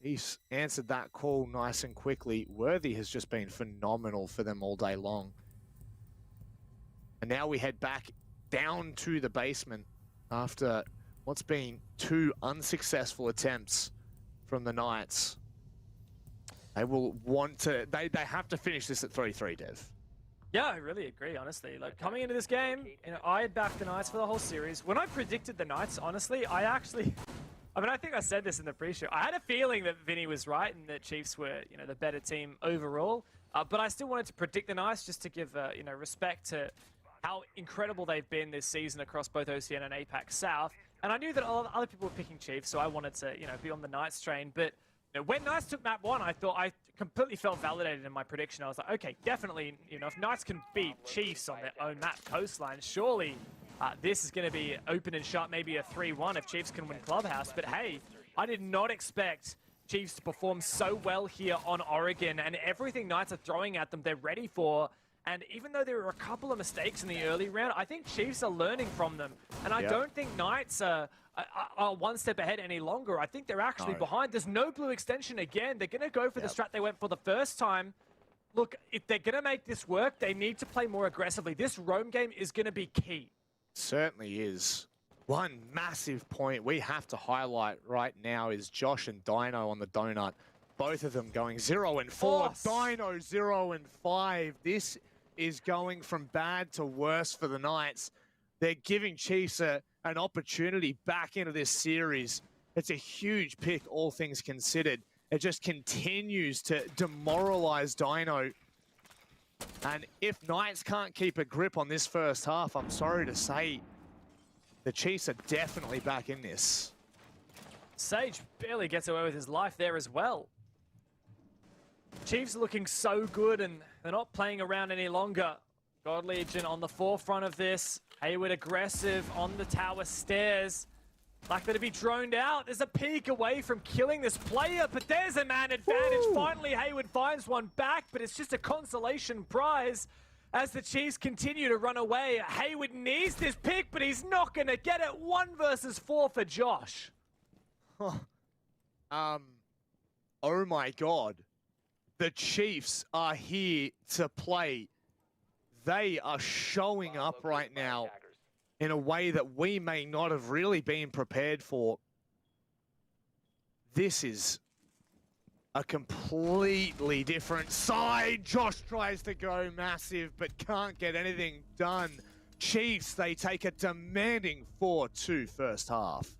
Chiefs answered that call nice and quickly. Worthy has just been phenomenal for them all day long. And now we head back down to the basement after what's been 2 unsuccessful attempts from the Knights. They will want to, they have to finish this at 3-3, Dev. Yeah, I really agree, honestly. Like, coming into this game, you know, I had backed the Knights for the whole series. When I predicted the Knights, honestly, I think I said this in the pre-show. I had a feeling that Vinny was right and that Chiefs were, you know, the better team overall. But I still wanted to predict the Knights just to give, you know, respect to how incredible they've been this season across both OCN and APAC South. And I knew that a lot of other people were picking Chiefs, so I wanted to, you know, be on the Knights train. But you know, when Knights took map 1, I completely felt validated in my prediction. I was like, okay, definitely, you know, if Knights can beat Chiefs on their own map, Coastline, surely this is going to be open and shut, maybe a 3-1 if Chiefs can win Clubhouse. But hey, I did not expect Chiefs to perform so well here on Oregon, and everything Knights are throwing at them, they're ready for. And even though there were a couple of mistakes in the early round, I think Chiefs are learning from them. And I don't think Knights are one step ahead any longer. I think they're actually behind. There's no blue extension again. They're going to go for the strat they went for the first time. Look, if they're going to make this work, they need to play more aggressively. This roam game is going to be key. Certainly is. One massive point we have to highlight right now is Josh and Dino on the donut. Both of them going 0 and 4. Dino 0 and 5. This is going from bad to worse for the Knights. They're giving Chiefs an opportunity back into this series. It's a huge pick, all things considered. It just continues to demoralize Dino. And if Knights can't keep a grip on this first half, I'm sorry to say, the Chiefs are definitely back in this. Sage barely gets away with his life there as well. Chiefs are looking so good and they're not playing around any longer. God Legion on the forefront of this. Hayward aggressive on the tower stairs. Likely to be droned out. There's a peek away from killing this player, but there's a man advantage. Finally, Hayward finds one back, but it's just a consolation prize as the Chiefs continue to run away. Hayward needs this pick, but he's not going to get it. 1 versus 4 for Josh. Oh my God. The Chiefs are here to play. They are showing up right now in a way that we may not have really been prepared for. This is a completely different side. Josh tries to go massive, but can't get anything done. Chiefs, they take a demanding 4-2 first half.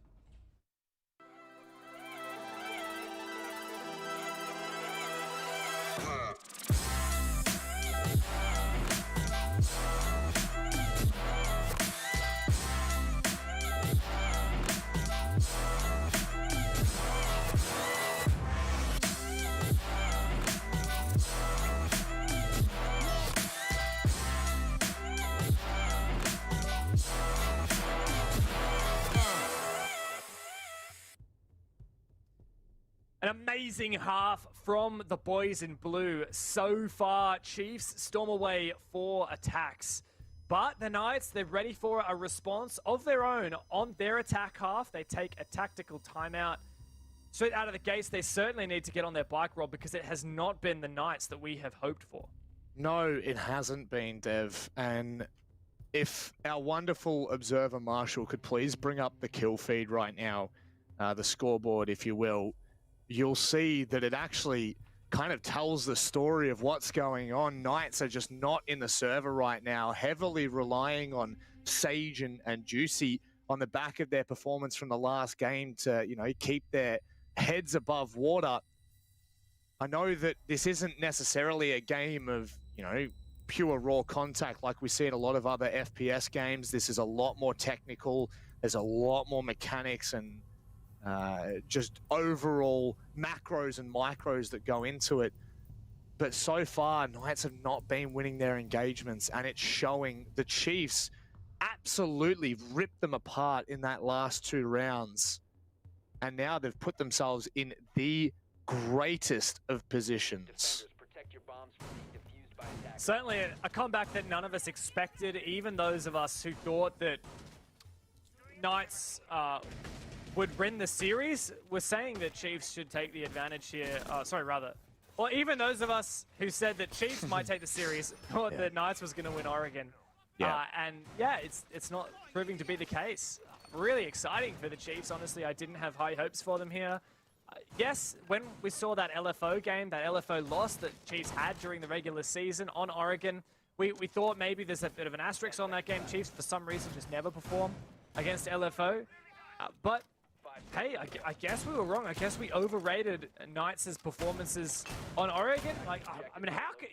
An amazing half from the boys in blue. So far, Chiefs storm away 4 attacks. But the Knights, they're ready for a response of their own on their attack half. They take a tactical timeout. Straight out of the gates, they certainly need to get on their bike, Rob, because it has not been the Knights that we have hoped for. No, it hasn't been, Dev. And if our wonderful observer Marshall could please bring up the kill feed right now, the scoreboard, if you will, you'll see that it actually kind of tells the story of what's going on. Knights are just not in the server right now, heavily relying on Sage and Juicy on the back of their performance from the last game to, keep their heads above water. I know that this isn't necessarily a game of, pure raw contact like we see in a lot of other FPS games. This is a lot more technical. There's a lot more mechanics and just overall macros and micros that go into it. But so far, Knights have not been winning their engagements, and it's showing. The Chiefs absolutely ripped them apart in that last 2 rounds. And now they've put themselves in the greatest of positions. Certainly a comeback that none of us expected, even those of us who thought that Knights would win the series. We're saying that Chiefs should take the advantage here. Or even those of us who said that Chiefs might take the series thought that Knights was going to win Oregon. It's not proving to be the case. Really exciting for the Chiefs. Honestly, I didn't have high hopes for them here. Yes, when we saw that LFO game, that LFO loss that Chiefs had during the regular season on Oregon, we thought maybe there's a bit of an asterisk on that game. Chiefs, for some reason, just never perform against LFO. But hey, I guess we were wrong. I guess we overrated Knights' performances on Oregon.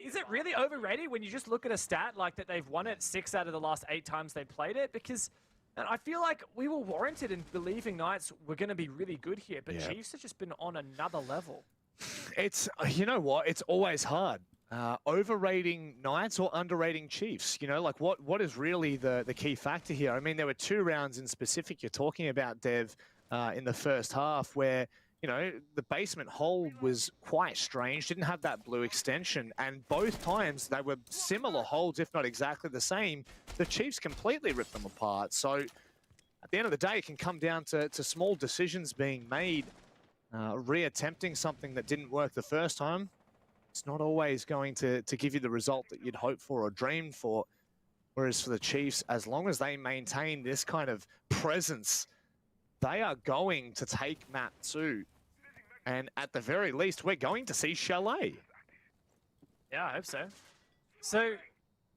Is it really overrated when you just look at a stat like that they've won it 6 out of the last 8 times they played it? Because I feel like we were warranted in believing Knights were going to be really good here, but Chiefs have just been on another level. It's, you know what? It's always hard. Overrating Knights or underrating Chiefs? What is really the key factor here? I mean, there were 2 rounds in specific you're talking about, Dev, in the first half where, the basement hold was quite strange, didn't have that blue extension, and both times they were similar holds, if not exactly the same. The Chiefs completely ripped them apart. So at the end of the day, it can come down to small decisions being made, reattempting something that didn't work the first time. It's not always going to give you the result that you'd hope for or dreamed for. Whereas for the Chiefs, as long as they maintain this kind of presence, they are going to take map 2. And at the very least, we're going to see Chalet. Yeah, I hope so. So,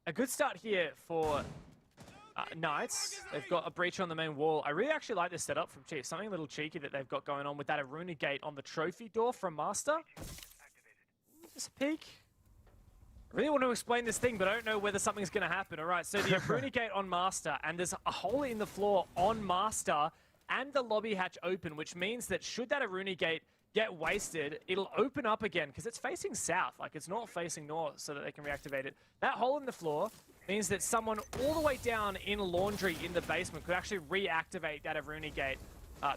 a good start here for Knights. They've got a breach on the main wall. I really actually like this setup from Chiefs. Something a little cheeky that they've got going on with that Aruna gate on the trophy door from Master. Just a peek. I really want to explain this thing, but I don't know whether something's going to happen. All right, so the Aruna gate on Master, and there's a hole in the floor on Master, and the lobby hatch open, which means that should that Aruna gate get wasted, it'll open up again because it's facing south, like it's not facing north, so that they can reactivate it. That hole in the floor means that someone all the way down in laundry in the basement could actually reactivate that Aruna gate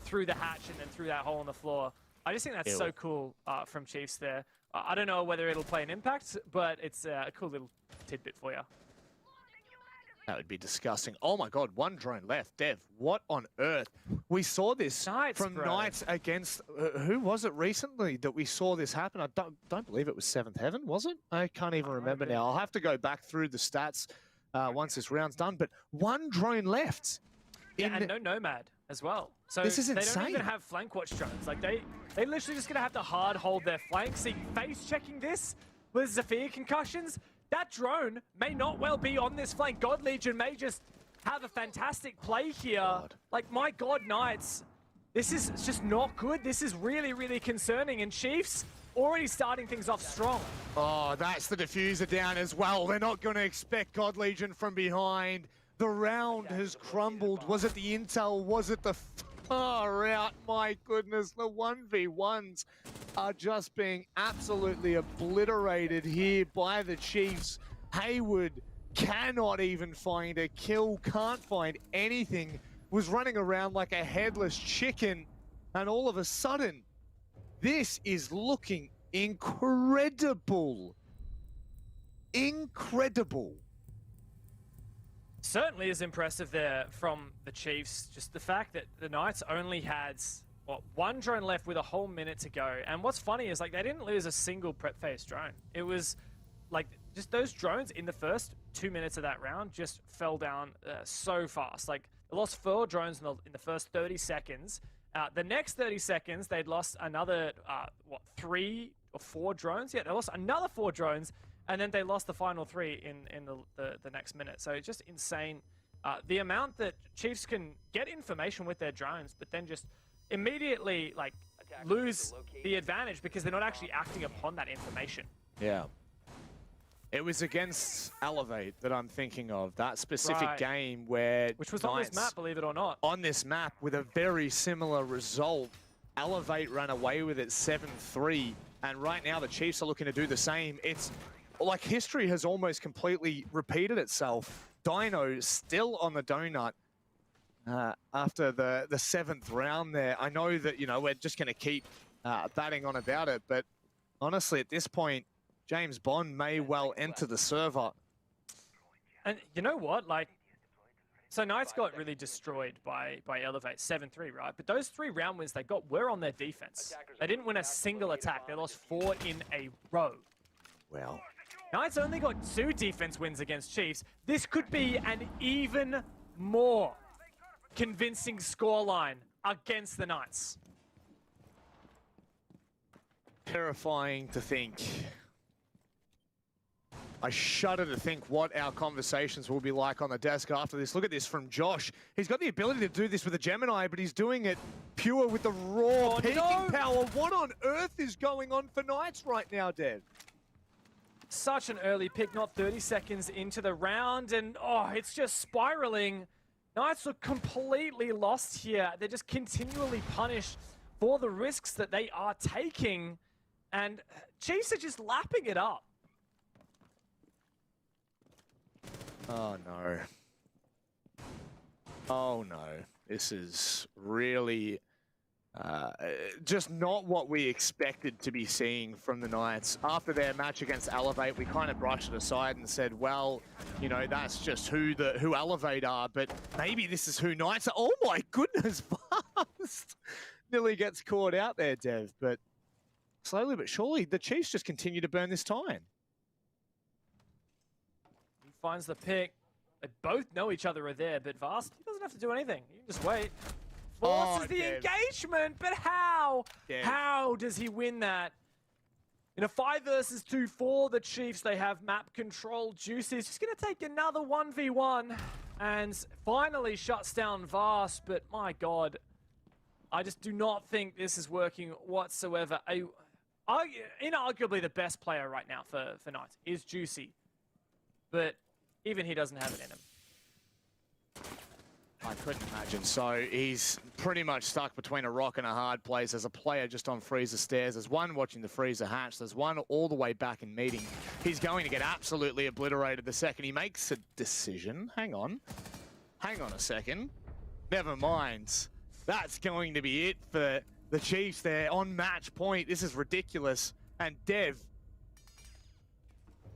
through the hatch and then through that hole in the floor. I just think that's so cool from Chiefs there. I don't know whether it'll play an impact, but it's a cool little tidbit for you. That would be disgusting. Oh my God, 1 drone left. Dev, what on earth? We saw this from Knights against, who was it recently that we saw this happen? I don't believe it was 7th Heaven, was it? I can't even remember now. I'll have to go back through the stats once this round's done, but 1 drone left. Yeah, and no Nomad as well. So this is they insane. don't even have flank watch drones. Like they literally just gonna have to hard hold their flank. See, face checking this with Zephyr concussions. That drone may not well be on this flank. God Legion may just have a fantastic play here. Like, my God, Knights, this is just not good. This is really, really concerning. And Chiefs already starting things off strong. Oh, that's the diffuser down as well. They're not going to expect God Legion from behind. The round has crumbled. Was it the intel? Was it the far out? My goodness, the 1v1s are just being absolutely obliterated here by the Chiefs. Hayward cannot even find a kill, can't find anything, was running around like a headless chicken, and all of a sudden, this is looking incredible. Incredible. certainly is impressive there from the Chiefs. Just the fact that the Knights only had, what, 1 drone left with a whole minute to go. And what's funny is, like, they didn't lose a single prep phase drone. It was, like, just those drones in the first 2 minutes of that round just fell down so fast. Like, they lost 4 drones in the first 30 seconds. The next 30 seconds, they'd lost another, 3 or 4 drones? Yeah, they lost another 4 drones. And then they lost the final 3 in the next minute. So it's just insane. The amount that Chiefs can get information with their drones, but then just immediately like lose the advantage because they're not actually acting upon that information. Yeah. It was against Elevate that I'm thinking of, that specific game where... Which was on this map, believe it or not. On this map with a very similar result. Elevate ran away with it 7-3. And right now the Chiefs are looking to do the same. It's... like, history has almost completely repeated itself. Dino still on the donut after the 7th round there. I know that, you know, we're just going to keep batting on about it, but honestly, at this point, James Bond may well enter the server. And you know what? Like, so Knights got really destroyed by Elevate, 7-3, right? But those 3 round wins they got were on their defense. They didn't win a single attack. They lost 4 in a row. Well... Knights only got 2 defense wins against Chiefs. This could be an even more convincing scoreline against the Knights. Terrifying to think. I shudder to think what our conversations will be like on the desk after this. Look at this from Josh. He's got the ability to do this with a Gemini, but he's doing it pure with the raw peaking power. What on earth is going on for Knights right now, Dev? Such an early pick, not 30 seconds into the round, and oh, it's just spiraling. Knights look completely lost here. They're just continually punished for the risks that they are taking, and Chiefs are just lapping it up. Oh no. Oh no. This is really just not what we expected to be seeing from the Knights. After their match against Elevate, we kind of brushed it aside and said, well, you know, that's just who Elevate are, but maybe this is who Knights are. Oh my goodness, Fast! Nearly gets caught out there, Dev, but slowly but surely, the Chiefs just continue to burn this time. He finds the pick. They both know each other are there, but Vast, he doesn't have to do anything. He can just wait. Forces the engagement, but how? Dev. How does he win that? In a 5 versus 2 for the Chiefs, they have map control. Juicy's just going to take another 1v1 and finally shuts down Vast, but my God, I just do not think this is working whatsoever. Inarguably the best player right now for Knights is Juicy, but even he doesn't have it in him. I couldn't imagine. So he's pretty much stuck between a rock and a hard place. There's a player just on Freezer stairs. There's one watching the Freezer hatch. There's one all the way back in meeting. He's going to get absolutely obliterated the second he makes a decision. Hang on. Hang on a second. Never mind. That's going to be it for the Chiefs there on match point. This is ridiculous. And Dev,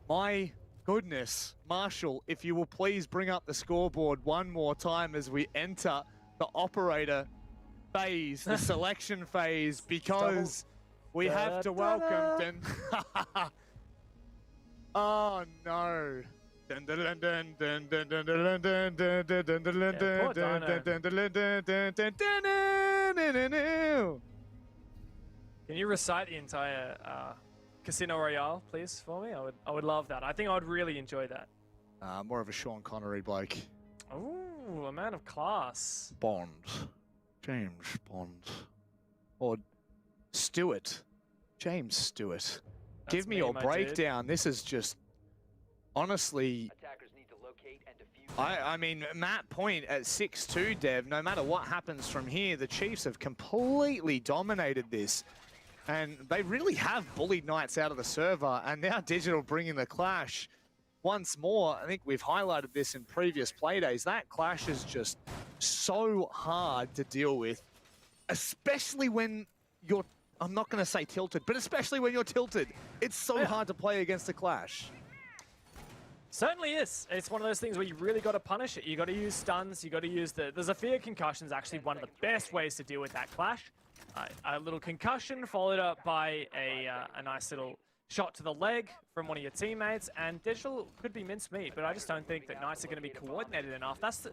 my goodness, Marshall, if you will please bring up the scoreboard one more time as we enter the operator phase, the selection phase, because we have to welcome... Oh no. Can you recite the entire Casino Royale, please, for me? I would love that. I think I would really enjoy that. More of a Sean Connery bloke. Ooh, a man of class. Bond. James Bond. Or Stewart. James Stewart. Give me your breakdown. This is just... honestly... I mean, Matt Point at 6-2, Dev. No matter what happens from here, the Chiefs have completely dominated this. And they really have bullied Knights out of the server, and now Digital bringing the clash once more. I think we've highlighted this in previous playdays. That clash is just so hard to deal with, especially when you're, I'm not going to say tilted, but especially when you're tilted. It's so hard to play against the clash. Certainly is. It's one of those things where you really got to punish it. You got to use stuns. You got to use the Zephyr concussion is actually one of the best ways to deal with that clash. A little concussion followed up by a nice little shot to the leg from one of your teammates, and Digital could be mincemeat, but I just don't think that Knights are going to be coordinated enough. That's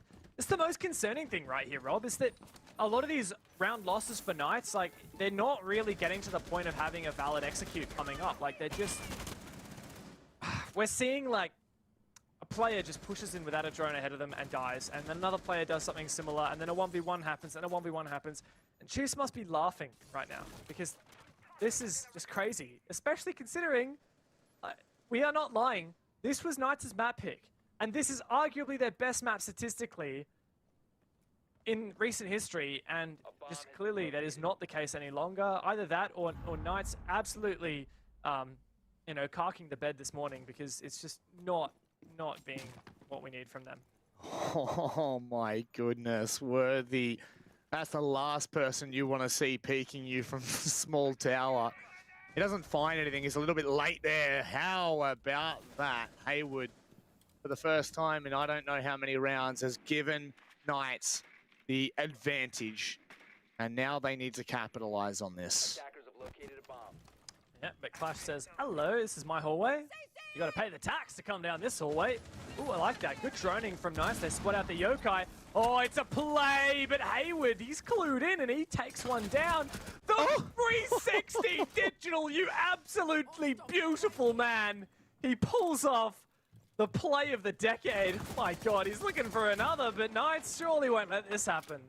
the most concerning thing right here, Rob, is that a lot of these round losses for Knights, like, they're not really getting to the point of having a valid execute coming up. Like, they're just... We're seeing, like, a player just pushes in without a drone ahead of them and dies, and then another player does something similar, and then a 1v1 happens, and a 1v1 happens. And Chiefs must be laughing right now, because this is just crazy, especially considering, we are not lying, this was Knights' map pick, and this is arguably their best map statistically in recent history, and just clearly that is not the case any longer. Either that or Knights absolutely, you know, carking the bed this morning, because it's just not being what we need from them. Oh my goodness, Worthy. That's the last person you want to see peeking you from the small tower. He doesn't find anything. He's a little bit late there. How about that? Haywood, for the first time in I don't know how many rounds, has given Knights the advantage. And now they need to capitalize on this. Yeah, but Clash says, hello, this is my hallway. You gotta pay the tax to come down this hallway. Ooh, I like that. Good droning from Knights. They spot out the yokai. Oh, it's a play, but Haywood, he's clued in and he takes one down. The 360 Digital, you absolutely beautiful man. He pulls off the play of the decade. Oh my God, he's looking for another, but Knights surely won't let this happen.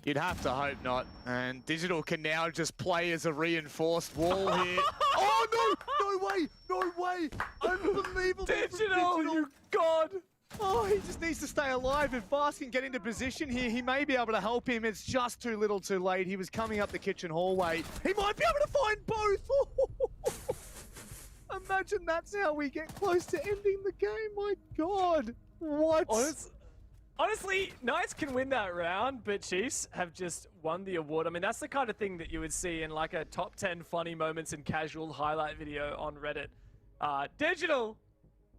You'd have to hope not. And Digital can now just play as a reinforced wall here. Oh, no! No way! No way! Unbelievable! Digital, you god! Oh, he just needs to stay alive. If Vast can get into position here, he may be able to help him. It's just too little too late. He was coming up the kitchen hallway. He might be able to find both! Imagine that's how we get close to ending the game. My God! What? Honestly, Knights can win that round, but Chiefs have just won the award. I mean, that's the kind of thing that you would see in like a top 10 funny moments in casual highlight video on Reddit. Digital,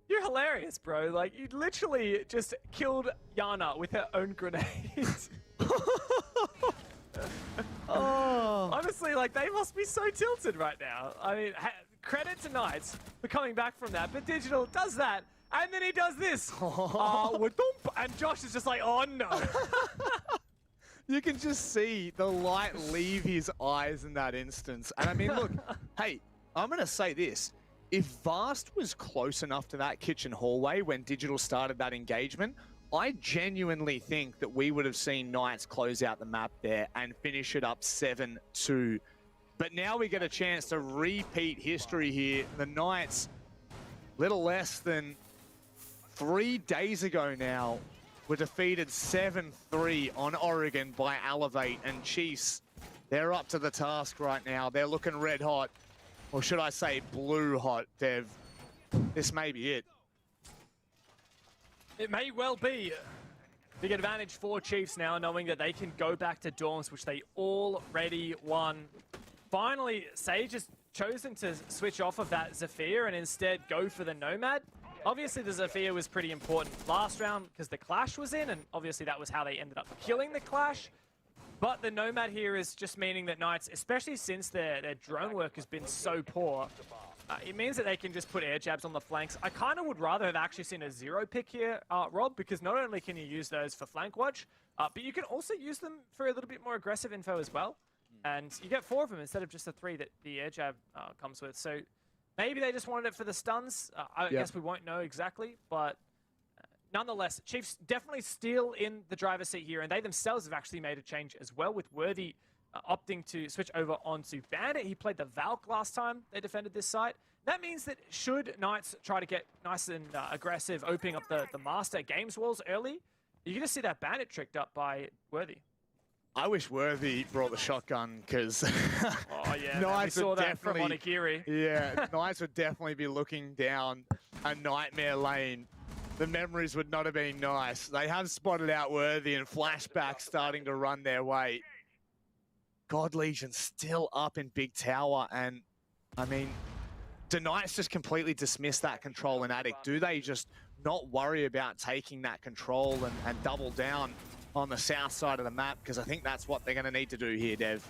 you're hilarious, bro. Like, you literally just killed Yana with her own grenade. Oh. Honestly, like, they must be so tilted right now. I mean, credit to Knights for coming back from that, but Digital does that. And then he does this. And Josh is just like, oh no. You can just see the light leave his eyes in that instance. And I mean, look, hey, I'm going to say this. If Vast was close enough to that kitchen hallway when Digital started that engagement, I genuinely think that we would have seen Knights close out the map there and finish it up 7-2. But now we get a chance to repeat history here. The Knights, little less than 3 days ago now, were defeated 7-3 on Oregon by Elevate, and Chiefs, they're up to the task right now. They're looking red hot, or should I say blue hot, Dev. This may be it. It may well be. Big advantage for Chiefs now, knowing that they can go back to dorms, which they already won. Finally, Sage has chosen to switch off of that Zephyr and instead go for the Nomad. Obviously, the Zephyr was pretty important last round because the Clash was in, and obviously that was how they ended up killing the Clash. But the Nomad here is just meaning that Knights, especially since their drone work has been so poor, it means that they can just put air jabs on the flanks. I kind of would rather have actually seen a 0 pick here, Rob, because not only can you use those for flank watch, but you can also use them for a little bit more aggressive info as well. And you get 4 of them instead of just the 3 that the air jab comes with. So maybe they just wanted it for the stuns. I guess we won't know exactly, but nonetheless, Chiefs definitely still in the driver's seat here, and they themselves have actually made a change as well, with Worthy opting to switch over onto Bandit. He played the Valk last time they defended this site. That means that should Knights try to get nice and aggressive, opening up the Master Games walls early, you're going to see that Bandit tricked up by Worthy. I wish Worthy brought the shotgun, because oh yeah, Knights we saw that from Onigiri. Yeah, Knights would definitely be looking down a nightmare lane. The memories would not have been nice. They have spotted out Worthy, and flashbacks starting to run their way. God Legion still up in Big Tower, and I mean, do Knights just completely dismiss that control in Attic? Do they just not worry about taking that control and double down on the south side of the map? Because I think that's what they're going to need to do here, Dev.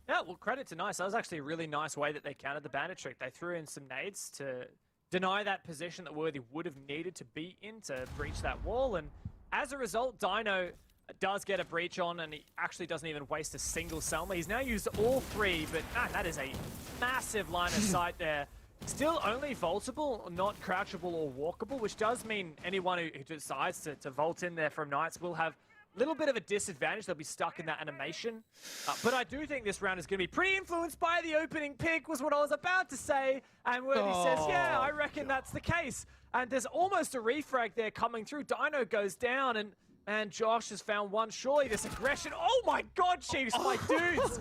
Yeah, well, credit to Nice. That was actually a really nice way that they countered the bandit trick. They threw in some nades to deny that position that Worthy would have needed to be in to breach that wall. And as a result, Dino does get a breach on, and he actually doesn't even waste a single Selma. He's now used all three, but man, that is a massive line of sight there. Still only vaultable, not crouchable or walkable, which does mean anyone who decides to vault in there from Knights will have a little bit of a disadvantage. They'll be stuck in that animation. But I do think this round is going to be pretty influenced by the opening pick, was what I was about to say. And Worthy says, yeah, I reckon that's the case. And there's almost a refrag there coming through. Dino goes down, and Josh has found one. Surely this aggression. Oh my God, Chiefs, my dudes.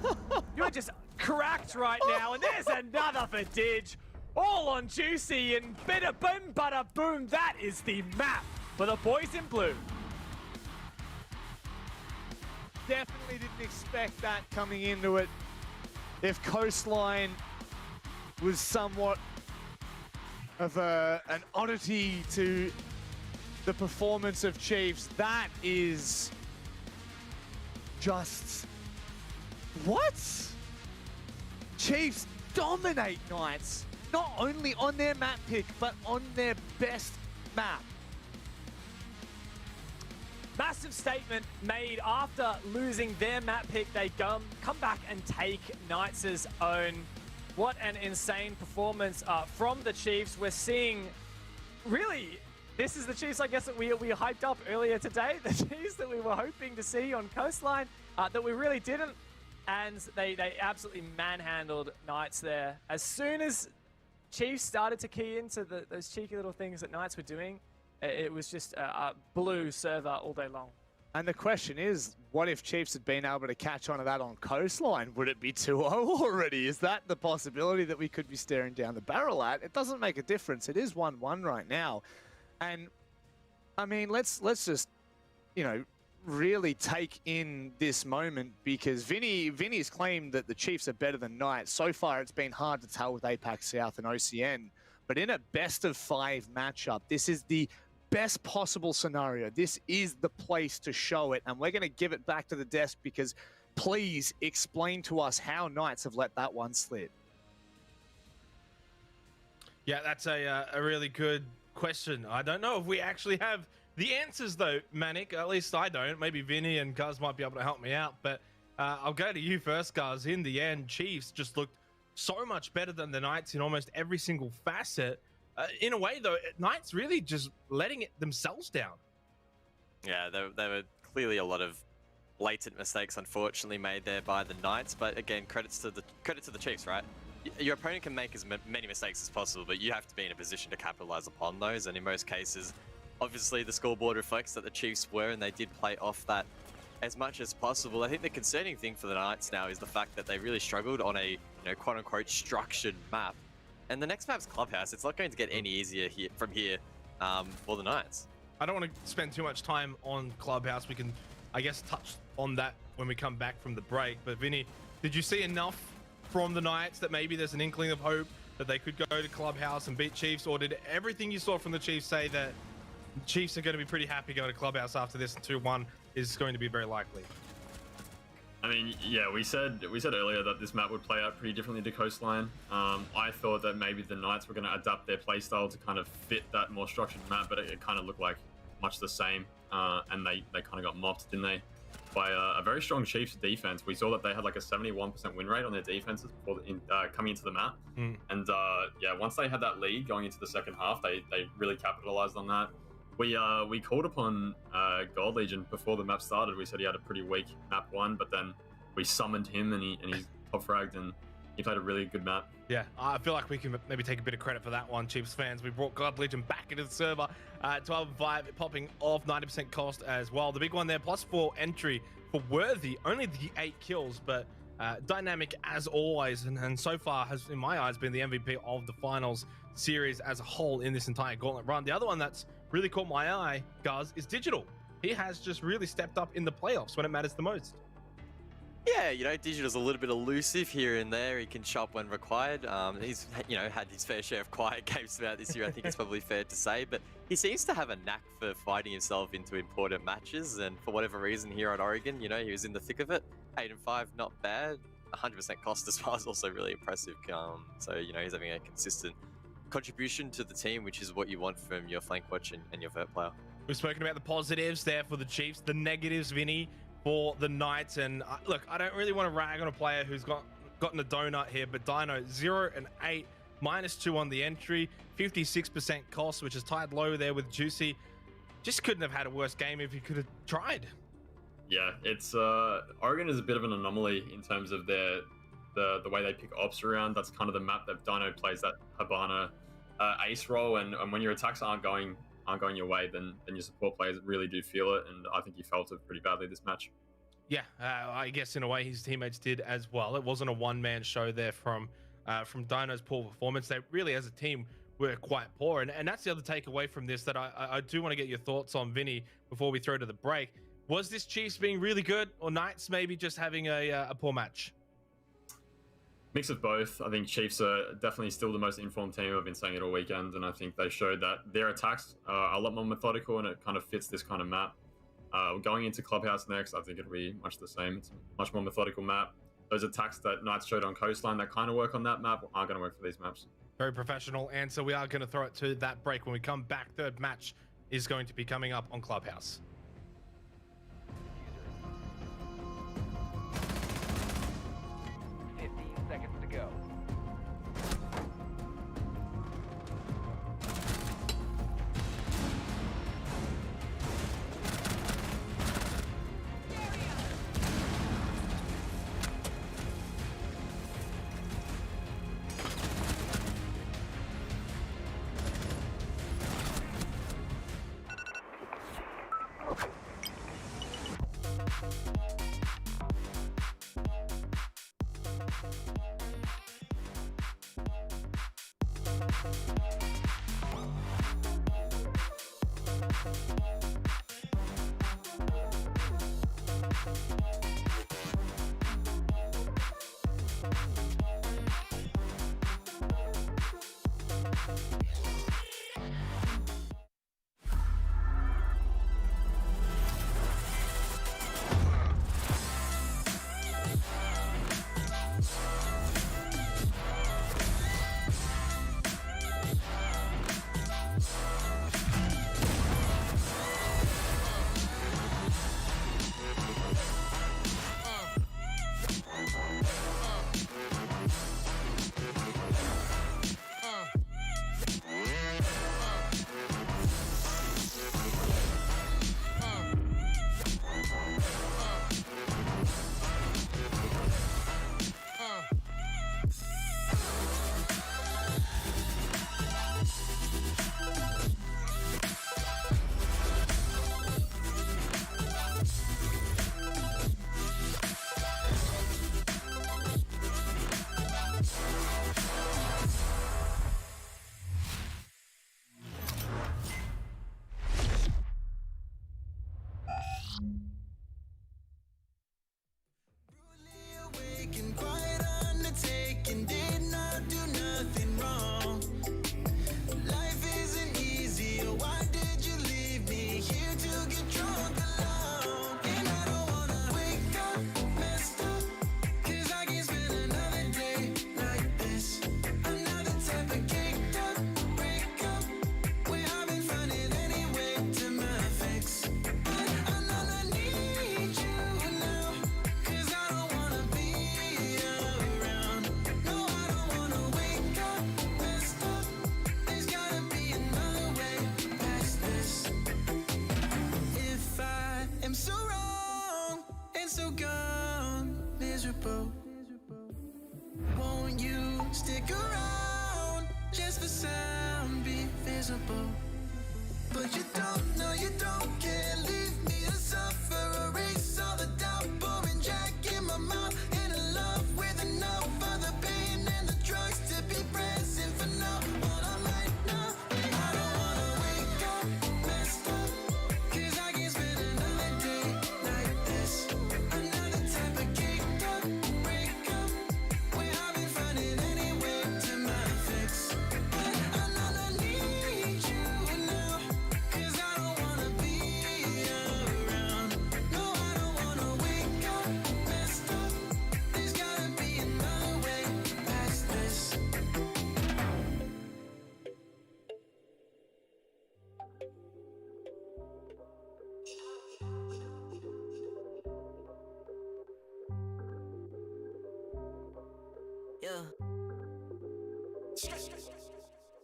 You're just cracked right now. And there's another for Didge. All on Juicy, and bada boom, bada boom. That is the map for the boys in blue. Definitely didn't expect that coming into it. If Coastline was somewhat of an oddity to the performance of Chiefs, that is just... what? Chiefs dominate Knights, not only on their map pick, but on their best map. Massive statement made after losing their map pick. They come back and take Knights' own. What an insane performance from the Chiefs. We're seeing, really, this is the Chiefs, I guess, that we hyped up earlier today. The Chiefs that we were hoping to see on Coastline, that we really didn't. And they absolutely manhandled Knights there. As soon as Chiefs started to key into those cheeky little things that Knights were doing, it was just a blue server all day long. And the question is, what if Chiefs had been able to catch on to that on Coastline? Would it be 2-0 already? Is that the possibility that we could be staring down the barrel at? It doesn't make a difference. It is 1-1 right now. And, I mean, let's just, you know, really take in this moment, because Vinny's claimed that the Chiefs are better than Knights. So far, it's been hard to tell with APAC South and OCN. But in a best-of-5 matchup, this is the best possible scenario. This is the place to show it, and we're going to give it back to the desk, because please explain to us how Knights have let that one slip. Yeah, that's a really good question. I don't know if we actually have the answers, though, Manic. At least I don't. Maybe Vinny and Guz might be able to help me out, but I'll go to you first, Guz. In the end, Chiefs just looked so much better than the Knights in almost every single facet. In a way, though, Knights really just letting it themselves down. Yeah, there were clearly a lot of blatant mistakes, unfortunately, made there by the Knights. But again, credit to the Chiefs, right? Your opponent can make as many mistakes as possible, but you have to be in a position to capitalize upon those. And in most cases, obviously, the scoreboard reflects that the Chiefs were, and they did play off that as much as possible. I think the concerning thing for the Knights now is the fact that they really struggled on a, quote-unquote structured map. And the next map's Clubhouse. It's not going to get any easier from here for the Knights. I don't want to spend too much time on Clubhouse. We can, I guess, touch on that when we come back from the break. But Vinny, did you see enough from the Knights that maybe there's an inkling of hope that they could go to Clubhouse and beat Chiefs? Or did everything you saw from the Chiefs say that the Chiefs are going to be pretty happy going to Clubhouse after this, and 2-1 is going to be very likely? I mean, yeah, we said earlier that this map would play out pretty differently to Coastline. I thought that maybe the Knights were going to adapt their playstyle to kind of fit that more structured map, but it kind of looked like much the same, and they kind of got mopped, didn't they, by a very strong Chiefs defense. We saw that they had like a 71% win rate on their defenses before coming into the map, and yeah, once they had that lead going into the second half, they really capitalized on that. We called upon Gold Legion before the map started. We said he had a pretty weak map one, but then we summoned him and he's top fragged, and he played a really good map. Yeah, I feel like we can maybe take a bit of credit for that one, Chiefs fans. We brought God Legion back into the server, 12-5, popping off 90% cost as well. The big one there, +4 entry for Worthy, only the 8 kills, but dynamic as always, and so far has, in my eyes, been the MVP of the finals series as a whole in this entire gauntlet run. The other one that's really caught my eye, Guz, is Digital. He has just really stepped up in the playoffs when it matters the most. Yeah, you know, Digital's a little bit elusive here and there. He can chop when required. He's, you know, had his fair share of quiet games throughout this year, I think it's probably fair to say. But he seems to have a knack for fighting himself into important matches. And for whatever reason here at Oregon, you know, he was in the thick of it. 8-5, not bad. 100% cost as well is also really impressive. So, you know, he's having a consistent contribution to the team, which is what you want from your flank watch and your vert player. We've spoken about the positives there for the Chiefs, the negatives, Vinny, for the Knights. And look, I don't really want to rag on a player who's gotten a donut here, but Dino 0 and 8, -2 on the entry, 56% cost, which is tied low there with Juicy. Just couldn't have had a worse game if he could have tried. Yeah, it's Oregon is a bit of an anomaly in terms of the way they pick ops around. That's kind of the map that Dino plays that Habana ace role, and when your attacks aren't going your way, then your support players really do feel it, and I think he felt it pretty badly this match. Yeah, I guess in a way his teammates did as well. It wasn't a one-man show there from Dino's poor performance. They really, as a team, were quite poor, and that's the other takeaway from this that I do want to get your thoughts on, Vinny, before we throw to the break. Was this Chiefs being really good, or Knights maybe just having a poor match? Mix of both. I think Chiefs are definitely still the most informed team. I've been saying it all weekend, and I think they showed that their attacks are a lot more methodical, and it kind of fits this kind of map. Going into Clubhouse next, I think it'll be much the same. It's a much more methodical map. Those attacks that Knights showed on Coastline that kind of work on that map aren't going to work for these maps. Very professional answer. We are going to throw it to that break. When we come back, third match is going to be coming up on Clubhouse. 15 seconds to go.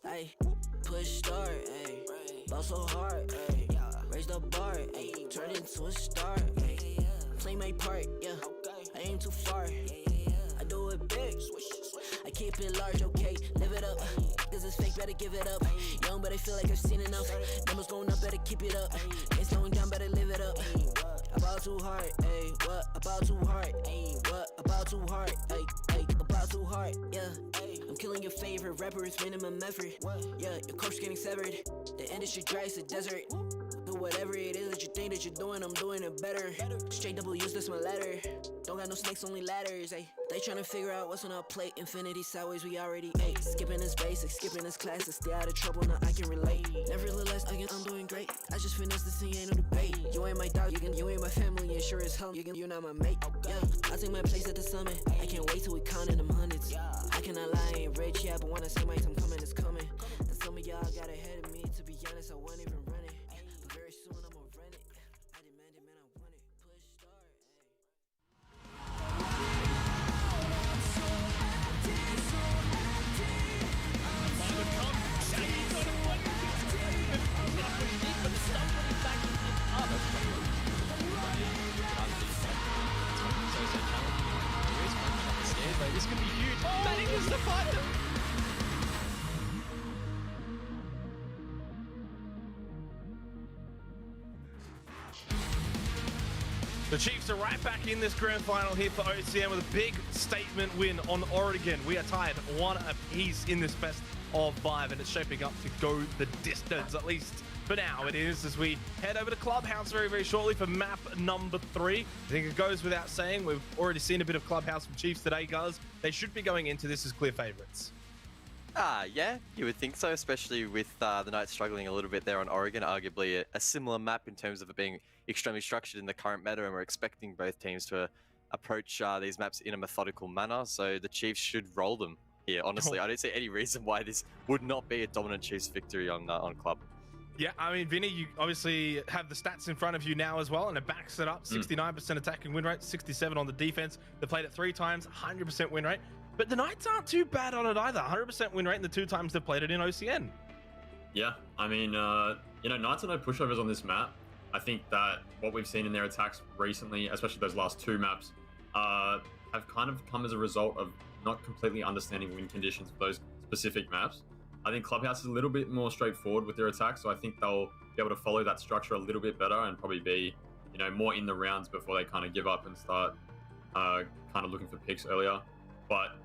Ay, push start, ay, ball so hard, ay, raise the bar, ay, turn into a star, ay, play my part, yeah, I aim too far, I do it big, I keep it large, okay, live it up, this is fake, better give it up, young but I feel like I've seen enough, numbers going up, better keep it up, ain't slowing down, better live it up, about too hard, ay, what, about too hard, ay, what, about too hard, ay, about too hard, yeah, I'm killing your favorite rapper, it's minimum effort, yeah, your corpse getting severed, the industry dry as a desert, do whatever it is that you think that you're doing, I'm doing it better, straight double use, that's my letter, don't got no snakes, only ladders, ay, they tryna figure out what's on our plate, infinity sideways, we already ate, skipping is basic, skipping is classic, stay out of trouble, now I can relate, nevertheless, again, I'm doing great, I just finished the scene, ain't no debate, you ain't my dog, you ain't my family, and sure as hell, you're not my mate, yeah, I take my place at the summit, I can't wait till we counting them hundreds, I cannot lie, I ain't rich, yeah, but when I say my time coming, it's coming, and some of y'all got ahead of me, to be honest, I wasn't even running, but very soon I'm gonna run it, I demand it, man, I want it, push start, This could be huge. Manning is the fighter. The Chiefs are right back in this grand final here for OCN with a big statement win on Oregon. We are tied 1 apiece in this best of 5, and it's shaping up to go the distance, at least for now it is, as we head over to Clubhouse very, very shortly for map number 3. I think it goes without saying, we've already seen a bit of Clubhouse from Chiefs today, guys. They should be going into this as clear favorites. Yeah, you would think so, especially with the Knights struggling a little bit there on Oregon. Arguably a similar map in terms of it being extremely structured in the current meta, and we're expecting both teams to approach these maps in a methodical manner. So the Chiefs should roll them here. Honestly, I don't see any reason why this would not be a dominant Chiefs victory on Club. Yeah, I mean, Vinny, you obviously have the stats in front of you now as well, and it backs it up. 69% attacking win rate, 67 on the defense. They played it 3 times, 100% win rate. But the Knights aren't too bad on it either. 100% win rate in the 2 times they've played it in OCN. Yeah, I mean, Knights are no pushovers on this map. I think that what we've seen in their attacks recently, especially those last 2 maps, have kind of come as a result of not completely understanding win conditions for those specific maps. I think Clubhouse is a little bit more straightforward with their attacks, so I think they'll be able to follow that structure a little bit better and probably be, more in the rounds before they kind of give up and start kind of looking for picks earlier. But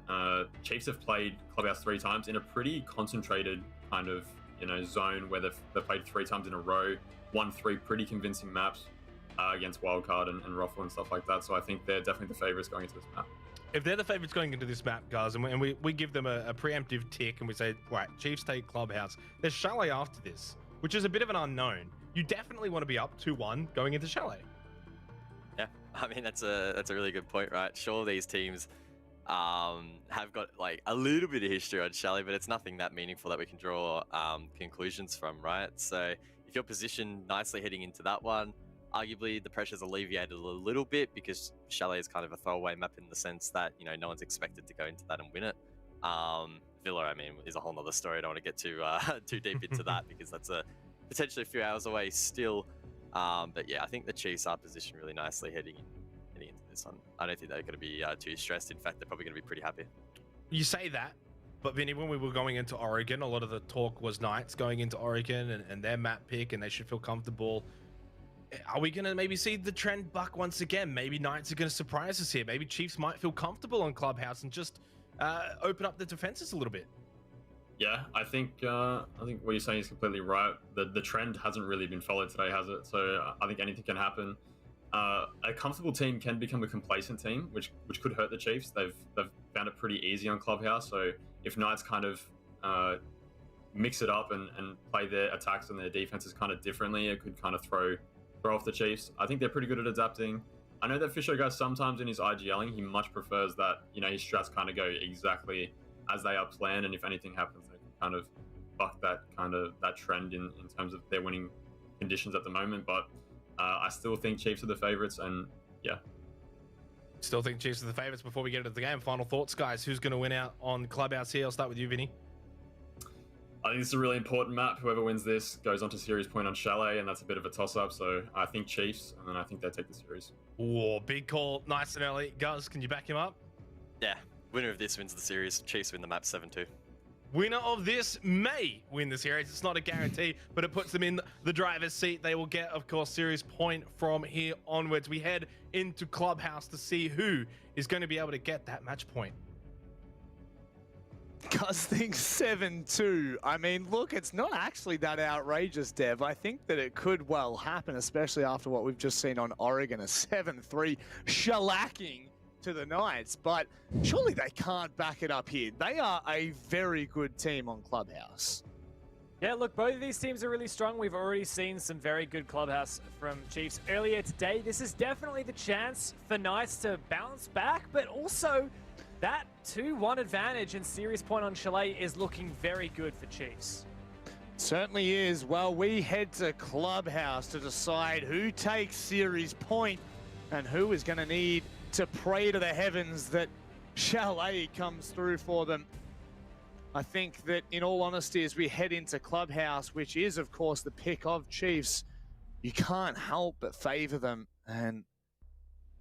Chiefs have played Clubhouse 3 times in a pretty concentrated kind of, zone where they've played 3 times in a row, won 3 pretty convincing maps against Wildcard and Ruffle and stuff like that. So I think they're definitely the favorites going into this map. If they're the favorites going into this map, guys, and we give them a preemptive tick and we say, right, Chiefs take Clubhouse, there's Chalet after this, which is a bit of an unknown. You definitely want to be up 2-1 going into Chalet. Yeah, I mean, that's a really good point, right? Sure, these teams have got like a little bit of history on Chalet, but it's nothing that meaningful that we can draw conclusions from, right? So if you're positioned nicely heading into that one, arguably the pressure's alleviated a little bit because Chalet is kind of a throwaway map in the sense that, no one's expected to go into that and win it. Villa, I mean, is a whole nother story. I don't want to get too deep into that because that's potentially a few hours away still. But yeah, I think the Chiefs are positioned really nicely heading into this one. I don't think they're going to be too stressed. In fact, they're probably going to be pretty happy. You say that, but Vinny, when we were going into Oregon, a lot of the talk was Knights going into Oregon and their map pick, and they should feel comfortable. Are we going to maybe see the trend buck once again? Maybe Knights are going to surprise us here. Maybe Chiefs might feel comfortable on Clubhouse and just open up the defenses a little bit. Yeah, I think what you're saying is completely right. The trend hasn't really been followed today, has it? So I think anything can happen. A comfortable team can become a complacent team, which could hurt the Chiefs. They've found it pretty easy on Clubhouse. So if Knights kind of mix it up and play their attacks and their defenses kind of differently, it could kind of throw off the Chiefs. I think they're pretty good at adapting. I know that Fisher guys sometimes in his IGLing, he much prefers that, his strats kind of go exactly as they are planned, and if anything happens, they can kind of buck that trend in terms of their winning conditions at the moment. But I still think Chiefs are the favorites, and yeah. Still think Chiefs are the favorites before we get into the game. Final thoughts, guys. Who's going to win out on Clubhouse here? I'll start with you, Vinny. I think it's a really important map. Whoever wins this goes on to series point on Chalet, and that's a bit of a toss-up. So I think Chiefs, and then I think they take the series. Whoa, big call, nice and early. Guz, can you back him up? Yeah, winner of this wins the series. Chiefs win the map 7-2. Winner of this may win the series. It's not a guarantee, but it puts them in the driver's seat. They will get, of course, series point from here onwards. We head into Clubhouse to see who is going to be able to get that match point. Gus thinks 7-2. I mean, look, it's not actually that outrageous, Dev. I think that it could well happen, especially after what we've just seen on Oregon, a 7-3 shellacking to the Knights, but surely they can't back it up here. They are a very good team on Clubhouse. Yeah, look, both of these teams are really strong. We've already seen some very good Clubhouse from Chiefs earlier today. This is definitely the chance for Knights to bounce back, but also that 2-1 advantage in series point on Chalet is looking very good for Chiefs. Certainly is. Well, we head to Clubhouse to decide who takes series point and who is going to need to pray to the heavens that Chalet comes through for them. I think that, in all honesty, as we head into Clubhouse, which is, of course, the pick of Chiefs, you can't help but favor them. And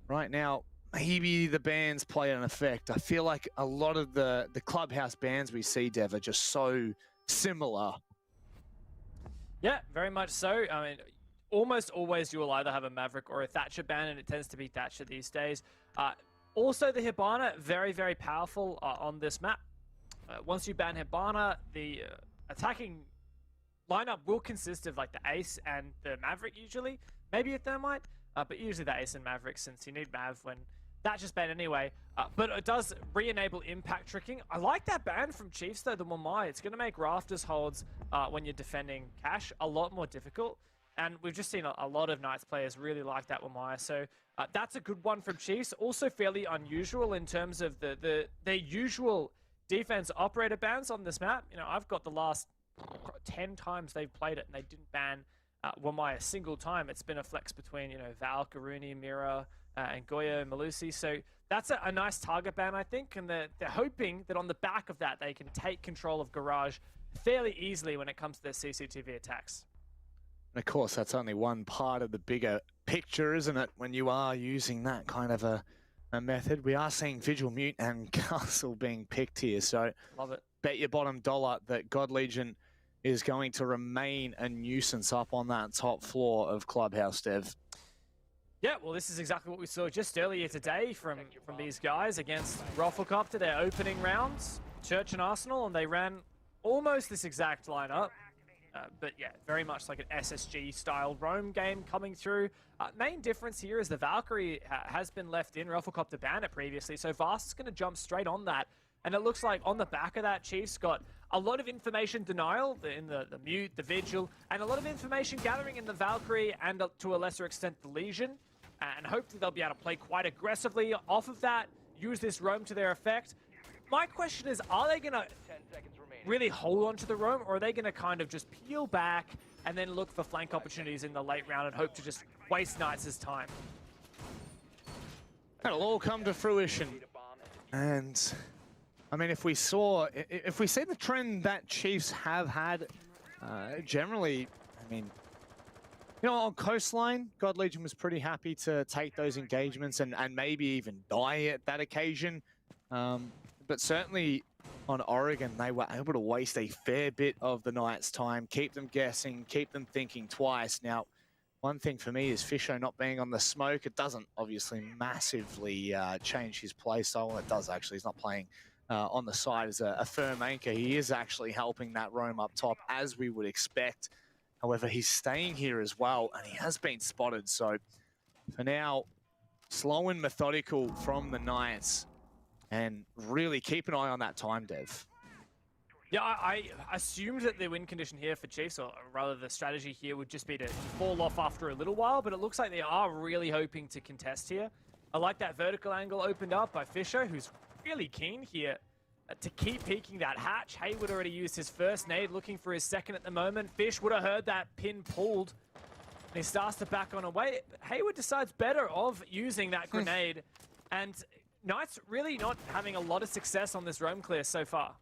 right now, maybe the bans play an effect. I feel like a lot of the Clubhouse bans we see, Dev, are just so similar. Yeah, very much so. I mean, almost always you will either have a Maverick or a Thatcher ban, and it tends to be Thatcher these days. Also, the Hibana, very, very powerful on this map. Once you ban Hibana, the attacking lineup will consist of like the Ace and the Maverick usually. Maybe a Thermite, but usually the Ace and Maverick, since you need Mav when Thatcher's banned anyway. But it does re-enable impact tricking. I like that ban from Chiefs though, the Wamai. It's going to make Rafters holds when you're defending Cash a lot more difficult. And we've just seen a lot of Knights players really like that Wamaya. So that's a good one from Chiefs. Also fairly unusual in terms of their usual defense operator bans on this map. You know, I've got the last 10 times they've played it and they didn't ban Wamaya a single time. It's been a flex between, you know, Val, Karuni, Mira, and Goyo, Malusi. So that's a nice target ban, I think. And they're hoping that on the back of that, they can take control of Garage fairly easily when it comes to their CCTV attacks. And of course, that's only one part of the bigger picture, isn't it? When you are using that kind of a method. We are seeing Vigil Mute and Castle being picked here. So love it. Bet your bottom dollar that God Legion is going to remain a nuisance up on that top floor of Clubhouse, Dev. Yeah, well, this is exactly what we saw just earlier today from these guys against Rafflecopter, their opening rounds, Church and Arsenal, and they ran almost this exact lineup. But yeah, very much like an SSG-style roam game coming through. Main difference here is the Valkyrie has been left in. Rafflecopter banned it previously, so Vast is going to jump straight on that. And it looks like on the back of that, Chiefs got a lot of information denial in the Mute, the Vigil, and a lot of information gathering in the Valkyrie and to a lesser extent the Legion. And hopefully they'll be able to play quite aggressively off of that, use this roam to their effect. My question is, are they going to really hold on to the roam, or are they going to kind of just peel back and then look for flank opportunities in the late round and hope to just waste Knights' time? That'll all come to fruition. And I mean, if we see the trend that Chiefs have had, generally, I mean, you know, on Coastline, God Legion was pretty happy to take those engagements and maybe even die at that occasion. But certainly on Oregon, they were able to waste a fair bit of the Knights' time, keep them guessing, keep them thinking twice. Now, one thing for me is Fisho not being on the smoke. It doesn't obviously massively change his play style. Well, it does actually. He's not playing on the side as a firm anchor. He is actually helping that roam up top, as we would expect. However, he's staying here as well, and he has been spotted. So for now, slow and methodical from the Knights. And really keep an eye on that time, Dev. Yeah, I assumed that the win condition here for Chiefs, or rather the strategy here, would just be to fall off after a little while, but it looks like they are really hoping to contest here. I like that vertical angle opened up by Fisher, who's really keen here to keep peeking that hatch. Hayward already used his first nade, looking for his second at the moment. Fish would have heard that pin pulled. And he starts to back on away. Hayward decides better of using that grenade, and Knights really not having a lot of success on this roam clear so far.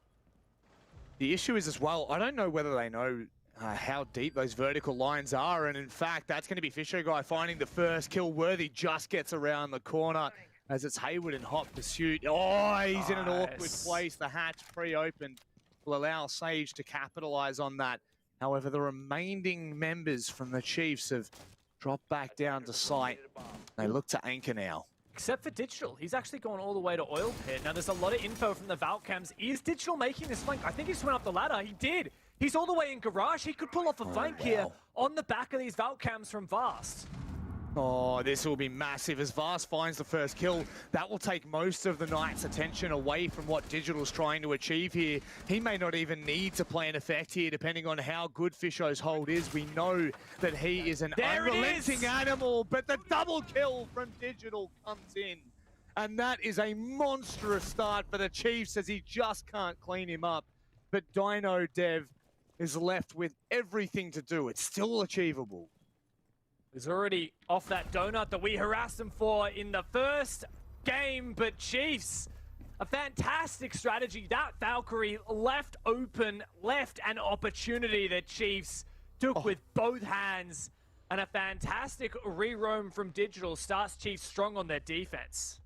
the issue is as well, I don't know whether they know how deep those vertical lines are, and in fact, that's going to be Fisher Guy finding the first kill. Worthy just gets around the corner as it's Hayward in hot pursuit. Oh, he's in an awkward place. The hatch pre-opened will allow Sage to capitalize on that. However, the remaining members from the Chiefs have dropped back down to site. They look to anchor now. Except for Digital. He's actually gone all the way to Oil Pit. Now, there's a lot of info from the Valk cams. Is Digital making this flank? I think he just went up the ladder. He did. He's all the way in Garage. He could pull off a flank here on the back of these Valk cams from Vast. Oh, this will be massive as Vast finds the first kill. That will take most of the Knights' attention away from what Digital's trying to achieve here. He may not even need to play an effect here, depending on how good Fisho's hold is. We know that he is an unrelenting animal, but the double kill from Digital comes in. And that is a monstrous start for the Chiefs as he just can't clean him up. But Dino Dev is left with everything to do. It's still achievable. He's already off that donut that we harassed him for in the first game, but Chiefs, a fantastic strategy. That Valkyrie left open, left an opportunity that Chiefs took with both hands, and a fantastic re-roam from Digital starts Chiefs strong on their defense.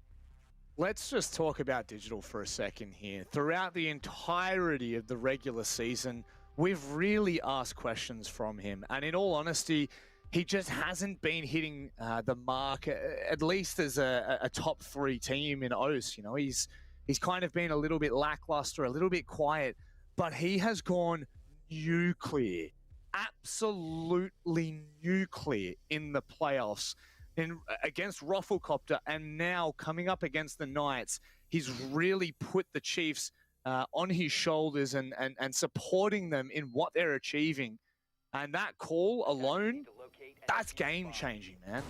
Let's just talk about Digital for a second here. Throughout the entirety of the regular season, we've really asked questions from him, and in all honesty, he just hasn't been hitting the mark, at least as a top 3 team in OCE. You know, he's kind of been a little bit lackluster, a little bit quiet, but he has gone nuclear, absolutely nuclear in the playoffs against Rufflecopter, and now coming up against the Knights. He's really put the Chiefs on his shoulders and supporting them in what they're achieving. And that call alone, that's game-changing, man.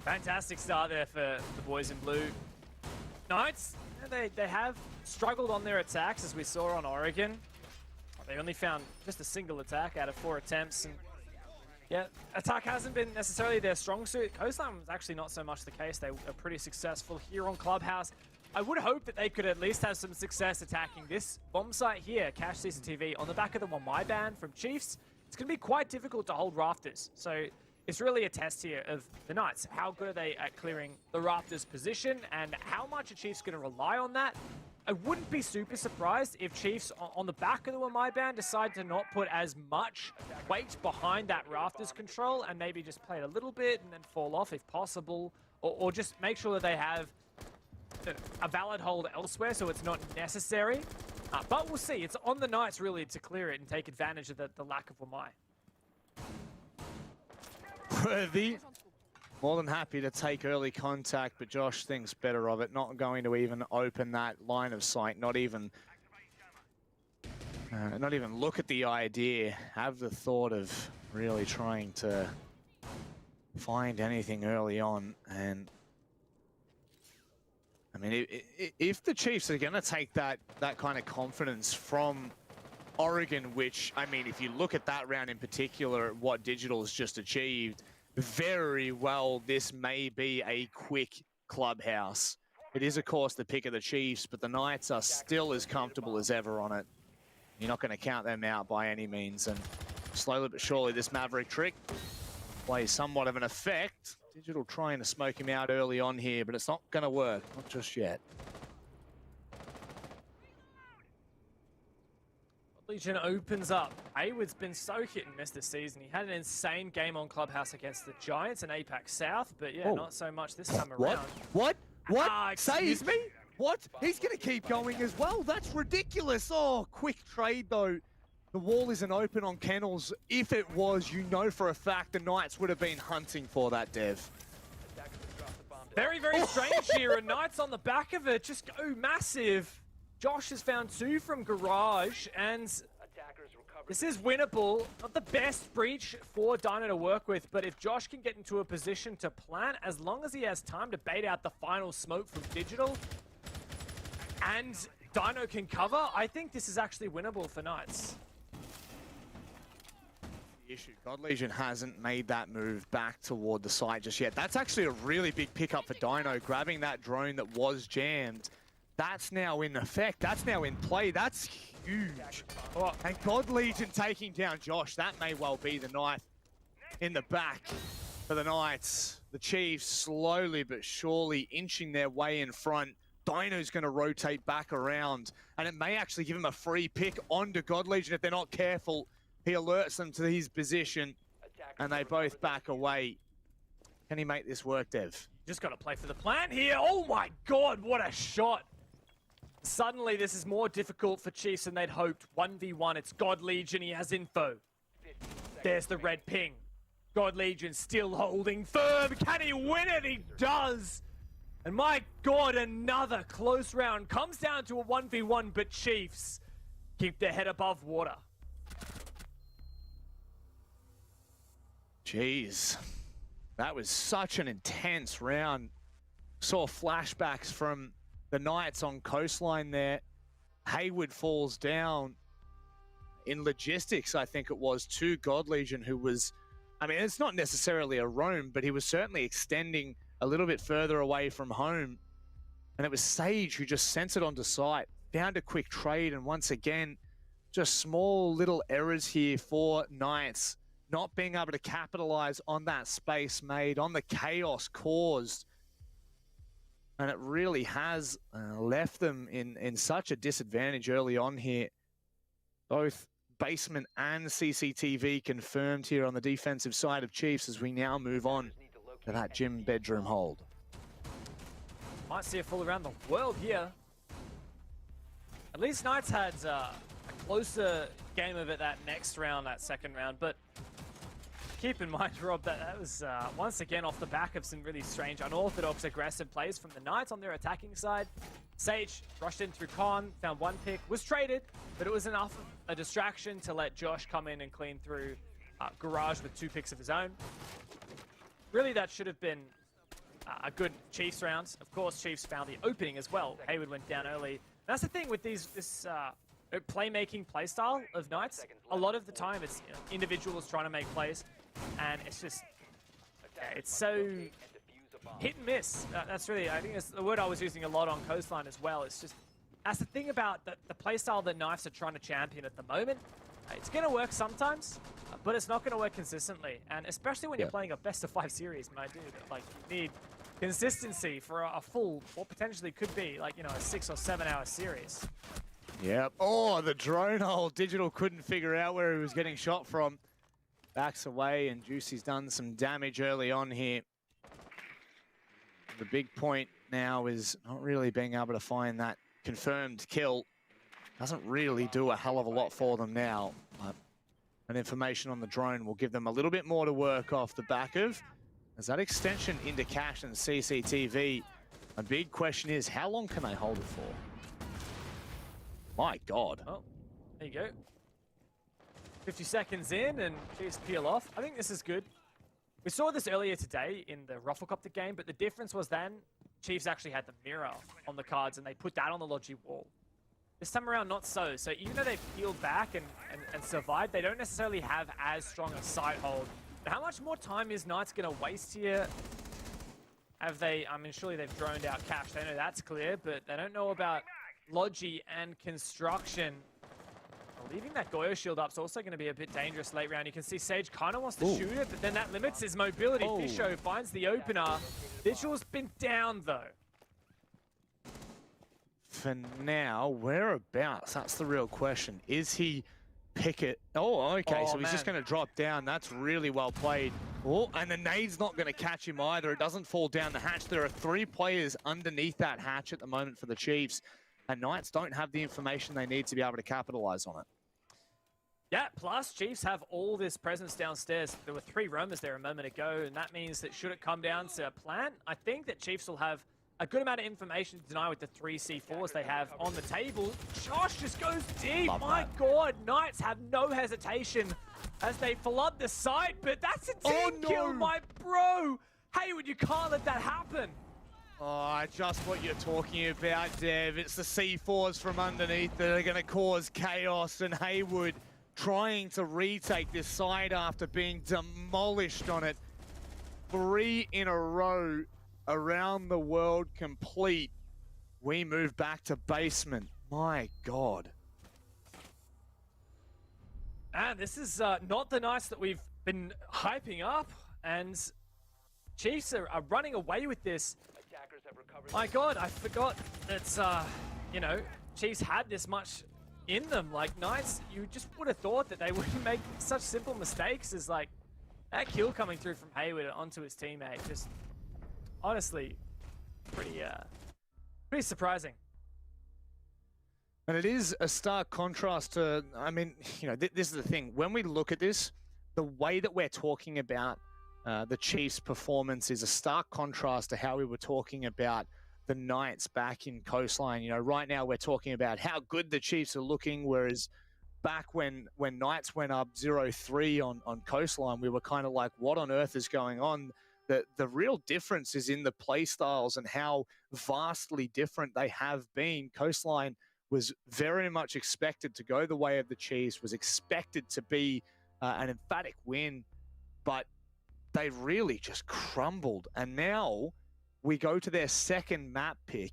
Fantastic start there for the boys in blue. Knights, they have struggled on their attacks, as we saw on Oregon. They only found just a single attack out of 4 attempts. And yeah, attack hasn't been necessarily their strong suit. Coastline was actually not so much the case. They were pretty successful here on Clubhouse. I would hope that they could at least have some success attacking this bomb site here, Cash CCTV, on the back of the 1Y ban from Chiefs. It's going to be quite difficult to hold Rafters. So it's really a test here of the Knights. How good are they at clearing the Rafters position, and how much are Chiefs going to rely on that? I wouldn't be super surprised if Chiefs, on the back of the 1Y ban, decide to not put as much weight behind that Rafters control and maybe just play it a little bit and then fall off if possible, or just make sure that they have a valid hold elsewhere so it's not necessary. But we'll see. It's on the Knights really to clear it and take advantage of the lack of 1Y. Worthy, more than happy to take early contact, but Josh thinks better of it. Not going to even open that line of sight, not even look at the idea, have the thought of really trying to find anything early on. And I mean, if the Chiefs are going to take that kind of confidence from Oregon, which, I mean, if you look at that round in particular, what Digital has just achieved, very well, this may be a quick Clubhouse. It is, of course, the pick of the Chiefs, but the Knights are still as comfortable as ever on it. You're not going to count them out by any means, and slowly but surely, this Maverick trick plays somewhat of an effect. Digital trying to smoke him out early on here, but it's not going to work. Not just yet. Legion opens up. Hayward's been so hit and miss this season. He had an insane game on Clubhouse against the Giants and APAC South, but yeah, not so much this time around. What? Excuse me? What? He's going to keep going as well. That's ridiculous. Oh, quick trade, though. The wall isn't open on Kennels. If it was, you know for a fact the Knights would have been hunting for that, Dev. Very, very strange here. And Knights on the back of it just go massive. Josh has found 2 from Garage, and this is winnable. Not the best breach for Dino to work with, but if Josh can get into a position to plant, as long as he has time to bait out the final smoke from Digital, and Dino can cover, I think this is actually winnable for Knights. Issue. God Legion hasn't made that move back toward the site just yet. That's actually a really big pickup for Dino, grabbing that drone that was jammed. That's now in effect. That's now in play. That's huge. Oh, and God Legion taking down Josh. That may well be the knife in the back for the Knights. The Chiefs slowly but surely inching their way in front. Dino's going to rotate back around, and it may actually give him a free pick onto God Legion if they're not careful. He alerts them to his position, and they both back away. Can he make this work, Dev? Just got to play for the plan here. Oh my God, what a shot. Suddenly, this is more difficult for Chiefs than they'd hoped. 1v1, it's God Legion, he has info. There's the red ping. God Legion still holding firm. Can he win it? He does. And my God, another close round. Comes down to a 1v1, but Chiefs keep their head above water. Jeez. That was such an intense round. Saw flashbacks from the Knights on coastline there. Haywood falls down in logistics, I think it was, to God Legion, who was, I mean, it's not necessarily a roam, but he was certainly extending a little bit further away from home. And it was Sage who just sent it onto site, found a quick trade, and once again, just small little errors here for Knights, not being able to capitalize on that space made, on the chaos caused. And it really has left them in such a disadvantage early on here. Both basement and CCTV confirmed here on the defensive side of Chiefs as we now move on to that gym bedroom hold. Might see it fall around the world here. At least Knights had a closer game of it that next round, that second round, but keep in mind, Rob, that was once again off the back of some really strange, unorthodox, aggressive plays from the Knights on their attacking side. Sage rushed in through Con, found one pick, was traded, but it was enough of a distraction to let Josh come in and clean through Garage with 2 picks of his own. Really, that should have been a good Chiefs round. Of course, Chiefs found the opening as well. Haywood went down early. That's the thing with this playmaking playstyle of Knights. A lot of the time, it's individuals trying to make plays, and it's just, it's so hit and miss. That's really, I think that's the word I was using a lot on Coastline as well. It's just, that's the thing about the playstyle that Knights are trying to champion at the moment. It's going to work sometimes, but it's not going to work consistently. And especially when you're playing a best-of-5 series, my dude, like, you need consistency for a full, what potentially could be, like, a 6 or 7 hour series. Yep. Oh, the drone hole. Digital couldn't figure out where he was getting shot from. Backs away, and Juicy's done some damage early on here. The big point now is not really being able to find that confirmed kill. Doesn't really do a hell of a lot for them now. And information on the drone will give them a little bit more to work off the back of. As that extension into cash and CCTV, a big question is, how long can they hold it for? My God. Oh, there you go. 50 seconds in, and Chiefs peel off. I think this is good. We saw this earlier today in the Rufflecopter game, but the difference was then Chiefs actually had the mirror on the cards, and they put that on the Logi wall. This time around, not so. So even though they've peeled back and survived, they don't necessarily have as strong a sight hold. But how much more time is Knights going to waste here? Have they, I mean, surely they've droned out cash. They know that's clear, but they don't know about Logi and construction. Leaving that Goyo shield up is also going to be a bit dangerous late round. You can see Sage kind of wants to shoot it, but then that limits his mobility. Fisho finds the opener. Vigil's been down, though. For now, whereabouts? That's the real question. Is he Pickett? Oh, okay, so he's just going to drop down. That's really well played. Oh, and the nade's not going to catch him either. It doesn't fall down the hatch. There are 3 players underneath that hatch at the moment for the Chiefs, and Knights don't have the information they need to be able to capitalize on it. Yeah, plus Chiefs have all this presence downstairs. There were 3 roamers there a moment ago, and that means that should it come down to a plan, I think that Chiefs will have a good amount of information to deny with the 3 C4s they have on the table. Josh just goes deep. My God, Knights have no hesitation as they flood the site, but that's a team kill, my bro. Haywood, you can't let that happen. Oh, just what you're talking about, Dev. It's the C4s from underneath that are going to cause chaos, and Haywood trying to retake this side after being demolished on it. 3 in a row around the world complete. we move back to basement. My God. And this is not the Knights that we've been hyping up, and Chiefs are running away with this. My God, I forgot that, you know, Chiefs had this much in them. Like, Knights, you just would have thought that they wouldn't make such simple mistakes as, like, that kill coming through from Hayward onto his teammate. Just, honestly, pretty surprising. And it is a stark contrast to, I mean, you know, this is the thing. When we look at this, the way that we're talking about the Chiefs' performance is a stark contrast to how we were talking about the Knights back in Coastline. You know, right now we're talking about how good the Chiefs are looking, whereas back when Knights went up 0-3 on Coastline, we were kind of like, what on earth is going on? The real difference is in the play styles and how vastly different they have been. Coastline was very much expected to go the way of the Chiefs, was expected to be an emphatic win, but they really just crumbled. And now we go to their second map pick,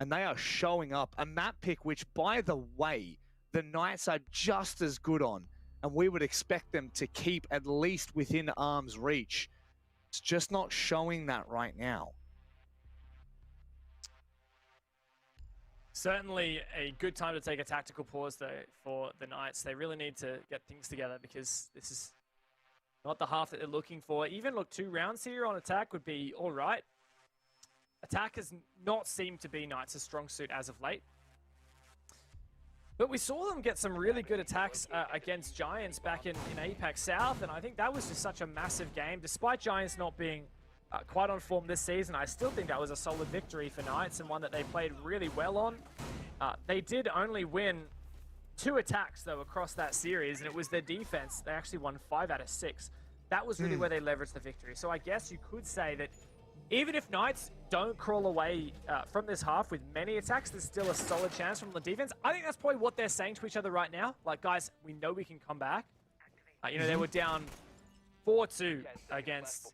and they are showing up. A map pick which, by the way, the Knights are just as good on, and we would expect them to keep at least within arm's reach. It's just not showing that right now. Certainly a good time to take a tactical pause, though, for the Knights. They really need to get things together because this is not the half that they're looking for. Even, look, 2 rounds here on attack would be all right. Attack has not seemed to be Knights' strong suit as of late. But we saw them get some really good attacks against Giants back in Apex South, and I think that was just such a massive game. Despite Giants not being quite on form this season, I still think that was a solid victory for Knights and one that they played really well on. They did only win 2 attacks, though, across that series, and it was their defense. They actually won 5 out of 6. That was really where they leveraged the victory. So I guess you could say that even if Knights don't crawl away from this half with many attacks, there's still a solid chance from the defense. I think that's probably what they're saying to each other right now. Like, guys, we know we can come back. You know, they were down 4-2 against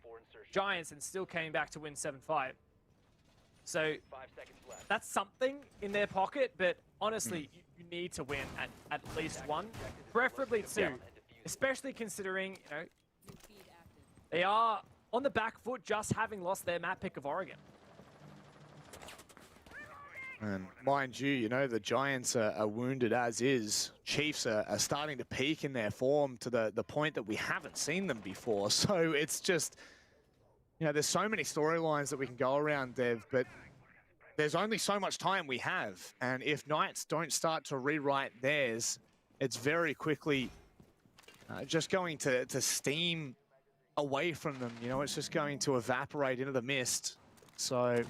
Giants and still came back to win 7-5. So that's something in their pocket, but honestly, you need to win at least 1, preferably 2, especially considering, you know, they are on the back foot just having lost their map pick of Oregon. And mind you, you know, the Giants are wounded as is. Chiefs are starting to peak in their form to the point that we haven't seen them before. So it's just, you know, there's so many storylines that we can go around, Dev, but there's only so much time we have. And if Knights don't start to rewrite theirs, it's very quickly just going to steam away from them. You know, it's just going to evaporate into the mist. So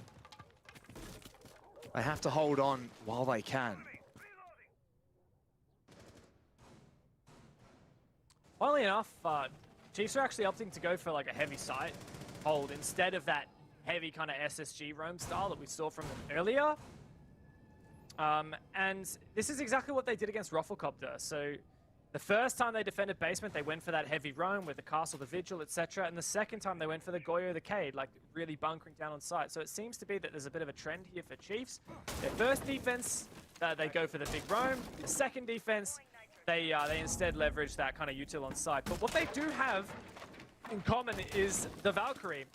they have to hold on while they can. Funnily enough, Chiefs are actually opting to go for like a heavy site hold instead of that heavy kind of SSG roam style that we saw from them earlier. And this is exactly what they did against Rufflecopter. So the first time they defended basement, they went for that heavy roam with the castle, the vigil, etc. And the second time they went for the Goyo, the Cade, like really bunkering down on site. So it seems to be that there's a bit of a trend here for Chiefs. Their first defense, they go for the big roam. The second defense, they instead leverage that kind of util on site. But what they do have in common is the Valkyrie,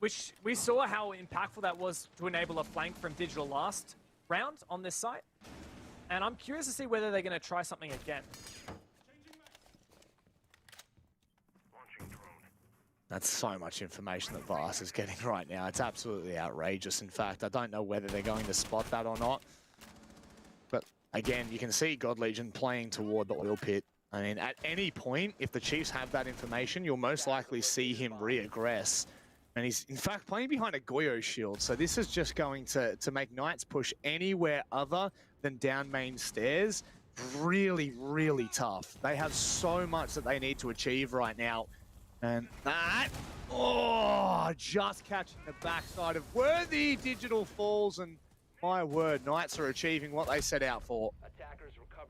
which we saw how impactful that was to enable a flank from Digital last round on this site. And I'm curious to see whether they're going to try something again. That's so much information that Vars is getting right now. It's absolutely outrageous. In fact, I don't know whether they're going to spot that or not. But again, you can see God Legion playing toward the oil pit. I mean, at any point, if the Chiefs have that information, you'll most likely see him re-aggress. And he's, in fact, playing behind a Goyo shield. So this is just going to make Knights push anywhere other than down main stairs. Really, really tough. They have so much that they need to achieve right now. And that, just catching the backside of worthy Digital falls. And my word, Knights are achieving what they set out for.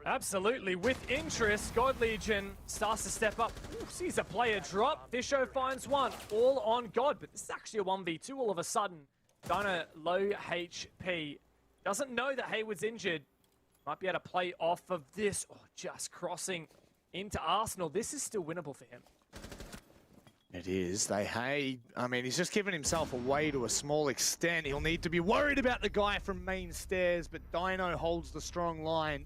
Absolutely, with interest, God Legion starts to step up. Ooh, sees a player drop. Fisho finds one, all on God, but this is actually a 1v2 all of a sudden. Kind of low HP doesn't know that Hayward's injured. Might be able to play off of this. Oh, just crossing into Arsenal. This is still winnable for him. It is. I mean, he's just given himself away to a small extent. He'll need to be worried about the guy from main stairs, but Dino holds the strong line.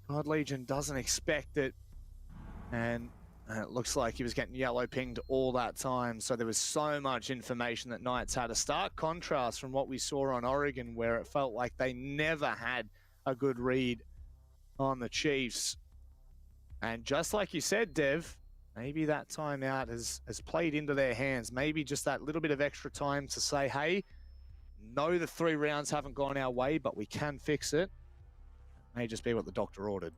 God Legion doesn't expect it. And it looks like he was getting yellow pinged all that time. So there was so much information that Knights had. A stark contrast from what we saw on Oregon, where it felt like they never had a good read on the Chiefs. And just like you said, Dev, maybe that timeout has played into their hands. Maybe just that little bit of extra time to say, hey, no, the 3 rounds haven't gone our way, but we can fix it. May just be what the doctor ordered.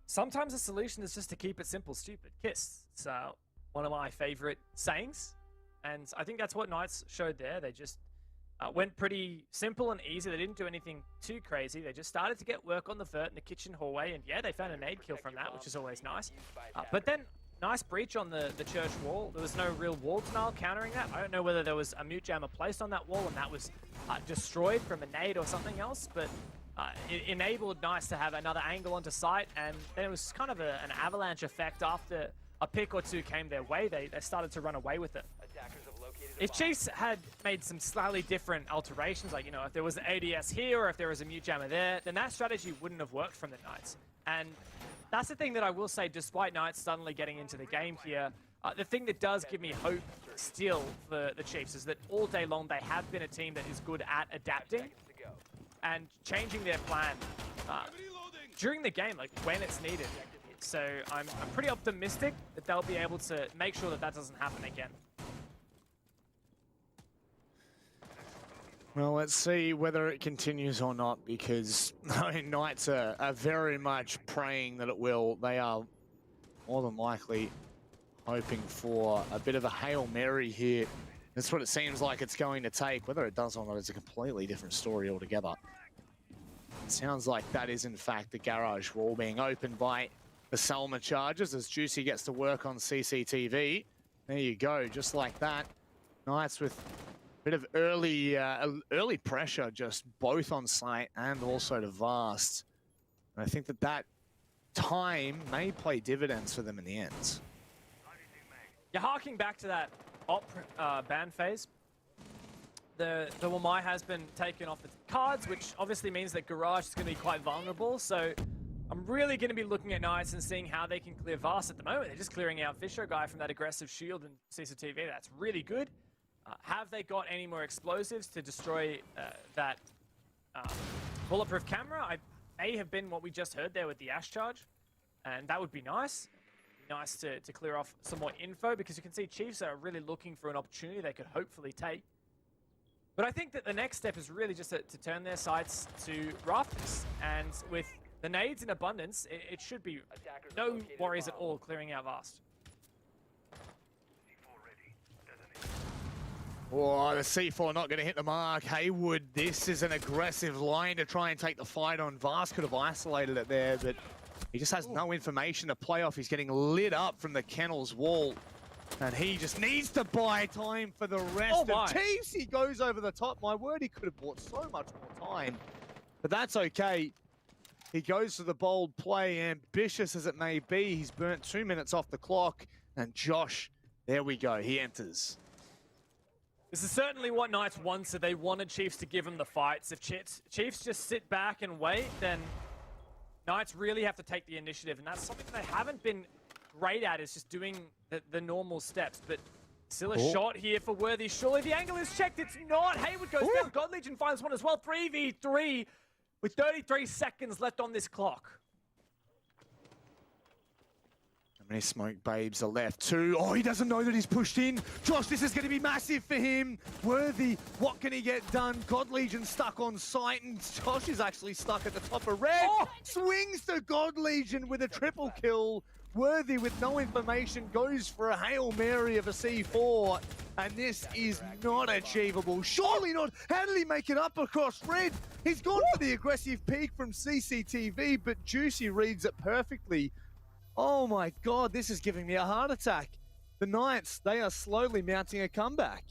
Sometimes the solution is just to keep it simple, stupid. KISS. It's one of my favorite sayings. And I think that's what Knights showed there. They just went pretty simple and easy. They didn't do anything too crazy. They just started to get work on the vert in the kitchen hallway. And yeah, they found a nade kill from that, which is always nice. But then, nice breach on the church wall. There was no real wall denial countering that. I don't know whether there was a mute jammer placed on that wall and that was destroyed from a nade or something else. But it enabled Knights to have another angle onto site. And then it was kind of an avalanche effect after a pick or two came their way. They started to run away with it. If Chiefs had made some slightly different alterations, like, you know, if there was an ADS here or if there was a mute jammer there, then that strategy wouldn't have worked from the Knights. And that's the thing that I will say, despite Knights suddenly getting into the game here, the thing that does give me hope still for the Chiefs is that all day long they have been a team that is good at adapting and changing their plan during the game, like when it's needed. So I'm pretty optimistic that they'll be able to make sure that that doesn't happen again. Well, let's see whether it continues or not, because Knights are very much praying that it will. They are more than likely hoping for a bit of a Hail Mary here. That's what it seems like it's going to take. Whether it does or not is a completely different story altogether. It sounds like that is, in fact, the garage wall being opened by the Selma Chargers as Juicy gets to work on CCTV. There you go, just like that. Knights with bit of early pressure, just both on site and also to Vast. And I think that time may play dividends for them in the end. Yeah, harking back to that op ban phase, the Wamai has been taken off the cards, which obviously means that Garage is going to be quite vulnerable. So I'm really going to be looking at Knights and seeing how they can clear Vast at the moment. They're just clearing out Fisher guy from that aggressive shield and CCTV. That's really good. Have they got any more explosives to destroy that bulletproof camera? I may have been what we just heard there with the Ash charge, and that would be nice. Nice to clear off some more info, because you can see Chiefs are really looking for an opportunity they could hopefully take. But I think that the next step is really just to turn their sights to roughness, and with the nades in abundance, it should be no worries at all clearing out Vast. Oh, the C4 not going to hit the mark. Haywood, this is an aggressive line to try and take the fight on. Vast could have isolated it there, but he just has no information to play off. He's getting lit up from the kennel's wall, and he just needs to buy time for the rest of Chiefs. He goes over the top. My word, he could have bought so much more time, but that's okay. He goes for the bold play, ambitious as it may be. He's burnt 2 minutes off the clock, and Josh, there we go, he enters. This is certainly what Knights wanted. They wanted Chiefs to give them the fights. If Chiefs just sit back and wait, then Knights really have to take the initiative. And that's something they haven't been great at, is just doing the normal steps. But still a shot here for Worthy. Surely the angle is checked. It's not. Haywood goes down. God Legion finds one as well. 3v3 with 33 seconds left on this clock. How many smoke babes are left? 2. Oh, he doesn't know that he's pushed in. Josh, this is going to be massive for him. Worthy, what can he get done? God Legion stuck on site, and Josh is actually stuck at the top of red. Swings to God Legion with a triple kill. Worthy, with no information, goes for a Hail Mary of a C4. And this is not achievable. Surely not. How did he make it up across red? He's gone for the aggressive peek from CCTV, but Juicy reads it perfectly. Oh my God, this is giving me a heart attack. The Knights, they are slowly mounting a comeback.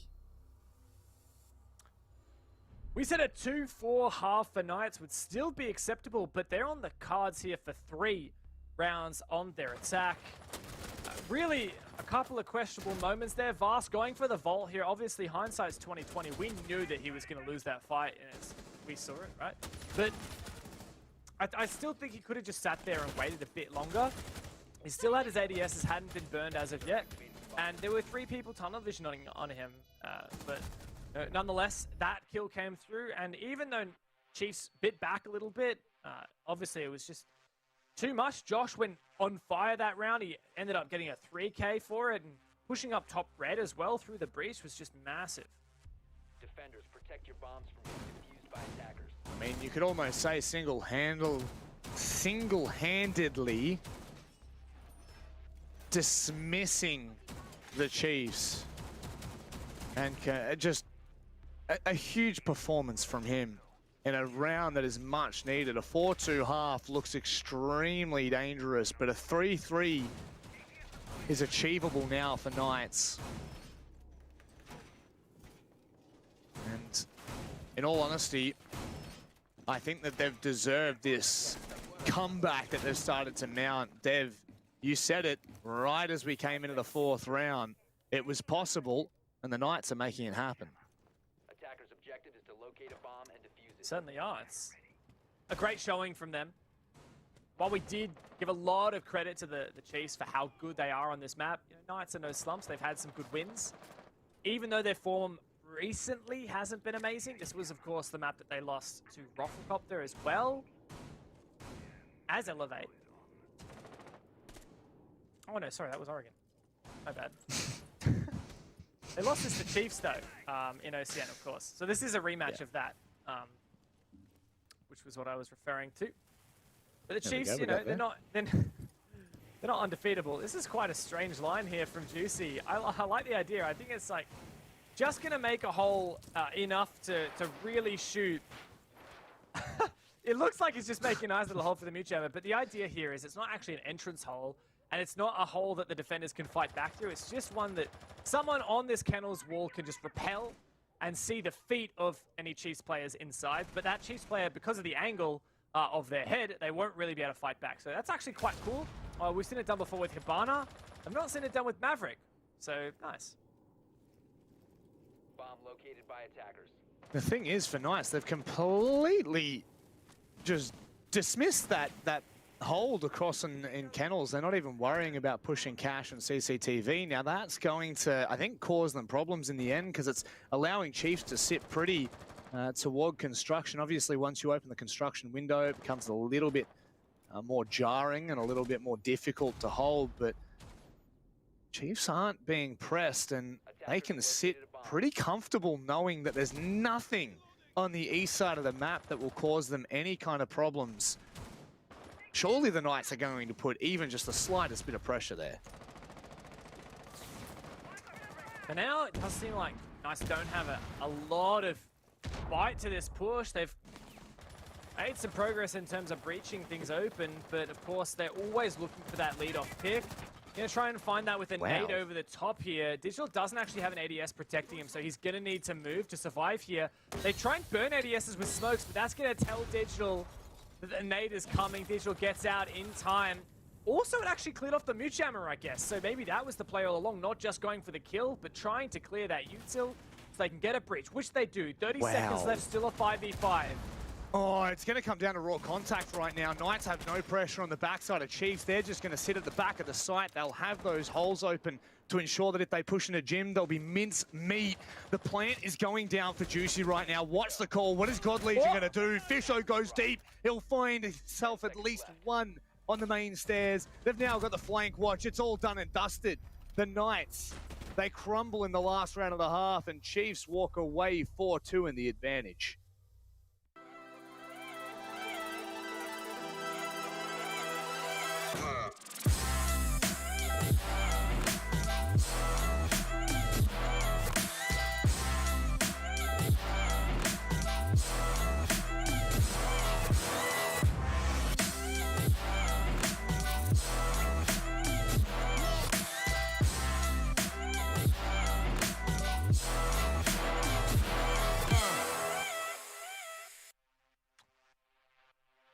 We said a 2-4 half for Knights would still be acceptable, but they're on the cards here for 3 rounds on their attack. Really, a couple of questionable moments there. Vast going for the vault here. Obviously, hindsight's 2020. We knew that he was going to lose that fight, and we saw it, right? But I still think he could have just sat there and waited a bit longer. He still had his ADSs, hadn't been burned as of yet, and there were 3 people tunnel visioning on him. But nonetheless, that kill came through, and even though Chiefs bit back a little bit, obviously it was just too much. Josh went on fire that round. He ended up getting a 3K for it, and pushing up top red as well through the breach was just massive. Defenders, protect your bombs from being defused by attackers. I mean, you could almost say single-handedly dismissing the Chiefs, and just a huge performance from him in a round that is much needed. A 4-2 half looks extremely dangerous, but a 3-3 is achievable now for Knights. And in all honesty, I think that they've deserved this comeback that they've started to mount. Dev, you said it right as we came into the 4th round. It was possible, and the Knights are making it happen. Attackers' objective is to locate a bomb and defuse it. Certainly are. It's a great showing from them. While we did give a lot of credit to the Chiefs for how good they are on this map, you know, Knights are no slumps. They've had some good wins. Even though their form recently hasn't been amazing, this was, of course, the map that they lost to Rafflecopter as well as Elevate. Oh, no, sorry, that was Oregon. My bad. They lost this to Chiefs, though, in OCN, of course. So this is a rematch of that, which was what I was referring to. But the Chiefs, you know, they're not undefeatable. This is quite a strange line here from Juicy. I like the idea. I think it's like just going to make a hole enough to really shoot. It looks like he's just making a nice little hole for the mute jammer, but the idea here is it's not actually an entrance hole, and it's not a hole that the defenders can fight back through. It's just one that someone on this kennel's wall can just repel and see the feet of any Chiefs players inside. But that Chiefs player, because of the angle of their head, they won't really be able to fight back. So that's actually quite cool. We've seen it done before with Hibana. I've not seen it done with Maverick. So nice. Bomb located by attackers. The thing is, for Knights, they've completely just dismissed that hold across in kennels. They're not even worrying about pushing cash and CCTV. Now that's going to, I think, cause them problems in the end, because it's allowing Chiefs to sit pretty toward construction. Obviously, once you open the construction window, it becomes a little bit more jarring and a little bit more difficult to hold, but Chiefs aren't being pressed, and they can sit pretty comfortable knowing that there's nothing on the east side of the map that will cause them any kind of problems. Surely the Knights are going to put even just the slightest bit of pressure there. For now, it does seem like Knights don't have a lot of bite to this push. They've made some progress in terms of breaching things open, but of course they're always looking for that lead-off pick. Gonna try and find that with a nade over the top here. Digital doesn't actually have an ADS protecting him, so he's gonna need to move to survive here. They try and burn ADSs with smokes, but that's gonna tell Digital that the nade is coming. Digital gets out in time. Also, it actually cleared off the mute jammer, I guess. So maybe that was the play all along, not just going for the kill, but trying to clear that util so they can get a breach, which they do. 30 seconds left, still a 5v5. Oh, it's going to come down to raw contact right now. Knights have no pressure on the backside of Chiefs. They're just going to sit at the back of the site. They'll have those holes open to ensure that if they push in a gym, there'll be mince meat. The plant is going down for Juicy right now. What's the call? What is God Legion going to do? Fisho goes deep. He'll find himself at least one on the main stairs. They've now got the flank watch. It's all done and dusted. The Knights, they crumble in the last round of the half, and Chiefs walk away 4-2 in the advantage.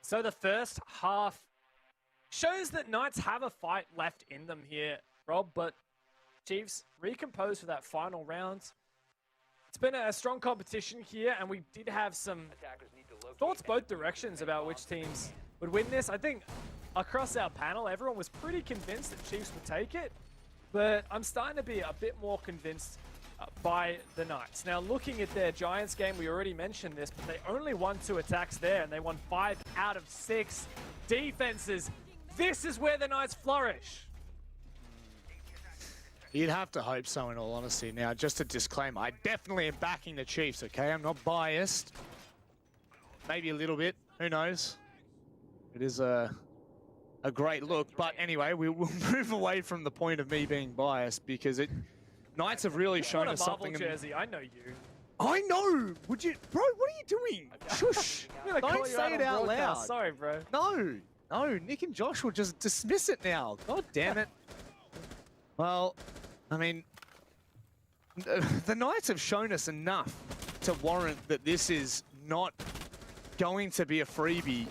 So the first half shows that Knights have a fight left in them here, Rob, but Chiefs recompose for that final round. It's been a strong competition here, and we did have some thoughts both directions about which teams would win this. I think across our panel, everyone was pretty convinced that Chiefs would take it, but I'm starting to be a bit more convinced by the Knights. Now, looking at their Giants game, we already mentioned this, but they only won 2 attacks there, and they won 5 out of 6 defenses. This is where the Knights flourish. You'd have to hope so, in all honesty. Now, just a disclaimer, I definitely am backing the Chiefs, okay? I'm not biased. Maybe a little bit, who knows? It is a great look, but anyway, we will move away from the point of me being biased, because Knights have really shown us something. Jersey, I know you. I know! Would you... Bro, what are you doing? Shush! Don't say it out loud. Sorry, bro. No, Nick and Josh will just dismiss it now. God damn it. Well, I mean, the Knights have shown us enough to warrant that this is not going to be a freebie.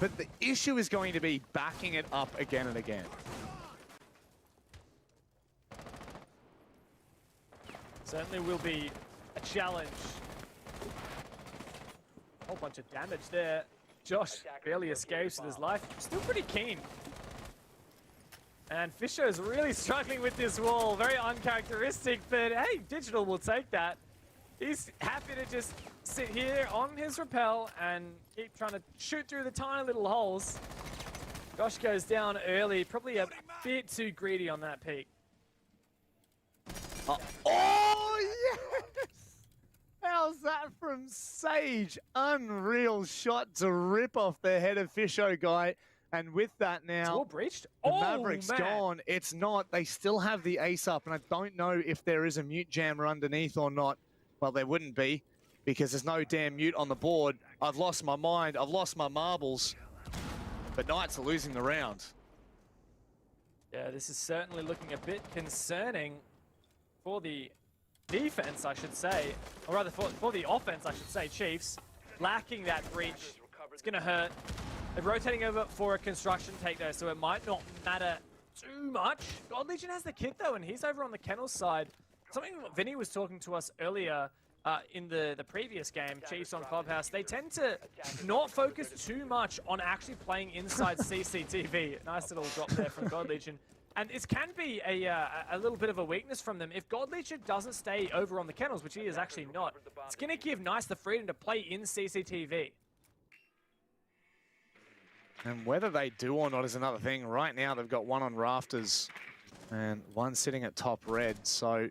But the issue is going to be backing it up again and again. Certainly will be a challenge. A whole bunch of damage there. Josh barely escapes with his life. Still pretty keen. And Fisher is really struggling with this wall. Very uncharacteristic, but hey, Digital will take that. He's happy to just sit here on his rappel and keep trying to shoot through the tiny little holes. Josh goes down early, probably a bit too greedy on that peak. Oh, yes! How's that from Sage? Unreal shot to rip off the head of Fisho guy. And with that now, it's all breached. The Maverick's gone. It's not. They still have the ace up, and I don't know if there is a mute jammer underneath or not. Well, there wouldn't be, because there's no damn mute on the board. I've lost my mind. I've lost my marbles. But Knights are losing the round. Yeah, this is certainly looking a bit concerning for the defense, I should say. Or rather, for the offense, I should say. Chiefs lacking that breach. It's going to hurt. They're rotating over for a construction take, though, so it might not matter too much. God Legion has the kit, though, and he's over on the Kennels side. Something Vinny was talking to us earlier in the previous game, Chiefs on Clubhouse. They tend to not focus too much on actually playing inside CCTV. Nice little drop there from God Legion. And this can be a little bit of a weakness from them. If God Legion doesn't stay over on the Kennels, which he is actually not, it's going to give Nice the freedom to play in CCTV. And whether they do or not is another thing. Right now, they've got one on rafters and one sitting at top red. So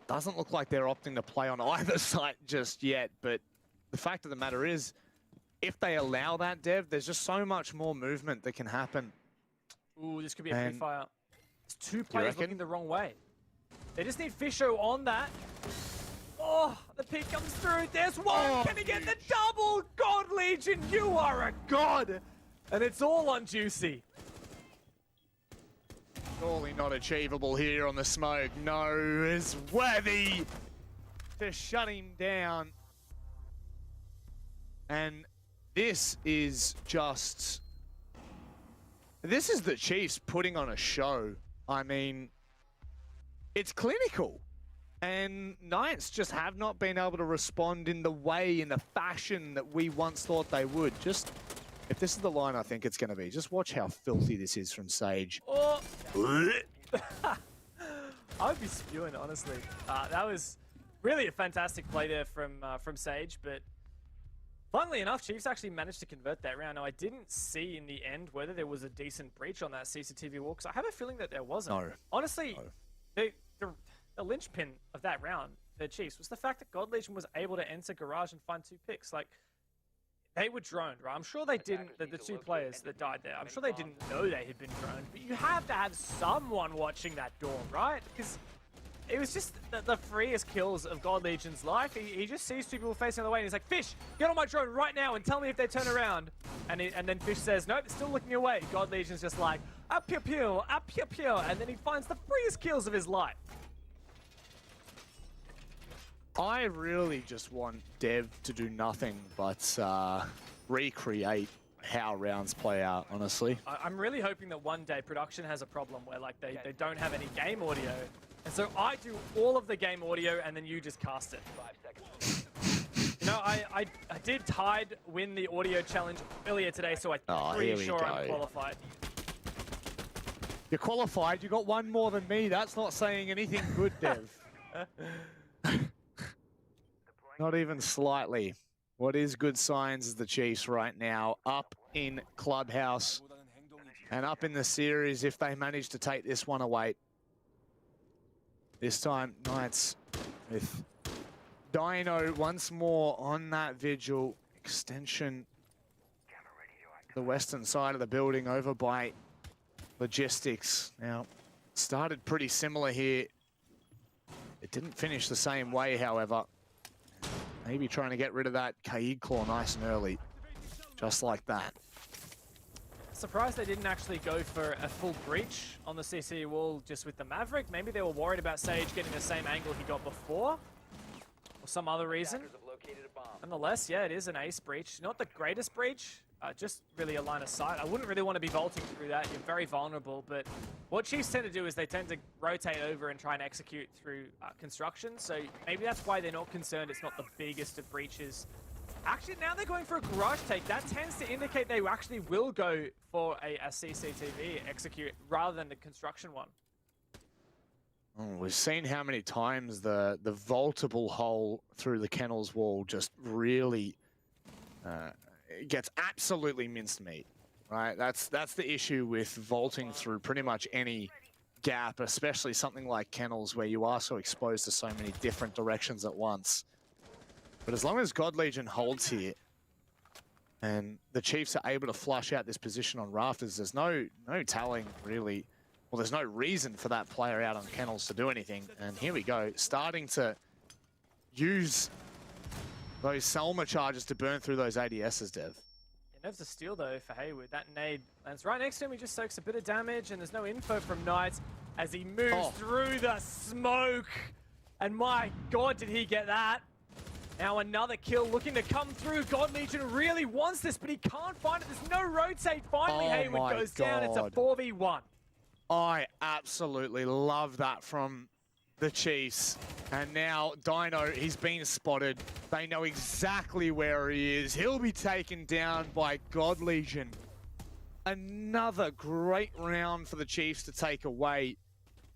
doesn't look like they're opting to play on either side just yet. But the fact of the matter is, if they allow that, Dev, there's just so much more movement that can happen. Ooh, this could be a pre-fire. It's 2 players looking the wrong way. They just need Fisho on that. Oh, the pick comes through. There's one. Oh, can he get the double? God Legion, you are a god. And it's all on Juicy. Surely not achievable here on the smoke. No, is worthy to shut him down. And this is just... This is the Chiefs putting on a show. I mean, it's clinical. And Knights just have not been able to respond in the way, in the fashion that we once thought they would. Just, if this is the line I think it's going to be, just watch how filthy this is from Sage. Oh. I would be spewing, honestly. That was really a fantastic play there from Sage, but funnily enough, Chiefs actually managed to convert that round. Now, I didn't see in the end whether there was a decent breach on that CCTV wall, because I have a feeling that there wasn't. No. Honestly, no. The linchpin of that round for the Chiefs was the fact that God Legion was able to enter Garage and find 2 picks. Like, they were droned, right? I'm sure they didn't, the 2 players that died there, I'm sure they didn't know they had been droned, but you have to have someone watching that door, right? Because it was just the freest kills of God Legion's life. He just sees 2 people facing the way, and he's like, Fish, get on my drone right now and tell me if they turn around. And then Fish says, nope, it's still looking away. God Legion's just like, up pew pew, and then he finds the freest kills of his life. I really just want Dev to do nothing but recreate how rounds play out, honestly. I'm really hoping that one day production has a problem where like they don't have any game audio. And so I do all of the game audio and then you just cast it. 5 seconds. You know, I did Tide win the audio challenge earlier today, so I'm pretty sure I'm qualified. You're qualified, you got one more than me. That's not saying anything good, Dev. Not even slightly. What is good signs is the Chiefs right now up in Clubhouse and up in the series if they manage to take this one away. This time, Knights with Dino once more on that vigil. Extension the western side of the building over by Logistics. Now, started pretty similar here. It didn't finish the same way, however. Maybe trying to get rid of that Kaid Claw nice and early. Just like that. Surprised they didn't actually go for a full breach on the CC wall just with the Maverick. Maybe they were worried about Sage getting the same angle he got before. Or some other reason. Nonetheless, yeah, it is an ace breach. Not the greatest breach. Just really a line of sight. I wouldn't really want to be vaulting through that. You're very vulnerable, but what Chiefs tend to do is they tend to rotate over and try and execute through construction, so maybe that's why they're not concerned it's not the biggest of breaches. Actually, now they're going for a garage take. That tends to indicate they actually will go for a CCTV execute rather than the construction one. Oh, we've seen how many times the vaultable hole through the kennels wall just really gets absolutely minced meat, right? That's the issue with vaulting through pretty much any gap, especially something like kennels where you are so exposed to so many different directions at once. But as long as God Legion holds here and the Chiefs are able to flush out this position on rafters, there's no telling really. Well, there's no reason for that player out on kennels to do anything. And here we go, starting to use those Selma charges to burn through those ADSs, Dev. It nerves a steal though for Haywood. That nade lands right next to him. He just soaks a bit of damage, and there's no info from Knights as he moves through the smoke. And my God, did he get that? Now another kill looking to come through. God Legion really wants this, but he can't find it. There's no rotate. Finally, Haywood goes down. It's a 4v1. I absolutely love that from the Chiefs. And now Dino, he's been spotted. They know exactly where he is. He'll be taken down by God Legion. Another great round for the Chiefs to take away.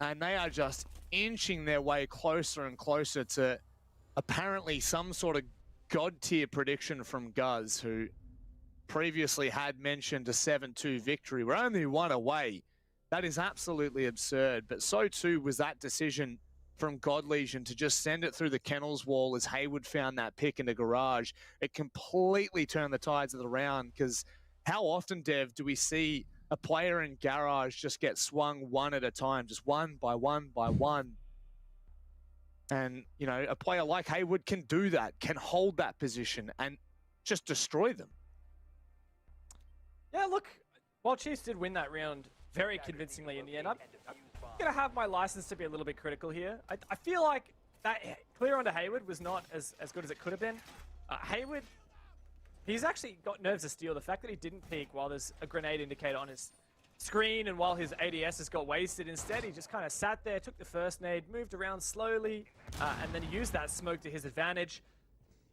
And they are just inching their way closer and closer to apparently some sort of God tier prediction from Guz, who previously had mentioned a 7-2 victory. We're only one away. That is absolutely absurd. But so too was that decision from God Legion to just send it through the kennels wall as Haywood found that pick in the garage. It completely turned the tides of the round, because how often, Dev, do we see a player in garage just get swung one at a time, just one by one by one? And, you know, a player like Haywood can do that, can hold that position and just destroy them. Yeah, look, while Chiefs did win that round very convincingly in the end, I'm going to have my license to be a little bit critical here. I feel like that clear onto Haywood was not as good as it could have been. Haywood, he's actually got nerves of steel. The fact that he didn't peek while there's a grenade indicator on his screen and while his ADS has got wasted, instead he just kind of sat there, took the first nade, moved around slowly, and then used that smoke to his advantage.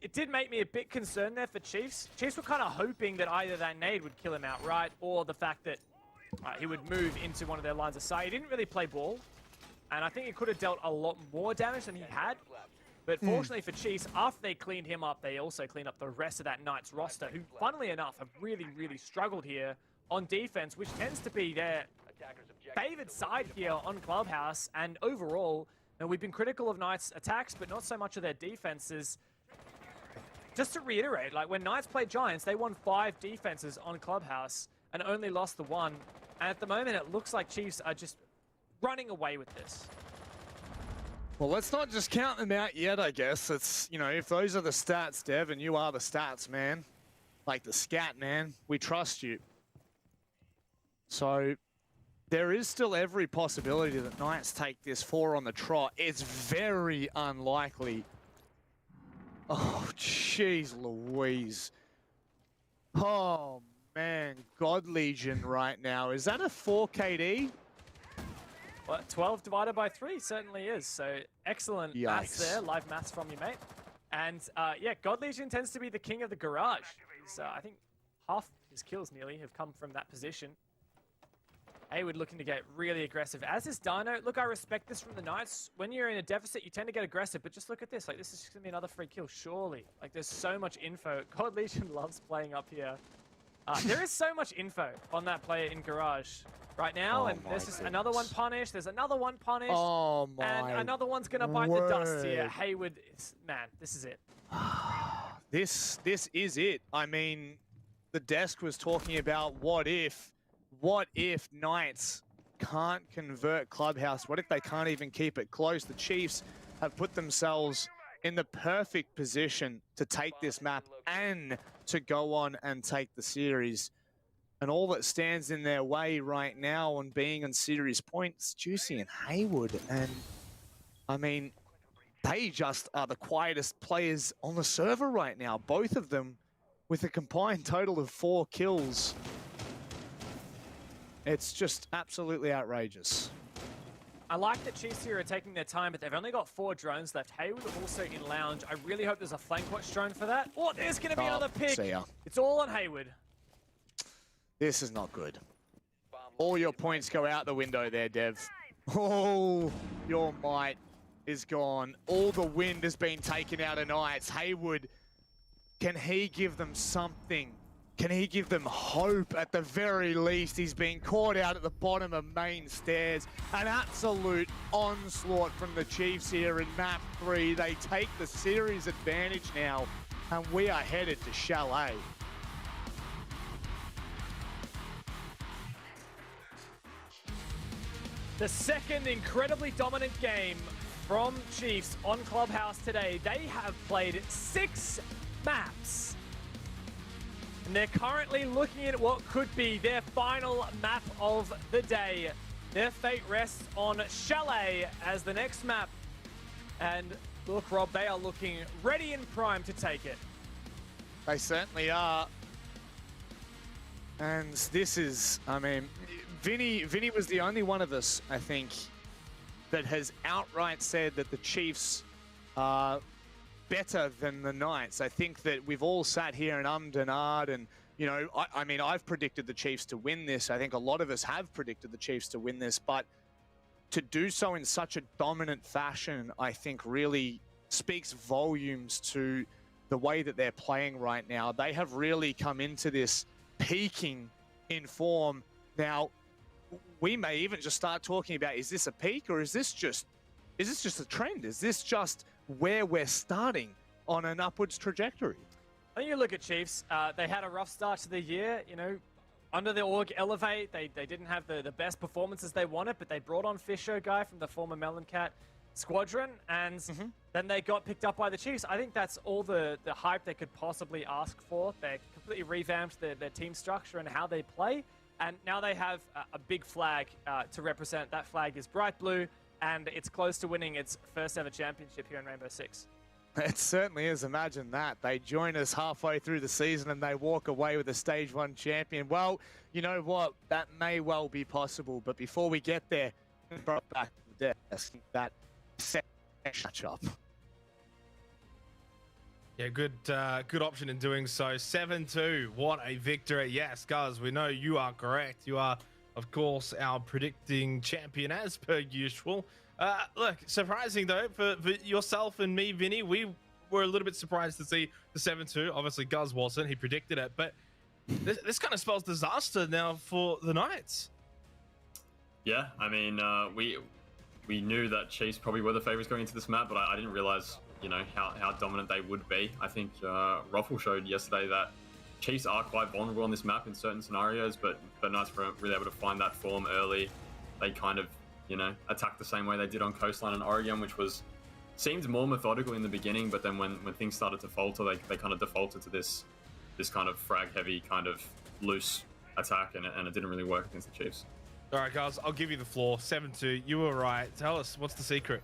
It did make me a bit concerned there for Chiefs. Chiefs were kind of hoping that either that nade would kill him outright or the fact that he would move into one of their lines of sight. He didn't really play ball, and I think he could have dealt a lot more damage than he had. But fortunately for Chiefs, after they cleaned him up, they also cleaned up the rest of that Knights roster, who, funnily enough, have really, really struggled here on defense, which tends to be their favored side here on Clubhouse. And overall, you know, we've been critical of Knights' attacks, but not so much of their defenses. Just to reiterate, like when Knights played Giants, they won 5 defenses on Clubhouse and only lost the 1. And at the moment, it looks like Chiefs are just running away with this. Well, let's not just count them out yet, I guess. It's, you know, if those are the stats, Dev, and you are the stats, man, like the scat, man, we trust you. So there is still every possibility that Knights take this 4 on the trot. It's very unlikely. Oh, jeez Louise. Oh, man. God Legion right now. Is that a 4 KD? Well, 12 divided by 3 certainly is. So excellent maths there. Live maths from you, mate. And yeah, God Legion tends to be the king of the garage. He's, I think half his kills nearly have come from that position. Hayward looking to get really aggressive. As is Dino. Look, I respect this from the Knights. When you're in a deficit, you tend to get aggressive. But just look at this. Like, this is just going to be another free kill, surely. Like, there's so much info. God Legion loves playing up here. There is so much info on that player in Garage right now. And there's just another one punished. There's another one punished. Oh, my And another one's going to bite the dust here. Hayward, man, this is it. This is it. I mean, the desk was talking about what if Knights can't convert Clubhouse? What if they can't even keep it close? The Chiefs have put themselves in the perfect position to take this map and to go on and take the series. And all that stands in their way right now on being on series points, Juicy and Hayward. And I mean, they just are the quietest players on the server right now. Both of them with a combined total of 4 kills. It's just absolutely outrageous. I like that Chiefs here are taking their time, but they've only got 4 drones left. Hayward also in lounge. I really hope there's a flank watch drone for that. Oh, there's going to be another pick. See ya. It's all on Hayward. This is not good. All your points go out the window there, Dev. Oh, your might is gone. All the wind has been taken out of Knights. Hayward, can he give them something? Can he give them hope at the very least? He's being caught out at the bottom of main stairs. An absolute onslaught from the Chiefs here in map 3. They take the series advantage now, and we are headed to Chalet. The second incredibly dominant game from Chiefs on Clubhouse today. They have played 6 maps. And they're currently looking at what could be their final map of the day. Their fate rests on Chalet as the next map. And look, Rob, they are looking ready and primed to take it. They certainly are. And this is, I mean, Vinny was the only one of us, I think, that has outright said that the Chiefs are better than the Knights. I think that we've all sat here and ummed and ahed, and, you know, I mean, I've predicted the Chiefs to win this. I think a lot of us have predicted the Chiefs to win this, but to do so in such a dominant fashion, I think really speaks volumes to the way that they're playing right now. They have really come into this peaking in form. Now, we may even just start talking about, is this a peak or is this just a trend? Is this just where we're starting on an upwards trajectory? I think you look at Chiefs, they had a rough start to the year, you know, under the org Elevate, they didn't have the best performances they wanted, but they brought on Fisher guy from the former Melon Cat squadron, and then they got picked up by the Chiefs. I think that's all the hype they could possibly ask for. They completely revamped their team structure and how they play, and now they have a big flag to represent. That flag is bright blue, and it's close to winning its first ever championship here in Rainbow Six. It certainly is. Imagine that. They join us halfway through the season and they walk away with a Stage 1 champion. Well, you know what? That may well be possible. But before we get there, brought back to the desk, that second matchup. Yeah, good option in doing so. 7-2. What a victory. Yes, guys, we know you are correct. You are, of course, our predicting champion as per usual. Look, surprising though for yourself and me, Vinny. We were a little bit surprised to see the 7-2. Obviously, Guz wasn't. He predicted it, but this kind of spells disaster now for the Knights. Yeah, I mean, we knew that Chiefs probably were the favorites going into this map, but I didn't realize, you know, how dominant they would be. I think Ruffle showed yesterday that Chiefs are quite vulnerable on this map in certain scenarios, but Knights were really able to find that form early. They kind of, you know, attacked the same way they did on Coastline and Oregon, which seemed more methodical in the beginning, but then when things started to falter, they kind of defaulted to this kind of frag-heavy, kind of loose attack, and it didn't really work against the Chiefs. All right, guys, I'll give you the floor. 7-2. You were right. Tell us, what's the secret?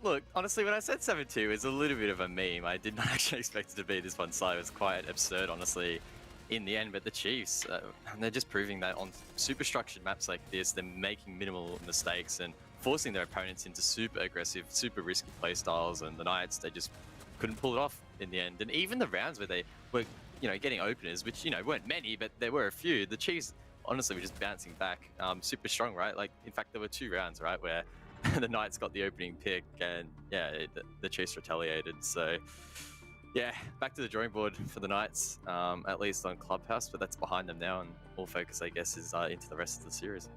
Look, honestly, when I said 7-2, it's a little bit of a meme. I did not actually expect it to be this one side. It was quite absurd, honestly, in the end. But the Chiefs, they're just proving that on super structured maps like this, they're making minimal mistakes and forcing their opponents into super aggressive, super risky playstyles. And the Knights, they just couldn't pull it off in the end. And even the rounds where they were, getting openers, which, weren't many, but there were a few. The Chiefs, honestly, were just bouncing back super strong, right? Like, in fact, there were 2 rounds, right, where the Knights got the opening pick and, the Chiefs retaliated. So, yeah, back to the drawing board for the Knights, at least on Clubhouse, but that's behind them now, and all focus, I guess, is into the rest of the series.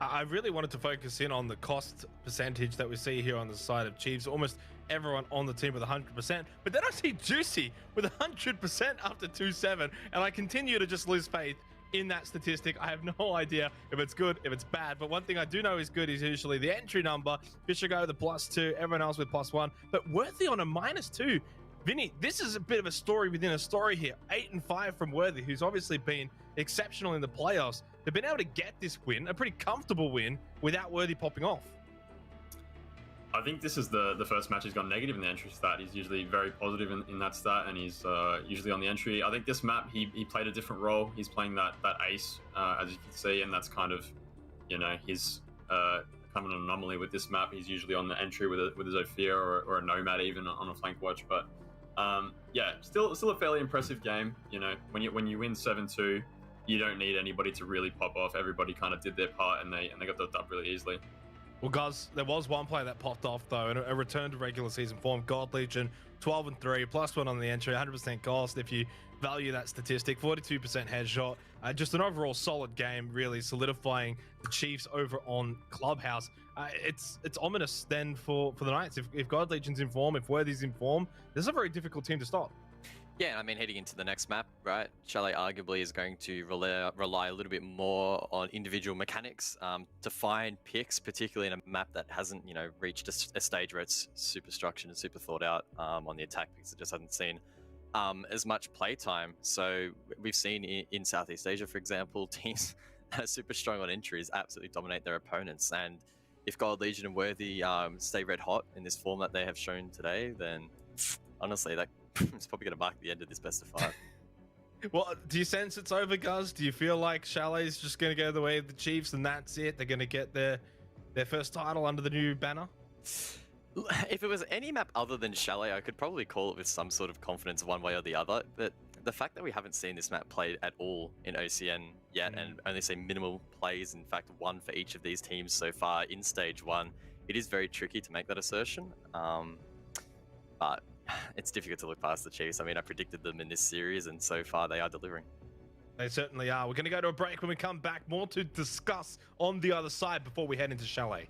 I really wanted to focus in on the cost percentage that we see here on the side of Chiefs. Almost everyone on the team with 100%, but then I see Juicy with 100% after 2-7, and I continue to just lose faith in that statistic. I have no idea if it's good, if it's bad, but one thing I do know is good is usually the entry number. Fisher go with the +2, everyone else with +1, but Worthy on a -2. Vinny, this is a bit of a story within a story here. 8-5 from Worthy, who's obviously been exceptional in the playoffs. They've been able to get this win, a pretty comfortable win, without Worthy popping off. I think this is the first match he's gone negative in the entry stat. He's usually very positive in that stat, and he's usually on the entry. I think this map, he played a different role. He's playing that ace, as you can see, and that's kind of, his kind of an anomaly with this map. He's usually on the entry with his Ophir or a Nomad even on a flank watch. But yeah, still a fairly impressive game. When you win 7-2, you don't need anybody to really pop off. Everybody kind of did their part, and they got the dub really easily. Well, guys, there was one player that popped off, though, and a return to regular season form. God Legion, 12-3, +1 on the entry, 100% cost if you value that statistic, 42% headshot. Just an overall solid game, really solidifying the Chiefs over on Clubhouse. It's ominous then for the Knights. If God Legion's in form, if Worthy's in form, this is a very difficult team to stop. Yeah, I mean, heading into the next map, right, Chalet arguably is going to rely a little bit more on individual mechanics to find picks, particularly in a map that hasn't, reached a stage where it's super structured and super thought out on the attack picks. It just hasn't seen as much play time. So we've seen in Southeast Asia, for example, teams that are super strong on entries absolutely dominate their opponents. And if God Legion and Worthy stay red hot in this form that they have shown today, then honestly, that it's probably going to mark the end of this best of 5. Well, do you sense it's over, Guz? Do you feel like Chalet's just going to go the way of the Chiefs and that's it? They're going to get their first title under the new banner? If it was any map other than Chalet, I could probably call it with some sort of confidence one way or the other. But the fact that we haven't seen this map played at all in OCN yet and only seen minimal plays, in fact, 1 for each of these teams so far in Stage 1, it is very tricky to make that assertion. But it's difficult to look past the Chiefs. I mean, I predicted them in this series, and so far they are delivering. They certainly are. We're going to go to a break. When we come back, more to discuss on the other side before we head into Chalet.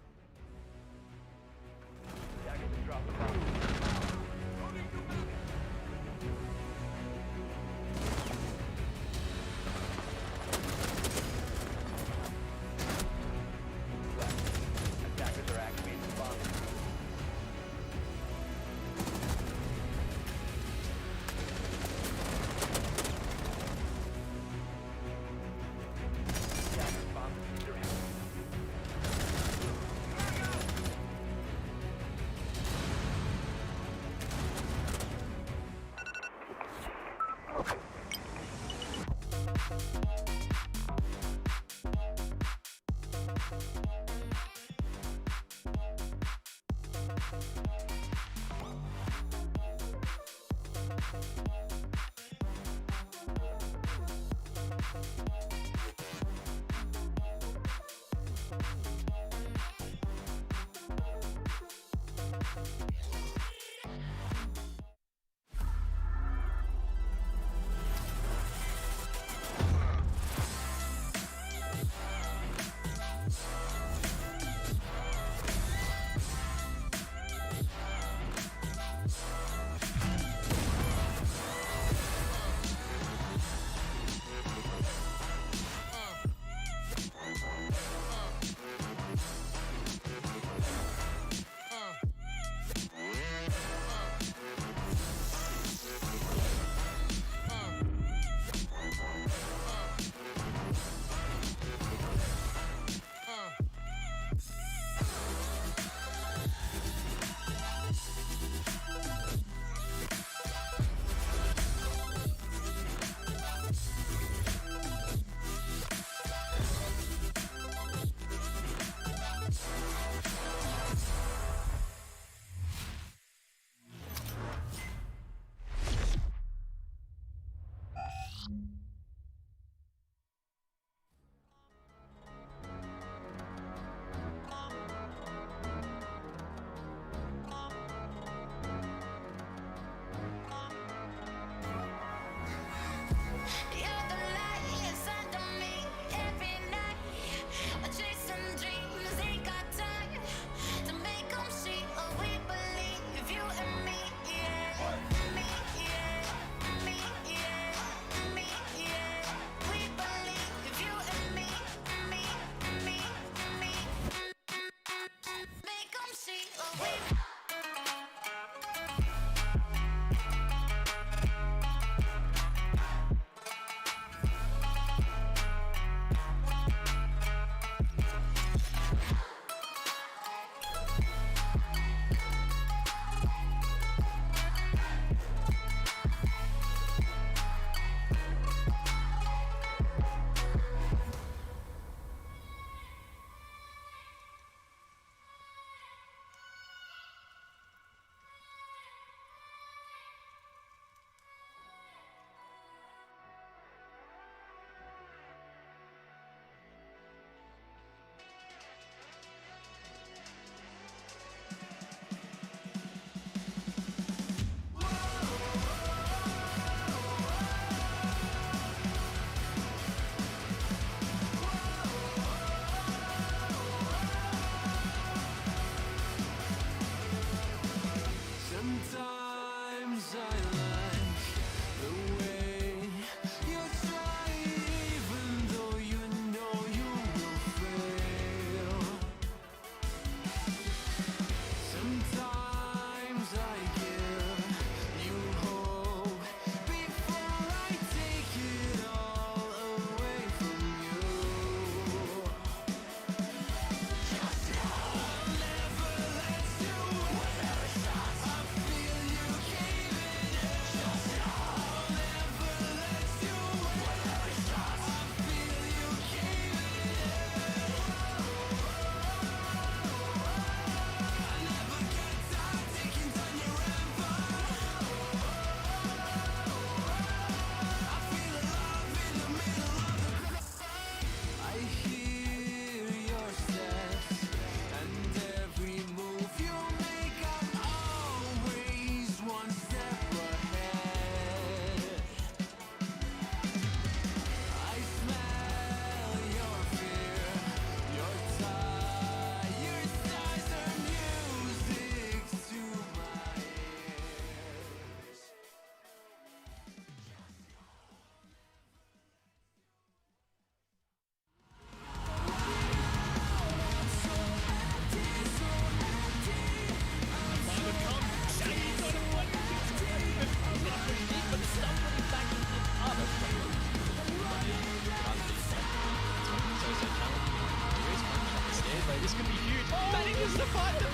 Anyway, this could be huge. Manning is to fight them.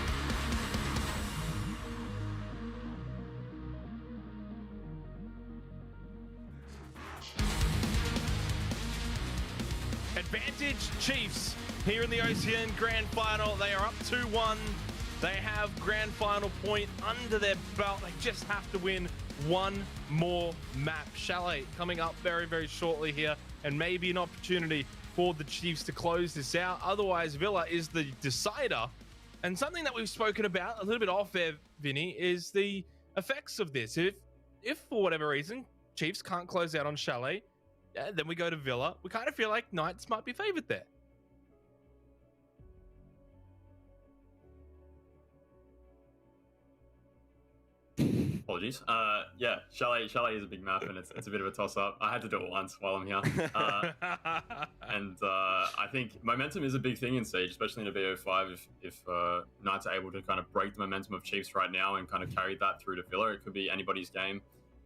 Advantage Chiefs here in the OCN Grand Final. They are up 2-1. They have Grand Final point under their belt. They just have to win one more map. Chalet coming up very, very shortly here, and maybe an opportunity for the Chiefs to close this out. Otherwise, Villa is the decider. And something that we've spoken about a little bit off there, Vinny, is the effects of this. If for whatever reason, Chiefs can't close out on Chalet, then we go to Villa. We kind of feel like Knights might be favored there. Apologies. Yeah, Chalet is a big map, and it's a bit of a toss-up. I had to do it once while I'm here. And I think momentum is a big thing in Stage, especially in a BO5. If Knights are able to kind of break the momentum of Chiefs right now and kind of carry that through to Villa, it could be anybody's game.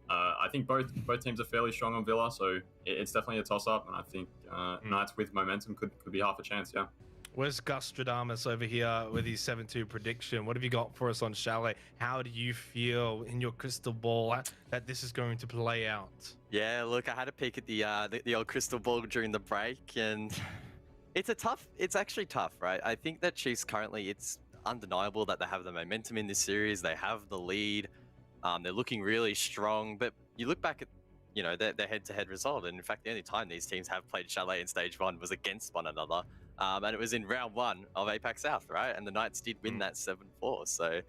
I think both teams are fairly strong on Villa, so it's definitely a toss-up, and I think Knights with momentum could be half a chance, yeah. Where's Gustradamus over here with his 7-2 prediction? What have you got for us on Chalet? How do you feel in your crystal ball that this is going to play out? Yeah, look, I had a peek at the old crystal ball during the break, and it's actually tough, right? I think that Chiefs currently, it's undeniable that they have the momentum in this series. They have the lead. They're looking really strong, but you look back at, you know, their head-to-head result, and in fact, the only time these teams have played Chalet in Stage 1 was against one another. And it was in round 1 of APAC South, right? And the Knights did win that 7-4. So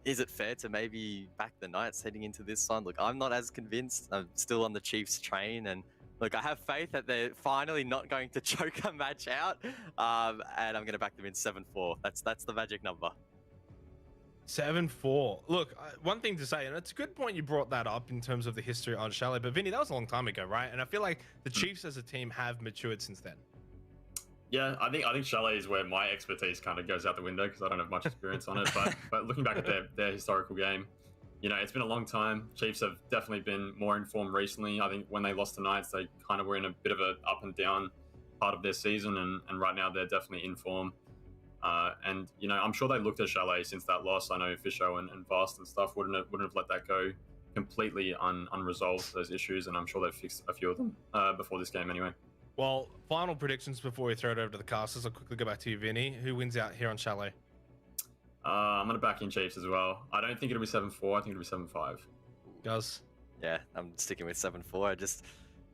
is it fair to maybe back the Knights heading into this one? Look, I'm not as convinced. I'm still on the Chiefs train. And look, I have faith that they're finally not going to choke a match out. And I'm going to back them in 7-4. That's the magic number. 7-4. Look, one thing to say, and it's a good point you brought that up in terms of the history on Chalet, but Vinny, that was a long time ago, right? And I feel like the Chiefs as a team have matured since then. Yeah, I think Chalet is where my expertise kind of goes out the window because I don't have much experience on it. But looking back at their historical game, you know, it's been a long time. Chiefs have definitely been more informed recently. I think when they lost to Knights, they kind of were in a bit of a up and down part of their season, and right now they're definitely in form. And you know, I'm sure they looked at Chalet since that loss. I know Fisho and Vast and stuff wouldn't have let that go completely unresolved, those issues, and I'm sure they've fixed a few of them before this game anyway. Well, final predictions before we throw it over to the casters. I'll quickly go back to you, Vinny. Who wins out here on Chalet? I'm going to back in Chiefs as well. I don't think it'll be 7-4. I think it'll be 7-5. Gus? Yeah, I'm sticking with 7-4.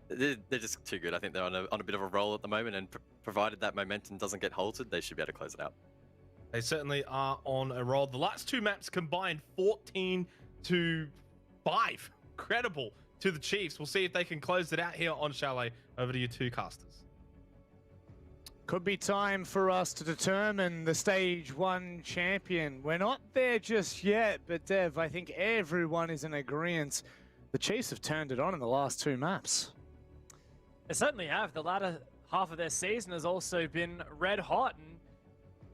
They're just too good. I think they're on a bit of a roll at the moment, and provided that momentum doesn't get halted, they should be able to close it out. They certainly are on a roll. The last two maps combined 14-5. Incredible to the Chiefs. We'll see if they can close it out here on Chalet. Over to you two casters. Could be time for us to determine the Stage 1 champion. We're not there just yet, but Dev, I think everyone is in agreement. The Chiefs have turned it on in the last two maps. They certainly have. The latter half of their season has also been red hot, and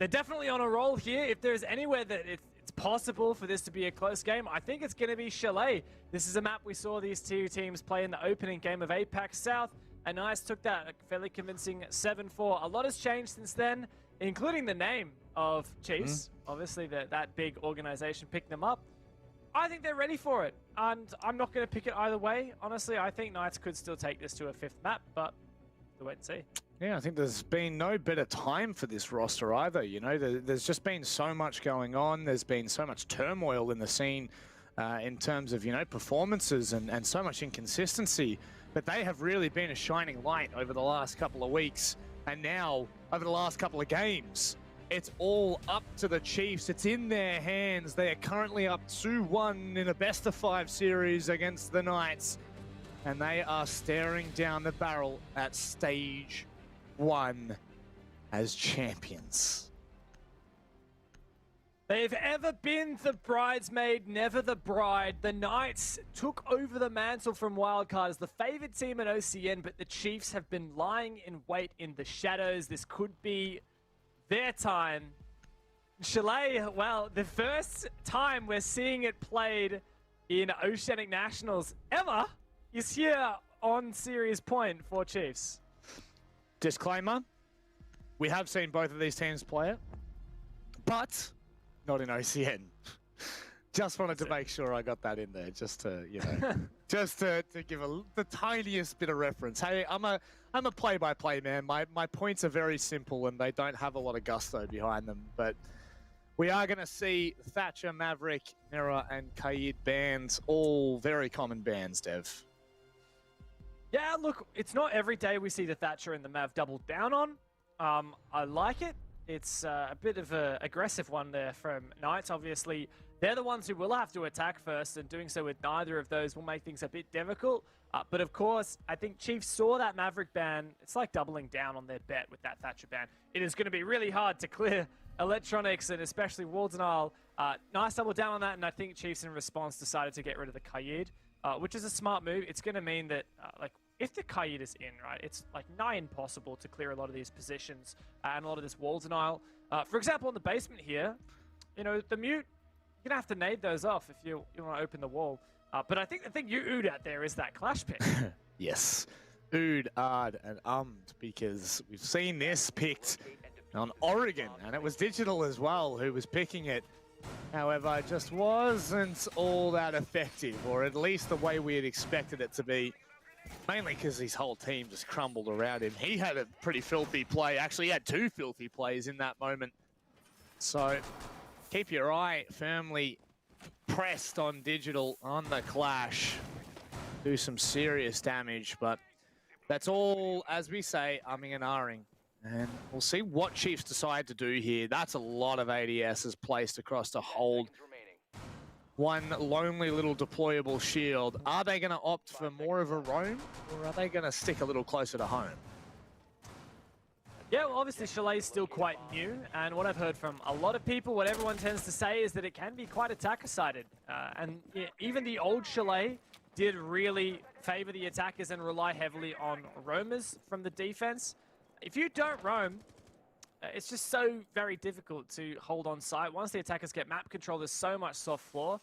they're definitely on a roll here. If there's anywhere that it's possible for this to be a close game, I think it's going to be Chalet. This is a map we saw these two teams play in the opening game of APAC South, and Nice took that a fairly convincing 7-4. A lot has changed since then, including the name of Chiefs. Obviously, that big organization picked them up. I think they're ready for it, and I'm not going to pick it either way. Honestly, I think Knights could still take this to a 5th map, but we'll wait and see. Yeah, I think there's been no better time for this roster either. You know, there's just been so much going on. There's been so much turmoil in the scene in terms of, you know, performances and so much inconsistency. But they have really been a shining light over the last couple of weeks. And now, over the last couple of games, it's all up to the Chiefs. It's in their hands. They are currently up 2-1 in a best-of-5 series against the Knights. And they are staring down the barrel at Stage 1 as champions. They've ever been the bridesmaid, never the bride. The Knights took over the mantle from Wildcard as the favored team in OCN, but the Chiefs have been lying in wait in the shadows. This could be their time. Chalet, well, the first time we're seeing it played in Oceanic Nationals ever is here on Series Point for Chiefs. Disclaimer, we have seen both of these teams play it, but not in OCN. Just wanted to make sure I got that in there, just to, you know, just to give the tiniest bit of reference. Hey, I'm a play-by-play man. My points are very simple and they don't have a lot of gusto behind them. But we are going to see Thatcher, Maverick, Mirror, and Kaid bans, all very common bans, Dev. Yeah, look, it's not every day we see the Thatcher and the Mav double down on. I like it. It's a bit of an aggressive one there from Knights, obviously. They're the ones who will have to attack first, and doing so with neither of those will make things a bit difficult. But of course, I think Chiefs saw that Maverick ban. It's like doubling down on their bet with that Thatcher ban. It is going to be really hard to clear Electronics and especially Wardenile. Nice double down on that, and I think Chiefs in response decided to get rid of the Kaid, which is a smart move. It's going to mean that, like, if the Kaid is in, right, it's like nigh impossible to clear a lot of these positions and a lot of this wall denial. For example, in the basement here, you know, the mute, you're going to have to nade those off if you want to open the wall. But I think the thing you oohed at there is that clash pick. Yes. Oohed, and ummed, because we've seen this picked on Oregon, and it was Digital as well who was picking it. However, it just wasn't all that effective, or at least the way we had expected it to be. Mainly because his whole team just crumbled around him. He had a pretty filthy play. Actually, he had two filthy plays in that moment. So keep your eye firmly pressed on Digital on the clash. Do some serious damage, but that's all, as we say, umming and ahhing. And we'll see what Chiefs decide to do here. That's a lot of ADSs placed across to hold one lonely little deployable shield. Are they going to opt for more of a roam, or are they going to stick a little closer to home? Yeah, well, obviously Chalet is still quite new, and what I've heard from a lot of people, what everyone tends to say is that it can be quite attacker-sided. And yeah, even the old Chalet did really favor the attackers and rely heavily on roamers from the defense. If you don't roam, it's just so very difficult to hold on site. Once the attackers get map control, there's so much soft floor.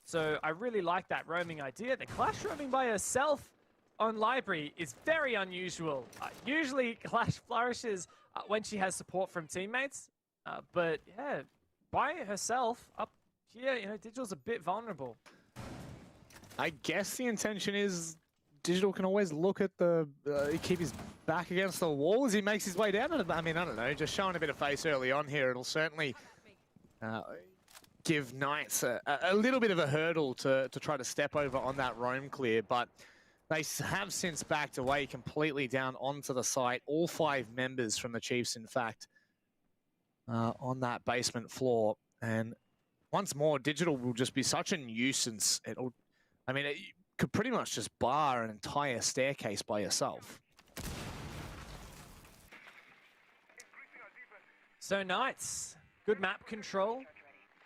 So I really like that roaming idea. The Clash roaming by herself on Library is very unusual. Usually Clash flourishes when she has support from teammates. But yeah, by herself up here, you know, Digital's a bit vulnerable. I guess the intention is Digital can always look at the, keep his back against the wall as he makes his way down. I mean, I don't know, just showing a bit of face early on here. It'll certainly give Knights a little bit of a hurdle to try to step over on that roam clear, but they have since backed away completely down onto the site. All 5 members from the Chiefs, in fact, on that basement floor. And once more, Digital will just be such a nuisance. It could pretty much just bar an entire staircase by yourself. So Knights, good map control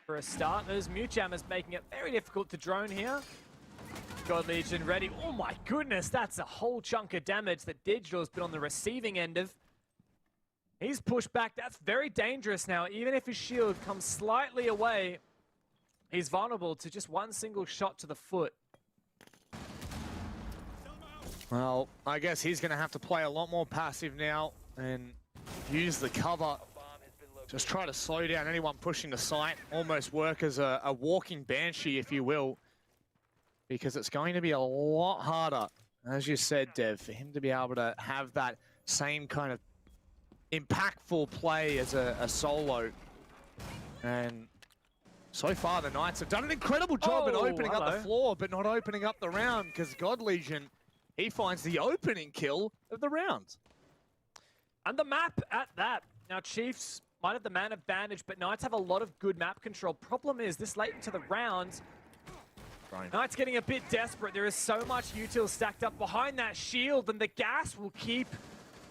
for a start. Those mute jammers making it very difficult to drone here. God Legion ready. Oh my goodness, that's a whole chunk of damage that Digital's been on the receiving end of. He's pushed back. That's very dangerous now. Even if his shield comes slightly away, he's vulnerable to just one single shot to the foot. Well, I guess he's going to have to play a lot more passive now and use the cover. Just try to slow down anyone pushing the site. Almost work as a walking banshee, if you will. Because it's going to be a lot harder, as you said, Dev, for him to be able to have that same kind of impactful play as a solo. And so far, the Knights have done an incredible job at opening up the floor, but not opening up the round, because God Legion, he finds the opening kill of the round. And the map at that. Now, Chiefs might have the man advantage, but Knights have a lot of good map control. Problem is, this late into the round, Knights getting a bit desperate. There is so much util stacked up behind that shield, and the gas will keep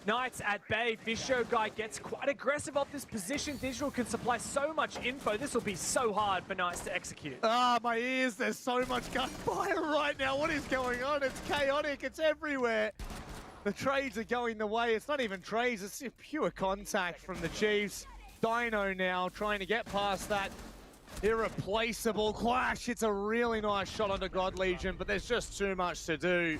Knights at bay. This show guy gets quite aggressive off this position. Digital can supply so much info. This will be so hard for Knights to execute. Ah, my ears, there's so much gunfire right now. What is going on? It's chaotic, it's everywhere. The trades are going the way. It's not even trades, it's pure contact from the Chiefs. Dino now trying to get past that irreplaceable clash. It's a really nice shot onto God Legion, but there's just too much to do.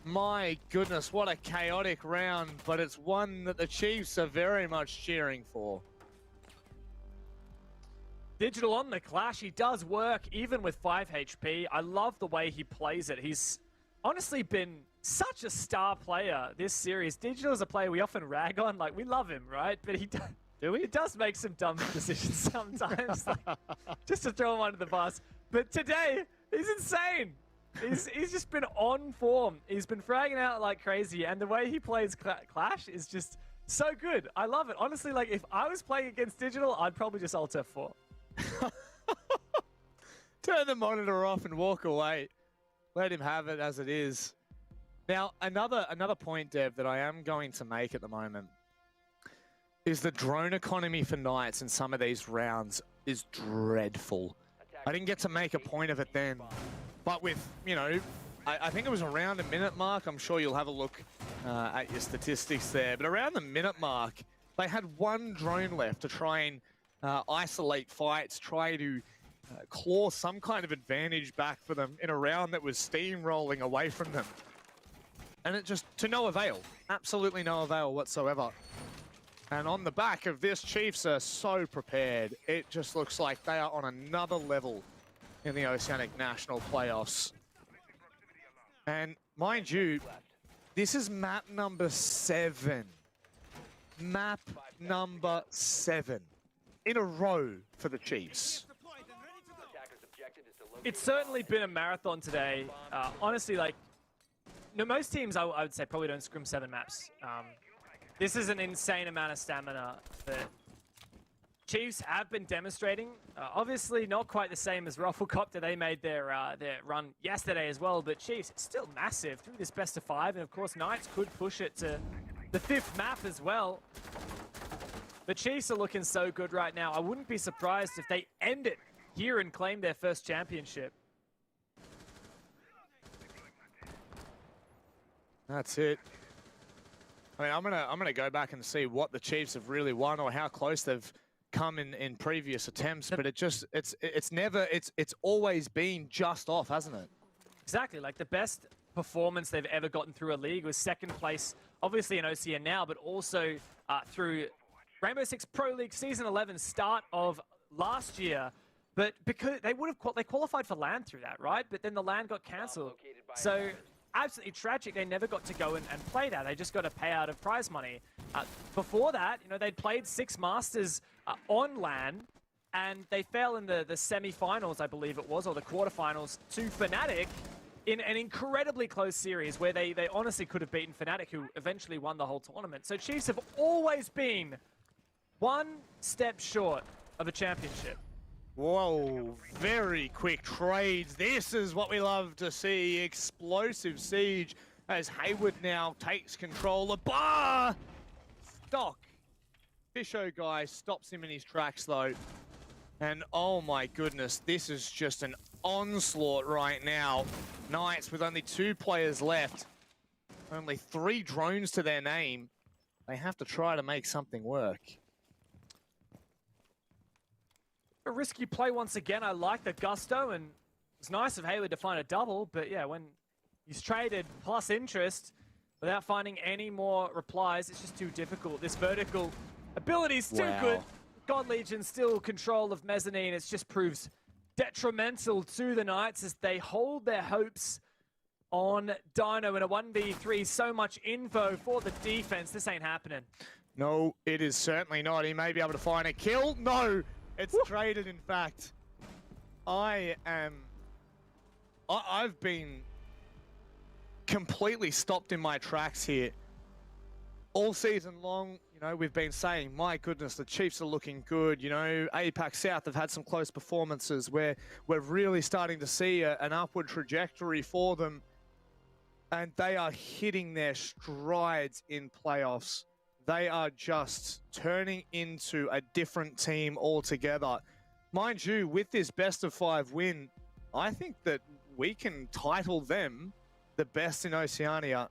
My goodness, what a chaotic round, but it's one that the Chiefs are very much cheering for. Digital on the Clash, he does work even with 5 HP. I love the way he plays it. He's honestly been such a star player this series. Digital is a player we often rag on, like we love him, right? But he does make some dumb decisions sometimes, like, just to throw him under the bus. But today, he's insane. He's just been on form. He's been fragging out like crazy, and the way he plays Clash is just so good. I love it. Honestly, like if I was playing against Digital, I'd probably just Alt F4. Turn the monitor off and walk away. Let him have it as it is. Now, another point, Dev, that I am going to make at the moment is the drone economy for Knights in some of these rounds is dreadful. I didn't get to make a point of it then, but with, you know, I think it was around a minute mark. I'm sure you'll have a look at your statistics there, but around the minute mark, they had one drone left to try and isolate fights, try to claw some kind of advantage back for them in a round that was steamrolling away from them. And it just, to no avail. Absolutely no avail whatsoever. And on the back of this, Chiefs are so prepared. It just looks like they are on another level in the Oceanic National playoffs. And mind you, this is map number 7. Map number 7 in a row for the Chiefs. It's certainly been a marathon today. Honestly, like, no, most teams I would say probably don't scrim 7 maps. This is an insane amount of stamina that Chiefs have been demonstrating. Obviously not quite the same as Rufflecopter. They made their run yesterday as well, but Chiefs, it's still massive through this best of 5. And of course, Knights could push it to the 5th map as well. The Chiefs are looking so good right now. I wouldn't be surprised if they end it here and claim their first championship. That's it. I mean, I'm gonna go back and see what the Chiefs have really won or how close they've come in previous attempts, but it's always been just off, hasn't it? Exactly. Like the best performance they've ever gotten through a league was 2nd place, obviously in OCN now, but also through Rainbow Six Pro League Season 11 start of last year. But because they qualified for LAN through that, right? But then the LAN got cancelled. So absolutely tragic. They never got to go and play that. They just got a payout of prize money. Before that, you know, they'd played 6 Masters on LAN, and they fell in the semi-finals, I believe it was, or the quarterfinals to Fnatic in an incredibly close series where they honestly could have beaten Fnatic, who eventually won the whole tournament. So Chiefs have always been one step short of a championship. Whoa, very quick trades. This is what we love to see. Explosive siege as Hayward now takes control. A bar! Stock. Fisho guy stops him in his tracks though. And oh my goodness, this is just an onslaught right now. Knights with only 2 players left. Only 3 drones to their name. They have to try to make something work. A risky play once again. I like the gusto, and it's nice of Hayward to find a double, but yeah, when he's traded plus interest without finding any more replies, it's just too difficult. This vertical ability is too good. God Legion still control of mezzanine. It just proves detrimental to the Knights as they hold their hopes on Dino in a 1v3. So much info for the defense. This ain't happening. No, it is certainly not. He may be able to find a kill. No! It's traded, in fact. I've been completely stopped in my tracks here. All season long, you know, we've been saying, my goodness, the Chiefs are looking good. You know, APAC South have had some close performances where we're really starting to see an upward trajectory for them. And they are hitting their strides in playoffs. They are just turning into a different team altogether. Mind you, with this best of 5 win, I think that we can title them the best in Oceania,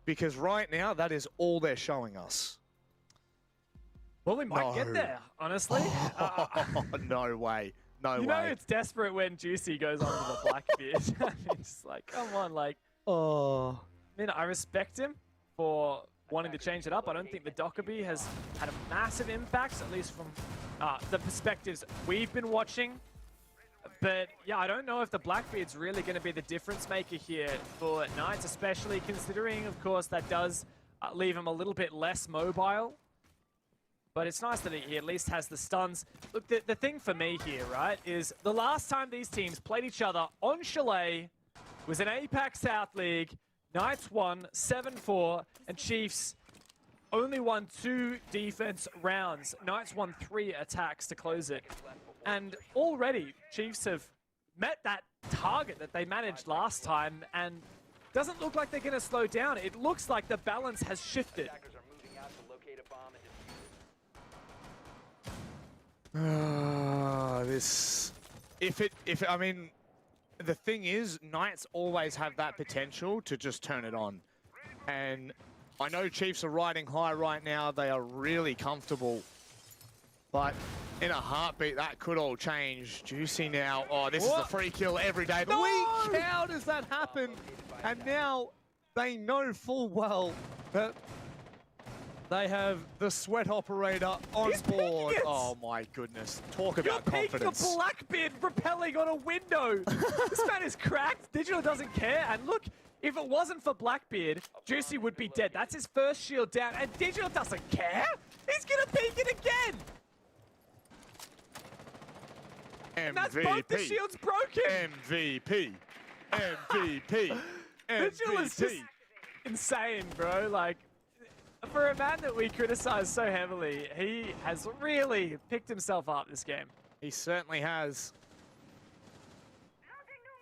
because right now, that is all they're showing us. Well, we might get there, honestly. No way. No way. You know it's desperate when Juicy goes on to the Blackbeard. It's like, come on, like, Oh. I mean, I respect him for wanting to change it up. I don't think the Dockerby has had a massive impact, at least from the perspectives we've been watching. But yeah, I don't know if the Blackbeard's really going to be the difference maker here for Knights, especially considering, of course, that does leave him a little bit less mobile. But it's nice that he at least has the stuns. Look, the thing for me here, right, is the last time these teams played each other on Chalet was in APAC South League. Knights won 7-4, and Chiefs only won 2 defense rounds. Knights won 3 attacks to close it. And already, Chiefs have met that target that they managed last time, and doesn't look like they're going to slow down. It looks like the balance has shifted. I mean, the thing is, Knights always have that potential to just turn it on. And I know Chiefs are riding high right now. They are really comfortable. But in a heartbeat, that could all change. Juicy now. Oh, this is a free kill every day. No! How does that happen? And now they know full well that they have the sweat operator on board. Oh my goodness. Talk about confidence. You're peeking a Blackbeard rappelling on a window. This man is cracked. Digital doesn't care. And look, if it wasn't for Blackbeard, Juicy would be dead. That's his first shield down. And Digital doesn't care. He's going to peek it again. MVP. And that's both the shields broken. MVP. MVP. Digital is just insane, bro. Like, for a man that we criticize so heavily, he has really picked himself up this game. He certainly has.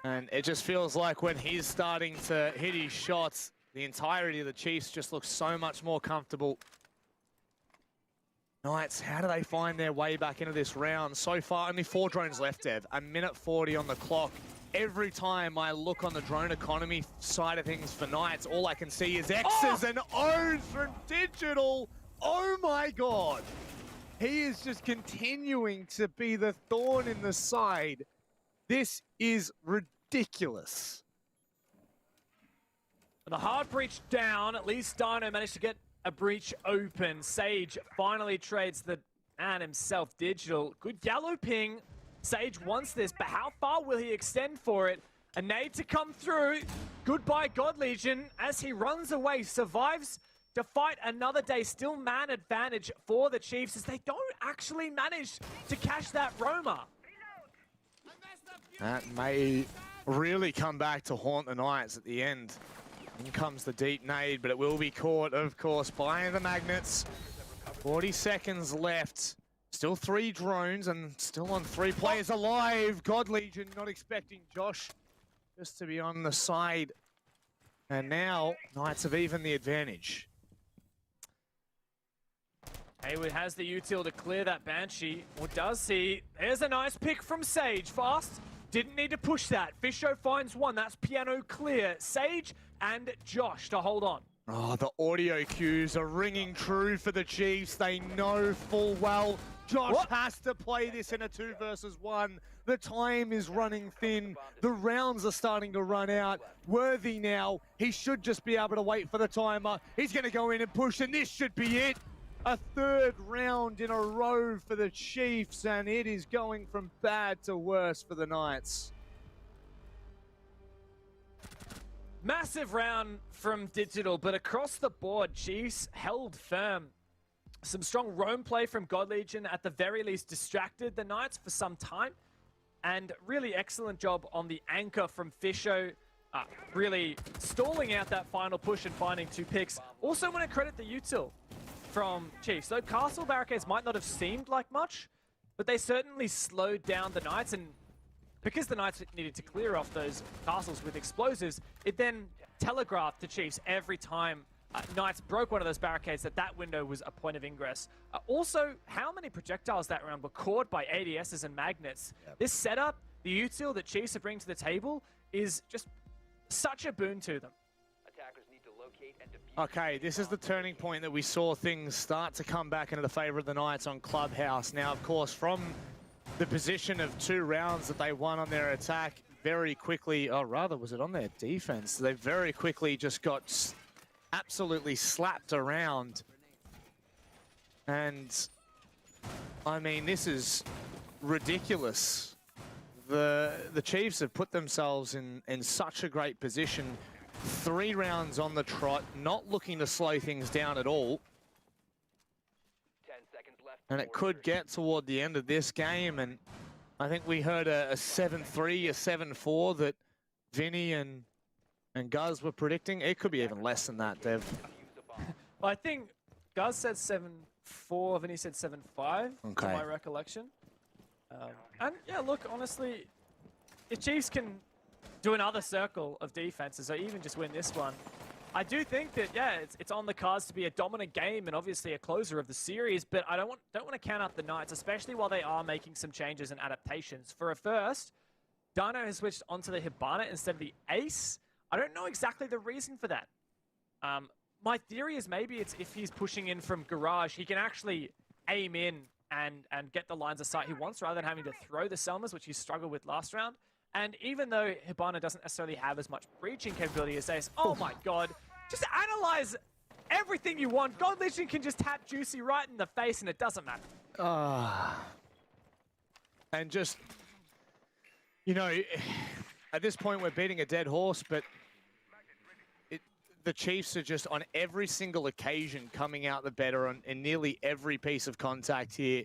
And it just feels like when he's starting to hit his shots, the entirety of the Chiefs just looks so much more comfortable. Knights, how do they find their way back into this round? So far, only 4 drones left, Dev. 1:40 on the clock. Every time I look on the drone economy side of things for Knights, all I can see is X's and O's from Digital. Oh my God. He is just continuing to be the thorn in the side. This is ridiculous. The hard breach down. At least Dino managed to get a breach open. Sage finally trades the man himself, Digital. Good Gallo ping. Sage wants this, but how far will he extend for it? A nade to come through. Goodbye, God Legion, as he runs away, survives to fight another day. Still man advantage for the Chiefs as they don't actually manage to catch that Roma. That may really come back to haunt the Knights at the end. In comes the deep nade, but it will be caught, of course, by the Magnets. 40 seconds left. Still 3 drones and still on 3 players alive. God Legion not expecting Josh just to be on the side. And now Knights have even the advantage. Hayward has the util to clear that Banshee. Or does he? There's a nice pick from Sage. Fast. Didn't need to push that. Fisho finds one. That's piano clear. Sage and Josh to hold on. Oh, the audio cues are ringing true for the Chiefs. They know full well Josh has to play this in a 2 versus 1. The time is running thin. The rounds are starting to run out. Worthy now. He should just be able to wait for the timer. He's going to go in and push, and this should be it. A 3rd round in a row for the Chiefs, and it is going from bad to worse for the Knights. Massive round from Digital, but across the board, Chiefs held firm. Some strong roam play from God Legion, at the very least distracted the Knights for some time. And really excellent job on the anchor from Fisho, really stalling out that final push and finding 2 picks. Also want to credit the util from Chiefs. Though castle barricades might not have seemed like much, but they certainly slowed down the Knights, and because the Knights needed to clear off those castles with explosives, it then telegraphed to Chiefs every time Knights broke one of those barricades that window was a point of ingress. Also, how many projectiles that round were caught by ADSs and magnets? Yep. This setup, the util that Chiefs are bringing to the table, is just such a boon to them. Okay, this is the turning point that we saw things start to come back into the favor of the Knights on Clubhouse. Now, of course, from the position of 2 rounds that they won on their attack, very quickly, or rather, was it on their defense? They very quickly just got absolutely slapped around. And I mean, this is ridiculous. The Chiefs have put themselves in such a great position. 3 rounds on the trot, not looking to slow things down at all. 10 seconds left. And it could get toward the end of this game. And I think we heard a 7-3, a 7-4 that Vinny and Guz were predicting. It could be even less than that, Dev. Well, I think Guz said 7-4, Vinny said 7-5, Okay. to my recollection. And yeah, look, honestly, if Chiefs can do another circle of defenses or even just win this one, I do think that, yeah, it's on the cards to be a dominant game and obviously a closer of the series, but I don't want to count out the Knights, especially while they are making some changes and adaptations. For a first, Dino has switched onto the Hibana instead of the Ace. I don't know exactly the reason for that. My theory is maybe it's if he's pushing in from Garage, he can actually aim in and get the lines of sight he wants rather than having to throw the Selmas, which he struggled with last round. And even though Hibana doesn't necessarily have as much breaching capability as Ace, oh my god, just analyze everything you want. God Legion can just tap Juicy right in the face and it doesn't matter. And just, you know, at this point we're beating a dead horse, but the Chiefs are just on every single occasion coming out the better in nearly every piece of contact here.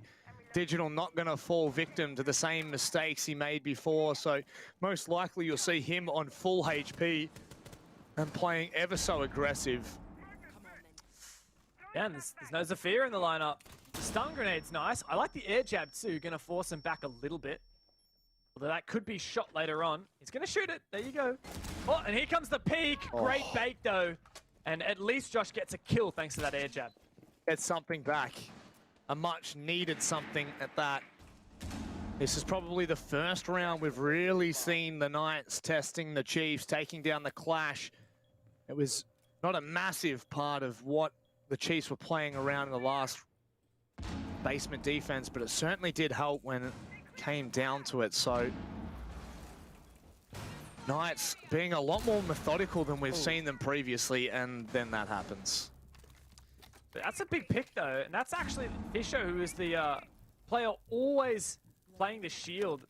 Digital not going to fall victim to the same mistakes he made before, so most likely you'll see him on full HP and playing ever so aggressive. Yeah, and there's no Zafir in the lineup. The stun grenade's nice. I like the air jab too, going to force him back a little bit. Although that could be shot later on. He's going to shoot it. There you go. Oh, and here comes the peak. Great bait though. And at least Josh gets a kill thanks to that air jab. Get something back. A much needed something at that. This is probably the first round we've really seen the Knights testing the Chiefs, taking down the Clash. It was not a massive part of what the Chiefs were playing around in the last basement defense, but it certainly did help when it came down to it. So Knights being a lot more methodical than we've seen them previously, and then that happens. That's a big pick though, and that's actually Fisho, who is the player always playing the shield.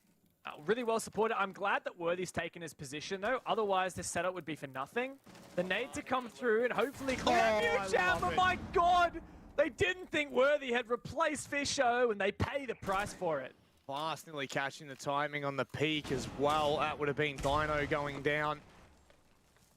Really well supported. I'm glad that Worthy's taken his position though, otherwise this setup would be for nothing. The nade to come through and hopefully clear new jam, but my god! They didn't think Worthy had replaced Fisho and they pay the price for it. Fast, nearly catching the timing on the peak as well. That would have been Dino going down.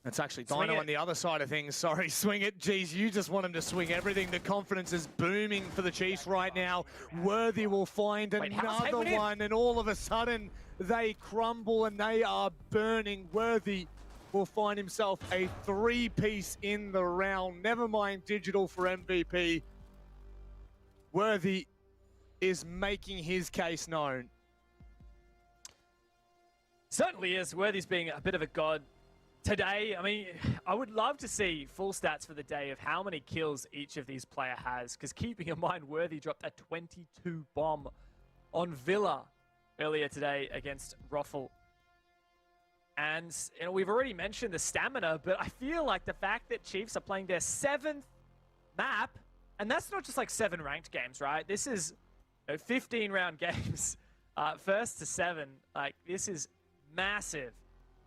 That's actually Dino on the other side of things. Sorry, swing it. Geez, you just want him to swing everything. The confidence is booming for the Chiefs right now. Worthy will find another one, and all of a sudden they crumble and they are burning. Worthy will find himself a 3-piece in the round. Never mind Digital for MVP. Worthy is making his case known. Certainly is. Worthy's being a bit of a god today. I mean, I would love to see full stats for the day of how many kills each of these player has, because keeping in mind Worthy dropped a 22 bomb on Villa earlier today against Ruffle. And you know, we've already mentioned the stamina, but I feel like the fact that Chiefs are playing their 7th map, and that's not just like 7 ranked games, right? This is 15 round games, first to 7. Like, this is massive.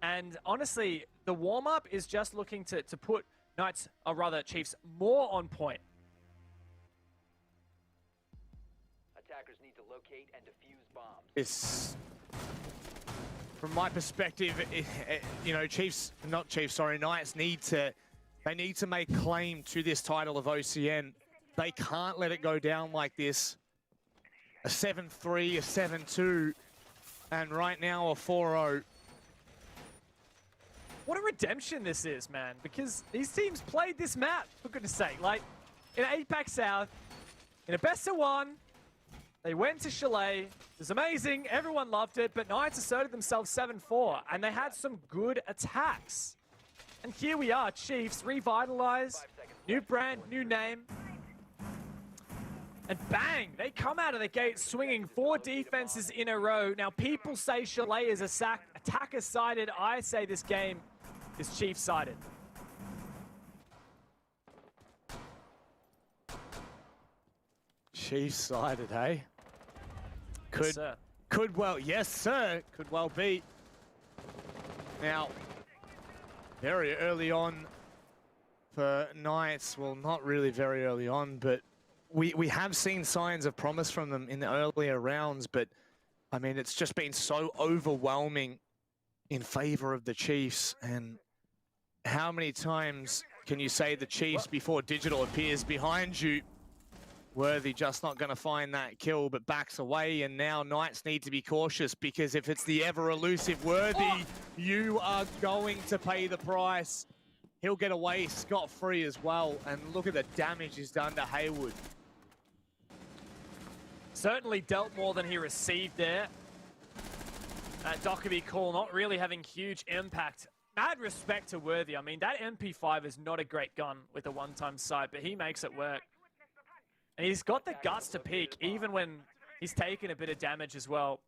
And honestly, the warm-up is just looking to put Knights, or rather Chiefs, more on point. Attackers need to locate and defuse bombs. It's, from my perspective, you know, Knights need to make claim to this title of OCN. They can't let it go down like this. A 7-3, a 7-2, and right now a 4-0. What a redemption this is, man, because these teams played this map, for goodness sake. Like, in APAC South, in a best-of-1, they went to Chalet. It was amazing. Everyone loved it, but Knights asserted themselves 7-4, and they had some good attacks. And here we are, Chiefs, revitalized, new brand, new name. And bang, they come out of the gate swinging 4 defenses in a row. Now, people say Chalet is a attacker-sided. I say this game is Chiefs-sided. Chiefs-sided, hey? Yes, sir. Could well, yes, sir. Could well be. Now, very early on for Knights, well, not really very early on, but we have seen signs of promise from them in the earlier rounds, but I mean, it's just been so overwhelming in favor of the Chiefs. And how many times can you say the Chiefs before Digital appears behind you? Worthy just not going to find that kill, but backs away, and now Knights need to be cautious, because if it's the ever-elusive Worthy, you are going to pay the price. He'll get away scot-free as well, and look at the damage he's done to Haywood. Certainly dealt more than he received there. That Dockerby call not really having huge impact. Mad respect to Worthy. I mean, that MP5 is not a great gun with a one-time sight, but he makes it work. And he's got the guts to peek, even when he's taken a bit of damage as well.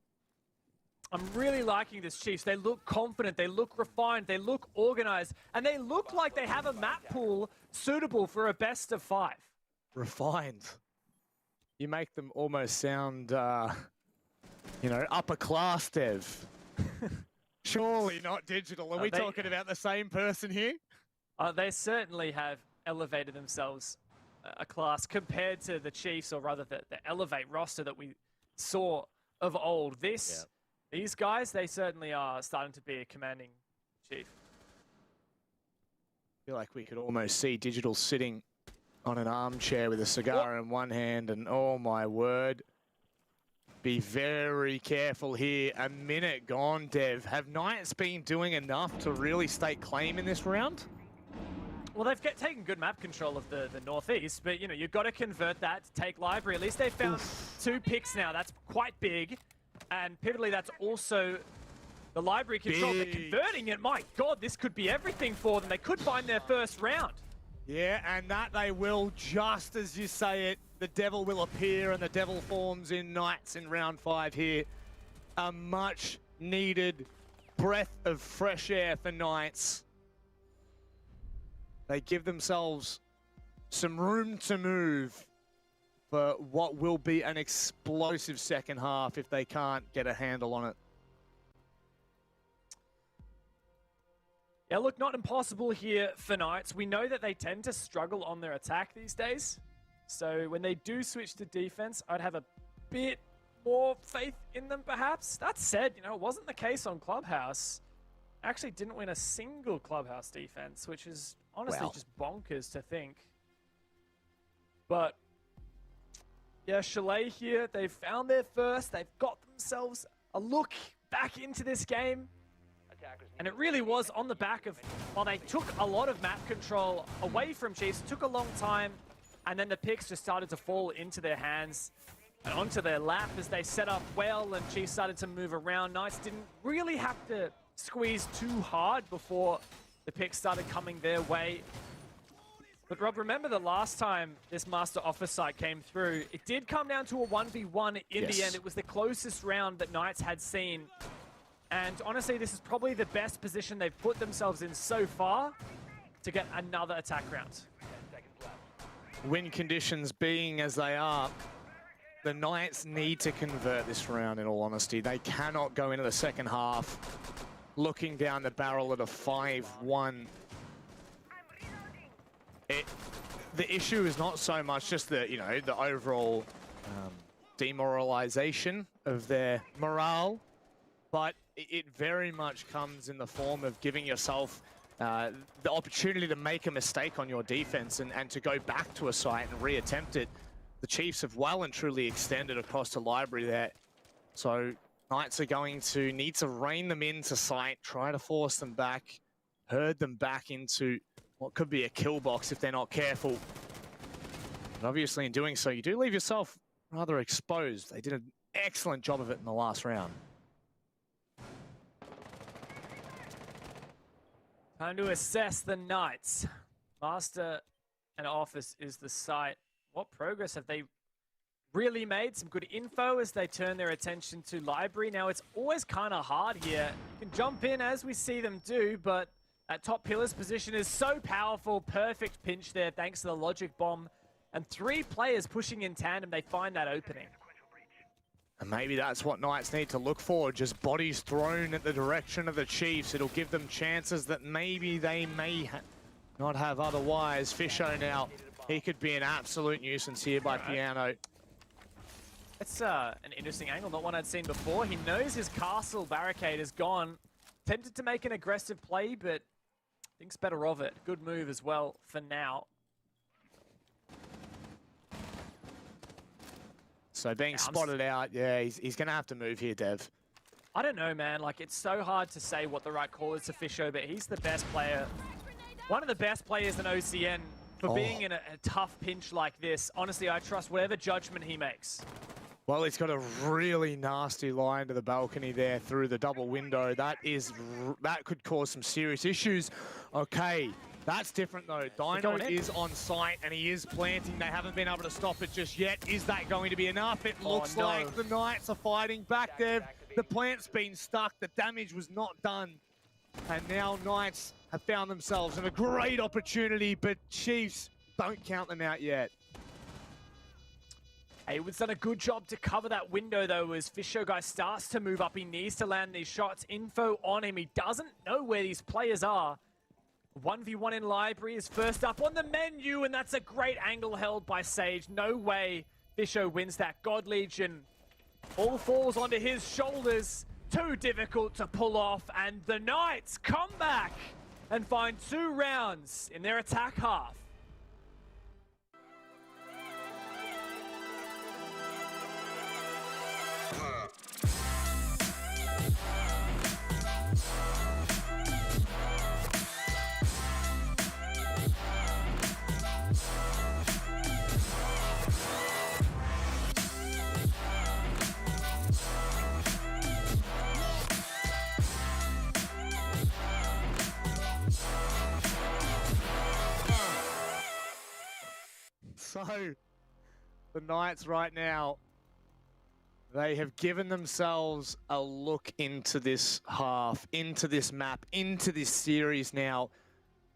I'm really liking this Chiefs. They look confident, they look refined, they look organized, and they look like they have a map pool suitable for a best of 5. Refined. You make them almost sound, you know, upper class, Dev. Surely not Digital. Are we talking about the same person here? They certainly have elevated themselves a class compared to the Chiefs, or rather the Elevate roster that we saw of old. These guys, they certainly are starting to be a commanding Chief. I feel like we could almost see Digital sitting on an armchair with a cigar in one hand, and oh my word. Be very careful here. A minute gone, Dev. Have Knights been doing enough to really stake claim in this round? Well, they've taken good map control of the Northeast, but, you know, you've got to convert that to take Library. At least they've found 2 picks now. That's quite big. And pivotally, that's also the Library control. But converting it, my God, this could be everything for them. They could find their first round. Yeah, and that they will, just as you say it. The Devil will appear, and the Devil forms in Knights in round 5 here. A much needed breath of fresh air for Knights. They give themselves some room to move for what will be an explosive second half if they can't get a handle on it. Yeah, look, not impossible here for Knights. We know that they tend to struggle on their attack these days. So when they do switch to defense, I'd have a bit more faith in them, perhaps. That said, you know, it wasn't the case on Clubhouse. Actually didn't win a single Clubhouse defense, which is honestly just bonkers to think. But yeah, Chalet here, they've found their first. They've got themselves a look back into this game. And it really was on the back of, while they took a lot of map control away from Chiefs, it took a long time, and then the picks just started to fall into their hands and onto their lap as they set up well, and Chiefs started to move around. Knights didn't really have to squeeze too hard before the picks started coming their way. But Rob, remember the last time this Master Office site came through, it did come down to a 1v1 in the end. It was the closest round that Knights had seen. And honestly, this is probably the best position they've put themselves in so far to get another attack round. Win conditions being as they are, the Knights need to convert this round, in all honesty. They cannot go into the second half looking down the barrel at a 5-1. The issue is not so much just the, you know, the overall demoralization of their morale, but it very much comes in the form of giving yourself the opportunity to make a mistake on your defense and to go back to a site and reattempt it. The Chiefs have well and truly extended across the Library there. So Knights are going to need to rein them into sight, try to force them back, herd them back into what could be a kill box if they're not careful. But obviously in doing so, you do leave yourself rather exposed. They did an excellent job of it in the last round. Time to assess the Knights. Master and Office is the site. What progress have they really made some good info as they turn their attention to Library. Now, it's always kind of hard here. You can jump in as we see them do, but that top pillar's position is so powerful. Perfect pinch there thanks to the logic bomb. And 3 players pushing in tandem, they find that opening. And maybe that's what Knights need to look for, just bodies thrown at the direction of the Chiefs. It'll give them chances that maybe they may not have otherwise. Fisho now, he could be an absolute nuisance here by Piano. It's an interesting angle, not one I'd seen before. He knows his castle barricade is gone. Tempted to make an aggressive play, but thinks better of it. Good move as well for now. So being spotted out, yeah, he's going to have to move here, Dev. I don't know, man. Like, it's so hard to say what the right call is to Fisho, but he's the best player. One of the best players in OCN for being in a tough pinch like this. Honestly, I trust whatever judgment he makes. Well, he's got a really nasty line to the balcony there through the double window. That could cause some serious issues. Okay. That's different though. Dino is on site and he is planting. They haven't been able to stop it just yet. Is that going to be enough? It looks like the Knights are fighting back there. The plant's been stuck. The damage was not done. And now Knights have found themselves in a great opportunity, but Chiefs don't count them out yet. Haywood's done a good job to cover that window though as Fisho guy starts to move up. He needs to land these shots. Info on him. He doesn't know where these players are. 1v1 in Library is first up on the menu, and that's a great angle held by Sage. No way Fisho wins that. God Legion all falls onto his shoulders. Too difficult to pull off, and the Knights come back and find 2 rounds in their attack half. So, the Knights right now, they have given themselves a look into this half, into this map, into this series now,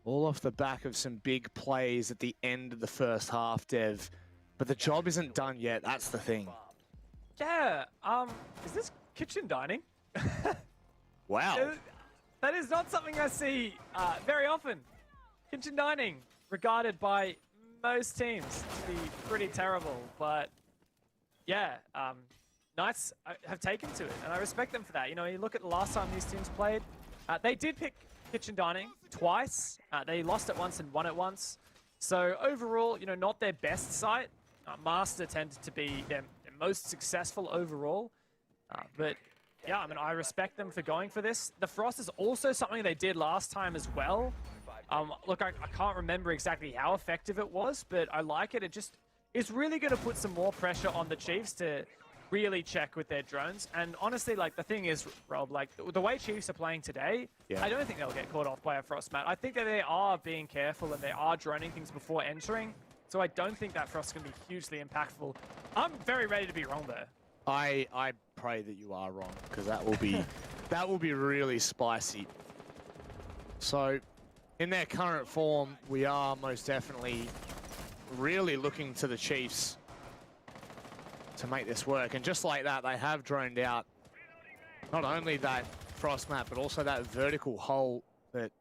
all off the back of some big plays at the end of the first half, Dev. But the job isn't done yet, that's the thing. Yeah, is this kitchen dining? Wow. That is not something I see very often. Kitchen dining, regarded by most teams to be pretty terrible, but yeah, Knights have taken to it, and I respect them for that. You know, you look at the last time these teams played, they did pick kitchen dining twice. They lost it once and won it once. So overall, you know, not their best site. Master tended to be their most successful overall, but yeah, I mean, I respect them for going for this. The Frost is also something they did last time as well. Look, I can't remember exactly how effective it was, but I like it. It just is really going to put some more pressure on the Chiefs to really check with their drones. And honestly, like, the thing is, Rob, like, the way Chiefs are playing today, I don't think they'll get caught off by a Frost mat. I think that they are being careful and they are droning things before entering. So I don't think that Frost's going to be hugely impactful. I'm very ready to be wrong there. I pray that you are wrong, because that will be really spicy. So, in their current form, we are most definitely really looking to the Chiefs to make this work. And just like that, they have droned out not only that Frost map, but also that vertical hole that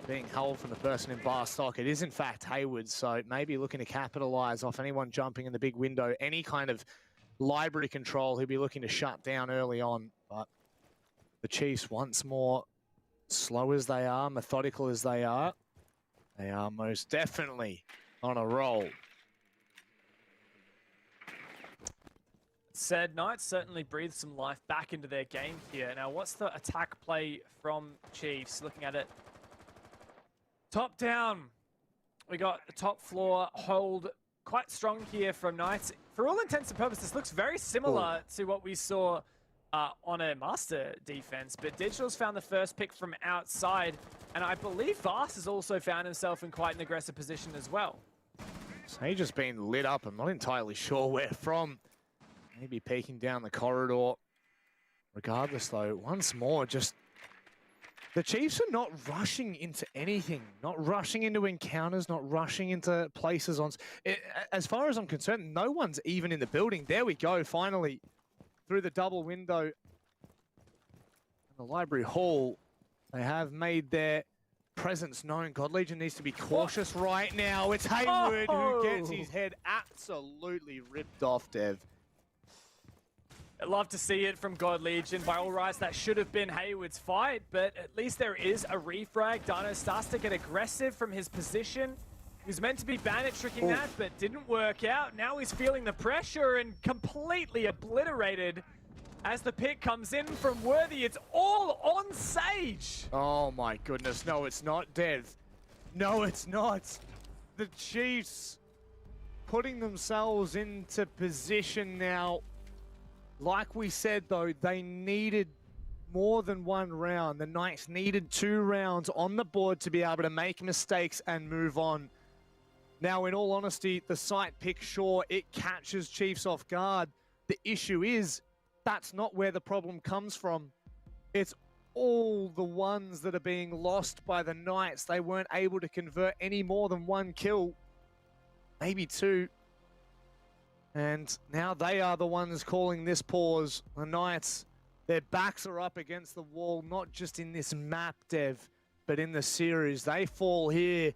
being held from the person in bar stock. It is in fact Haywood, so maybe looking to capitalize off anyone jumping in the big window. Any kind of library control he'll be looking to shut down early on. But the Chiefs, once more, slow as they are, methodical as they are most definitely on a roll. Said Knights certainly breathed some life back into their game here. Now, what's the attack play from Chiefs? Looking at it. Top down. We got the top floor hold quite strong here from Knights. For all intents and purposes, this looks very similar to what we saw on a Master defense, but Digital's found the first pick from outside, and I believe Fast has also found himself in quite an aggressive position as well. Sage has been lit up. I'm not entirely sure where from. Maybe peeking down the corridor. Regardless, though, once more, just the Chiefs are not rushing into anything, not rushing into encounters, not rushing into places on. As far as I'm concerned, no one's even in the building. There we go, finally, through the double window. In the library hall, they have made their presence known. God Legion needs to be cautious right now. It's Hayward who gets his head absolutely ripped off, Dev. I'd love to see it from God Legion. By all rights, that should have been Hayward's fight, but at least there is a refrag. Dino starts to get aggressive from his position. He was meant to be bandit tricking that, but didn't work out. Now he's feeling the pressure and completely obliterated as the pick comes in from Worthy. It's all on Sage. Oh my goodness, no it's not, Dev. No it's not. The Chiefs putting themselves into position now. Like we said though, they needed more than one round. The Knights needed 2 rounds on the board to be able to make mistakes and move on. Now, in all honesty, the site pick, sure, it catches Chiefs off guard. The issue is, that's not where the problem comes from. It's all the ones that are being lost by the Knights. They weren't able to convert any more than 1 kill, maybe 2. And now they are the ones calling this pause. The Knights, their backs are up against the wall, not just in this map, Dev, but in the series. They fall here,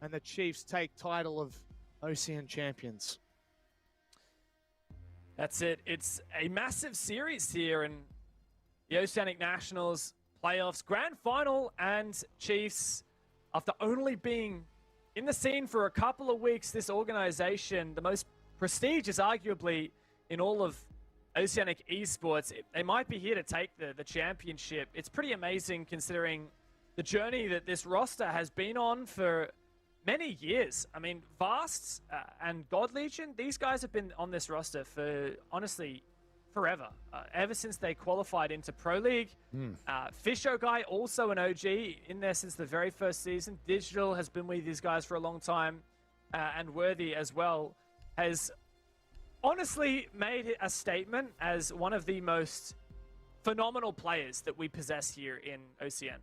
and the Chiefs take title of OCN champions. That's it. It's a massive series here, and the Oceanic Nationals playoffs grand final, and Chiefs, after only being in the scene for a couple of weeks, this organization, the most prestigious arguably in all of Oceanic esports, they might be here to take the championship. It's pretty amazing considering the journey that this roster has been on for many years. I mean, Vast and God Legion, these guys have been on this roster for, honestly, forever. Ever since they qualified into Pro League. Fisho Guy, also an OG, in there since the very first season. Digital has been with these guys for a long time. And Worthy as well has honestly made a statement as one of the most phenomenal players that we possess here in OCN.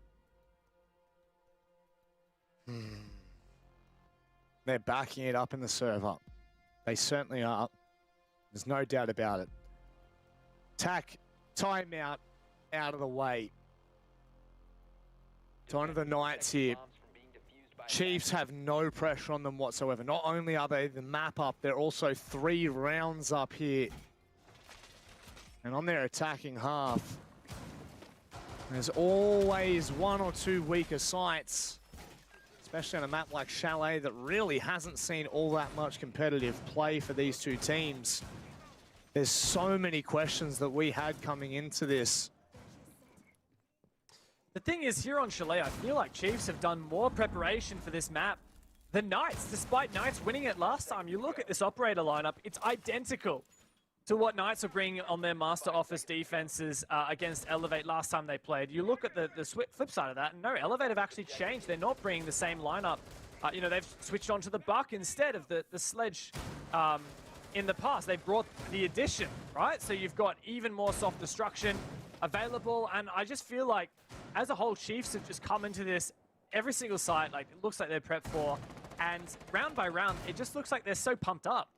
They're backing it up in the server. They certainly are. There's no doubt about it. Tack, timeout, out of the way. To one of the Knights here. Chiefs have no pressure on them whatsoever. Not only are they the map up, they're also 3 rounds up here. And on their attacking half, there's always 1 or 2 weaker sites, especially on a map like Chalet that really hasn't seen all that much competitive play for these 2 teams. There's so many questions that we had coming into this. The thing is, here on Chalet, I feel like Chiefs have done more preparation for this map than Knights. Despite Knights winning it last time, you look at this operator lineup, it's identical to what Knights were bringing on their Master Office defenses against Elevate last time they played. You look at the flip side of that, and no, Elevate have actually changed. They're not bringing the same lineup. You know, they've switched on to the Buck instead of the Sledge in the past. They brought the Addition, right? So you've got even more soft destruction available, and I just feel like as a whole, Chiefs have just come into this every single site, like it looks like they're prepped for, and round by round, it just looks like they're so pumped up.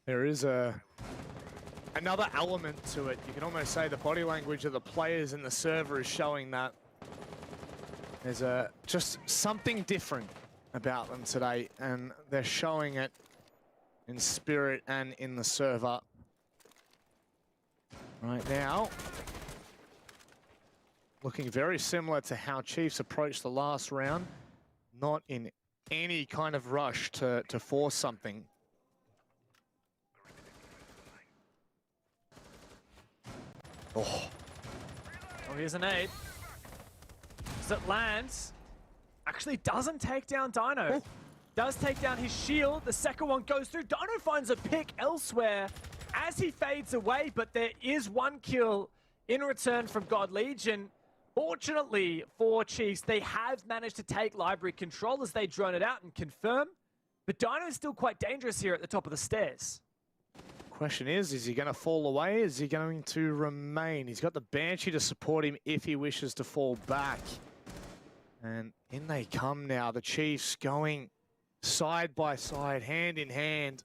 There is another element to it. You can almost say the body language of the players in the server is showing that. There's just something different about them today, and they're showing it in spirit and in the server. Right now, looking very similar to how Chiefs approached the last round, not in any kind of rush to force something. Oh, here's an 8. As it lands, actually doesn't take down Dino. Oh. Does take down his shield. The second one goes through. Dino finds a pick elsewhere as he fades away, but there is 1 kill in return from God Legion. Fortunately for Chiefs, they have managed to take library control as they drone it out and confirm But Dino is still quite dangerous here at the top of the stairs. Question is he going to fall away? Is he going to remain? He's got the Banshee to support him if he wishes to fall back. And in they come now. The Chiefs going side by side, hand in hand.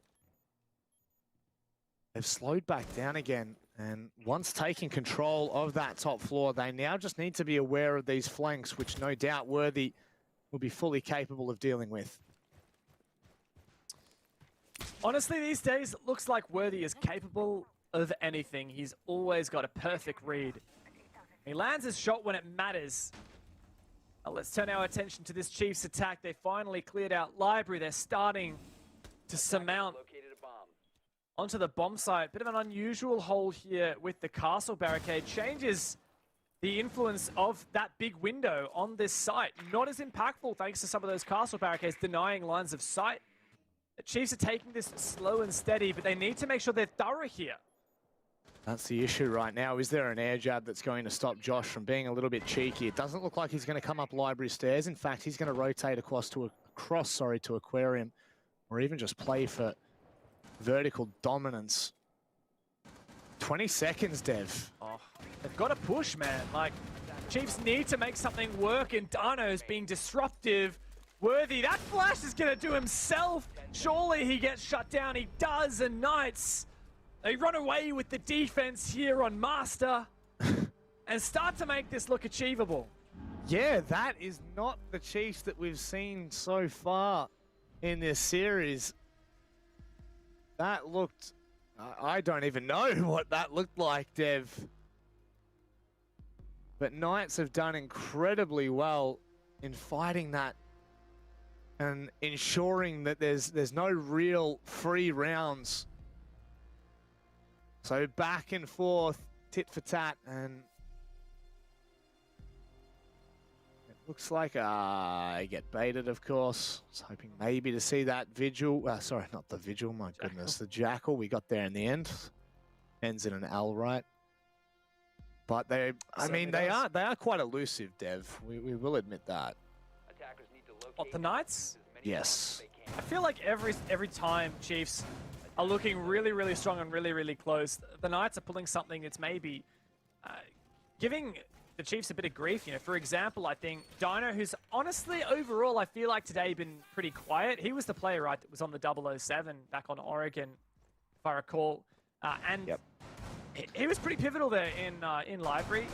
They've slowed back down again. And once taking control of that top floor, they now just need to be aware of these flanks, which no doubt Worthy will be fully capable of dealing with. Honestly, these days, it looks like Worthy is capable of anything. He's always got a perfect read. He lands his shot when it matters. Now, let's turn our attention to this Chiefs attack. They finally cleared out Library. They're starting to surmount onto the bomb site. Bit of an unusual hold here with the castle barricade. Changes the influence of that big window on this site. Not as impactful thanks to some of those castle barricades denying lines of sight. The Chiefs are taking this slow and steady, but they need to make sure they're thorough here. That's the issue right now. Is there an air jab that's going to stop Josh from being a little bit cheeky? It doesn't look like he's going to come up Library stairs. In fact, he's going to rotate across to Aquarium, or even just play for vertical dominance. 20 seconds, Dev. Oh, they've got to push, man. Like, Chiefs need to make something work, and Dano's being disruptive. Worthy, that flash is going to do himself. Surely he gets shut down. He does, and Knights, they run away with the defense here on Master and start to make this look achievable. Yeah, that is not the Chiefs that we've seen so far in this series. That looked... I don't even know what that looked like, Dev. But Knights have done incredibly well in fighting that and ensuring that there's no real free rounds. So back and forth, tit for tat, and it looks like I get baited, of course. I was hoping maybe to see that Vigil. Sorry, not the Vigil, my goodness. The Jackal, we got there in the end. Ends in an L, right? But they are quite elusive, Dev. We will admit that. What, the Knights? Yes. I feel like every time Chiefs are looking really, really strong and really, really close, the Knights are pulling something that's maybe giving the Chiefs a bit of grief. You know, for example, I think Dino, who's honestly overall, I feel like today been pretty quiet. He was the player, right, that was on the 007 back on Oregon, if I recall, and he was pretty pivotal there in Library,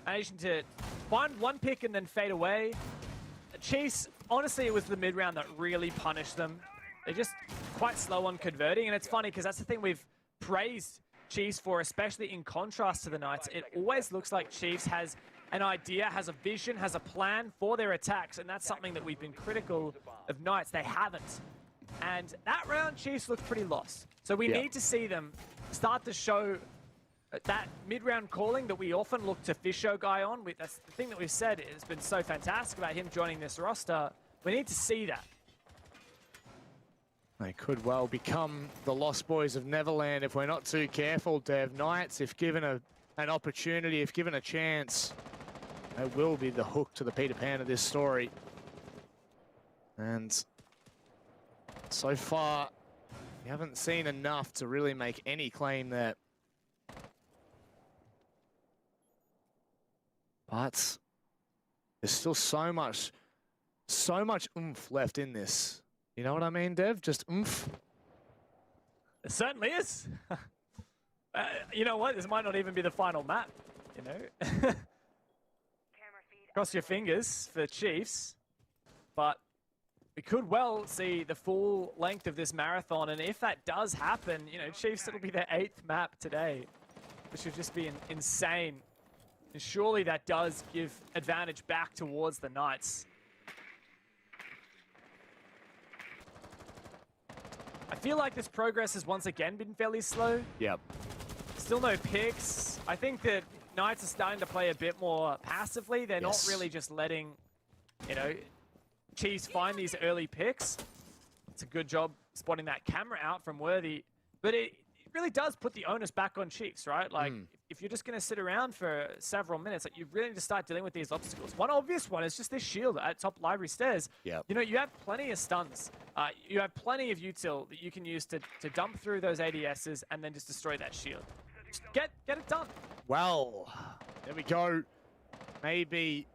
managing to find one pick and then fade away. The Chiefs, honestly, it was the mid-round that really punished them. They're just quite slow on converting, and it's funny because that's the thing we've praised Chiefs for, especially in contrast to the Knights. It always looks like Chiefs has an idea, has a vision, has a plan for their attacks, and that's something that we've been critical of Knights. They haven't. And that round, Chiefs looked pretty lost. So we need to see them start to show that mid-round calling that we often look to Fisho guy on. That's the thing that we've said has been so fantastic about him joining this roster. We need to see that. They could well become the Lost Boys of Neverland if we're not too careful, Dev. Knights, if given an opportunity, if given a chance, they will be the hook to the Peter Pan of this story. And so far, we haven't seen enough to really make any claim there. But there's still so much oomph left in this. You know what I mean, Dev? Just oomph. It certainly is. You know what? This might not even be the final map, you know? Cross your fingers for Chiefs. But we could well see the full length of this marathon. And if that does happen, you know, Chiefs, it'll be their 8th map today, which would just be insane. And surely that does give advantage back towards the Knights. I feel like this progress has once again been fairly slow. Yep. Still no picks. I think that Knights are starting to play a bit more passively. They're not really just letting, you know, Chiefs find these early picks. It's a good job spotting that camera out from Worthy. But really does put the onus back on Chiefs, right? Like, if you're just going to sit around for several minutes, like, you really need to start dealing with these obstacles. One obvious one is just this shield at top library stairs. Yep. You know, you have plenty of stuns. You have plenty of util that you can use to dump through those ADSs and then just destroy that shield. Just get it done. Well, there we go. Maybe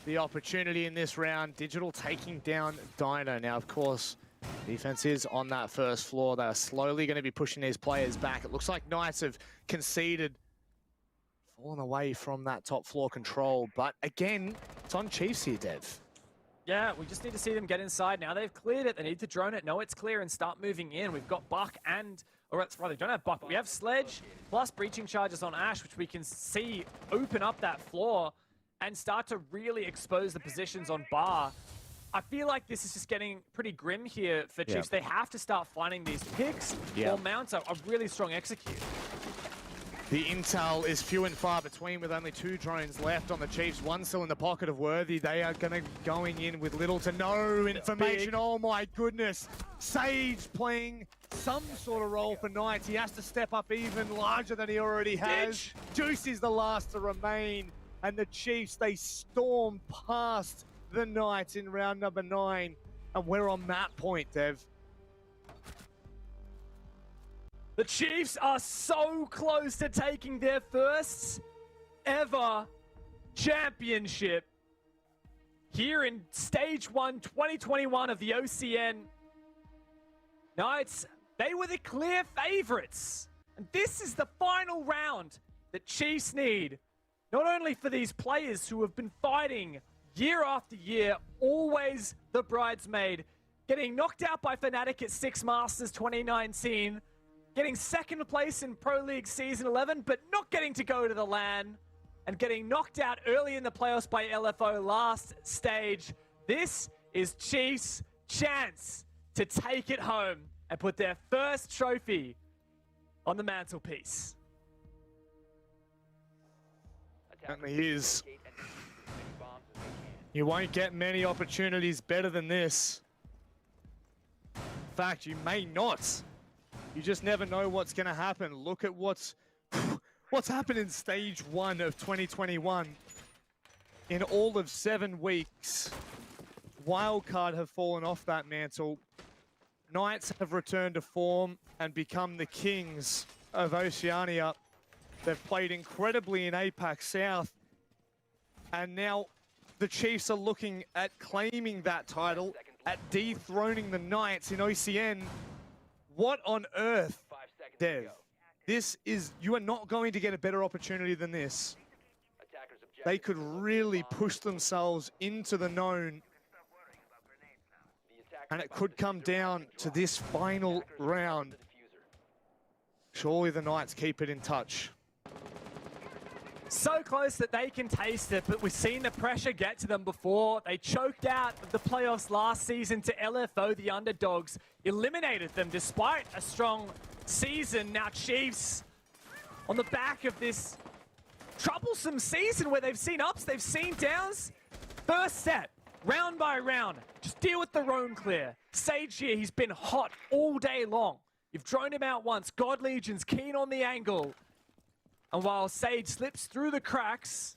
the opportunity in this round. Digital taking down Dino. Now, of course, defense is on that first floor. They're slowly going to be pushing these players back. It looks like Knights have conceded, fallen away from that top floor control. But again, it's on Chiefs here, Dev. Yeah, we just need to see them get inside. Now they've cleared it. They need to drone it, know it's clear, and start moving in. We've got Buck and... Or that's right, they don't have Buck, but we have Sledge, plus breaching charges on Ash, which we can see open up that floor and start to really expose the positions on Bar. I feel like this is just getting pretty grim here for Chiefs. They have to start finding these picks or mounts a really strong execute. The intel is few and far between with only 2 drones left on the Chiefs. One still in the pocket of Worthy. They are going in with little to no information. Oh my goodness. Sage playing some sort of role for Knights. He has to step up even larger than he already has. Juice is the last to remain. And the Chiefs, they storm past the Knights in round number 9. And we're on that point, Dev. The Chiefs are so close to taking their first ever championship here in Stage 1 2021 of the OCN. Knights, they were the clear favorites. And this is the final round that Chiefs need. Not only for these players who have been fighting year after year, always the bridesmaid, getting knocked out by Fnatic at Six Masters 2019, getting second place in Pro League Season 11, but not getting to go to the LAN, and getting knocked out early in the playoffs by LFO last stage. This is Chiefs' chance to take it home and put their first trophy on the mantelpiece. Certainly is. You won't get many opportunities better than this. In fact, you may not. You just never know what's going to happen. Look at what's happened in Stage 1 of 2021. In all of 7 weeks, Wildcard have fallen off that mantle. Knights have returned to form and become the kings of Oceania. They've played incredibly in APAC South. And now the Chiefs are looking at claiming that title, at dethroning the Knights in OCN. What on earth, Dev? This is, you are not going to get a better opportunity than this. They could really push themselves into the known. And it could come down to this final round. Surely the Knights keep it in touch. So close that they can taste it, but we've seen the pressure get to them before. They choked out the playoffs last season to LFO, the underdogs, eliminated them despite a strong season. Now Chiefs, on the back of this troublesome season where they've seen ups, they've seen downs. First set, round by round, just deal with the roam clear. Sage here, he's been hot all day long. You've droned him out once. God Legion's keen on the angle. And while Sage slips through the cracks,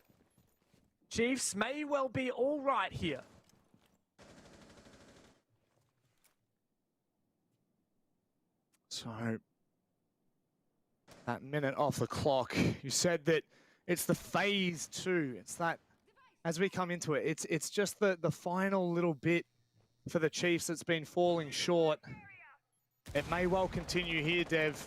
Chiefs may well be all right here. So, that minute off the clock, you said that it's the phase 2. It's that, as we come into it, it's just the final little bit for the Chiefs that's been falling short. It may well continue here, Dev.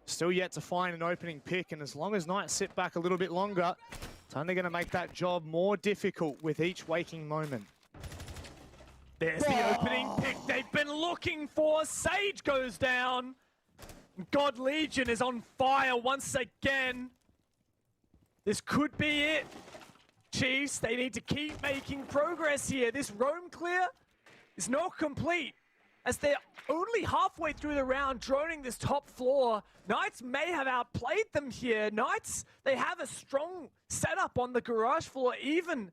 Still yet to find an opening pick, and as long as Knights sit back a little bit longer, it's only going to make that job more difficult with each waking moment. There's the opening pick they've been looking for. Sage goes down. God Legion is on fire once again. This could be it. Chiefs, they need to keep making progress here. This roam clear is not complete, as they're only halfway through the round droning this top floor. Knights may have outplayed them here. Knights, they have a strong setup on the garage floor, even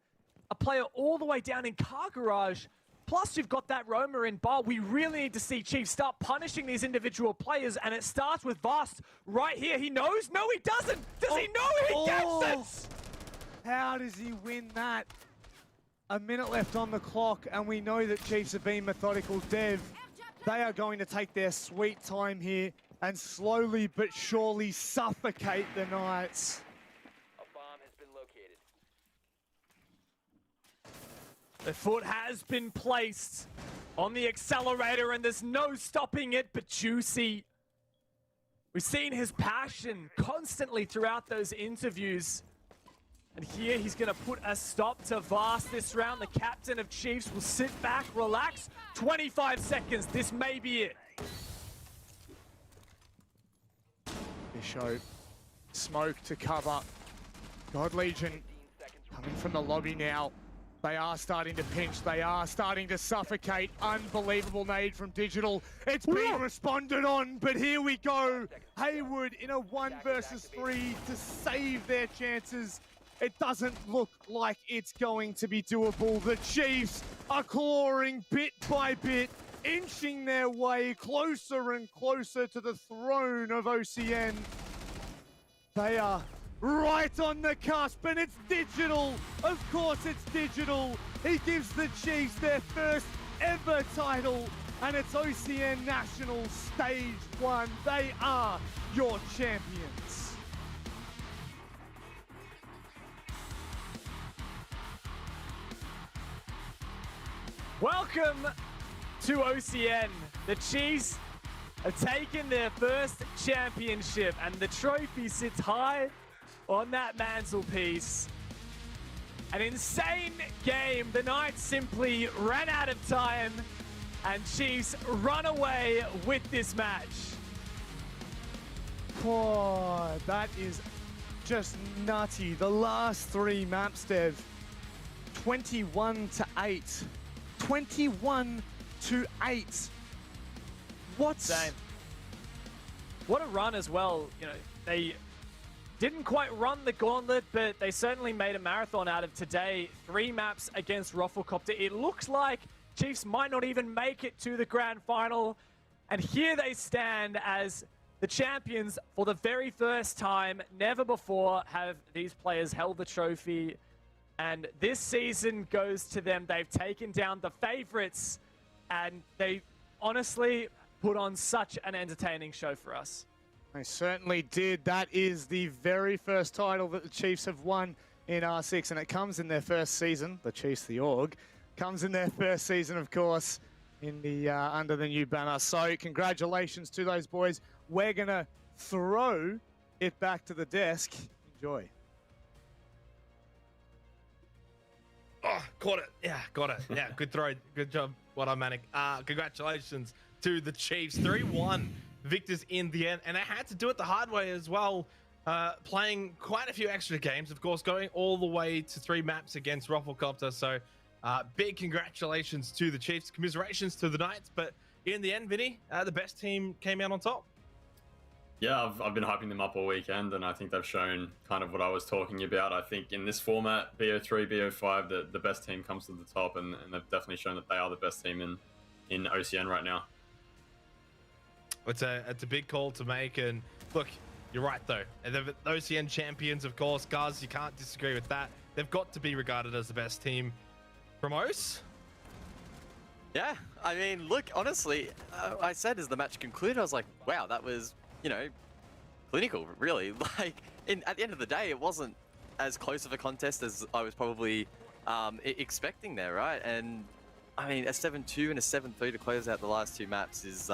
a player all the way down in car garage. Plus, you've got that Roma in bar. We really need to see Chiefs start punishing these individual players, and it starts with Vast right here. He knows? No, he doesn't. Does he know? He gets it! How does he win that? A minute left on the clock, and we know that Chiefs have been methodical. Dev, they are going to take their sweet time here and slowly but surely suffocate the Knights. A bomb has been located. The foot has been placed on the accelerator, and there's no stopping it but Juicy. We've seen his passion constantly throughout those interviews. And here he's going to put a stop to Vast this round. The captain of Chiefs will sit back, relax. 25 seconds. This may be it. Bishop, smoke to cover. God Legion coming from the lobby now. They are starting to pinch. They are starting to suffocate. Unbelievable nade from Digital. It's being responded on, but here we go. Haywood in a 1 versus 3 to save their chances. It doesn't look like it's going to be doable. The Chiefs are clawing bit by bit, inching their way closer and closer to the throne of OCN. They are right on the cusp, and it's Digital. Of course it's Digital. He gives the Chiefs their first ever title, and it's OCN Nationals Stage 1. They are your champions. Welcome to OCN. The Chiefs have taken their first championship, and the trophy sits high on that mantelpiece. An insane game. The Knights simply ran out of time, and Chiefs run away with this match. Oh, that is just nutty. The last 3 maps, Dev, 21-8. 21-8. What's Same. What a run as well. You know, they didn't quite run the gauntlet, but they certainly made a marathon out of today. 3 maps against Rufflecopter. It looks like Chiefs might not even make it to the grand final. And here they stand as the champions for the very first time. Never before have these players held the trophy. And this season goes to them. They've taken down the favorites, and they honestly put on such an entertaining show for us. They certainly did. That is the very first title that the Chiefs have won in R6, and it comes in their first season. The Chiefs, the org, comes in their first season, of course, in the under the new banner. So congratulations to those boys. We're gonna throw it back to the desk. Enjoy. Oh, caught it. Yeah, got it. Yeah, good throw. Good job, Wadamanic. Congratulations to the Chiefs. 3-1 victors in the end. And they had to do it the hard way as well, playing quite a few extra games, of course, going all the way to 3 maps against Rufflecopter. So big congratulations to the Chiefs. Commiserations to the Knights. But in the end, Vinny, the best team came out on top. Yeah, I've been hyping them up all weekend, and I think they've shown kind of what I was talking about. I think in this format, BO3, BO5, the best team comes to the top, and they've definitely shown that they are the best team in OCN right now. It's a big call to make, and look, you're right though. The OCN champions, of course, Guz, you can't disagree with that. They've got to be regarded as the best team from OCE. Yeah, I mean, look, honestly, I said as the match concluded, I was like, wow, that was, you know, clinical, really. Like, at the end of the day, it wasn't as close of a contest as I was probably expecting there, right? And, I mean, a 7-2 and a 7-3 to close out the last 2 maps is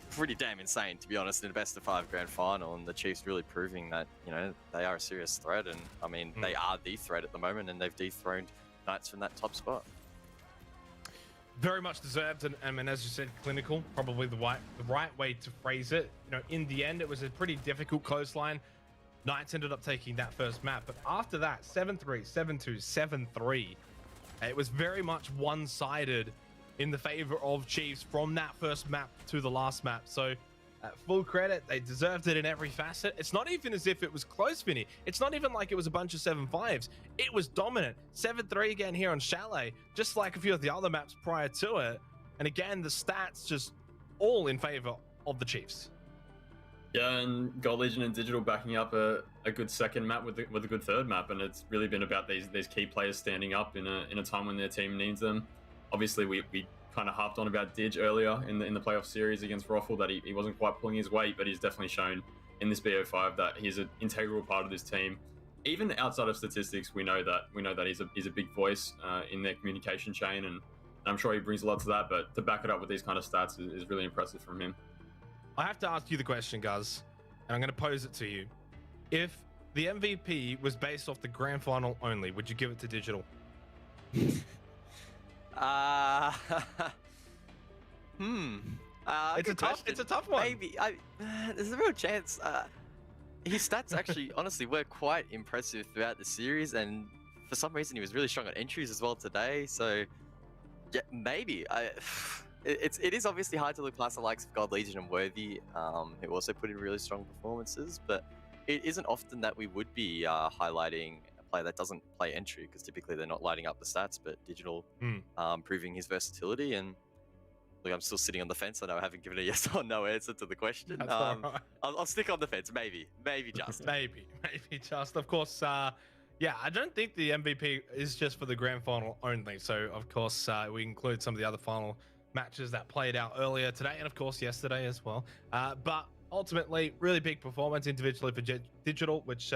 pretty damn insane, to be honest, in a best-of-5 grand final, and the Chiefs really proving that, you know, they are a serious threat, and, I mean, they are the threat at the moment, and they've dethroned Knights from that top spot. Very much deserved, and as you said, clinical, probably the right way to phrase it. You know, in the end, it was a pretty difficult coastline. Knights ended up taking that first map, but after that, 7-3, 7-2, 7-3, it was very much one-sided in the favor of Chiefs from that first map to the last map. So Full credit, they deserved it in every facet. It's not even as if it was close, Vinny. It's not even like it was a bunch of 7-5s. It was dominant. 7-3 again here on Chalet, just like a few of the other maps prior to it. And again, the stats just all in favor of the Chiefs. Yeah, and Gold Legion and Digital backing up a good second map with a good third map, and it's really been about these key players standing up in a time when their team needs them. Obviously, we kind of harped on about Dig earlier in the playoff series against Roffle that he wasn't quite pulling his weight, but he's definitely shown in this BO5 that he's an integral part of this team. Even outside of statistics, we know that he's a big voice in their communication chain, and I'm sure he brings a lot to that. But to back it up with these kind of stats is really impressive from him. I have to ask you the question, Guz, and I'm going to pose it to you. If the MVP was based off the grand final only, would you give it to Digital? It's a tough one. Maybe there's a real chance. His stats actually, honestly, were quite impressive throughout the series, and for some reason, he was really strong on entries as well today. So, yeah, maybe. It is obviously hard to look past the likes of God Legion and Worthy, who also put in really strong performances, but it isn't often that we would be highlighting a player that doesn't play entry, because typically they're not lighting up the stats, but Digital proving his versatility. And look, I'm still sitting on the fence. I know I haven't given a yes or no answer to the question. That's all right. I'll stick on the fence, maybe just. maybe just. Of course, yeah, I don't think the MVP is just for the grand final only. So, of course, we include some of the other final matches that played out earlier today, and of course yesterday as well. But ultimately, really big performance individually for Digital, which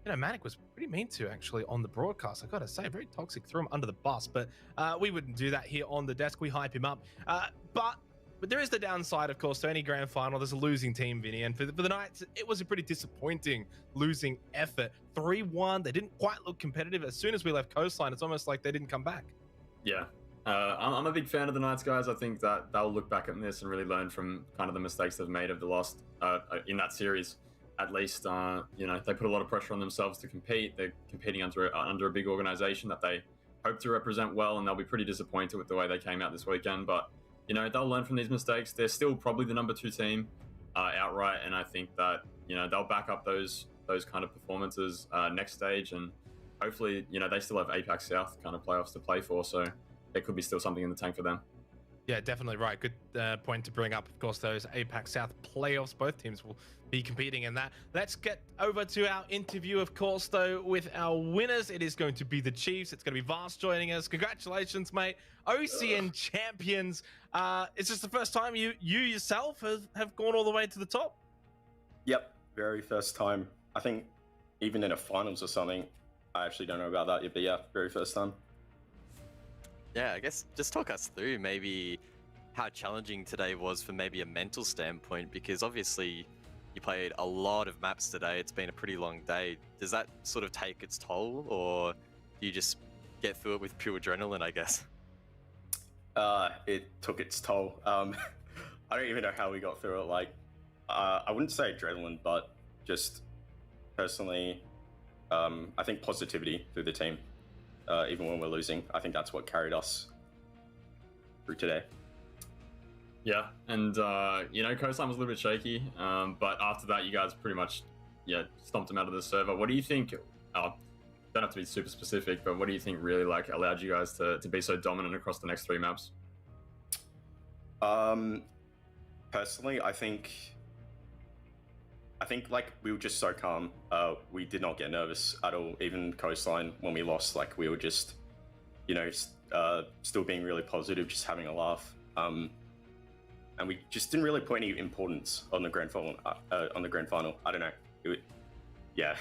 Manic was pretty mean to actually on the broadcast. I gotta say, very toxic, threw him under the bus. But we wouldn't do that here on the desk. We hype him up. But there is the downside, of course, to any grand final. There's a losing team, Vinny, and for the Knights, it was a pretty disappointing losing effort. 3-1. They didn't quite look competitive. As soon as we left Coastline, it's almost like they didn't come back. Yeah. I'm a big fan of the Knights, guys. I think that they'll look back at this and really learn from kind of the mistakes they've made of the last in that series. At least, they put a lot of pressure on themselves to compete. They're competing under a big organization that they hope to represent well, and they'll be pretty disappointed with the way they came out this weekend. But they'll learn from these mistakes. They're still probably the number 2 team outright, and I think that they'll back up those kind of performances next stage, and hopefully they still have APAC South kind of playoffs to play for. So there could be still something in the tank for them. Yeah, definitely right. Good point to bring up. Of course, those APAC South playoffs, both teams will be competing in that. Let's get over to our interview, of course, though, with our winners. It is going to be the Chiefs. It's going to be Vast joining us. Congratulations, mate. OCN champions. Is this the first time you yourself have gone all the way to the top? Yep, very first time. I think even in a finals or something. I actually don't know about that yet, but yeah, very first time. Yeah, I guess just talk us through maybe how challenging today was from maybe a mental standpoint, because obviously you played a lot of maps today. It's been a pretty long day. Does that sort of take its toll, or do you just get through it with pure adrenaline, I guess? It took its toll. I don't even know how we got through it. Like, I wouldn't say adrenaline, but just personally, I think positivity through the team. Even when we're losing, I think that's what carried us through today. Yeah, and Coastline was a little bit shaky, but after that, you guys pretty much stomped them out of the server. What do you think? Don't have to be super specific, but what do you think really allowed you guys to be so dominant across the next 3 maps? Personally, I think we were just so calm. We did not get nervous at all. Even Coastline, when we lost, we were just, still being really positive, just having a laugh. And we just didn't really put any importance on the grand final. I don't know. Yeah.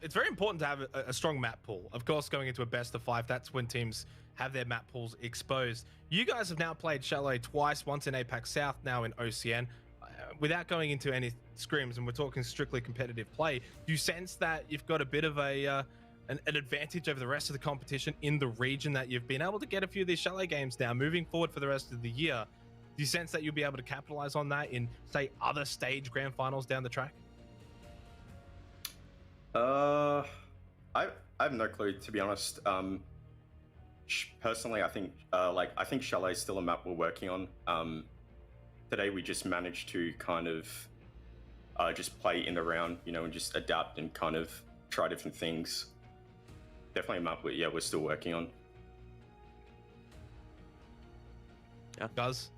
It's very important to have a strong map pool. Of course, going into a best of 5, that's when teams have their map pools exposed. You guys have now played Chalet twice, once in APAC South, now in OCN. Without going into any scrims, and we're talking strictly competitive play, do you sense that you've got a bit of an advantage over the rest of the competition in the region, that you've been able to get a few of these Chalet games now moving forward for the rest of the year? Do you sense that you'll be able to capitalize on that in, say, other stage grand finals down the track? I have no clue, to be honest. personally, I think I think Chalet is still a map we're working on. Today we just managed to kind of just play in the round, you know, and just adapt and kind of try different things. Definitely a map we're still working on. Yeah, Guz.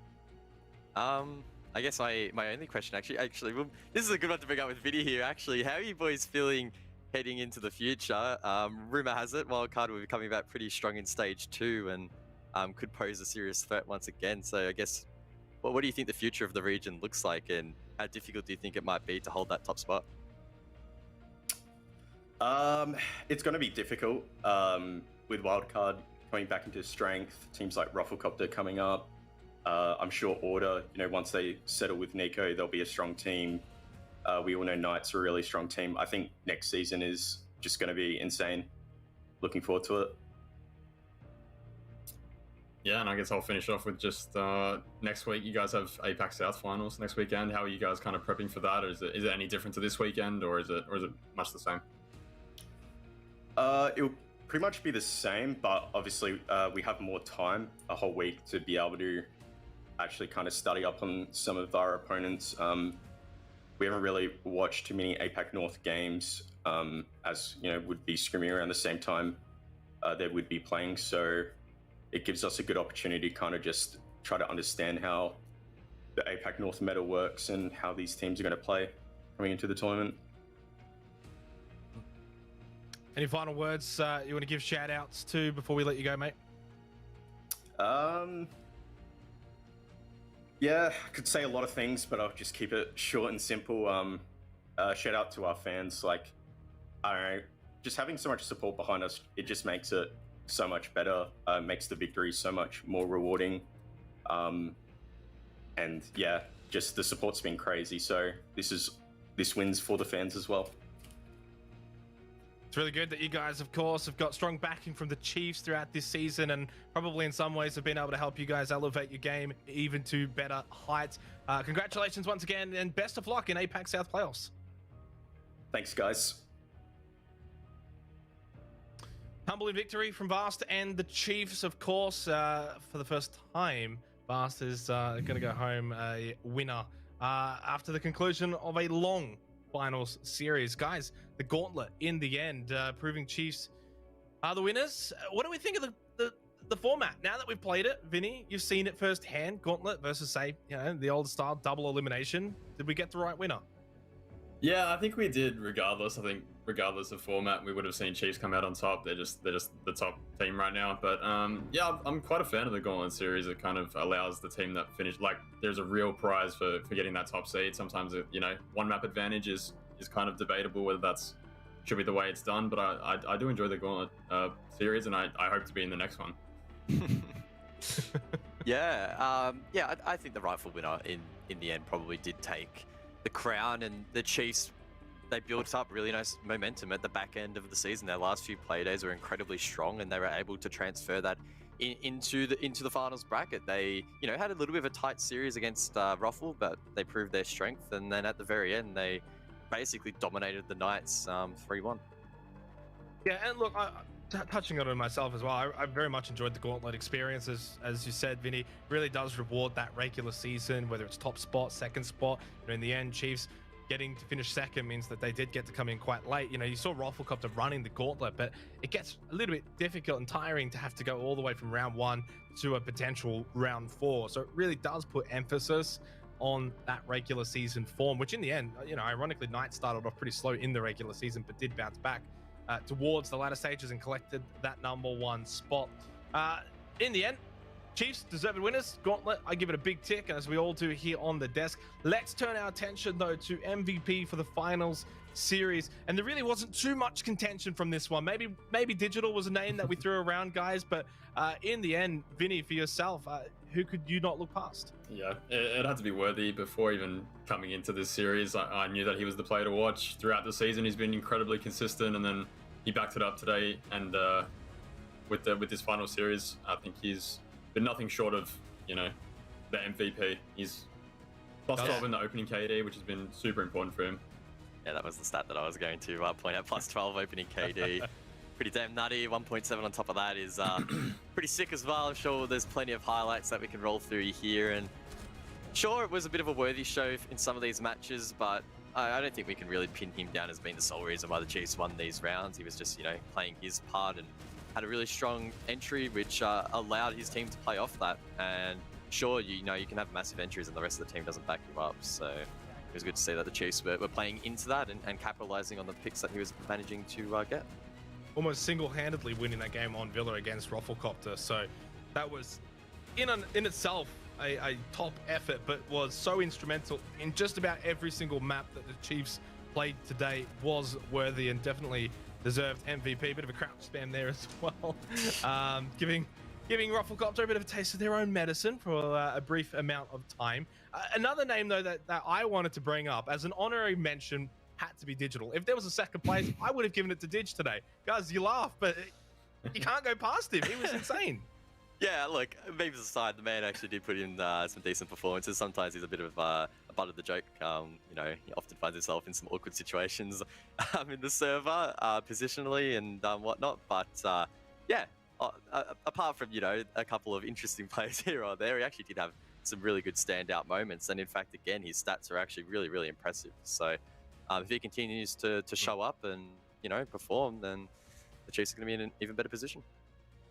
I guess my only question actually, well, this is a good one to bring up with Vinny here. Actually, how are you boys feeling heading into the future? Rumor has it Wildcard will be coming back pretty strong in stage 2 and could pose a serious threat once again. So I guess, what do you think the future of the region looks like, and how difficult do you think it might be to hold that top spot? It's going to be difficult with Wildcard coming back into strength. Teams like Rufflecopter coming up. I'm sure Order, you know, once they settle with Nico, they'll be a strong team. We all know Knights are a really strong team. I think next season is just going to be insane. Looking forward to it. Yeah, and I guess I'll finish off with just next week. You guys have APAC South finals next weekend. How are you guys kind of prepping for that? Or is it any different to this weekend, or is it much the same? It'll pretty much be the same, but obviously we have more time, a whole week, to be able to actually kind of study up on some of our opponents. We haven't really watched too many APAC North games, as you know, would be scrimming around the same time they would be playing. So it gives us a good opportunity to kind of just try to understand how the APAC North meta works and how these teams are going to play coming into the tournament. Any final words you want to give shout outs to before we let you go, mate? Yeah, I could say a lot of things, but I'll just keep it short and simple. Shout out to our fans. Like, I don't know, just having so much support behind us, it just makes it so much better, makes the victory so much more rewarding. And yeah, just the support's been crazy. So this wins for the fans as well. It's really good that you guys, of course, have got strong backing from the Chiefs throughout this season, and probably in some ways have been able to help you guys elevate your game even to better heights. Congratulations once again, and best of luck in APAC South playoffs. Thanks, guys. Humble in victory from Vast and the Chiefs, of course. For the first time, Vast is going to go home a winner after the conclusion of a long finals series. Guys, the gauntlet in the end, proving Chiefs are the winners. What do we think of the format now that we've played it? Vinny, you've seen it firsthand. Gauntlet versus, say, you know, the old style double elimination. Did we get the right winner? Yeah, I think we did. Regardless, I think regardless of format, we would have seen Chiefs come out on top. They're just the top team right now. But yeah, I'm quite a fan of the Gauntlet series. It kind of allows the team that finished, like, there's a real prize for getting that top seed. Sometimes, you know, one map advantage is kind of debatable whether that's should be the way it's done. But I do enjoy the Gauntlet series, and I hope to be in the next one. Yeah, I think the rightful winner in the end probably did take the crown, and the Chiefs, they built up really nice momentum at the back end of the season. Their last few play days were incredibly strong, and they were able to transfer that into the finals bracket. They, you know, had a little bit of a tight series against Ruffle, but they proved their strength, and then at the very end, they basically dominated the Knights 3-1. Yeah, and look, touching on it myself as well, I very much enjoyed the Gauntlet experience. As you said, Vinny, really does reward that regular season, whether it's top spot, second spot. You know, in the end, Chiefs getting to finish second means that they did get to come in quite late. You know, you saw Rufflecopter running the Gauntlet, but it gets a little bit difficult and tiring to have to go all the way from round 1 to a potential round 4. So it really does put emphasis on that regular season form, which in the end, you know, ironically, Knights started off pretty slow in the regular season, but did bounce back towards the latter stages and collected that #1 spot. In the end, Chiefs, deserved winners. Gauntlet, I give it a big tick, as we all do here on the desk. Let's turn our attention, though, to MVP for the finals series. And there really wasn't too much contention from this one. Maybe Digital was a name that we threw around, guys, but in the end, Vinny, for yourself, who could you not look past? Yeah, it had to be Worthy before even coming into this series. I knew that he was the player to watch throughout the season. He's been incredibly consistent, and then he backed it up today. And with this final series, I think he's been nothing short of, you know, the MVP. He's +12 in the opening KD, which has been super important for him. Yeah, that was the stat that I was going to point out. +12 opening KD. pretty damn nutty. 1.7 on top of that is pretty sick as well. I'm sure there's plenty of highlights that we can roll through here. And sure, it was a bit of a worthy show in some of these matches, but I don't think we can really pin him down as being the sole reason why the Chiefs won these rounds. He was just, playing his part and had a really strong entry, which allowed his team to play off that. And sure, you can have massive entries and the rest of the team doesn't back you up. So it was good to see that the Chiefs were playing into that and capitalizing on the picks that he was managing to get. Almost single-handedly winning that game on Villa against Rufflecopter. So that was in itself a top effort, but was so instrumental in just about every single map that the Chiefs played today. Was worthy and definitely deserved MVP. Bit of a crouch spam there as well. Giving Rufflecopter a bit of a taste of their own medicine for a brief amount of time. Another name, though, that I wanted to bring up as an honorary mention had to be Digital. If there was a second place, I would have given it to Dig today. Guys, you laugh, but you can't go past him. He was insane. Yeah, look, memes aside, the man actually did put in some decent performances. Sometimes he's a bit of a butt of the joke. He often finds himself in some awkward situations in the server, positionally and whatnot. But apart from, a couple of interesting plays here or there, he actually did have some really good standout moments. And in fact, again, his stats are actually really, really impressive. So if he continues to show up and, perform, then the Chiefs are going to be in an even better position.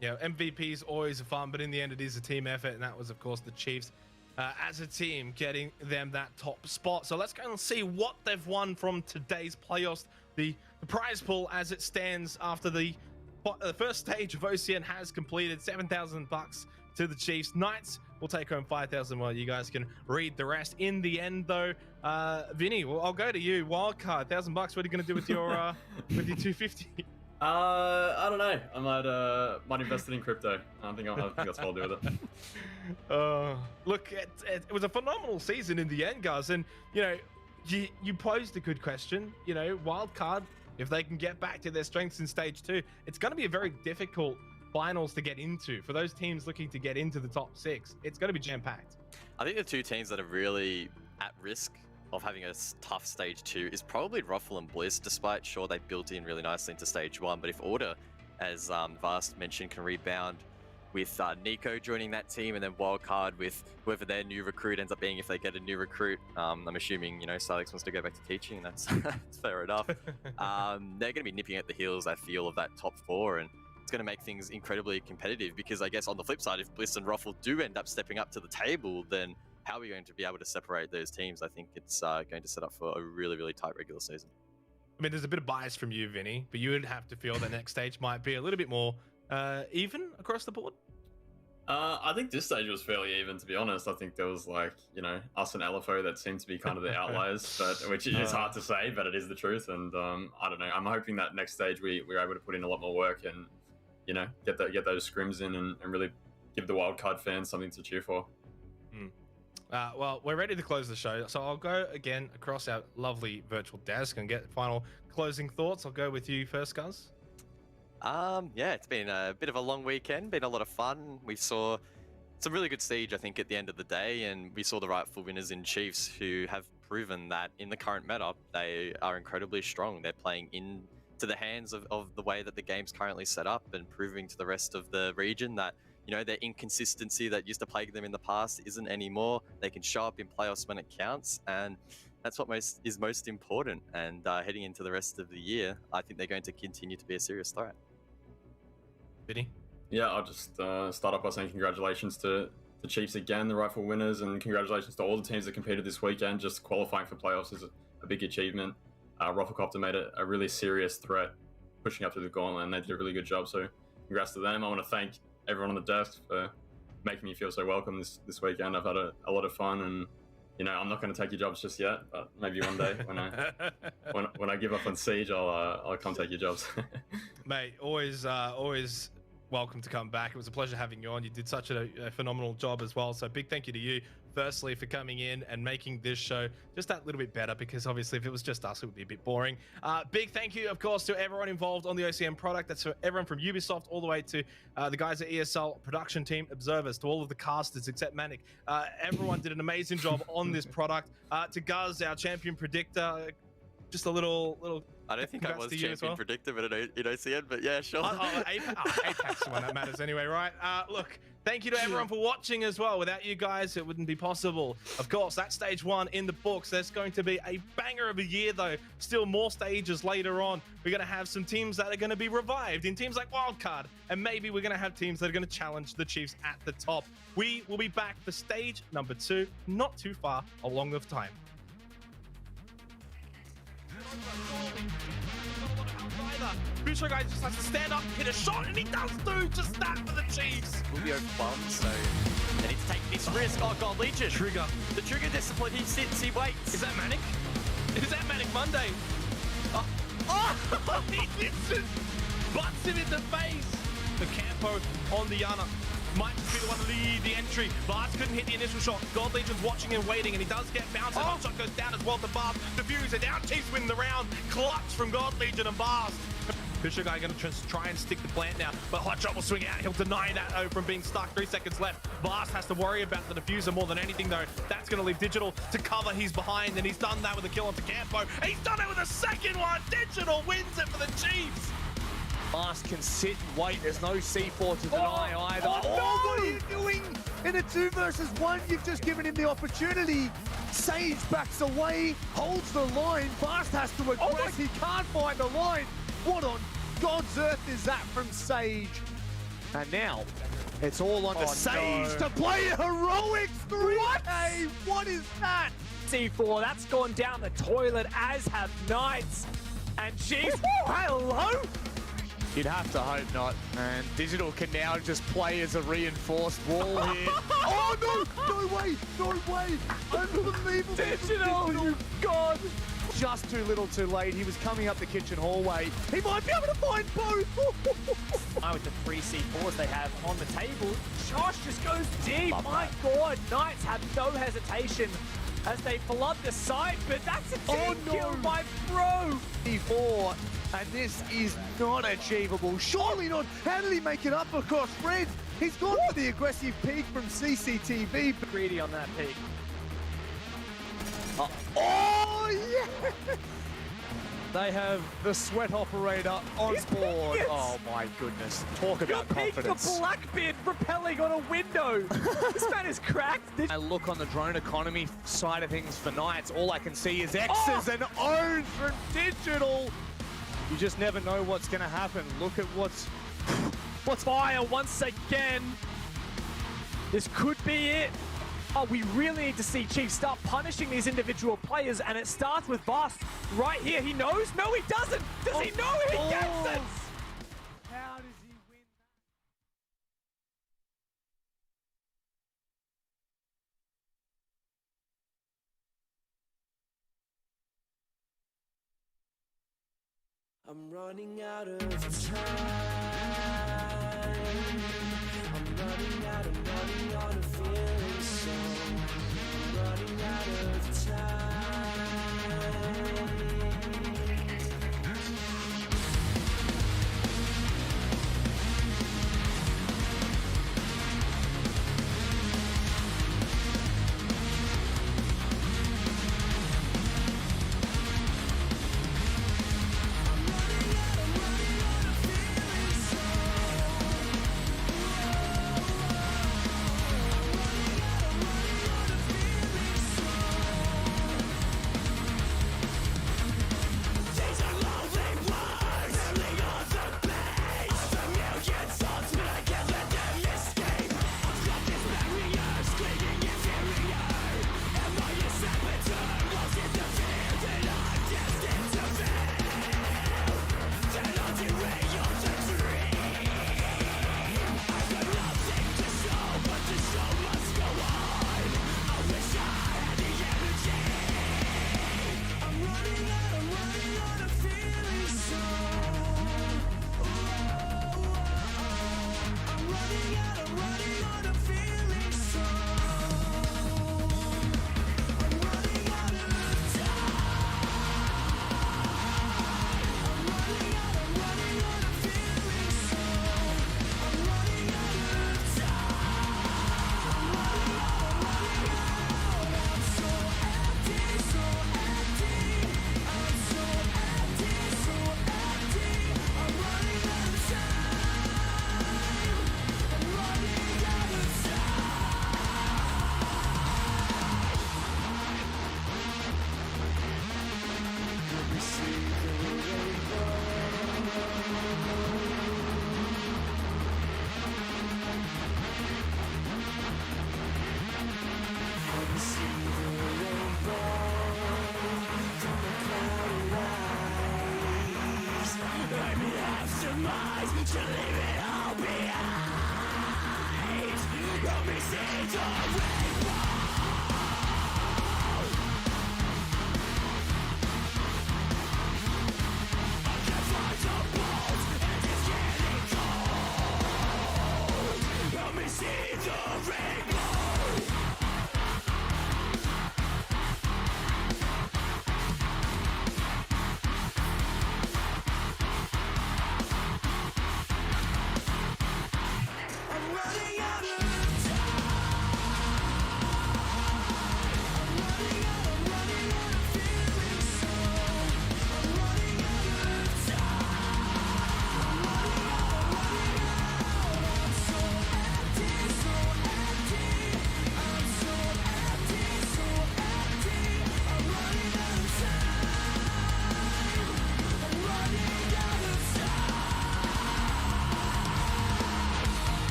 Yeah, MVP is always fun, but in the end, it is a team effort, and that was, of course, the Chiefs as a team getting them that top spot. So let's go and see what they've won from today's playoffs. The prize pool as it stands after the first stage of OCN has completed. $7,000 to the Chiefs. Knights will take home 5,000. Well, you guys can read the rest. In the end, though, Vinny, well, I'll go to you. Wildcard, $1,000. What are you going to do with your with your 250? I don't know. I might invest it in crypto. I think that's what I'll do with it. Look, it was a phenomenal season in the end, guys. And, you posed a good question. Wildcard, if they can get back to their strengths in stage 2, it's going to be a very difficult finals to get into. For those teams looking to get into the top 6, it's going to be jam-packed. I think the two teams that are really at risk of having a tough stage 2 is probably Ruffle and Bliss, despite sure they built in really nicely into stage 1. But if Order, as Vast mentioned, can rebound with Nico joining that team, and then Wildcard with whoever their new recruit ends up being, if they get a new recruit, I'm assuming, Silex wants to go back to teaching, and that's fair enough. They're going to be nipping at the heels, I feel, of that top 4, and it's going to make things incredibly competitive, because I guess on the flip side, if Bliss and Ruffle do end up stepping up to the table, then how are we going to be able to separate those teams? I think it's going to set up for a really, really tight regular season. I mean, there's a bit of bias from you, Vinny, but you would have to feel the next stage might be a little bit more even across the board. I think this stage was fairly even, to be honest. I think there was us and LFO that seeed to be kind of the outliers, which is hard to say, but it is the truth. And I don't know. I'm hoping that next stage we're able to put in a lot more work and get those scrims in and really give the wildcard fans something to cheer for. Well, we're ready to close the show, so I'll go again across our lovely virtual desk and get final closing thoughts. I'll go with you first, Guz. Yeah, it's been a bit of a long weekend, been a lot of fun. We saw some really good Siege, I think, at the end of the day, and we saw the rightful winners in Chiefs, who have proven that in the current meta, they are incredibly strong. They're playing into the hands of the way that the game's currently set up, and proving to the rest of the region that their inconsistency that used to plague them in the past isn't anymore. They can show up in playoffs when it counts, and that's what is most important. And heading into the rest of the year, I think they're going to continue to be a serious threat. Vinny? Yeah, I'll just start off by saying congratulations to the Chiefs again, the rightful winners, and congratulations to all the teams that competed this weekend. Just qualifying for playoffs is a big achievement. Rufflecopter made it a really serious threat, pushing up through the gauntlet, and they did a really good job. So congrats to them. I want to thank everyone on the desk for making me feel so welcome this weekend. I've had a lot of fun, and I'm not going to take your jobs just yet, but maybe one day when I give up on Siege, I'll come take your jobs. Mate, always welcome to come back. It was a pleasure having you on. You did such a phenomenal job as well. So big thank you to you, firstly, for coming in and making this show just that little bit better, because obviously if it was just us, it would be a bit boring. Big thank you, of course, to everyone involved on the OCN product. That's for everyone from Ubisoft all the way to the guys at ESL, production team, observers, to all of the casters except Manic. Everyone did an amazing job on this product. To Guz, our champion predictor, just a little. I don't think I congrats was to you as champion well. predictor, but in OCN, but yeah, sure. Apex the one that matters anyway, right? Look, thank you to everyone for watching as well. Without you guys, it wouldn't be possible. Of course, that's stage 1 in the books. There's going to be a banger of a year, though. Still more stages later on. We're going to have some teams that are going to be revived in teams like Wildcard, and maybe we're going to have teams that are going to challenge the Chiefs at the top. We will be back for stage number 2, not too far along the time. Boucher guy just has to stand up, hit a shot, and he does do just that for the Chiefs. Will be overwhelmed, so they need to take this risk. Oh God, Legion. Trigger. The trigger discipline. He sits, he waits. Is that Manic? Is that Manic Monday? Oh, he just butts him in the face. The Campo on the Yana. Might just be the one to lead the entry. Bars couldn't hit the initial shot. God Legion's watching and waiting, and he does get bounced. And hot shot goes down as well to Bars. Diffuser down, Chiefs win the round. Clutch from God Legion and Bars. Fisher guy going to try and stick the plant now, but Hot Shot will swing out. He'll deny that though from being stuck. 3 seconds left. Vast has to worry about the diffuser more than anything though. That's going to leave Digital to cover his behind, and he's done that with a kill onto Campo. He's done it with a second one. Digital wins it for the Chiefs. Fast can sit and wait. There's no C4 to deny either. Oh, no! What are you doing? In a 2 versus 1, you've just given him the opportunity. Sage backs away, holds the line. Fast has to aggress. He can't find the line. What on God's earth is that from Sage? And now, it's all on to Sage to play heroics 3K. What is that? C4, that's gone down the toilet, as have Knights. And Chiefs, hello? You'd have to hope not. And Digital can now just play as a reinforced wall here. Oh no! No way! No way! Unbelievable! Digital! God! Just too little too late. He was coming up the kitchen hallway. He might be able to find both! With the 3 C4s they have on the table, Josh just goes deep. My God, Knights have no hesitation as they flood the site, but that's a team kill by Bro. E4, and this is not achievable. Surely not. How did he make it up across red? He's gone for the aggressive peek from CCTV. Greedy on that peek. Oh, yeah! They have the sweat operator on board. Oh my goodness. Talk about confidence. The Blackbeard propelling on a window. This man is cracked. I look on the drone economy side of things for Knights. All I can see is X's and O's from Digital. You just never know what's going to happen. Look at what's fire once again. This could be it. Oh, we really need to see Chiefs start punishing these individual players, and it starts with Vast right here. He knows? No, he doesn't. Does he know? He gets it. How does he win that? I'm running out of time. I'm running out of feeling, so I'm running out of time.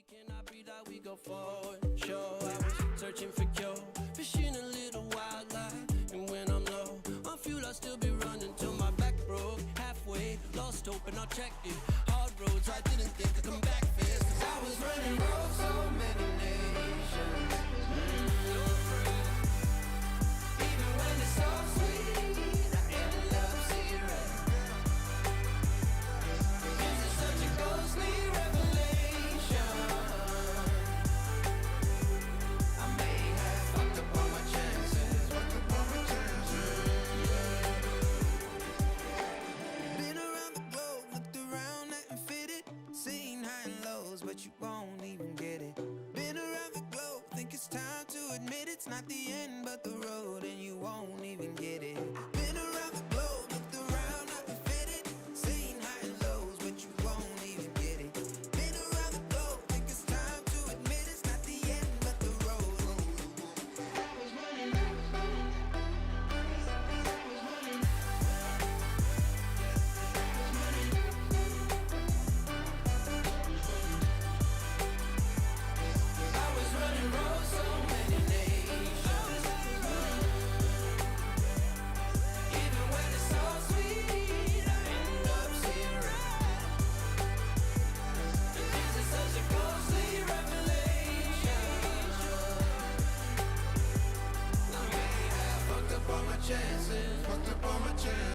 Cannot breathe out, we go forward. Show I was searching for cure, fishing a little wildlife. And when I'm low on fuel, I'll still be running till my back broke. Halfway, lost hope and I checked it. Hard roads, I didn't think I'd come back fast. 'Cause I was running roads, so many nations. Even when it's so sweet, I ended up zero. This is such a ghostly revelation. I may have fucked up all my chances. Been around the globe, looked around, nothing fitted. Seen high and lows, but you won't even get it. Been around the globe, think it's time to admit it's not the end, but the road, and you won't even get it.